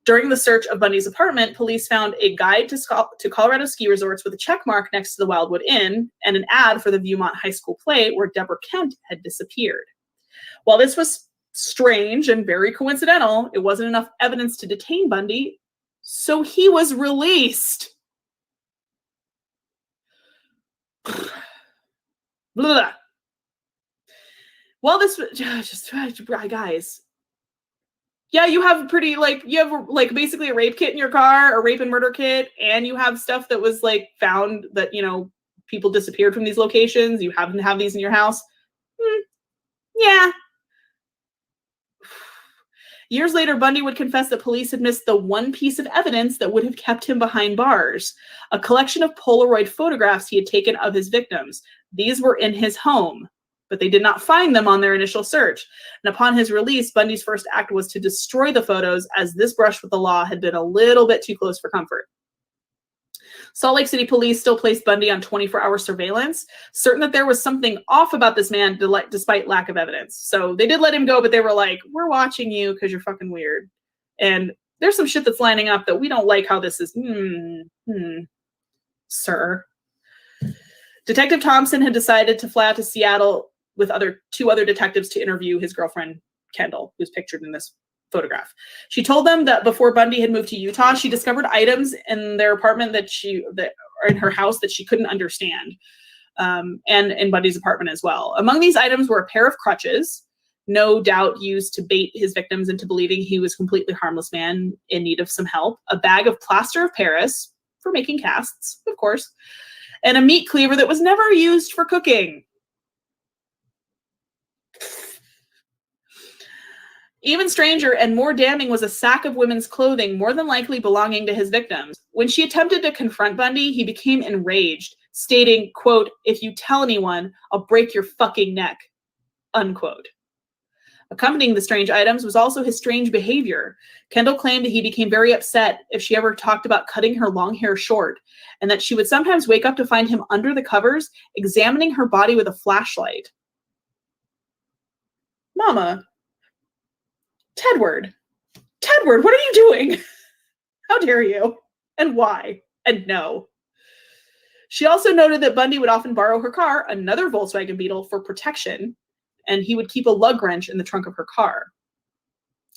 S7: During the search of Bundy's apartment, police found a guide to Colorado ski resorts with a check mark next to the Wildwood Inn and an ad for the Viewmont High School play where Deborah Kent had disappeared. While this was strange and very coincidental, it wasn't enough evidence to detain Bundy, so he was released. Blah. Well, this was just guys. Yeah, you have basically a rape kit in your car, a rape and murder kit, and you have stuff that was like found that, people disappeared from these locations. You happen to have these in your house. Yeah. Years later, Bundy would confess that police had missed the one piece of evidence that would have kept him behind bars, a collection of Polaroid photographs he had taken of his victims. These were in his home, but they did not find them on their initial search. And upon his release, Bundy's first act was to destroy the photos, as this brush with the law had been a little bit too close for comfort. Salt Lake City police still placed Bundy on 24-hour surveillance, certain that there was something off about this man despite lack of evidence. So they did let him go, but they were like, we're watching you because you're fucking weird. And there's some shit that's lining up that we don't like how this is. Sir. Detective Thompson had decided to fly out to Seattle with two other detectives to interview his girlfriend, Kendall, who's pictured in this photograph. She told them that before Bundy had moved to Utah, she discovered items in their apartment that or in her house that she couldn't understand, and in Bundy's apartment as well. Among these items were a pair of crutches, no doubt used to bait his victims into believing he was a completely harmless man in need of some help, a bag of plaster of Paris for making casts, of course, and a meat cleaver that was never used for cooking. Even stranger and more damning was a sack of women's clothing, more than likely belonging to his victims. When she attempted to confront Bundy, he became enraged, stating, quote, "If you tell anyone, I'll break your fucking neck," unquote. Accompanying the strange items was also his strange behavior. Kendall claimed that he became very upset if she ever talked about cutting her long hair short, and that she would sometimes wake up to find him under the covers, examining her body with a flashlight. Mama. Tedward, what are you doing? How dare you? And why? And no. She also noted that Bundy would often borrow her car, another Volkswagen Beetle, for protection, and he would keep a lug wrench in the trunk of her car.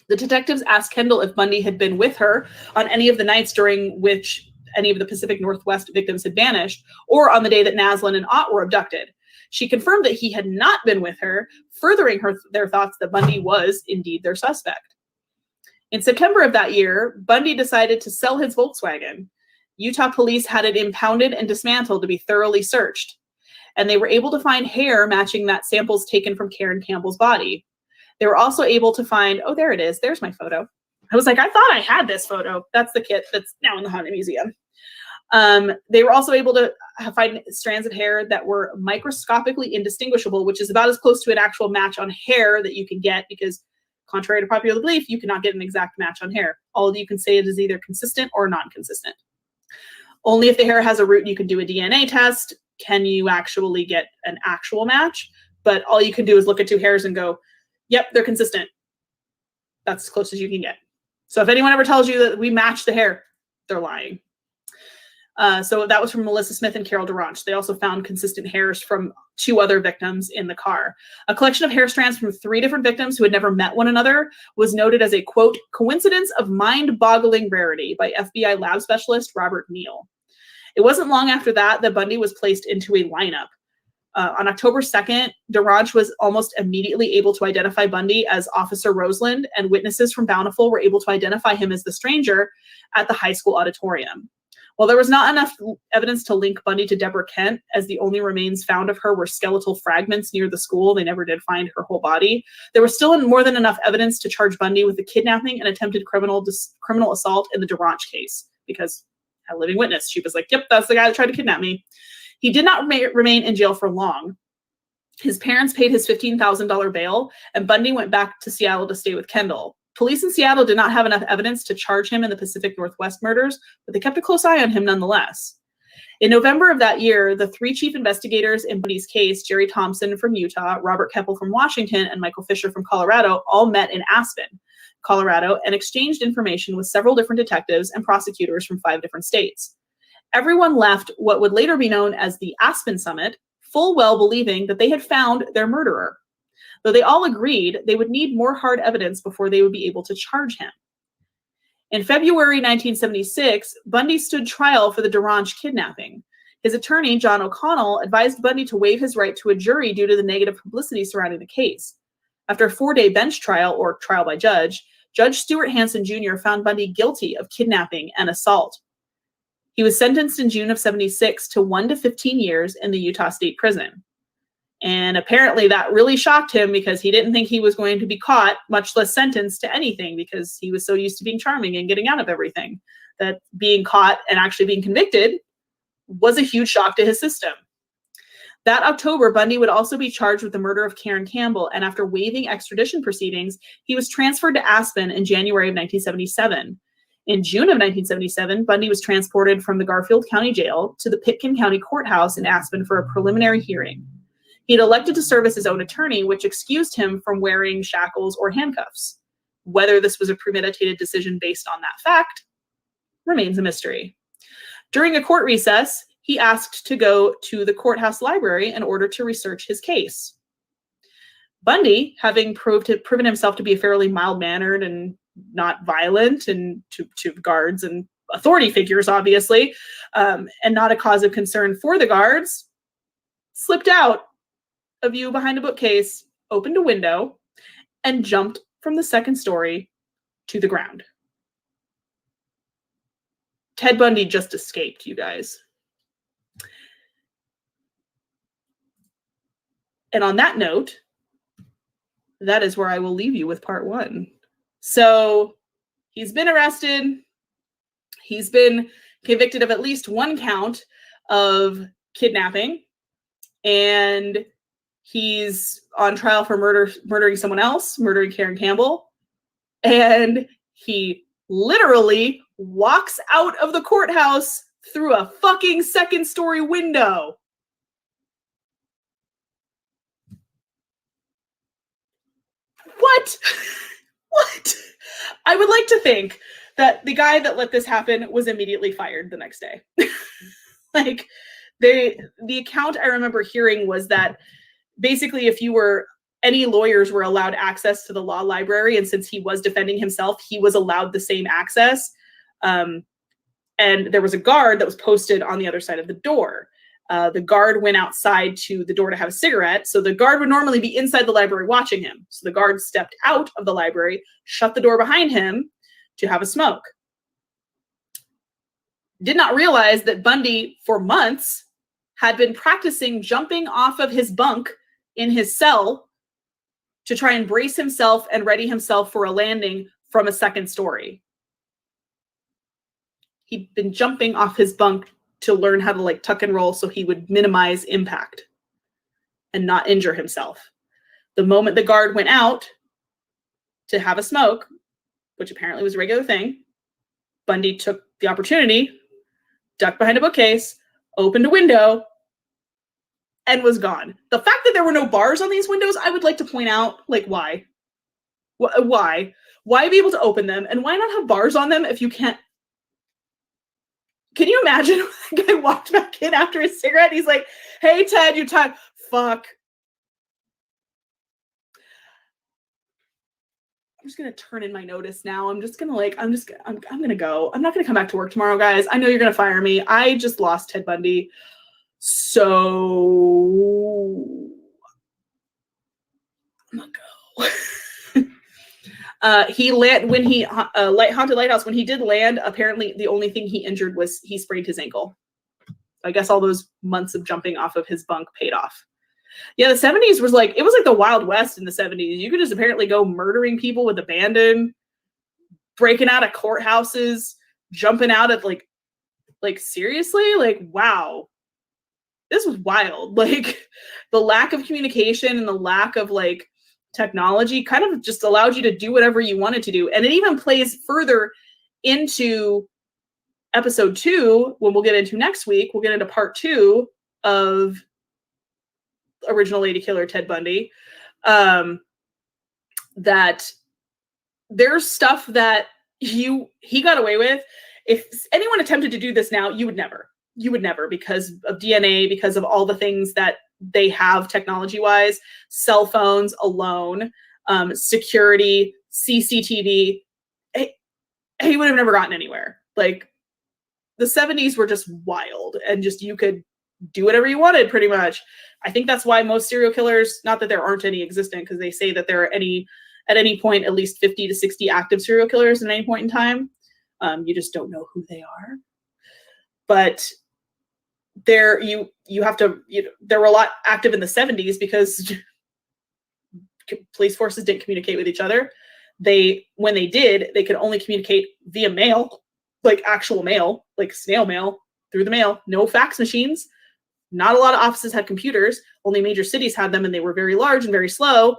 S7: The detectives asked Kendall if Bundy had been with her on any of the nights during which any of the Pacific Northwest victims had vanished, or on the day that Naslin and Ott were abducted. She confirmed that he had not been with her, furthering their thoughts that Bundy was indeed their suspect. In September of that year, Bundy decided to sell his Volkswagen. Utah police had it impounded and dismantled to be thoroughly searched, and they were able to find hair matching that samples taken from Karen Campbell's body. They were also able to find, oh, there it is. There's my photo. I was like, I thought I had this photo. That's the kit that's now in the Haunted Museum. They were also able to find strands of hair that were microscopically indistinguishable, which is about as close to an actual match on hair that you can get, because contrary to popular belief, you cannot get an exact match on hair. All you can say it is either consistent or non-consistent. Only if the hair has a root, you can do a DNA test. Can you actually get an actual match? but all you can do is look at two hairs and go, yep, they're consistent. That's as close as you can get. So if anyone ever tells you that we match the hair, they're lying. So that was from Melissa Smith and Carol Duranch. They also found consistent hairs from 2 other victims in the car. A collection of hair strands from 3 different victims who had never met one another was noted as a, quote, coincidence of mind-boggling rarity by FBI lab specialist Robert Neal. It wasn't long after that that Bundy was placed into a lineup. On October 2nd, Duranch was almost immediately able to identify Bundy as Officer Roseland, and witnesses from Bountiful were able to identify him as the stranger at the high school auditorium. While there was not enough evidence to link Bundy to Deborah Kent, as the only remains found of her were skeletal fragments near the school, they never did find her whole body, there was still more than enough evidence to charge Bundy with the kidnapping and attempted criminal assault in the Duranch case, because a living witness, she was like, yep, that's the guy that tried to kidnap me. He did not remain in jail for long. His parents paid his $15,000 bail, and Bundy went back to Seattle to stay with Kendall. Police in Seattle did not have enough evidence to charge him in the Pacific Northwest murders, but they kept a close eye on him nonetheless. In November of that year, the 3 chief investigators in Bundy's case, Jerry Thompson from Utah, Robert Keppel from Washington, and Michael Fisher from Colorado, all met in Aspen, Colorado, and exchanged information with several different detectives and prosecutors from 5 different states. Everyone left what would later be known as the Aspen Summit, full well believing that they had found their murderer. Though they all agreed they would need more hard evidence before they would be able to charge him. In February 1976, Bundy stood trial for the Duranch kidnapping. His attorney, John O'Connell, advised Bundy to waive his right to a jury due to the negative publicity surrounding the case. After a 4-day bench trial, or trial by judge, Judge Stuart Hansen Jr. found Bundy guilty of kidnapping and assault. He was sentenced in June of 76 to 1 to 15 years in the Utah State Prison. And apparently that really shocked him because he didn't think he was going to be caught, much less sentenced to anything, because he was so used to being charming and getting out of everything, that being caught and actually being convicted was a huge shock to his system. That October, Bundy would also be charged with the murder of Karen Campbell, and after waiving extradition proceedings, he was transferred to Aspen in January of 1977. In June of 1977, Bundy was transported from the Garfield County Jail to the Pitkin County Courthouse in Aspen for a preliminary hearing. He had elected to serve as his own attorney, which excused him from wearing shackles or handcuffs. Whether this was a premeditated decision based on that fact remains a mystery. During a court recess, he asked to go to the courthouse library in order to research his case. Bundy, having proven himself to be fairly mild-mannered and not violent, and to guards and authority figures, obviously, and not a cause of concern for the guards, slipped out a view behind a bookcase, opened a window, and jumped from the 2nd story to the ground. Ted Bundy just escaped, you guys. And on that note, that is where I will leave you with part 1. So he's been arrested. He's been convicted of at least 1 count of kidnapping, and he's on trial for murdering someone else, murdering Karen Campbell, and he literally walks out of the courthouse through a fucking 2nd story window. What? What? I would like to think that the guy that let this happen was immediately fired the next day. Like, the account I remember hearing was that basically any lawyers were allowed access to the law library, and since he was defending himself, he was allowed the same access. And there was a guard that was posted on the other side of the door. The guard went outside to the door to have a cigarette. So the guard would normally be inside the library watching him. So the guard stepped out of the library, shut the door behind him to have a smoke. Did not realize that Bundy, for months, had been practicing jumping off of his bunk in his cell to try and brace himself and ready himself for a landing from a 2nd story. He'd been jumping off his bunk to learn how to tuck and roll so he would minimize impact and not injure himself. The moment the guard went out to have a smoke, which apparently was a regular thing, Bundy took the opportunity, ducked behind a bookcase, opened a window, and was gone. The fact that there were no bars on these windows, I would like to point out, like, why? Why? Why be able to open them? And why not have bars on them if you can't? Can you imagine the guy walked back in after his cigarette? He's like, hey, Ted, you're tired. Fuck. I'm just going to turn in my notice now. I'm just going to like, I'm going to go. I'm not going to come back to work tomorrow, guys. I know you're going to fire me. I just lost Ted Bundy. So I'm going to go. He land when he haunted lighthouse, when he did land, apparently the only thing he injured was he sprained his ankle. I guess all those months of jumping off of his bunk paid off. Yeah, the 70s was like, it was like the Wild West in the 70s. You could just apparently go murdering people with abandon, breaking out of courthouses, jumping out at like seriously? Like, wow. This was wild. Like the lack of communication and the lack of like technology kind of just allowed you to do whatever you wanted to do. And it even plays further into episode 2, when we'll get into next week. We'll get into part 2 of original lady killer Ted Bundy. That there's stuff that he got away with. If anyone attempted to do this now, you would never, because of DNA, because of all the things that they have technology wise, cell phones alone, security, CCTV. He would have never gotten anywhere. Like the 70s were just wild, and just, you could do whatever you wanted pretty much. I think that's why most serial killers, not that there aren't any existent, because they say that there are at any point at least 50 to 60 active serial killers at any point in time. You just don't know who they are. But there, you have to, there were a lot active in the 70s because police forces didn't communicate with each other. When they did, they could only communicate via mail, like actual mail, like snail mail through the mail. No fax machines. Not a lot of offices had computers. Only major cities had them, and they were very large and very slow.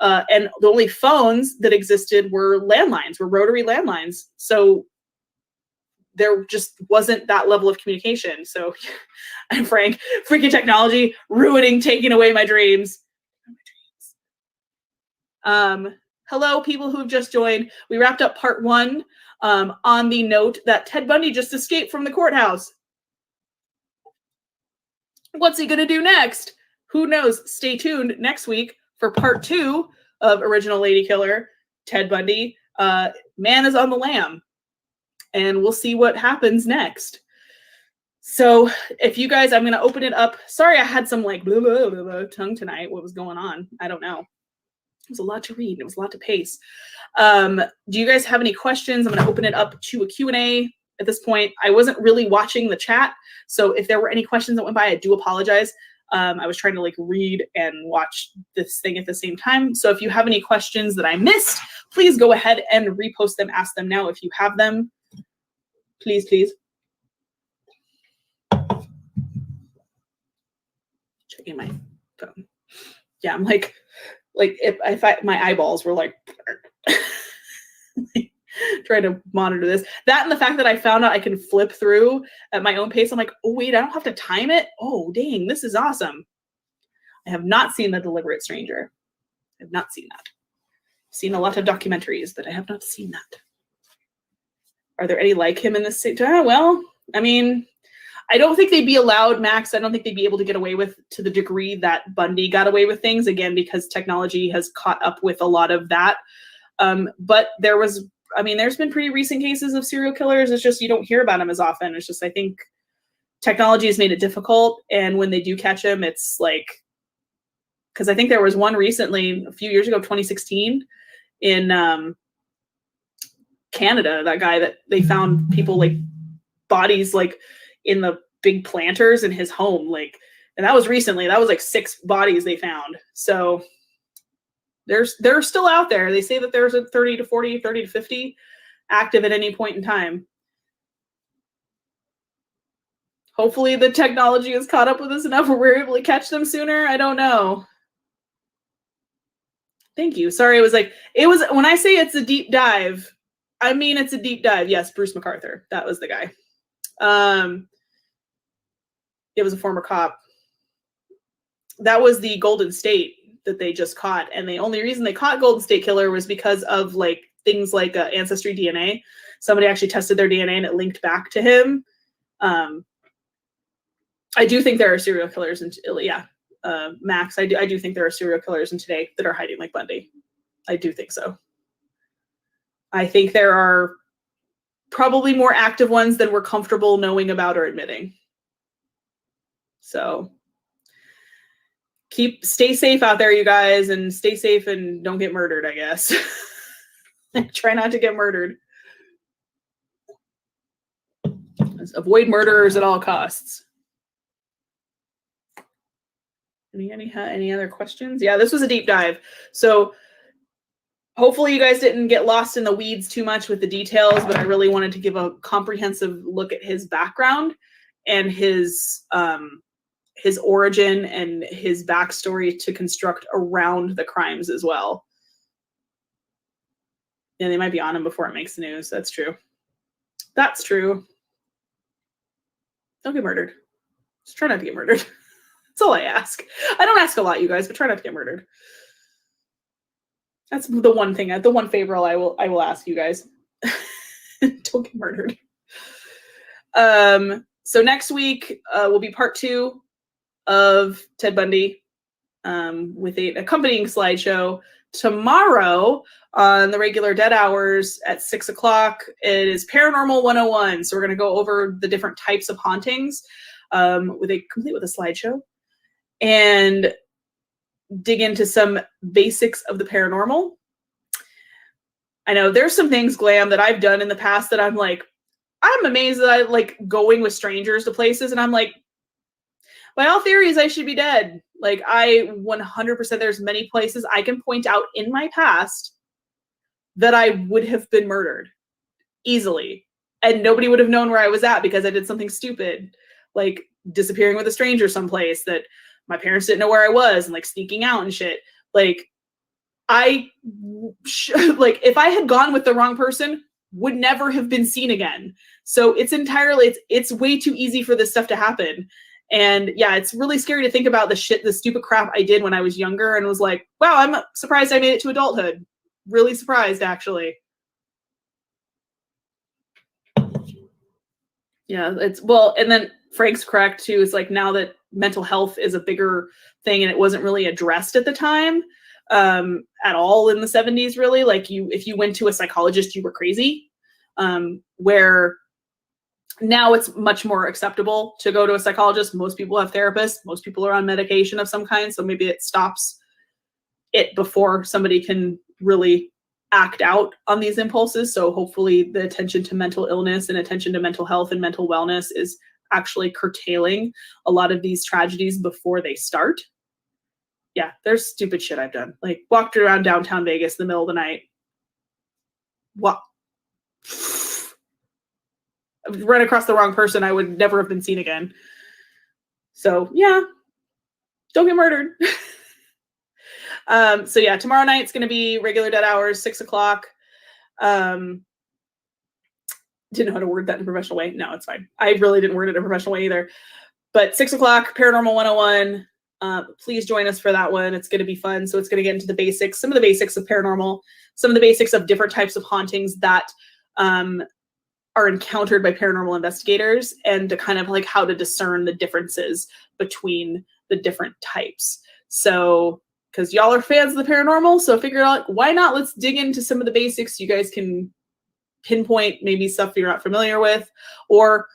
S7: And the only phones that existed were landlines, were rotary landlines. So there just wasn't that level of communication. So I'm Frank, freaking technology, taking away my dreams. Hello, people who have just joined. We wrapped up part 1 on the note that Ted Bundy just escaped from the courthouse. What's he going to do next? Who knows? Stay tuned next week for part 2 of original lady killer Ted Bundy. Man is on the lam. And we'll see what happens next. So if you guys, I'm going to open it up. Sorry, I had some like blah, blah, blah, blah, tongue tonight. What was going on? I don't know. It was a lot to read. It was a lot to pace. Do you guys have any questions? I'm going to open it up to a Q&A at this point. I wasn't really watching the chat. So if there were any questions that went by, I do apologize. I was trying to like read and watch this thing at the same time. So if you have any questions that I missed, please go ahead and repost them. Ask them now if you have them. Please, please. Checking my phone. Yeah, I'm like if my eyeballs were like trying to monitor this. That and the fact that I found out I can flip through at my own pace. I'm like, oh wait, I don't have to time it. Oh dang, this is awesome. I have not seen The Deliberate Stranger. I have not seen that. I've seen a lot of documentaries, but I have not seen that. Are there any like him in this state? Well, I mean, I don't think they'd be allowed, Max. I don't think they'd be able to get away with to the degree that Bundy got away with things, again, because technology has caught up with a lot of that. But there's been pretty recent cases of serial killers. It's just you don't hear about them as often. It's just, I think technology has made it difficult. And when they do catch them, it's like, because I think there was one recently, a few years ago, 2016, in Canada, that guy that they found people like bodies like in the big planters in his home, like, and that was recently. That was like 6 bodies they found. So they're still out there. They say that there's a 30 to 40, 30 to 50 active at any point in time. Hopefully the technology has caught up with us enough where we're able to catch them sooner. I don't know. Thank you. Sorry, it was when I say it's a deep dive, I mean it's a deep dive. Yes, Bruce MacArthur. That was the guy. It was a former cop. that was the Golden State that they just caught. And the only reason they caught Golden State Killer was because of like things like ancestry DNA. Somebody actually tested their DNA and it linked back to him. I do think there are serial killers in Max. I do think there are serial killers in today that are hiding like Bundy. I do think so. I think there are probably more active ones than we're comfortable knowing about or admitting. So stay safe out there, you guys, and stay safe and don't get murdered, I guess. Try not to get murdered. Avoid murderers at all costs. Any other questions? Yeah, this was a deep dive. So hopefully you guys didn't get lost in the weeds too much with the details, but I really wanted to give a comprehensive look at his background and his origin and his backstory to construct around the crimes as well. Yeah, they might be on him before it makes the news. That's true. That's true. Don't get murdered. Just try not to get murdered. That's all I ask. I don't ask a lot, you guys, but try not to get murdered. That's the one thing, the one favor I will ask you guys. Don't get murdered. So next week will be part 2 of Ted Bundy with an accompanying slideshow. Tomorrow on the regular dead hours at 6 o'clock, it is Paranormal 101. So we're going to go over the different types of hauntings complete with a slideshow and dig into some basics of the paranormal. I know there's some things, Glam, that I've done in the past that I'm like, I'm amazed that I like going with strangers to places, and I'm like, by all theories, I should be dead. Like, I 100%, there's many places I can point out in my past that I would have been murdered easily. And nobody would have known where I was at because I did something stupid, like disappearing with a stranger someplace that my parents didn't know where I was and like sneaking out and shit. Like, like if I had gone with the wrong person, would never have been seen again. So it's way too easy for this stuff to happen. And yeah, it's really scary to think about the stupid crap I did when I was younger and was like, wow, I'm surprised I made it to adulthood. Really surprised, actually. Yeah, and then Frank's correct too. It's like now that mental health is a bigger thing and it wasn't really addressed at the time at all in the 70s, really. Like if you went to a psychologist, you were crazy. Where now it's much more acceptable to go to a psychologist. Most people have therapists. Most people are on medication of some kind. So maybe it stops it before somebody can really act out on these impulses. So hopefully the attention to mental illness and attention to mental health and mental wellness is actually curtailing a lot of these tragedies before they start. Yeah, there's stupid shit I've done. Like walked around downtown Vegas in the middle of the night. What? Run across the wrong person, I would never have been seen again. So yeah, don't get murdered. So yeah, tomorrow night's going to be regular dead hours, 6 o'clock. Didn't know how to word that in a professional way. No, it's fine. I really didn't word it in a professional way either. But 6 o'clock, Paranormal 101. Please join us for that one. It's going to be fun. So it's going to get into the basics, some of the basics of paranormal, some of the basics of different types of hauntings that are encountered by paranormal investigators, and to kind of like how to discern the differences between the different types. So, because y'all are fans of the paranormal, so I figured out, why not? Let's dig into some of the basics. You guys can pinpoint maybe stuff you're not familiar with, or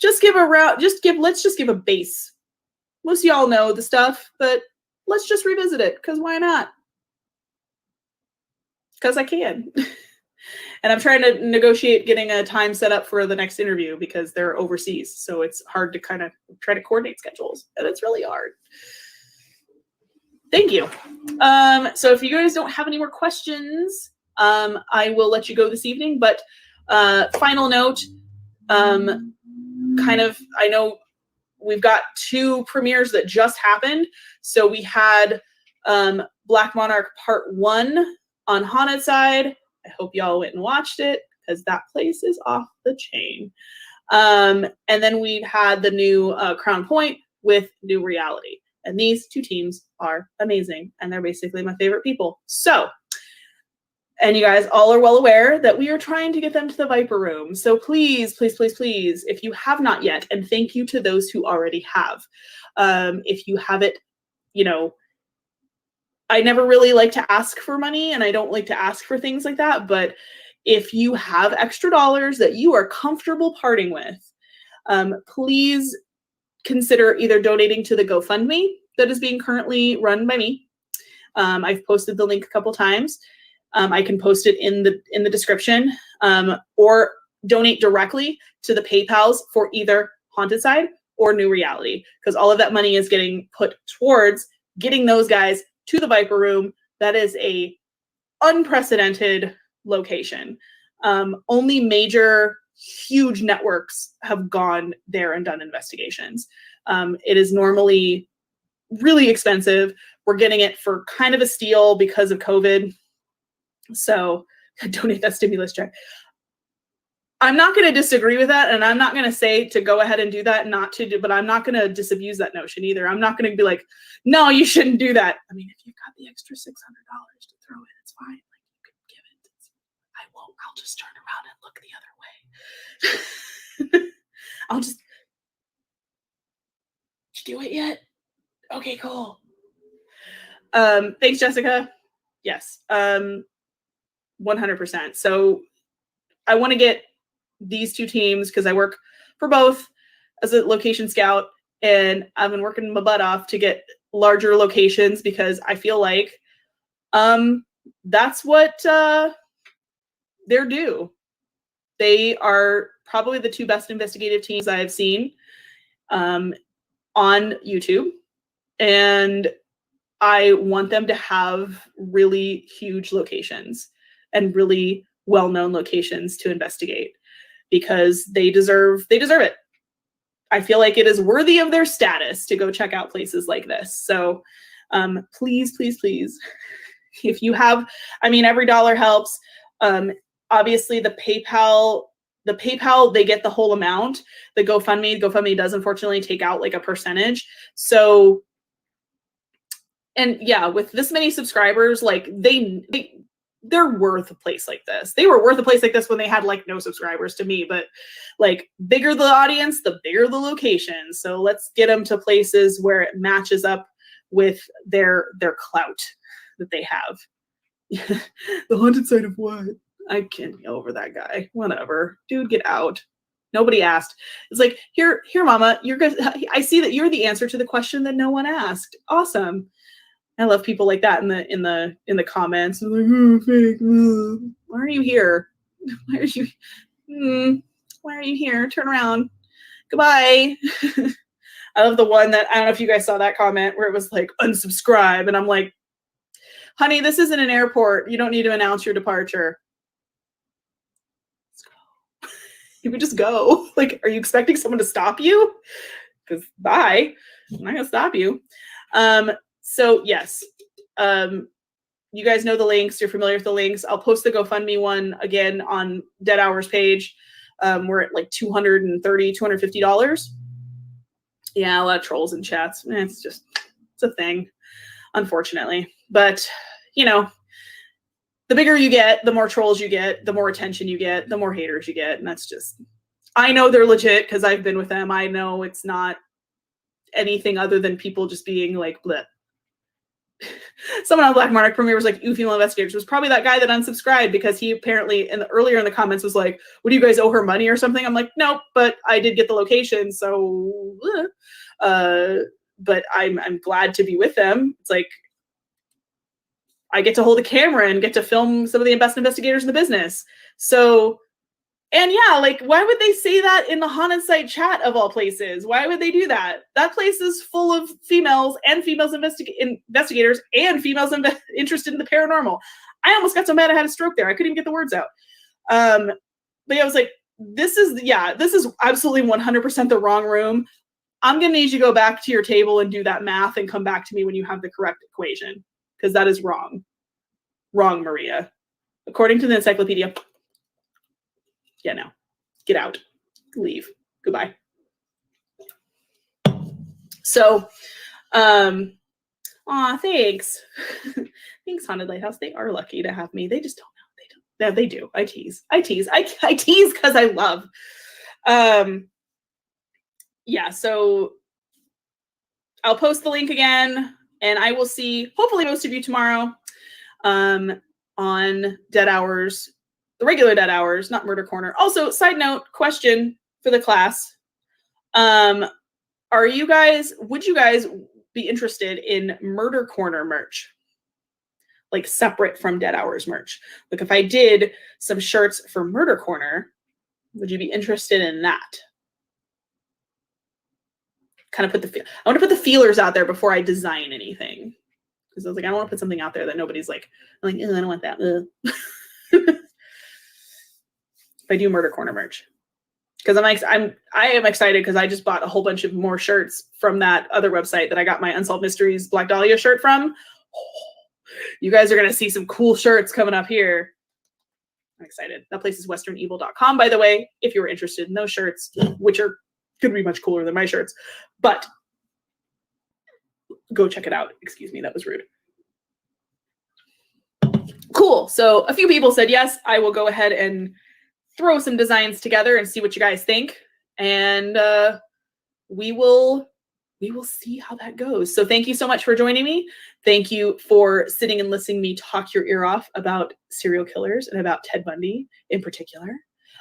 S7: just let's just give a base. Most of y'all know the stuff, but let's just revisit it, because why not? Because I can. And I'm trying to negotiate getting a time set up for the next interview because they're overseas. So it's hard to kind of try to coordinate schedules, and it's really hard. Thank you. So if you guys don't have any more questions, I will let you go this evening. But final note, I know we've got 2 premieres that just happened. So we had Black Monarch Part 1 on Haunted Side. I hope y'all went and watched it, because that place is off the chain. And then we had the new Crown Point with New Reality. And these two teams are amazing. And they're basically my favorite people. So, and you guys all are well aware that we are trying to get them to the Viper Room. So please, please, please, please, if you have not yet, and thank you to those who already have. If you have it, you know, I never really like to ask for money and I don't like to ask for things like that. But if you have extra dollars that you are comfortable parting with, please consider either donating to the GoFundMe that is being currently run by me. I've posted the link a couple times. I can post it in the description, or donate directly to the PayPals for either Haunted Side or New Reality, because all of that money is getting put towards getting those guys to the Viper Room. That is a unprecedented location. Only major, huge networks have gone there and done investigations. It is normally really expensive. We're getting it for kind of a steal because of COVID. So donate that stimulus check. I'm not going to disagree with that, and I'm not going to say to go ahead and do that, not to do, but I'm not going to disabuse that notion either. I'm not going to be like, no, you shouldn't do that. I mean, if you've got the extra $600 to throw in, it's fine. Like, you can give it. I won't. I'll just turn around and look the other way. I'll just. Did you do it yet? Okay, cool. Thanks, Jessica. Yes. 100%. So I want to get these two teams, because I work for both as a location scout, and I've been working my butt off to get larger locations, because I feel like that's what they're due. They are probably the two best investigative teams I have seen on YouTube, and I want them to have really huge locations and really well-known locations to investigate, because they deserve it. I feel like it is worthy of their status to go check out places like this. So please, please, please, if you have, I mean, every dollar helps. Obviously the PayPal, they get the whole amount. The GoFundMe does unfortunately take out like a percentage. So, and yeah, with this many subscribers, like they're worth a place like this. They were worth a place like this when they had like no subscribers to me, but like bigger the audience, the bigger the location. So let's get them to places where it matches up with their clout that they have. The haunted side of what? I can't get over that guy. Whatever. Dude, get out. Nobody asked. It's like, here, mama, you're good. I see that you're the answer to the question that no one asked. Awesome. I love people like that in the comments. I'm like, oh, fake. Why are you here? Why are you here? Turn around. Goodbye. I love the one that, I don't know if you guys saw that comment where it was like, unsubscribe. And I'm like, honey, this isn't an airport. You don't need to announce your departure. Let's go. You would just go. Like, are you expecting someone to stop you? Because bye. I'm not going to stop you. So yes, you guys know the links. You're familiar with the links. I'll post the GoFundMe one again on Dead Hours page. We're at like $230, $250. Yeah, a lot of trolls in chats. It's a thing, unfortunately. But, you know, the bigger you get, the more trolls you get, the more attention you get, the more haters you get. And that's just, I know they're legit because I've been with them. I know it's not anything other than people just being like, bleh. Someone on Black Monarch premiere was like, "Ooh, female investigators." It was probably that guy that unsubscribed because he apparently earlier in the comments was like, "What, do you guys owe her money or something?" I'm like, "Nope, but I did get the location, so." But I'm glad to be with them. It's like I get to hold a camera and get to film some of the best investigators in the business. So, and yeah, like, why would they say that in the haunted site chat of all places? Why would they do that? That place is full of females and females investigators and females interested in the paranormal. I almost got so mad I had a stroke there. I couldn't even get the words out. But yeah, I was like, this is absolutely 100% the wrong room. I'm going to need you to go back to your table and do that math and come back to me when you have the correct equation, because that is wrong. Wrong, Maria. According to the encyclopedia. Yeah, no. Get out. Leave. Goodbye. So, Aw, thanks. Thanks, Haunted Lighthouse. They are lucky to have me. They just don't know. They don't. Yeah, they do. I tease. I tease because I love. Yeah, so I'll post the link again, and I will see hopefully most of you tomorrow on Dead Hours, the regular Dead Hours, not Murder Corner. Also, side note, question for the class. Would you guys be interested in Murder Corner merch? Like separate from Dead Hours merch. Like if I did some shirts for Murder Corner, would you be interested in that? Kind of I want to put the feelers out there before I design anything. Because I was like, I don't want to put something out there that nobody's like, I'm like, I don't want that. If I do Murder Corner merch. Because I am excited because I just bought a whole bunch of more shirts from that other website that I got my Unsolved Mysteries Black Dahlia shirt from. You guys are going to see some cool shirts coming up here. I'm excited. That place is westernevil.com, by the way, if you were interested in those shirts, which are going to be much cooler than my shirts. But go check it out. Excuse me, that was rude. Cool. So a few people said, yes, I will go ahead and throw some designs together and see what you guys think. And we will see how that goes. So thank you so much for joining me. Thank you for sitting and listening to me talk your ear off about serial killers and about Ted Bundy in particular.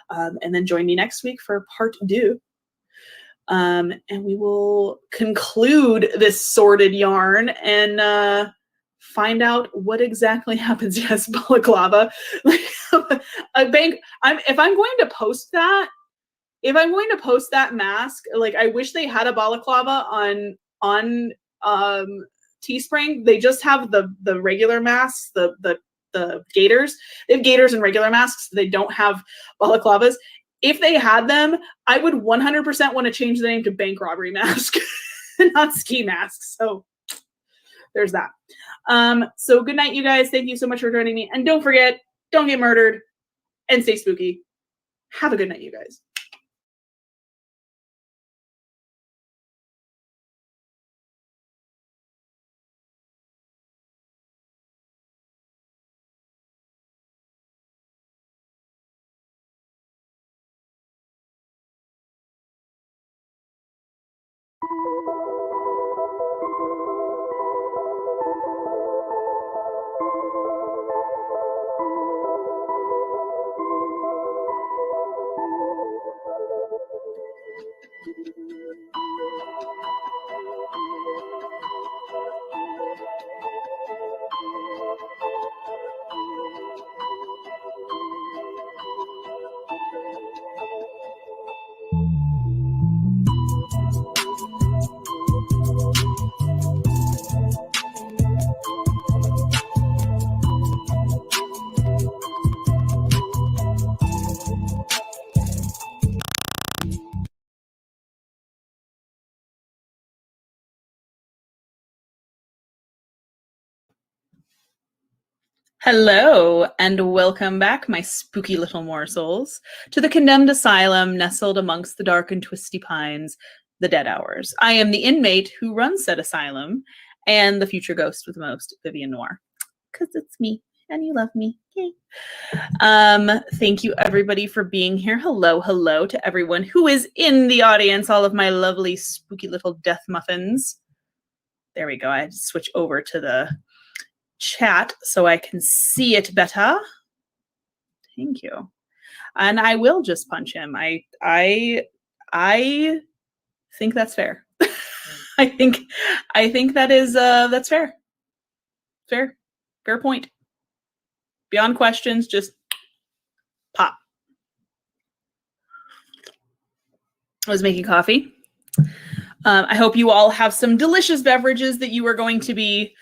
S7: And then join me next week for part 2. And we will conclude this sordid yarn and find out what exactly happens. Yes, balaclava. A bank. If I'm going to post that mask, like I wish they had a balaclava on Teespring. They just have the regular masks, the gaiters. They have gaiters and regular masks. They don't have balaclavas. If they had them, I would 100% want to change the name to bank robbery mask, not ski mask. So there's that. So good night, you guys. Thank you so much for joining me. And don't forget, don't get murdered and stay spooky. Have a good night, you guys. Hello, and welcome back, my spooky little morsels, to the condemned asylum nestled amongst the dark and twisty pines, the Dead Hours. I am the inmate who runs said asylum, and the future ghost with the most, Vivian Noir. Because it's me, and you love me. Yay. Thank you, everybody, for being here. Hello to everyone who is in the audience, all of my lovely, spooky little death muffins. There we go. I had to switch over to the chat so I can see it better. Thank you. And I will just punch him. I think that's fair. I think that is that's fair. Fair point. Beyond questions, just pop. I was making coffee. I hope you all have some delicious beverages that you are going to be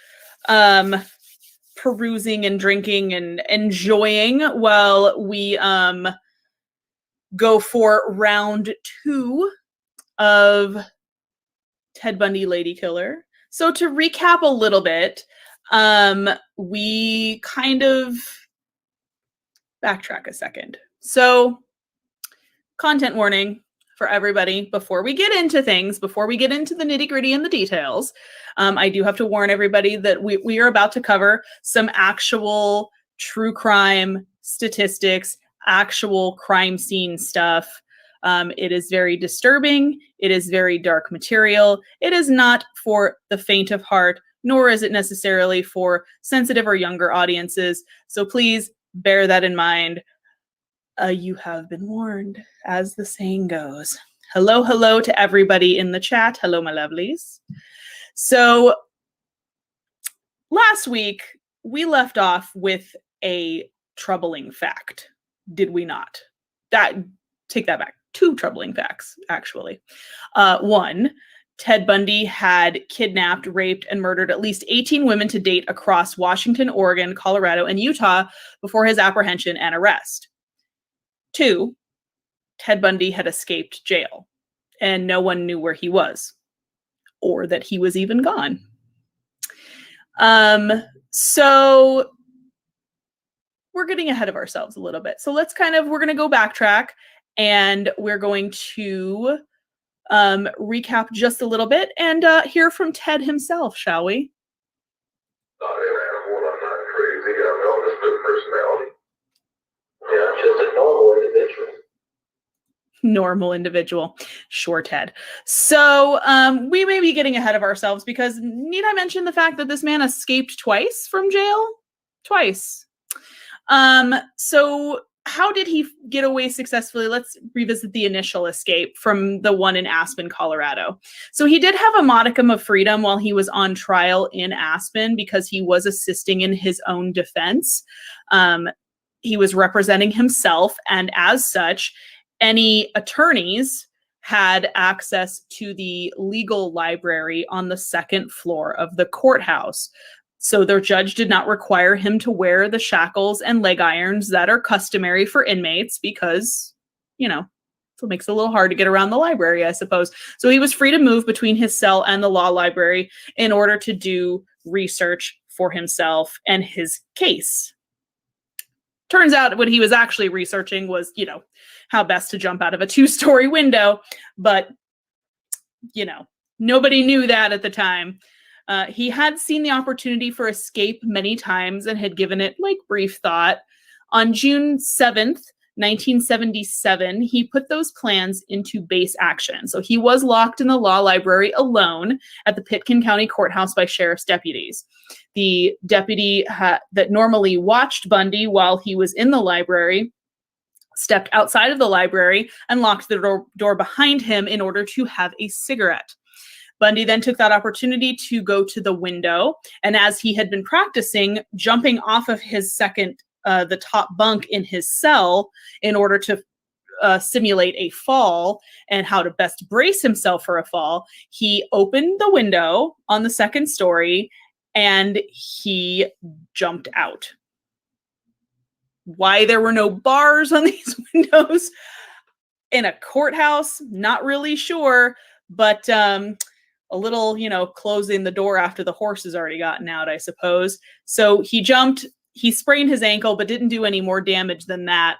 S7: perusing and drinking and enjoying while we go for round 2 of Ted Bundy Lady Killer. So to recap a little bit, we kind of backtrack a second. So content warning
S2: for everybody, before we get into things, before we get into the nitty-gritty and the details, I do have to warn everybody that we are about to cover some actual true crime statistics, actual crime scene stuff. It is very disturbing. It is very dark material. It is not for the faint of heart, nor is it necessarily for sensitive or younger audiences. So please bear that in mind. You have been warned, as the saying goes. Hello to everybody in the chat. Hello, my lovelies. So last week, we left off with a troubling fact, did we not? Take that back. 2 troubling facts, actually. 1, Ted Bundy had kidnapped, raped, and murdered at least 18 women to date across Washington, Oregon, Colorado, and Utah before his apprehension and arrest. 2, Ted Bundy had escaped jail, and no one knew where he was, or that he was even gone. So we're getting ahead of ourselves a little bit. So we're going to go backtrack, and we're going to recap just a little bit and hear from Ted himself, shall we?
S4: Not an animal, I'm not crazy, I'm not a split personality.
S8: Yeah, just a normal individual.
S2: Normal individual. Sure, Ted. So we may be getting ahead of ourselves because need I mention the fact that this man escaped twice from jail? Twice. So how did he get away successfully? Let's revisit the initial escape from the one in Aspen, Colorado. So he did have a modicum of freedom while he was on trial in Aspen because he was assisting in his own defense. He was representing himself, and as such, any attorneys had access to the legal library on the 2nd floor of the courthouse. So their judge did not require him to wear the shackles and leg irons that are customary for inmates because, so it makes it a little hard to get around the library, I suppose. So he was free to move between his cell and the law library in order to do research for himself and his case. Turns out what he was actually researching was, how best to jump out of a 2-story window. But, nobody knew that at the time. He had seen the opportunity for escape many times and had given it brief thought. On June 7th, 1977, he put those plans into base action. So he was locked in the law library alone at the Pitkin County Courthouse by sheriff's deputies. The deputy that normally watched Bundy while he was in the library stepped outside of the library and locked the door behind him in order to have a cigarette. Bundy then took that opportunity to go to the window, and as he had been practicing jumping off of his the top bunk in his cell in order to simulate a fall and how to best brace himself for a fall, he opened the window on the 2nd story and he jumped out. Why there were no bars on these windows in a courthouse, not really sure, but a little, closing the door after the horse has already gotten out, I suppose. So he jumped, he sprained his ankle, but didn't do any more damage than that.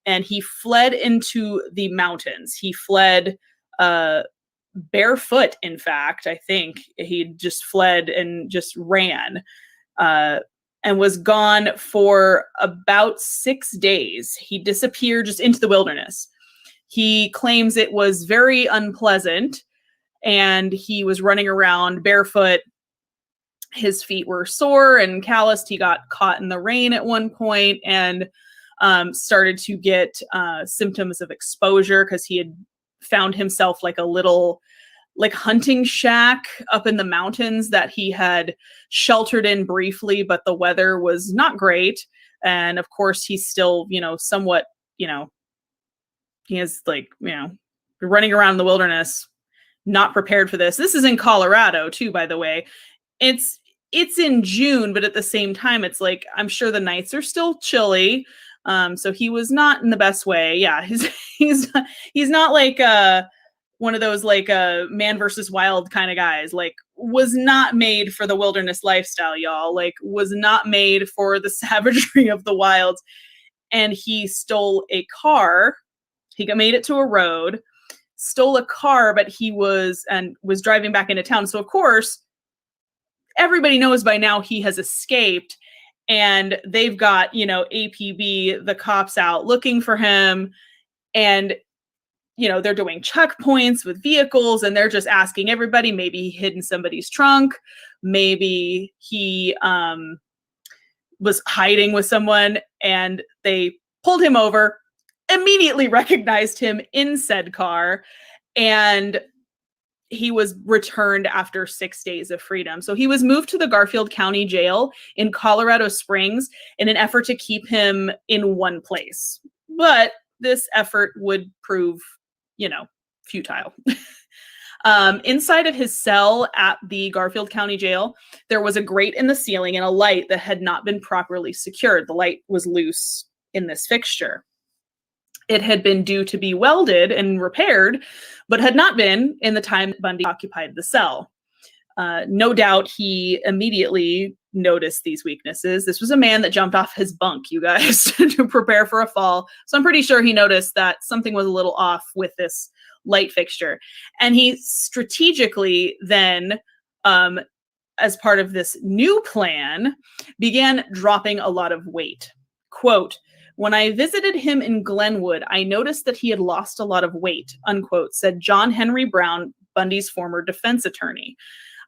S2: And he fled into the mountains. He fled barefoot, in fact. I think he just fled and just ran and was gone for about 6 days. He disappeared just into the wilderness. He claims it was very unpleasant, and he was running around barefoot. His feet were sore and calloused. He got caught in the rain at one point and started to get symptoms of exposure because he had found himself a little hunting shack up in the mountains that he had sheltered in briefly, but the weather was not great. And of course, he's still, somewhat, he is running around the wilderness, not prepared for this. This is in Colorado too, by the way. It's in June, but at the same time, it's I'm sure the nights are still chilly. So he was not in the best way. Yeah, he's not one of those Man versus Wild kind of guys. Was not made for the wilderness lifestyle, y'all. Was not made for the savagery of the wilds. And he stole a car. He made it to a road,
S1: stole a car, but he was driving back into town. So of course, everybody knows by now he has escaped, and they've got, APB, the cops out looking for him, and they're doing checkpoints with vehicles, and they're just asking everybody, maybe he hid in somebody's trunk, maybe he was hiding with someone, and they pulled him over, immediately recognized him in said car, and he was returned after 6 days of freedom. So he was moved to the Garfield County Jail in Colorado Springs in an effort to keep him in one place. But this effort would prove, futile. Inside of his cell at the Garfield County Jail, there was a grate in the ceiling and a light that had not been properly secured. The light was loose in this fixture. It had been due to be welded and repaired, but had not been in the time Bundy occupied the cell. No doubt he immediately noticed these weaknesses. This was a man that jumped off his bunk, you guys, to prepare for a fall. So I'm pretty sure he noticed that something was a little off with this light fixture. And he strategically then, as part of this new plan, began dropping a lot of weight. Quote, "When I visited him in Glenwood, I noticed that he had lost a lot of weight," unquote, said John Henry Brown, Bundy's former defense attorney.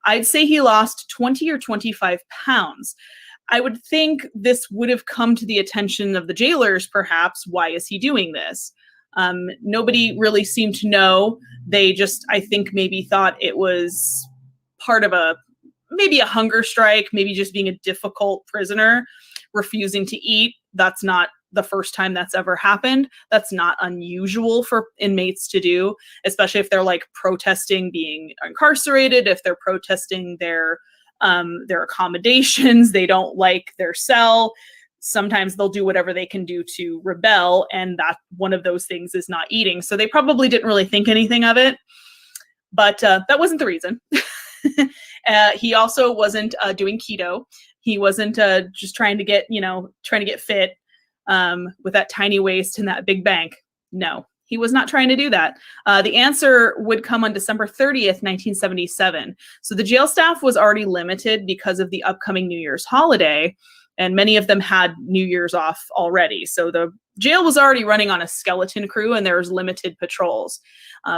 S1: "I'd say he lost 20 or 25 pounds. I would think this would have come to the attention of the jailers, perhaps. Why is he doing this?" Nobody really seemed to know. They just, I think, maybe thought it was part of maybe a hunger strike, maybe just being a difficult prisoner, refusing to eat. That's not the first time that's ever happened. That's not unusual for inmates to do, especially if they're like protesting being incarcerated, if they're protesting their accommodations, they don't like their cell. Sometimes they'll do whatever they can do to rebel, and that one of those things is not eating. So they probably didn't really think anything of it, but that wasn't the reason. He also wasn't doing keto. He wasn't just trying to get fit with that tiny waist and that big bank. No, he was not trying to do that. The answer would come on December 30th, 1977. So the jail staff was already limited because of the upcoming New Year's holiday, and many of them had New Year's off already. So the jail was already running on a skeleton crew, and there was limited patrols.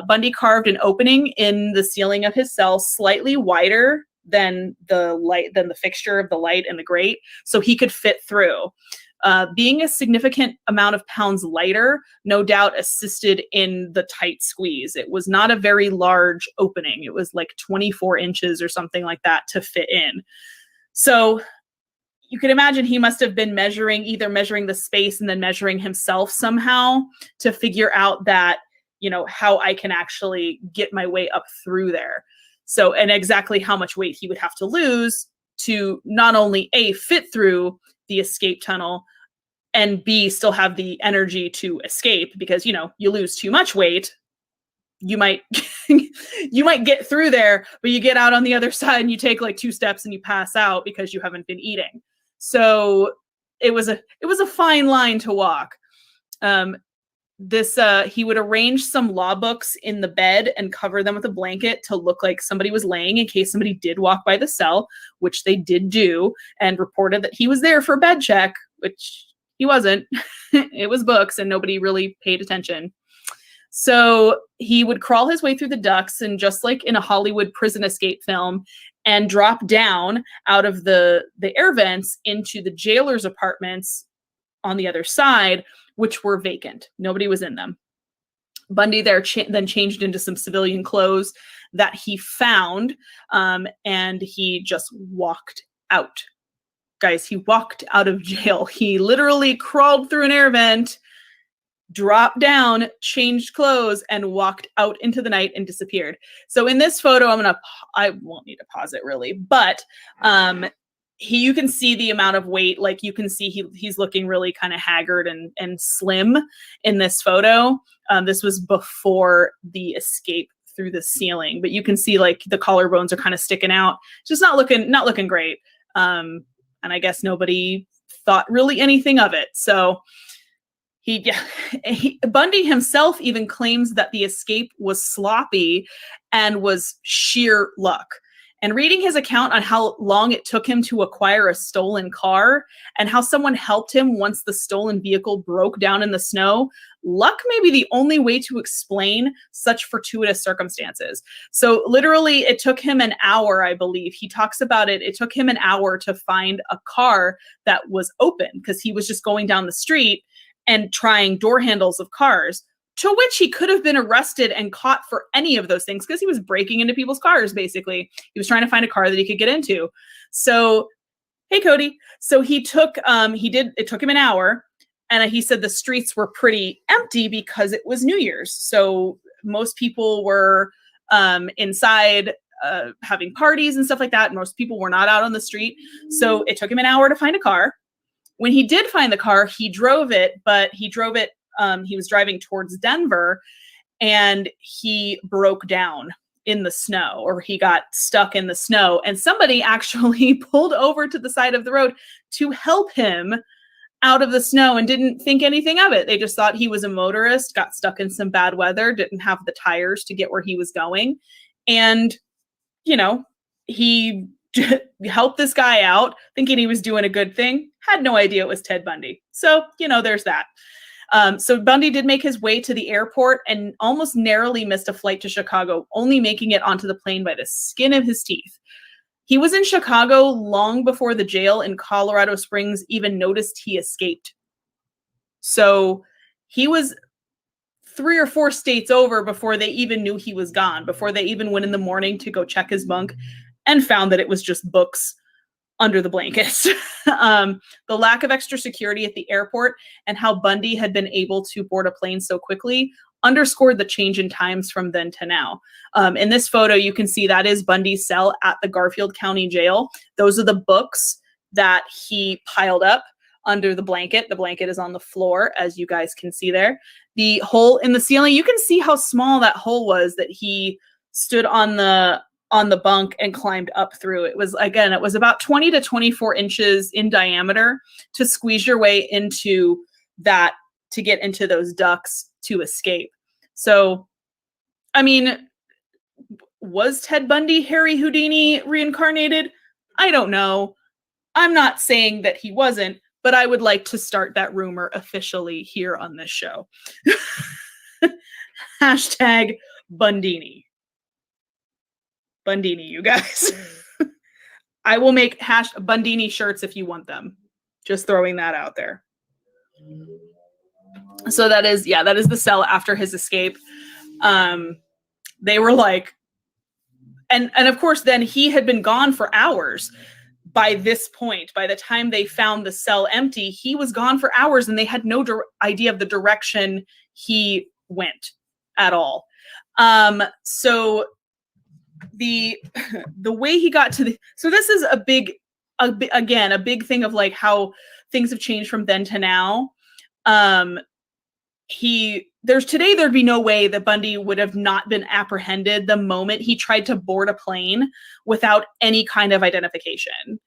S1: Bundy carved an opening in the ceiling of his cell slightly wider than the fixture of the light and the grate, so he could fit through. Being a significant amount of pounds lighter, no doubt assisted in the tight squeeze. It was not a very large opening. It was like 24 inches or something like that to fit in. So you can imagine he must have been measuring the space and then measuring himself somehow to figure out that, how I can actually get my way up through there. So, and exactly how much weight he would have to lose to not only A, fit through the escape tunnel, and B, still have the energy to escape, because, you lose too much weight, you might get through there, but you get out on the other side and you take like 2 steps and you pass out because you haven't been eating. So it was a fine line to walk. He would arrange some law books in the bed and cover them with a blanket to look like somebody was laying in case somebody did walk by the cell, which they did do, and reported that he was there for bed check, which he wasn't. It was books and nobody really paid attention. So he would crawl his way through the ducts, and just like in a Hollywood prison escape film, and drop down out of the air vents into the jailer's apartments on the other side, which were vacant. Nobody was in them. Bundy then changed into some civilian clothes that he found, and he just walked out. Guys, he walked out of jail. He literally crawled through an air vent, dropped down, changed clothes, and walked out into the night and disappeared. So in this photo, I won't need to pause it really, but you can see the amount of weight. Like, you can see he's looking really kind of haggard and slim in this photo. This was before the escape through the ceiling, but you can see like the collarbones are kind of sticking out. Just not looking great. And I guess nobody thought really anything of it. So
S2: Bundy himself even claims that the escape was sloppy and was sheer luck. And reading his account on how long it took him to acquire a stolen car and how someone helped him once the stolen vehicle broke down in the snow, luck may be the only way to explain such fortuitous circumstances. So literally it took him an hour, I believe. He talks about it. It took him an hour to find a car that was open because he was just going down the street and trying door handles of cars, to which he could have been arrested and caught for any of those things because he was breaking into people's cars, basically. He was trying to find a car that he could get into. So, hey, Cody. So it took him an hour, and he said the streets were pretty empty because it was New Year's. So most people were inside having parties and stuff like that. Most people were not out on the street. So it took him an hour to find a car. When he did find the car, he drove it, he was driving towards Denver, and he broke down in the snow, or he got stuck in the snow, and somebody actually pulled over to the side of the road to help him out of the snow and didn't think anything of it. They just thought he was a motorist, got stuck in some bad weather, didn't have the tires to get where he was going. And, he helped this guy out thinking he was doing a good thing, had no idea it was Ted Bundy. So, there's that. So Bundy did make his way to the airport and almost narrowly missed a flight to Chicago, only making it onto the plane by the skin of his teeth. He was in Chicago long before the jail in Colorado Springs even noticed he escaped. So he was 3 or 4 states over before they even knew he was gone, before they even went in the morning to go check his bunk and found that it was just books under the blankets. The lack of extra security at the airport and how Bundy had been able to board a plane so quickly underscored the change in times from then to now. In this photo, you can see that is Bundy's cell at the Garfield County Jail. Those are the books that he piled up under the blanket. The blanket is on the floor, as you guys can see there. The hole in the ceiling, you can see how small that hole was that he stood on the bunk and climbed up through. It was about 20 to 24 inches in diameter to squeeze your way into that, to get into those ducts to escape. So, was Ted Bundy Harry Houdini reincarnated? I don't know. I'm not saying that he wasn't, but I would like to start that rumor officially here on this show. Hashtag Bundini. Bundini, you guys. I will make Bundini shirts if you want them. Just throwing that out there. So that is the cell after his escape. They were like, and of course then he had been gone for hours by this point. By the time they found the cell empty, he was gone for hours and they had no idea of the direction he went at all. So the way he got to so this is a big thing of like how things have changed from then to now. There'd be no way that Bundy would have not been apprehended the moment he tried to board a plane without any kind of identification.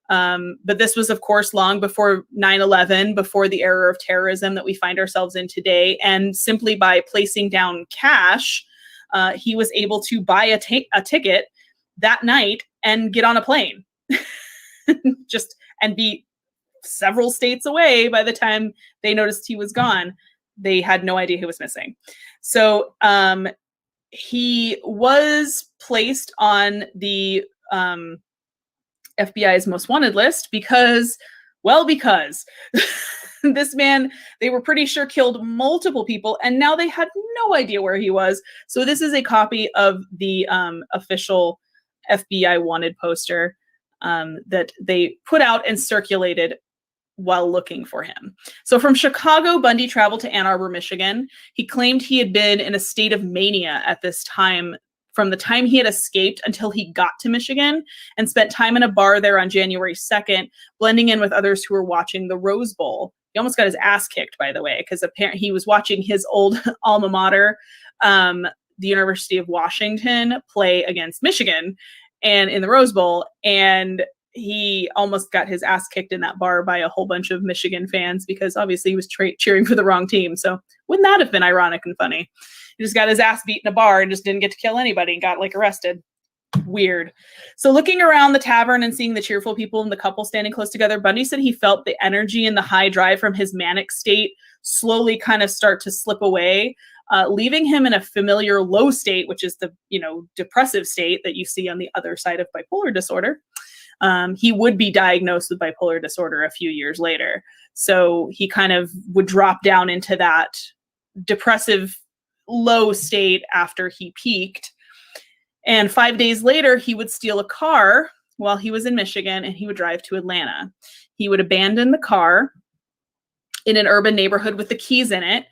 S2: But this was, of course, long before 9/11, before the era of terrorism that we find ourselves in today. And simply by placing down cash, he was able to buy a ticket that night and get on a plane and be several states away by the time they noticed he was gone. They had no idea he was missing. So he was placed on the FBI's most wanted list because this man, they were pretty sure killed multiple people, and now they had no idea where he was. So this is a copy of the official FBI wanted poster that they put out and circulated while looking for him. So from Chicago, Bundy traveled to Ann Arbor, Michigan. He claimed he had been in a state of mania at this time, from the time he had escaped until he got to Michigan, and spent time in a bar there on January 2nd, blending in with others who were watching the Rose Bowl. He almost got his ass kicked, by the way, because apparently he was watching his old alma mater, the University of Washington, play against Michigan and in the Rose Bowl. And he almost got his ass kicked in that bar by a whole bunch of Michigan fans because obviously he was cheering for the wrong team. So wouldn't that have been ironic and funny? He just got his ass beat in a bar and just didn't get to kill anybody and got like arrested. Weird. So looking around the tavern and seeing the cheerful people and the couple standing close together, Bundy said he felt the energy and the high drive from his manic state slowly kind of start to slip away, leaving him in a familiar low state, which is the, depressive state that you see on the other side of bipolar disorder. He would be diagnosed with bipolar disorder a few years later. So he kind of would drop down into that depressive low state after he peaked. And 5 days later, he would steal a car while he was in Michigan and he would drive to Atlanta. He would abandon the car in an urban neighborhood with the keys in it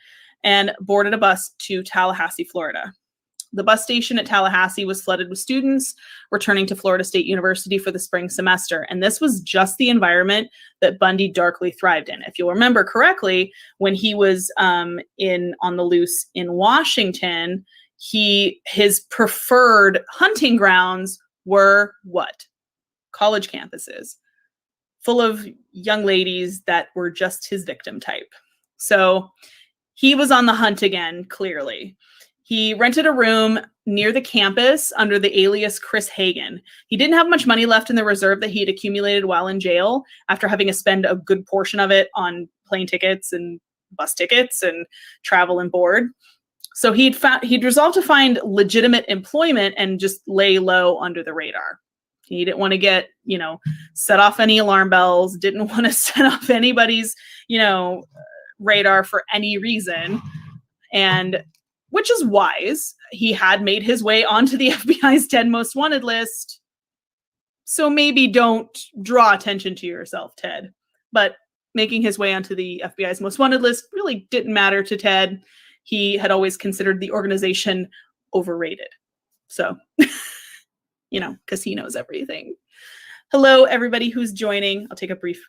S2: and boarded a bus to Tallahassee, Florida. The bus station at Tallahassee was flooded with students returning to Florida State University for the spring semester. And this was just the environment that Bundy darkly thrived in. If you'll remember correctly, when he was on the loose in Washington, his preferred hunting grounds were what? College campuses, full of young ladies that were just his victim type. So he was on the hunt again, clearly. He rented a room near the campus under the alias Chris Hagen. He didn't have much money left in the reserve that he had accumulated while in jail after having to spend a good portion of it on plane tickets and bus tickets and travel and board. So he'd resolved to find legitimate employment and just lay low under the radar. He didn't want to get, set off any alarm bells, didn't want to set off anybody's, radar for any reason. And which is wise. He had made his way onto the FBI's 10 most wanted list. So maybe don't draw attention to yourself, Ted. But making his way onto the FBI's most wanted list really didn't matter to Ted. He had always considered the organization overrated. So, because he knows everything. Hello, everybody who's joining. I'll take a brief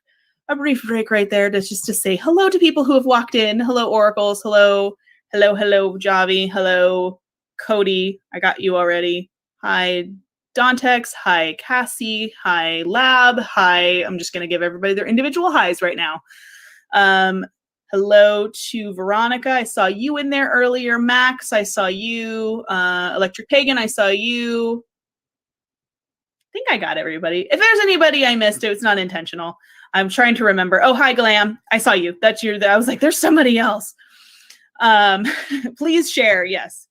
S2: break right there to say hello to people who have walked in. Hello, Oracles. Hello, Javi. Hello, Cody. I got you already. Hi, Dontex. Hi, Cassie. Hi, Lab. Hi. I'm just going to give everybody their individual highs right now. Hello to Veronica. I saw you in there earlier. Max, I saw you. Electric Pagan, I saw you. I think I got everybody. If there's anybody I missed, it's not intentional. I'm trying to remember. Oh, hi, Glam. I saw you. I was like, there's somebody else. Please share. Yes.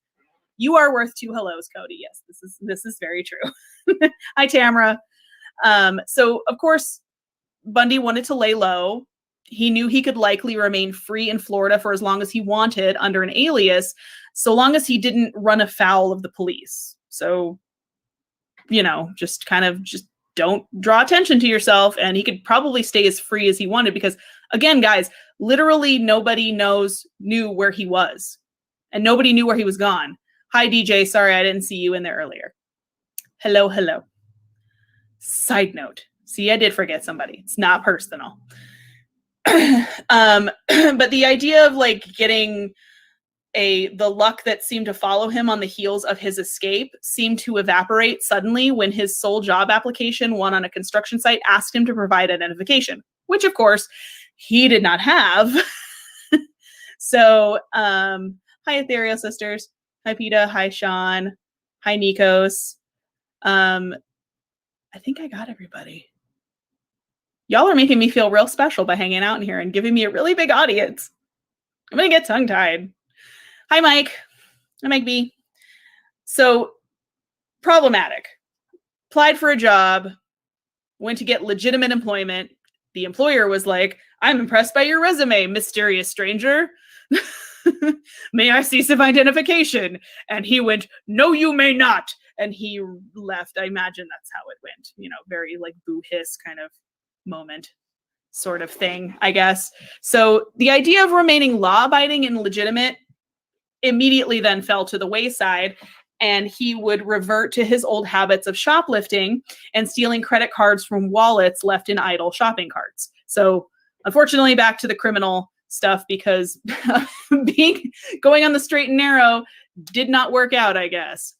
S2: You are worth 2 hellos, Cody. Yes, this is very true. Hi, Tamara. So of course, Bundy wanted to lay low. He knew he could likely remain free in Florida for as long as he wanted under an alias, so long as he didn't run afoul of the police. So, just don't draw attention to yourself, and he could probably stay as free as he wanted because, again, guys, literally nobody knew where he was, and nobody knew where he was gone. Hi, DJ. Sorry, I didn't see you in there earlier. Hello. Side note. See, I did forget somebody. It's not personal. But the idea of getting the luck that seemed to follow him on the heels of his escape seemed to evaporate suddenly when his sole job application, one on a construction site, asked him to provide identification, which of course he did not have. So, hi Ethereal Sisters. Hi Peta. Hi Sean. Hi Nikos. I think I got everybody. Y'all are making me feel real special by hanging out in here and giving me a really big audience. I'm going to get tongue-tied. Hi, Mike. Hi, Mike B. So, problematic. Applied for a job, went to get legitimate employment. The employer was like, I'm impressed by your resume, mysterious stranger. May I see some identification? And he went, no, you may not. And he left. I imagine that's how it went. Very boo hiss kind of moment sort of thing, I guess. So the idea of remaining law-abiding and legitimate immediately then fell to the wayside, and he would revert to his old habits of shoplifting and stealing credit cards from wallets left in idle shopping carts. So unfortunately, back to the criminal stuff because going on the straight and narrow did not work out, I guess.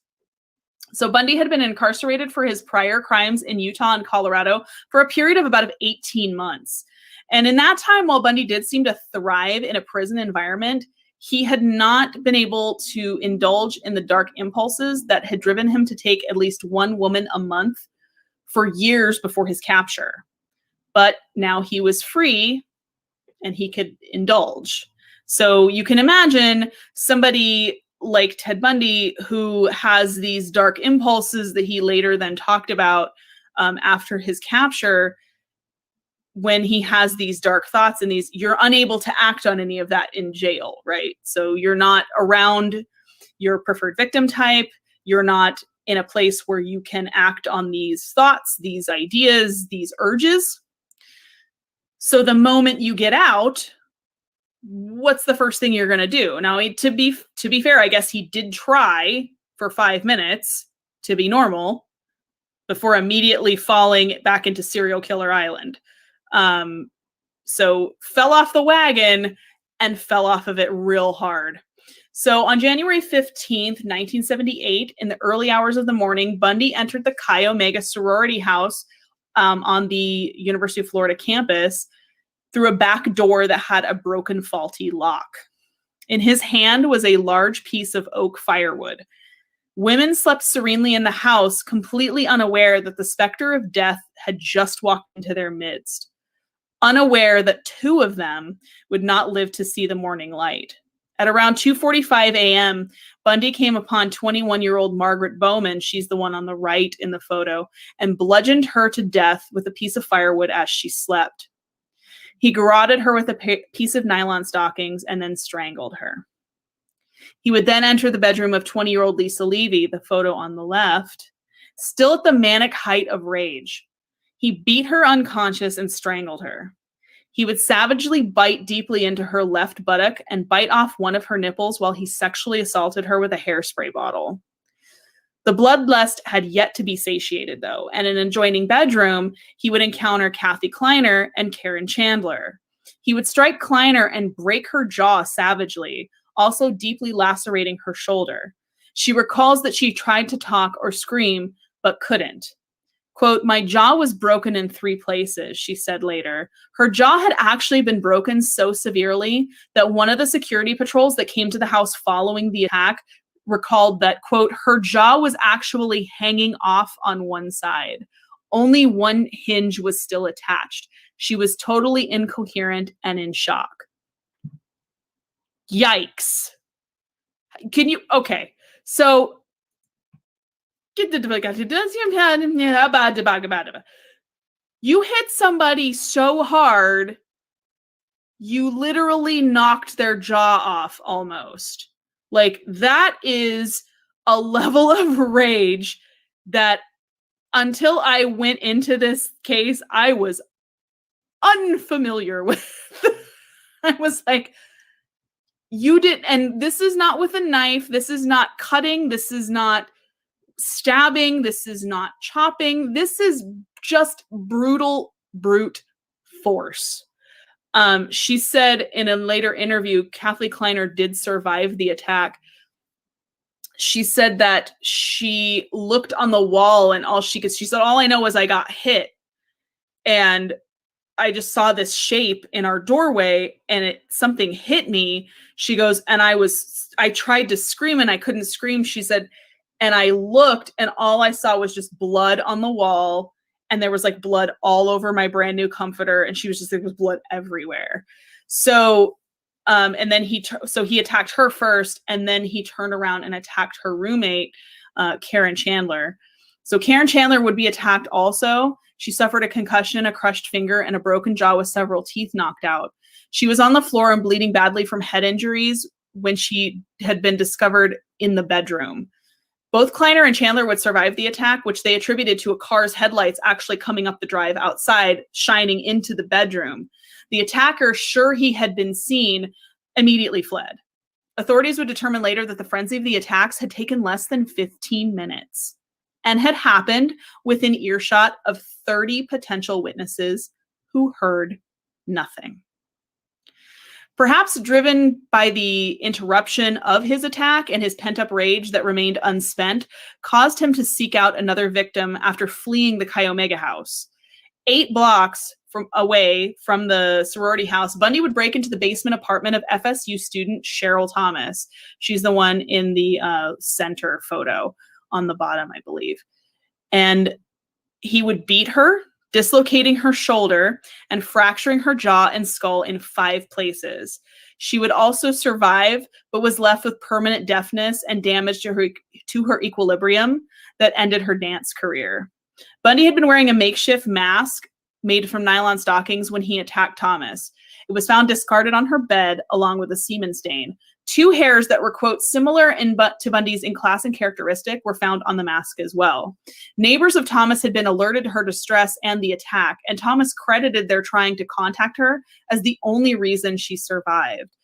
S1: So Bundy had been incarcerated for his prior crimes in Utah and Colorado for a period of about 18 months. And in that time, while Bundy did seem to thrive in a prison environment, he had not been able to indulge in the dark impulses that had driven him to take at least one woman a month for years before his capture. But now he was free and he could indulge. So you can imagine somebody like Ted Bundy, who has these dark impulses that he later then talked about after his capture. When he has these dark thoughts and you're unable to act on any of that in jail, right? So you're not around your preferred victim type. You're not in a place where you can act on these thoughts, these ideas, these urges. So the moment you get out, what's the first thing you're going to do? Now, to be fair, I guess he did try for 5 minutes to be normal before immediately falling back into serial killer island. So fell off the wagon and fell off of it real hard. So on January 15th, 1978, in the early hours of the morning, Bundy entered the Chi Omega sorority house on the University of Florida campus through a back door that had a broken, faulty lock. In his hand was a large piece of oak firewood. Women slept serenely in the house, completely unaware that the specter of death had just walked into their midst, unaware that 2 of them would not live to see the morning light. At around 2:45 a.m., Bundy came upon 21-year-old Margaret Bowman, she's the one on the right in the photo, and bludgeoned her to death with a piece of firewood as she slept. He garroted her with a piece of nylon stockings and then strangled her. He would then enter the bedroom of 20-year-old Lisa Levy, the photo on the left, still at the manic height of rage. He beat her unconscious and strangled her. He would savagely bite deeply into her left buttock and bite off one of her nipples while he sexually assaulted her with a hairspray bottle. The bloodlust had yet to be satiated, though, and in an adjoining bedroom, he would encounter Kathy Kleiner and Karen Chandler. He would strike Kleiner and break her jaw savagely, also deeply lacerating her shoulder. She recalls that she tried to talk or scream, but couldn't. Quote, "My jaw was broken in 3 places," she said later. Her jaw had actually been broken so severely that one of the security patrols that came to the house following the attack recalled that, quote, "her jaw was actually hanging off on one side. Only one hinge was still attached. She was totally incoherent and in shock." Yikes. Can you, okay, so you hit somebody so hard, you literally knocked their jaw off almost. Like, that is a level of rage that until I went into this case, I was unfamiliar with. I was like, you did, and this is not with a knife, this is not cutting, this is not stabbing, this is not chopping, this is just brutal, brute force. She said in a later interview, Kathleen Kleiner did survive the attack. She said that she looked on the wall and she said, all I know is I got hit and I just saw this shape in our doorway and something hit me. She goes, and I tried to scream and I couldn't scream. She said, and I looked and all I saw was just blood on the wall. And there was like blood all over my brand new comforter. And she was just, there was blood everywhere. So, and then he attacked her first, and then he turned around and attacked her roommate, Karen Chandler. So Karen Chandler would be attacked also. She suffered a concussion, a crushed finger, and a broken jaw with several teeth knocked out. She was on the floor and bleeding badly from head injuries when she had been discovered in the bedroom. Both Kleiner and Chandler would survive the attack, which they attributed to a car's headlights actually coming up the drive outside, shining into the bedroom. The attacker, sure he had been seen, immediately fled. Authorities would determine later that the frenzy of the attacks had taken less than 15 minutes and had happened within earshot of 30 potential witnesses who heard nothing.
S2: Perhaps driven by the interruption of his attack and his pent-up rage that remained unspent, caused him to seek out another victim after fleeing the Chi Omega house. 8 blocks away from the sorority house, Bundy would break into the basement apartment of FSU student Cheryl Thomas. She's the one in the center photo on the bottom, I believe. And he would beat her, dislocating her shoulder and fracturing her jaw and skull in 5 places. She would also survive, but was left with permanent deafness and damage to her equilibrium that ended her dance career. Bundy had been wearing a makeshift mask made from nylon stockings when he attacked Thomas. It was found discarded on her bed along with a semen stain. 2 hairs that were, quote, similar to Bundy's in class and characteristic were found on the mask as well. Neighbors of Thomas had been alerted to her distress and the attack, and Thomas credited their trying to contact her as the only reason she survived.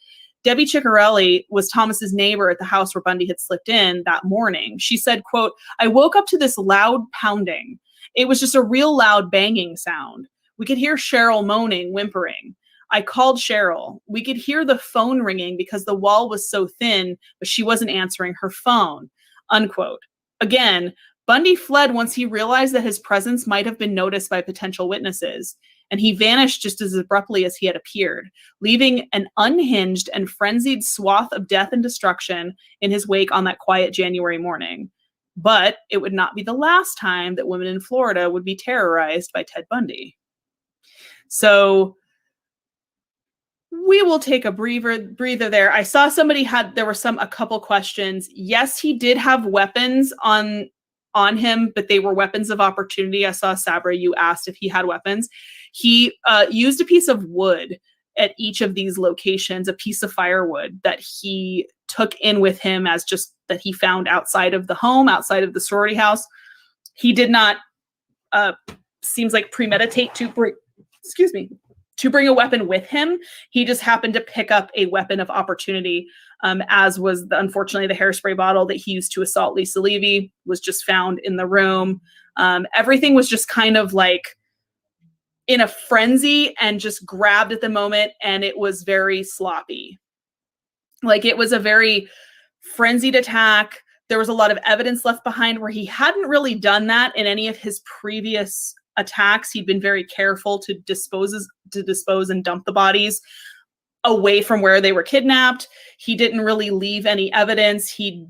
S2: Debbie Ciccarelli was Thomas's neighbor at the house where Bundy had slipped in that morning. She said, quote, I woke up to this loud pounding. It was just a real loud banging sound. We could hear Cheryl moaning, whimpering. I called Cheryl. We could hear the phone ringing because the wall was so thin, but she wasn't answering her phone, unquote. Again, Bundy fled once he realized that his presence might have been noticed by potential witnesses, and he vanished just as abruptly as he had appeared, leaving an unhinged and frenzied swath of death and destruction in his wake on that quiet January morning. But it would not be the last time that women in Florida would be terrorized by Ted Bundy. So we will take a breather there. I saw there were a couple questions. Yes, he did have weapons on him, but they were weapons of opportunity. I saw Sabra, you asked if he had weapons. He used a piece of wood at each of these locations, a piece of firewood that he took in with him as just that he found outside of the home, outside of the sorority house. He did not, seems like premeditate to bring a weapon with him. He just happened to pick up a weapon of opportunity, as was unfortunately the hairspray bottle that he used to assault Lisa Levy was just found in the room. Everything was just kind of like in a frenzy and just grabbed at the moment, and it was very sloppy. Like, it was a very frenzied attack. There was a lot of evidence left behind where he hadn't really done that in any of his previous attacks. He'd been very careful to dispose and dump the bodies away from where they were kidnapped. He didn't really leave any evidence. He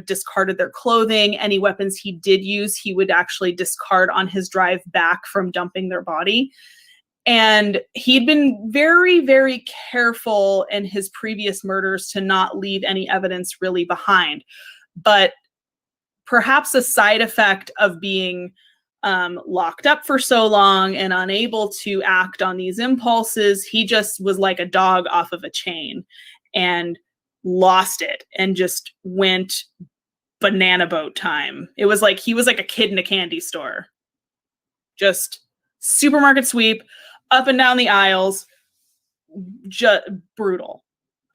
S2: discarded their clothing. Any weapons he did use, he would actually discard on his drive back from dumping their body. And he'd been very, very careful in his previous murders to not leave any evidence really behind. But perhaps a side effect of being locked up for so long and unable to act on these impulses, he just was like a dog off of a chain and lost it and just went banana boat time. It was like he was like a kid in a candy store. Just supermarket sweep, up and down the aisles, brutal.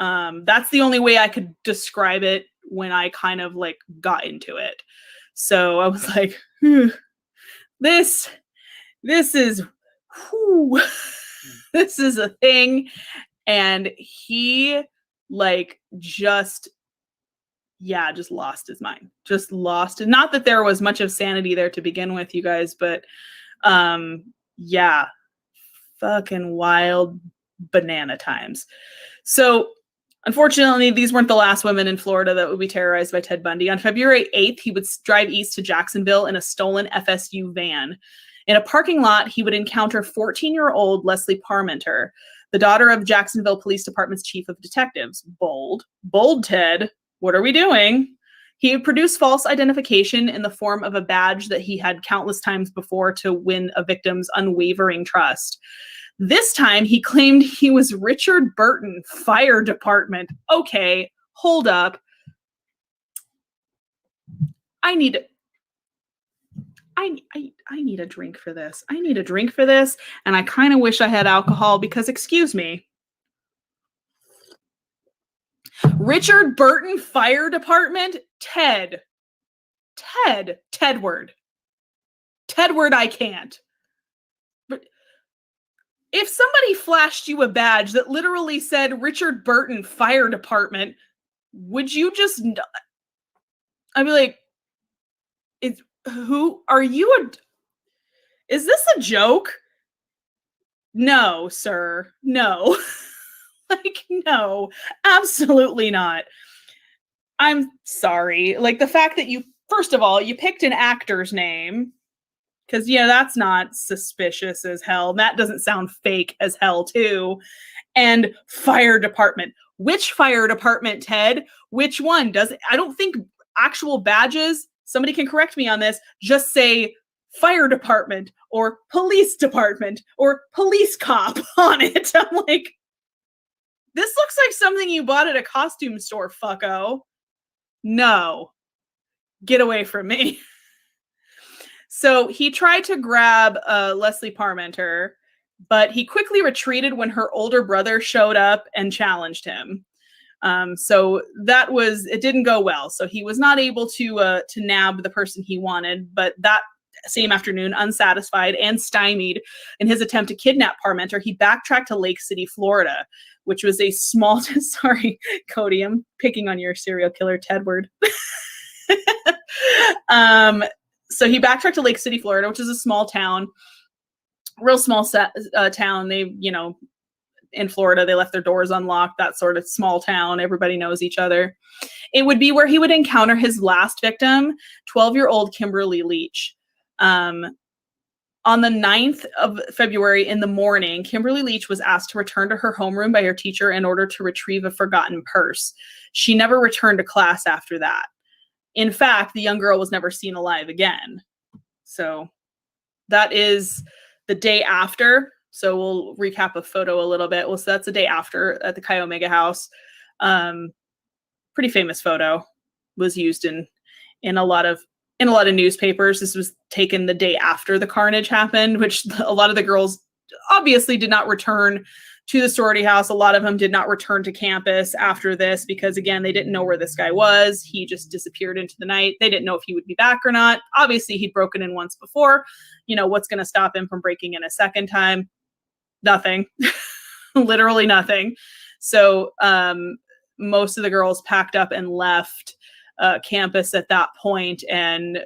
S2: That's the only way I could describe it when I kind of like got into it. So I was like, this is this is a thing. And he like just lost his mind. Just lost it. Not that there was much of sanity there to begin with, you guys, but fucking wild banana times. So unfortunately, these weren't the last women in Florida that would be terrorized by Ted Bundy. On February 8th, he would drive east to Jacksonville in a stolen FSU van. In a parking lot, he would encounter 14-year-old Leslie Parmenter, the daughter of Jacksonville Police Department's chief of detectives. Bold, Ted. What are we doing? He would produce false identification in the form of a badge that he had countless times before to win a victim's unwavering trust. This time, he claimed he was Richard Burton, fire department. Okay, hold up. I need a drink for this. I need a drink for this, and I kind of wish I had alcohol because, excuse me, Richard Burton, fire department, Tedward, I can't. But
S1: If somebody flashed you a badge that literally said Richard Burton Fire Department, would you just, I'd be like, who are you? Is this a joke? No, sir. No. Like, no, absolutely not. I'm sorry. Like, the fact that you, first of all, you picked an actor's name, because, yeah, that's not suspicious as hell. That doesn't sound fake as hell, too. And fire department. Which fire department, Ted? Which one? I don't think actual badges, somebody can correct me on this, just say fire department or police department or police cop on it. I'm like, this looks like something you bought at a costume store, fucko. No. Get away from me. So he tried to grab Leslie Parmenter, but he quickly retreated when her older brother showed up and challenged him. So it didn't go well. So he was not able to nab the person he wanted, but that same afternoon, unsatisfied and stymied in his attempt to kidnap Parmenter, he backtracked to Lake City, Florida, which was a small, sorry, Cody, I'm picking on your serial killer Tedward. So he backtracked to Lake City, Florida, which is a small town, real small town. They, in Florida, they left their doors unlocked, that sort of small town. Everybody knows each other. It would be where he would encounter his last victim, 12-year-old Kimberly Leach. On the 9th of February in the morning, Kimberly Leach was asked to return to her homeroom by her teacher in order to retrieve a forgotten purse. She never returned to class after that. In fact, the young girl was never seen alive again. So that is the day after. So we'll recap a photo a little bit. Well, so that's the day after at the Chi Omega house. Pretty famous photo, was used in a lot of newspapers. This was taken the day after the carnage happened, which a lot of the girls obviously did not return to the sorority house. A lot of them did not return to campus after this because, again, they didn't know where this guy was. He just disappeared into the night. They didn't know if he would be back or not. Obviously, he'd broken in once before. What's going to stop him from breaking in a second time? Nothing. Literally nothing. So most of the girls packed up and left campus at that point. And,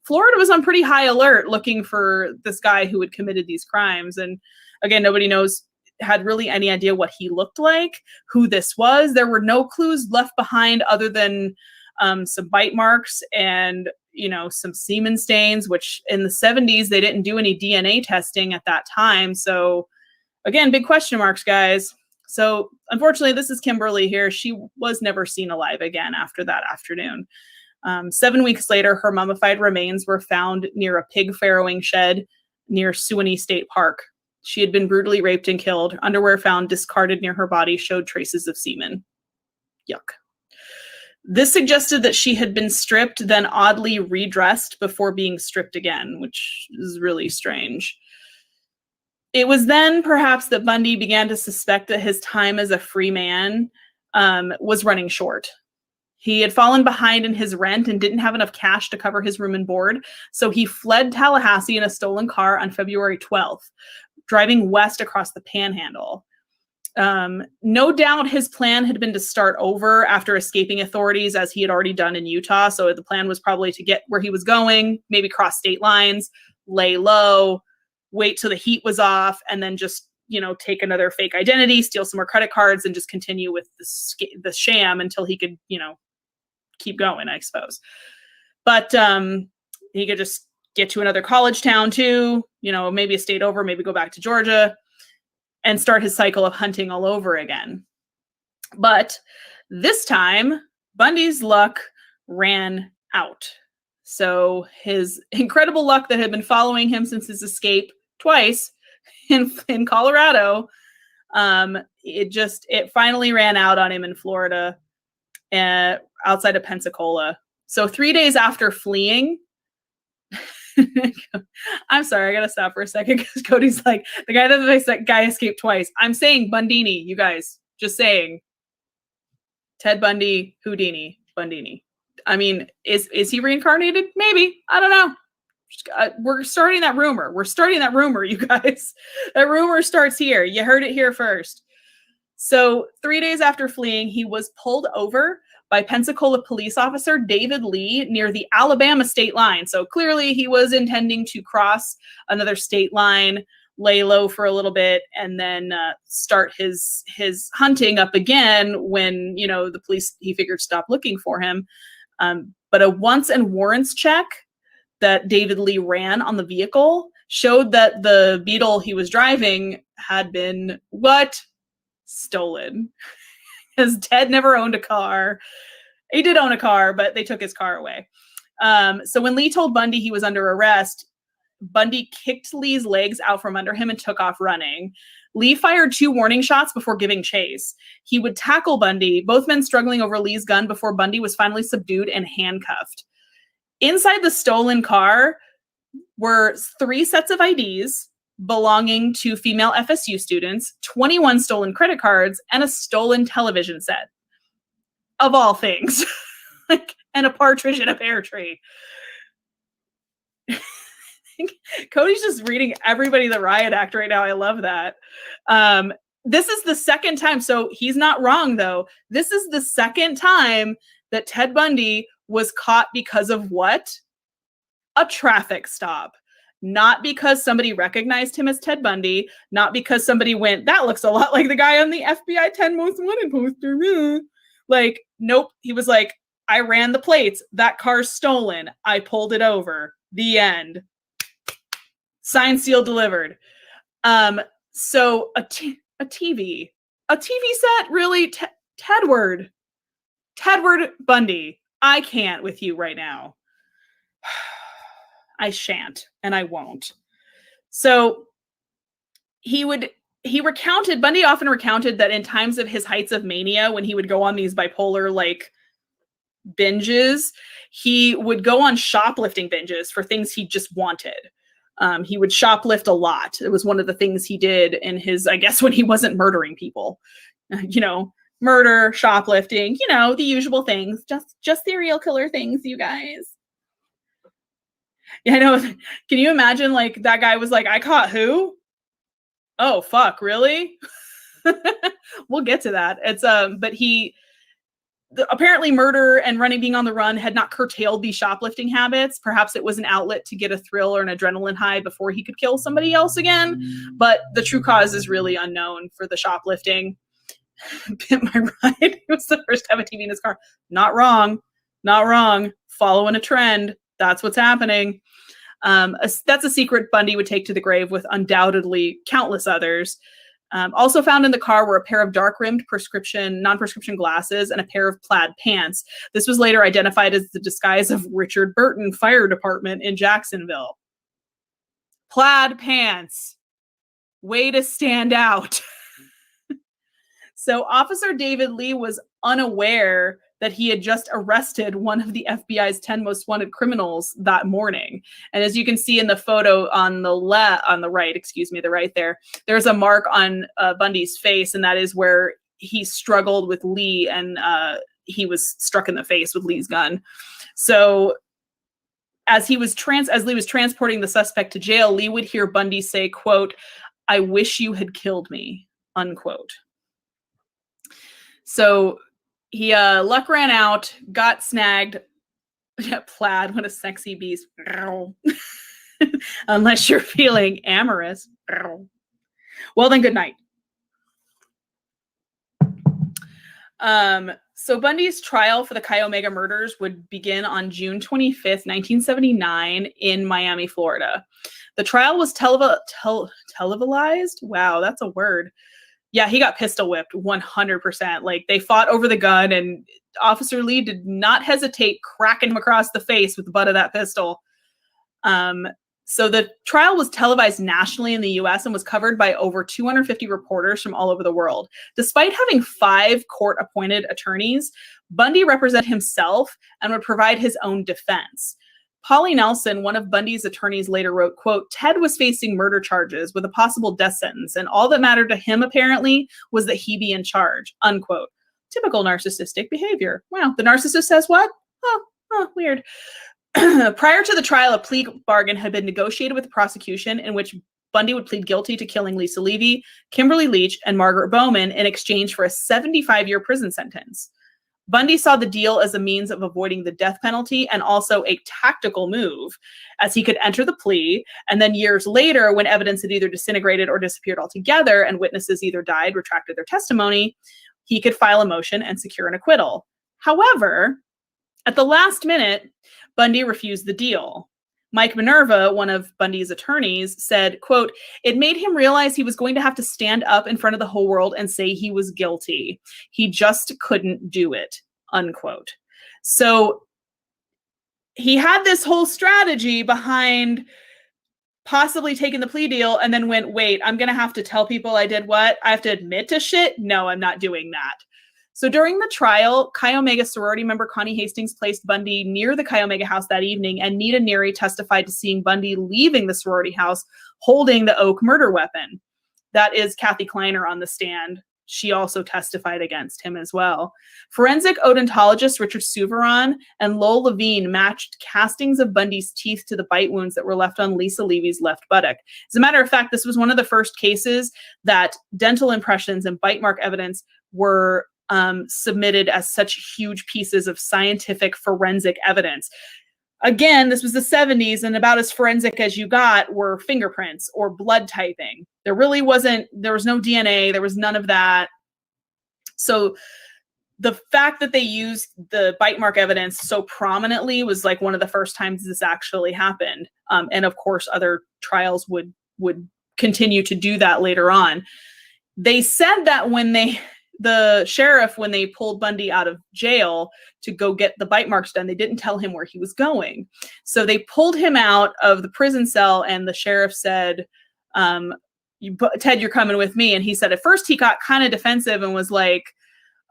S1: Florida was on pretty high alert looking for this guy who had committed these crimes. And again, nobody had really any idea what he looked like, who this was. There were no clues left behind other than some bite marks and, some semen stains, which in the 70s, they didn't do any DNA testing at that time. So again, big question marks, guys. So unfortunately, this is Kimberly here. She was never seen alive again after that afternoon. 7 weeks later, her mummified remains were found near a pig farrowing shed near Suwannee State Park. She had been brutally raped and killed. Underwear found discarded near her body showed traces of semen. Yuck. This suggested that she had been stripped, then oddly redressed before being stripped again, which is really strange. It was then perhaps that Bundy began to suspect that his time as a free man was running short. He had fallen behind in his rent and didn't have enough cash to cover his room and board, so he fled Tallahassee in a stolen car on February 12th, driving west across the Panhandle. No doubt his plan had been to start over after escaping authorities, as he had already done in Utah, so the plan was probably to get where he was going, maybe cross state lines, lay low, wait till the heat was off, and then just, take another fake identity, steal some more credit cards, and just continue with the sham until he could, keep going, I suppose. But he could just get to another college town too, maybe a state over, maybe go back to Georgia and start his cycle of hunting all over again. But this time, Bundy's luck ran out. So his incredible luck that had been following him since his escape twice in Colorado, it finally ran out on him in Florida, outside of Pensacola. So 3 days after fleeing, I'm sorry, I gotta stop for a second because Cody's like, the guy escaped twice. I'm saying Bundini, you guys, just saying. Ted Bundy, Houdini, Bundini. I mean, is he reincarnated? Maybe. I don't know. We're starting that rumor. We're starting that rumor, you guys. That rumor starts here. You heard it here first. So 3 days after fleeing, he was pulled over by Pensacola police officer David Lee near the Alabama state line. So clearly he was intending to cross another state line, lay low for a little bit, and then start his hunting up again when, you know, the police, he figured, stopped looking for him. But a wants and warrants check that David Lee ran on the vehicle showed that the Beetle he was driving had been stolen. Because Ted never owned a car. He did own a car, but they took his car away. So when Lee told Bundy he was under arrest, Bundy kicked Lee's legs out from under him and took off running. Lee fired 2 warning shots before giving chase. He would tackle Bundy, both men struggling over Lee's gun before Bundy was finally subdued and handcuffed. Inside the stolen car were 3 sets of IDs belonging to female FSU students, 21 stolen credit cards, and a stolen television set. Of all things. And a partridge in a pear tree. Cody's just reading everybody the riot act right now. I love that. This is the second time. So he's not wrong, though. This is the second time that Ted Bundy was caught because of what? A traffic stop. Not because somebody recognized him as Ted Bundy. Not because somebody went, that looks a lot like the guy on the FBI 10 Most Wanted poster. Like, nope. He was like, I ran the plates. That car's stolen. I pulled it over. The end. Signed, sealed, delivered. So a TV set, really? Tedward Bundy. I can't with you right now. I shan't, and I won't. So Bundy often recounted that in times of his heights of mania, when he would go on these bipolar like binges, he would go on shoplifting binges for things he just wanted. He would shoplift a lot. It was one of the things he did in his, I guess, when he wasn't murdering people. Murder, shoplifting, the usual things, just serial killer things, you guys. Yeah, I know. Can you imagine, like, that guy was like, I caught who? Oh, fuck, really? We'll get to that. It's but apparently murder and being on the run had not curtailed these shoplifting habits. Perhaps it was an outlet to get a thrill or an adrenaline high before he could kill somebody else again. But the true cause is really unknown for the shoplifting. Pimp My Ride. It was the first to have a TV in his car. Not wrong. Following a trend. That's what's happening. That's a secret Bundy would take to the grave with undoubtedly countless others. Also found in the car were a pair of dark-rimmed non-prescription glasses and a pair of plaid pants. This was later identified as the disguise of Richard Burton Fire Department in Jacksonville. Plaid pants. Way to stand out. So Officer David Lee was unaware that he had just arrested one of the FBI's 10 most wanted criminals that morning. And as you can see in the photo on the right there, there's a mark on Bundy's face, and that is where he struggled with Lee, and he was struck in the face with Lee's gun. So as Lee was transporting the suspect to jail, Lee would hear Bundy say, quote, "I wish you had killed me," unquote. So he luck ran out, got snagged. Plaid, what a sexy beast. Unless you're feeling amorous. Well, then good night. So Bundy's trial for the Chi Omega murders would begin on June 25th, 1979 in Miami, Florida. The trial was televised. Wow, that's a word. Yeah, he got pistol whipped 100%. Like, they fought over the gun, and Officer Lee did not hesitate cracking him across the face with the butt of that pistol. So the trial was televised nationally in the US and was covered by over 250 reporters from all over the world. Despite having 5 court-appointed attorneys, Bundy represented himself and would provide his own defense. Polly Nelson, one of Bundy's attorneys, later wrote, quote, "Ted was facing murder charges with a possible death sentence, and all that mattered to him, apparently, was that he be in charge," unquote. Typical narcissistic behavior. Wow, the narcissist says what? Oh, weird. Prior to the trial, a plea bargain had been negotiated with the prosecution in which Bundy would plead guilty to killing Lisa Levy, Kimberly Leach, and Margaret Bowman in exchange for a 75-year prison sentence. Bundy saw the deal as a means of avoiding the death penalty and also a tactical move, as he could enter the plea, and then years later, when evidence had either disintegrated or disappeared altogether and witnesses either died, retracted their testimony, he could file a motion and secure an acquittal. However, at the last minute, Bundy refused the deal. Mike Minerva, one of Bundy's attorneys, said, quote, "It made him realize he was going to have to stand up in front of the whole world and say he was guilty. He just couldn't do it," unquote. So he had this whole strategy behind possibly taking the plea deal and then went, wait, I'm going to have to tell people I did what? I have to admit to shit? No, I'm not doing that. So during the trial, Chi Omega sorority member Connie Hastings placed Bundy near the Chi Omega house that evening, and Nita Neary testified to seeing Bundy leaving the sorority house holding the oak murder weapon. That is Kathy Kleiner on the stand. She also testified against him as well. Forensic odontologist Richard Souveron and Lowell Levine matched castings of Bundy's teeth to the bite wounds that were left on Lisa Levy's left buttock. As a matter of fact, this was one of the first cases that dental impressions and bite mark evidence were submitted as such huge pieces of scientific forensic evidence. Again, this was the 70s, and about as forensic as you got were fingerprints or blood typing. There was no DNA, there was none of that. So the fact that they used the bite mark evidence so prominently was like one of the first times this actually happened. And of course, other trials would continue to do that later on. They said that the sheriff, when they pulled Bundy out of jail to go get the bite marks done, they didn't tell him where he was going. So they pulled him out of the prison cell, and the sheriff said, Ted, you're coming with me. And he said, at first he got kind of defensive and was like,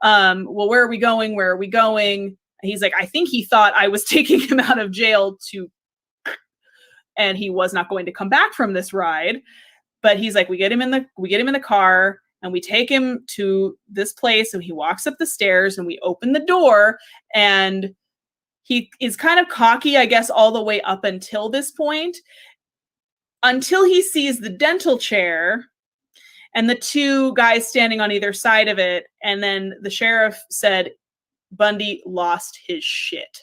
S1: well, where are we going? Where are we going? And he's like, I think he thought I was taking him out of jail and he was not going to come back from this ride. But he's like, we get him in the car, and we take him to this place, and he walks up the stairs, and we open the door, and he is kind of cocky, I guess, all the way up until this point, until he sees the dental chair and the two guys standing on either side of it. And then the sheriff said, Bundy lost his shit.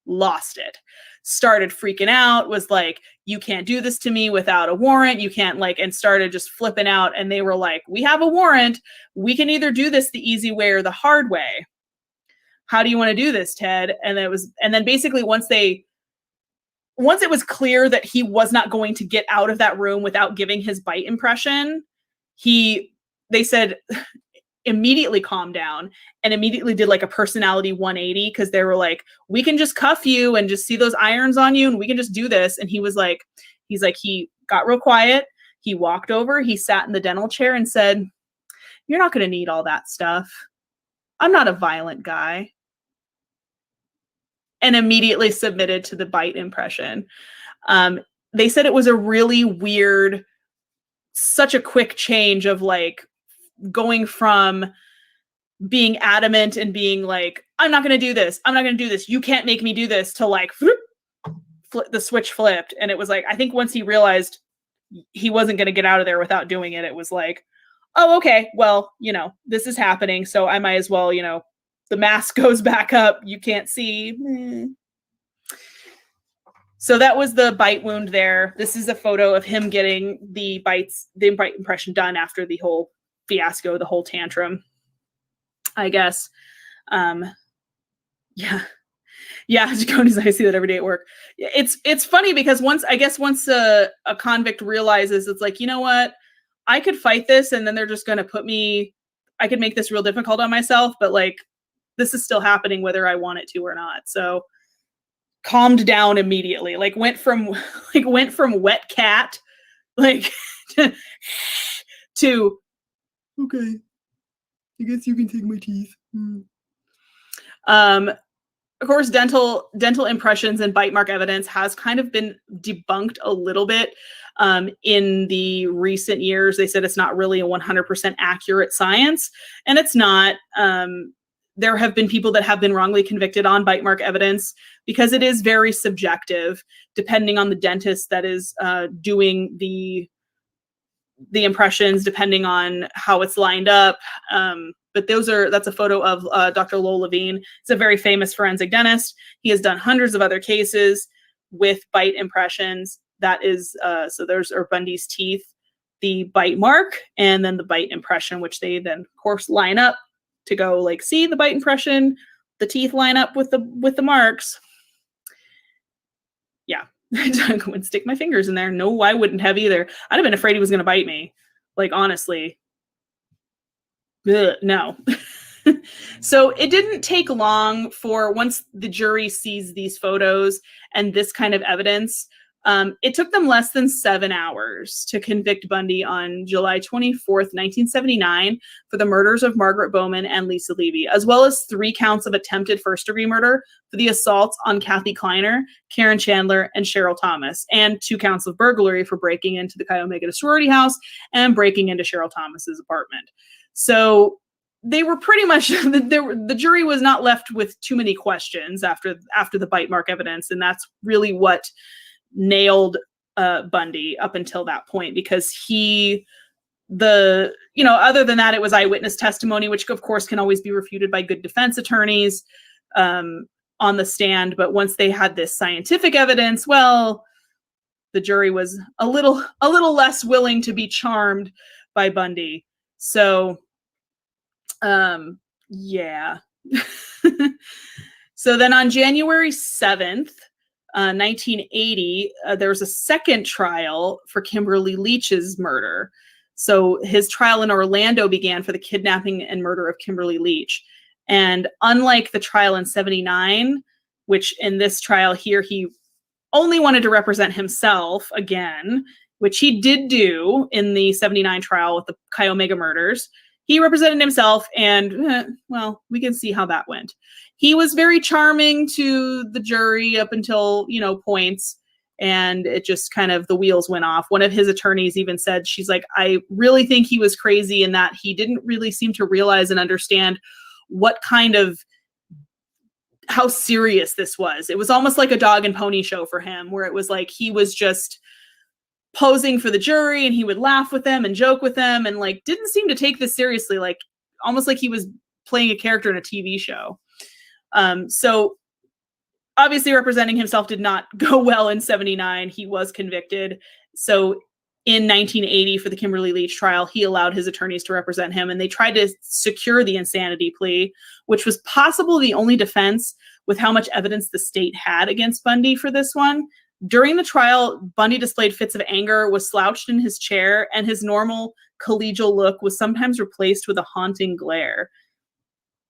S1: Lost it. Started freaking out, was like, you can't do this to me without a warrant. You can't and started just flipping out. And they were like, we have a warrant. We can either do this the easy way or the hard way. How do you want to do this, Ted? And then basically once it was clear that he was not going to get out of that room without giving his bite impression, they said, immediately calmed down and immediately did like a personality 180, because they were like, we can just cuff you and just see those irons on you, and we can just do this. And he got real quiet. He walked over, he sat in the dental chair and said, you're not going to need all that stuff. I'm not a violent guy. And immediately submitted to the bite impression. They said it was a really weird, such a quick change of going from being adamant and being like, I'm not going to do this. I'm not going to do this. You can't make me do this, to the switch flipped. And it was like, I think once he realized he wasn't going to get out of there without doing it, it was like, oh, okay, well, this is happening. So I might as well, the mask goes back up. You can't see. So that was the bite wound there. This is a photo of him getting the bite impression done after the whole fiasco, the whole tantrum, I guess. Yeah, Jaconis, I see that every day at work. It's funny because once a convict realizes, it's like, you know what, I could fight this, and then they're just going to I could make this real difficult on myself, but this is still happening whether I want it to or not. So calmed down immediately, went from wet cat, to, okay, I guess you can take my teeth. Of course, dental impressions and bite mark evidence has kind of been debunked a little bit in the recent years. They said it's not really a 100% accurate science, and it's not.
S2: there have been people that have been wrongly convicted on bite mark evidence because it is very subjective, depending on the dentist that is doing the impressions, depending on how it's lined up. But that's a photo of Dr. Lowell Levine. He's a very famous forensic dentist. He has done hundreds of other cases with bite impressions. That is, so there's Bundy's teeth, the bite mark, and then the bite impression, which they then, of course, line up to go like, see the bite impression, the teeth line up with the marks. Yeah. I wouldn't stick my fingers in there. No, I wouldn't have either. I'd have been afraid he was going to bite me. Like, honestly. Ugh, no. So it didn't take long for, once the jury sees these photos and this kind of evidence, it took them less than 7 hours to convict Bundy on July 24th, 1979 for the murders of Margaret Bowman and Lisa Levy, as well as 3 counts of attempted first-degree murder for the assaults on Kathy Kleiner, Karen Chandler, and Cheryl Thomas, and 2 counts of burglary for breaking into the Chi Omega sorority house and breaking into Cheryl Thomas's apartment. So they were pretty much, the jury was not left with too many questions after the bite mark evidence, and that's really what nailed Bundy up until that point, because other than that, it was eyewitness testimony, which of course can always be refuted by good defense attorneys on the stand. But once they had this scientific evidence, well, the jury was a little less willing to be charmed by Bundy. So, yeah. So then on January 7th, 1980, there was a second trial for Kimberly Leach's murder. So his trial in Orlando began for the kidnapping and murder of Kimberly Leach. And unlike the trial in 79, which in this trial here, he only wanted to represent himself again, which he did do in the 79 trial with the Chi Omega murders. He represented himself, and well, we can see how that went. He was very charming to the jury up until, points, and it just kind of, the wheels went off. One of his attorneys even said, she's like, I really think he was crazy in that he didn't really seem to realize and understand how serious this was. It was almost like a dog and pony show for him, where it was like he was just posing for the jury and he would laugh with them and joke with them and like didn't seem to take this seriously, like almost like he was playing a character in a TV show. So obviously representing himself did not go well in 79. He was convicted. So in 1980 for the Kimberly Leach trial, he allowed his attorneys to represent him, and they tried to secure the insanity plea, which was possibly the only defense with how much evidence the state had against Bundy for this one. During the trial, Bundy displayed fits of anger, was slouched in his chair, and his normal collegial look was sometimes replaced with a haunting glare.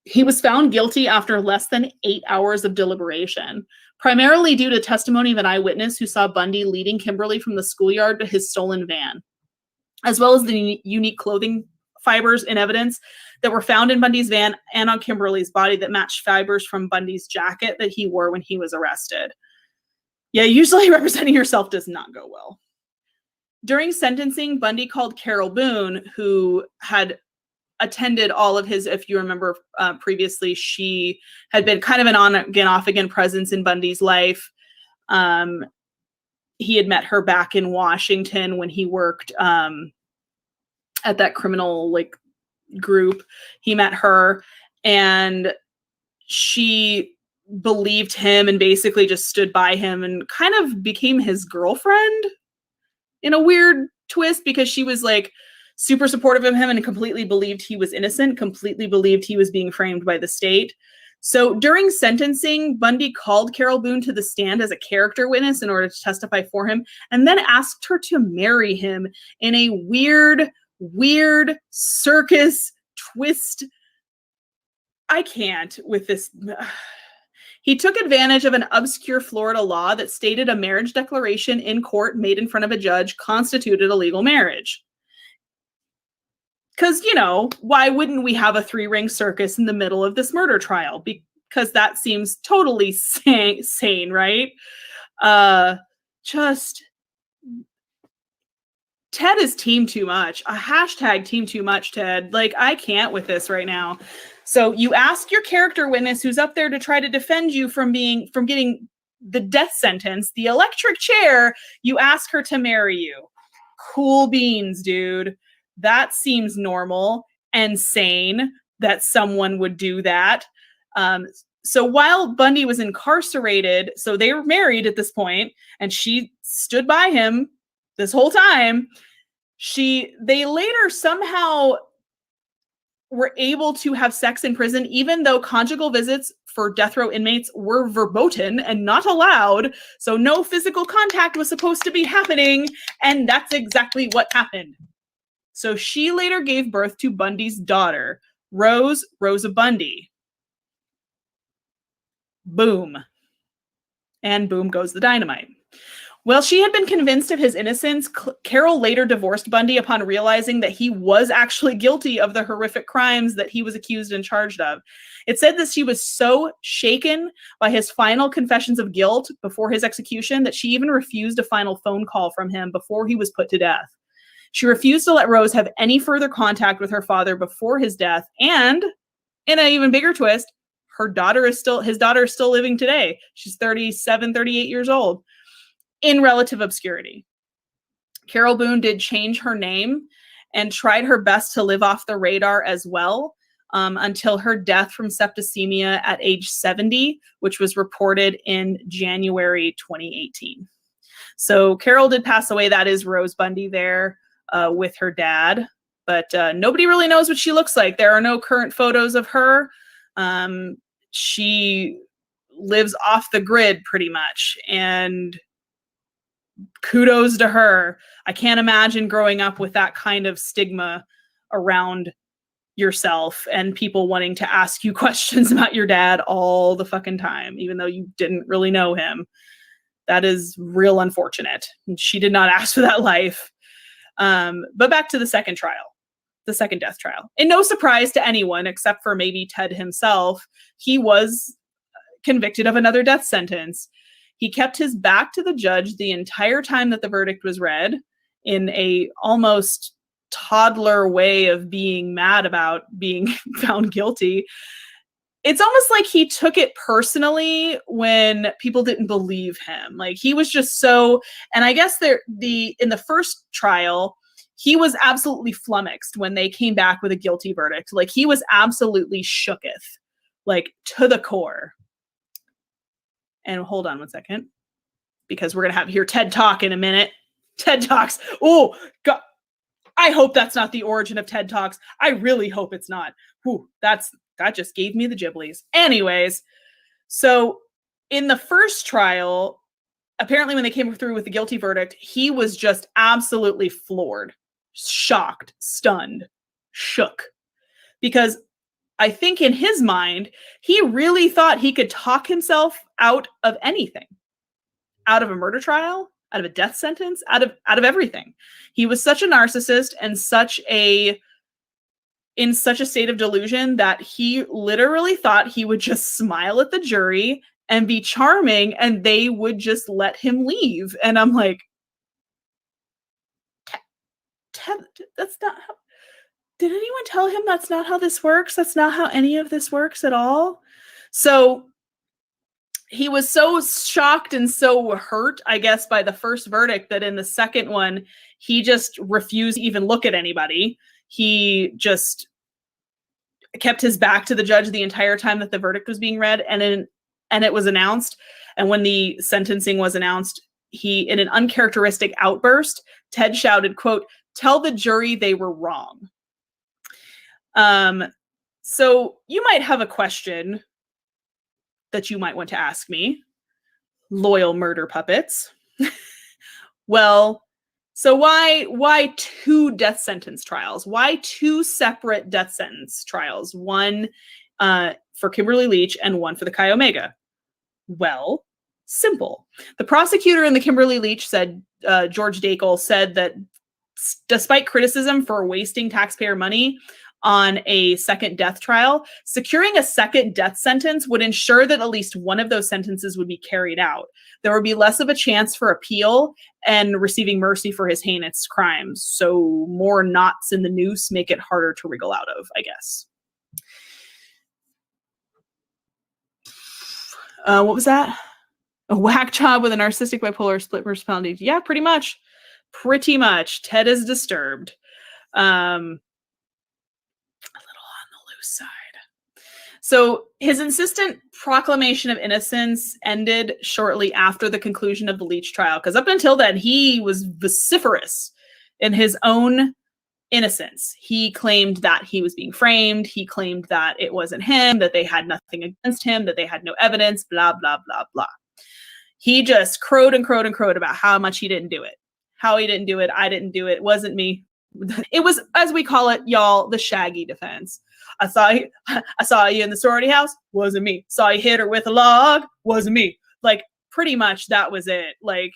S2: He was found guilty after less than 8 hours of deliberation, primarily due to testimony of an eyewitness who saw Bundy leading Kimberly from the schoolyard to his stolen van, as well as the unique clothing fibers in evidence that were found in Bundy's van and on Kimberly's body that matched fibers from Bundy's jacket that he wore when he was arrested. Yeah, usually representing yourself does not go well. During sentencing, Bundy called Carol Boone, who had attended all of his, if you remember previously, she had been kind of an on-again, off-again presence in Bundy's life. He had met her back in Washington when he worked at that criminal group. He met her, and she believed him and basically just stood by him and kind of became his girlfriend in a weird twist, because she was super supportive of him and completely believed he was innocent, completely believed he was being framed by the state. So during sentencing, Bundy called Carol Boone to the stand as a character witness in order to testify for him, and then asked her to marry him in a weird circus twist. I can't with this. He took advantage of an obscure Florida law that stated a marriage declaration in court made in front of a judge constituted a legal marriage. Because, why wouldn't we have a 3-ring circus in the middle of this murder trial? Because that seems totally sane, right? Ted is team too much. A hashtag team too much, Ted. I can't with this right now.
S1: So you ask your character witness who's up there to try to defend you from getting the death sentence, the electric chair, you ask her to marry you. Cool beans, dude. That seems normal and sane that someone would do that. So while Bundy was incarcerated, so they were married at this point, and she stood by him this whole time. They later somehow were able to have sex in prison, even though conjugal visits for death row inmates were verboten and not allowed. So no physical contact was supposed to be happening. And that's exactly what happened. So she later gave birth to Bundy's daughter, Rosa Bundy. Boom. And boom goes the dynamite. Well, she had been convinced of his innocence. Carol later divorced Bundy upon realizing that he was actually guilty of the horrific crimes that he was accused and charged of. It said that she was so shaken by his final confessions of guilt before his execution that she even refused a final phone call from him before he was put to death. She refused to let Rose have any further contact with her father before his death. And in an even bigger twist, his daughter is still living today. She's 37, 38 years old. In relative obscurity. Carol Boone did change her name and tried her best to live off the radar as well until her death from septicemia at age 70, which was reported in January 2018. So Carol did pass away. That is Rose Bundy there with her dad, but nobody really knows what she looks like. There are no current photos of her. She lives off the grid pretty much, and kudos to her. I can't imagine growing up with that kind of stigma around yourself and people wanting to ask you questions about your dad all the fucking time, even though you didn't really know him. That is real unfortunate. She did not ask for that life. But back to the second death trial. And no surprise to anyone except for maybe Ted himself, he was convicted of another death sentence. He kept his back to the judge the entire time that the verdict was read, in a almost toddler way of being mad about being found guilty. It's almost like he took it personally when people didn't believe him. Like, he was just so, and I guess in the first trial, he was absolutely flummoxed when they came back with a guilty verdict. Like, he was absolutely shooketh, like, to the core. And hold on one second, because we're going to hear TED Talk in a minute. TED Talks. Oh, God. I hope that's not the origin of TED Talks. I really hope it's not. Whew, that just gave me the giblies. Anyways, so in the first trial, apparently when they came through with the guilty verdict, he was just absolutely floored, shocked, stunned, shook. Because I think in his mind, he really thought he could talk himself out of anything, out of a murder trial, out of a death sentence, out of everything. He was such a narcissist and in such a state of delusion that he literally thought he would just smile at the jury and be charming and they would just let him leave. And I'm like, Ted, that's not how. Did anyone tell him that's not how this works? That's not how any of this works at all. So he was so shocked and so hurt, I guess, by the first verdict that in the second one, he just refused to even look at anybody. He just kept his back to the judge the entire time that the verdict was being read. And it was announced. And when the sentencing was announced, he, in an uncharacteristic outburst, Ted shouted, quote, "Tell the jury they were wrong." So you might have a question that you might want to ask me, loyal murder puppets. Well, so why two death sentence trials? Why two separate death sentence trials? One for Kimberly Leach and one for the Chi Omega. Well, simple. The prosecutor in the Kimberly Leach said, George Daigle said that despite criticism for wasting taxpayer money on a second death trial, securing a second death sentence would ensure that at least one of those sentences would be carried out. There would be less of a chance for appeal and receiving mercy for his heinous crimes. So more knots in the noose make it harder to wriggle out of, I guess.
S2: What was that? A whack job with a narcissistic bipolar split personality. Yeah, pretty much. Pretty much. Ted is disturbed. A little on the loose side. So his insistent proclamation of innocence ended shortly after the conclusion of the Leach trial, because up until then, he was vociferous in his own innocence. He claimed that he was being framed. He claimed that it wasn't him, that they had nothing against him, that they had no evidence, blah, blah, blah, blah. He just crowed and crowed and crowed about how much he didn't do it. How he didn't do it. I didn't do it. It wasn't me. It was, as we call it, y'all, the Shaggy defense. I saw you in the sorority house. Wasn't me. Saw you hit her with a log. Wasn't me. Like, pretty much that was it. Like,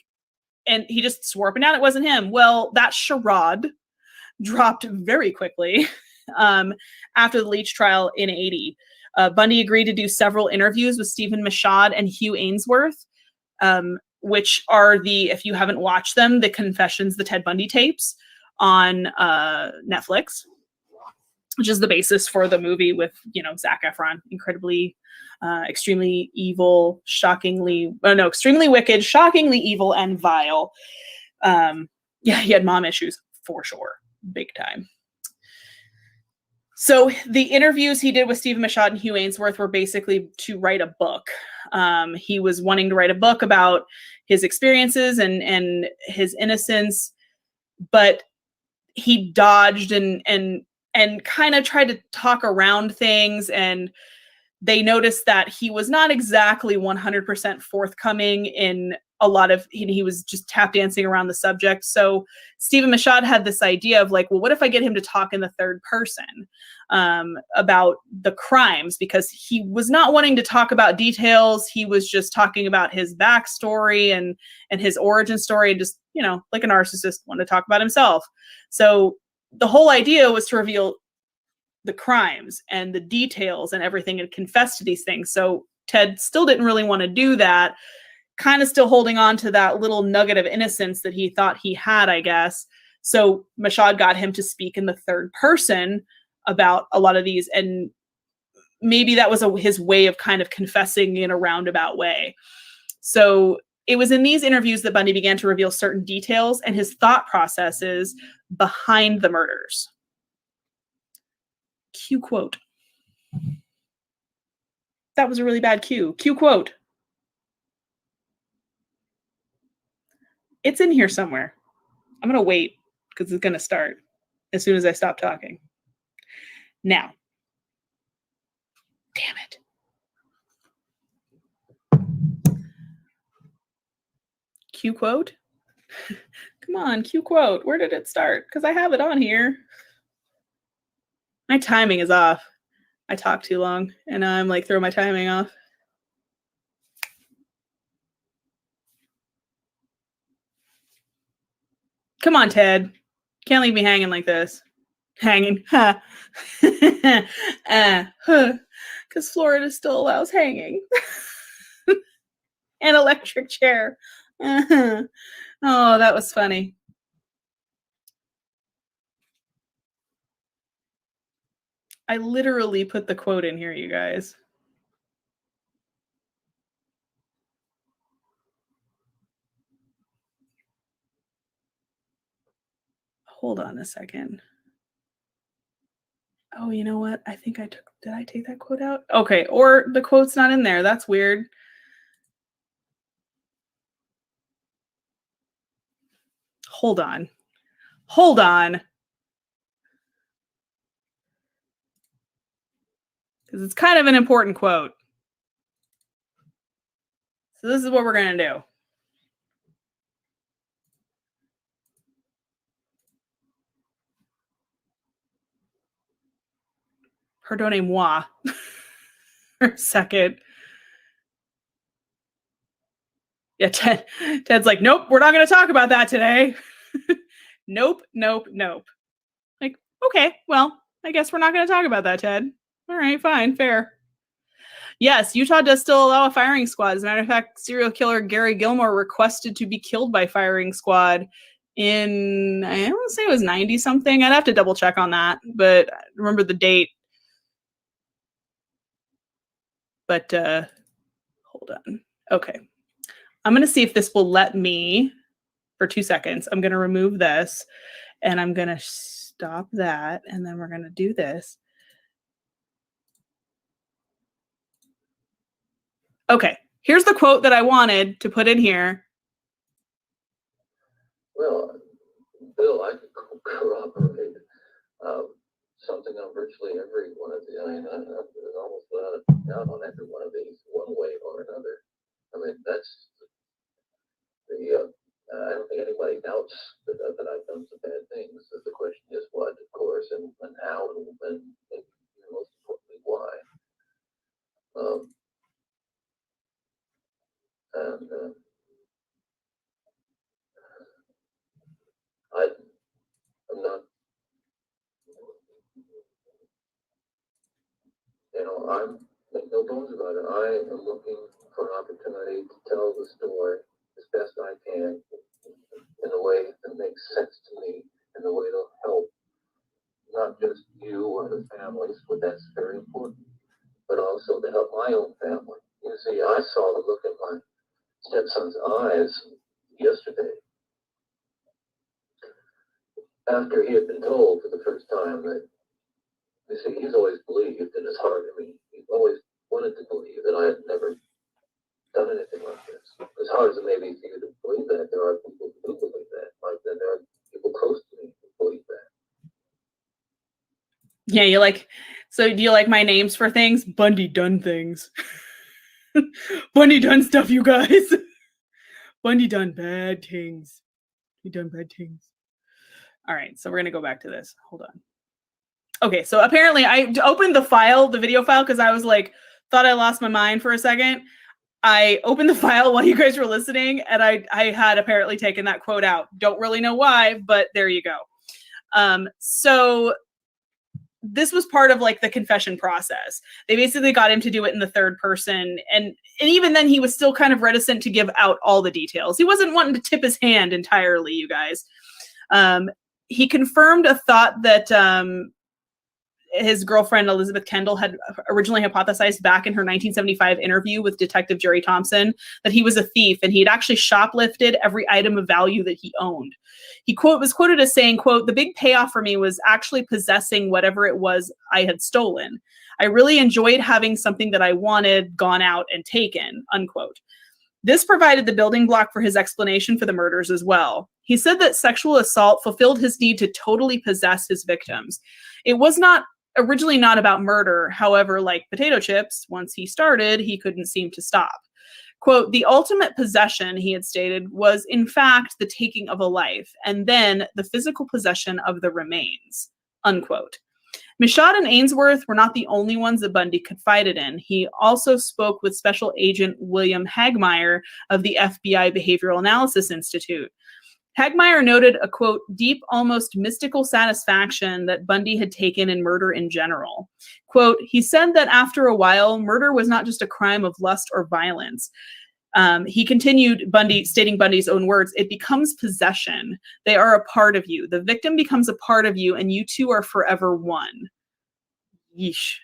S2: and he just swore up and down it wasn't him. Well, that charade dropped very quickly after the Leach trial in 80. Bundy agreed to do several interviews with Stephen Michaud and Hugh Ainsworth, which are the, if you haven't watched them, the Confessions, the Ted Bundy tapes on Netflix, which is the basis for the movie with, Zac Efron, incredibly, extremely evil, extremely wicked, shockingly evil, and vile. He had mom issues for sure, big time. So the interviews he did with Stephen Michaud and Hugh Ainsworth were basically to write a book. He was wanting to write a book about his experiences and his innocence, but he dodged and kind of tried to talk around things, and they noticed that he was not exactly 100% forthcoming in a lot of, he was just tap dancing around the subject. So Stephen Michaud had this idea of like, well, what if I get him to talk in the third person about the crimes? Because he was not wanting to talk about details. He was just talking about his backstory and his origin story, and just, like a narcissist, wanted to talk about himself. So the whole idea was to reveal the crimes and the details and everything, and confess to these things. So Ted still didn't really want to do that, kind of still holding on to that little nugget of innocence that he thought he had, I guess. So Michaud got him to speak in the third person about a lot of these, and maybe that was his way of kind of confessing in a roundabout way. So it was in these interviews that Bundy began to reveal certain details and his thought processes behind the murders. Cue quote. That was a really bad cue. Cue quote. It's in here somewhere. I'm going to wait because it's going to start as soon as I stop talking. Now. Damn it. Cue quote. Come on, cue quote. Where did it start? Because I have it on here. My timing is off. I talk too long and I'm like throw my timing off. Come on, Ted. Can't leave me hanging like this. Hanging. Huh. Because Florida still allows hanging. An electric chair. Oh, that was funny. I literally put the quote in here, you guys. Hold on a second. Oh, you know what? I think did I take that quote out? Okay, or the quote's not in there. That's weird. Hold on. Hold on. Because it's kind of an important quote. So this is what we're going to do. Pardonnez-moi for a second. Yeah, Ted's like, nope, we're not going to talk about that today. Nope. Like, okay, well, I guess we're not going to talk about that, Ted. All right, fine, fair. Yes, Utah does still allow a firing squad. As a matter of fact, serial killer Gary Gilmore requested to be killed by firing squad in, I want to say it was 90 something. I'd have to double check on that, but I remember the date. But Hold on. Okay. I'm going to see if this will let me for 2 seconds. I'm going to remove this and I'm going to stop that. And then we're going to do this. Okay. Here's the quote that I wanted to put in here.
S4: Well, Bill, I could corroborate something on virtually every one of the. I mean, I'm almost without a doubt on every one of these, one way or another. I mean, that's the. I don't think anybody doubts that I've done some bad things. The question is what, of course, and how, and most importantly, why. I'm not. I'm make no bones about it. I am looking for an opportunity to tell the story as best I can in a way that makes sense to me, in a way that'll help not just you or the families, but that's very important, but also to help my own family. You see, I saw the look in my stepson's eyes yesterday after he had been told for the first time that, you see, he's always believed in his heart. I mean, he always wanted to believe that I had never done anything like this. As hard as it may be for you to believe that, there are people who do believe that. Like, then there are people close to me who believe that.
S2: Yeah, you like, so do you like my names for things? Bundy done things. Bundy done stuff, you guys. Bundy done bad things. He done bad things. All right, so we're going to go back to this. Hold on. Okay, so apparently I opened the file, the video file, because I was like, thought I lost my mind for a second. I opened the file while you guys were listening, and I had apparently taken that quote out. Don't really know why, but there you go. So this was part of like the confession process. They basically got him to do it in the third person. And even then he was still kind of reticent to give out all the details. He wasn't wanting to tip his hand entirely, you guys. He confirmed a thought that his girlfriend, Elizabeth Kendall, had originally hypothesized back in her 1975 interview with Detective Jerry Thompson that he was a thief and he had actually shoplifted every item of value that he owned. He was quoted as saying, quote, "The big payoff for me was actually possessing whatever it was I had stolen. I really enjoyed having something that I wanted gone out and taken," unquote. This provided the building block for his explanation for the murders as well. He said that sexual assault fulfilled his need to totally possess his victims. It was originally not about murder. However, like potato chips, once he started, he couldn't seem to stop. Quote, "The ultimate possession," he had stated, "was in fact the taking of a life, and then the physical possession of the remains," unquote. Michaud and Ainsworth were not the only ones that Bundy confided in. He also spoke with Special Agent William Hagmeyer of the FBI Behavioral Analysis Institute. Hagmeyer noted a, quote, "deep, almost mystical satisfaction that Bundy had taken in murder in general." Quote, he said that after a while, murder was not just a crime of lust or violence. He continued, stating Bundy's own words, "It becomes possession. They are a part of you. The victim becomes a part of you, and you two are forever one." Yeesh.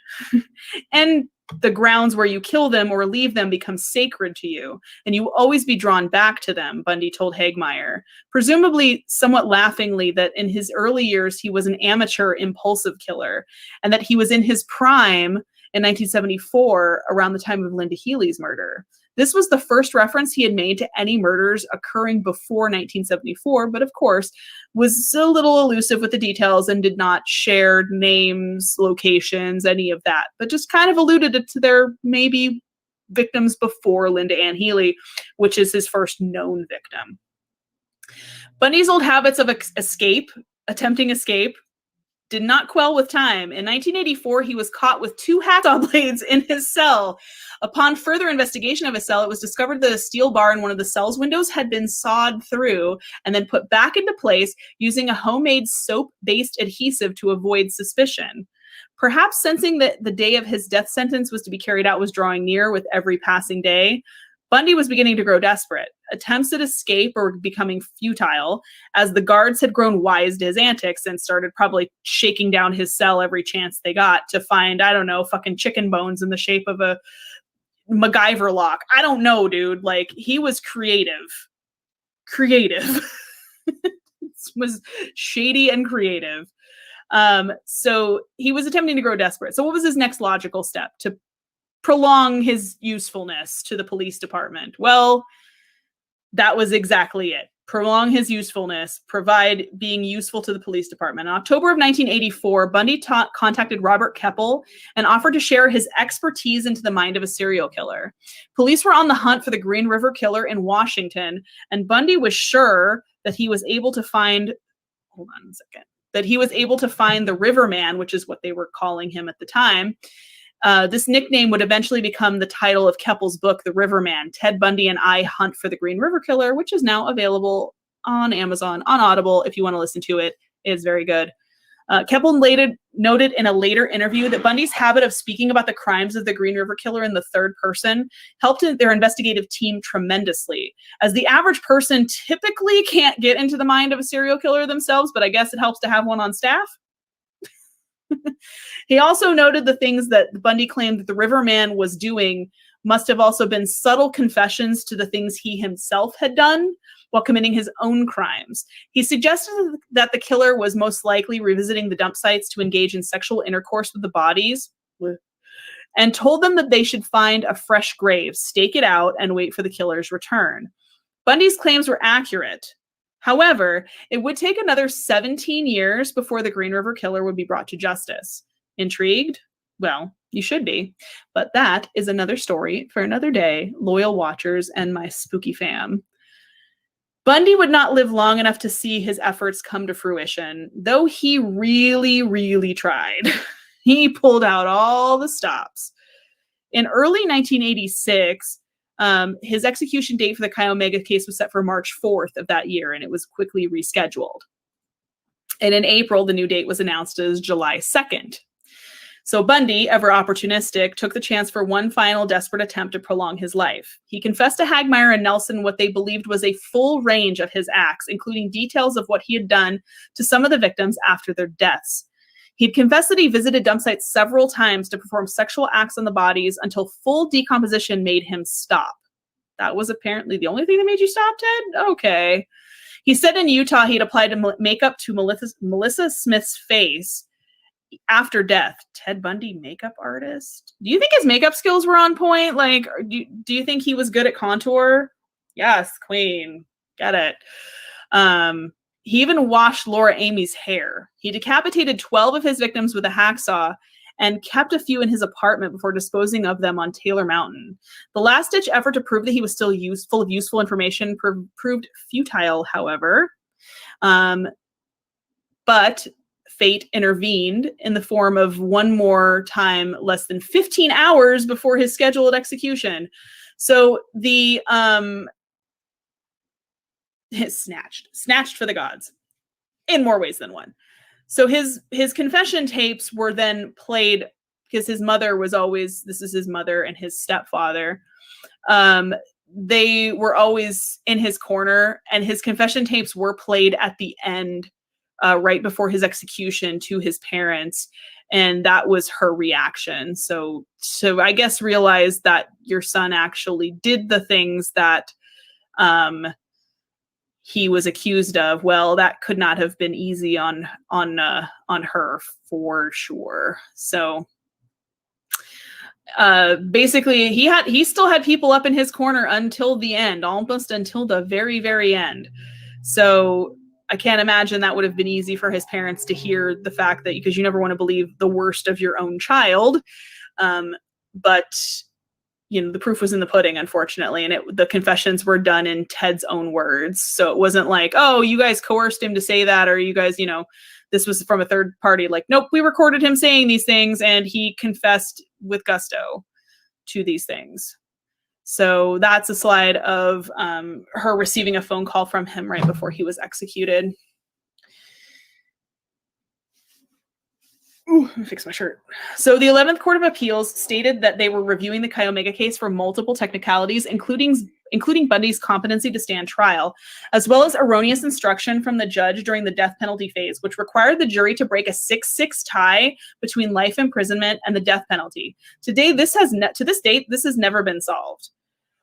S2: "And the grounds where you kill them or leave them become sacred to you, and you will always be drawn back to them," Bundy told Hagmeyer, presumably somewhat laughingly that in his early years he was an amateur impulsive killer, and that he was in his prime in 1974 around the time of Linda Healy's murder. This was the first reference he had made to any murders occurring before 1974, but of course was a little elusive with the details and did not share names, locations, any of that, but just kind of alluded to their maybe victims before Linda Ann Healy, which is his first known victim. Bundy's old habits of attempting escape, did not quell with time. In 1984, he was caught with 2 hacksaw blades in his cell. Upon further investigation of his cell, it was discovered that a steel bar in one of the cell's windows had been sawed through and then put back into place using a homemade soap-based adhesive to avoid suspicion. Perhaps sensing that the day of his death sentence was to be carried out was drawing near with every passing day, Bundy was beginning to grow desperate. Attempts at escape were becoming futile as the guards had grown wise to his antics and started probably shaking down his cell every chance they got to find, I don't know, fucking chicken bones in the shape of a MacGyver lock. I don't know, dude. Like, he was creative. Was shady and creative. So he was attempting to grow desperate. So what was his next logical step to prolong his usefulness to the police department? Well, that was exactly it. Prolong his usefulness, provide being useful to the police department. In October of 1984, Bundy contacted Robert Keppel and offered to share his expertise into the mind of a serial killer. Police were on the hunt for the Green River Killer in Washington, and Bundy was sure that he was able to find, that he was able to find the Riverman, which is what they were calling him at the time. This nickname would eventually become the title of Keppel's book, The Riverman, Ted Bundy and I Hunt for the Green River Killer, which is now available on Amazon, on Audible, if you want to listen to it. It is very good. Keppel later noted in a later interview that Bundy's habit of speaking about the crimes of the Green River Killer in the third person helped their investigative team tremendously, as the average person typically can't get into the mind of a serial killer themselves, but I guess it helps to have one on staff. He also noted the things that Bundy claimed that the Riverman was doing must have also been subtle confessions to the things he himself had done while committing his own crimes. He suggested that the killer was most likely revisiting the dump sites to engage in sexual intercourse with the bodies, and told them that they should find a fresh grave, stake it out, and wait for the killer's return. Bundy's claims were accurate. However, it would take another 17 years before the Green River Killer would be brought to justice. Intrigued? Well, you should be. But that is another story for another day, loyal watchers and my spooky fam. Bundy would not live long enough to see his efforts come to fruition, though he really, really tried. He pulled out all the stops. In early 1986, his execution date for the Chi Omega case was set for March 4th of that year, and it was quickly rescheduled. And in April, the new date was announced as July 2nd. So Bundy, ever opportunistic, took the chance for one final desperate attempt to prolong his life. He confessed to Hagmeyer and Nelson what they believed was a full range of his acts, including details of what he had done to some of the victims after their deaths. He'd confessed that he visited dump sites several times to perform sexual acts on the bodies until full decomposition made him stop. That was apparently the only thing that made you stop, Ted? Okay. He said in Utah he'd applied makeup to Melissa Smith's face after death. Ted Bundy, makeup artist? Do you think his makeup skills were on point? Like, do you think he was good at contour? Yes, queen. Get it. He even washed Laura Amy's hair. He decapitated 12 of his victims with a hacksaw and kept a few in his apartment before disposing of them on Taylor Mountain. The last-ditch effort to prove that he was still full of useful information proved futile, however. But fate intervened in the form of one more time less than 15 hours before his scheduled execution. So the snatched for the gods in more ways than one. So his confession tapes were then played because his mother was always, this is his mother and his stepfather. They were always in his corner, and his confession tapes were played at the end, right before his execution, to his parents. And that was her reaction. So I guess realize that your son actually did the things that, he was accused of. Well, that could not have been easy on her for sure. So basically he still had people up in his corner until the end, almost until the very, very end. So I can't imagine that would have been easy for his parents to hear the fact that, because you never want to believe the worst of your own child. But you know, the proof was in the pudding, unfortunately, and the confessions were done in Ted's own words. So it wasn't like, oh, you guys coerced him to say that, or you guys, you know, this was from a third party. Like, nope, we recorded him saying these things, and he confessed with gusto to these things. So that's a slide of her receiving a phone call from him right before he was executed. Ooh, let me fix my shirt. So the 11th Court of Appeals stated that they were reviewing the Chi Omega case for multiple technicalities, including
S1: including Bundy's competency to stand trial, as well as erroneous instruction from the judge during the death penalty phase, which required the jury to break a 6-6 tie between life imprisonment and the death penalty. To this date, this has never been solved.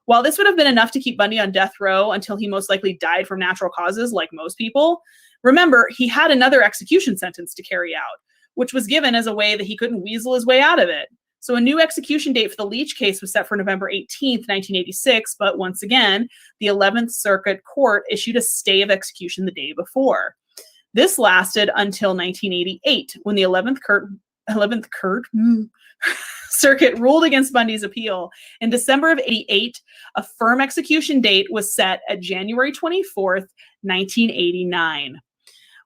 S1: While this would have been enough to keep Bundy on death row until he most likely died from natural causes, like most people, remember, he had another execution sentence to carry out, which was given as a way that he couldn't weasel his way out of it. So a new execution date for the Leach case was set for November 18th, 1986, but once again, the 11th Circuit Court issued a stay of execution the day before. This lasted until 1988, when the 11th Circuit ruled against Bundy's appeal. In December of 88, a firm execution date was set at January 24th, 1989.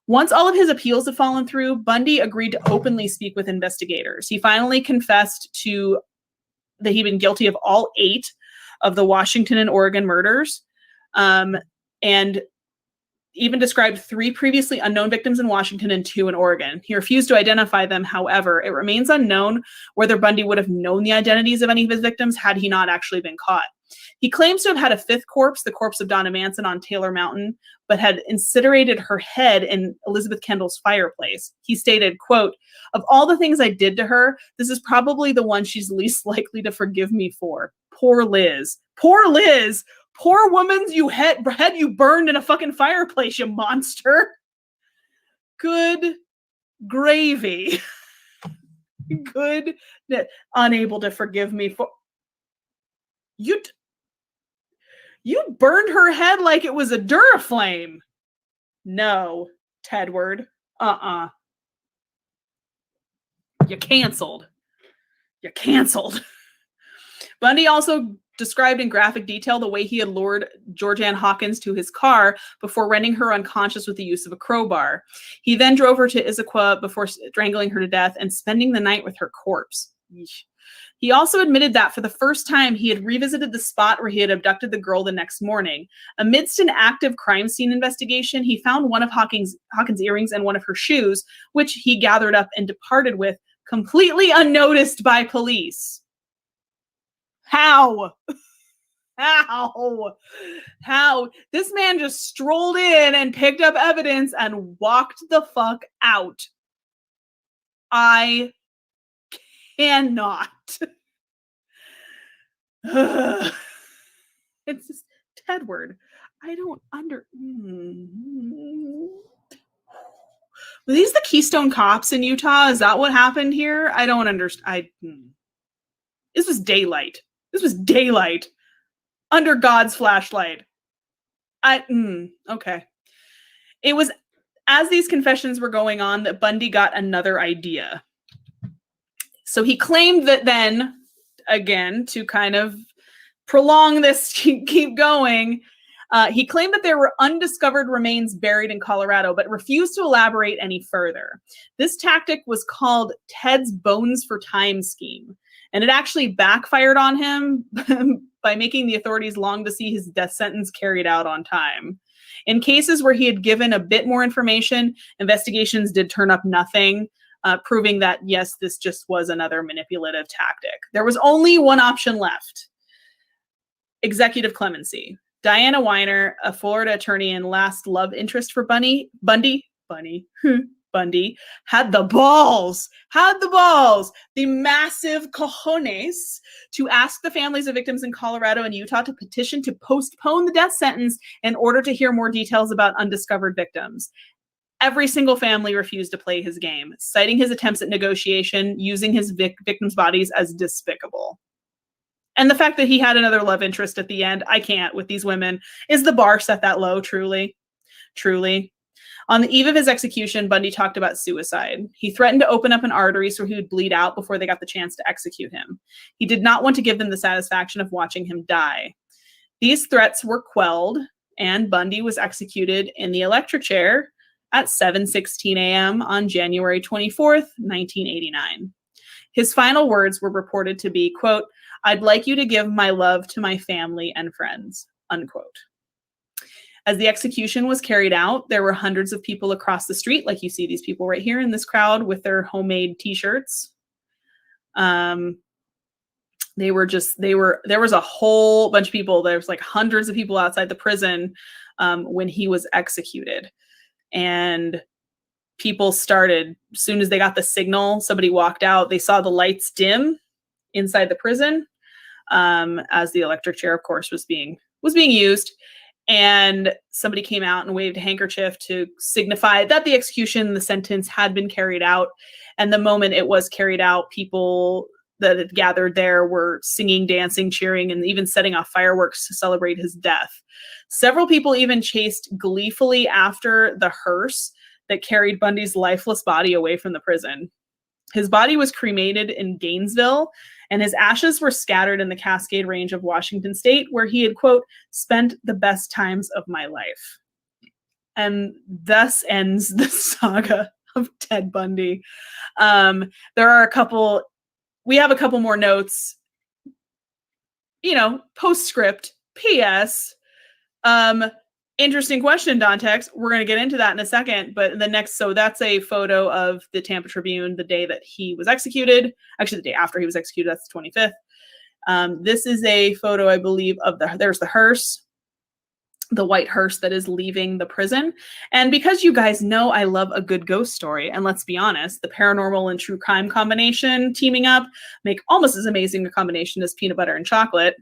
S1: Once all of his appeals had fallen through, Bundy agreed to openly speak with investigators. He finally confessed that he'd been guilty of all 8 of the Washington and Oregon murders, and even described 3 previously unknown victims in Washington and 2 in Oregon. He refused to identify them. However, it remains unknown whether Bundy would have known the identities of any of his victims had he not actually been caught. He claims to have had a 5th corpse, the corpse of Donna Manson on Taylor Mountain, but had incinerated her head in Elizabeth Kendall's fireplace. He stated, quote, "Of all the things I did to her, this is probably the one she's least likely to forgive me for. Poor Liz. Poor Liz! Poor woman's head you burned in a fucking fireplace, you monster." Good gravy. Good. Unable to forgive me for... You burned her head like it was a Duraflame. No, Tedward. You canceled. You're canceled. Bundy also described in graphic detail the way he had lured Georgianne Hawkins to his car before rendering her unconscious with the use of a crowbar. He then drove her to Issaquah before strangling her to death and spending the night with her corpse. Yeesh. He also admitted that for the first time he had revisited the spot where he had abducted the girl the next morning. Amidst an active crime scene investigation, he found one of Hawkins' earrings and one of her shoes, which he gathered up and departed with, completely unnoticed by police. How? How? This man just strolled in and picked up evidence and walked the fuck out. I cannot. It's just Tedward. I don't Were these the Keystone Cops in Utah? Is that what happened here? I don't understand. This was daylight. This was daylight. Under God's flashlight. Okay. It was as these confessions were going on that Bundy got another idea. So he claimed that then, again, to kind of prolong this, keep going, he claimed that there were undiscovered remains buried in Colorado, but refused to elaborate any further. This tactic was called Ted's Bones for Time scheme, and it actually backfired on him by making the authorities long to see his death sentence carried out on time. In cases where he had given a bit more information, investigations did turn up nothing, proving that, yes, this just was another manipulative tactic. There was only one option left. Executive clemency. Diana Weiner, a Florida attorney and last love interest for Bundy, had the balls, the massive cojones to ask the families of victims in Colorado and Utah to petition to postpone the death sentence in order to hear more details about undiscovered victims. Every single family refused to play his game, citing his attempts at negotiation, using his victims' bodies as despicable. And the fact that he had another love interest at the end, I can't with these women. Is the bar set that low, truly? Truly. On the eve of his execution, Bundy talked about suicide. He threatened to open up an artery so he would bleed out before they got the chance to execute him. He did not want to give them the satisfaction of watching him die. These threats were quelled, and Bundy was executed in the electric chair at 7:16 a.m. on January 24th, 1989. His final words were reported to be, quote, "I'd like you to give my love to my family and friends," unquote. As the execution was carried out, there were hundreds of people across the street, like you see these people right here in this crowd with their homemade t-shirts.
S2: there was a whole bunch of people. There was like hundreds of people outside the prison when he was executed. And people started, as soon as they got the signal, somebody walked out, they saw the lights dim inside the prison, as the electric chair, of course, was being used. And somebody came out and waved a handkerchief to signify that the execution, the sentence had been carried out. And the moment it was carried out, people that had gathered there were singing, dancing, cheering, and even setting off fireworks to celebrate his death. Several people even chased gleefully after the hearse that carried Bundy's lifeless body away from the prison. His body was cremated in Gainesville, and his ashes were scattered in the Cascade Range of Washington State, where he had, quote, spent the best times of my life. And thus ends the saga of Ted Bundy. We have a couple more notes, postscript, P.S. Interesting question, Dontex. We're going to get into that in a second, but so that's a photo of the Tampa Tribune the day that he was executed. Actually, the day after he was executed, that's the 25th. This is a photo, I believe, there's the hearse, the white hearse that is leaving the prison. And because you guys know I love a good ghost story, and let's be honest, the paranormal and true crime combination teaming up make almost as amazing a combination as peanut butter and chocolate.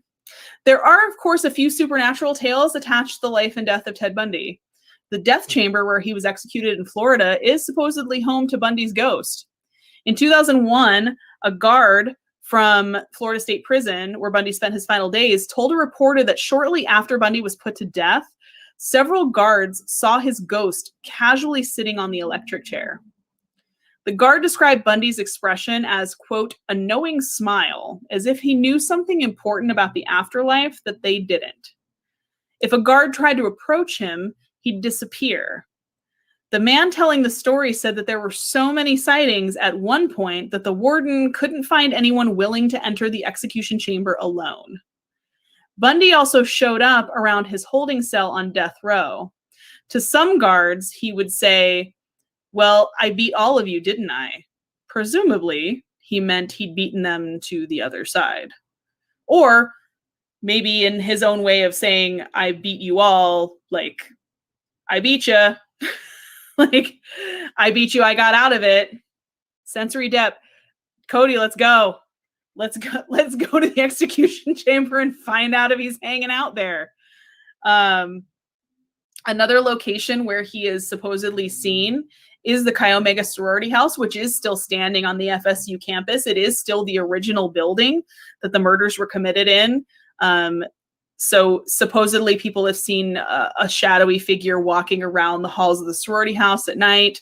S2: There are, of course, a few supernatural tales attached to the life and death of Ted Bundy. The death chamber where he was executed in Florida is supposedly home to Bundy's ghost. In 2001, a guard from Florida State Prison, where Bundy spent his final days, told a reporter that shortly after Bundy was put to death, several guards saw his ghost casually sitting on the electric chair. The guard described Bundy's expression as, quote, a knowing smile, as if he knew something important about the afterlife that they didn't. If a guard tried to approach him, he'd disappear. The man telling the story said that there were so many sightings at one point that the warden couldn't find anyone willing to enter the execution chamber alone. Bundy also showed up around his holding cell on death row. To some guards, he would say, well, I beat all of you, didn't I? Presumably, he meant he'd beaten them to the other side. Or maybe in his own way of saying, I beat you all, like, I beat you. Like, I beat you, I got out of it. Sensory depth. Cody, let's go. Let's go to the execution chamber and find out if he's hanging out there. Another location where he is supposedly seen is the Chi Omega sorority house, which is still standing on the FSU campus. It is still the original building that the murders were committed in. So supposedly people have seen a shadowy figure walking around the halls of the sorority house at night,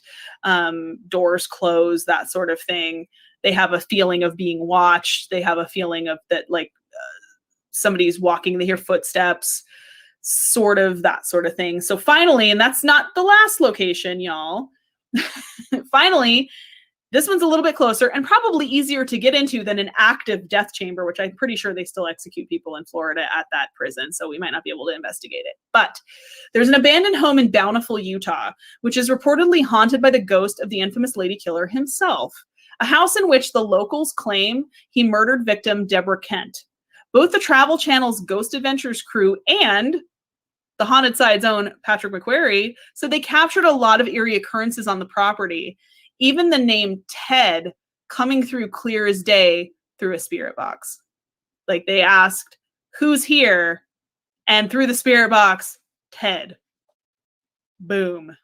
S2: doors closed, that sort of thing. They have a feeling of being watched. They have a feeling of that, like somebody's walking, they hear footsteps, sort of that sort of thing. So finally, and that's not the last location, y'all. Finally, this one's a little bit closer and probably easier to get into than an active death chamber, which I'm pretty sure they still execute people in Florida at that prison, so we might not be able to investigate it. But there's an abandoned home in Bountiful, Utah, which is reportedly haunted by the ghost of the infamous lady killer himself, a house in which the locals claim he murdered victim Deborah Kent. Both the Travel Channel's Ghost Adventures crew and the Haunted Side's own Patrick McQuarrie said they captured a lot of eerie occurrences on the property, even the name Ted coming through clear as day through a spirit box. Like they asked, who's here? And through the spirit box, Ted. Boom.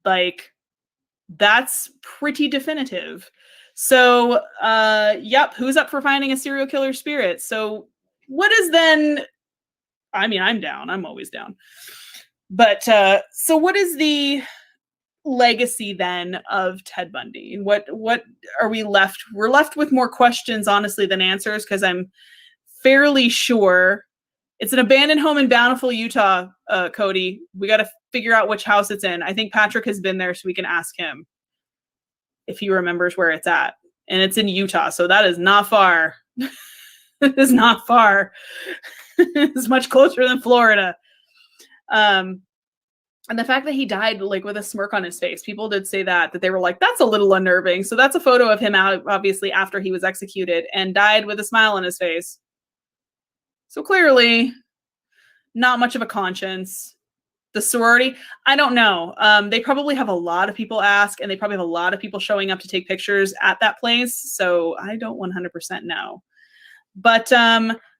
S2: Like, that's pretty definitive. So, yep, who's up for finding a serial killer spirit? So what is then, I mean, I'm down. I'm always down. But, so what is the legacy then of Ted Bundy? What are we left? We're left with more questions, honestly, than answers, because I'm fairly sure it's an abandoned home in Bountiful, Utah, Cody. We got to figure out which house it's in. I think Patrick has been there, so we can ask him if he remembers where it's at. And it's in Utah, so that is not far. It is not far. It's much closer than Florida.
S1: And the fact that he died like with a smirk on his face, people did say that they were like, that's a little unnerving. So that's a photo of him out, obviously, after he was executed and died with a smile on his face. So clearly, not much of a conscience. The sorority, I don't know. They probably have a lot of people ask, and they probably have a lot of people showing up to take pictures at that place. So I don't 100% know. But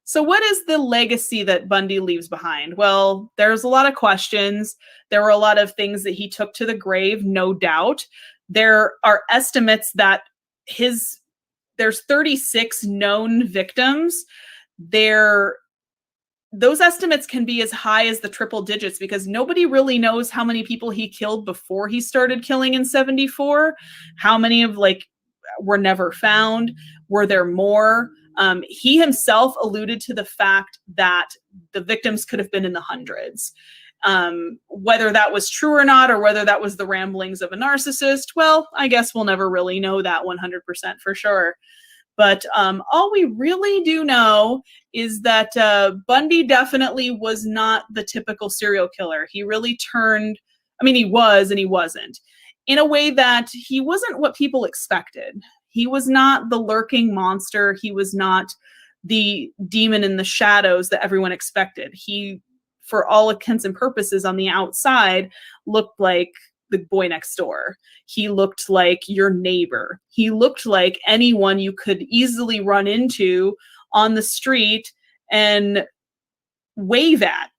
S1: so what is the legacy that Bundy leaves behind? Well, there's a lot of questions. There were a lot of things that he took to the grave, no doubt. There are estimates that there's 36 known victims. Those estimates can be as high as the triple digits because nobody really knows how many people he killed before he started killing in 74. How many of were never found? Were there more? He himself alluded to the fact that the victims could have been in the hundreds. Whether that was true or not, or whether that was the ramblings of a narcissist, well, I guess we'll never really know that 100% for sure. But all we really do know is that Bundy definitely was not the typical serial killer. He really he was and he wasn't. In a way that he wasn't what people expected. He was not the lurking monster. He was not the demon in the shadows that everyone expected. He, for all intents and purposes on the outside, looked like the boy next door. He looked like your neighbor. He looked like anyone you could easily run into on the street and wave at.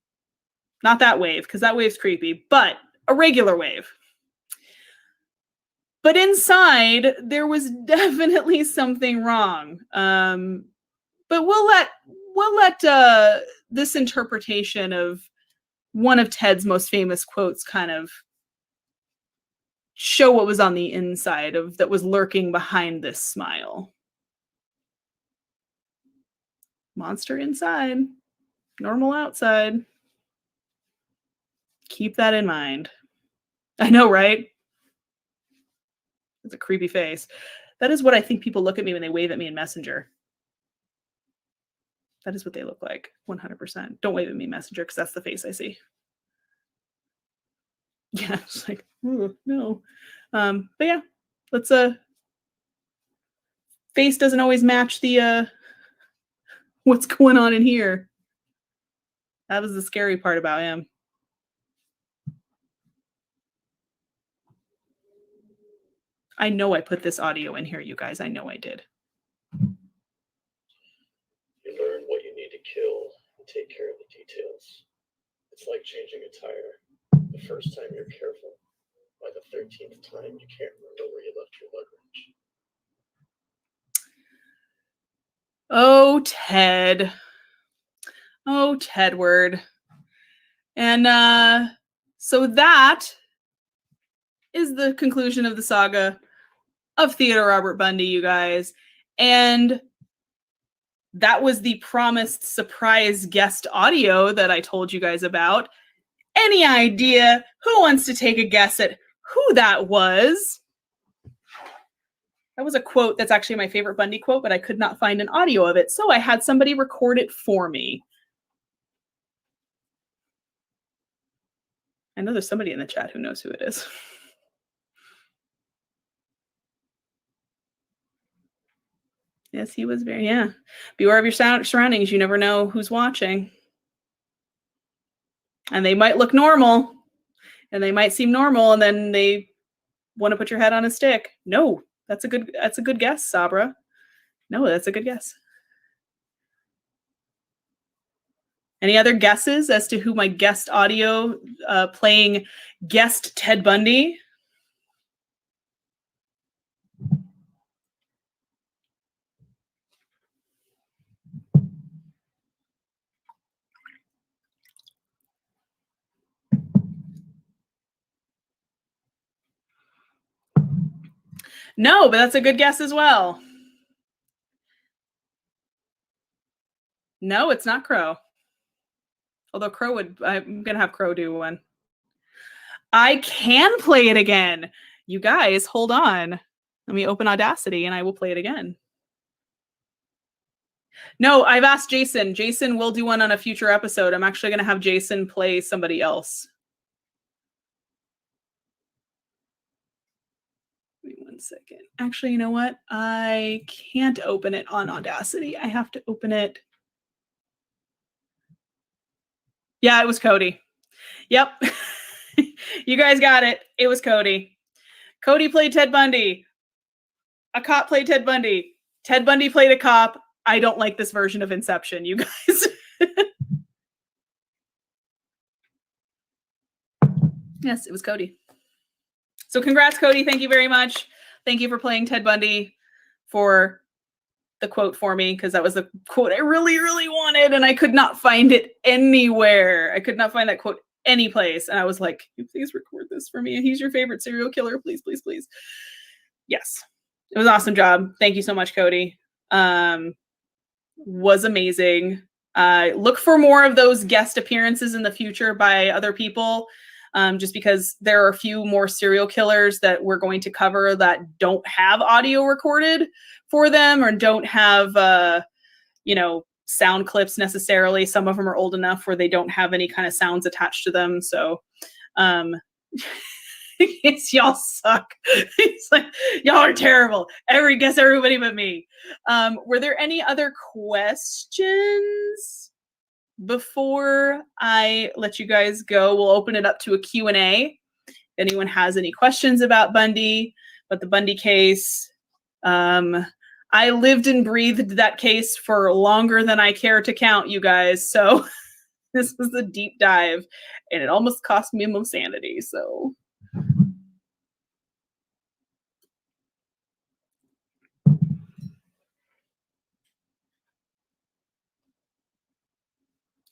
S1: Not that wave, because that wave's creepy, but a regular wave. But inside, there was definitely something wrong. But we'll let this interpretation of one of Ted's most famous quotes kind of show what was on the inside that was lurking behind this smile. Monster inside, normal outside. Keep that in mind. I know, right? It's a creepy face. That is what I think people look at me when they wave at me in Messenger. That is what they look like, 100%. Don't wave at me in Messenger, because that's the face I see. Yeah, it's like, ooh, no. But yeah, let's face doesn't always match the what's going on in here. That was the scary part about him. I know I put this audio in here, you guys. I know I did.
S8: You learn what you need to kill and take care of the details. It's like changing a tire. The first time you're careful. By the 13th time, you can't remember where you left your luggage.
S1: Oh, Ted. Oh, Tedward. And so that is the conclusion of the saga of Theodore Robert Bundy, you guys. And that was the promised surprise guest audio that I told you guys about. Any idea who wants to take a guess at who that was? That was a quote that's actually my favorite Bundy quote, but I could not find an audio of it, so I had somebody record it for me. I know there's somebody in the chat who knows who it is. Yes, he was very, yeah. Beware of your surroundings. You never know who's watching. And they might look normal, and they might seem normal, and then they want to put your head on a stick. No, that's a good guess, Sabra. No, that's a good guess. Any other guesses as to who my guest audio playing guest Ted Bundy? No, but that's a good guess as well. No, it's not Crow. Although I'm going to have Crow do one. I can play it again. You guys, hold on. Let me open Audacity and I will play it again. No, I've asked Jason. Jason will do one on a future episode. I'm actually going to have Jason play somebody else.
S2: 1 second. Actually, you know what? I can't open it on Audacity. I have to open it. Yeah, it was Cody. Yep. You guys got it. It was Cody. Cody played Ted Bundy. A cop played Ted Bundy. Ted Bundy played a cop. I don't like this version of Inception, you guys. Yes, it was Cody. So congrats, Cody. Thank you very much. Thank you for playing Ted Bundy for the quote for me, because that was the quote I really, really wanted, and I could not find it anywhere. I could not find that quote any place. And I was like, can you please record this for me? He's your favorite serial killer. Please, please, please. Yes. It was an awesome job. Thank you so much, Cody. Was amazing. Look for more of those guest appearances in the future by other people, just because there are a few more serial killers that we're going to cover that don't have audio recorded for them or don't have, sound clips necessarily. Some of them are old enough where they don't have any kind of sounds attached to them. So, y'all suck. It's like, y'all are terrible. Everybody but me. Were there any other questions before I let you guys go? We'll open it up to a Q&A. If anyone has any questions about Bundy, about the Bundy case. I lived and breathed that case for longer than I care to count, you guys. So this was a deep dive, and it almost cost me my sanity. So I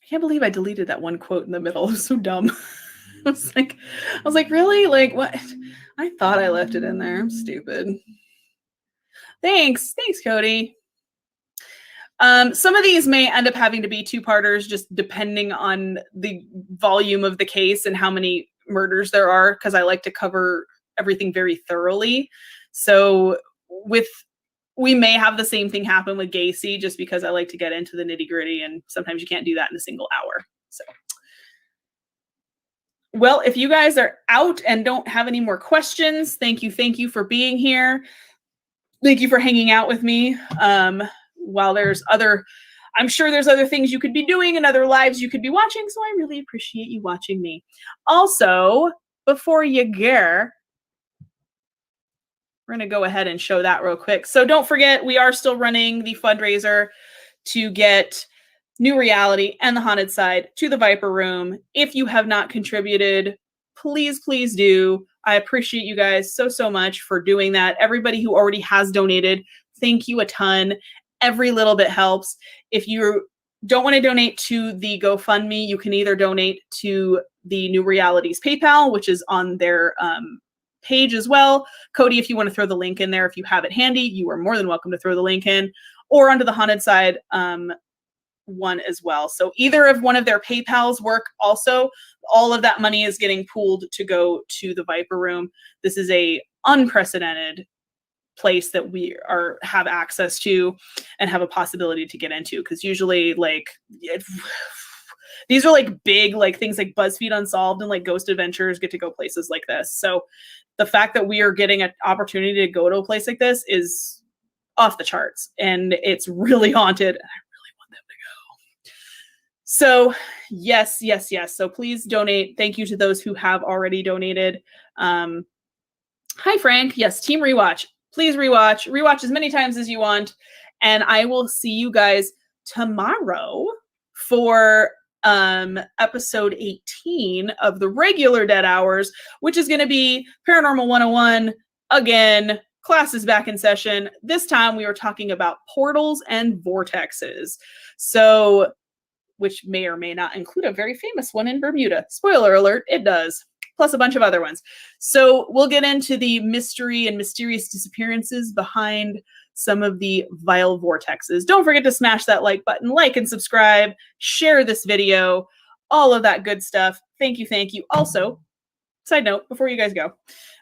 S2: can't believe I deleted that one quote in the middle. It was so dumb. I was like, really? Like, what? I thought I left it in there. I'm stupid. Thanks, Cody. Some of these may end up having to be two-parters, just depending on the volume of the case and how many murders there are, because I like to cover everything very thoroughly. So we may have the same thing happen with Gacy, just because I like to get into the nitty-gritty, and sometimes you can't do that in a single hour. So, well, if you guys are out and don't have any more questions, thank you for being here. Thank you for hanging out with me. While I'm sure there's other things you could be doing and other lives you could be watching, so I really appreciate you watching me. Also, before you go, we're going to go ahead and show that real quick. So don't forget, we are still running the fundraiser to get New Reality and the Haunted Side to the Viper Room. If you have not contributed, please, please do. I appreciate you guys so much for doing that. Everybody who already has donated, thank you a ton. Every little bit helps. If you don't want to donate to the GoFundMe, you can either donate to the New Realities PayPal, which is on their page as well. Cody, if you want to throw the link in there, if you have it handy, you are more than welcome to throw the link in, or onto the Haunted Side one as well. So either of one of their PayPals work. Also, all of that money is getting pooled to go to the Viper Room. This is a unprecedented place that we have access to and have a possibility to get into, because usually these are like big things like BuzzFeed Unsolved and like Ghost Adventures get to go places like this. So the fact that we are getting an opportunity to go to a place like this is off the charts, and it's really haunted, and I really want them to go. So yes. So please donate. Thank you to those who have already donated. Hi Frank. Yes, Team Rewatch. Please rewatch as many times as you want. And I will see you guys tomorrow for episode 18 of the regular Dead Hours, which is going to be Paranormal 101. Again, class is back in session. This time we are talking about portals and vortexes. So, which may or may not include a very famous one in Bermuda. Spoiler alert, it does. Plus a bunch of other ones. So we'll get into the mystery and mysterious disappearances behind some of the vile vortexes. Don't forget to smash that like button, like and subscribe, share this video, all of that good stuff. Thank you. Also, side note, before you guys go,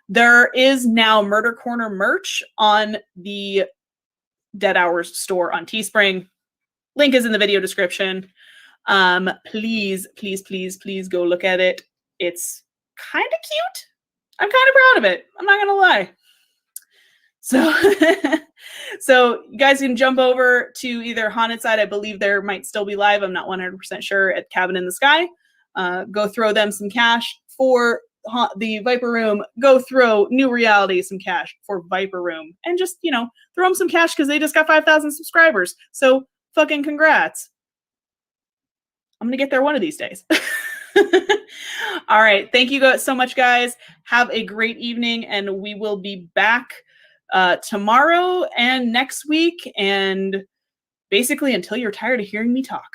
S2: there is now Murder Corner merch on the Dead Hours store on Teespring. Link is in the video description. Please go look at it. It's kind of cute. I'm kind of proud of it. I'm not going to lie. So, so you guys can jump over to either Haunted Side. I believe there might still be live. I'm not 100% sure at Cabin in the Sky. Go throw them some cash for the Viper Room. Go throw New Reality some cash for Viper Room. And just, you know, throw them some cash because they just got 5,000 subscribers. So fucking congrats. I'm going to get there one of these days. All right. Thank you so much, guys. Have a great evening. And we will be back tomorrow and next week. And basically until you're tired of hearing me talk.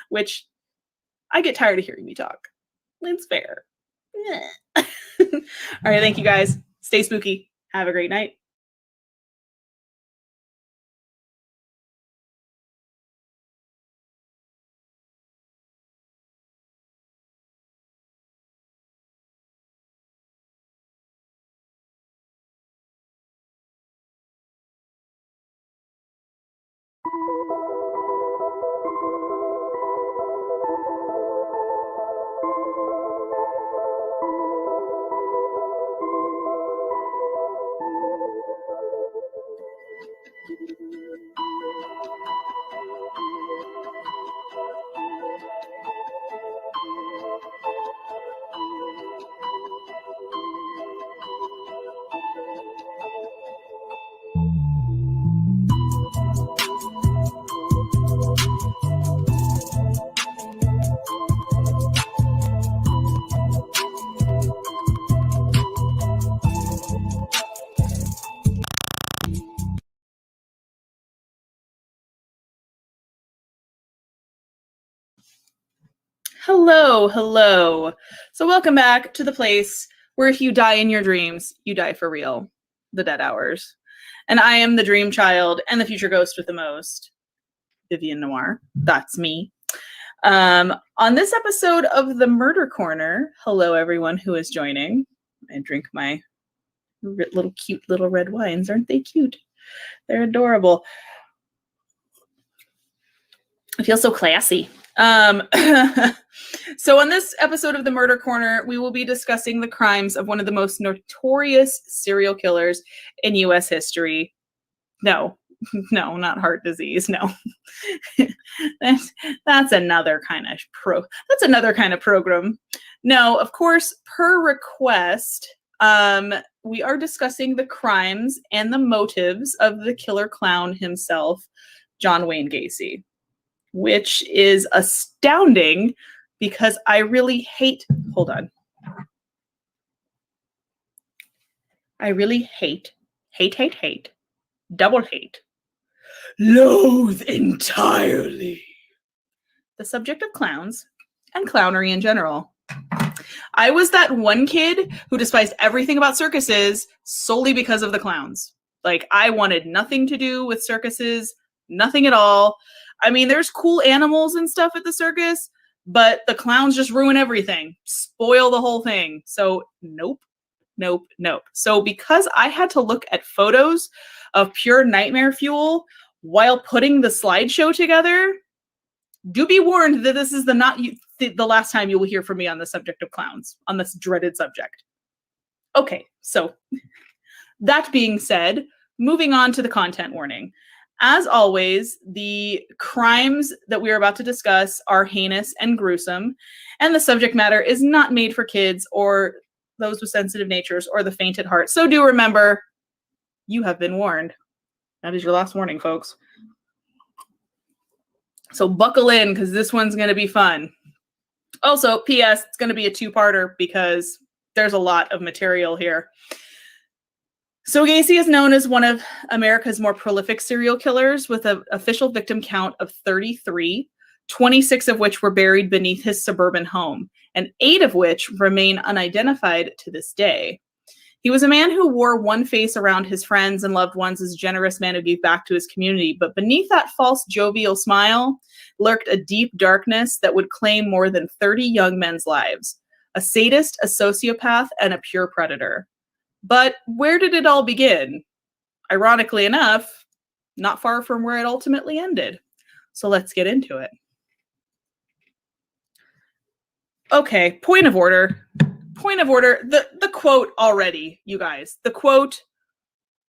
S2: Which I get tired of hearing me talk. It's fair. All right. Thank you, guys. Stay spooky. Have a great night. Hello, hello. So welcome back to the place where if you die in your dreams, you die for real, the Dead Hours. And I am the dream child and the future ghost with the most, Vivian Noir. That's me. On this episode of the Murder Corner, hello everyone who is joining. I drink my little cute little red wines. Aren't they cute? They're adorable. I feel so classy. So on this episode of the Murder Corner, we will be discussing the crimes of one of the most notorious serial killers in U.S. history. No, not heart disease. No, that's another kind of program. No, of course, per request, we are discussing the crimes and the motives of the killer clown himself, John Wayne Gacy. Which is astounding because I really hate, I really hate, double hate, loathe entirely the subject of clowns and clownery in general. I was that one kid who despised everything about circuses solely because of the clowns. Like, I wanted nothing to do with circuses, nothing at all. I mean, there's cool animals and stuff at the circus, but the clowns just ruin everything, spoil the whole thing. So nope. So because I had to look at photos of pure nightmare fuel while putting the slideshow together, do be warned that this is the last time you will hear from me on the subject of clowns, on this dreaded subject. Okay, so that being said, moving on to the content warning. As always, the crimes that we are about to discuss are heinous and gruesome, and the subject matter is not made for kids or those with sensitive natures or the faint at heart. So do remember, you have been warned. That is your last warning, folks. So buckle in, because this one's going to be fun. Also, P.S., it's going to be a two-parter because there's a lot of material here. So Gacy is known as one of America's more prolific serial killers with an official victim count of 33, 26 of which were buried beneath his suburban home, and 8 of which remain unidentified to this day. He was a man who wore one face around his friends and loved ones as a generous man who gave back to his community, but beneath that false jovial smile lurked a deep darkness that would claim more than 30 young men's lives. A sadist, a sociopath, and a pure predator. But where did it all begin? Ironically enough, not far from where it ultimately ended. So let's get into it. Okay, point of order. The quote already, you guys. The quote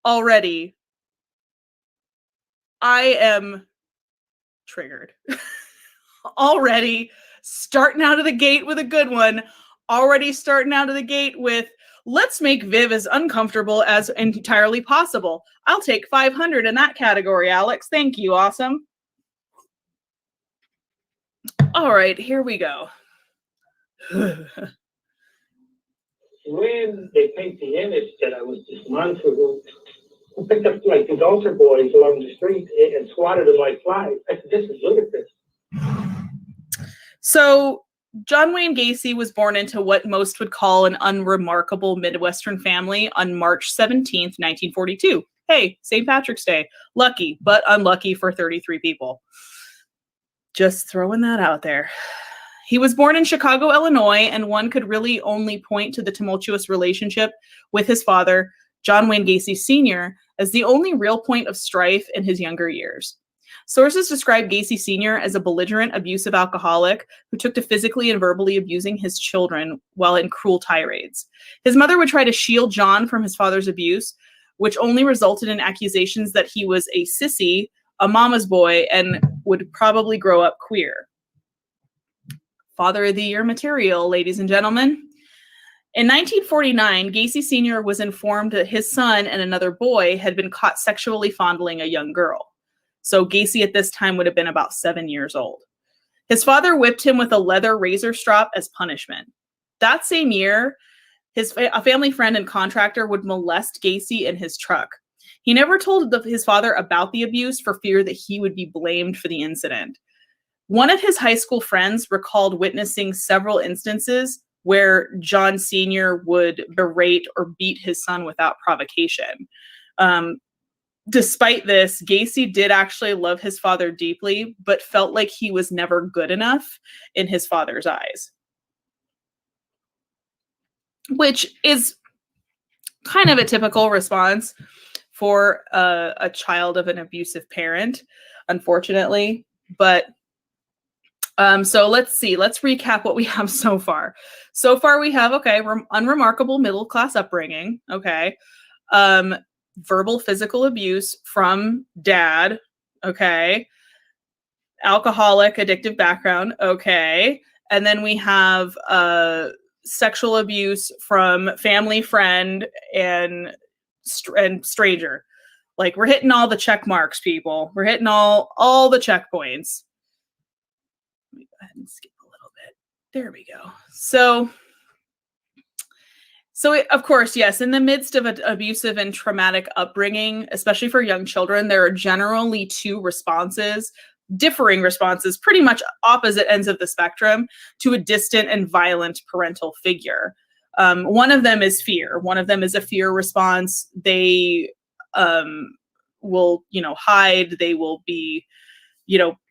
S2: already. I am triggered. Already starting out of the gate with a good one. Already starting out of the gate with, let's make Viv as uncomfortable as entirely possible. I'll take 500 in that category, Alex. Thank you. Awesome. All right, here we go.
S9: When they paint the image that I was dismantled, who picked up like these altar boys along the street and swatted them like flies. I said, this is ludicrous.
S2: So John Wayne Gacy was born into what most would call an unremarkable Midwestern family on March 17th, 1942. Hey, St. Patrick's Day. Lucky, but unlucky for 33 people. Just throwing that out there. He was born in Chicago, Illinois, and one could really only point to the tumultuous relationship with his father, John Wayne Gacy Sr., as the only real point of strife in his younger years. Sources describe Gacy Sr. as a belligerent, abusive alcoholic who took to physically and verbally abusing his children while in cruel tirades. His mother would try to shield John from his father's abuse, which only resulted in accusations that he was a sissy, a mama's boy, and would probably grow up queer. Father of the Year material, ladies and gentlemen. In 1949, Gacy Sr. was informed that his son and another boy had been caught sexually fondling a young girl. So Gacy at this time would have been about 7 years old. His father whipped him with a leather razor strop as punishment. That same year, a family friend and contractor would molest Gacy in his truck. He never told his father about the abuse for fear that he would be blamed for the incident. One of his high school friends recalled witnessing several instances where John Sr. would berate or beat his son without provocation. Despite this, Gacy did actually love his father deeply, but felt like he was never good enough in his father's eyes. Which is kind of a typical response for a child of an abusive parent, unfortunately. But so let's see. Let's recap what we have so far. So far we have, okay, unremarkable middle-class upbringing, okay. Verbal physical abuse from dad, okay. Alcoholic, addictive background, okay. And then we have sexual abuse from family, friend, and stranger. Like, we're hitting all the check marks, people. We're hitting all the checkpoints. Let me go ahead and skip a little bit. There we go. So of course, yes, in the midst of an abusive and traumatic upbringing, especially for young children, there are generally two responses, differing responses, pretty much opposite ends of the spectrum, to a distant and violent parental figure. One of them is fear. One of them is a fear response. They will, hide. They will be,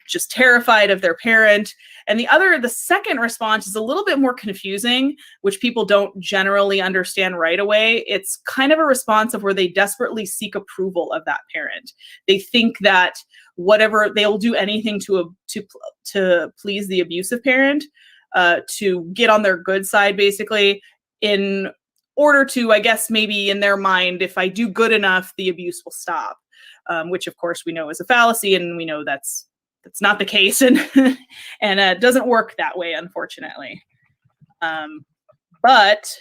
S2: just terrified of their parent. And the second response is a little bit more confusing, which people don't generally understand right away. It's kind of a response of where they desperately seek approval of that parent. They think that they'll do anything to please the abusive parent, to get on their good side, basically, in order to, I guess, maybe in their mind, if I do good enough, the abuse will stop, which of course we know is a fallacy, and we know that's not the case, and it doesn't work that way, unfortunately. But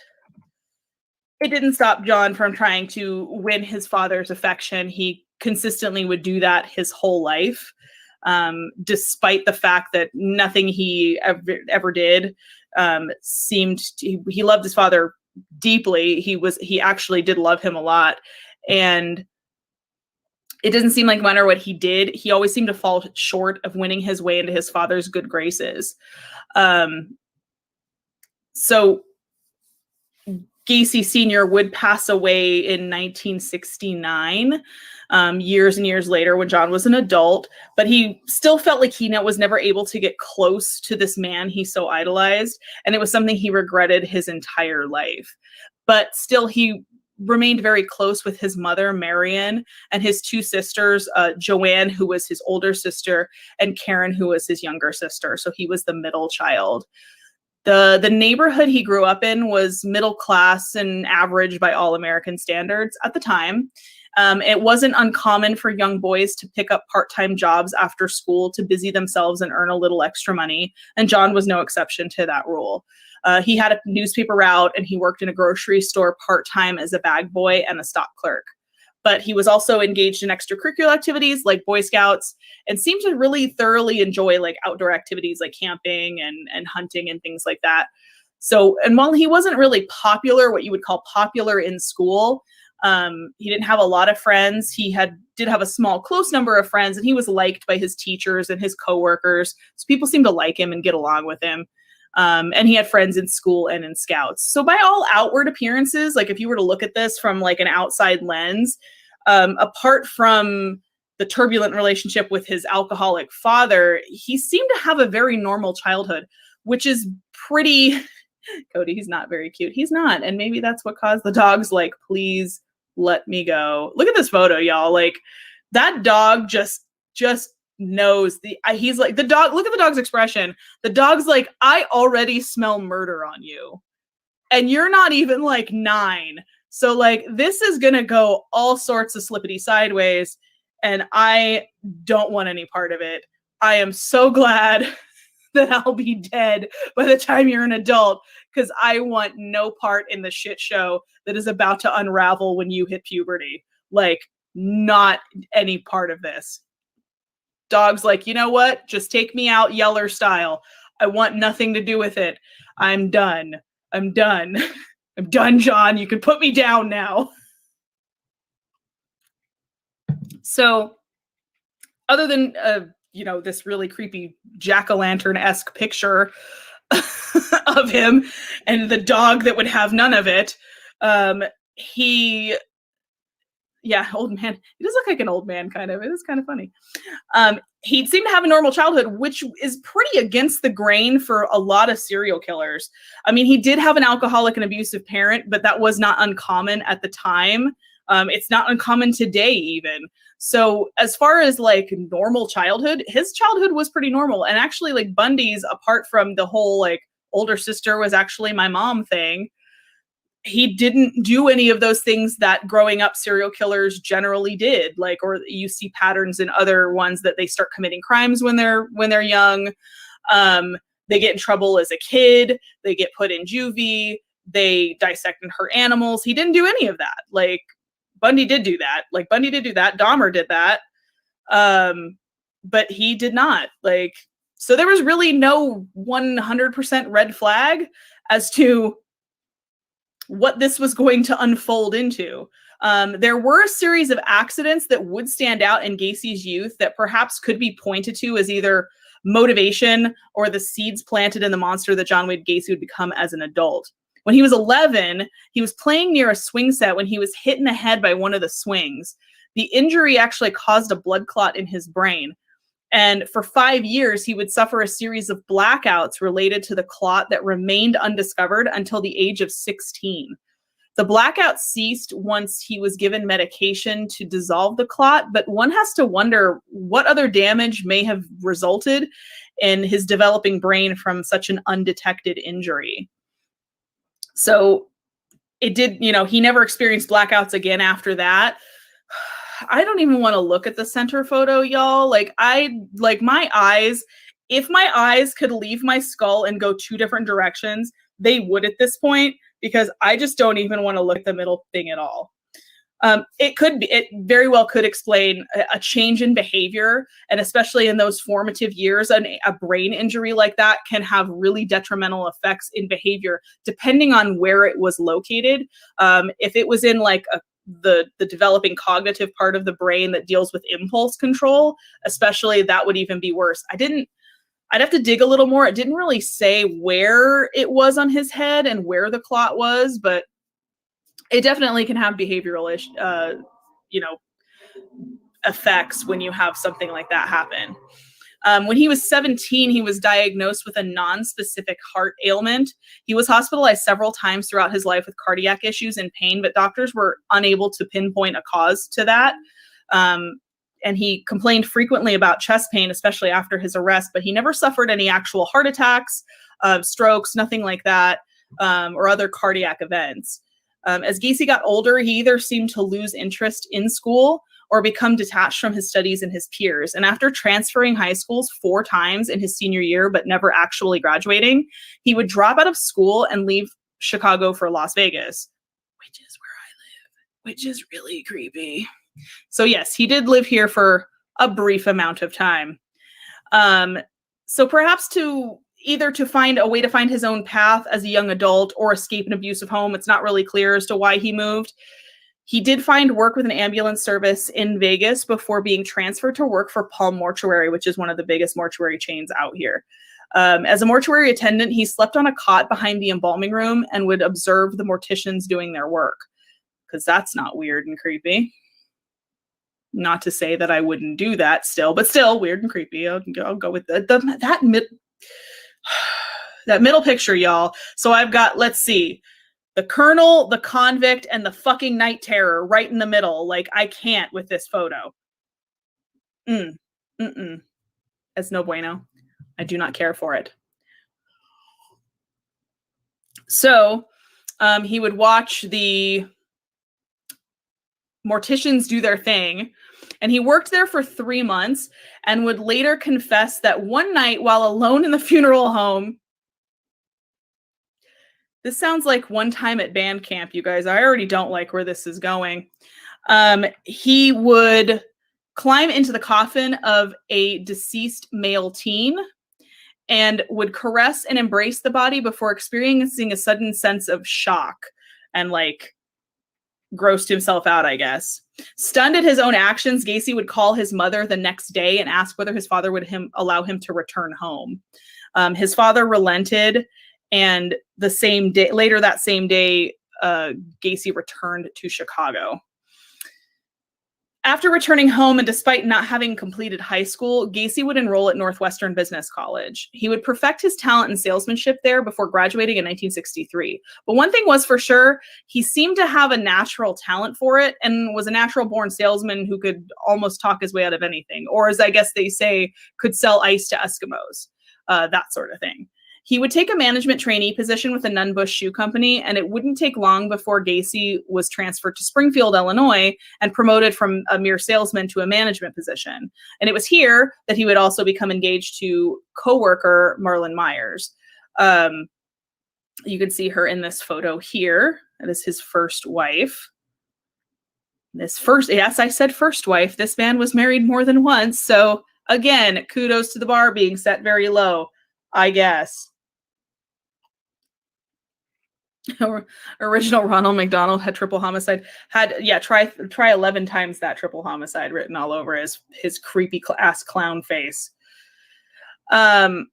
S2: it didn't stop John from trying to win his father's affection. He consistently would do that his whole life, despite the fact that nothing he ever did he loved his father deeply. He actually did love him a lot, and it didn't seem like no matter what he did, he always seemed to fall short of winning his way into his father's good graces. So Gacy Sr. would pass away in 1969, years and years later when John was an adult, but he still felt like he was never able to get close to this man he so idolized, and it was something he regretted his entire life. But still, he remained very close with his mother, Marion, and his two sisters, Joanne, who was his older sister, and Karen, who was his younger sister. So he was the middle child.
S1: The neighborhood he grew up in was middle class and average by all American standards at the time. It wasn't uncommon for young boys to pick up part-time jobs after school to busy themselves and earn a little extra money, and John was no exception to that rule. He had a newspaper route, and he worked in a grocery store part-time as a bag boy and a stock clerk. But he was also engaged in extracurricular activities like Boy Scouts and seemed to really thoroughly enjoy like outdoor activities like camping and hunting and things like that. So, and while he wasn't really popular, what you would call popular in school, he didn't have a lot of friends. He did have a small, close number of friends, and he was liked by his teachers and his coworkers. So people seemed to like him and get along with him. And he had friends in school and in Scouts. So by all outward appearances, like if you were to look at this from like an outside lens, apart from the turbulent relationship with his alcoholic father, he seemed to have a very normal childhood, which is pretty, Cody, he's not very cute. He's not. And maybe that's what caused the dog's like, please let me go. Look at this photo, y'all. Like that dog just knows he's like the dog. Look at the dog's expression. The dog's like, I already smell murder on you, and you're not even like 9. So like this is gonna go all sorts of slippity sideways, and I don't want any part of it. I am so glad that I'll be dead by the time you're an adult, because I want no part in the shit show that is about to unravel when you hit puberty. Like, not any part of this. Dog's like, you know what? Just take me out Yeller style. I want nothing to do with it. I'm done. I'm done, John. You can put me down now. So, other than, this really creepy jack-o'-lantern-esque picture of him and the dog that would have none of it, old man. He does look like an old man, kind of. It is kind of funny. He seemed to have a normal childhood, which is pretty against the grain for a lot of serial killers. I mean, he did have an alcoholic and abusive parent, but that was not uncommon at the time. It's not uncommon today, even. So as far as like normal childhood, his childhood was pretty normal. And actually, like Bundy's, apart from the whole like older sister was actually my mom thing, he didn't do any of those things that growing up serial killers generally did, like, or you see patterns in other ones that they start committing crimes when they're young. They get in trouble as a kid. They get put in juvie. They dissect and hurt animals. He didn't do any of that. Like Bundy did do that. Dahmer did that. But he did not. Like, so there was really no 100% red flag as to what this was going to unfold into. There were a series of accidents that would stand out in Gacy's youth that perhaps could be pointed to as either motivation or the seeds planted in the monster that John Wayne Gacy would become as an adult. When he was 11, he was playing near a swing set when he was hit in the head by one of the swings. The injury actually caused a blood clot in his brain. And for 5 years, he would suffer a series of blackouts related to the clot that remained undiscovered until the age of 16. The blackout ceased once he was given medication to dissolve the clot, but one has to wonder what other damage may have resulted in his developing brain from such an undetected injury. So it did, he never experienced blackouts again after that. I don't even want to look at the center photo, y'all. My eyes, if my eyes could leave my skull and go 2 different directions, they would at this point, because I just don't even want to look at the middle thing at all. It very well could explain a change in behavior, and especially in those formative years, a brain injury like that can have really detrimental effects in behavior, depending on where it was located. If it was in like the developing cognitive part of the brain that deals with impulse control, especially, that would even be worse. I'd have to dig a little more. It didn't really say where it was on his head and where the clot was, but it definitely can have behavioral effects when you have something like that happen. When he was 17, he was diagnosed with a non-specific heart ailment. He was hospitalized several times throughout his life with cardiac issues and pain, but doctors were unable to pinpoint a cause to that. and he complained frequently about chest pain, especially after his arrest, but he never suffered any actual heart attacks, strokes, nothing like that, or other cardiac events. As Gacy got older, he either seemed to lose interest in school or become detached from his studies and his peers. And after transferring high schools 4 times in his senior year, but never actually graduating, he would drop out of school and leave Chicago for Las Vegas, which is where I live, which is really creepy. So yes, he did live here for a brief amount of time. So perhaps to find a way to find his own path as a young adult or escape an abusive home. It's not really clear as to why he moved. He did find work with an ambulance service in Vegas before being transferred to work for Palm Mortuary, which is one of the biggest mortuary chains out here. As a mortuary attendant, he slept on a cot behind the embalming room and would observe the morticians doing their work, because that's not weird and creepy. Not to say that I wouldn't do that still, but still weird and creepy. I'll go with that middle picture, y'all. So I've got, let's see, the colonel, the convict, and the fucking night terror right in the middle. Like, I can't with this photo. It's no bueno. I do not care for it. So he would watch the morticians do their thing, and he worked there for 3 months and would later confess that one night while alone in the funeral home, this sounds like one time at band camp, you guys. I already don't like where this is going. He would climb into the coffin of a deceased male teen and would caress and embrace the body before experiencing a sudden sense of shock and like grossed himself out, I guess. Stunned at his own actions, Gacy would call his mother the next day and ask whether his father would allow him to return home. His father relented, and later that same day, Gacy returned to Chicago. After returning home, and despite not having completed high school, Gacy would enroll at Northwestern Business College. He would perfect his talent in salesmanship there before graduating in 1963. But one thing was for sure, he seemed to have a natural talent for it and was a natural-born salesman who could almost talk his way out of anything, or as I guess they say, could sell ice to Eskimos, that sort of thing. He would take a management trainee position with the Nunn-Bush Shoe Company, and it wouldn't take long before Gacy was transferred to Springfield, Illinois, and promoted from a mere salesman to a management position. And it was here that he would also become engaged to coworker Marlon Myers. You can see her in this photo here. That is his first wife. Yes, I said first wife. This man was married more than once. So again, kudos to the bar being set very low, I guess. Original Ronald McDonald had triple homicide. Try 11 times that triple homicide written all over his creepy ass clown face. So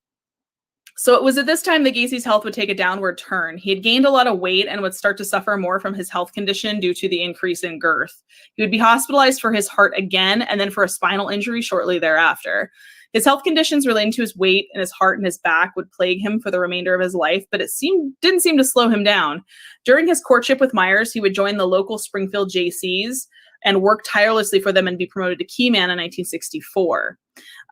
S1: it was at this time that Gacy's health would take a downward turn. He had gained a lot of weight and would start to suffer more from his health condition due to the increase in girth. He would be hospitalized for his heart again and then for a spinal injury shortly thereafter. His health conditions relating to his weight and his heart and his back would plague him for the remainder of his life, but it didn't seem to slow him down. During his courtship with Myers, he would join the local Springfield JCs and work tirelessly for them and be promoted to key man in 1964.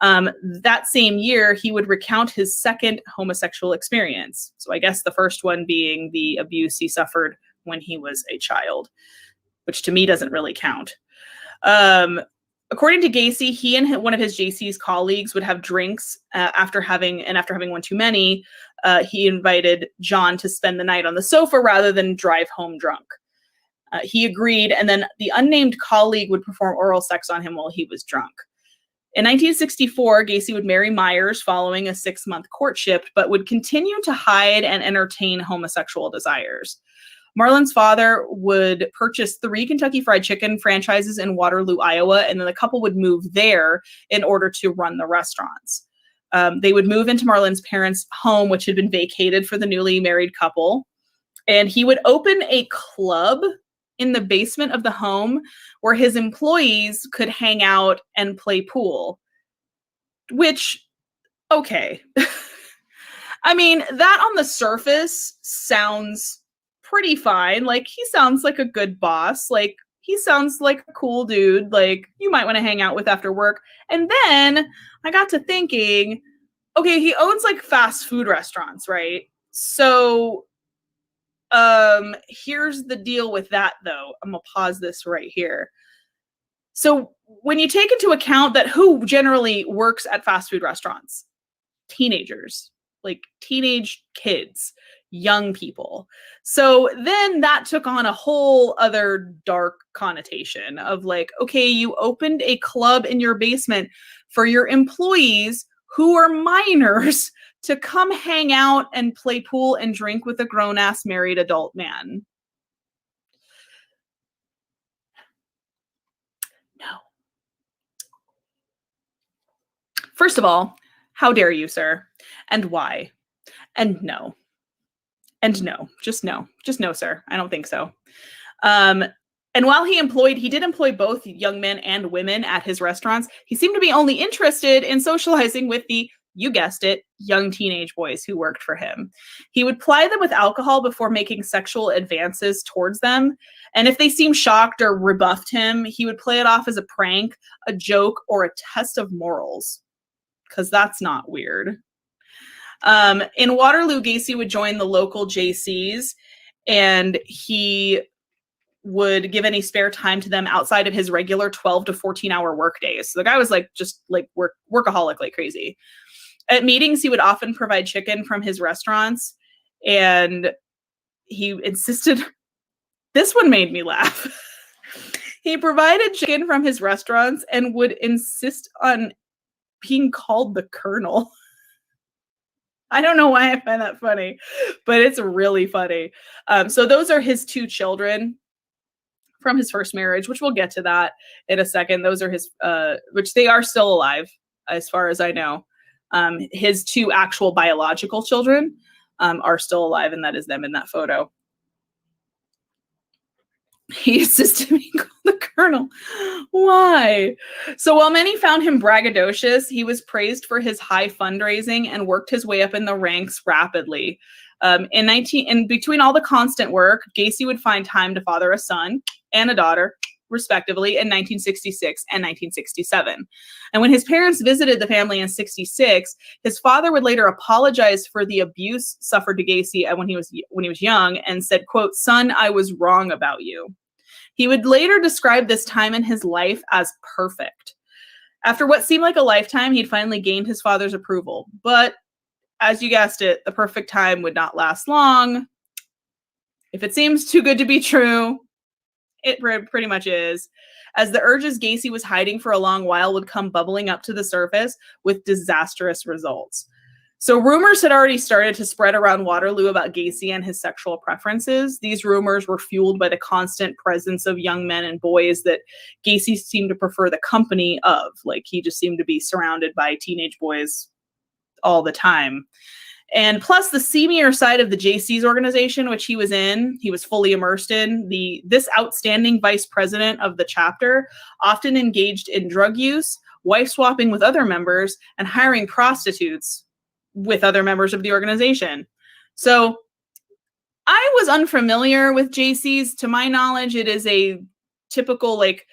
S1: That same year, he would recount his second homosexual experience. So I guess the first one being the abuse he suffered when he was a child, which to me doesn't really count. According to Gacy, he and one of his JC's colleagues would have drinks after having one too many. He invited John to spend the night on the sofa rather than drive home drunk. He agreed, and then the unnamed colleague would perform oral sex on him while he was drunk. In 1964, Gacy would marry Myers following a 6-month courtship, but would continue to hide and entertain homosexual desires. Marlon's father would purchase 3 Kentucky Fried Chicken franchises in Waterloo, Iowa, and then the couple would move there in order to run the restaurants. They would move into Marlon's parents' home, which had been vacated for the newly married couple, and he would open a club in the basement of the home where his employees could hang out and play pool, which, okay. I mean, that on the surface sounds pretty fine. Like, he sounds like a good boss. Like, he sounds like a cool dude, like you might want to hang out with after work. And then I got to thinking, okay, he owns like fast food restaurants, right? So here's the deal with that though. I'm gonna pause this right here. So when you take into account that who generally works at fast food restaurants, teenagers, like teenage kids, young people. So then that took on a whole other dark connotation of like, okay, you opened a club in your basement for your employees who are minors to come hang out and play pool and drink with a grown-ass married adult man. No. First of all, how dare you, sir? And why? And no. And no. Just no. Just no, sir. I don't think so. And while he did employ both young men and women at his restaurants, he seemed to be only interested in socializing with the, you guessed it, young teenage boys who worked for him. He would ply them with alcohol before making sexual advances towards them. And if they seemed shocked or rebuffed him, he would play it off as a prank, a joke, or a test of morals. Because that's not weird. In Waterloo, Gacy would join the local JCs, and he would give any spare time to them outside of his regular 12 to 14-hour work days. So the guy was like just like workaholic like crazy. At meetings, he would often provide chicken from his restaurants, and he insisted, this one made me laugh. He provided chicken from his restaurants and would insist on being called the Colonel. I don't know why I find that funny, but it's really funny. So those are his two children from his first marriage, which we'll get to that in a second. Those are his, which they are still alive, as far as I know. His two actual biological children are still alive, and that is them in that photo. He insisted me call the Colonel. Why? So while many found him braggadocious, he was praised for his high fundraising and worked his way up in the ranks rapidly. In between all the constant work, Gacy would find time to father a son and a daughter, respectively, in 1966 and 1967. And when his parents visited the family in 66, his father would later apologize for the abuse suffered to Gacy when he was young and said, quote, "Son, I was wrong about you." He would later describe this time in his life as perfect. After what seemed like a lifetime, he'd finally gained his father's approval. But as you guessed it, the perfect time would not last long. If it seems too good to be true, it pretty much is, as the urges Gacy was hiding for a long while would come bubbling up to the surface with disastrous results. So rumors had already started to spread around Waterloo about Gacy and his sexual preferences. These rumors were fueled by the constant presence of young men and boys that Gacy seemed to prefer the company of. Like, he just seemed to be surrounded by teenage boys all the time. And plus the seamier side of the JC's organization, which he was in, he was fully immersed in, this outstanding vice president of the chapter often engaged in drug use, wife swapping with other members, and hiring prostitutes with other members of the organization. So I was unfamiliar with JC's. To my knowledge, it is a typical like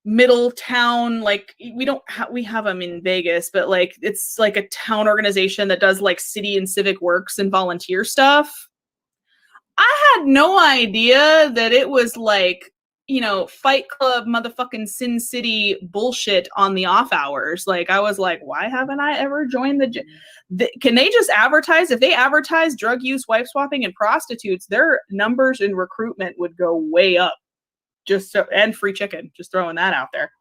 S1: middle town, like we have them in Vegas, but like it's like a town organization that does like city and civic works and volunteer stuff. I had no idea that it was like, you know, Fight Club motherfucking Sin City bullshit on the off hours. Like, I was like, why haven't I ever joined can they just advertise? If they advertise drug use, wife swapping, and prostitutes, their numbers in recruitment would go way up. And free chicken, just throwing that out there.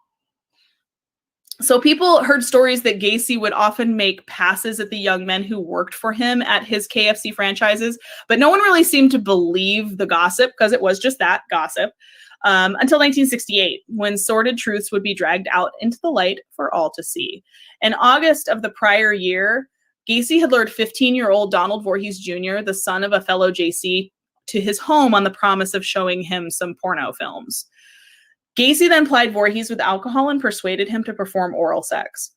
S1: So people heard stories that Gacy would often make passes at the young men who worked for him at his KFC franchises, but no one really seemed to believe the gossip because it was just that, gossip, until 1968, when sordid truths would be dragged out into the light for all to see. In August of the prior year, Gacy had lured 15-year-old Donald Voorhees Jr., the son of a fellow JC, to his home on the promise of showing him some porno films. Gacy then plied Voorhees with alcohol and persuaded him to perform oral sex.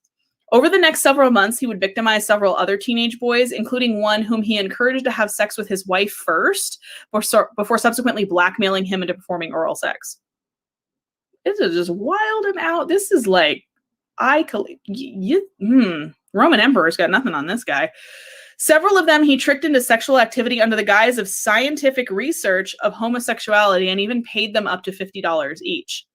S1: Over the next several months, he would victimize several other teenage boys, including one whom he encouraged to have sex with his wife first, before subsequently blackmailing him into performing oral sex.
S2: This is just wild and out. This is like, Roman Emperor's got nothing on this guy. Several of them he tricked into sexual activity under the guise of scientific research of homosexuality and even paid them up to $50 each.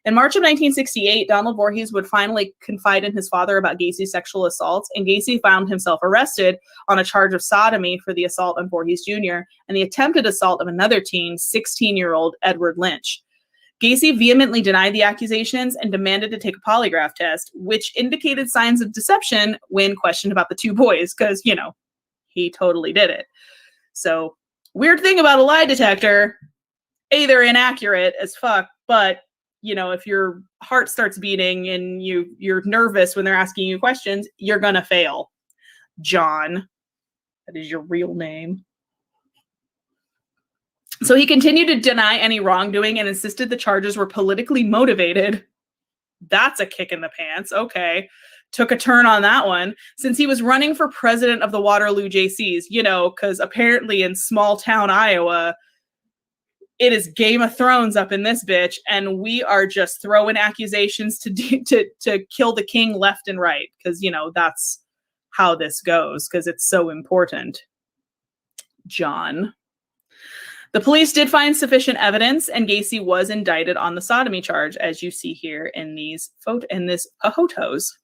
S2: In March of 1968, Donald Voorhees would finally confide in his father about Gacy's sexual assaults, and Gacy found himself arrested on a charge of sodomy for the assault on Voorhees Jr. and the attempted assault of another teen, 16-year-old Edward Lynch. Gacy vehemently denied the accusations and demanded to take a polygraph test, which indicated signs of deception when questioned about the two boys, because, you know, he totally did it. So, weird thing about a lie detector, they're inaccurate as fuck, but, you know, if your heart starts beating and you're nervous when they're asking you questions, you're gonna fail. John, that is your real name. So he continued to deny any wrongdoing and insisted the charges were politically motivated. That's a kick in the pants. Okay. Took a turn on that one, since he was running for president of the Waterloo JCs, you know, because apparently in small town Iowa, it is Game of Thrones up in this bitch, and we are just throwing accusations to kill the king left and right, because, you know, that's how this goes, because it's so important. John. The police did find sufficient evidence, and Gacy was indicted on the sodomy charge, as you see here in these photos.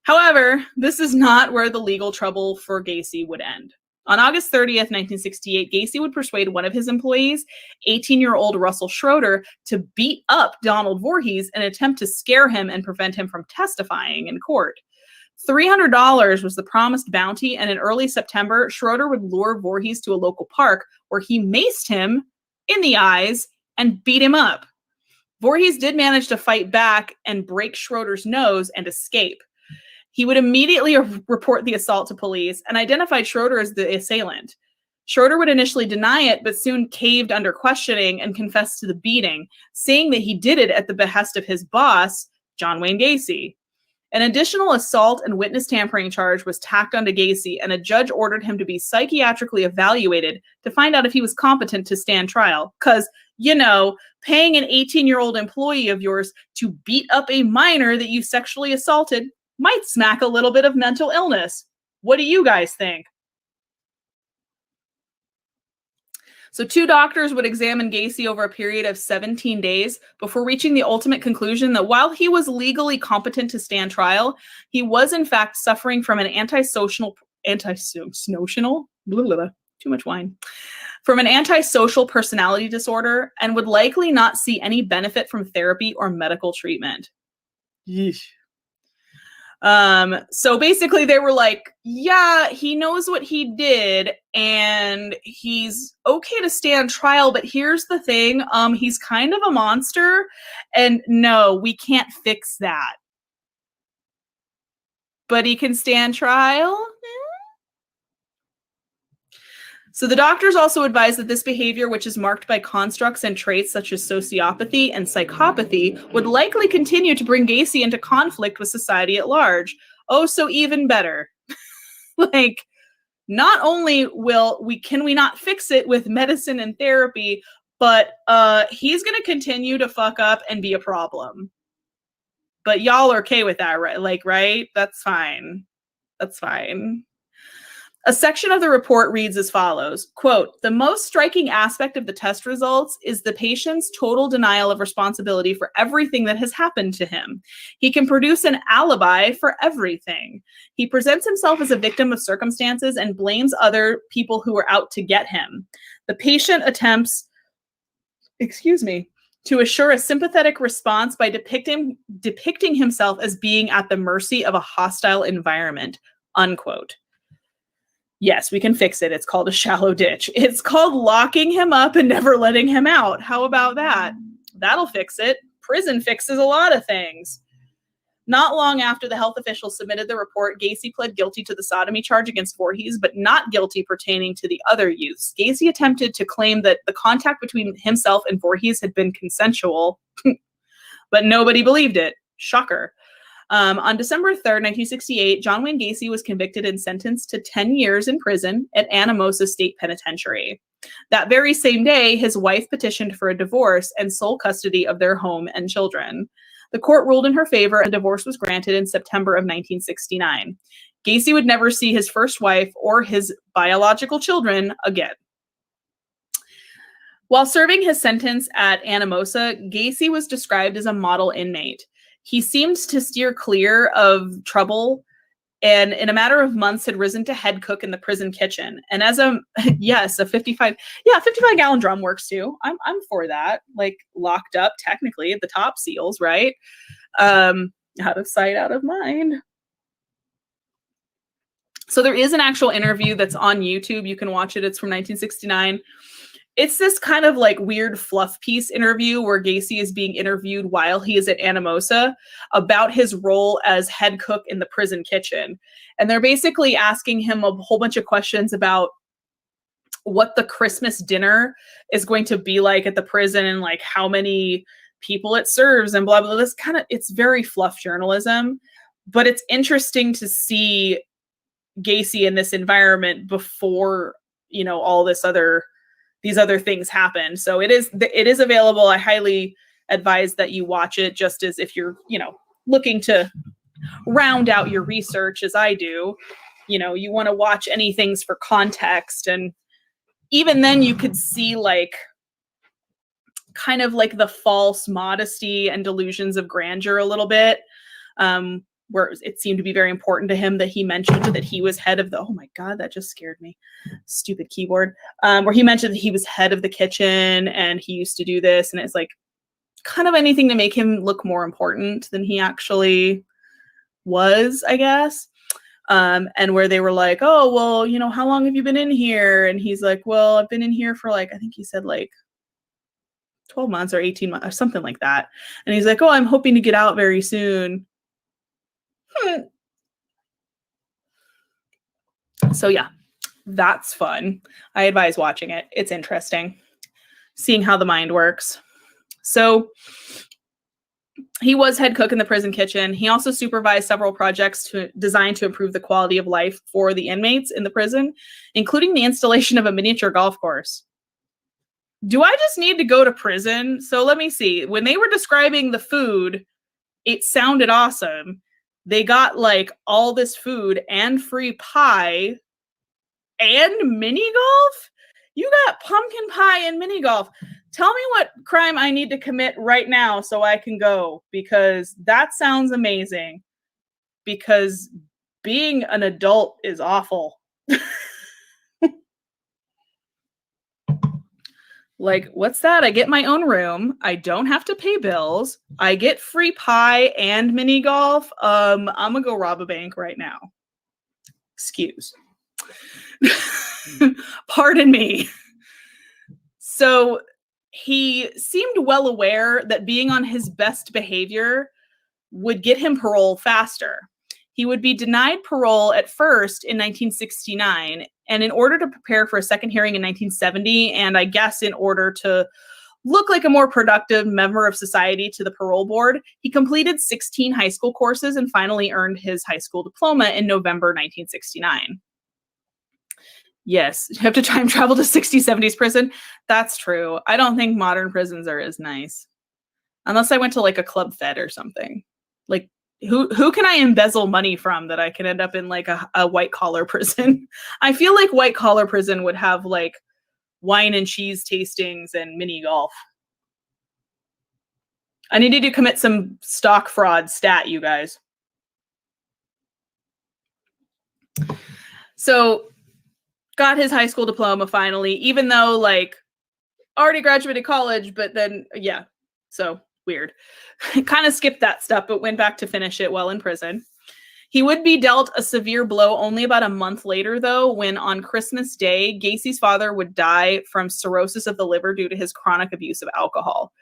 S2: However, this is not where the legal trouble for Gacy would end. On August 30th, 1968, Gacy would persuade one of his employees, 18-year-old Russell Schroeder, to beat up Donald Voorhees in an attempt to scare him and prevent him from testifying in court. $300 was the promised bounty, and in early September, Schroeder would lure Voorhees to a local park where he maced him in the eyes and beat him up. Voorhees did manage to fight back and break Schroeder's nose and escape. He would immediately report the assault to police and identified Schroeder as the assailant. Schroeder would initially deny it, but soon caved under questioning and confessed to the beating, saying that he did it at the behest of his boss, John Wayne Gacy. An additional assault and witness tampering charge was tacked onto Gacy, and a judge ordered him to be psychiatrically evaluated to find out if he was competent to stand trial. Because, you know, paying an 18-year-old employee of yours to beat up a minor that you sexually assaulted might smack a little bit of mental illness. What do you guys think? So 2 doctors would examine Gacy over a period of 17 days before reaching the ultimate conclusion that while he was legally competent to stand trial, he was in fact suffering from an antisocial personality disorder and would likely not see any benefit from therapy or medical treatment. Yeesh. So basically they were like, yeah, he knows what he did and he's okay to stand trial, but here's the thing, he's kind of a monster and no, we can't fix that. But he can stand trial? So the doctors also advised that this behavior, which is marked by constructs and traits such as sociopathy and psychopathy, would likely continue to bring Gacy into conflict with society at large. Oh, so even better. Like, not only can we not fix it with medicine and therapy, but he's going to continue to fuck up and be a problem. But y'all are okay with that, right? Like, right? That's fine. That's fine. A section of the report reads as follows, quote, "The most striking aspect of the test results is the patient's total denial of responsibility for everything that has happened to him. He can produce an alibi for everything. He presents himself as a victim of circumstances and blames other people who are out to get him. The patient attempts, to assure a sympathetic response by depicting himself as being at the mercy of a hostile environment," unquote. Yes, we can fix it. It's called a shallow ditch. It's called locking him up and never letting him out. How about that? That'll fix it. Prison fixes a lot of things. Not long after the health officials submitted the report, Gacy pled guilty to the sodomy charge against Voorhees, but not guilty pertaining to the other youths. Gacy attempted to claim that the contact between himself and Voorhees had been consensual, but nobody believed it. Shocker. On December 3rd, 1968, John Wayne Gacy was convicted and sentenced to 10 years in prison at Anamosa State Penitentiary. That very same day, his wife petitioned for a divorce and sole custody of their home and children. The court ruled in her favor and a divorce was granted in September of 1969. Gacy would never see his first wife or his biological children again. While serving his sentence at Anamosa, Gacy was described as a model inmate. He seemed to steer clear of trouble and in a matter of months had risen to head cook in the prison kitchen. And as a 55 gallon drum works too. I'm for that. Like locked up technically at the top seals, right? Out of sight, out of mind. So there is an actual interview that's on YouTube. You can watch it. It's from 1969. It's this kind of like weird fluff piece interview where Gacy is being interviewed while he is at Anamosa about his role as head cook in the prison kitchen. And they're basically asking him a whole bunch of questions about what the Christmas dinner is going to be like at the prison and like how many people it serves and blah, blah, blah. This kind of, it's very fluff journalism, but it's interesting to see Gacy in this environment before, you know, all these other things happen. So it is available. I highly advise that you watch it, just as if you're, you know, looking to round out your research as I do. You know, you want to watch any things for context. And even then you could see like kind of like the false modesty and delusions of grandeur a little bit. Where it seemed to be very important to him that he mentioned that he was head of the, oh my God, that just scared me. Stupid keyboard. Where he mentioned that he was head of the kitchen and he used to do this. And it's like kind of anything to make him look more important than he actually was, I guess. And where they were like, oh, well, you know, how long have you been in here? And he's like, well, I've been in here for like, I think he said like 12 months or 18 months or something like that. And he's like, oh, I'm hoping to get out very soon. So yeah, that's fun. I advise watching it. It's interesting seeing how the mind works. So he was head cook in the prison kitchen. He also supervised several projects designed to improve the quality of life for the inmates in the prison, including the installation of a miniature golf course. Do I just need to go to prison? So let me see. When they were describing the food, it sounded awesome. They got like all this food and free pie and mini golf. You got pumpkin pie and mini golf. Tell me what crime I need to commit right now so I can go, because that sounds amazing. Because being an adult is awful. Like, what's that? I get my own room. I don't have to pay bills. I get free pie and mini golf. I'm gonna go rob a bank right now. Excuse. Pardon me. So he seemed well aware that being on his best behavior would get him parole faster. He would be denied parole at first in 1969, and in order to prepare for a second hearing in 1970, and I guess in order to look like a more productive member of society to the parole board, he completed 16 high school courses and finally earned his high school diploma in November 1969. Yes, you have to time travel to 60s, 70s prison. That's true. I don't think modern prisons are as nice. Unless I went to like a club fed or something. Like, who can I embezzle money from that I can end up in like a white collar prison? I feel like white collar prison would have like wine and cheese tastings and mini golf. I needed to commit some stock fraud stat, you guys. So got his high school diploma finally, even though like already graduated college, but then yeah, so weird. Kind of skipped that stuff, but went back to finish it while in prison. He would be dealt a severe blow only about a month later, though, when on Christmas Day, Gacy's father would die from cirrhosis of the liver due to his chronic abuse of alcohol.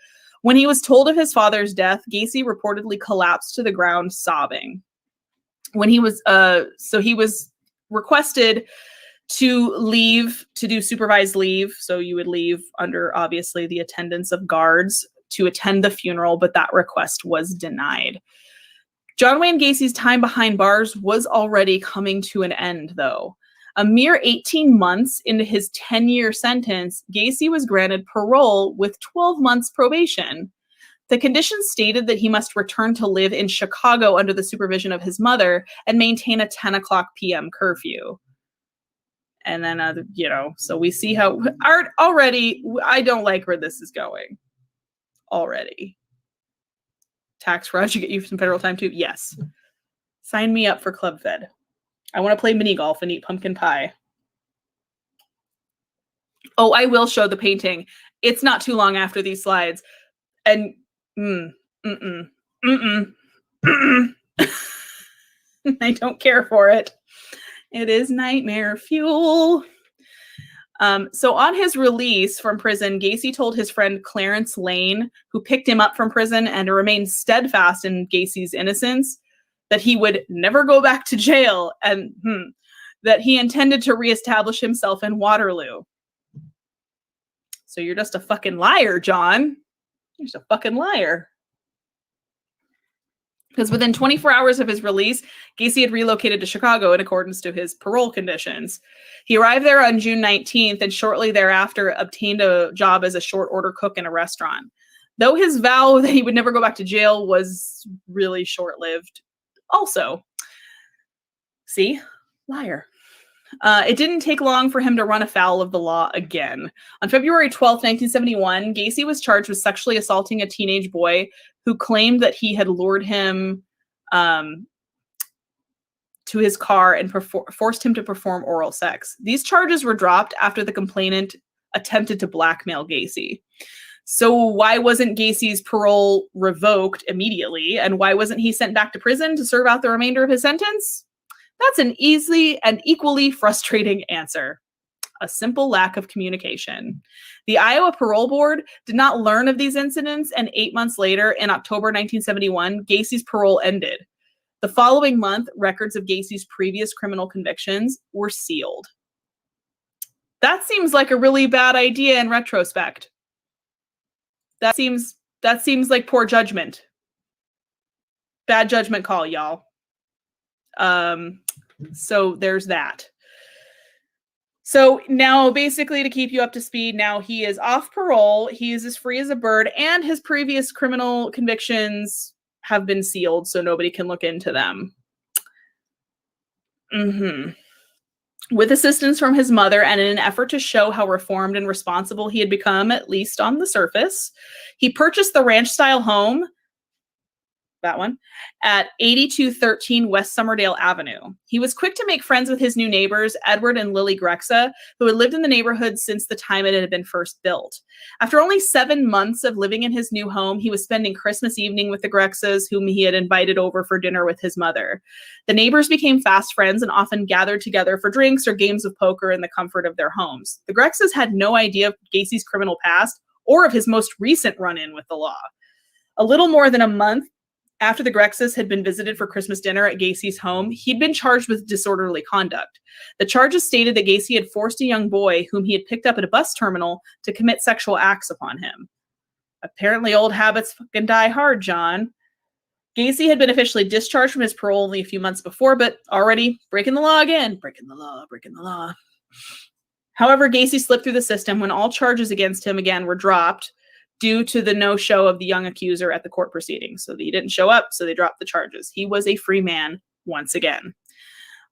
S2: When he was told of his father's death, Gacy reportedly collapsed to the ground sobbing. When he was requested to leave, to do supervised leave. So you would leave under obviously the attendance of guards to attend the funeral, but that request was denied.
S1: John Wayne Gacy's time behind bars was already coming to an end, though. A mere 18 months into his 10-year sentence, Gacy was granted parole with 12 months probation. The conditions stated that he must return to live in Chicago under the supervision of his mother and maintain a 10 o'clock p.m. curfew. And then, so we see how art already, I don't like where this is going already. Tax fraud should get you some federal time too. Yes. Sign me up for Club Fed. I want to play mini golf and eat pumpkin pie. Oh, I will show the painting. It's not too long after these slides. And I don't care for it. It is nightmare fuel. So on his release from prison, Gacy told his friend Clarence Lane, who picked him up from prison and remained steadfast in Gacy's innocence, that he would never go back to jail and that he intended to reestablish himself in Waterloo. So you're just a fucking liar, John. You're just a fucking liar. Because within 24 hours of his release, Gacy had relocated to Chicago in accordance to his parole conditions. He arrived there on June 19th and shortly thereafter obtained a job as a short order cook in a restaurant. Though his vow that he would never go back to jail was really short-lived. Also, see? Liar. It didn't take long for him to run afoul of the law again. On February 12th, 1971, Gacy was charged with sexually assaulting a teenage boy who claimed that he had lured him to his car and forced him to perform oral sex. These charges were dropped after the complainant attempted to blackmail Gacy. So why wasn't Gacy's parole revoked immediately? And why wasn't he sent back to prison to serve out the remainder of his sentence? That's an easy and equally frustrating answer. A simple lack of communication. The Iowa Parole Board did not learn of these incidents, and 8 months later, in October 1971, Gacy's parole ended. The following month, records of Gacy's previous criminal convictions were sealed. That seems like a really bad idea in retrospect. That seems like poor judgment. Bad judgment call, y'all. So there's that. So now basically to keep you up to speed, now he is off parole. He is as free as a bird and his previous criminal convictions have been sealed so nobody can look into them. With assistance from his mother and in an effort to show how reformed and responsible he had become, at least on the surface, he purchased the ranch-style home, that one, at 8213 West Summerdale Avenue. He was quick to make friends with his new neighbors, Edward and Lily Grexa, who had lived in the neighborhood since the time it had been first built. After only 7 months of living in his new home, he was spending Christmas evening with the Grexas, whom he had invited over for dinner with his mother. The neighbors became fast friends and often gathered together for drinks or games of poker in the comfort of their homes. The Grexas had no idea of Gacy's criminal past or of his most recent run-in with the law. A little more than a month after the Grexas had been visited for Christmas dinner at Gacy's home, he'd been charged with disorderly conduct. The charges stated that Gacy had forced a young boy whom he had picked up at a bus terminal to commit sexual acts upon him. Apparently old habits fucking die hard, John. Gacy had been officially discharged from his parole only a few months before, but already breaking the law again. Breaking the law. However, Gacy slipped through the system when all charges against him again were dropped due to the no-show of the young accuser at the court proceedings. So he didn't show up, so they dropped the charges. He was a free man once again.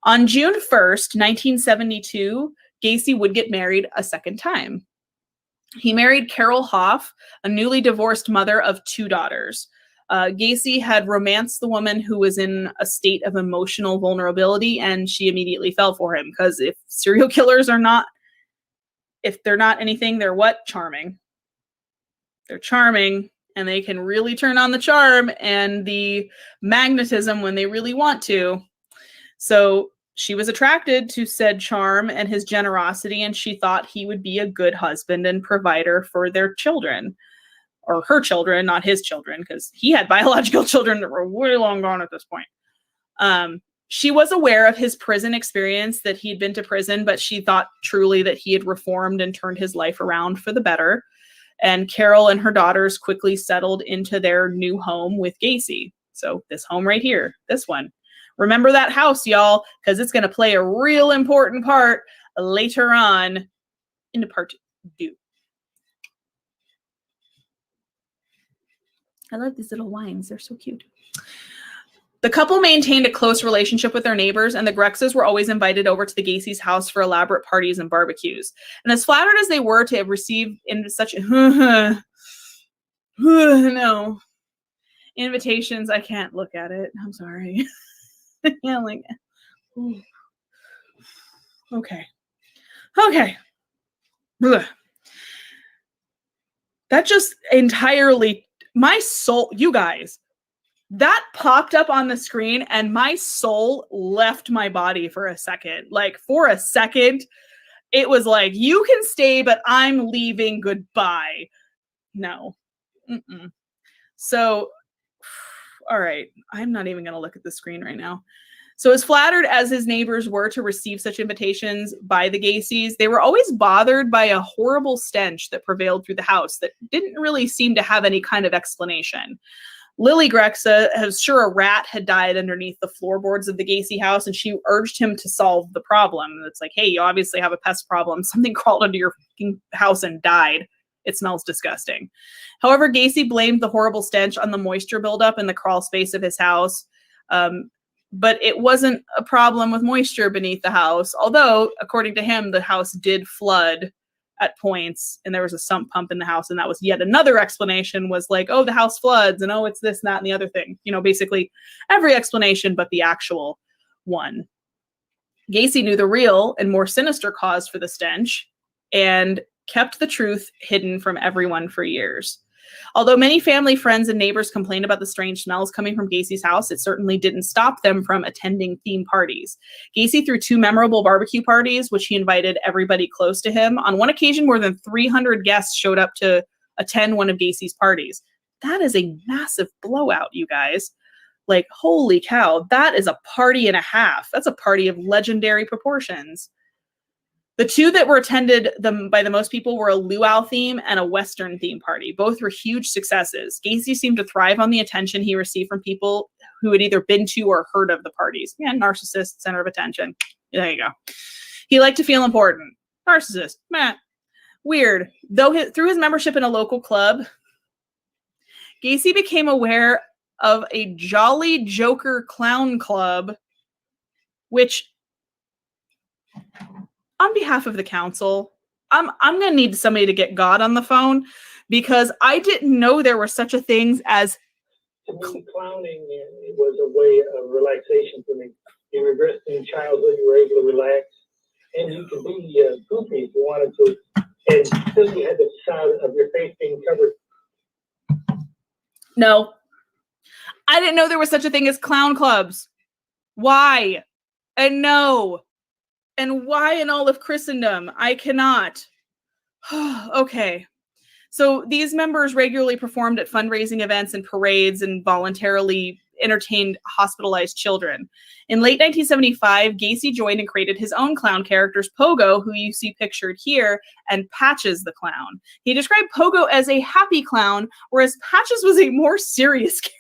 S1: On June 1st, 1972, Gacy would get married a second time. He married Carol Hoff, a newly divorced mother of 2 daughters. Gacy had romanced the woman who was in a state of emotional vulnerability, and she immediately fell for him, because if serial killers are not, if they're not anything, they're what? Charming. They're charming, and they can really turn on the charm and the magnetism when they really want to. So she was attracted to said charm and his generosity, and she thought he would be a good husband and provider for their children. Or her children, not his children, because he had biological children that were way long gone at this point. She was aware of his prison experience, that he'd been to prison, but she thought truly that he had reformed and turned his life around for the better. And Carol and her daughters quickly settled into their new home with Gacy. So this home right here, this one. Remember that house, y'all, because it's going to play a real important part later on into part 2. I love these little wines. They're so cute. The couple maintained a close relationship with their neighbors, and the Grexes were always invited over to the Gacy's house for elaborate parties and barbecues. And as flattered as they were to have received in such no invitations, I can't look at it. I'm sorry. Yeah, like, ooh. Okay. Ugh. That just entirely, my soul, you guys, that popped up on the screen and my soul left my body for a second. Like, for a second, it was like, you can stay, but I'm leaving. Goodbye. No. Mm-mm. So, all right. I'm not even going to look at the screen right now. So as flattered as his neighbors were to receive such invitations by the Gacys, they were always bothered by a horrible stench that prevailed through the house that didn't really seem to have any kind of explanation. Lily Grexa was sure a rat had died underneath the floorboards of the Gacy house, and she urged him to solve the problem. It's like, hey, you obviously have a pest problem. Something crawled under your house and died. It smells disgusting. However, Gacy blamed the horrible stench on the moisture buildup in the crawl space of his house. But it wasn't a problem with moisture beneath the house. Although, according to him, the house did flood at points, and there was a sump pump in the house, and that was yet another explanation, was like, oh, the house floods, and oh, it's this, and that, and the other thing. You know, basically every explanation but the actual one. Gacy knew the real and more sinister cause for the stench, and kept the truth hidden from everyone for years. Although many family, friends, and neighbors complained about the strange smells coming from Gacy's house, it certainly didn't stop them from attending theme parties. Gacy threw 2 memorable barbecue parties, which he invited everybody close to him. On one occasion, more than 300 guests showed up to attend one of Gacy's parties. That is a massive blowout, you guys. Like, holy cow, that is a party and a half. That's a party of legendary proportions. The 2 that were attended by the most people were a luau theme and a Western theme party. Both were huge successes. Gacy seemed to thrive on the attention he received from people who had either been to or heard of the parties. Yeah, narcissist, center of attention. There you go. He liked to feel important. Narcissist. Meh. Weird. Though through his membership in a local club, Gacy became aware of a Jolly Joker Clown Club, which, on behalf of the council, I'm going to need somebody to get God on the phone, because I didn't know there were such a things as...
S9: To me, clowning was a way of relaxation for me. You regressed in childhood, you were able to relax, and you could be goofy if you wanted to, and still you had the side of your face being covered.
S1: No. I didn't know there was such a thing as clown clubs. Why? And no. And why in all of Christendom? I cannot. Okay. So these members regularly performed at fundraising events and parades and voluntarily entertained hospitalized children. In late 1975, Gacy joined and created his own clown characters, Pogo, who you see pictured here, and Patches the Clown. He described Pogo as a happy clown, whereas Patches was a more serious character.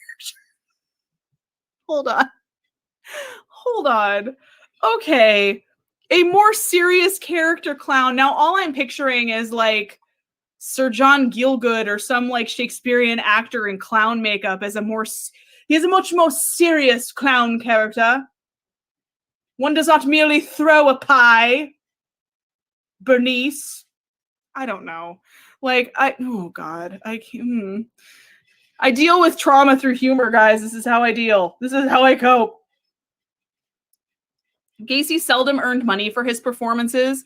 S1: Hold on. Okay. A more serious character clown. Now, all I'm picturing is like Sir John Gielgud or some like Shakespearean actor in clown makeup as he is a much more serious clown character. One does not merely throw a pie. Bernice. I don't know. Like, oh God. I deal with trauma through humor, guys. This is how I deal. This is how I cope. Gacy seldom earned money for his performances,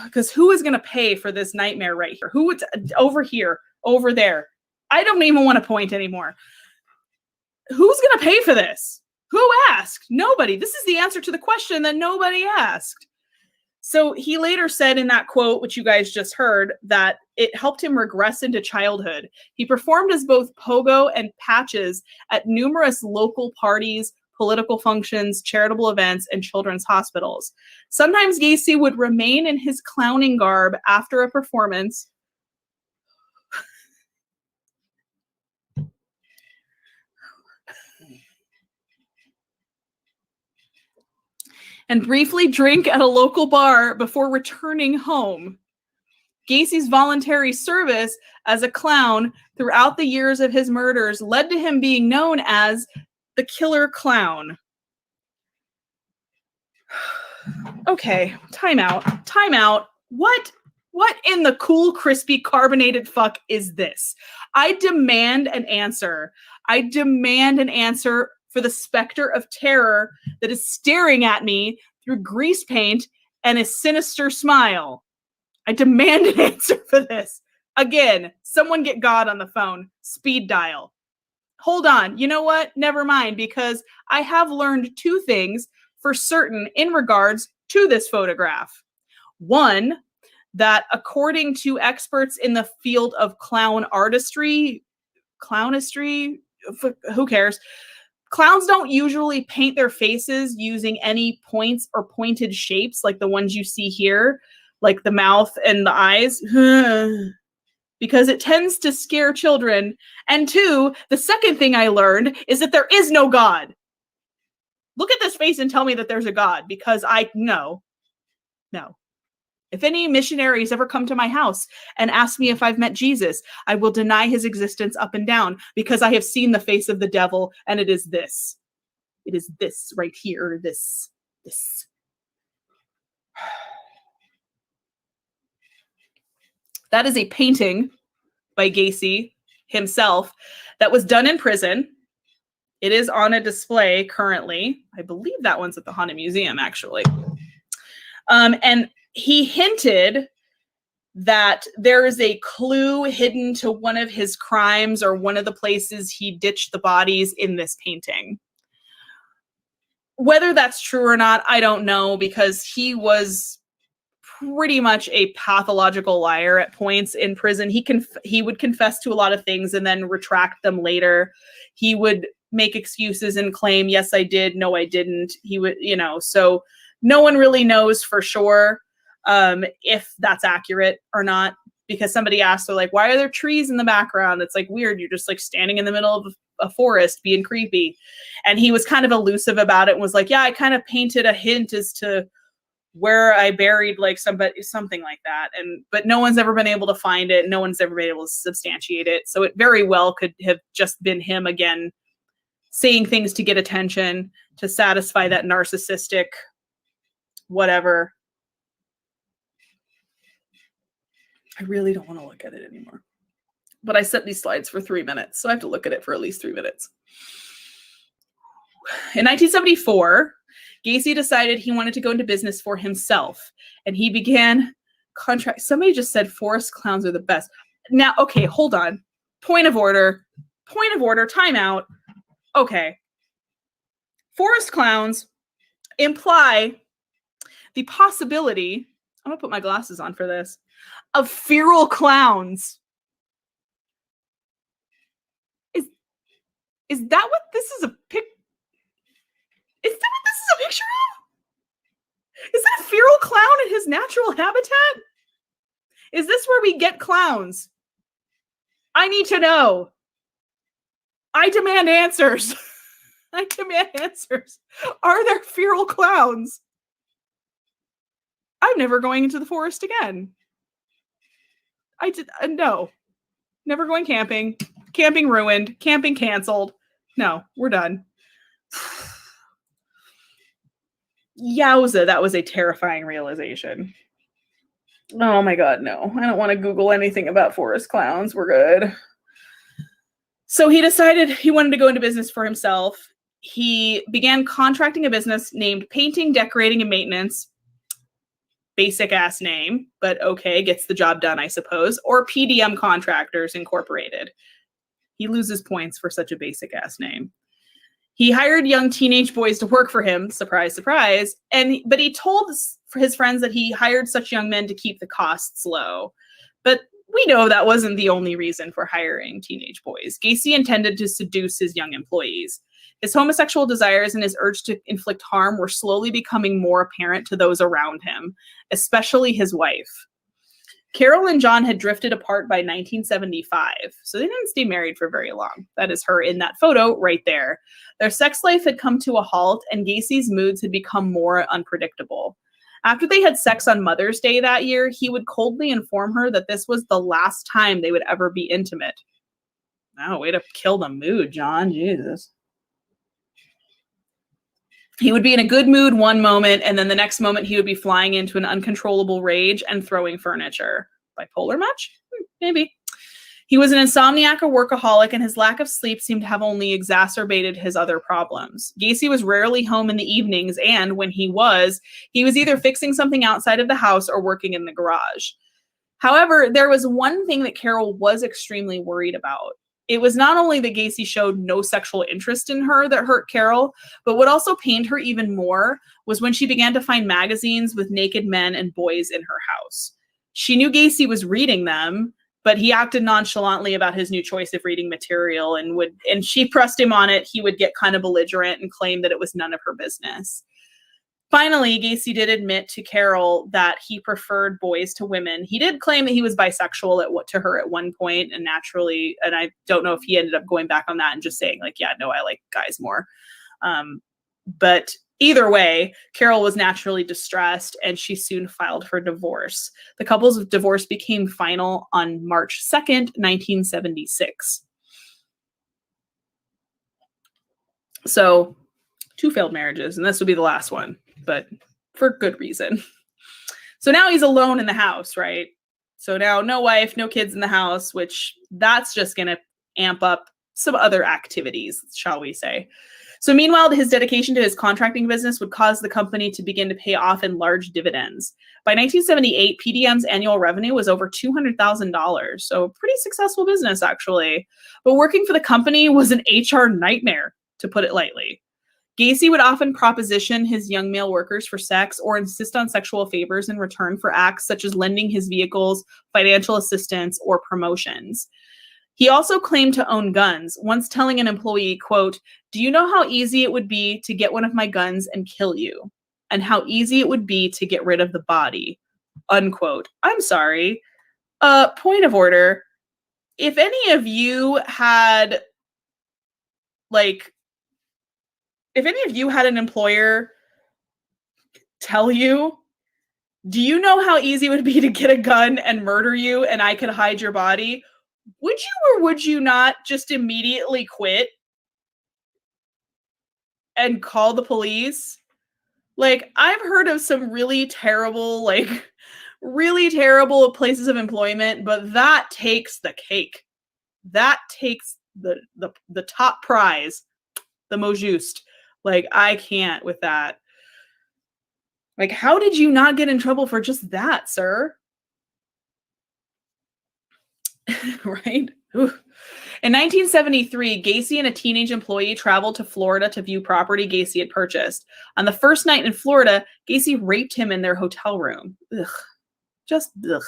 S1: because who is going to pay for this nightmare right here? Who would, over here, over there? I don't even want to point anymore. Who's going to pay for this? Who asked? Nobody. This is the answer to the question that nobody asked. So he later said in that quote, which you guys just heard, that it helped him regress into childhood. He performed as both Pogo and Patches at numerous local parties, political functions, charitable events, and children's hospitals. Sometimes Gacy would remain in his clowning garb after a performance. and briefly drink at a local bar before returning home. Gacy's voluntary service as a clown throughout the years of his murders led to him being known as the Killer Clown. Okay, time out. What in the cool, crispy, carbonated fuck is this? I demand an answer. I demand an answer for the specter of terror that is staring at me through grease paint and a sinister smile. I demand an answer for this. Again, someone get God on the phone. Speed dial. Hold on. You know what? Never mind, because I have learned two things for certain in regards to this photograph. One, that according to experts in the field of clownistry, who cares? Clowns don't usually paint their faces using any points or pointed shapes like the ones you see here, like the mouth and the eyes, because it tends to scare children. And two, the second thing I learned is that there is no God. Look at this face and tell me that there's a God, because no. If any missionaries ever come to my house and ask me if I've met Jesus, I will deny his existence up and down, because I have seen the face of the devil, and it is this. It is this right here, this. That is a painting by Gacy himself that was done in prison. It is on a display currently. I believe that one's at the Haunted Museum, actually. And he hinted that there is a clue hidden to one of his crimes or one of the places he ditched the bodies in this painting. Whether that's true or not, I don't know, because he was pretty much a pathological liar at points in prison. He would confess to a lot of things and then retract them later. He would make excuses and claim, yes, I did, no, I didn't. He would, so no one really knows for sure if that's accurate or not, because somebody asked, they're like, why are there trees in the background? It's like weird. You're just like standing in the middle of a forest being creepy. And he was kind of elusive about it and was like, yeah, I kind of painted a hint as to where I buried like something like that. But no one's ever been able to find it. No one's ever been able to substantiate it. So it very well could have just been him again, saying things to get attention, to satisfy that narcissistic whatever. I really don't want to look at it anymore. But I set these slides for 3 minutes, so I have to look at it for at least 3 minutes. In 1974, Gacy decided he wanted to go into business for himself, and he began contract. Somebody just said forest clowns are the best. Now, okay, hold on. Point of order, time out. Okay. Forest clowns imply the possibility, I'm gonna put my glasses on for this, of feral clowns. Is that what this is a pic? Is that what this is a picture of? Is that a feral clown in his natural habitat? Is this where we get clowns? I need to know. I demand answers. I demand answers. Are there feral clowns? I'm never going into the forest again. No. Never going camping. Camping ruined. Camping canceled. No, we're done. Yowza, that was a terrifying realization. Oh my God, no. I don't want to Google anything about forest clowns. We're good. So he decided he wanted to go into business for himself. He began contracting a business named Painting, Decorating, and Maintenance. Basic ass name, but okay, gets the job done, I suppose. Or PDM Contractors Incorporated. He loses points for such a basic ass name. He hired young teenage boys to work for him, surprise, surprise. But he told his friends that he hired such young men to keep the costs low. But we know that wasn't the only reason for hiring teenage boys. Gacy intended to seduce his young employees. His homosexual desires and his urge to inflict harm were slowly becoming more apparent to those around him, especially his wife. Carol and John had drifted apart by 1975, so they didn't stay married for very long. That is her in that photo right there. Their sex life had come to a halt, and Gacy's moods had become more unpredictable. After they had sex on Mother's Day that year, he would coldly inform her that this was the last time they would ever be intimate. Oh, way to kill the mood, John. Jesus. He would be in a good mood one moment, and then the next moment he would be flying into an uncontrollable rage and throwing furniture. Bipolar much? Maybe. He was an insomniac, a workaholic, and his lack of sleep seemed to have only exacerbated his other problems. Gacy was rarely home in the evenings, and when he was either fixing something outside of the house or working in the garage. However, there was one thing that Carol was extremely worried about. It was not only that Gacy showed no sexual interest in her that hurt Carol, but what also pained her even more was when she began to find magazines with naked men and boys in her house. She knew Gacy was reading them, but he acted nonchalantly about his new choice of reading material, and she pressed him on it. He would get kind of belligerent and claim that it was none of her business. Finally, Gacy did admit to Carol that he preferred boys to women. He did claim that he was bisexual to her at one point, and naturally, and I don't know if he ended up going back on that and just saying like, yeah, no, I like guys more. But either way, Carol was naturally distressed, and she soon filed for divorce. The couple's divorce became final on March 2nd, 1976. So 2 failed marriages, and this would be the last one, but for good reason. So now he's alone in the house, right? So now no wife, no kids in the house, which that's just going to amp up some other activities, shall we say. So meanwhile, his dedication to his contracting business would cause the company to begin to pay off in large dividends. By 1978, PDM's annual revenue was over $200,000, so a pretty successful business, actually. But working for the company was an HR nightmare, to put it lightly. Gacy would often proposition his young male workers for sex or insist on sexual favors in return for acts such as lending his vehicles, financial assistance, or promotions. He also claimed to own guns, once telling an employee, quote, "Do you know how easy it would be to get one of my guns and kill you? And how easy it would be to get rid of the body?" Unquote. I'm sorry. Point of order. If any of you had, an employer tell you, "Do you know how easy it would be to get a gun and murder you and I could hide your body?" Would you or would you not just immediately quit and call the police? Like, I've heard of some really terrible places of employment, but that takes the cake. That takes the top prize, the mot juste. Like, I can't with that. Like, how did you not get in trouble for just that, sir? Right? Ooh. In 1973, Gacy and a teenage employee traveled to Florida to view property Gacy had purchased. On the first night in Florida, Gacy raped him in their hotel room. Ugh. Just ugh.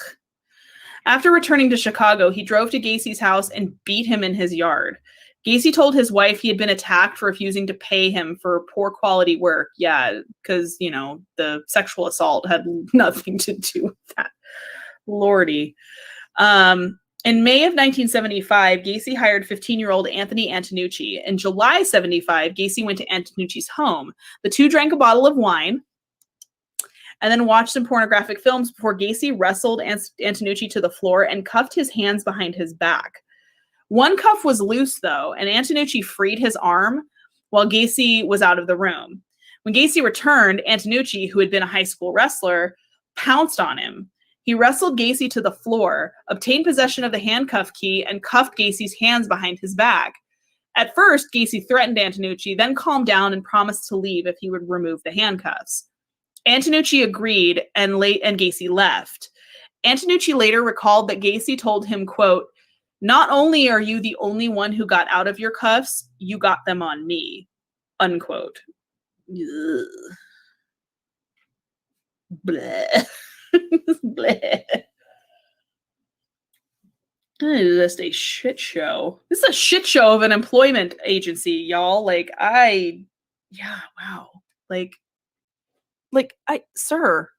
S1: After returning to Chicago, he drove to Gacy's house and beat him in his yard. Gacy told his wife he had been attacked for refusing to pay him for poor quality work. Yeah, because, the sexual assault had nothing to do with that. Lordy. In May of 1975, Gacy hired 15-year-old Anthony Antonucci. In July 75, Gacy went to Antonucci's home. The two drank a bottle of wine and then watched some pornographic films before Gacy wrestled Antonucci to the floor and cuffed his hands behind his back. One cuff was loose, though, and Antonucci freed his arm while Gacy was out of the room. When Gacy returned, Antonucci, who had been a high school wrestler, pounced on him. He wrestled Gacy to the floor, obtained possession of the handcuff key, and cuffed Gacy's hands behind his back. At first, Gacy threatened Antonucci, then calmed down and promised to leave if he would remove the handcuffs. Antonucci agreed, and Gacy left. Antonucci later recalled that Gacy told him, quote, "Not only are you the only one who got out of your cuffs, you got them on me," unquote. Ugh. Bleh. Bleh. This is just a shit show. This is a shit show of an employment agency, y'all. Wow. Sir,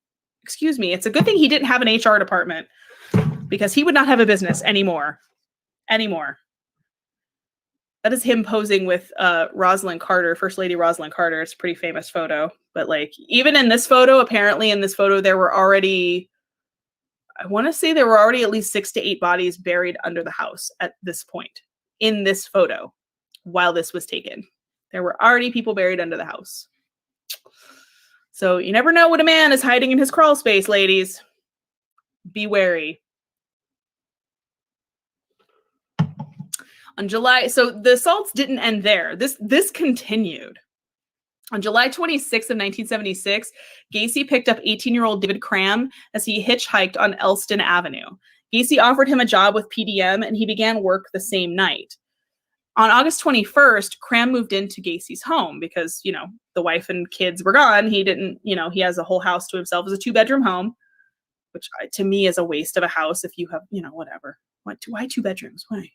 S1: excuse me. It's a good thing he didn't have an HR department.
S2: because he would not have a business anymore. That is him posing with Rosalind Carter, First Lady Rosalind Carter. It's a pretty famous photo. But like, even in this photo, apparently in this photo, there were already, I want to say there were already at least 6 to 8 bodies buried under the house at this point in this photo while this was taken. There were already people buried under the house. So you never know what a man is hiding in his crawl space, ladies. Be wary. On July, so the assaults didn't end there. This continued. On July 26th of 1976, Gacy picked up 18-year-old David Cram as he hitchhiked on Elston Avenue. Gacy offered him a job with PDM, and he began work the same night. On August 21st, Cram moved into Gacy's home because, you know, the wife and kids were gone. He didn't, you know, he has a whole house to himself. It was a 2-bedroom home, which to me is a waste of a house if you have, you know, whatever. Why 2 bedrooms? Why?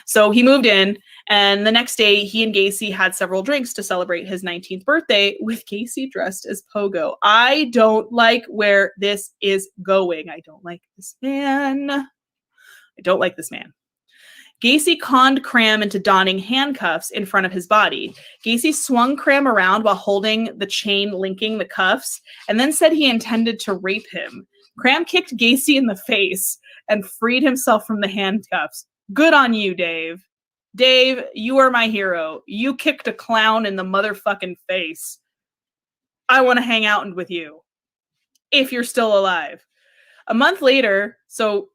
S2: So he moved in, and the next day he and Gacy had several drinks to celebrate his 19th birthday, with Gacy dressed as Pogo. I don't like where this is going. I don't like this man. Gacy conned Cram into donning handcuffs in front of his body. Gacy swung Cram around while holding the chain linking the cuffs, and then said he intended to rape him. Cram kicked Gacy in the face and freed himself from the handcuffs. Good on you, Dave. Dave, you are my hero. You kicked a clown in the motherfucking face. I want to hang out with you. If you're still alive. A month later, that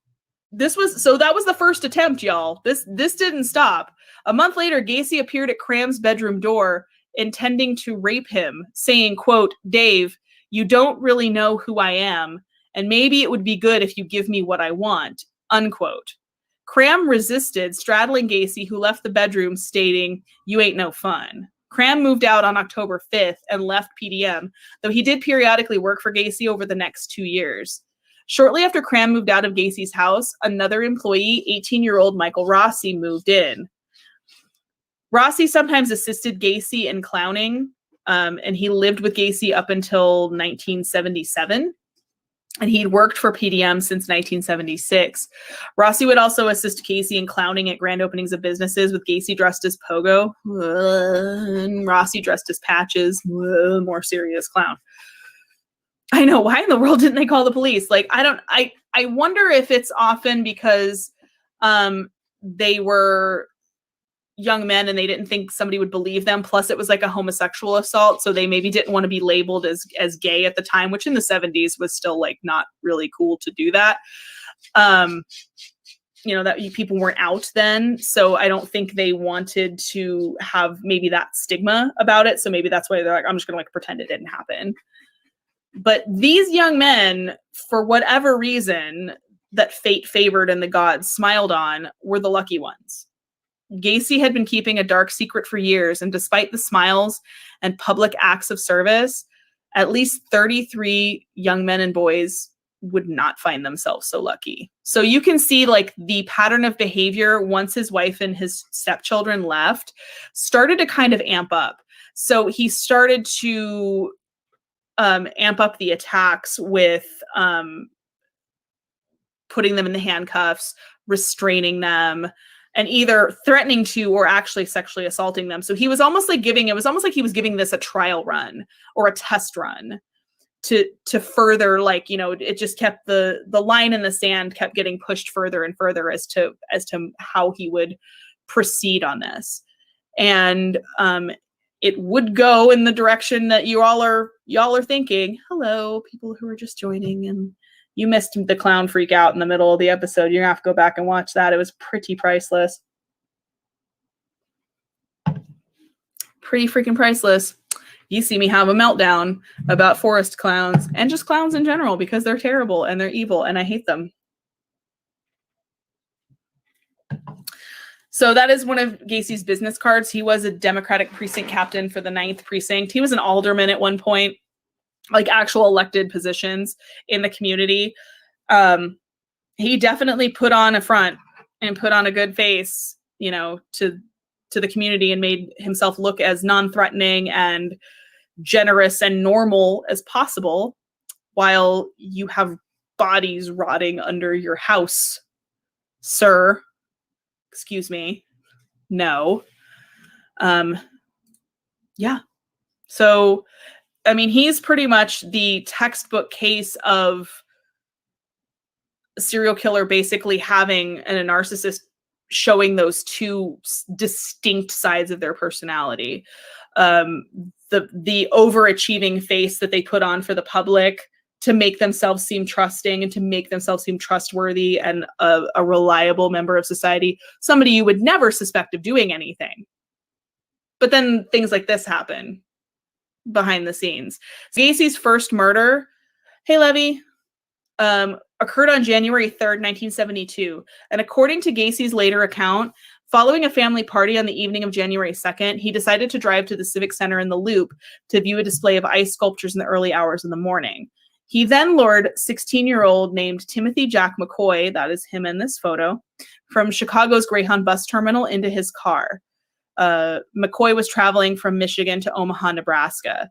S2: was the first attempt, y'all. This didn't stop. A month later, Gacy appeared at Cram's bedroom door, intending to rape him, saying, quote, "Dave, you don't really know who I am, and maybe it would be good if you give me what I want," unquote. Cram resisted, straddling Gacy, who left the bedroom, stating, "You ain't no fun." Cram moved out on October 5th and left PDM, though he did periodically work for Gacy over the next 2 years. Shortly after Cram moved out of Gacy's house, another employee, 18-year-old Michael Rossi, moved in. Rossi sometimes assisted Gacy in clowning, and he lived with Gacy up until 1977. And he'd worked for PDM since 1976. Rossi would also assist Gacy in clowning at grand openings of businesses, with Gacy dressed as Pogo, and Rossi dressed as Patches, more serious clown. I know, why in the world didn't they call the police? Like, I wonder if it's often because they were young men and they didn't think somebody would believe them. Plus it was like a homosexual assault. So they maybe didn't want to be labeled as gay at the time, which in the 70s was still like not really cool to do that. You know, that people weren't out then. So I don't think they wanted to have maybe that stigma about it. So maybe that's why they're like, I'm just gonna like pretend it didn't happen. But these young men, for whatever reason that fate favored and the gods smiled on, were the lucky ones. Gacy had been keeping a dark secret for years, and despite the smiles and public acts of service, at least 33 young men and boys would not find themselves so lucky. So you can see like the pattern of behavior once his wife and his stepchildren left started to kind of amp up. So he started to amp up the attacks with putting them in the handcuffs, restraining them, and either threatening to or actually sexually assaulting them. So he was almost like it was almost like he was giving this a trial run or a test run to further, like, you know, it just kept the line in the sand kept getting pushed further and further as to how he would proceed on this. And it would go in the direction that y'all are thinking. Hello, people who are just joining, and you missed the clown freak out in the middle of the episode. You're gonna have to go back and watch that. It was pretty priceless. Pretty freaking priceless. You see me have a meltdown about forest clowns and just clowns in general because they're terrible and they're evil and I hate them. So that is one of Gacy's business cards. He was a Democratic precinct captain for the 9th precinct. He was an alderman at one point, like actual elected positions in the community. He definitely put on a front and put on a good face, you know, to the community, and made himself look as non-threatening and generous and normal as possible, while you have
S1: bodies rotting under your house, sir. Excuse me. No. Yeah. So, I mean, he's pretty much the textbook case of a serial killer basically having and a narcissist showing those two distinct sides of their personality. The overachieving face that they put on for the public to make themselves seem trusting and to make themselves seem trustworthy and a reliable member of society, somebody you would never suspect of doing anything. But then things like this happen behind the scenes. Gacy's first murder, hey Levy, occurred on January 3rd, 1972. And according to Gacy's later account, following a family party on the evening of January 2nd, he decided to drive to the Civic Center in the Loop to view a display of ice sculptures in the early hours of the morning. He then lured 16-year-old named Timothy Jack McCoy, that is him in this photo, from Chicago's Greyhound bus terminal into his car. McCoy was traveling from Michigan to Omaha, Nebraska.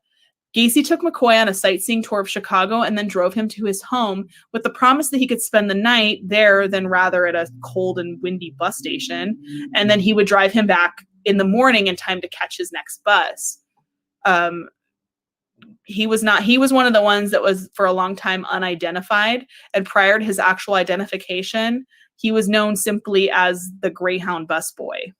S1: Gacy took McCoy on a sightseeing tour of Chicago and then drove him to his home with the promise that he could spend the night there than rather at a cold and windy bus station. And then he would drive him back in the morning in time to catch his next bus. He was one of the ones that was for a long time unidentified. And prior to his actual identification, he was known simply as the Greyhound busboy.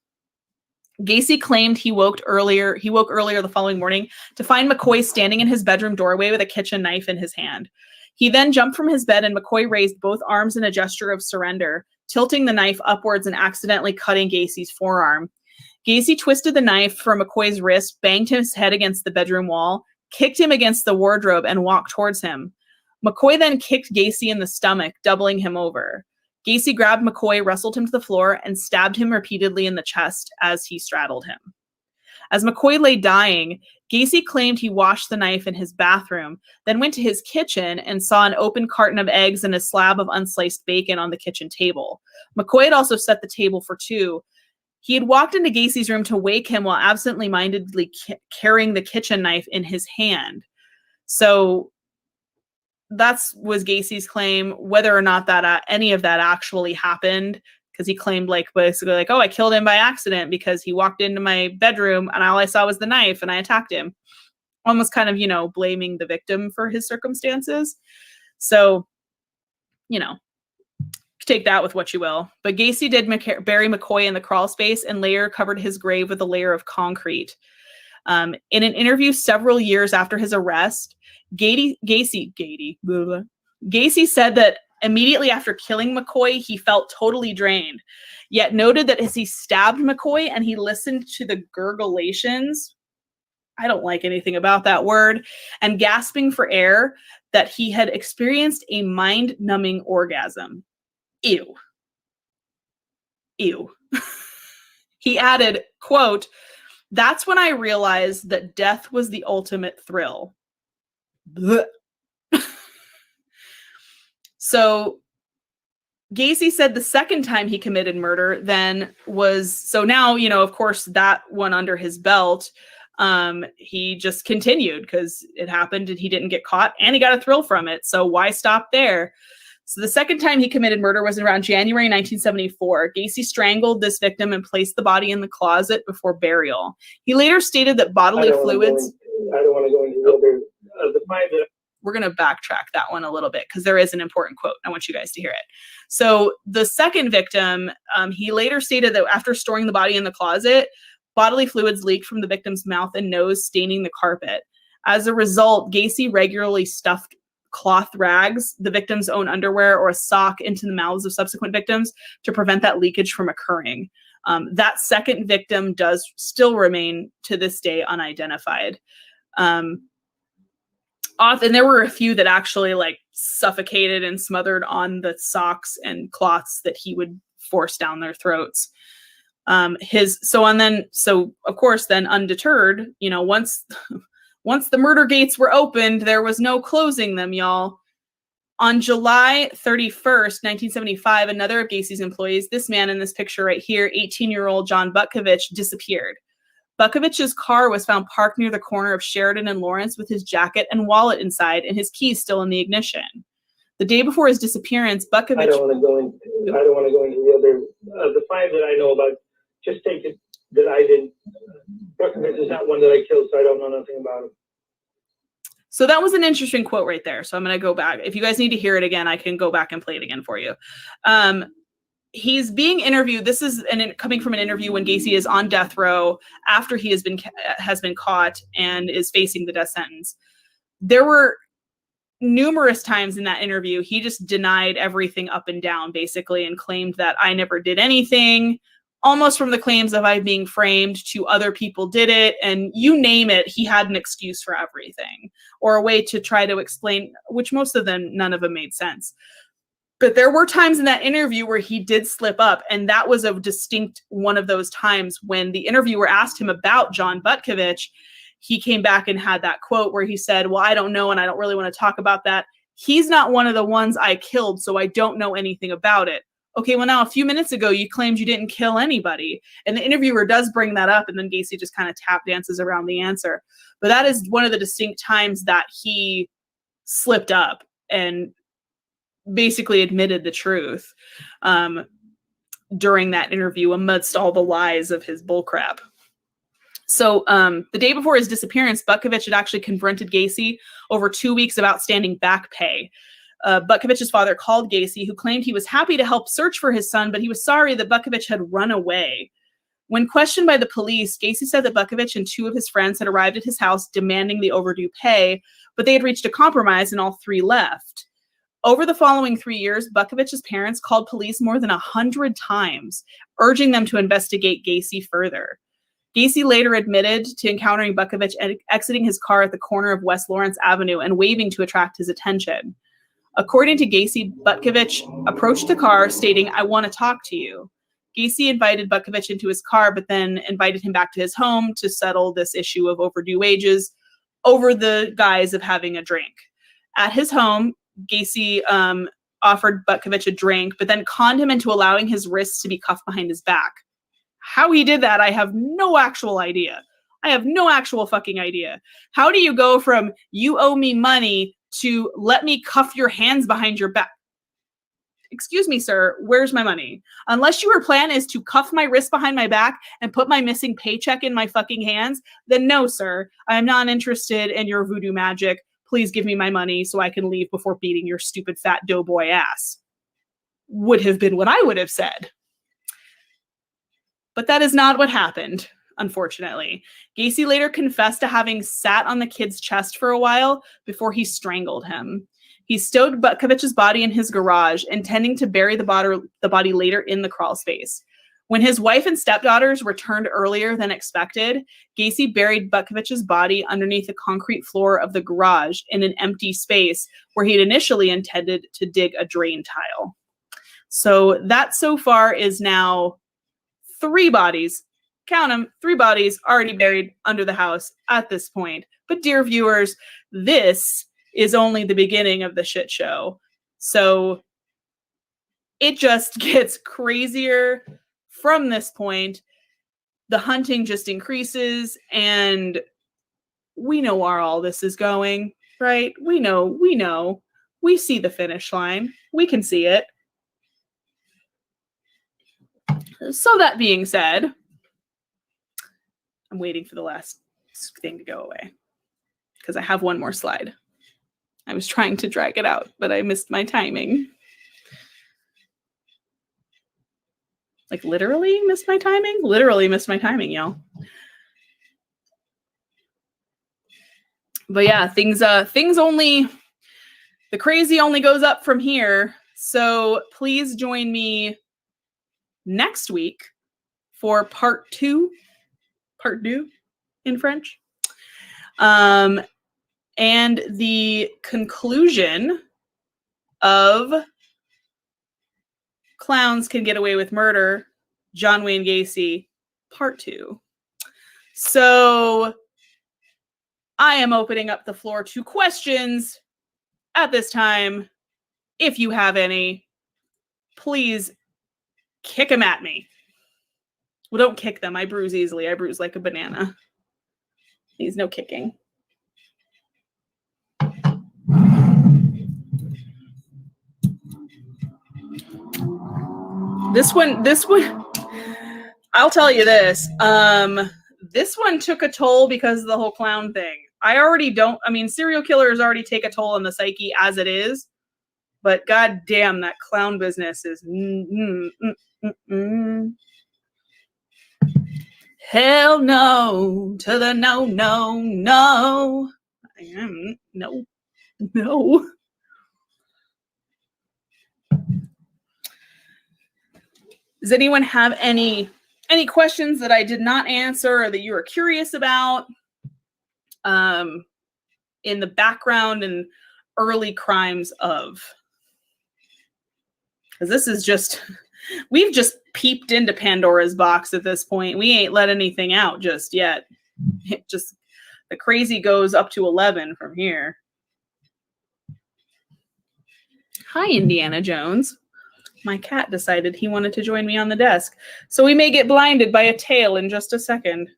S1: Gacy claimed he woke earlier the following morning to find McCoy standing in his bedroom doorway with a kitchen knife in his hand. He then jumped from his bed and McCoy raised both arms in a gesture of surrender, tilting the knife upwards and accidentally cutting Gacy's forearm. Gacy twisted the knife from McCoy's wrist, banged his head against the bedroom wall, kicked him against the wardrobe, and walked towards him. McCoy then kicked Gacy in the stomach, doubling him over. Gacy grabbed McCoy, wrestled him to the floor, and stabbed him repeatedly in the chest as he straddled him. As McCoy lay dying, Gacy claimed he washed the knife in his bathroom, then went to his kitchen and saw an open carton of eggs and a slab of unsliced bacon on the kitchen table. McCoy had also set the table for two. He had walked into Gacy's room to wake him while absently-mindedly carrying the kitchen knife in his hand. So that was Gacy's claim. Whether or not that any of that actually happened, because he claimed basically oh, I killed him by accident because he walked into my bedroom and all I saw was the knife and I attacked him. Almost kind of, blaming the victim for his circumstances. So, take that with what you will. But Gacy did bury McCoy in the crawl space and later covered his grave with a layer of concrete. In an interview several years after his arrest, Gacy said that immediately after killing McCoy, he felt totally drained, yet noted that as he stabbed McCoy and he listened to the gurgulations, I don't like anything about that word, and gasping for air, that he had experienced a mind-numbing orgasm. Ew. He added, quote, "That's when I realized that death was the ultimate thrill." So Gacy said the second time he committed murder then was, so now, of course, that one under his belt, he just continued because it happened and he didn't get caught and he got a thrill from it. So why stop there? So the second time he committed murder was around January 1974. Gacy strangled this victim and placed the body in the closet before burial. He later stated that bodily fluids...
S9: I don't want to go into the mind that...
S1: We're going to backtrack that one a little bit because there is an important quote. I want you guys to hear it. So the second victim, he later stated that after storing the body in the closet, bodily fluids leaked from the victim's mouth and nose, staining the carpet. As a result, Gacy regularly stuffed cloth rags, the victim's own underwear, or a sock into the mouths of subsequent victims to prevent that leakage from occurring. That second victim does still remain to this day unidentified. And there were a few that actually suffocated and smothered on the socks and cloths that he would force down their throats. So of course, then undeterred, once the murder gates were opened, there was no closing them, y'all. On July 31st, 1975, another of Gacy's employees, this man in this picture right here, 18-year-old John Butkovich, disappeared. Butkovich's car was found parked near the corner of Sheridan and Lawrence with his jacket and wallet inside and his keys still in the ignition.
S2: The day before his disappearance,
S9: I
S2: Butkovich.
S9: don't want to go into. I don't want to go into the other. The 5 that I know about. Just take it that I didn't. Butkovich is not one that I killed, so I don't know nothing about him.
S2: So that was an interesting quote right there. So I'm going to go back. If you guys need to hear it again, I can go back and play it again for you. He's being interviewed. This is coming from an interview when Gacy is on death row after he has been caught and is facing the death sentence. There were numerous times in that interview he just denied everything up and down, basically, and claimed that I never did anything. Almost from the claims of I being framed to other people did it, and you name it, he had an excuse for everything or a way to try to explain, which most of them, none of them made sense. But there were times in that interview where he did slip up, and that was a distinct one of those times when the interviewer asked him about John Butkovich. He came back and had that quote where he said, well, I don't know, and I don't really want to talk about that. He's not one of the ones I killed, so I don't know anything about it. Okay, well, now a few minutes ago, you claimed you didn't kill anybody. And the interviewer does bring that up, and then Gacy just kind of tap dances around the answer. But that is one of the distinct times that he slipped up and basically admitted the truth during that interview amidst all the lies of his bullcrap. So the day before his disappearance, Butkovich had actually confronted Gacy over 2 weeks of outstanding back pay. Butkovich's father called Gacy, who claimed he was happy to help search for his son, but he was sorry that Butkovich had run away. When questioned by the police, Gacy said that Butkovich and 2 of his friends had arrived at his house demanding the overdue pay, but they had reached a compromise and all 3 left. Over the following 3 years, Butkovich's parents called police more than 100 times, urging them to investigate Gacy further. Gacy later admitted to encountering Butkovich exiting his car at the corner of West Lawrence Avenue and waving to attract his attention. According to Gacy, Butkovich approached the car stating, I want to talk to you. Gacy invited Butkovich into his car, but then invited him back to his home to settle this issue of overdue wages over the guise of having a drink. At his home, Gacy offered Butkovich a drink, but then conned him into allowing his wrists to be cuffed behind his back. How he did that, I have no actual idea. I have no actual fucking idea. How do you go from you owe me money to let me cuff your hands behind your back? Excuse me, sir, where's my money? Unless your plan is to cuff my wrist behind my back and put my missing paycheck in my fucking hands, then no, sir, I am not interested in your voodoo magic. Please give me my money so I can leave before beating your stupid fat doughboy ass. Would have been what I would have said. But that is not what happened, unfortunately. Gacy later confessed to having sat on the kid's chest for a while before he strangled him. He stowed Butkovich's body in his garage, intending to bury the body later in the crawl space. When his wife and stepdaughters returned earlier than expected, Gacy buried Butkovich's body underneath the concrete floor of the garage in an empty space where he had initially intended to dig a drain tile. So that so far is now 3 bodies, count them, 3 bodies already buried under the house at this point. But dear viewers, this is only the beginning of the shit show. So it just gets crazier from this point. The hunting just increases, and we know where all this is going, right? We know. We see the finish line. We can see it. So that being said, I'm waiting for the last thing to go away because I have one more slide. I was trying to drag it out, but I missed my timing. Like literally missed my timing? Literally missed my timing, y'all. But yeah, things only, the crazy only goes up from here. So please join me next week for part 2 in French. And the conclusion of Clowns Can Get Away with Murder, John Wayne Gacy, part 2. So I am opening up the floor to questions at this time. If you have any, please kick them at me. Well, don't kick them. I bruise easily. I bruise like a banana. Please, no kicking. This one, I'll tell you this. This one took a toll because of the whole clown thing. Serial killers already take a toll on the psyche as it is, but god damn, that clown business is hell no to the no. No. Does anyone have any questions that I did not answer or that you are curious about in the background and early crimes of? Because this is just, we've just peeped into Pandora's box at this point. We ain't let anything out just yet. It just, the crazy goes up to 11 from here. Hi, Indiana Jones. My cat decided he wanted to join me on the desk, so we may get blinded by a tail in just a second.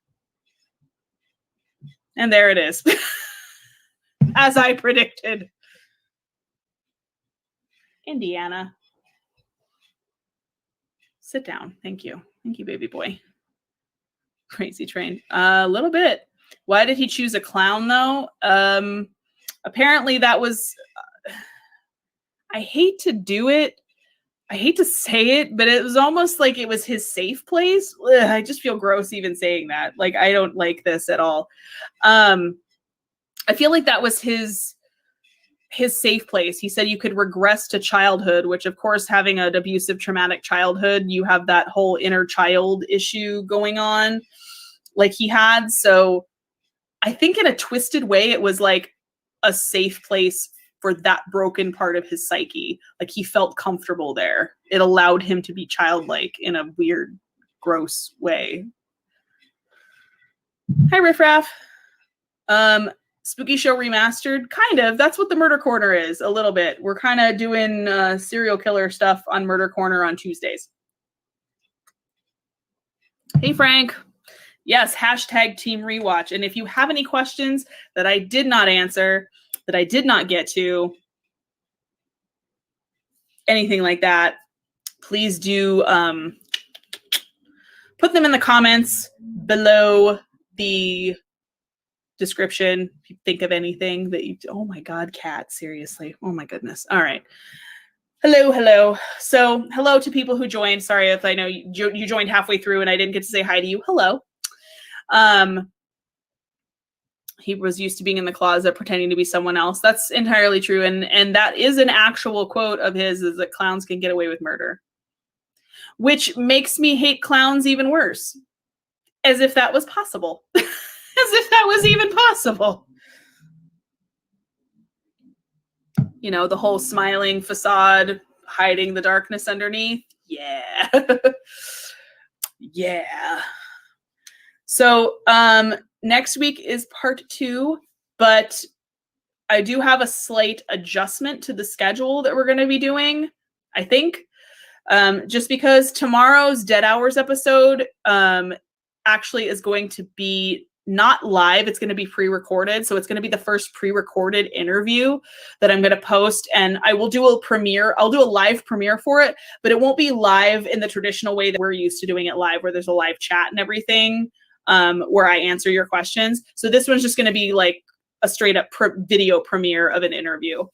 S2: And there it is. As I predicted. Indiana. Sit down. Thank you. Thank you, baby boy. Crazy train. A little bit. Why did he choose a clown, though? Apparently that was... I hate to do it. I hate to say it, but it was almost like it was his safe place. Ugh, I just feel gross even saying that. Like, I don't like this at all. I feel like that was his safe place. He said you could regress to childhood, which of course, having an abusive, traumatic childhood, you have that whole inner child issue going on like he had. So I think in a twisted way, it was like a safe place for that broken part of his psyche. Like he felt comfortable there. It allowed him to be childlike in a weird, gross way. Hi, Riff Raff. Spooky Show Remastered, kind of. That's what the Murder Corner is, a little bit. We're kind of doing serial killer stuff on Murder Corner on Tuesdays. Hey, Frank. Yes, hashtag Team Rewatch. And if you have any questions that I did not answer, that I did not get to, anything like that, please do put them in the comments below the description. If you think of anything that you, oh my God, cat, seriously. Oh my goodness. All right. Hello. So hello to people who joined. Sorry if I know you joined halfway through and I didn't get to say hi to you. Hello. He was used to being in the closet pretending to be someone else. That's entirely true. And that is an actual quote of his, is that clowns can get away with murder. Which makes me hate clowns even worse. As if that was possible. As if that was even possible. You know, the whole smiling facade, hiding the darkness underneath. Yeah. Yeah. So, next week is part 2, but I do have a slight adjustment to the schedule that we're going to be doing, I think. Just because tomorrow's Dead Hours episode actually is going to be not live. It's going to be pre-recorded. So it's going to be the first pre-recorded interview that I'm going to post. And I will do a premiere. I'll do a live premiere for it, but it won't be live in the traditional way that we're used to doing it live, where there's a live chat and everything, where I answer your questions. So this one's just going to be like a straight up video premiere of an interview.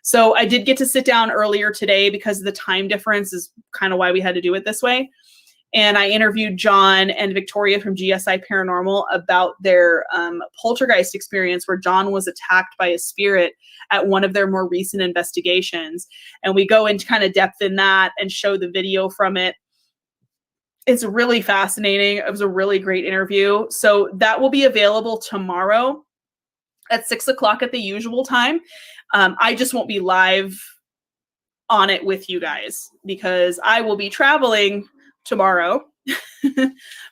S2: So I did get to sit down earlier today because the time difference is kind of why we had to do it this way. And I interviewed John and Victoria from GSI Paranormal about their poltergeist experience, where John was attacked by a spirit at one of their more recent investigations. And we go into kind of depth in that and show the video from it. It's really fascinating. It was a really great interview. So that will be available tomorrow at 6 o'clock at the usual time. I just won't be live on it with you guys because I will be traveling tomorrow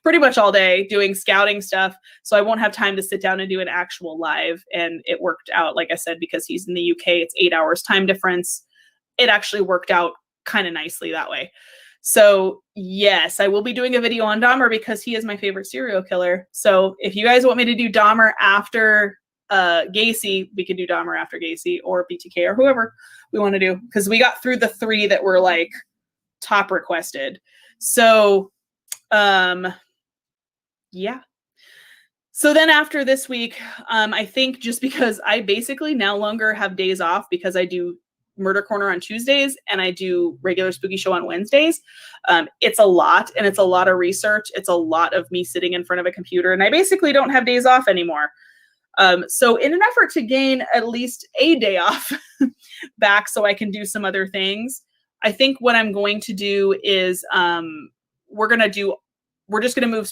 S2: pretty much all day doing scouting stuff. So I won't have time to sit down and do an actual live. And it worked out, like I said, because he's in the UK, it's 8 hours time difference. It actually worked out kind of nicely that way. So yes, I will be doing a video on Dahmer because he is my favorite serial killer. So if you guys want me to do Dahmer after Gacy, we could do Dahmer after Gacy or BTK or whoever we want to do, because we got through the 3 that were like top requested. So yeah. So then after this week, I think just because I basically no longer have days off because I do Murder Corner on Tuesdays and I do regular Spooky Show on Wednesdays. It's a lot, and it's a lot of research. It's a lot of me sitting in front of a computer, and I basically don't have days off anymore. So in an effort to gain at least a day off back so I can do some other things, I think what I'm going to do is we're just going to move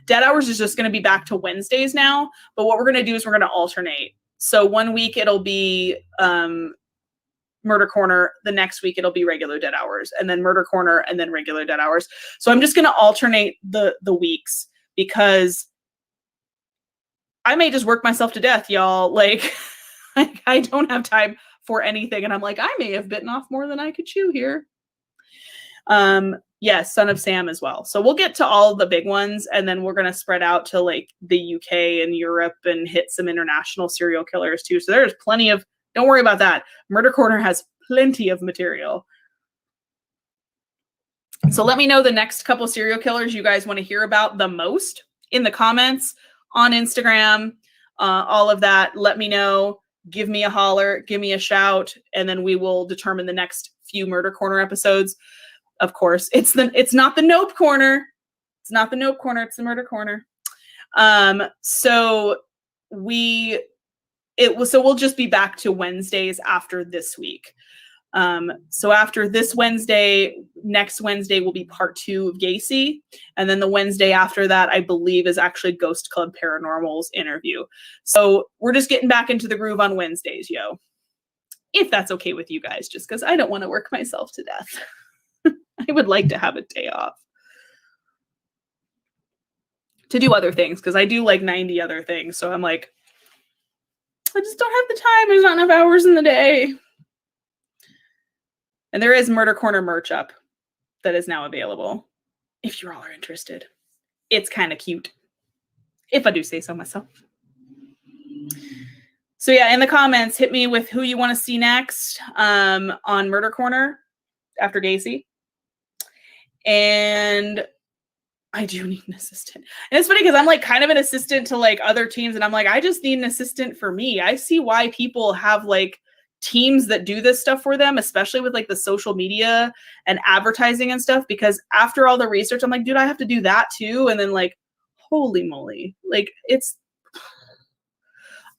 S2: Dead Hours is just going to be back to Wednesdays now. But what we're going to do is we're going to alternate. So one week it'll be Murder Corner. The next week it'll be regular Dead Hours, and then Murder Corner, and then regular Dead Hours. So I'm just going to alternate the weeks, because I may just work myself to death, y'all. Like, I don't have time for anything. And I'm like, I may have bitten off more than I could chew here. Yes, Son of Sam as well. So we'll get to all the big ones, and then we're going to spread out to like the UK and Europe and hit some international serial killers too. So there's plenty of, don't worry about that. Murder Corner has plenty of material. So let me know the next couple serial killers you guys want to hear about the most in the comments, on Instagram, all of that. Let me know. Give me a holler, give me a shout, and then we will determine the next few Murder Corner episodes. Of course, it's not the Nope Corner. It's not the Nope Corner. It's the Murder Corner. So we'll just be back to Wednesdays after this week. So after this Wednesday, next Wednesday will be part 2 of Gacy. And then the Wednesday after that, I believe, is actually Ghost Club Paranormal's interview. So we're just getting back into the groove on Wednesdays, yo. If that's okay with you guys, just because I don't want to work myself to death. I would like to have a day off to do other things, because I do like 90 other things. So I'm like, I just don't have the time. There's not enough hours in the day. And there is Murder Corner merch up that is now available if you all are interested. It's kind of cute, if I do say so myself. So yeah, in the comments, hit me with who you want to see next on Murder Corner after Gacy. And I do need an assistant. And it's funny because I'm like kind of an assistant to like other teams, and I'm like, I just need an assistant for me. I see why people have like teams that do this stuff for them, especially with like the social media and advertising and stuff, because after all the research, I'm like, dude, I have to do that too. And then like, holy moly, like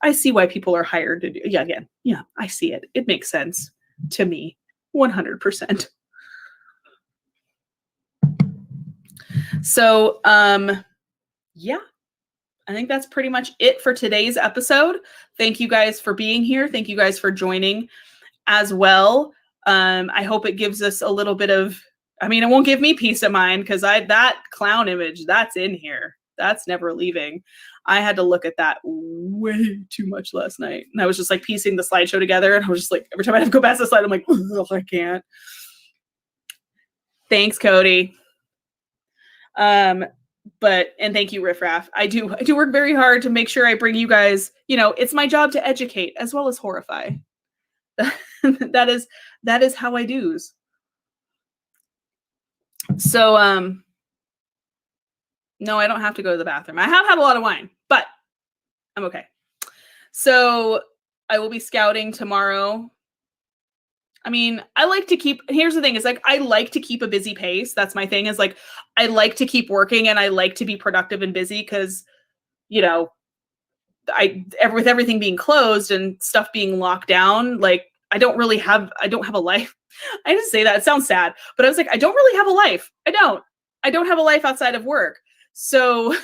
S2: I see why people are hired to do. Yeah, I see it. It makes sense to me 100%. So, yeah, I think that's pretty much it for today's episode. Thank you guys for being here. Thank you guys for joining as well. I hope it gives us a little bit of, I mean, it won't give me peace of mind, because that clown image, that's in here. That's never leaving. I had to look at that way too much last night. And I was just like piecing the slideshow together. And I was just like, every time I have to go past the slide, I'm like, I can't. Thanks, Cody. And thank you, Riff Raff. I do work very hard to make sure I bring you guys, it's my job to educate as well as horrify. That is how I do's. So, no, I don't have to go to the bathroom. I have had a lot of wine, but I'm okay. So I will be scouting tomorrow. I mean, here's the thing, is like, I like to keep a busy pace. That's my thing, is like, I like to keep working and I like to be productive and busy, because, with everything being closed and stuff being locked down, like, I don't have a life. I just say that, it sounds sad, but I was like, I don't really have a life. I don't have a life outside of work. So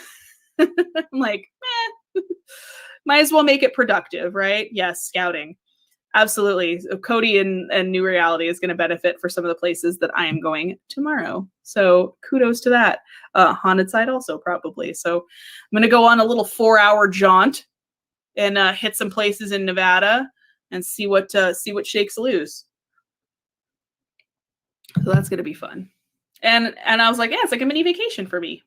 S2: I'm like, might as well make it productive, right? Yes, scouting. Absolutely. Cody and New Reality is going to benefit for some of the places that I am going tomorrow. So kudos to that. Haunted Side also probably. So I'm going to go on a little 4-hour jaunt and hit some places in Nevada and see what shakes loose. So that's going to be fun. And I was like, yeah, it's like a mini vacation for me.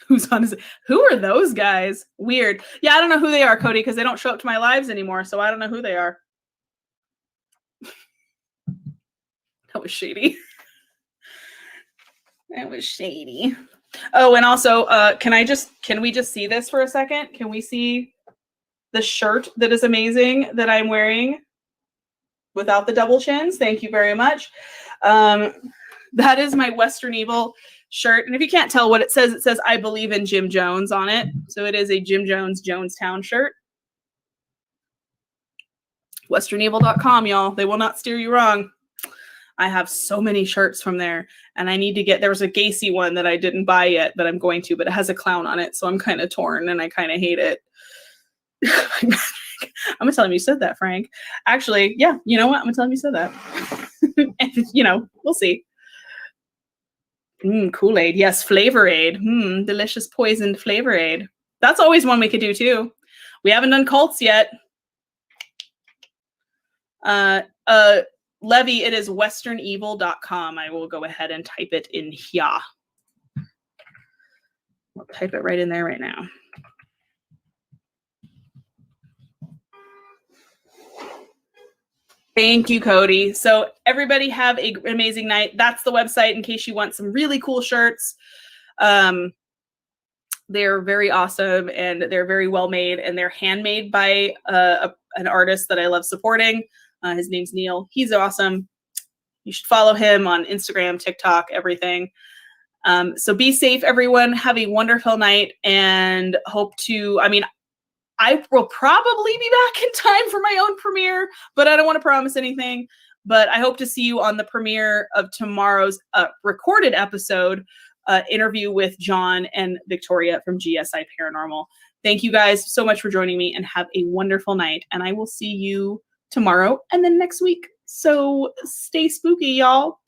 S2: Who's on his? Who are those guys? Weird. Yeah, I don't know who they are, Cody, because they don't show up to my lives anymore, so I don't know who they are. That was shady. That was shady. Oh, and also, can we just see this for a second? Can we see the shirt that is amazing that I'm wearing without the double chins? Thank you very much. That is my Western Evil shirt. And if you can't tell what it says I believe in Jim Jones on it. So it is a Jim Jones Jonestown shirt. westernevil.com, y'all. They will not steer you wrong. I have so many shirts from there, and I need to get, there was a Gacy one that I didn't buy yet, but I'm going to, but it has a clown on it. So I'm kind of torn and I kind of hate it. I'm going to tell him you said that, Frank. Actually, yeah, you know what? I'm going to tell him you said that. And, you know, we'll see. Kool-Aid. Yes, Flavor Aid. Delicious poisoned Flavor Aid. That's always one we could do too. We haven't done cults yet. Levy, it is westernevil.com. I will go ahead and type it in here. I'll type it right in there right now. Thank you, Cody. So everybody have an amazing night. That's the website in case you want some really cool shirts. They're very awesome and they're very well made, and they're handmade by an artist that I love supporting. His name's Neil. He's awesome. You should follow him on Instagram, TikTok, everything. So be safe, everyone. Have a wonderful night, and hope to, I will probably be back in time for my own premiere, but I don't want to promise anything. But I hope to see you on the premiere of tomorrow's recorded episode, interview with John and Victoria from GSI Paranormal. Thank you guys so much for joining me, and have a wonderful night. And I will see you tomorrow and then next week. So stay spooky, y'all.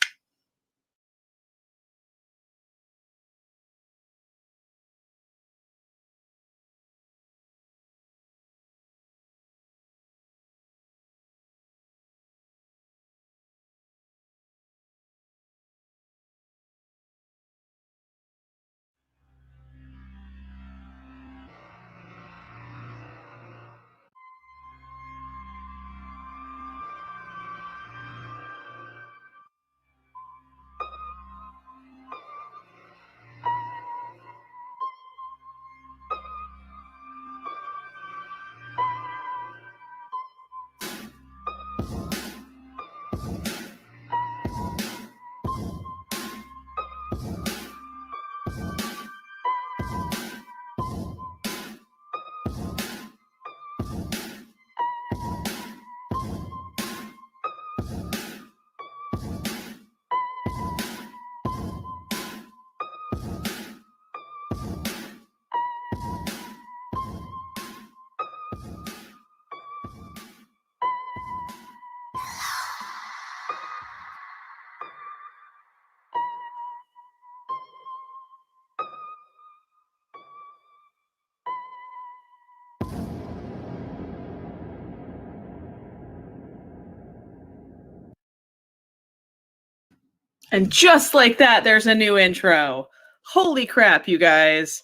S2: And just like that, there's a new intro. Holy crap, you guys.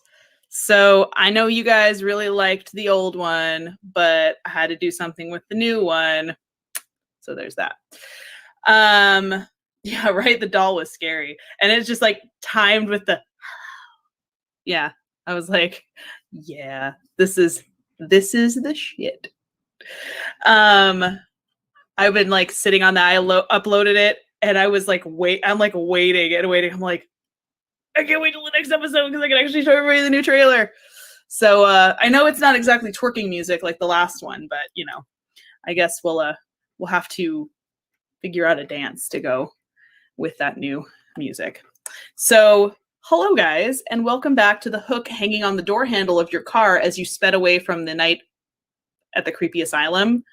S2: So I know you guys really liked the old one, but I had to do something with the new one. So there's that. Yeah, right. The doll was scary. And it's just like timed with the, yeah, I was like, yeah, this is the shit. I've been like sitting on that. I uploaded it. And I was like, I'm like waiting. I'm like, I can't wait till the next episode because I can actually show everybody the new trailer. So I know it's not exactly twerking music like the last one, but you know, I guess we'll have to figure out a dance to go with that new music. So hello guys, and welcome back to the hook hanging on the door handle of your car as you sped away from the night at the creepy asylum.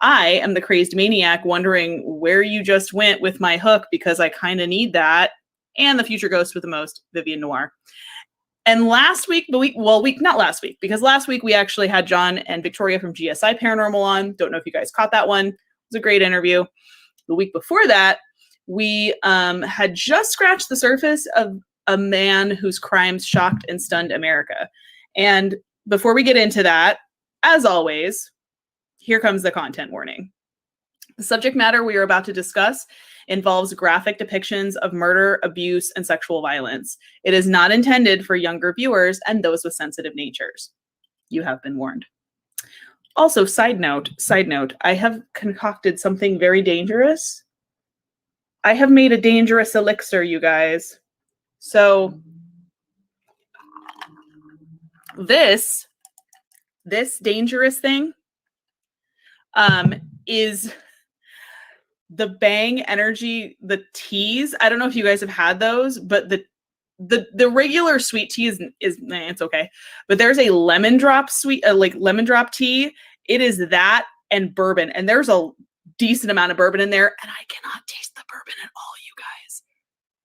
S2: I am the crazed maniac wondering where you just went with my hook, because I kind of need that. And the future ghost with the most, Vivian Noir. And last week, not last week, because last week we actually had John and Victoria from GSI Paranormal on. Don't know if you guys caught that one. It was a great interview. The week before that, we had just scratched the surface of a man whose crimes shocked and stunned America. And before we get into that, as always, here comes the content warning. The subject matter we are about to discuss involves graphic depictions of murder, abuse, and sexual violence. It is not intended for younger viewers and those with sensitive natures. You have been warned. Also, side note, I have concocted something very dangerous. I have made a dangerous elixir, you guys. So this dangerous thing is the Bang Energy, the teas. I don't know if you guys have had those, but the regular sweet tea is it's okay. But there's a lemon drop lemon drop tea. It is that and bourbon, and there's a decent amount of bourbon in there, and I cannot taste the bourbon at all, you guys.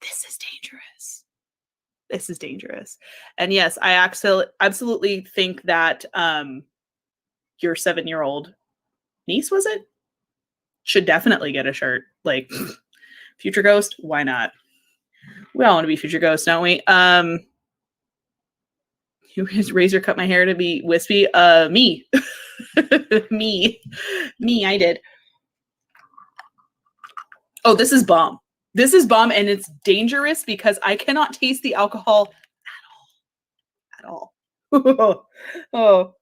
S2: This is dangerous. This is dangerous. And yes, I absolutely think that your 7-year-old niece, was it? Should definitely get a shirt. Like, Future Ghost, why not? We all want to be Future Ghosts, don't we? You guys razor cut my hair to be wispy? Me. me, I did. Oh, this is bomb. This is bomb, and it's dangerous because I cannot taste the alcohol at all. Oh.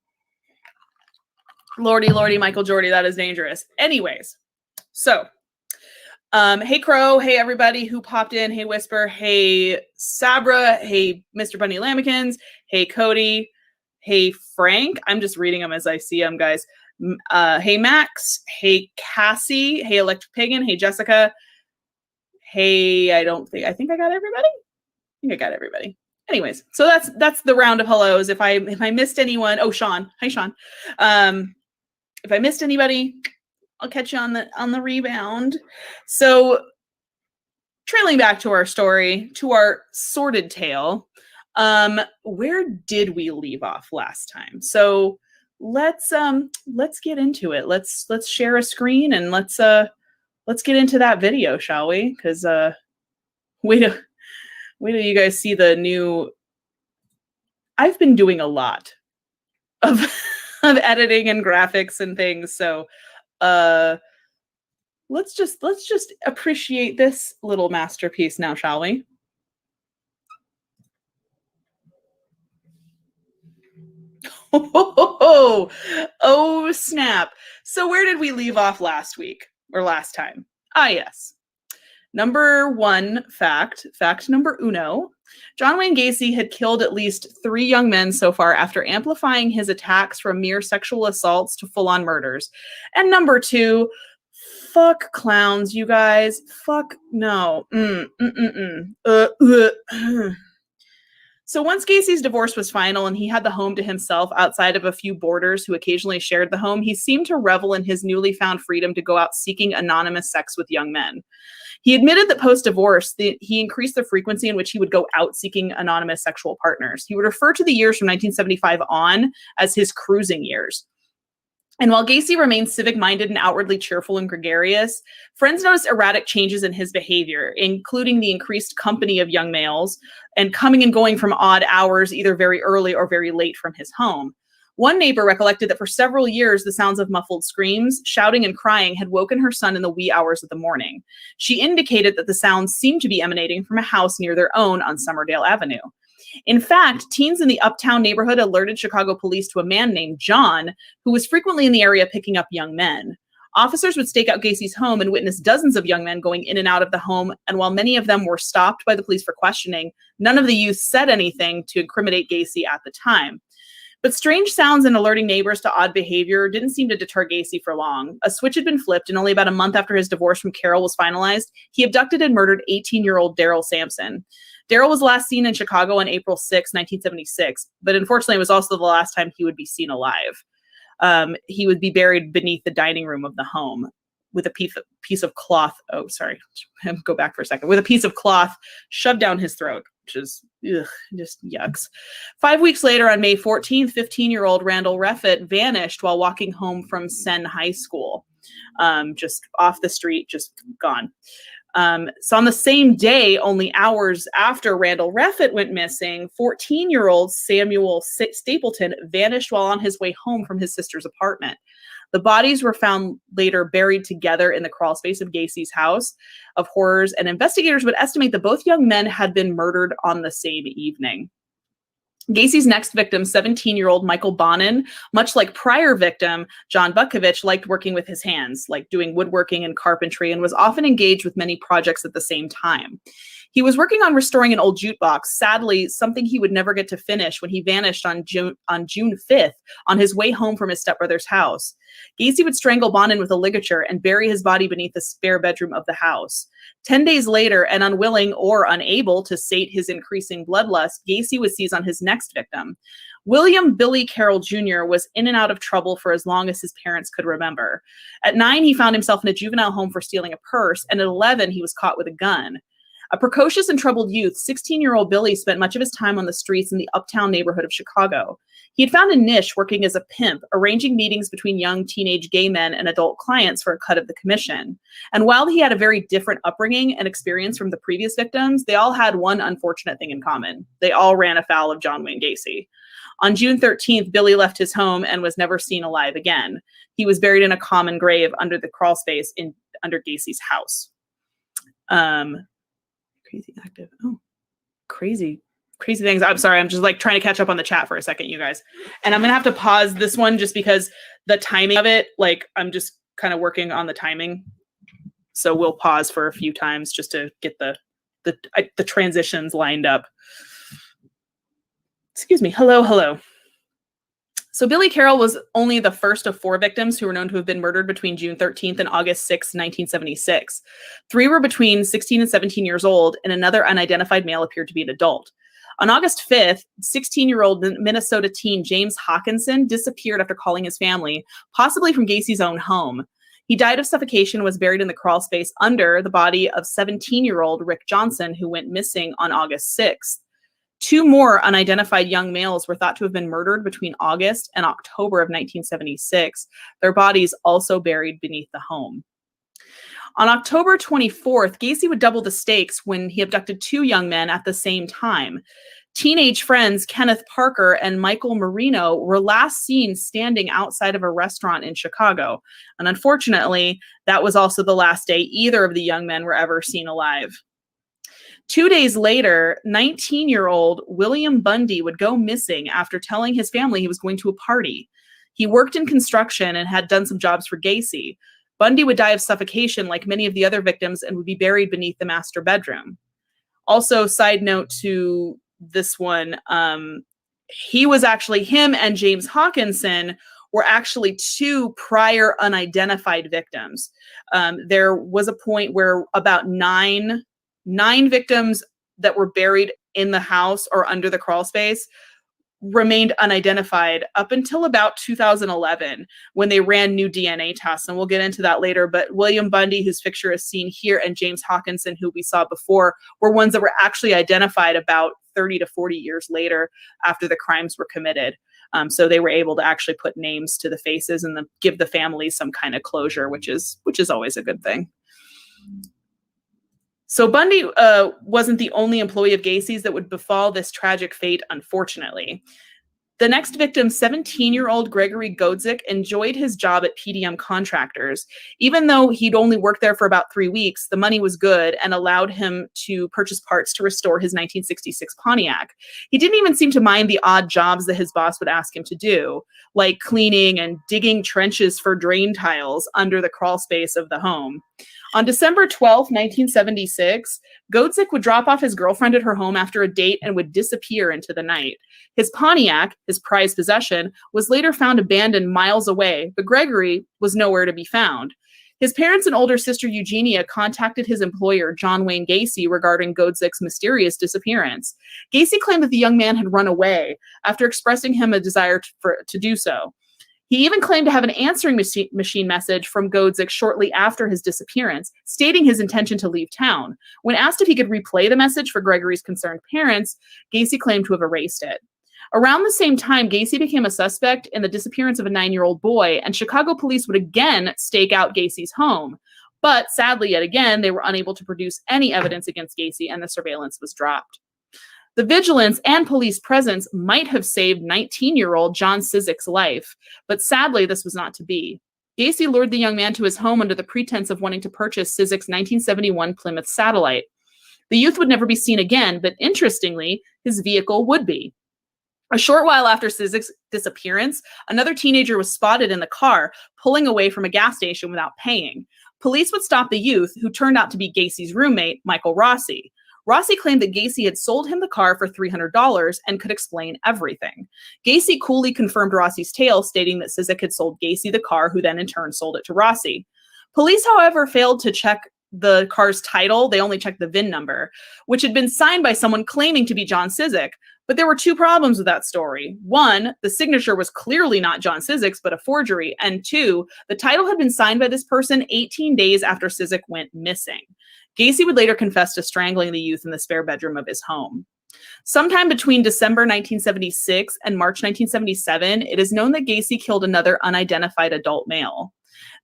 S2: Lordy, Michael Jordy, that is dangerous. Anyways, so, hey Crow, hey everybody who popped in, hey Whisper, hey Sabra, hey Mr. Bunny Lamekins, hey Cody, hey Frank. I'm just reading them as I see them, guys. Hey Max, hey Cassie, hey Electric Pagan, hey Jessica, hey, I think I got everybody. I think I got everybody. Anyways, so that's the round of hellos. If I missed anyone, oh Sean, hi Sean. If I missed anybody, I'll catch you on the rebound. So, trailing back to our story, to our sordid tale, where did we leave off last time? So let's get into it. Let's share a screen and let's get into that video, shall we? Because wait till you guys see the new. I've been doing a lot of editing and graphics and things, so let's just appreciate this little masterpiece now, shall we? Oh snap. So where did we leave off last week or last time? Yes. Number one fact number uno, John Wayne Gacy had killed at least 3 young men so far after amplifying his attacks from mere sexual assaults to full-on murders. And number 2, fuck clowns, you guys. Fuck no. So once Gacy's divorce was final and he had the home to himself outside of a few boarders who occasionally shared the home, he seemed to revel in his newly found freedom to go out seeking anonymous sex with young men. He admitted that post-divorce, he increased the frequency in which he would go out seeking anonymous sexual partners. He would refer to the years from 1975 on as his cruising years. And while Gacy remained civic-minded and outwardly cheerful and gregarious, friends noticed erratic changes in his behavior, including the increased company of young males and coming and going from odd hours, either very early or very late from his home. One neighbor recollected that for several years, the sounds of muffled screams, shouting, and crying had woken her son in the wee hours of the morning. She indicated that the sounds seemed to be emanating from a house near their own on Summerdale Avenue. In fact, teens in the uptown neighborhood alerted Chicago police to a man named John, who was frequently in the area picking up young men. Officers would stake out Gacy's home and witness dozens of young men going in and out of the home, and while many of them were stopped by the police for questioning, none of the youth said anything to incriminate Gacy at the time. But strange sounds and alerting neighbors to odd behavior didn't seem to deter Gacy for long. A switch had been flipped, and only about a month after his divorce from Carol was finalized, he abducted and murdered 18-year-old Daryl Sampson. Daryl was last seen in Chicago on April 6, 1976, but unfortunately it was also the last time he would be seen alive. He would be buried beneath the dining room of the home with a piece of cloth. Oh, sorry. Go back for a second. With a piece of cloth shoved down his throat, which is just yucks. 5 weeks later, on May 14th, 15-year-old Randall Reffitt vanished while walking home from Senn High School. Just off the street, just gone. So on the same day, only hours after Randall Reffett went missing, 14-year-old Samuel Stapleton vanished while on his way home from his sister's apartment. The bodies were found later buried together in the crawl space of Gacy's house of horrors, and investigators would estimate that both young men had been murdered on the same evening. Gacy's next victim, 17-year-old Michael Bonin, much like prior victim John Butkovich, liked working with his hands, like doing woodworking and carpentry, and was often engaged with many projects at the same time. He was working on restoring an old jute box, sadly, something he would never get to finish when he vanished on June 5th on his way home from his stepbrother's house. Gacy would strangle Bonin with a ligature and bury his body beneath the spare bedroom of the house. 10 days later, and unwilling or unable to sate his increasing bloodlust, Gacy would seize on his next victim. William Billy Carroll Jr. was in and out of trouble for as long as his parents could remember. At 9, he found himself in a juvenile home for stealing a purse, and at 11, he was caught with a gun. A precocious and troubled youth, 16-year-old Billy spent much of his time on the streets in the uptown neighborhood of Chicago. He had found a niche working as a pimp, arranging meetings between young teenage gay men and adult clients for a cut of the commission. And while he had a very different upbringing and experience from the previous victims, they all had one unfortunate thing in common. They all ran afoul of John Wayne Gacy. On June 13th, Billy left his home and was never seen alive again. He was buried in a common grave under the crawl space under Gacy's house. Crazy active. Oh, crazy things. I'm sorry. I'm just like trying to catch up on the chat for a second, you guys. And I'm going to have to pause this one just because the timing of it, like I'm just kind of working on the timing. So we'll pause for a few times just to get the transitions lined up. Excuse me. Hello. So Billy Carroll was only the first of 4 victims who were known to have been murdered between June 13th and August 6, 1976. 3 were between 16 and 17 years old, and another unidentified male appeared to be an adult. On August 5th, 16-year-old Minnesota teen James Hawkinson disappeared after calling his family, possibly from Gacy's own home. He died of suffocation and was buried in the crawl space under the body of 17-year-old Rick Johnson, who went missing on August 6th. 2 more unidentified young males were thought to have been murdered between August and October of 1976. Their bodies also buried beneath the home. On October 24th, Gacy would double the stakes when he abducted 2 young men at the same time. Teenage friends Kenneth Parker and Michael Marino were last seen standing outside of a restaurant in Chicago. And unfortunately, that was also the last day either of the young men were ever seen alive. 2 days later, 19-year-old William Bundy would go missing after telling his family he was going to a party. He worked in construction and had done some jobs for Gacy. Bundy would die of suffocation like many of the other victims and would be buried beneath the master bedroom. Also, side note to this one, him and James Hawkinson were actually 2 prior unidentified victims. There was a point where about 9 victims that were buried in the house or under the crawl space remained unidentified up until about 2011 when they ran new DNA tests. And we'll get into that later. But William Bundy, whose picture is seen here, and James Hawkinson, who we saw before, were ones that were actually identified about 30 to 40 years later after the crimes were committed. So they were able to actually put names to the faces and give the families some kind of closure, which is always a good thing. So Bundy wasn't the only employee of Gacy's that would befall this tragic fate, unfortunately. The next victim, 17-year-old Gregory Godzik, enjoyed his job at PDM Contractors. Even though he'd only worked there for about 3 weeks, the money was good and allowed him to purchase parts to restore his 1966 Pontiac. He didn't even seem to mind the odd jobs that his boss would ask him to do, like cleaning and digging trenches for drain tiles under the crawl space of the home. On December 12, 1976, Godzik would drop off his girlfriend at her home after a date and would disappear into the night. His Pontiac, his prized possession, was later found abandoned miles away, but Gregory was nowhere to be found. His parents and older sister Eugenia contacted his employer, John Wayne Gacy, regarding Godzik's mysterious disappearance. Gacy claimed that the young man had run away after expressing him a desire to do so. He even claimed to have an answering machine message from Godzik shortly after his disappearance, stating his intention to leave town. When asked if he could replay the message for Gregory's concerned parents, Gacy claimed to have erased it. Around the same time, Gacy became a suspect in the disappearance of a 9-year-old boy, and Chicago police would again stake out Gacy's home.
S1: But sadly, yet again, they were unable to produce any evidence against Gacy, and the surveillance was dropped. The vigilance and police presence might have saved 19-year-old John Ciszek's life, but sadly, this was not to be. Gacy lured the young man to his home under the pretense of wanting to purchase Ciszek's 1971 Plymouth Satellite. The youth would never be seen again, but interestingly, his vehicle would be. A short while after Ciszek's disappearance, another teenager was spotted in the car, pulling away from a gas station without paying. Police would stop the youth, who turned out to be Gacy's roommate, Michael Rossi. Rossi claimed that Gacy had sold him the car for $300 and could explain everything. Gacy coolly confirmed Rossi's tale, stating that Ciszek had sold Gacy the car, who then in turn sold it to Rossi. Police, however, failed to check the car's title. They only checked the VIN number, which had been signed by someone claiming to be John Ciszek. But there were two problems with that story. One, the signature was clearly not John Ciszek's, but a forgery. And two, the title had been signed by this person 18 days after Ciszek went missing. Gacy would later confess to strangling the youth in the spare bedroom of his home. Sometime between December 1976 and March 1977, it is known that Gacy killed another unidentified adult male.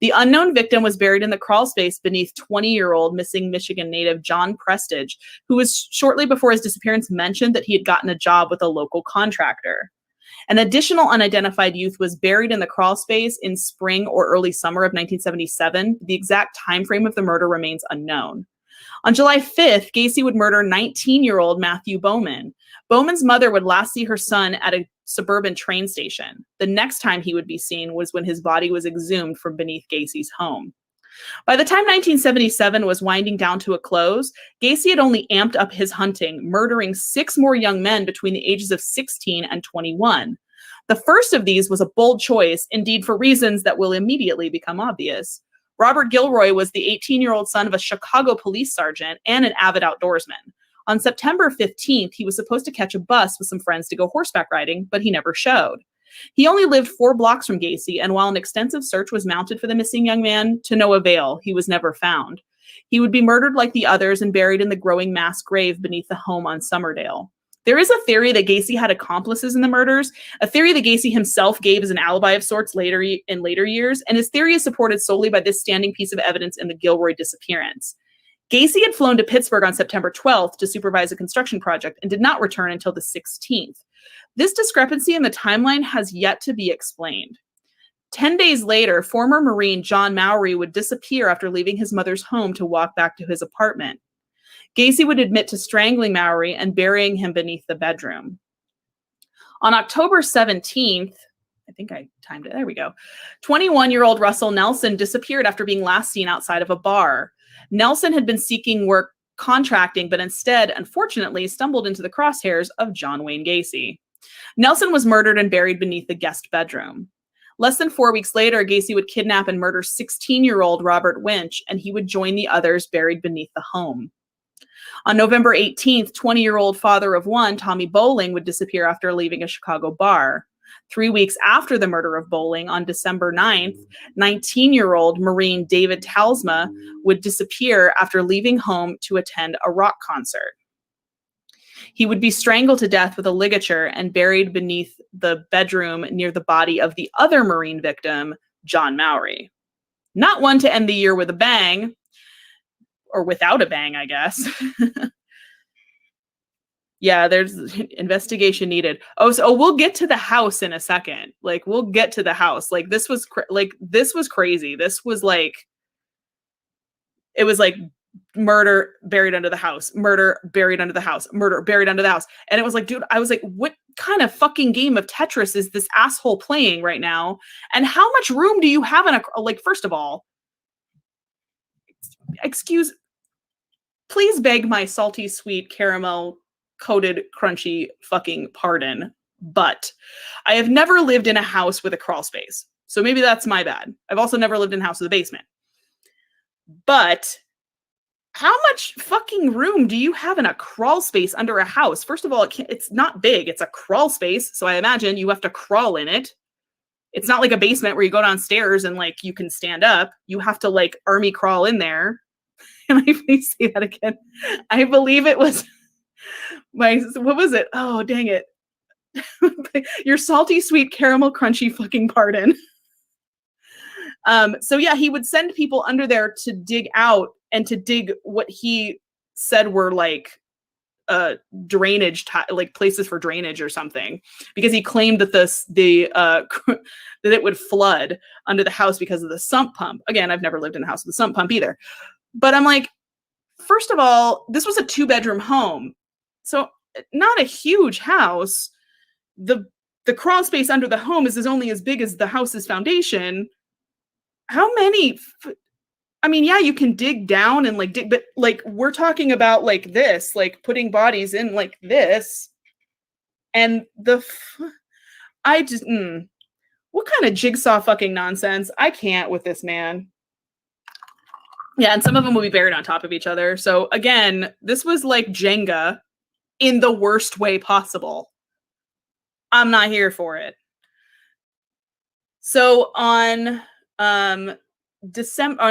S1: The unknown victim was buried in the crawl space beneath 20-year-old missing Michigan native John Prestige, who was shortly before his disappearance mentioned that he had gotten a job with a local contractor. An additional unidentified youth was buried in the crawl space in spring or early summer of 1977. The exact time frame of the murder remains unknown. On July 5th, Gacy would murder 19-year-old Matthew Bowman. Bowman's mother would last see her son at a suburban train station. The next time he would be seen was when his body was exhumed from beneath Gacy's home. By the time 1977 was winding down to a close, Gacy had only amped up his hunting, murdering 6 more young men between the ages of 16 and 21. The first of these was a bold choice, indeed for reasons that will immediately become obvious. Robert Gilroy was the 18-year-old son of a Chicago police sergeant and an avid outdoorsman. On September 15th, he was supposed to catch a bus with some friends to go horseback riding, but he never showed. He only lived 4 blocks from Gacy, and while an extensive search was mounted for the missing young man, to no avail, he was never found. He would be murdered like the others and buried in the growing mass grave beneath the home on Summerdale. There is a theory that Gacy had accomplices in the murders, a theory that Gacy himself gave as an alibi of sorts in later years, and his theory is supported solely by this standing piece of evidence in the Gilroy disappearance. Gacy had flown to Pittsburgh on September 12th to supervise a construction project and did not return until the 16th. This discrepancy in the timeline has yet to be explained. 10 days later, former Marine John Mowry would disappear after leaving his mother's home to walk back to his apartment. Gacy would admit to strangling Mowry and burying him beneath the bedroom. On October 17th, I think I timed it, there we go, 21-year-old Russell Nelson disappeared after being last seen outside of a bar. Nelson had been seeking work contracting, but instead, unfortunately, stumbled into the crosshairs of John Wayne Gacy. Nelson was murdered and buried beneath the guest bedroom. Less than 4 weeks later, Gacy would kidnap and murder 16-year-old Robert Winch, and he would join the others buried beneath the home. On November 18th, 20-year-old father of one, Tommy Bowling, would disappear after leaving a Chicago bar. 3 weeks after the murder of Bowling, on December 9th, 19-year-old Marine David Talsma would disappear after leaving home to attend a rock concert. He would be strangled to death with a ligature and buried beneath the bedroom near the body of the other Marine victim, John Mowry. Not one to end the year with a bang, or without a bang, I guess. Yeah, there's investigation needed. So we'll get to the house in a second. Like, we'll get to the house. Like, this was crazy. This was like, it was like murder buried under the house, murder buried under the house, murder buried under the house. And it was like, dude, I was like, what kind of fucking game of Tetris is this asshole playing right now? And how much room do you have in a, like, first of all, please beg my salty, sweet, caramel coated, crunchy fucking pardon, but I have never lived in a house with a crawl space. So maybe that's my bad. I've also never lived in a house with a basement. But how much fucking room do you have in a crawl space under a house? First of all, it's not big. It's a crawl space. So I imagine you have to crawl in it. It's not like a basement where you go downstairs and like you can stand up. You have to like army crawl in there. Can I please say that again? I believe it was what was it? Oh, dang it. Your salty, sweet, caramel, crunchy fucking pardon.
S2: So yeah, he would send people under there to dig out and to dig what he said were like drainage, like places for drainage or something, because he claimed that that it would flood under the house because of the sump pump. Again, I've never lived in a house with a sump pump either. But I'm like, first of all, this was a 2-bedroom home. So not a huge house. The crawl space under the home is only as big as the house's foundation. How many? I mean, yeah, you can dig down and like dig, but like we're talking about like this, like putting bodies in like this, and I just, what kind of jigsaw fucking nonsense? I can't with this man. Yeah, and some of them will be buried on top of each other. So again, this was like Jenga in the worst way possible. I'm not here for it. So on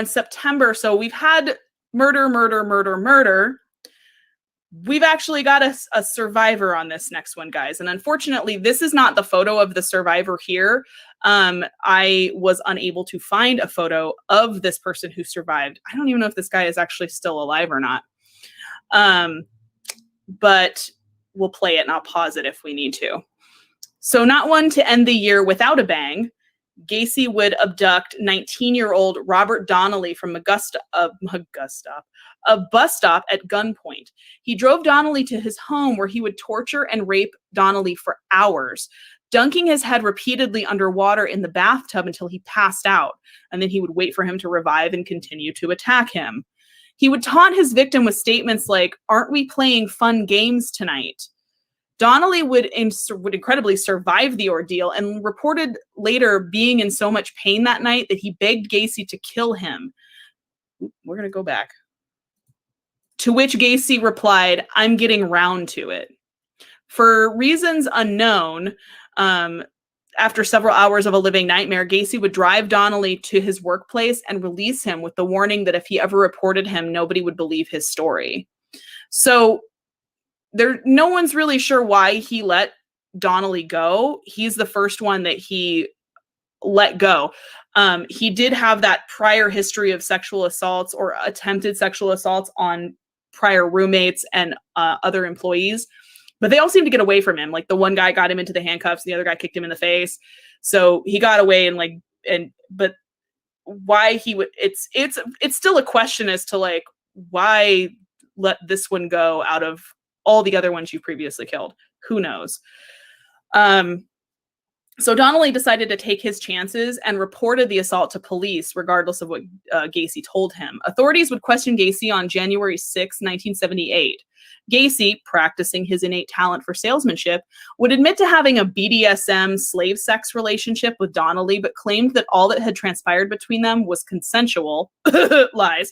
S2: September, so we've had murder. We've actually got a survivor on this next one, guys. And unfortunately, this is not the photo of the survivor here. I was unable to find a photo of this person who survived. I don't even know if this guy is actually still alive or not. But we'll play it and I'll pause it if we need to. So not one to end the year without a bang, Gacy would abduct 19-year-old Robert Donnelly from a bus stop at gunpoint. He drove Donnelly to his home where he would torture and rape Donnelly for hours, dunking his head repeatedly underwater in the bathtub until he passed out, and then he would wait for him to revive and continue to attack him. He would taunt his victim with statements like, "Aren't we playing fun games tonight?" Donnelly would incredibly survive the ordeal and reported later being in so much pain that night that he begged Gacy to kill him. We're going to go back. To which Gacy replied, "I'm getting round to it." For reasons unknown, after several hours of a living nightmare, Gacy would drive Donnelly to his workplace and release him with the warning that if he ever reported him, nobody would believe his story. So no one's really sure why he let Donnelly go. He's the first one that he let go. He did have that prior history of sexual assaults or attempted sexual assaults on prior roommates and other employees, but they all seemed to get away from him. Like the one guy got him into the handcuffs, and the other guy kicked him in the face. So he got away but why he would, it's still a question as to like, why let this one go out of all the other ones you previously killed. Who knows? So Donnelly decided to take his chances and reported the assault to police, regardless of what Gacy told him. Authorities would question Gacy on January 6, 1978. Gacy, practicing his innate talent for salesmanship, would admit to having a BDSM slave sex relationship with Donnelly, but claimed that all that had transpired between them was consensual. Lies.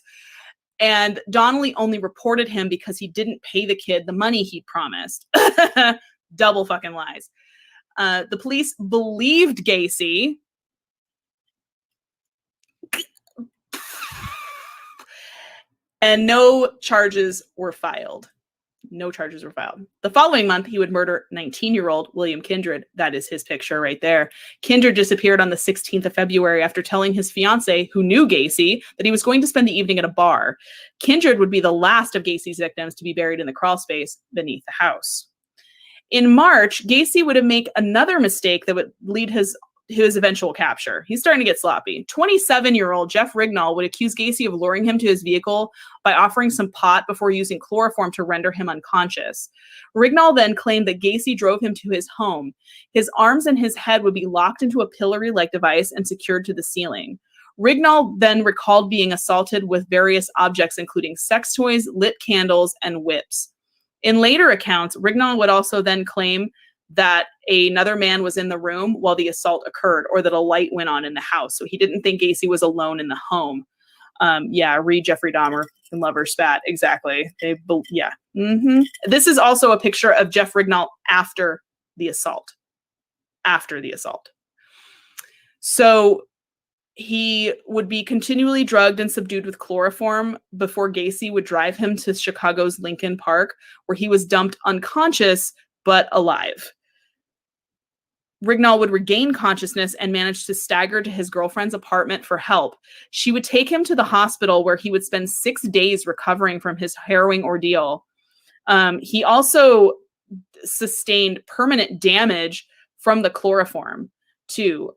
S2: And Donnelly only reported him because he didn't pay the kid the money he promised. Double fucking lies. The police believed Gacy. And no charges were filed. The following month, he would murder 19-year-old William Kindred. That is his picture right there. Kindred disappeared on the 16th of February after telling his fiancée, who knew Gacy, that he was going to spend the evening at a bar. Kindred would be the last of Gacy's victims to be buried in the crawl space beneath the house. In March, Gacy would make another mistake that would lead his eventual capture. He's starting to get sloppy. 27-year-old Jeff Rignall would accuse Gacy of luring him to his vehicle by offering some pot before using chloroform to render him unconscious. Rignall then claimed that Gacy drove him to his home. His arms and his head would be locked into a pillory-like device and secured to the ceiling. Rignall then recalled being assaulted with various objects, including sex toys, lit candles, and whips. In later accounts, Rignall would also then claim that another man was in the room while the assault occurred, or that a light went on in the house. So he didn't think Gacy was alone in the home. Read Jeffrey Dahmer and Lover Spat. Exactly. This is also a picture of Jeff Rignall after the assault. So he would be continually drugged and subdued with chloroform before Gacy would drive him to Chicago's Lincoln Park, where he was dumped unconscious but alive. Rignall would regain consciousness and manage to stagger to his girlfriend's apartment for help. She would take him to the hospital where he would spend 6 days recovering from his harrowing ordeal. He also sustained permanent damage from the chloroform too.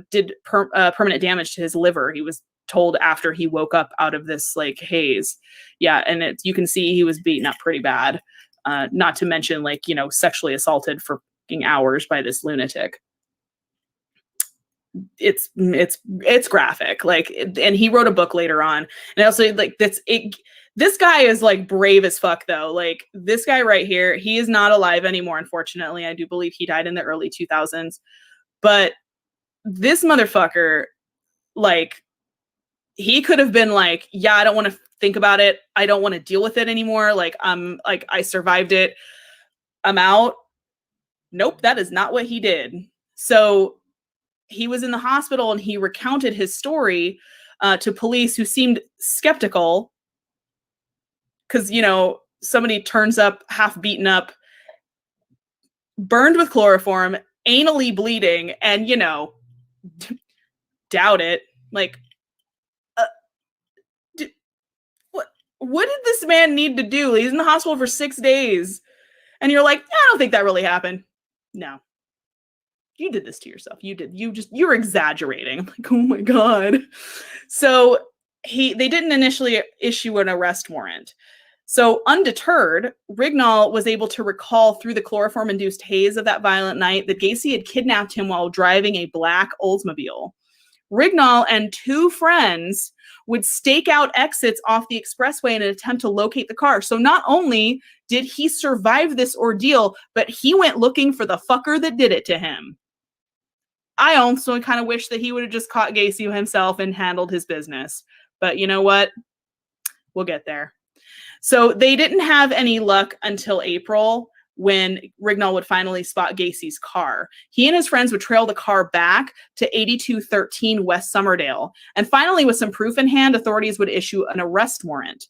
S2: Did permanent damage to his liver. He was told after he woke up out of this like haze. Yeah, and you can see he was beaten up pretty bad. Not to mention, like, you know, sexually assaulted for hours by this lunatic. It's graphic, like, and he wrote a book later on, and also like this guy is like brave as fuck though. Like this guy right here, he is not alive anymore, unfortunately. I do believe he died in the early 2000s, but this motherfucker, like, he could have been like, yeah, I don't want to think about it, I don't want to deal with it anymore, like I survived it, I'm out. Nope, that is not what he did. So he was in the hospital and he recounted his story to police, who seemed skeptical because, you know, somebody turns up half beaten up, burned with chloroform, anally bleeding, and, you know, doubt it. Like, what did this man need to do? He's in the hospital for 6 days. And you're like, I don't think that really happened. No. You did this to yourself. You're exaggerating. I'm like, oh my God. So they didn't initially issue an arrest warrant. So undeterred, Rignall was able to recall through the chloroform-induced haze of that violent night that Gacy had kidnapped him while driving a black Oldsmobile. Rignall and 2 friends would stake out exits off the expressway in an attempt to locate the car. So not only did he survive this ordeal, but he went looking for the fucker that did it to him. I also kind of wish that he would have just caught Gacy himself and handled his business. But you know what? We'll get there. So they didn't have any luck until April, when Rignall would finally spot Gacy's car. He and his friends would trail the car back to 8213 West Summerdale. And finally, with some proof in hand, authorities would issue an arrest warrant.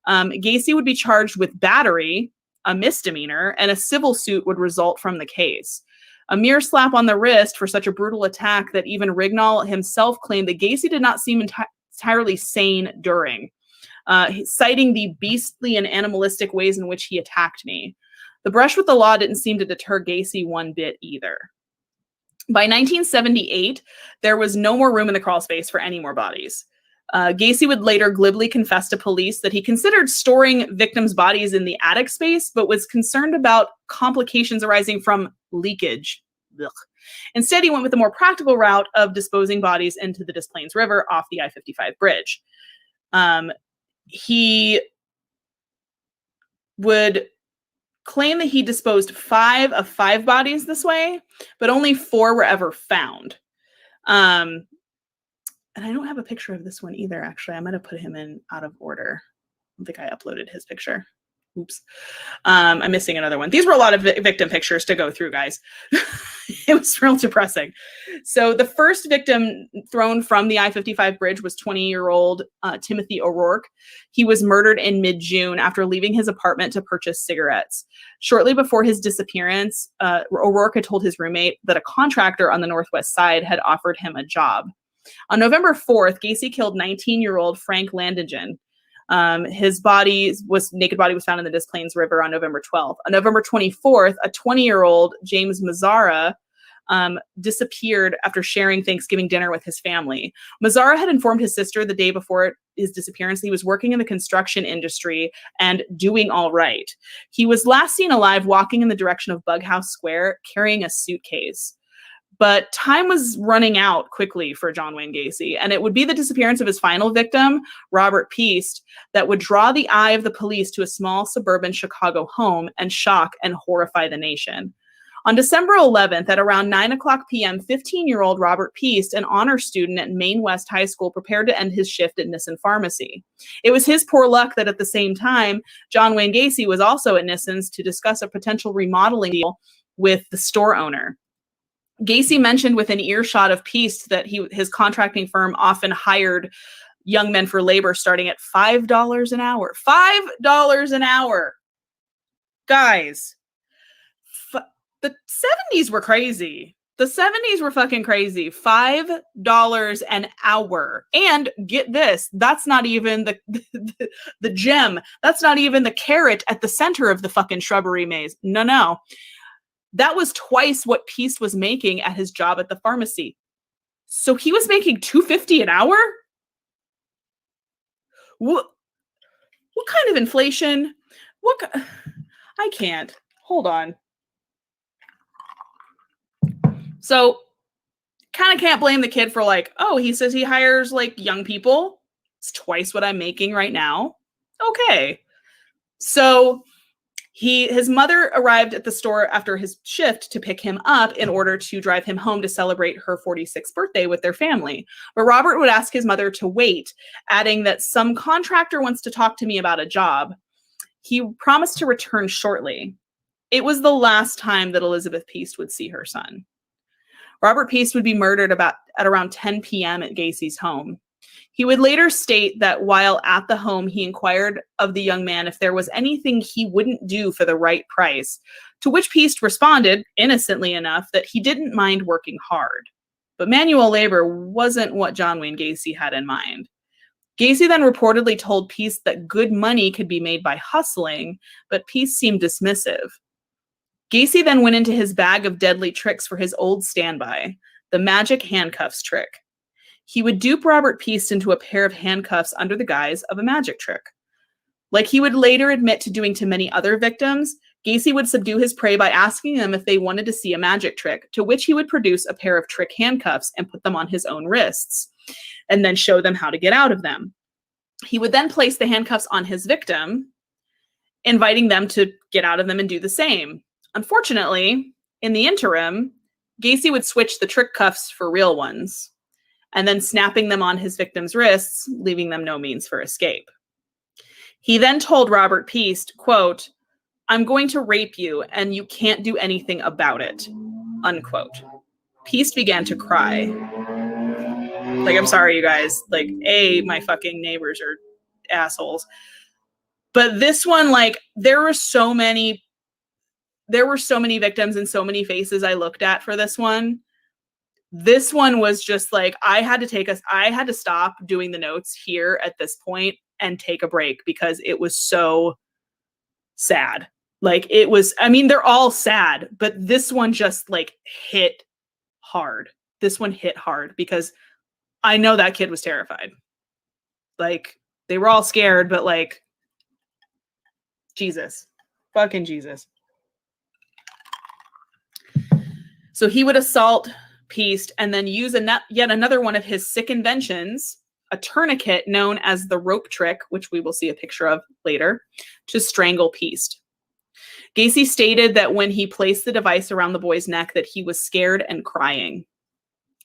S2: Gacy would be charged with battery, a misdemeanor, and a civil suit would result from the case. A mere slap on the wrist for such a brutal attack that even Rignall himself claimed that Gacy did not seem entirely sane during, citing the beastly and animalistic ways in which he attacked me. The brush with the law didn't seem to deter Gacy one bit either. By 1978, there was no more room in the crawl space for any more bodies. Gacy would later glibly confess to police that he considered storing victims' bodies in the attic space, but was concerned about complications arising from leakage. Ugh. Instead, he went with the more practical route of disposing bodies into the Des Plaines River off the I-55 bridge. He would claim that he disposed 5 of 5 bodies this way, but only 4 were ever found. And I don't have a picture of this one either, actually. I might have put him in out of order. I don't think I uploaded his picture. Oops. I'm missing another one. These were a lot of victim pictures to go through, guys. It was real depressing. So the first victim thrown from the I-55 bridge was 20-year-old Timothy O'Rourke. He was murdered in mid-June after leaving his apartment to purchase cigarettes. Shortly before his disappearance, O'Rourke had told his roommate that a contractor on the Northwest Side had offered him a job. On November 4th, Gacy killed 19-year-old Frank Landingen. His naked body was found in the Des Plaines River on November 12th. On November 24th, a 20-year-old James Mazzara disappeared after sharing Thanksgiving dinner with his family. Mazzara had informed his sister the day before his disappearance he was working in the construction industry and doing all right. He was last seen alive walking in the direction of Bughouse Square carrying a suitcase. But time was running out quickly for John Wayne Gacy, and it would be the disappearance of his final victim, Robert Piest, that would draw the eye of the police to a small suburban Chicago home and shock and horrify the nation. On December 11th, at around 9:00 p.m., 15-year-old Robert Piest, an honor student at Maine West High School, prepared to end his shift at Nissen Pharmacy. It was his poor luck that at the same time, John Wayne Gacy was also at Nissen's to discuss a potential remodeling deal with the store owner. Gacy mentioned within earshot of Piest that his contracting firm often hired young men for labor starting at $5 an hour. $5 an hour. Guys, the 70s were crazy. The 70s were fucking crazy. $5 an hour. And get this, that's not even the gem. That's not even the carrot at the center of the fucking shrubbery maze. No. That was twice what Peace was making at his job at the pharmacy. So he was making $2.50 an hour? What kind of inflation? I can't. Hold on. So, kind of can't blame the kid for like, oh, he says he hires like young people. It's twice what I'm making right now. Okay. So, his mother arrived at the store after his shift to pick him up in order to drive him home to celebrate her 46th birthday with their family. But Robert would ask his mother to wait, adding that some contractor wants to talk to me about a job. He promised to return shortly. It was the last time that Elizabeth Peast would see her son. Robert Peast would be murdered at around 10 p.m. at Gacy's home. He would later state that while at the home, he inquired of the young man if there was anything he wouldn't do for the right price, to which Peast responded, innocently enough, that he didn't mind working hard. But manual labor wasn't what John Wayne Gacy had in mind. Gacy then reportedly told Peast that good money could be made by hustling, but Peast seemed dismissive. Gacy then went into his bag of deadly tricks for his old standby, the magic handcuffs trick. He would dupe Robert Peast into a pair of handcuffs under the guise of a magic trick. Like he would later admit to doing to many other victims, Gacy would subdue his prey by asking them if they wanted to see a magic trick, to which he would produce a pair of trick handcuffs and put them on his own wrists, and then show them how to get out of them. He would then place the handcuffs on his victim, inviting them to get out of them and do the same. Unfortunately, in the interim, Gacy would switch the trick cuffs for real ones, and then snapping them on his victim's wrists, leaving them no means for escape. He then told Robert Peast, quote, "I'm going to rape you, and you can't do anything about it," unquote. Peast began to cry. Like, I'm sorry, you guys. Like, my fucking neighbors are assholes. But this one, like, there were so many victims and so many faces I looked at for this one. This one was just like, I had to stop doing the notes here at this point and take a break because it was so sad. Like it was, I mean, they're all sad, but this one just like hit hard. This one hit hard because I know that kid was terrified. Like they were all scared, but like, Jesus, fucking Jesus. So he would assault Peast and then use yet another one of his sick inventions, a tourniquet known as the rope trick, which we will see a picture of later, to strangle Peast. Gacy stated that when he placed the device around the boy's neck that he was scared and crying.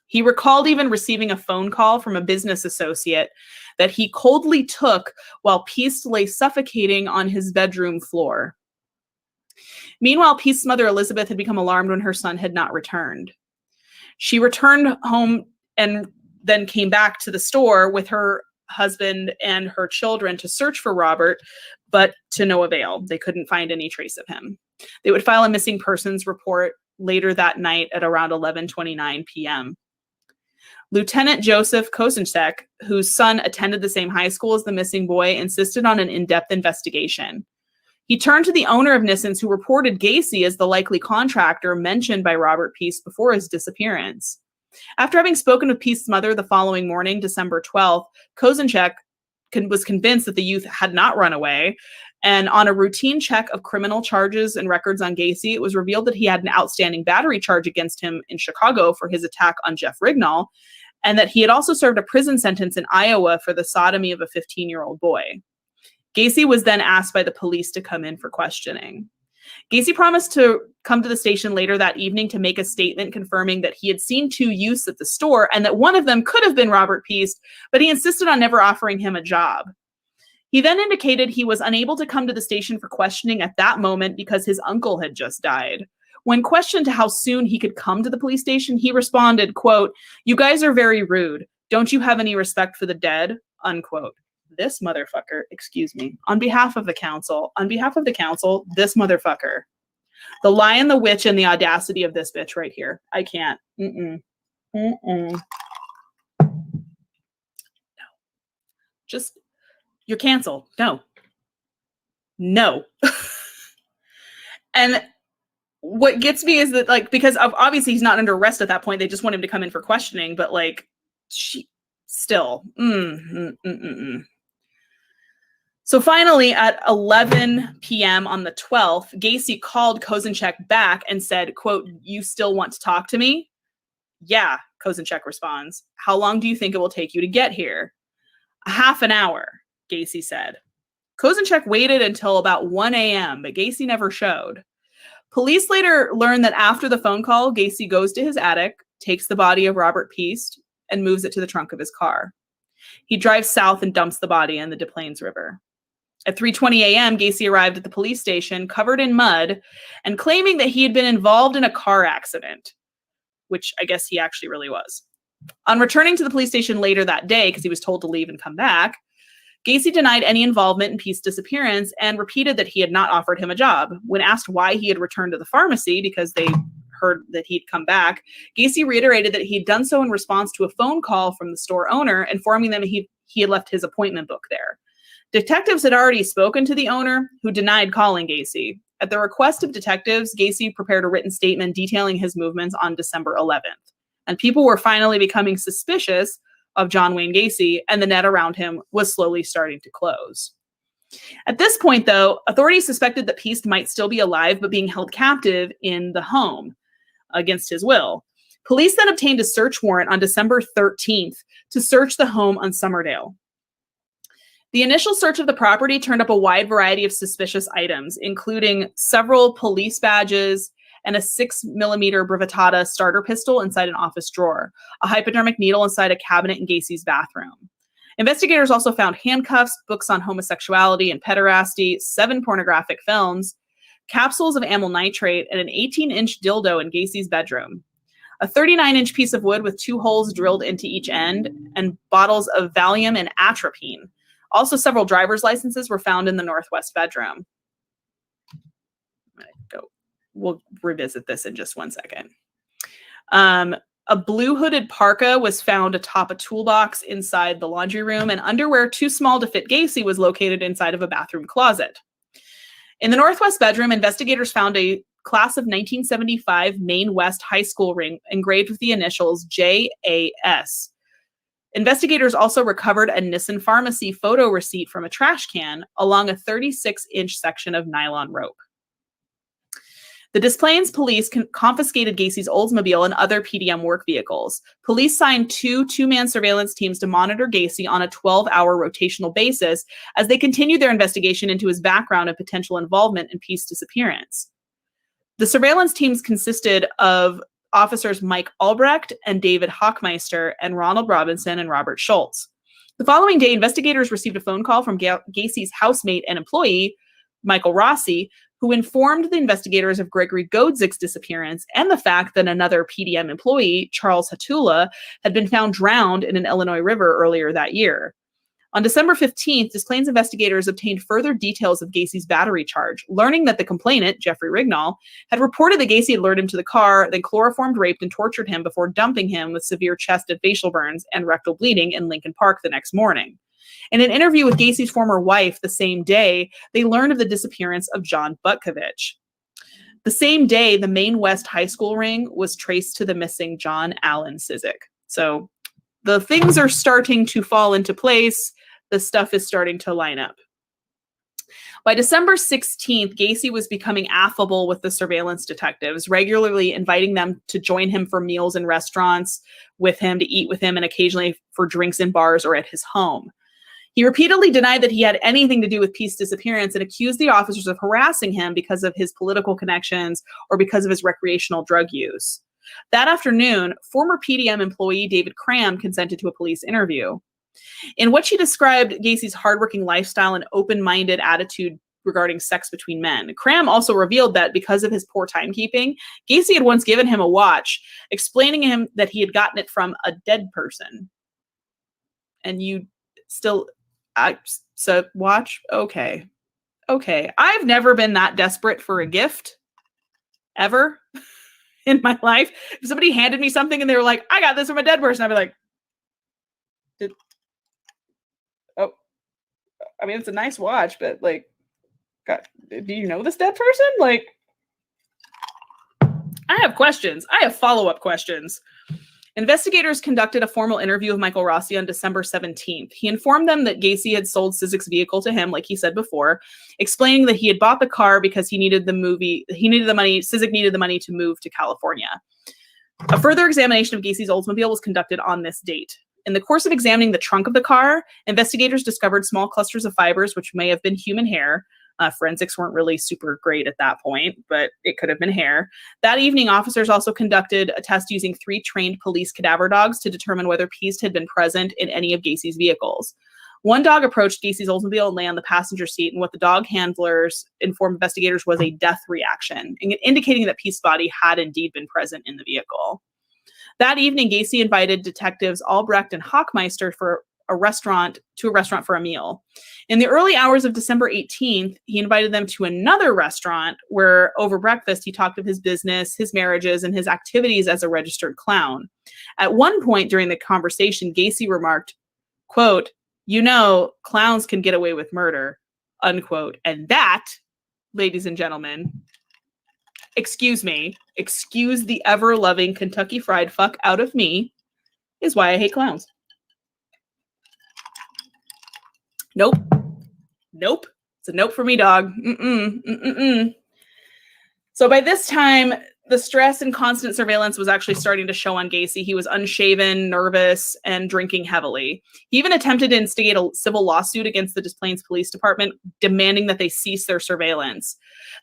S2: He recalled even receiving a phone call from a business associate that he coldly took while Peast lay suffocating on his bedroom floor. Meanwhile, Peast's mother, Elizabeth, had become alarmed when her son had not returned. She returned home and then came back to the store with her husband and her children to search for Robert, but to no avail. They couldn't find any trace of him. They would file a missing persons report later that night at around 11:29 p.m. Lieutenant Joseph Kosinchek, whose son attended the same high school as the missing boy, insisted on an in-depth investigation. He turned to the owner of Nissens, who reported Gacy as the likely contractor mentioned by Robert Peast before his disappearance. After having spoken with Peast's mother the following morning, December 12th, Kosinchek was convinced that the youth had not run away, and on a routine check of criminal charges and records on Gacy, it was revealed that he had an outstanding battery charge against him in Chicago for his attack on Jeff Rignall, and that he had also served a prison sentence in Iowa for the sodomy of a 15-year-old boy. Gacy was then asked by the police to come in for questioning. Gacy promised to come to the station later that evening to make a statement confirming that he had seen two youths at the store and that one of them could have been Robert Peast, but he insisted on never offering him a job. He then indicated he was unable to come to the station for questioning at that moment because his uncle had just died. When questioned to how soon he could come to the police station, he responded, quote, "You guys are very rude. Don't you have any respect for the dead?" Unquote. This motherfucker, excuse me, on behalf of the council, this motherfucker. The Lion, the Witch, and the audacity of this bitch right here. I can't. Just, you're canceled. No. And what gets me is that, like, because obviously he's not under arrest at that point. They just want him to come in for questioning, but like, she still. So finally, at 11 p.m. on the 12th, Gacy called Kozenchek back and said, quote, "You still want to talk to me?" "Yeah," Kozenchek responds. "How long do you think it will take you to get here?" "A half an hour," Gacy said. Kozenchek waited until about 1 a.m., but Gacy never showed. Police later learned that after the phone call, Gacy goes to his attic, takes the body of Robert Piest, and moves it to the trunk of his car. He drives south and dumps the body in the Des Plaines River. At 3:20 a.m., Gacy arrived at the police station covered in mud and claiming that he had been involved in a car accident, which I guess he actually really was. On returning to the police station later that day, because he was told to leave and come back, Gacy denied any involvement in Piest's disappearance and repeated that he had not offered him a job. When asked why he had returned to the pharmacy, because they heard that he'd come back, Gacy reiterated that he'd done so in response to a phone call from the store owner informing them he had left his appointment book there. Detectives had already spoken to the owner, who denied calling Gacy. At the request of detectives, Gacy prepared a written statement detailing his movements on December 11th. And people were finally becoming suspicious of John Wayne Gacy, and the net around him was slowly starting to close. At this point, though, authorities suspected that Piest might still be alive but being held captive in the home against his will. Police then obtained a search warrant on December 13th to search the home on Summerdale. The initial search of the property turned up a wide variety of suspicious items, including several police badges and a 6mm Bravitata starter pistol inside an office drawer, a hypodermic needle inside a cabinet in Gacy's bathroom. Investigators also found handcuffs, books on homosexuality and pederasty, 7 pornographic films, capsules of amyl nitrate, and an 18-inch dildo in Gacy's bedroom. A 39-inch piece of wood with 2 holes drilled into each end, and bottles of Valium and atropine. Also, several driver's licenses were found in the northwest bedroom. We'll revisit this in just 1 second. A blue hooded parka was found atop a toolbox inside the laundry room, and underwear too small to fit Gacy was located inside of a bathroom closet. In the northwest bedroom, investigators found a class of 1975 Maine West High School ring engraved with the initials JAS. Investigators also recovered a Nissen Pharmacy photo receipt from a trash can along a 36-inch section of nylon rope. The Des Plaines police confiscated Gacy's Oldsmobile and other PDM work vehicles. Police signed 2 two-man surveillance teams to monitor Gacy on a 12-hour rotational basis as they continued their investigation into his background and potential involvement in Piest's disappearance. The surveillance teams consisted of officers Mike Albrecht and David Hockmeister and Ronald Robinson and Robert Schultz. The following day, investigators received a phone call from Gacy's housemate and employee, Michael Rossi, who informed the investigators of Gregory Godzick's disappearance and the fact that another PDM employee, Charles Hatula, had been found drowned in an Illinois river earlier that year. On December 15th, Des Plaines investigators obtained further details of Gacy's battery charge, learning that the complainant, Jeffrey Rignall, had reported that Gacy had lured him to the car, then chloroformed, raped, and tortured him before dumping him with severe chest and facial burns and rectal bleeding in Lincoln Park the next morning. In an interview with Gacy's former wife the same day, they learned of the disappearance of John Butkovich. The same day, the Maine West High School ring was traced to the missing John Allen Cizik. So the things are starting to fall into place. The stuff is starting to line up. By December 16th, Gacy was becoming affable with the surveillance detectives, regularly inviting them to join him for meals in restaurants with him, to eat with him, and occasionally for drinks in bars or at his home. He repeatedly denied that he had anything to do with Piest's disappearance and accused the officers of harassing him because of his political connections or because of his recreational drug use. That afternoon, former PDM employee David Cram consented to a police interview. In which he described Gacy's hardworking lifestyle and open-minded attitude regarding sex between men. Cram also revealed that because of his poor timekeeping, Gacy had once given him a watch, explaining to him that he had gotten it from a dead person. And you still... so watch? Okay. I've never been that desperate for a gift. ever in my life. If somebody handed me something and they were like, I got this from a dead person, I'd be like, oh, I mean, it's a nice watch, but like, God, do you know this dead person? Like, I have questions. I have follow-up questions. Investigators conducted a formal interview of Michael Rossi on December 17th. He informed them that Gacy had sold Cizik's vehicle to him, like he said before, explaining that he had bought the car because he needed the money. Cizik needed the money to move to California. A further examination of Gacy's Oldsmobile was conducted on this date. In the course of examining the trunk of the car, investigators discovered small clusters of fibers, which may have been human hair. Forensics weren't really super great at that point, but it could have been hair. That evening, officers also conducted a test using 3 trained police cadaver dogs to determine whether Piest had been present in any of Gacy's vehicles. One dog approached Gacy's Oldsmobile and lay on the passenger seat, and what the dog handlers informed investigators was a death reaction, indicating that Piest's body had indeed been present in the vehicle. That evening, Gacy invited detectives Albrecht and Hockmeister to a restaurant for a meal. In the early hours of December 18th, he invited them to another restaurant where over breakfast, he talked of his business, his marriages, and his activities as a registered clown. At one point during the conversation, Gacy remarked, quote, "You know, clowns can get away with murder," unquote. And that, ladies and gentlemen, excuse the ever-loving Kentucky Fried fuck out of me, is why I hate clowns. Nope. It's a nope for me, dog. So by this time, the stress and constant surveillance was actually starting to show on Gacy. He was unshaven, nervous, and drinking heavily. He even attempted to instigate a civil lawsuit against the Des Plaines Police Department, demanding that they cease their surveillance.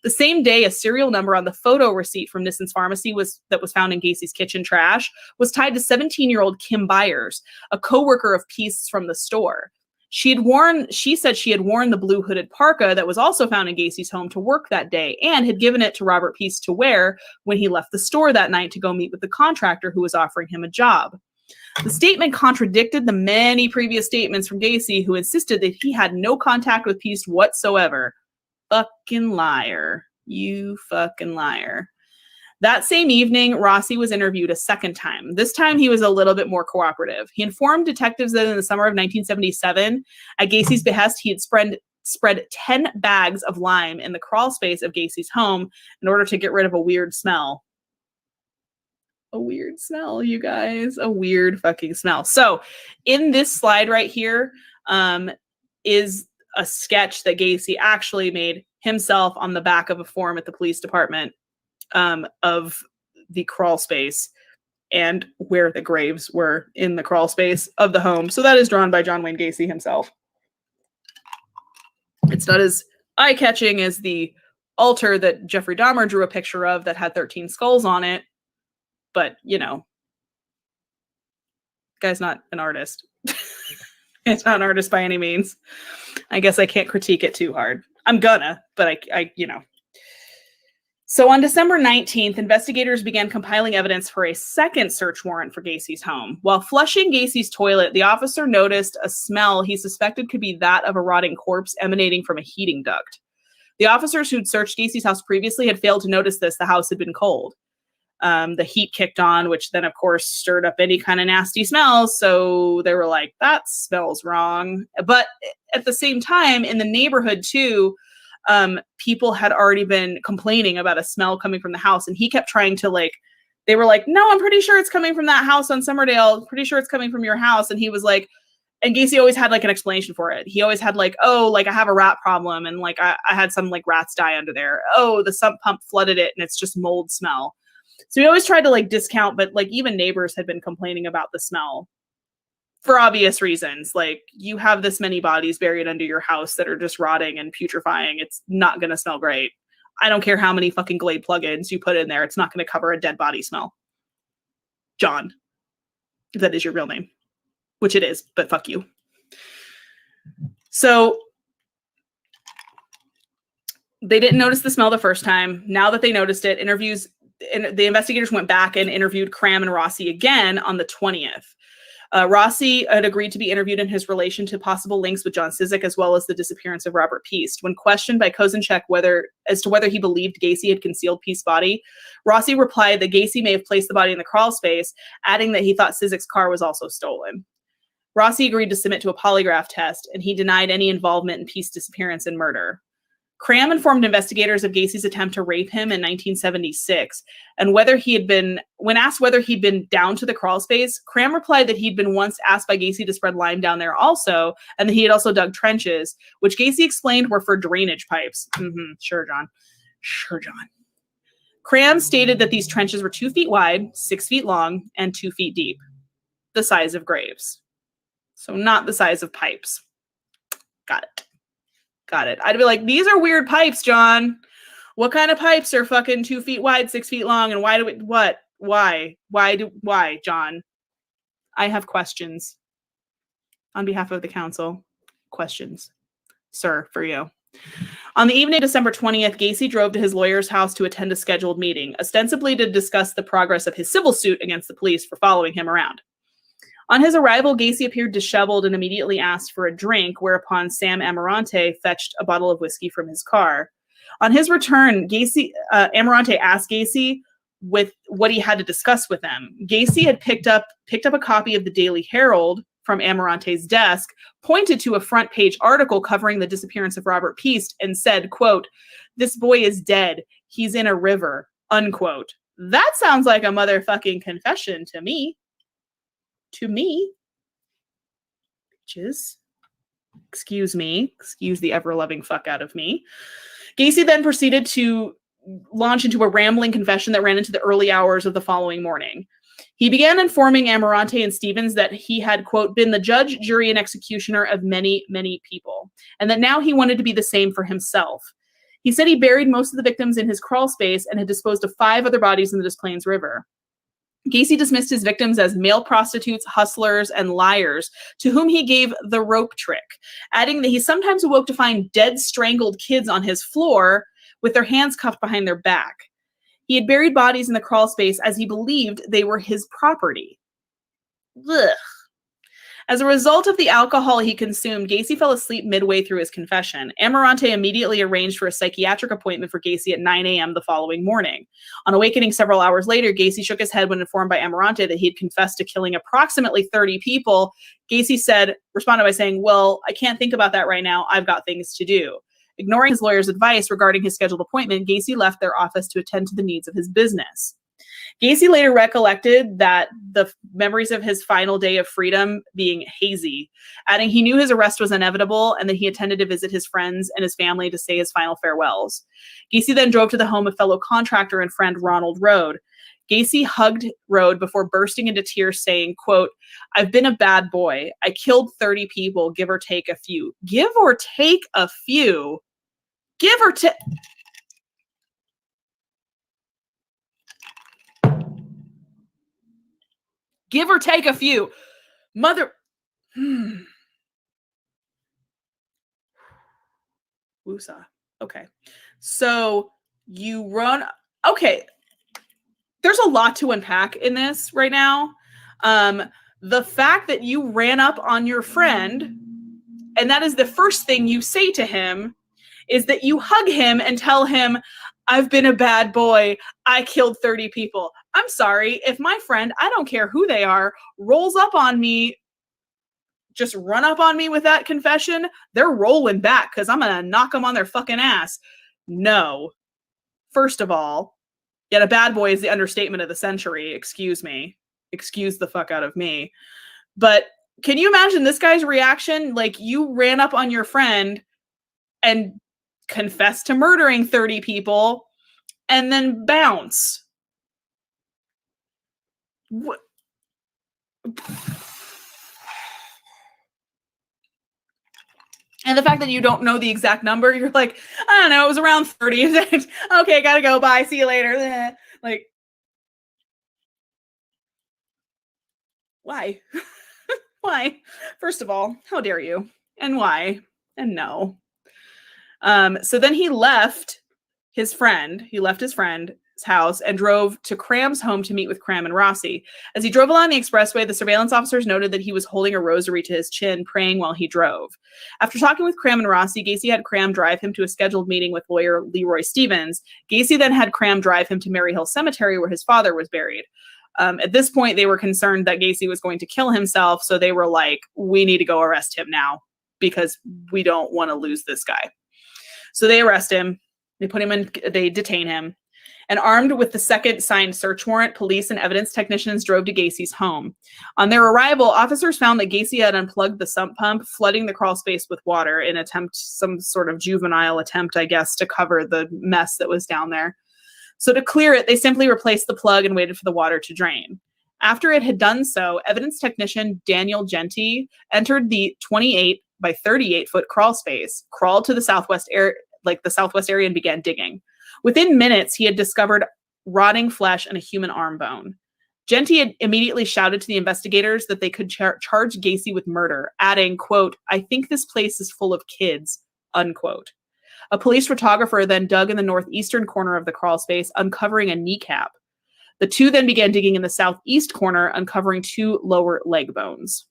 S2: The same day, a serial number on the photo receipt from Nissan's pharmacy that was found in Gacy's kitchen trash was tied to 17-year-old Kim Byers, a co-worker of Piest's from the store. She said she had worn the blue hooded parka that was also found in Gacy's home to work that day and had given it to Robert Piest to wear when he left the store that night to go meet with the contractor who was offering him a job. The statement contradicted the many previous statements from Gacy, who insisted that he had no contact with Piest whatsoever. Fucking liar. You fucking liar. That same evening, Rossi was interviewed a second time. This time, he was a little bit more cooperative. He informed detectives that in the summer of 1977, at Gacy's behest, he had spread 10 bags of lime in the crawl space of Gacy's home in order to get rid of a weird smell. A weird smell, you guys. A weird fucking smell. So, in this slide right here is a sketch that Gacy actually made himself on the back of a form at the police department. Of the crawl space and where the graves were in the crawl space of the home. So that is drawn by John Wayne Gacy himself. It's not as eye-catching as the altar that Jeffrey Dahmer drew a picture of that had 13 skulls on it. But, you know, guy's not an artist. It's not an artist by any means. I guess I can't critique it too hard. I'm gonna, but I you know. So on December 19th, investigators began compiling evidence for a second search warrant for Gacy's home. While flushing Gacy's toilet, the officer noticed a smell he suspected could be that of a rotting corpse emanating from a heating duct. The officers who'd searched Gacy's house previously had failed to notice this. The house had been cold. The heat kicked on, which then, of course, stirred up any kind of nasty smells. So they were like, that smells wrong. But at the same time, in the neighborhood, too, people had already been complaining about a smell coming from the house, and he kept trying to they were like, no, I'm pretty sure it's coming from that house on Summerdale. Pretty sure it's coming from your house. And he was like, and Gacy always had an explanation for it. He always had I have a rat problem. And I had some rats die under there. Oh, the sump pump flooded it and it's just mold smell. So he always tried to discount, but even neighbors had been complaining about the smell. For obvious reasons, you have this many bodies buried under your house that are just rotting and putrefying. It's not going to smell great. I don't care how many fucking Glade plugins you put in there. It's not going to cover a dead body smell. John, if that is your real name, which it is, but fuck you. So they didn't notice the smell the first time. Now that they noticed it, the investigators went back and interviewed Cram and Rossi again on the 20th. Rossi had agreed to be interviewed in his relation to possible links with John Cizik, as well as the disappearance of Robert Piest. When questioned by Kozenchek as to whether he believed Gacy had concealed Piest's body, Rossi replied that Gacy may have placed the body in the crawl space, adding that he thought Cizik's car was also stolen. Rossi agreed to submit to a polygraph test, and he denied any involvement in Piest's disappearance and murder. Cram informed investigators of Gacy's attempt to rape him in 1976, and when asked whether he'd been down to the crawl space, Cram replied that he'd been once asked by Gacy to spread lime down there also, and that he had also dug trenches, which Gacy explained were for drainage pipes. Sure, John. Sure, John. Cram stated that these trenches were 2 feet wide, 6 feet long, and 2 feet deep, the size of graves. So not the size of pipes. Got it. Got it. I'd be like, these are weird pipes, John. What kind of pipes are fucking 2 feet wide, 6 feet long, and why do we, what? Why, John? I have questions. On behalf of the council, questions. Sir, for you. On the evening of December 20th, Gacy drove to his lawyer's house to attend a scheduled meeting, ostensibly to discuss the progress of his civil suit against the police for following him around. On his arrival, Gacy appeared disheveled and immediately asked for a drink, whereupon Sam Amarante fetched a bottle of whiskey from his car. On his return, Amarante asked Gacy with what he had to discuss with them. Gacy had picked up a copy of the Daily Herald from Amarante's desk, pointed to a front page article covering the disappearance of Robert Piest, and said, quote, "This boy is dead. He's in a river," unquote. That sounds like a motherfucking confession to me. To me. Bitches. Excuse me. Excuse the ever-loving fuck out of me. Gacy then proceeded to launch into a rambling confession that ran into the early hours of the following morning. He began informing Amarante and Stevens that he had, quote, been the judge, jury, and executioner of many, many people, and that now he wanted to be the same for himself. He said he buried most of the victims in his crawl space and had disposed of 5 other bodies in the Des Plaines River. Gacy dismissed his victims as male prostitutes, hustlers, and liars, to whom he gave the rope trick, adding that he sometimes awoke to find dead, strangled kids on his floor with their hands cuffed behind their back. He had buried bodies in the crawl space as he believed they were his property. Ugh. As a result of the alcohol he consumed, Gacy fell asleep midway through his confession. Amarante immediately arranged for a psychiatric appointment for Gacy at 9 a.m. the following morning. On awakening several hours later, Gacy shook his head when informed by Amarante that he had confessed to killing approximately 30 people. Gacy responded by saying, "Well, I can't think about that right now. I've got things to do." Ignoring his lawyer's advice regarding his scheduled appointment, Gacy left their office to attend to the needs of his business. Gacy later recollected that the memories of his final day of freedom being hazy, adding he knew his arrest was inevitable and that he intended to visit his friends and his family to say his final farewells. Gacy then drove to the home of fellow contractor and friend Ronald Rode. Gacy hugged Rode before bursting into tears, saying, quote, "I've been a bad boy. I killed 30 people, give or take a few." Give or take a few? Give or take... Give or take a few. Mother... Woosah. Okay. So you run... Okay. There's a lot to unpack in this right now. The fact that you ran up on your friend, and that is the first thing you say to him, is that you hug him and tell him, "I've been a bad boy. I killed 30 people. I'm sorry. If my friend, I don't care who they are, rolls up on me, just run up on me with that confession, they're rolling back because I'm going to knock them on their fucking ass." No. First of all, yet a bad boy is the understatement of the century. Excuse me. Excuse the fuck out of me. But can you imagine this guy's reaction? Like, you ran up on your friend and confessed to murdering 30 people and then bounce. What? And the fact that you don't know the exact number, you're like, I don't know, it was around 30. Okay, gotta go. Bye. See you later. Like, why? Why? First of all, how dare you? And why? And no. So then he left his friend. He left his friend house and drove to Cram's home to meet with Cram and Rossi. As he drove along the expressway, the surveillance officers noted that he was holding a rosary to his chin, praying while he drove. After talking with Cram and Rossi, Gacy had Cram drive him to a scheduled meeting with lawyer Leroy Stevens. Gacy then had Cram drive him to Mary Hill Cemetery, where his father was buried. At this point, they were concerned that Gacy was going to kill himself, so they were like, we need to go arrest him now because we don't want to lose this guy. So they arrest him. They detain him. And armed with the second signed search warrant, police and evidence technicians drove to Gacy's home. On their arrival, officers found that Gacy had unplugged the sump pump, flooding the crawl space with water in some sort of juvenile attempt, I guess, to cover the mess that was down there. So to clear it, they simply replaced the plug and waited for the water to drain. After it had done so, evidence technician Daniel Genty entered the 28 by 38 foot crawl space, crawled to the southwest area and began digging. Within minutes, he had discovered rotting flesh and a human arm bone. Genty had immediately shouted to the investigators that they could charge Gacy with murder, adding, quote, "I think this place is full of kids," unquote. A police photographer then dug in the northeastern corner of the crawl space, uncovering a kneecap. The two then began digging in the southeast corner, uncovering 2 lower leg bones.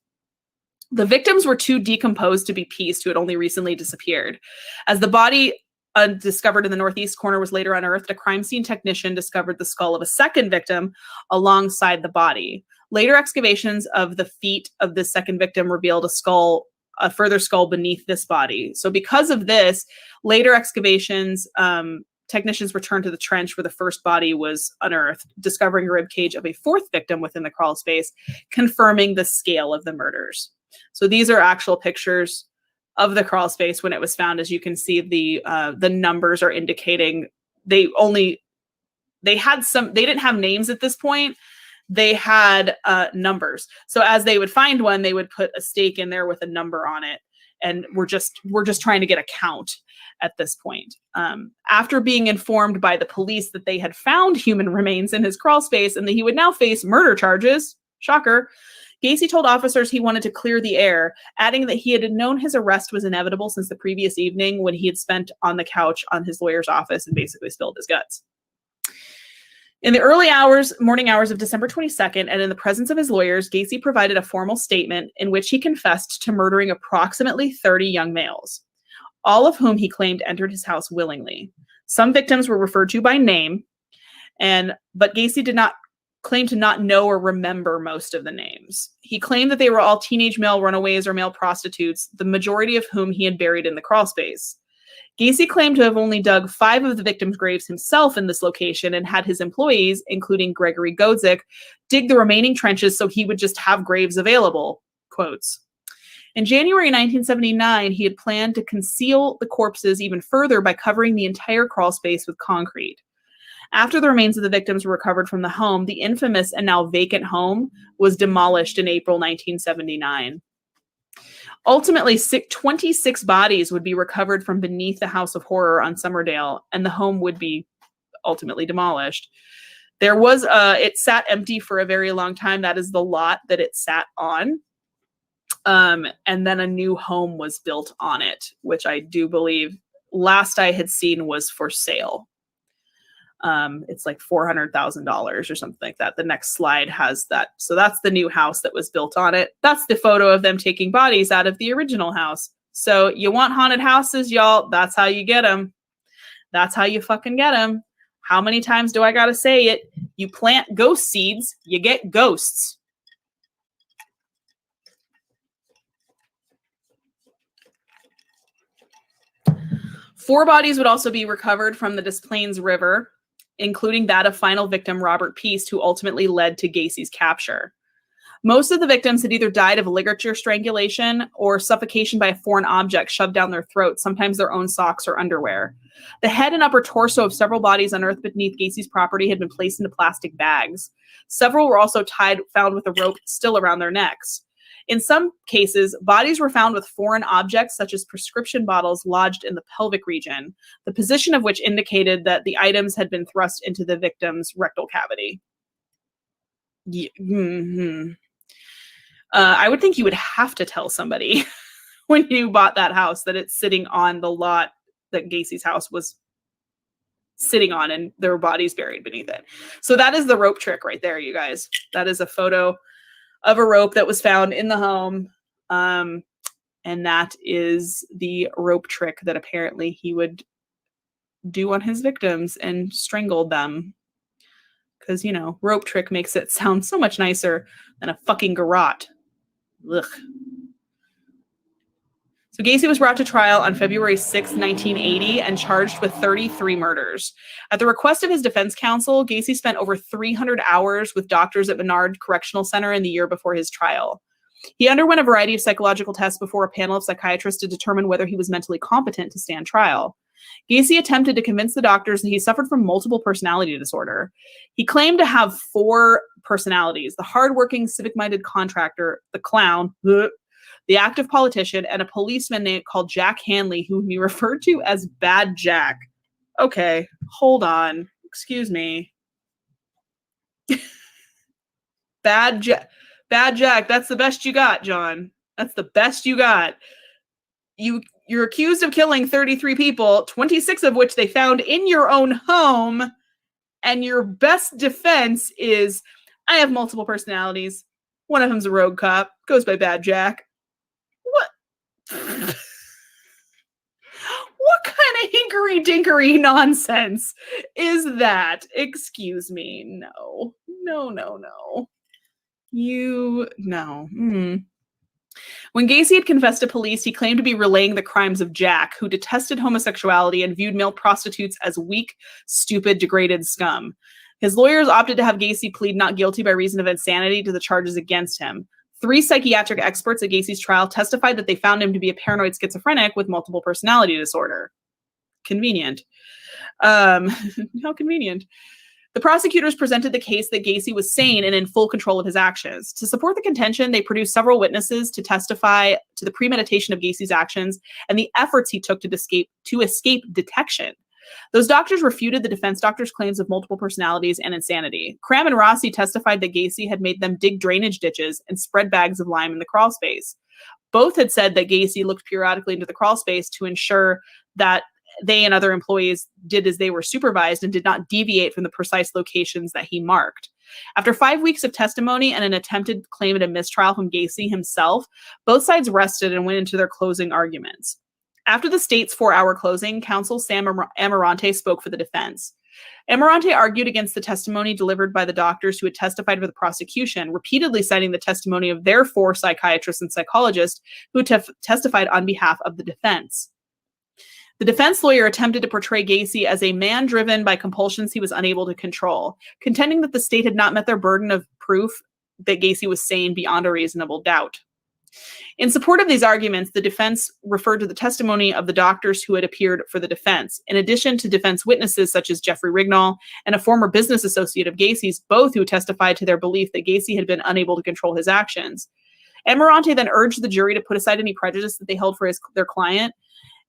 S2: The victims were too decomposed to be pieced, who had only recently disappeared. As the body discovered in the northeast corner was later unearthed, a crime scene technician discovered the skull of a second victim alongside the body. Later excavations of the feet of the second victim revealed a further skull beneath this body. So because of this, later excavations, technicians returned to the trench where the first body was unearthed, discovering a rib cage of a fourth victim within the crawl space, confirming the scale of the murders. So these are actual pictures of the crawl space when it was found. As you can see, the numbers are indicating they didn't have names at this point. They had numbers. So as they would find one, they would put a stake in there with a number on it. And we're just trying to get a count at this point. After being informed by the police that they had found human remains in his crawl space and that he would now face murder charges, shocker, Gacy told officers he wanted to clear the air, adding that he had known his arrest was inevitable since the previous evening when he had spent on the couch on his lawyer's office and basically spilled his guts. In the morning hours of December 22nd, and in the presence of his lawyers, Gacy provided a formal statement in which he confessed to murdering approximately 30 young males, all of whom he claimed entered his house willingly. Some victims were referred to by name, but Gacy did not claim to not know or remember most of the names. He claimed that they were all teenage male runaways or male prostitutes, the majority of whom he had buried in the crawl space. Gacy claimed to have only dug 5 of the victims' graves himself in this location and had his employees, including Gregory Godzik, dig the remaining trenches so he would just have graves available, quotes. In January 1979, he had planned to conceal the corpses even further by covering the entire crawl space with concrete. After the remains of the victims were recovered from the home, the infamous and now vacant home was demolished in April 1979. Ultimately, 26 bodies would be recovered from beneath the House of Horror on Summerdale, and the home would be ultimately demolished. It sat empty for a very long time. That is the lot that it sat on. And then a new home was built on it, which I do believe last I had seen was for sale. It's like $400,000 or something like that. The next slide has that. So that's the new house that was built on it. That's the photo of them taking bodies out of the original house. So you want haunted houses, y'all? That's how you get them. That's how you fucking get them. How many times do I gotta say it? You plant ghost seeds, you get ghosts. Four bodies would also be recovered from the Des Plaines River, including that of final victim Robert Peast, who ultimately led to Gacy's capture. Most of the victims had either died of ligature strangulation or suffocation by a foreign object shoved down their throats, sometimes their own socks or underwear. The head and upper torso of several bodies unearthed beneath Gacy's property had been placed into plastic bags. Several were also found with a rope still around their necks. In some cases, bodies were found with foreign objects such as prescription bottles lodged in the pelvic region, the position of which indicated that the items had been thrust into the victim's rectal cavity. I would think you would have to tell somebody when you bought that house that it's sitting on the lot that Gacy's house was sitting on, and their bodies buried beneath it. So that is the rope trick right there, you guys. That is a photo of a rope that was found in the home. And that is the rope trick that apparently he would do on his victims and strangled them. Because, you know, rope trick makes it sound so much nicer than a fucking garrote. Ugh. So Gacy was brought to trial on February 6, 1980, and charged with 33 murders. At the request of his defense counsel, Gacy spent over 300 hours with doctors at Menard Correctional Center in the year before his trial. He underwent a variety of psychological tests before a panel of psychiatrists to determine whether he was mentally competent to stand trial. Gacy attempted to convince the doctors that he suffered from multiple personality disorder. He claimed to have 4 personalities: the hardworking, civic-minded contractor, the clown, the active politician, and a policeman called Jack Hanley, whom he referred to as Bad Jack. Okay, hold on. Excuse me. Bad Jack. That's the best you got, John. That's the best you got. You're accused of killing 33 people, 26 of which they found in your own home, and your best defense is, I have multiple personalities. One of them's a rogue cop, goes by Bad Jack. What? What kind of hinkery-dinkery nonsense is that? Excuse me. No. When Gacy had confessed to police, he claimed to be relaying the crimes of Jack, who detested homosexuality and viewed male prostitutes as weak, stupid, degraded scum. His lawyers opted to have Gacy plead not guilty by reason of insanity to the charges against him. 3 psychiatric experts at Gacy's trial testified that they found him to be a paranoid schizophrenic with multiple personality disorder. Convenient. How convenient. The prosecutors presented the case that Gacy was sane and in full control of his actions. To support the contention, they produced several witnesses to testify to the premeditation of Gacy's actions and the efforts he took to escape detection. Those doctors refuted the defense doctors' claims of multiple personalities and insanity. Cram and Rossi testified that Gacy had made them dig drainage ditches and spread bags of lime in the crawl space. Both had said that Gacy looked periodically into the crawl space to ensure that they and other employees did as they were supervised and did not deviate from the precise locations that he marked. After 5 weeks of testimony and an attempted claim at a mistrial from Gacy himself, both sides rested and went into their closing arguments. After the state's 4-hour closing, counsel Sam Amarante spoke for the defense. Amarante argued against the testimony delivered by the doctors who had testified for the prosecution, repeatedly citing the testimony of their 4 psychiatrists and psychologists who testified on behalf of the defense. The defense lawyer attempted to portray Gacy as a man driven by compulsions he was unable to control, contending that the state had not met their burden of proof that Gacy was sane beyond a reasonable doubt. In support of these arguments, the defense referred to the testimony of the doctors who had appeared for the defense, in addition to defense witnesses such as Jeffrey Rignall and a former business associate of Gacy's, both who testified to their belief that Gacy had been unable to control his actions. Amarante then urged the jury to put aside any prejudice that they held for their client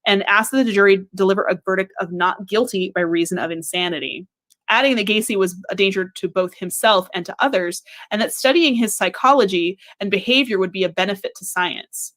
S2: and asked that the jury deliver a verdict of not guilty by reason of insanity, adding that Gacy was a danger to both himself and to others, and that studying his psychology and behavior would be a benefit to science.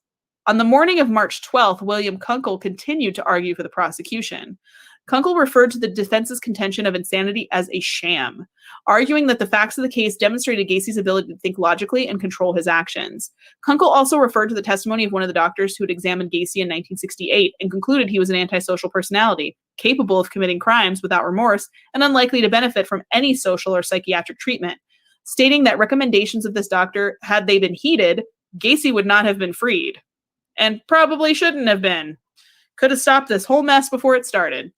S2: On the morning of March 12th, William Kunkel continued to argue for the prosecution. Kunkel referred to the defense's contention of insanity as a sham, arguing that the facts of the case demonstrated Gacy's ability to think logically and control his actions. Kunkel also referred to the testimony of one of the doctors who had examined Gacy in 1968 and concluded he was an antisocial personality, capable of committing crimes without remorse and unlikely to benefit from any social or psychiatric treatment, stating that recommendations of this doctor, had they been heeded, Gacy would not have been freed. And probably shouldn't have been. Could have stopped this whole mess before it started.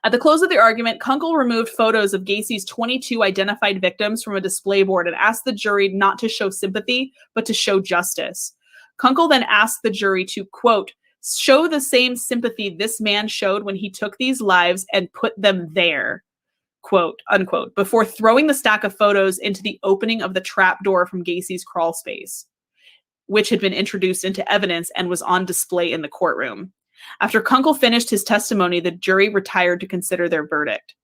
S2: At the close of the argument, Kunkel removed photos of Gacy's 22 identified victims from a display board and asked the jury not to show sympathy, but to show justice. Kunkel then asked the jury to, quote, show the same sympathy this man showed when he took these lives and put them there, quote, unquote, before throwing the stack of photos into the opening of the trap door from Gacy's crawl space, which had been introduced into evidence and was on display in the courtroom. After Kunkel finished his testimony, the jury retired to consider their verdict.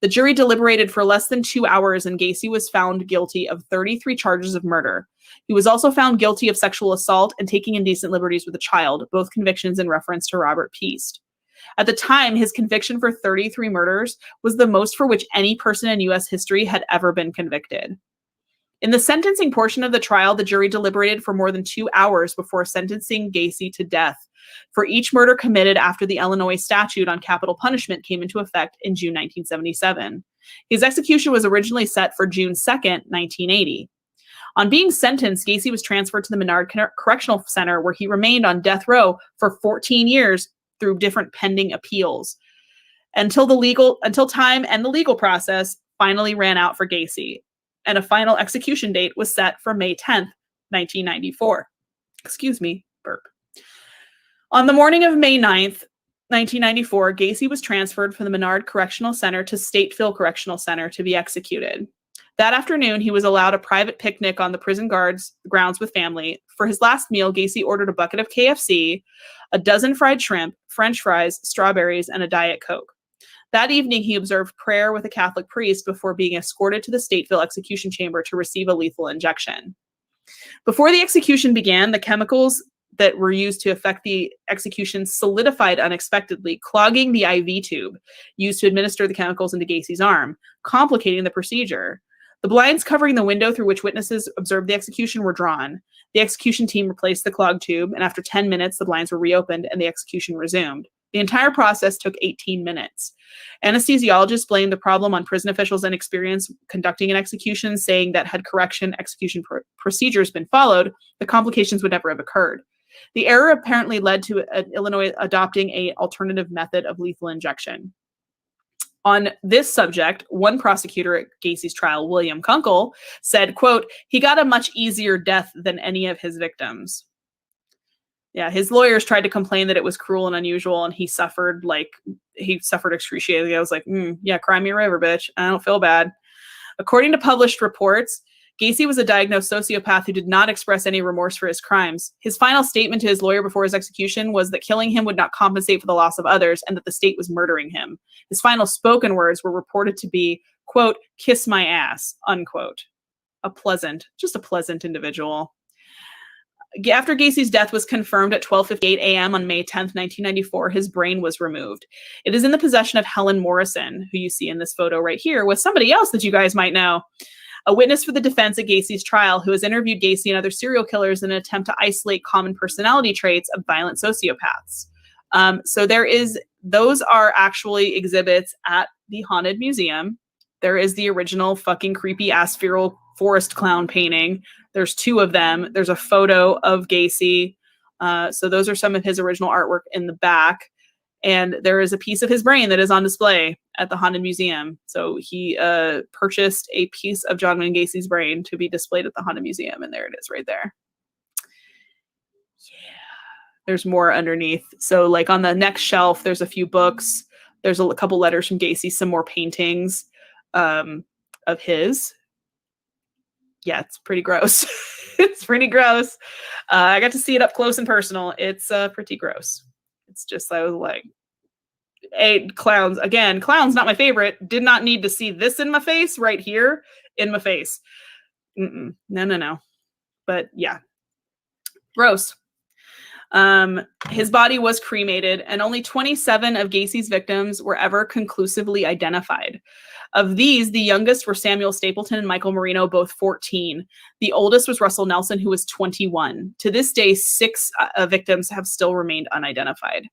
S2: The jury deliberated for less than 2 hours, and Gacy was found guilty of 33 charges of murder. He was also found guilty of sexual assault and taking indecent liberties with a child, both convictions in reference to Robert Piest. At the time, his conviction for 33 murders was the most for which any person in U.S. history had ever been convicted. In the sentencing portion of the trial, the jury deliberated for more than 2 hours before sentencing Gacy to death for each murder committed after the Illinois statute on capital punishment came into effect in June 1977. His execution was originally set for June 2nd, 1980. On being sentenced, Gacy was transferred to the Menard Correctional Center, where he remained on death row for 14 years through different pending appeals, until time and the legal process finally ran out for Gacy, and a final execution date was set for May 10th, 1994. Excuse me, burp. On the morning of May 9th, 1994, Gacy was transferred from the Menard Correctional Center to Stateville Correctional Center to be executed. That afternoon, he was allowed a private picnic on the prison grounds with family. For his last meal, Gacy ordered a bucket of KFC, a dozen fried shrimp, French fries, strawberries, and a Diet Coke. That evening, he observed prayer with a Catholic priest before being escorted to the Stateville execution chamber to receive a lethal injection. Before the execution began, the chemicals that were used to effect the execution solidified unexpectedly, clogging the IV tube used to administer the chemicals into Gacy's arm, complicating the procedure. The blinds covering the window through which witnesses observed the execution were drawn. The execution team replaced the clogged tube, and after 10 minutes, the blinds were reopened and the execution resumed. The entire process took 18 minutes. Anesthesiologists blamed the problem on prison officials' inexperience conducting an execution, saying that had correction execution procedures been followed, the complications would never have occurred. The error apparently led to Illinois adopting an alternative method of lethal injection. On this subject, one prosecutor at Gacy's trial, William Kunkel, said, quote, "He got a much easier death than any of his victims." Yeah, his lawyers tried to complain that it was cruel and unusual, and he suffered excruciatingly. I was like, yeah, cry me a river, bitch. I don't feel bad. According to published reports, Gacy was a diagnosed sociopath who did not express any remorse for his crimes. His final statement to his lawyer before his execution was that killing him would not compensate for the loss of others and that the state was murdering him. His final spoken words were reported to be, quote, "Kiss my ass," unquote. Just a pleasant individual. After Gacy's death was confirmed at 12:58 a.m. on May 10th, 1994, his brain was removed. It is in the possession of Helen Morrison, who you see in this photo right here, with somebody else that you guys might know. A witness for the defense at Gacy's trial who has interviewed Gacy and other serial killers in an attempt to isolate common personality traits of violent sociopaths. Those are actually exhibits at the Haunted Museum. There is the original fucking creepy ass feral forest clown painting. There's 2 of them. There's a photo of Gacy. So those are some of his original artwork in the back. And there is a piece of his brain that is on display at the Haunted Museum. So he purchased a piece of John Wayne Gacy's brain to be displayed at the Haunted Museum. And there it is right there. Yeah. There's more underneath. So like on the next shelf, there's a few books. There's a couple letters from Gacy, some more paintings of his. Yeah, it's pretty gross. It's pretty gross. I got to see it up close and personal. It's pretty gross. It's just, I was like, hey, clowns. Again, clowns, not my favorite. Did not need to see this in my face right here in my face. No. But yeah, gross. His body was cremated, and only 27 of Gacy's victims were ever conclusively identified. Of these, the youngest were Samuel Stapleton and Michael Marino, both 14. The oldest was Russell Nelson, who was 21. To this day, 6 victims have still remained unidentified.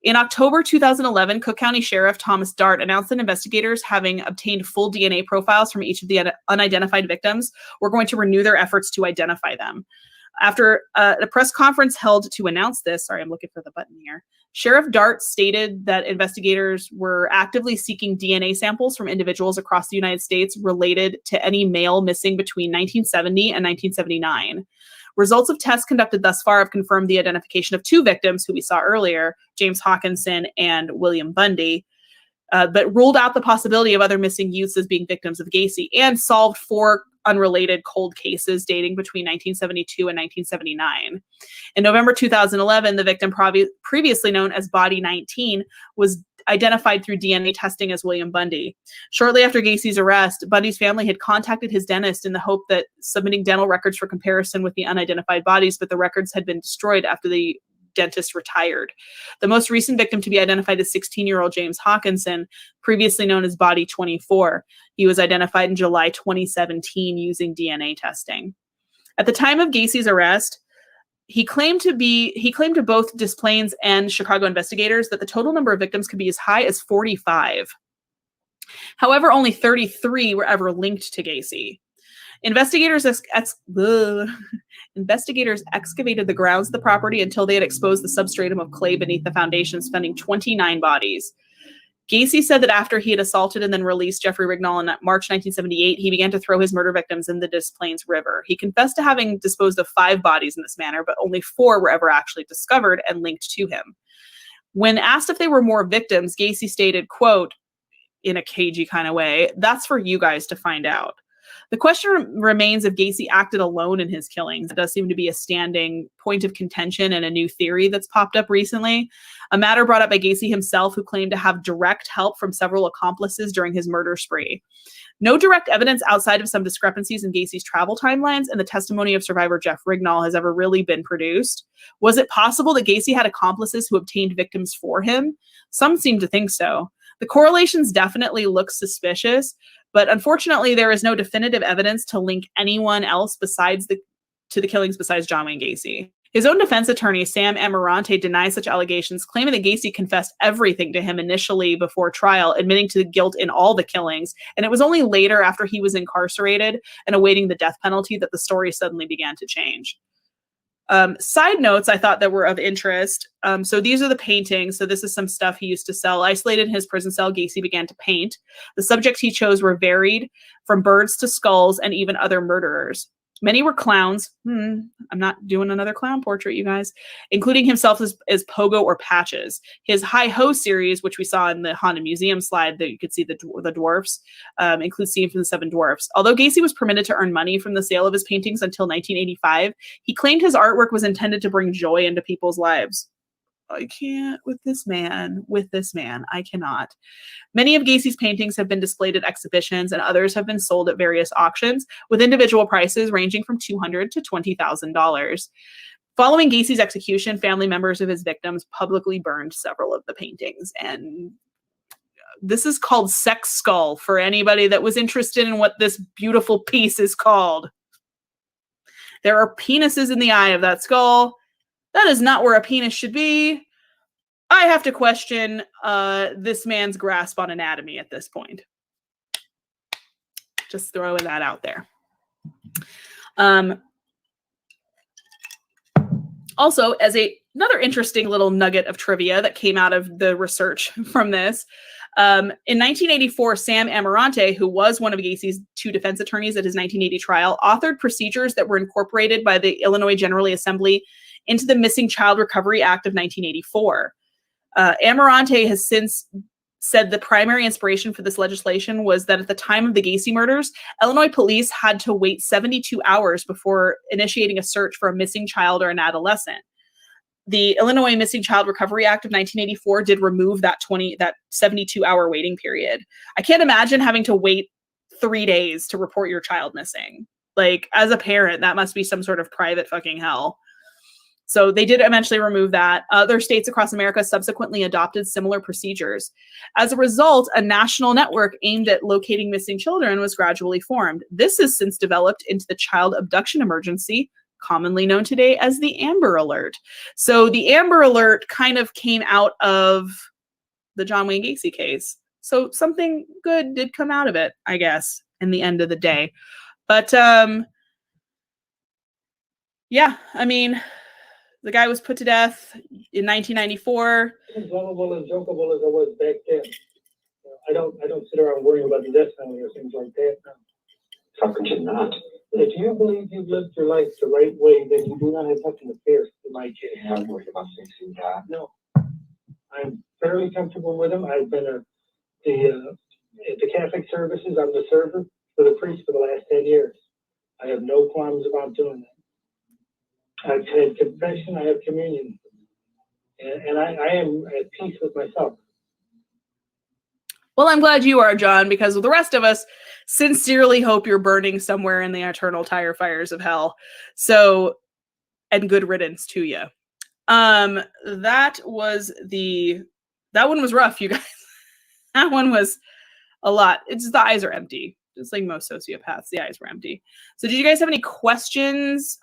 S2: In October 2011, Cook County Sheriff Thomas Dart announced that investigators, having obtained full DNA profiles from each of the unidentified victims, were going to renew their efforts to identify them. After a press conference held to announce this, sorry, I'm looking for the button here, Sheriff Dart stated that investigators were actively seeking DNA samples from individuals across the United States related to any male missing between 1970 and 1979. Results of tests conducted thus far have confirmed the identification of 2 victims who we saw earlier, James Hawkinson and William Bundy, but ruled out the possibility of other missing youths as being victims of Gacy, and solved 4 unrelated cold cases dating between 1972 and 1979. In November 2011, the victim previously known as Body 19 was identified through DNA testing as William Bundy. Shortly after Gacy's arrest, Bundy's family had contacted his dentist in the hope that submitting dental records for comparison with the unidentified bodies, but the records had been destroyed after the dentist retired. The most recent victim to be identified is 16-year-old James Hawkinson, previously known as Body 24. He was identified in July 2017 using DNA testing. At the time of Gacy's arrest, he claimed to both Des Plaines and Chicago investigators that the total number of victims could be as high as 45. However, only 33 were ever linked to Gacy. Investigators excavated the grounds of the property until they had exposed the substratum of clay beneath the foundations, finding 29 bodies. Gacy said that after he had assaulted and then released Jeffrey Rignall in March 1978, he began to throw his murder victims in the Des Plaines River. He confessed to having disposed of 5 bodies in this manner, but only 4 were ever actually discovered and linked to him. When asked if they were more victims, Gacy stated, quote, in a cagey kind of way, "That's for you guys to find out." The question remains if Gacy acted alone in his killings. It does seem to be a standing point of contention and a new theory that's popped up recently. A matter brought up by Gacy himself, who claimed to have direct help from several accomplices during his murder spree. No direct evidence outside of some discrepancies in Gacy's travel timelines and the testimony of survivor Jeff Rignall has ever really been produced. Was it possible that Gacy had accomplices who obtained victims for him? Some seem to think so. The correlations definitely look suspicious, but unfortunately, there is no definitive evidence to link anyone else to the killings besides John Wayne Gacy. His own defense attorney, Sam Amarante, denies such allegations, claiming that Gacy confessed everything to him initially before trial, admitting to the guilt in all the killings, and it was only later, after he was incarcerated and awaiting the death penalty, that the story suddenly began to change. Side notes I thought that were of interest. So these are the paintings. So this is some stuff he used to sell. Isolated in his prison cell, Gacy began to paint. The subjects he chose were varied, from birds to skulls and even other murderers. Many were clowns. I'm not doing another clown portrait, you guys. Including himself as Pogo or Patches. His Hi-Ho series, which we saw in the Haunted Museum slide that you could see the dwarfs, includes Scene from the Seven Dwarfs. Although Gacy was permitted to earn money from the sale of his paintings until 1985, he claimed his artwork was intended to bring joy into people's lives. I can't with this man. I cannot. Many of Gacy's paintings have been displayed at exhibitions, and others have been sold at various auctions, with individual prices ranging from $200,000 to $20,000. Following Gacy's execution, family members of his victims publicly burned several of the paintings, and this is called Sex Skull for anybody that was interested in what this beautiful piece is called. There are penises in the eye of that skull. That is not where a penis should be. I have to question this man's grasp on anatomy at this point. Just throwing that out there. Also, as another interesting little nugget of trivia that came out of the research from this, in 1984, Sam Amarante, who was one of Gacy's 2 defense attorneys at his 1980 trial, authored procedures that were incorporated by the Illinois General Assembly into the Missing Child Recovery Act of 1984. Amarante has since said the primary inspiration for this legislation was that at the time of the Gacy murders, Illinois police had to wait 72 hours before initiating a search for a missing child or an adolescent. The Illinois Missing Child Recovery Act of 1984 did remove that 72-hour waiting period. I can't imagine having to wait 3 days to report your child missing. Like, as a parent, that must be some sort of private fucking hell. So they did eventually remove that. Other states across America subsequently adopted similar procedures. As a result, a national network aimed at locating missing children was gradually formed. This has since developed into the Child Abduction Emergency, commonly known today as the Amber Alert. So the Amber Alert kind of came out of the John Wayne Gacy case. So something good did come out of it, I guess, in the end of the day. But yeah, I mean, the guy was put to death in 1994.
S9: As lovable and jokeable as I was back then. I don't sit around worrying about the death penalty or things like that.
S4: How could you not?
S9: If you believe you've lived your life the right way, then you do not have nothing to fear in my case.
S4: Yeah, I'm worried about fixing God.
S9: No. I'm fairly comfortable with him. I've been at the Catholic services. I'm the server for the priest for the last 10 years. I have no qualms about doing that. I've had confession, I have communion, and I am at peace with myself.
S2: Well, I'm glad you are, John, because the rest of us sincerely hope you're burning somewhere in the eternal tire fires of hell. So, and good riddance to you. That one was rough, you guys. That one was a lot. It's the eyes are empty. Just like most sociopaths, the eyes were empty. So did you guys have any questions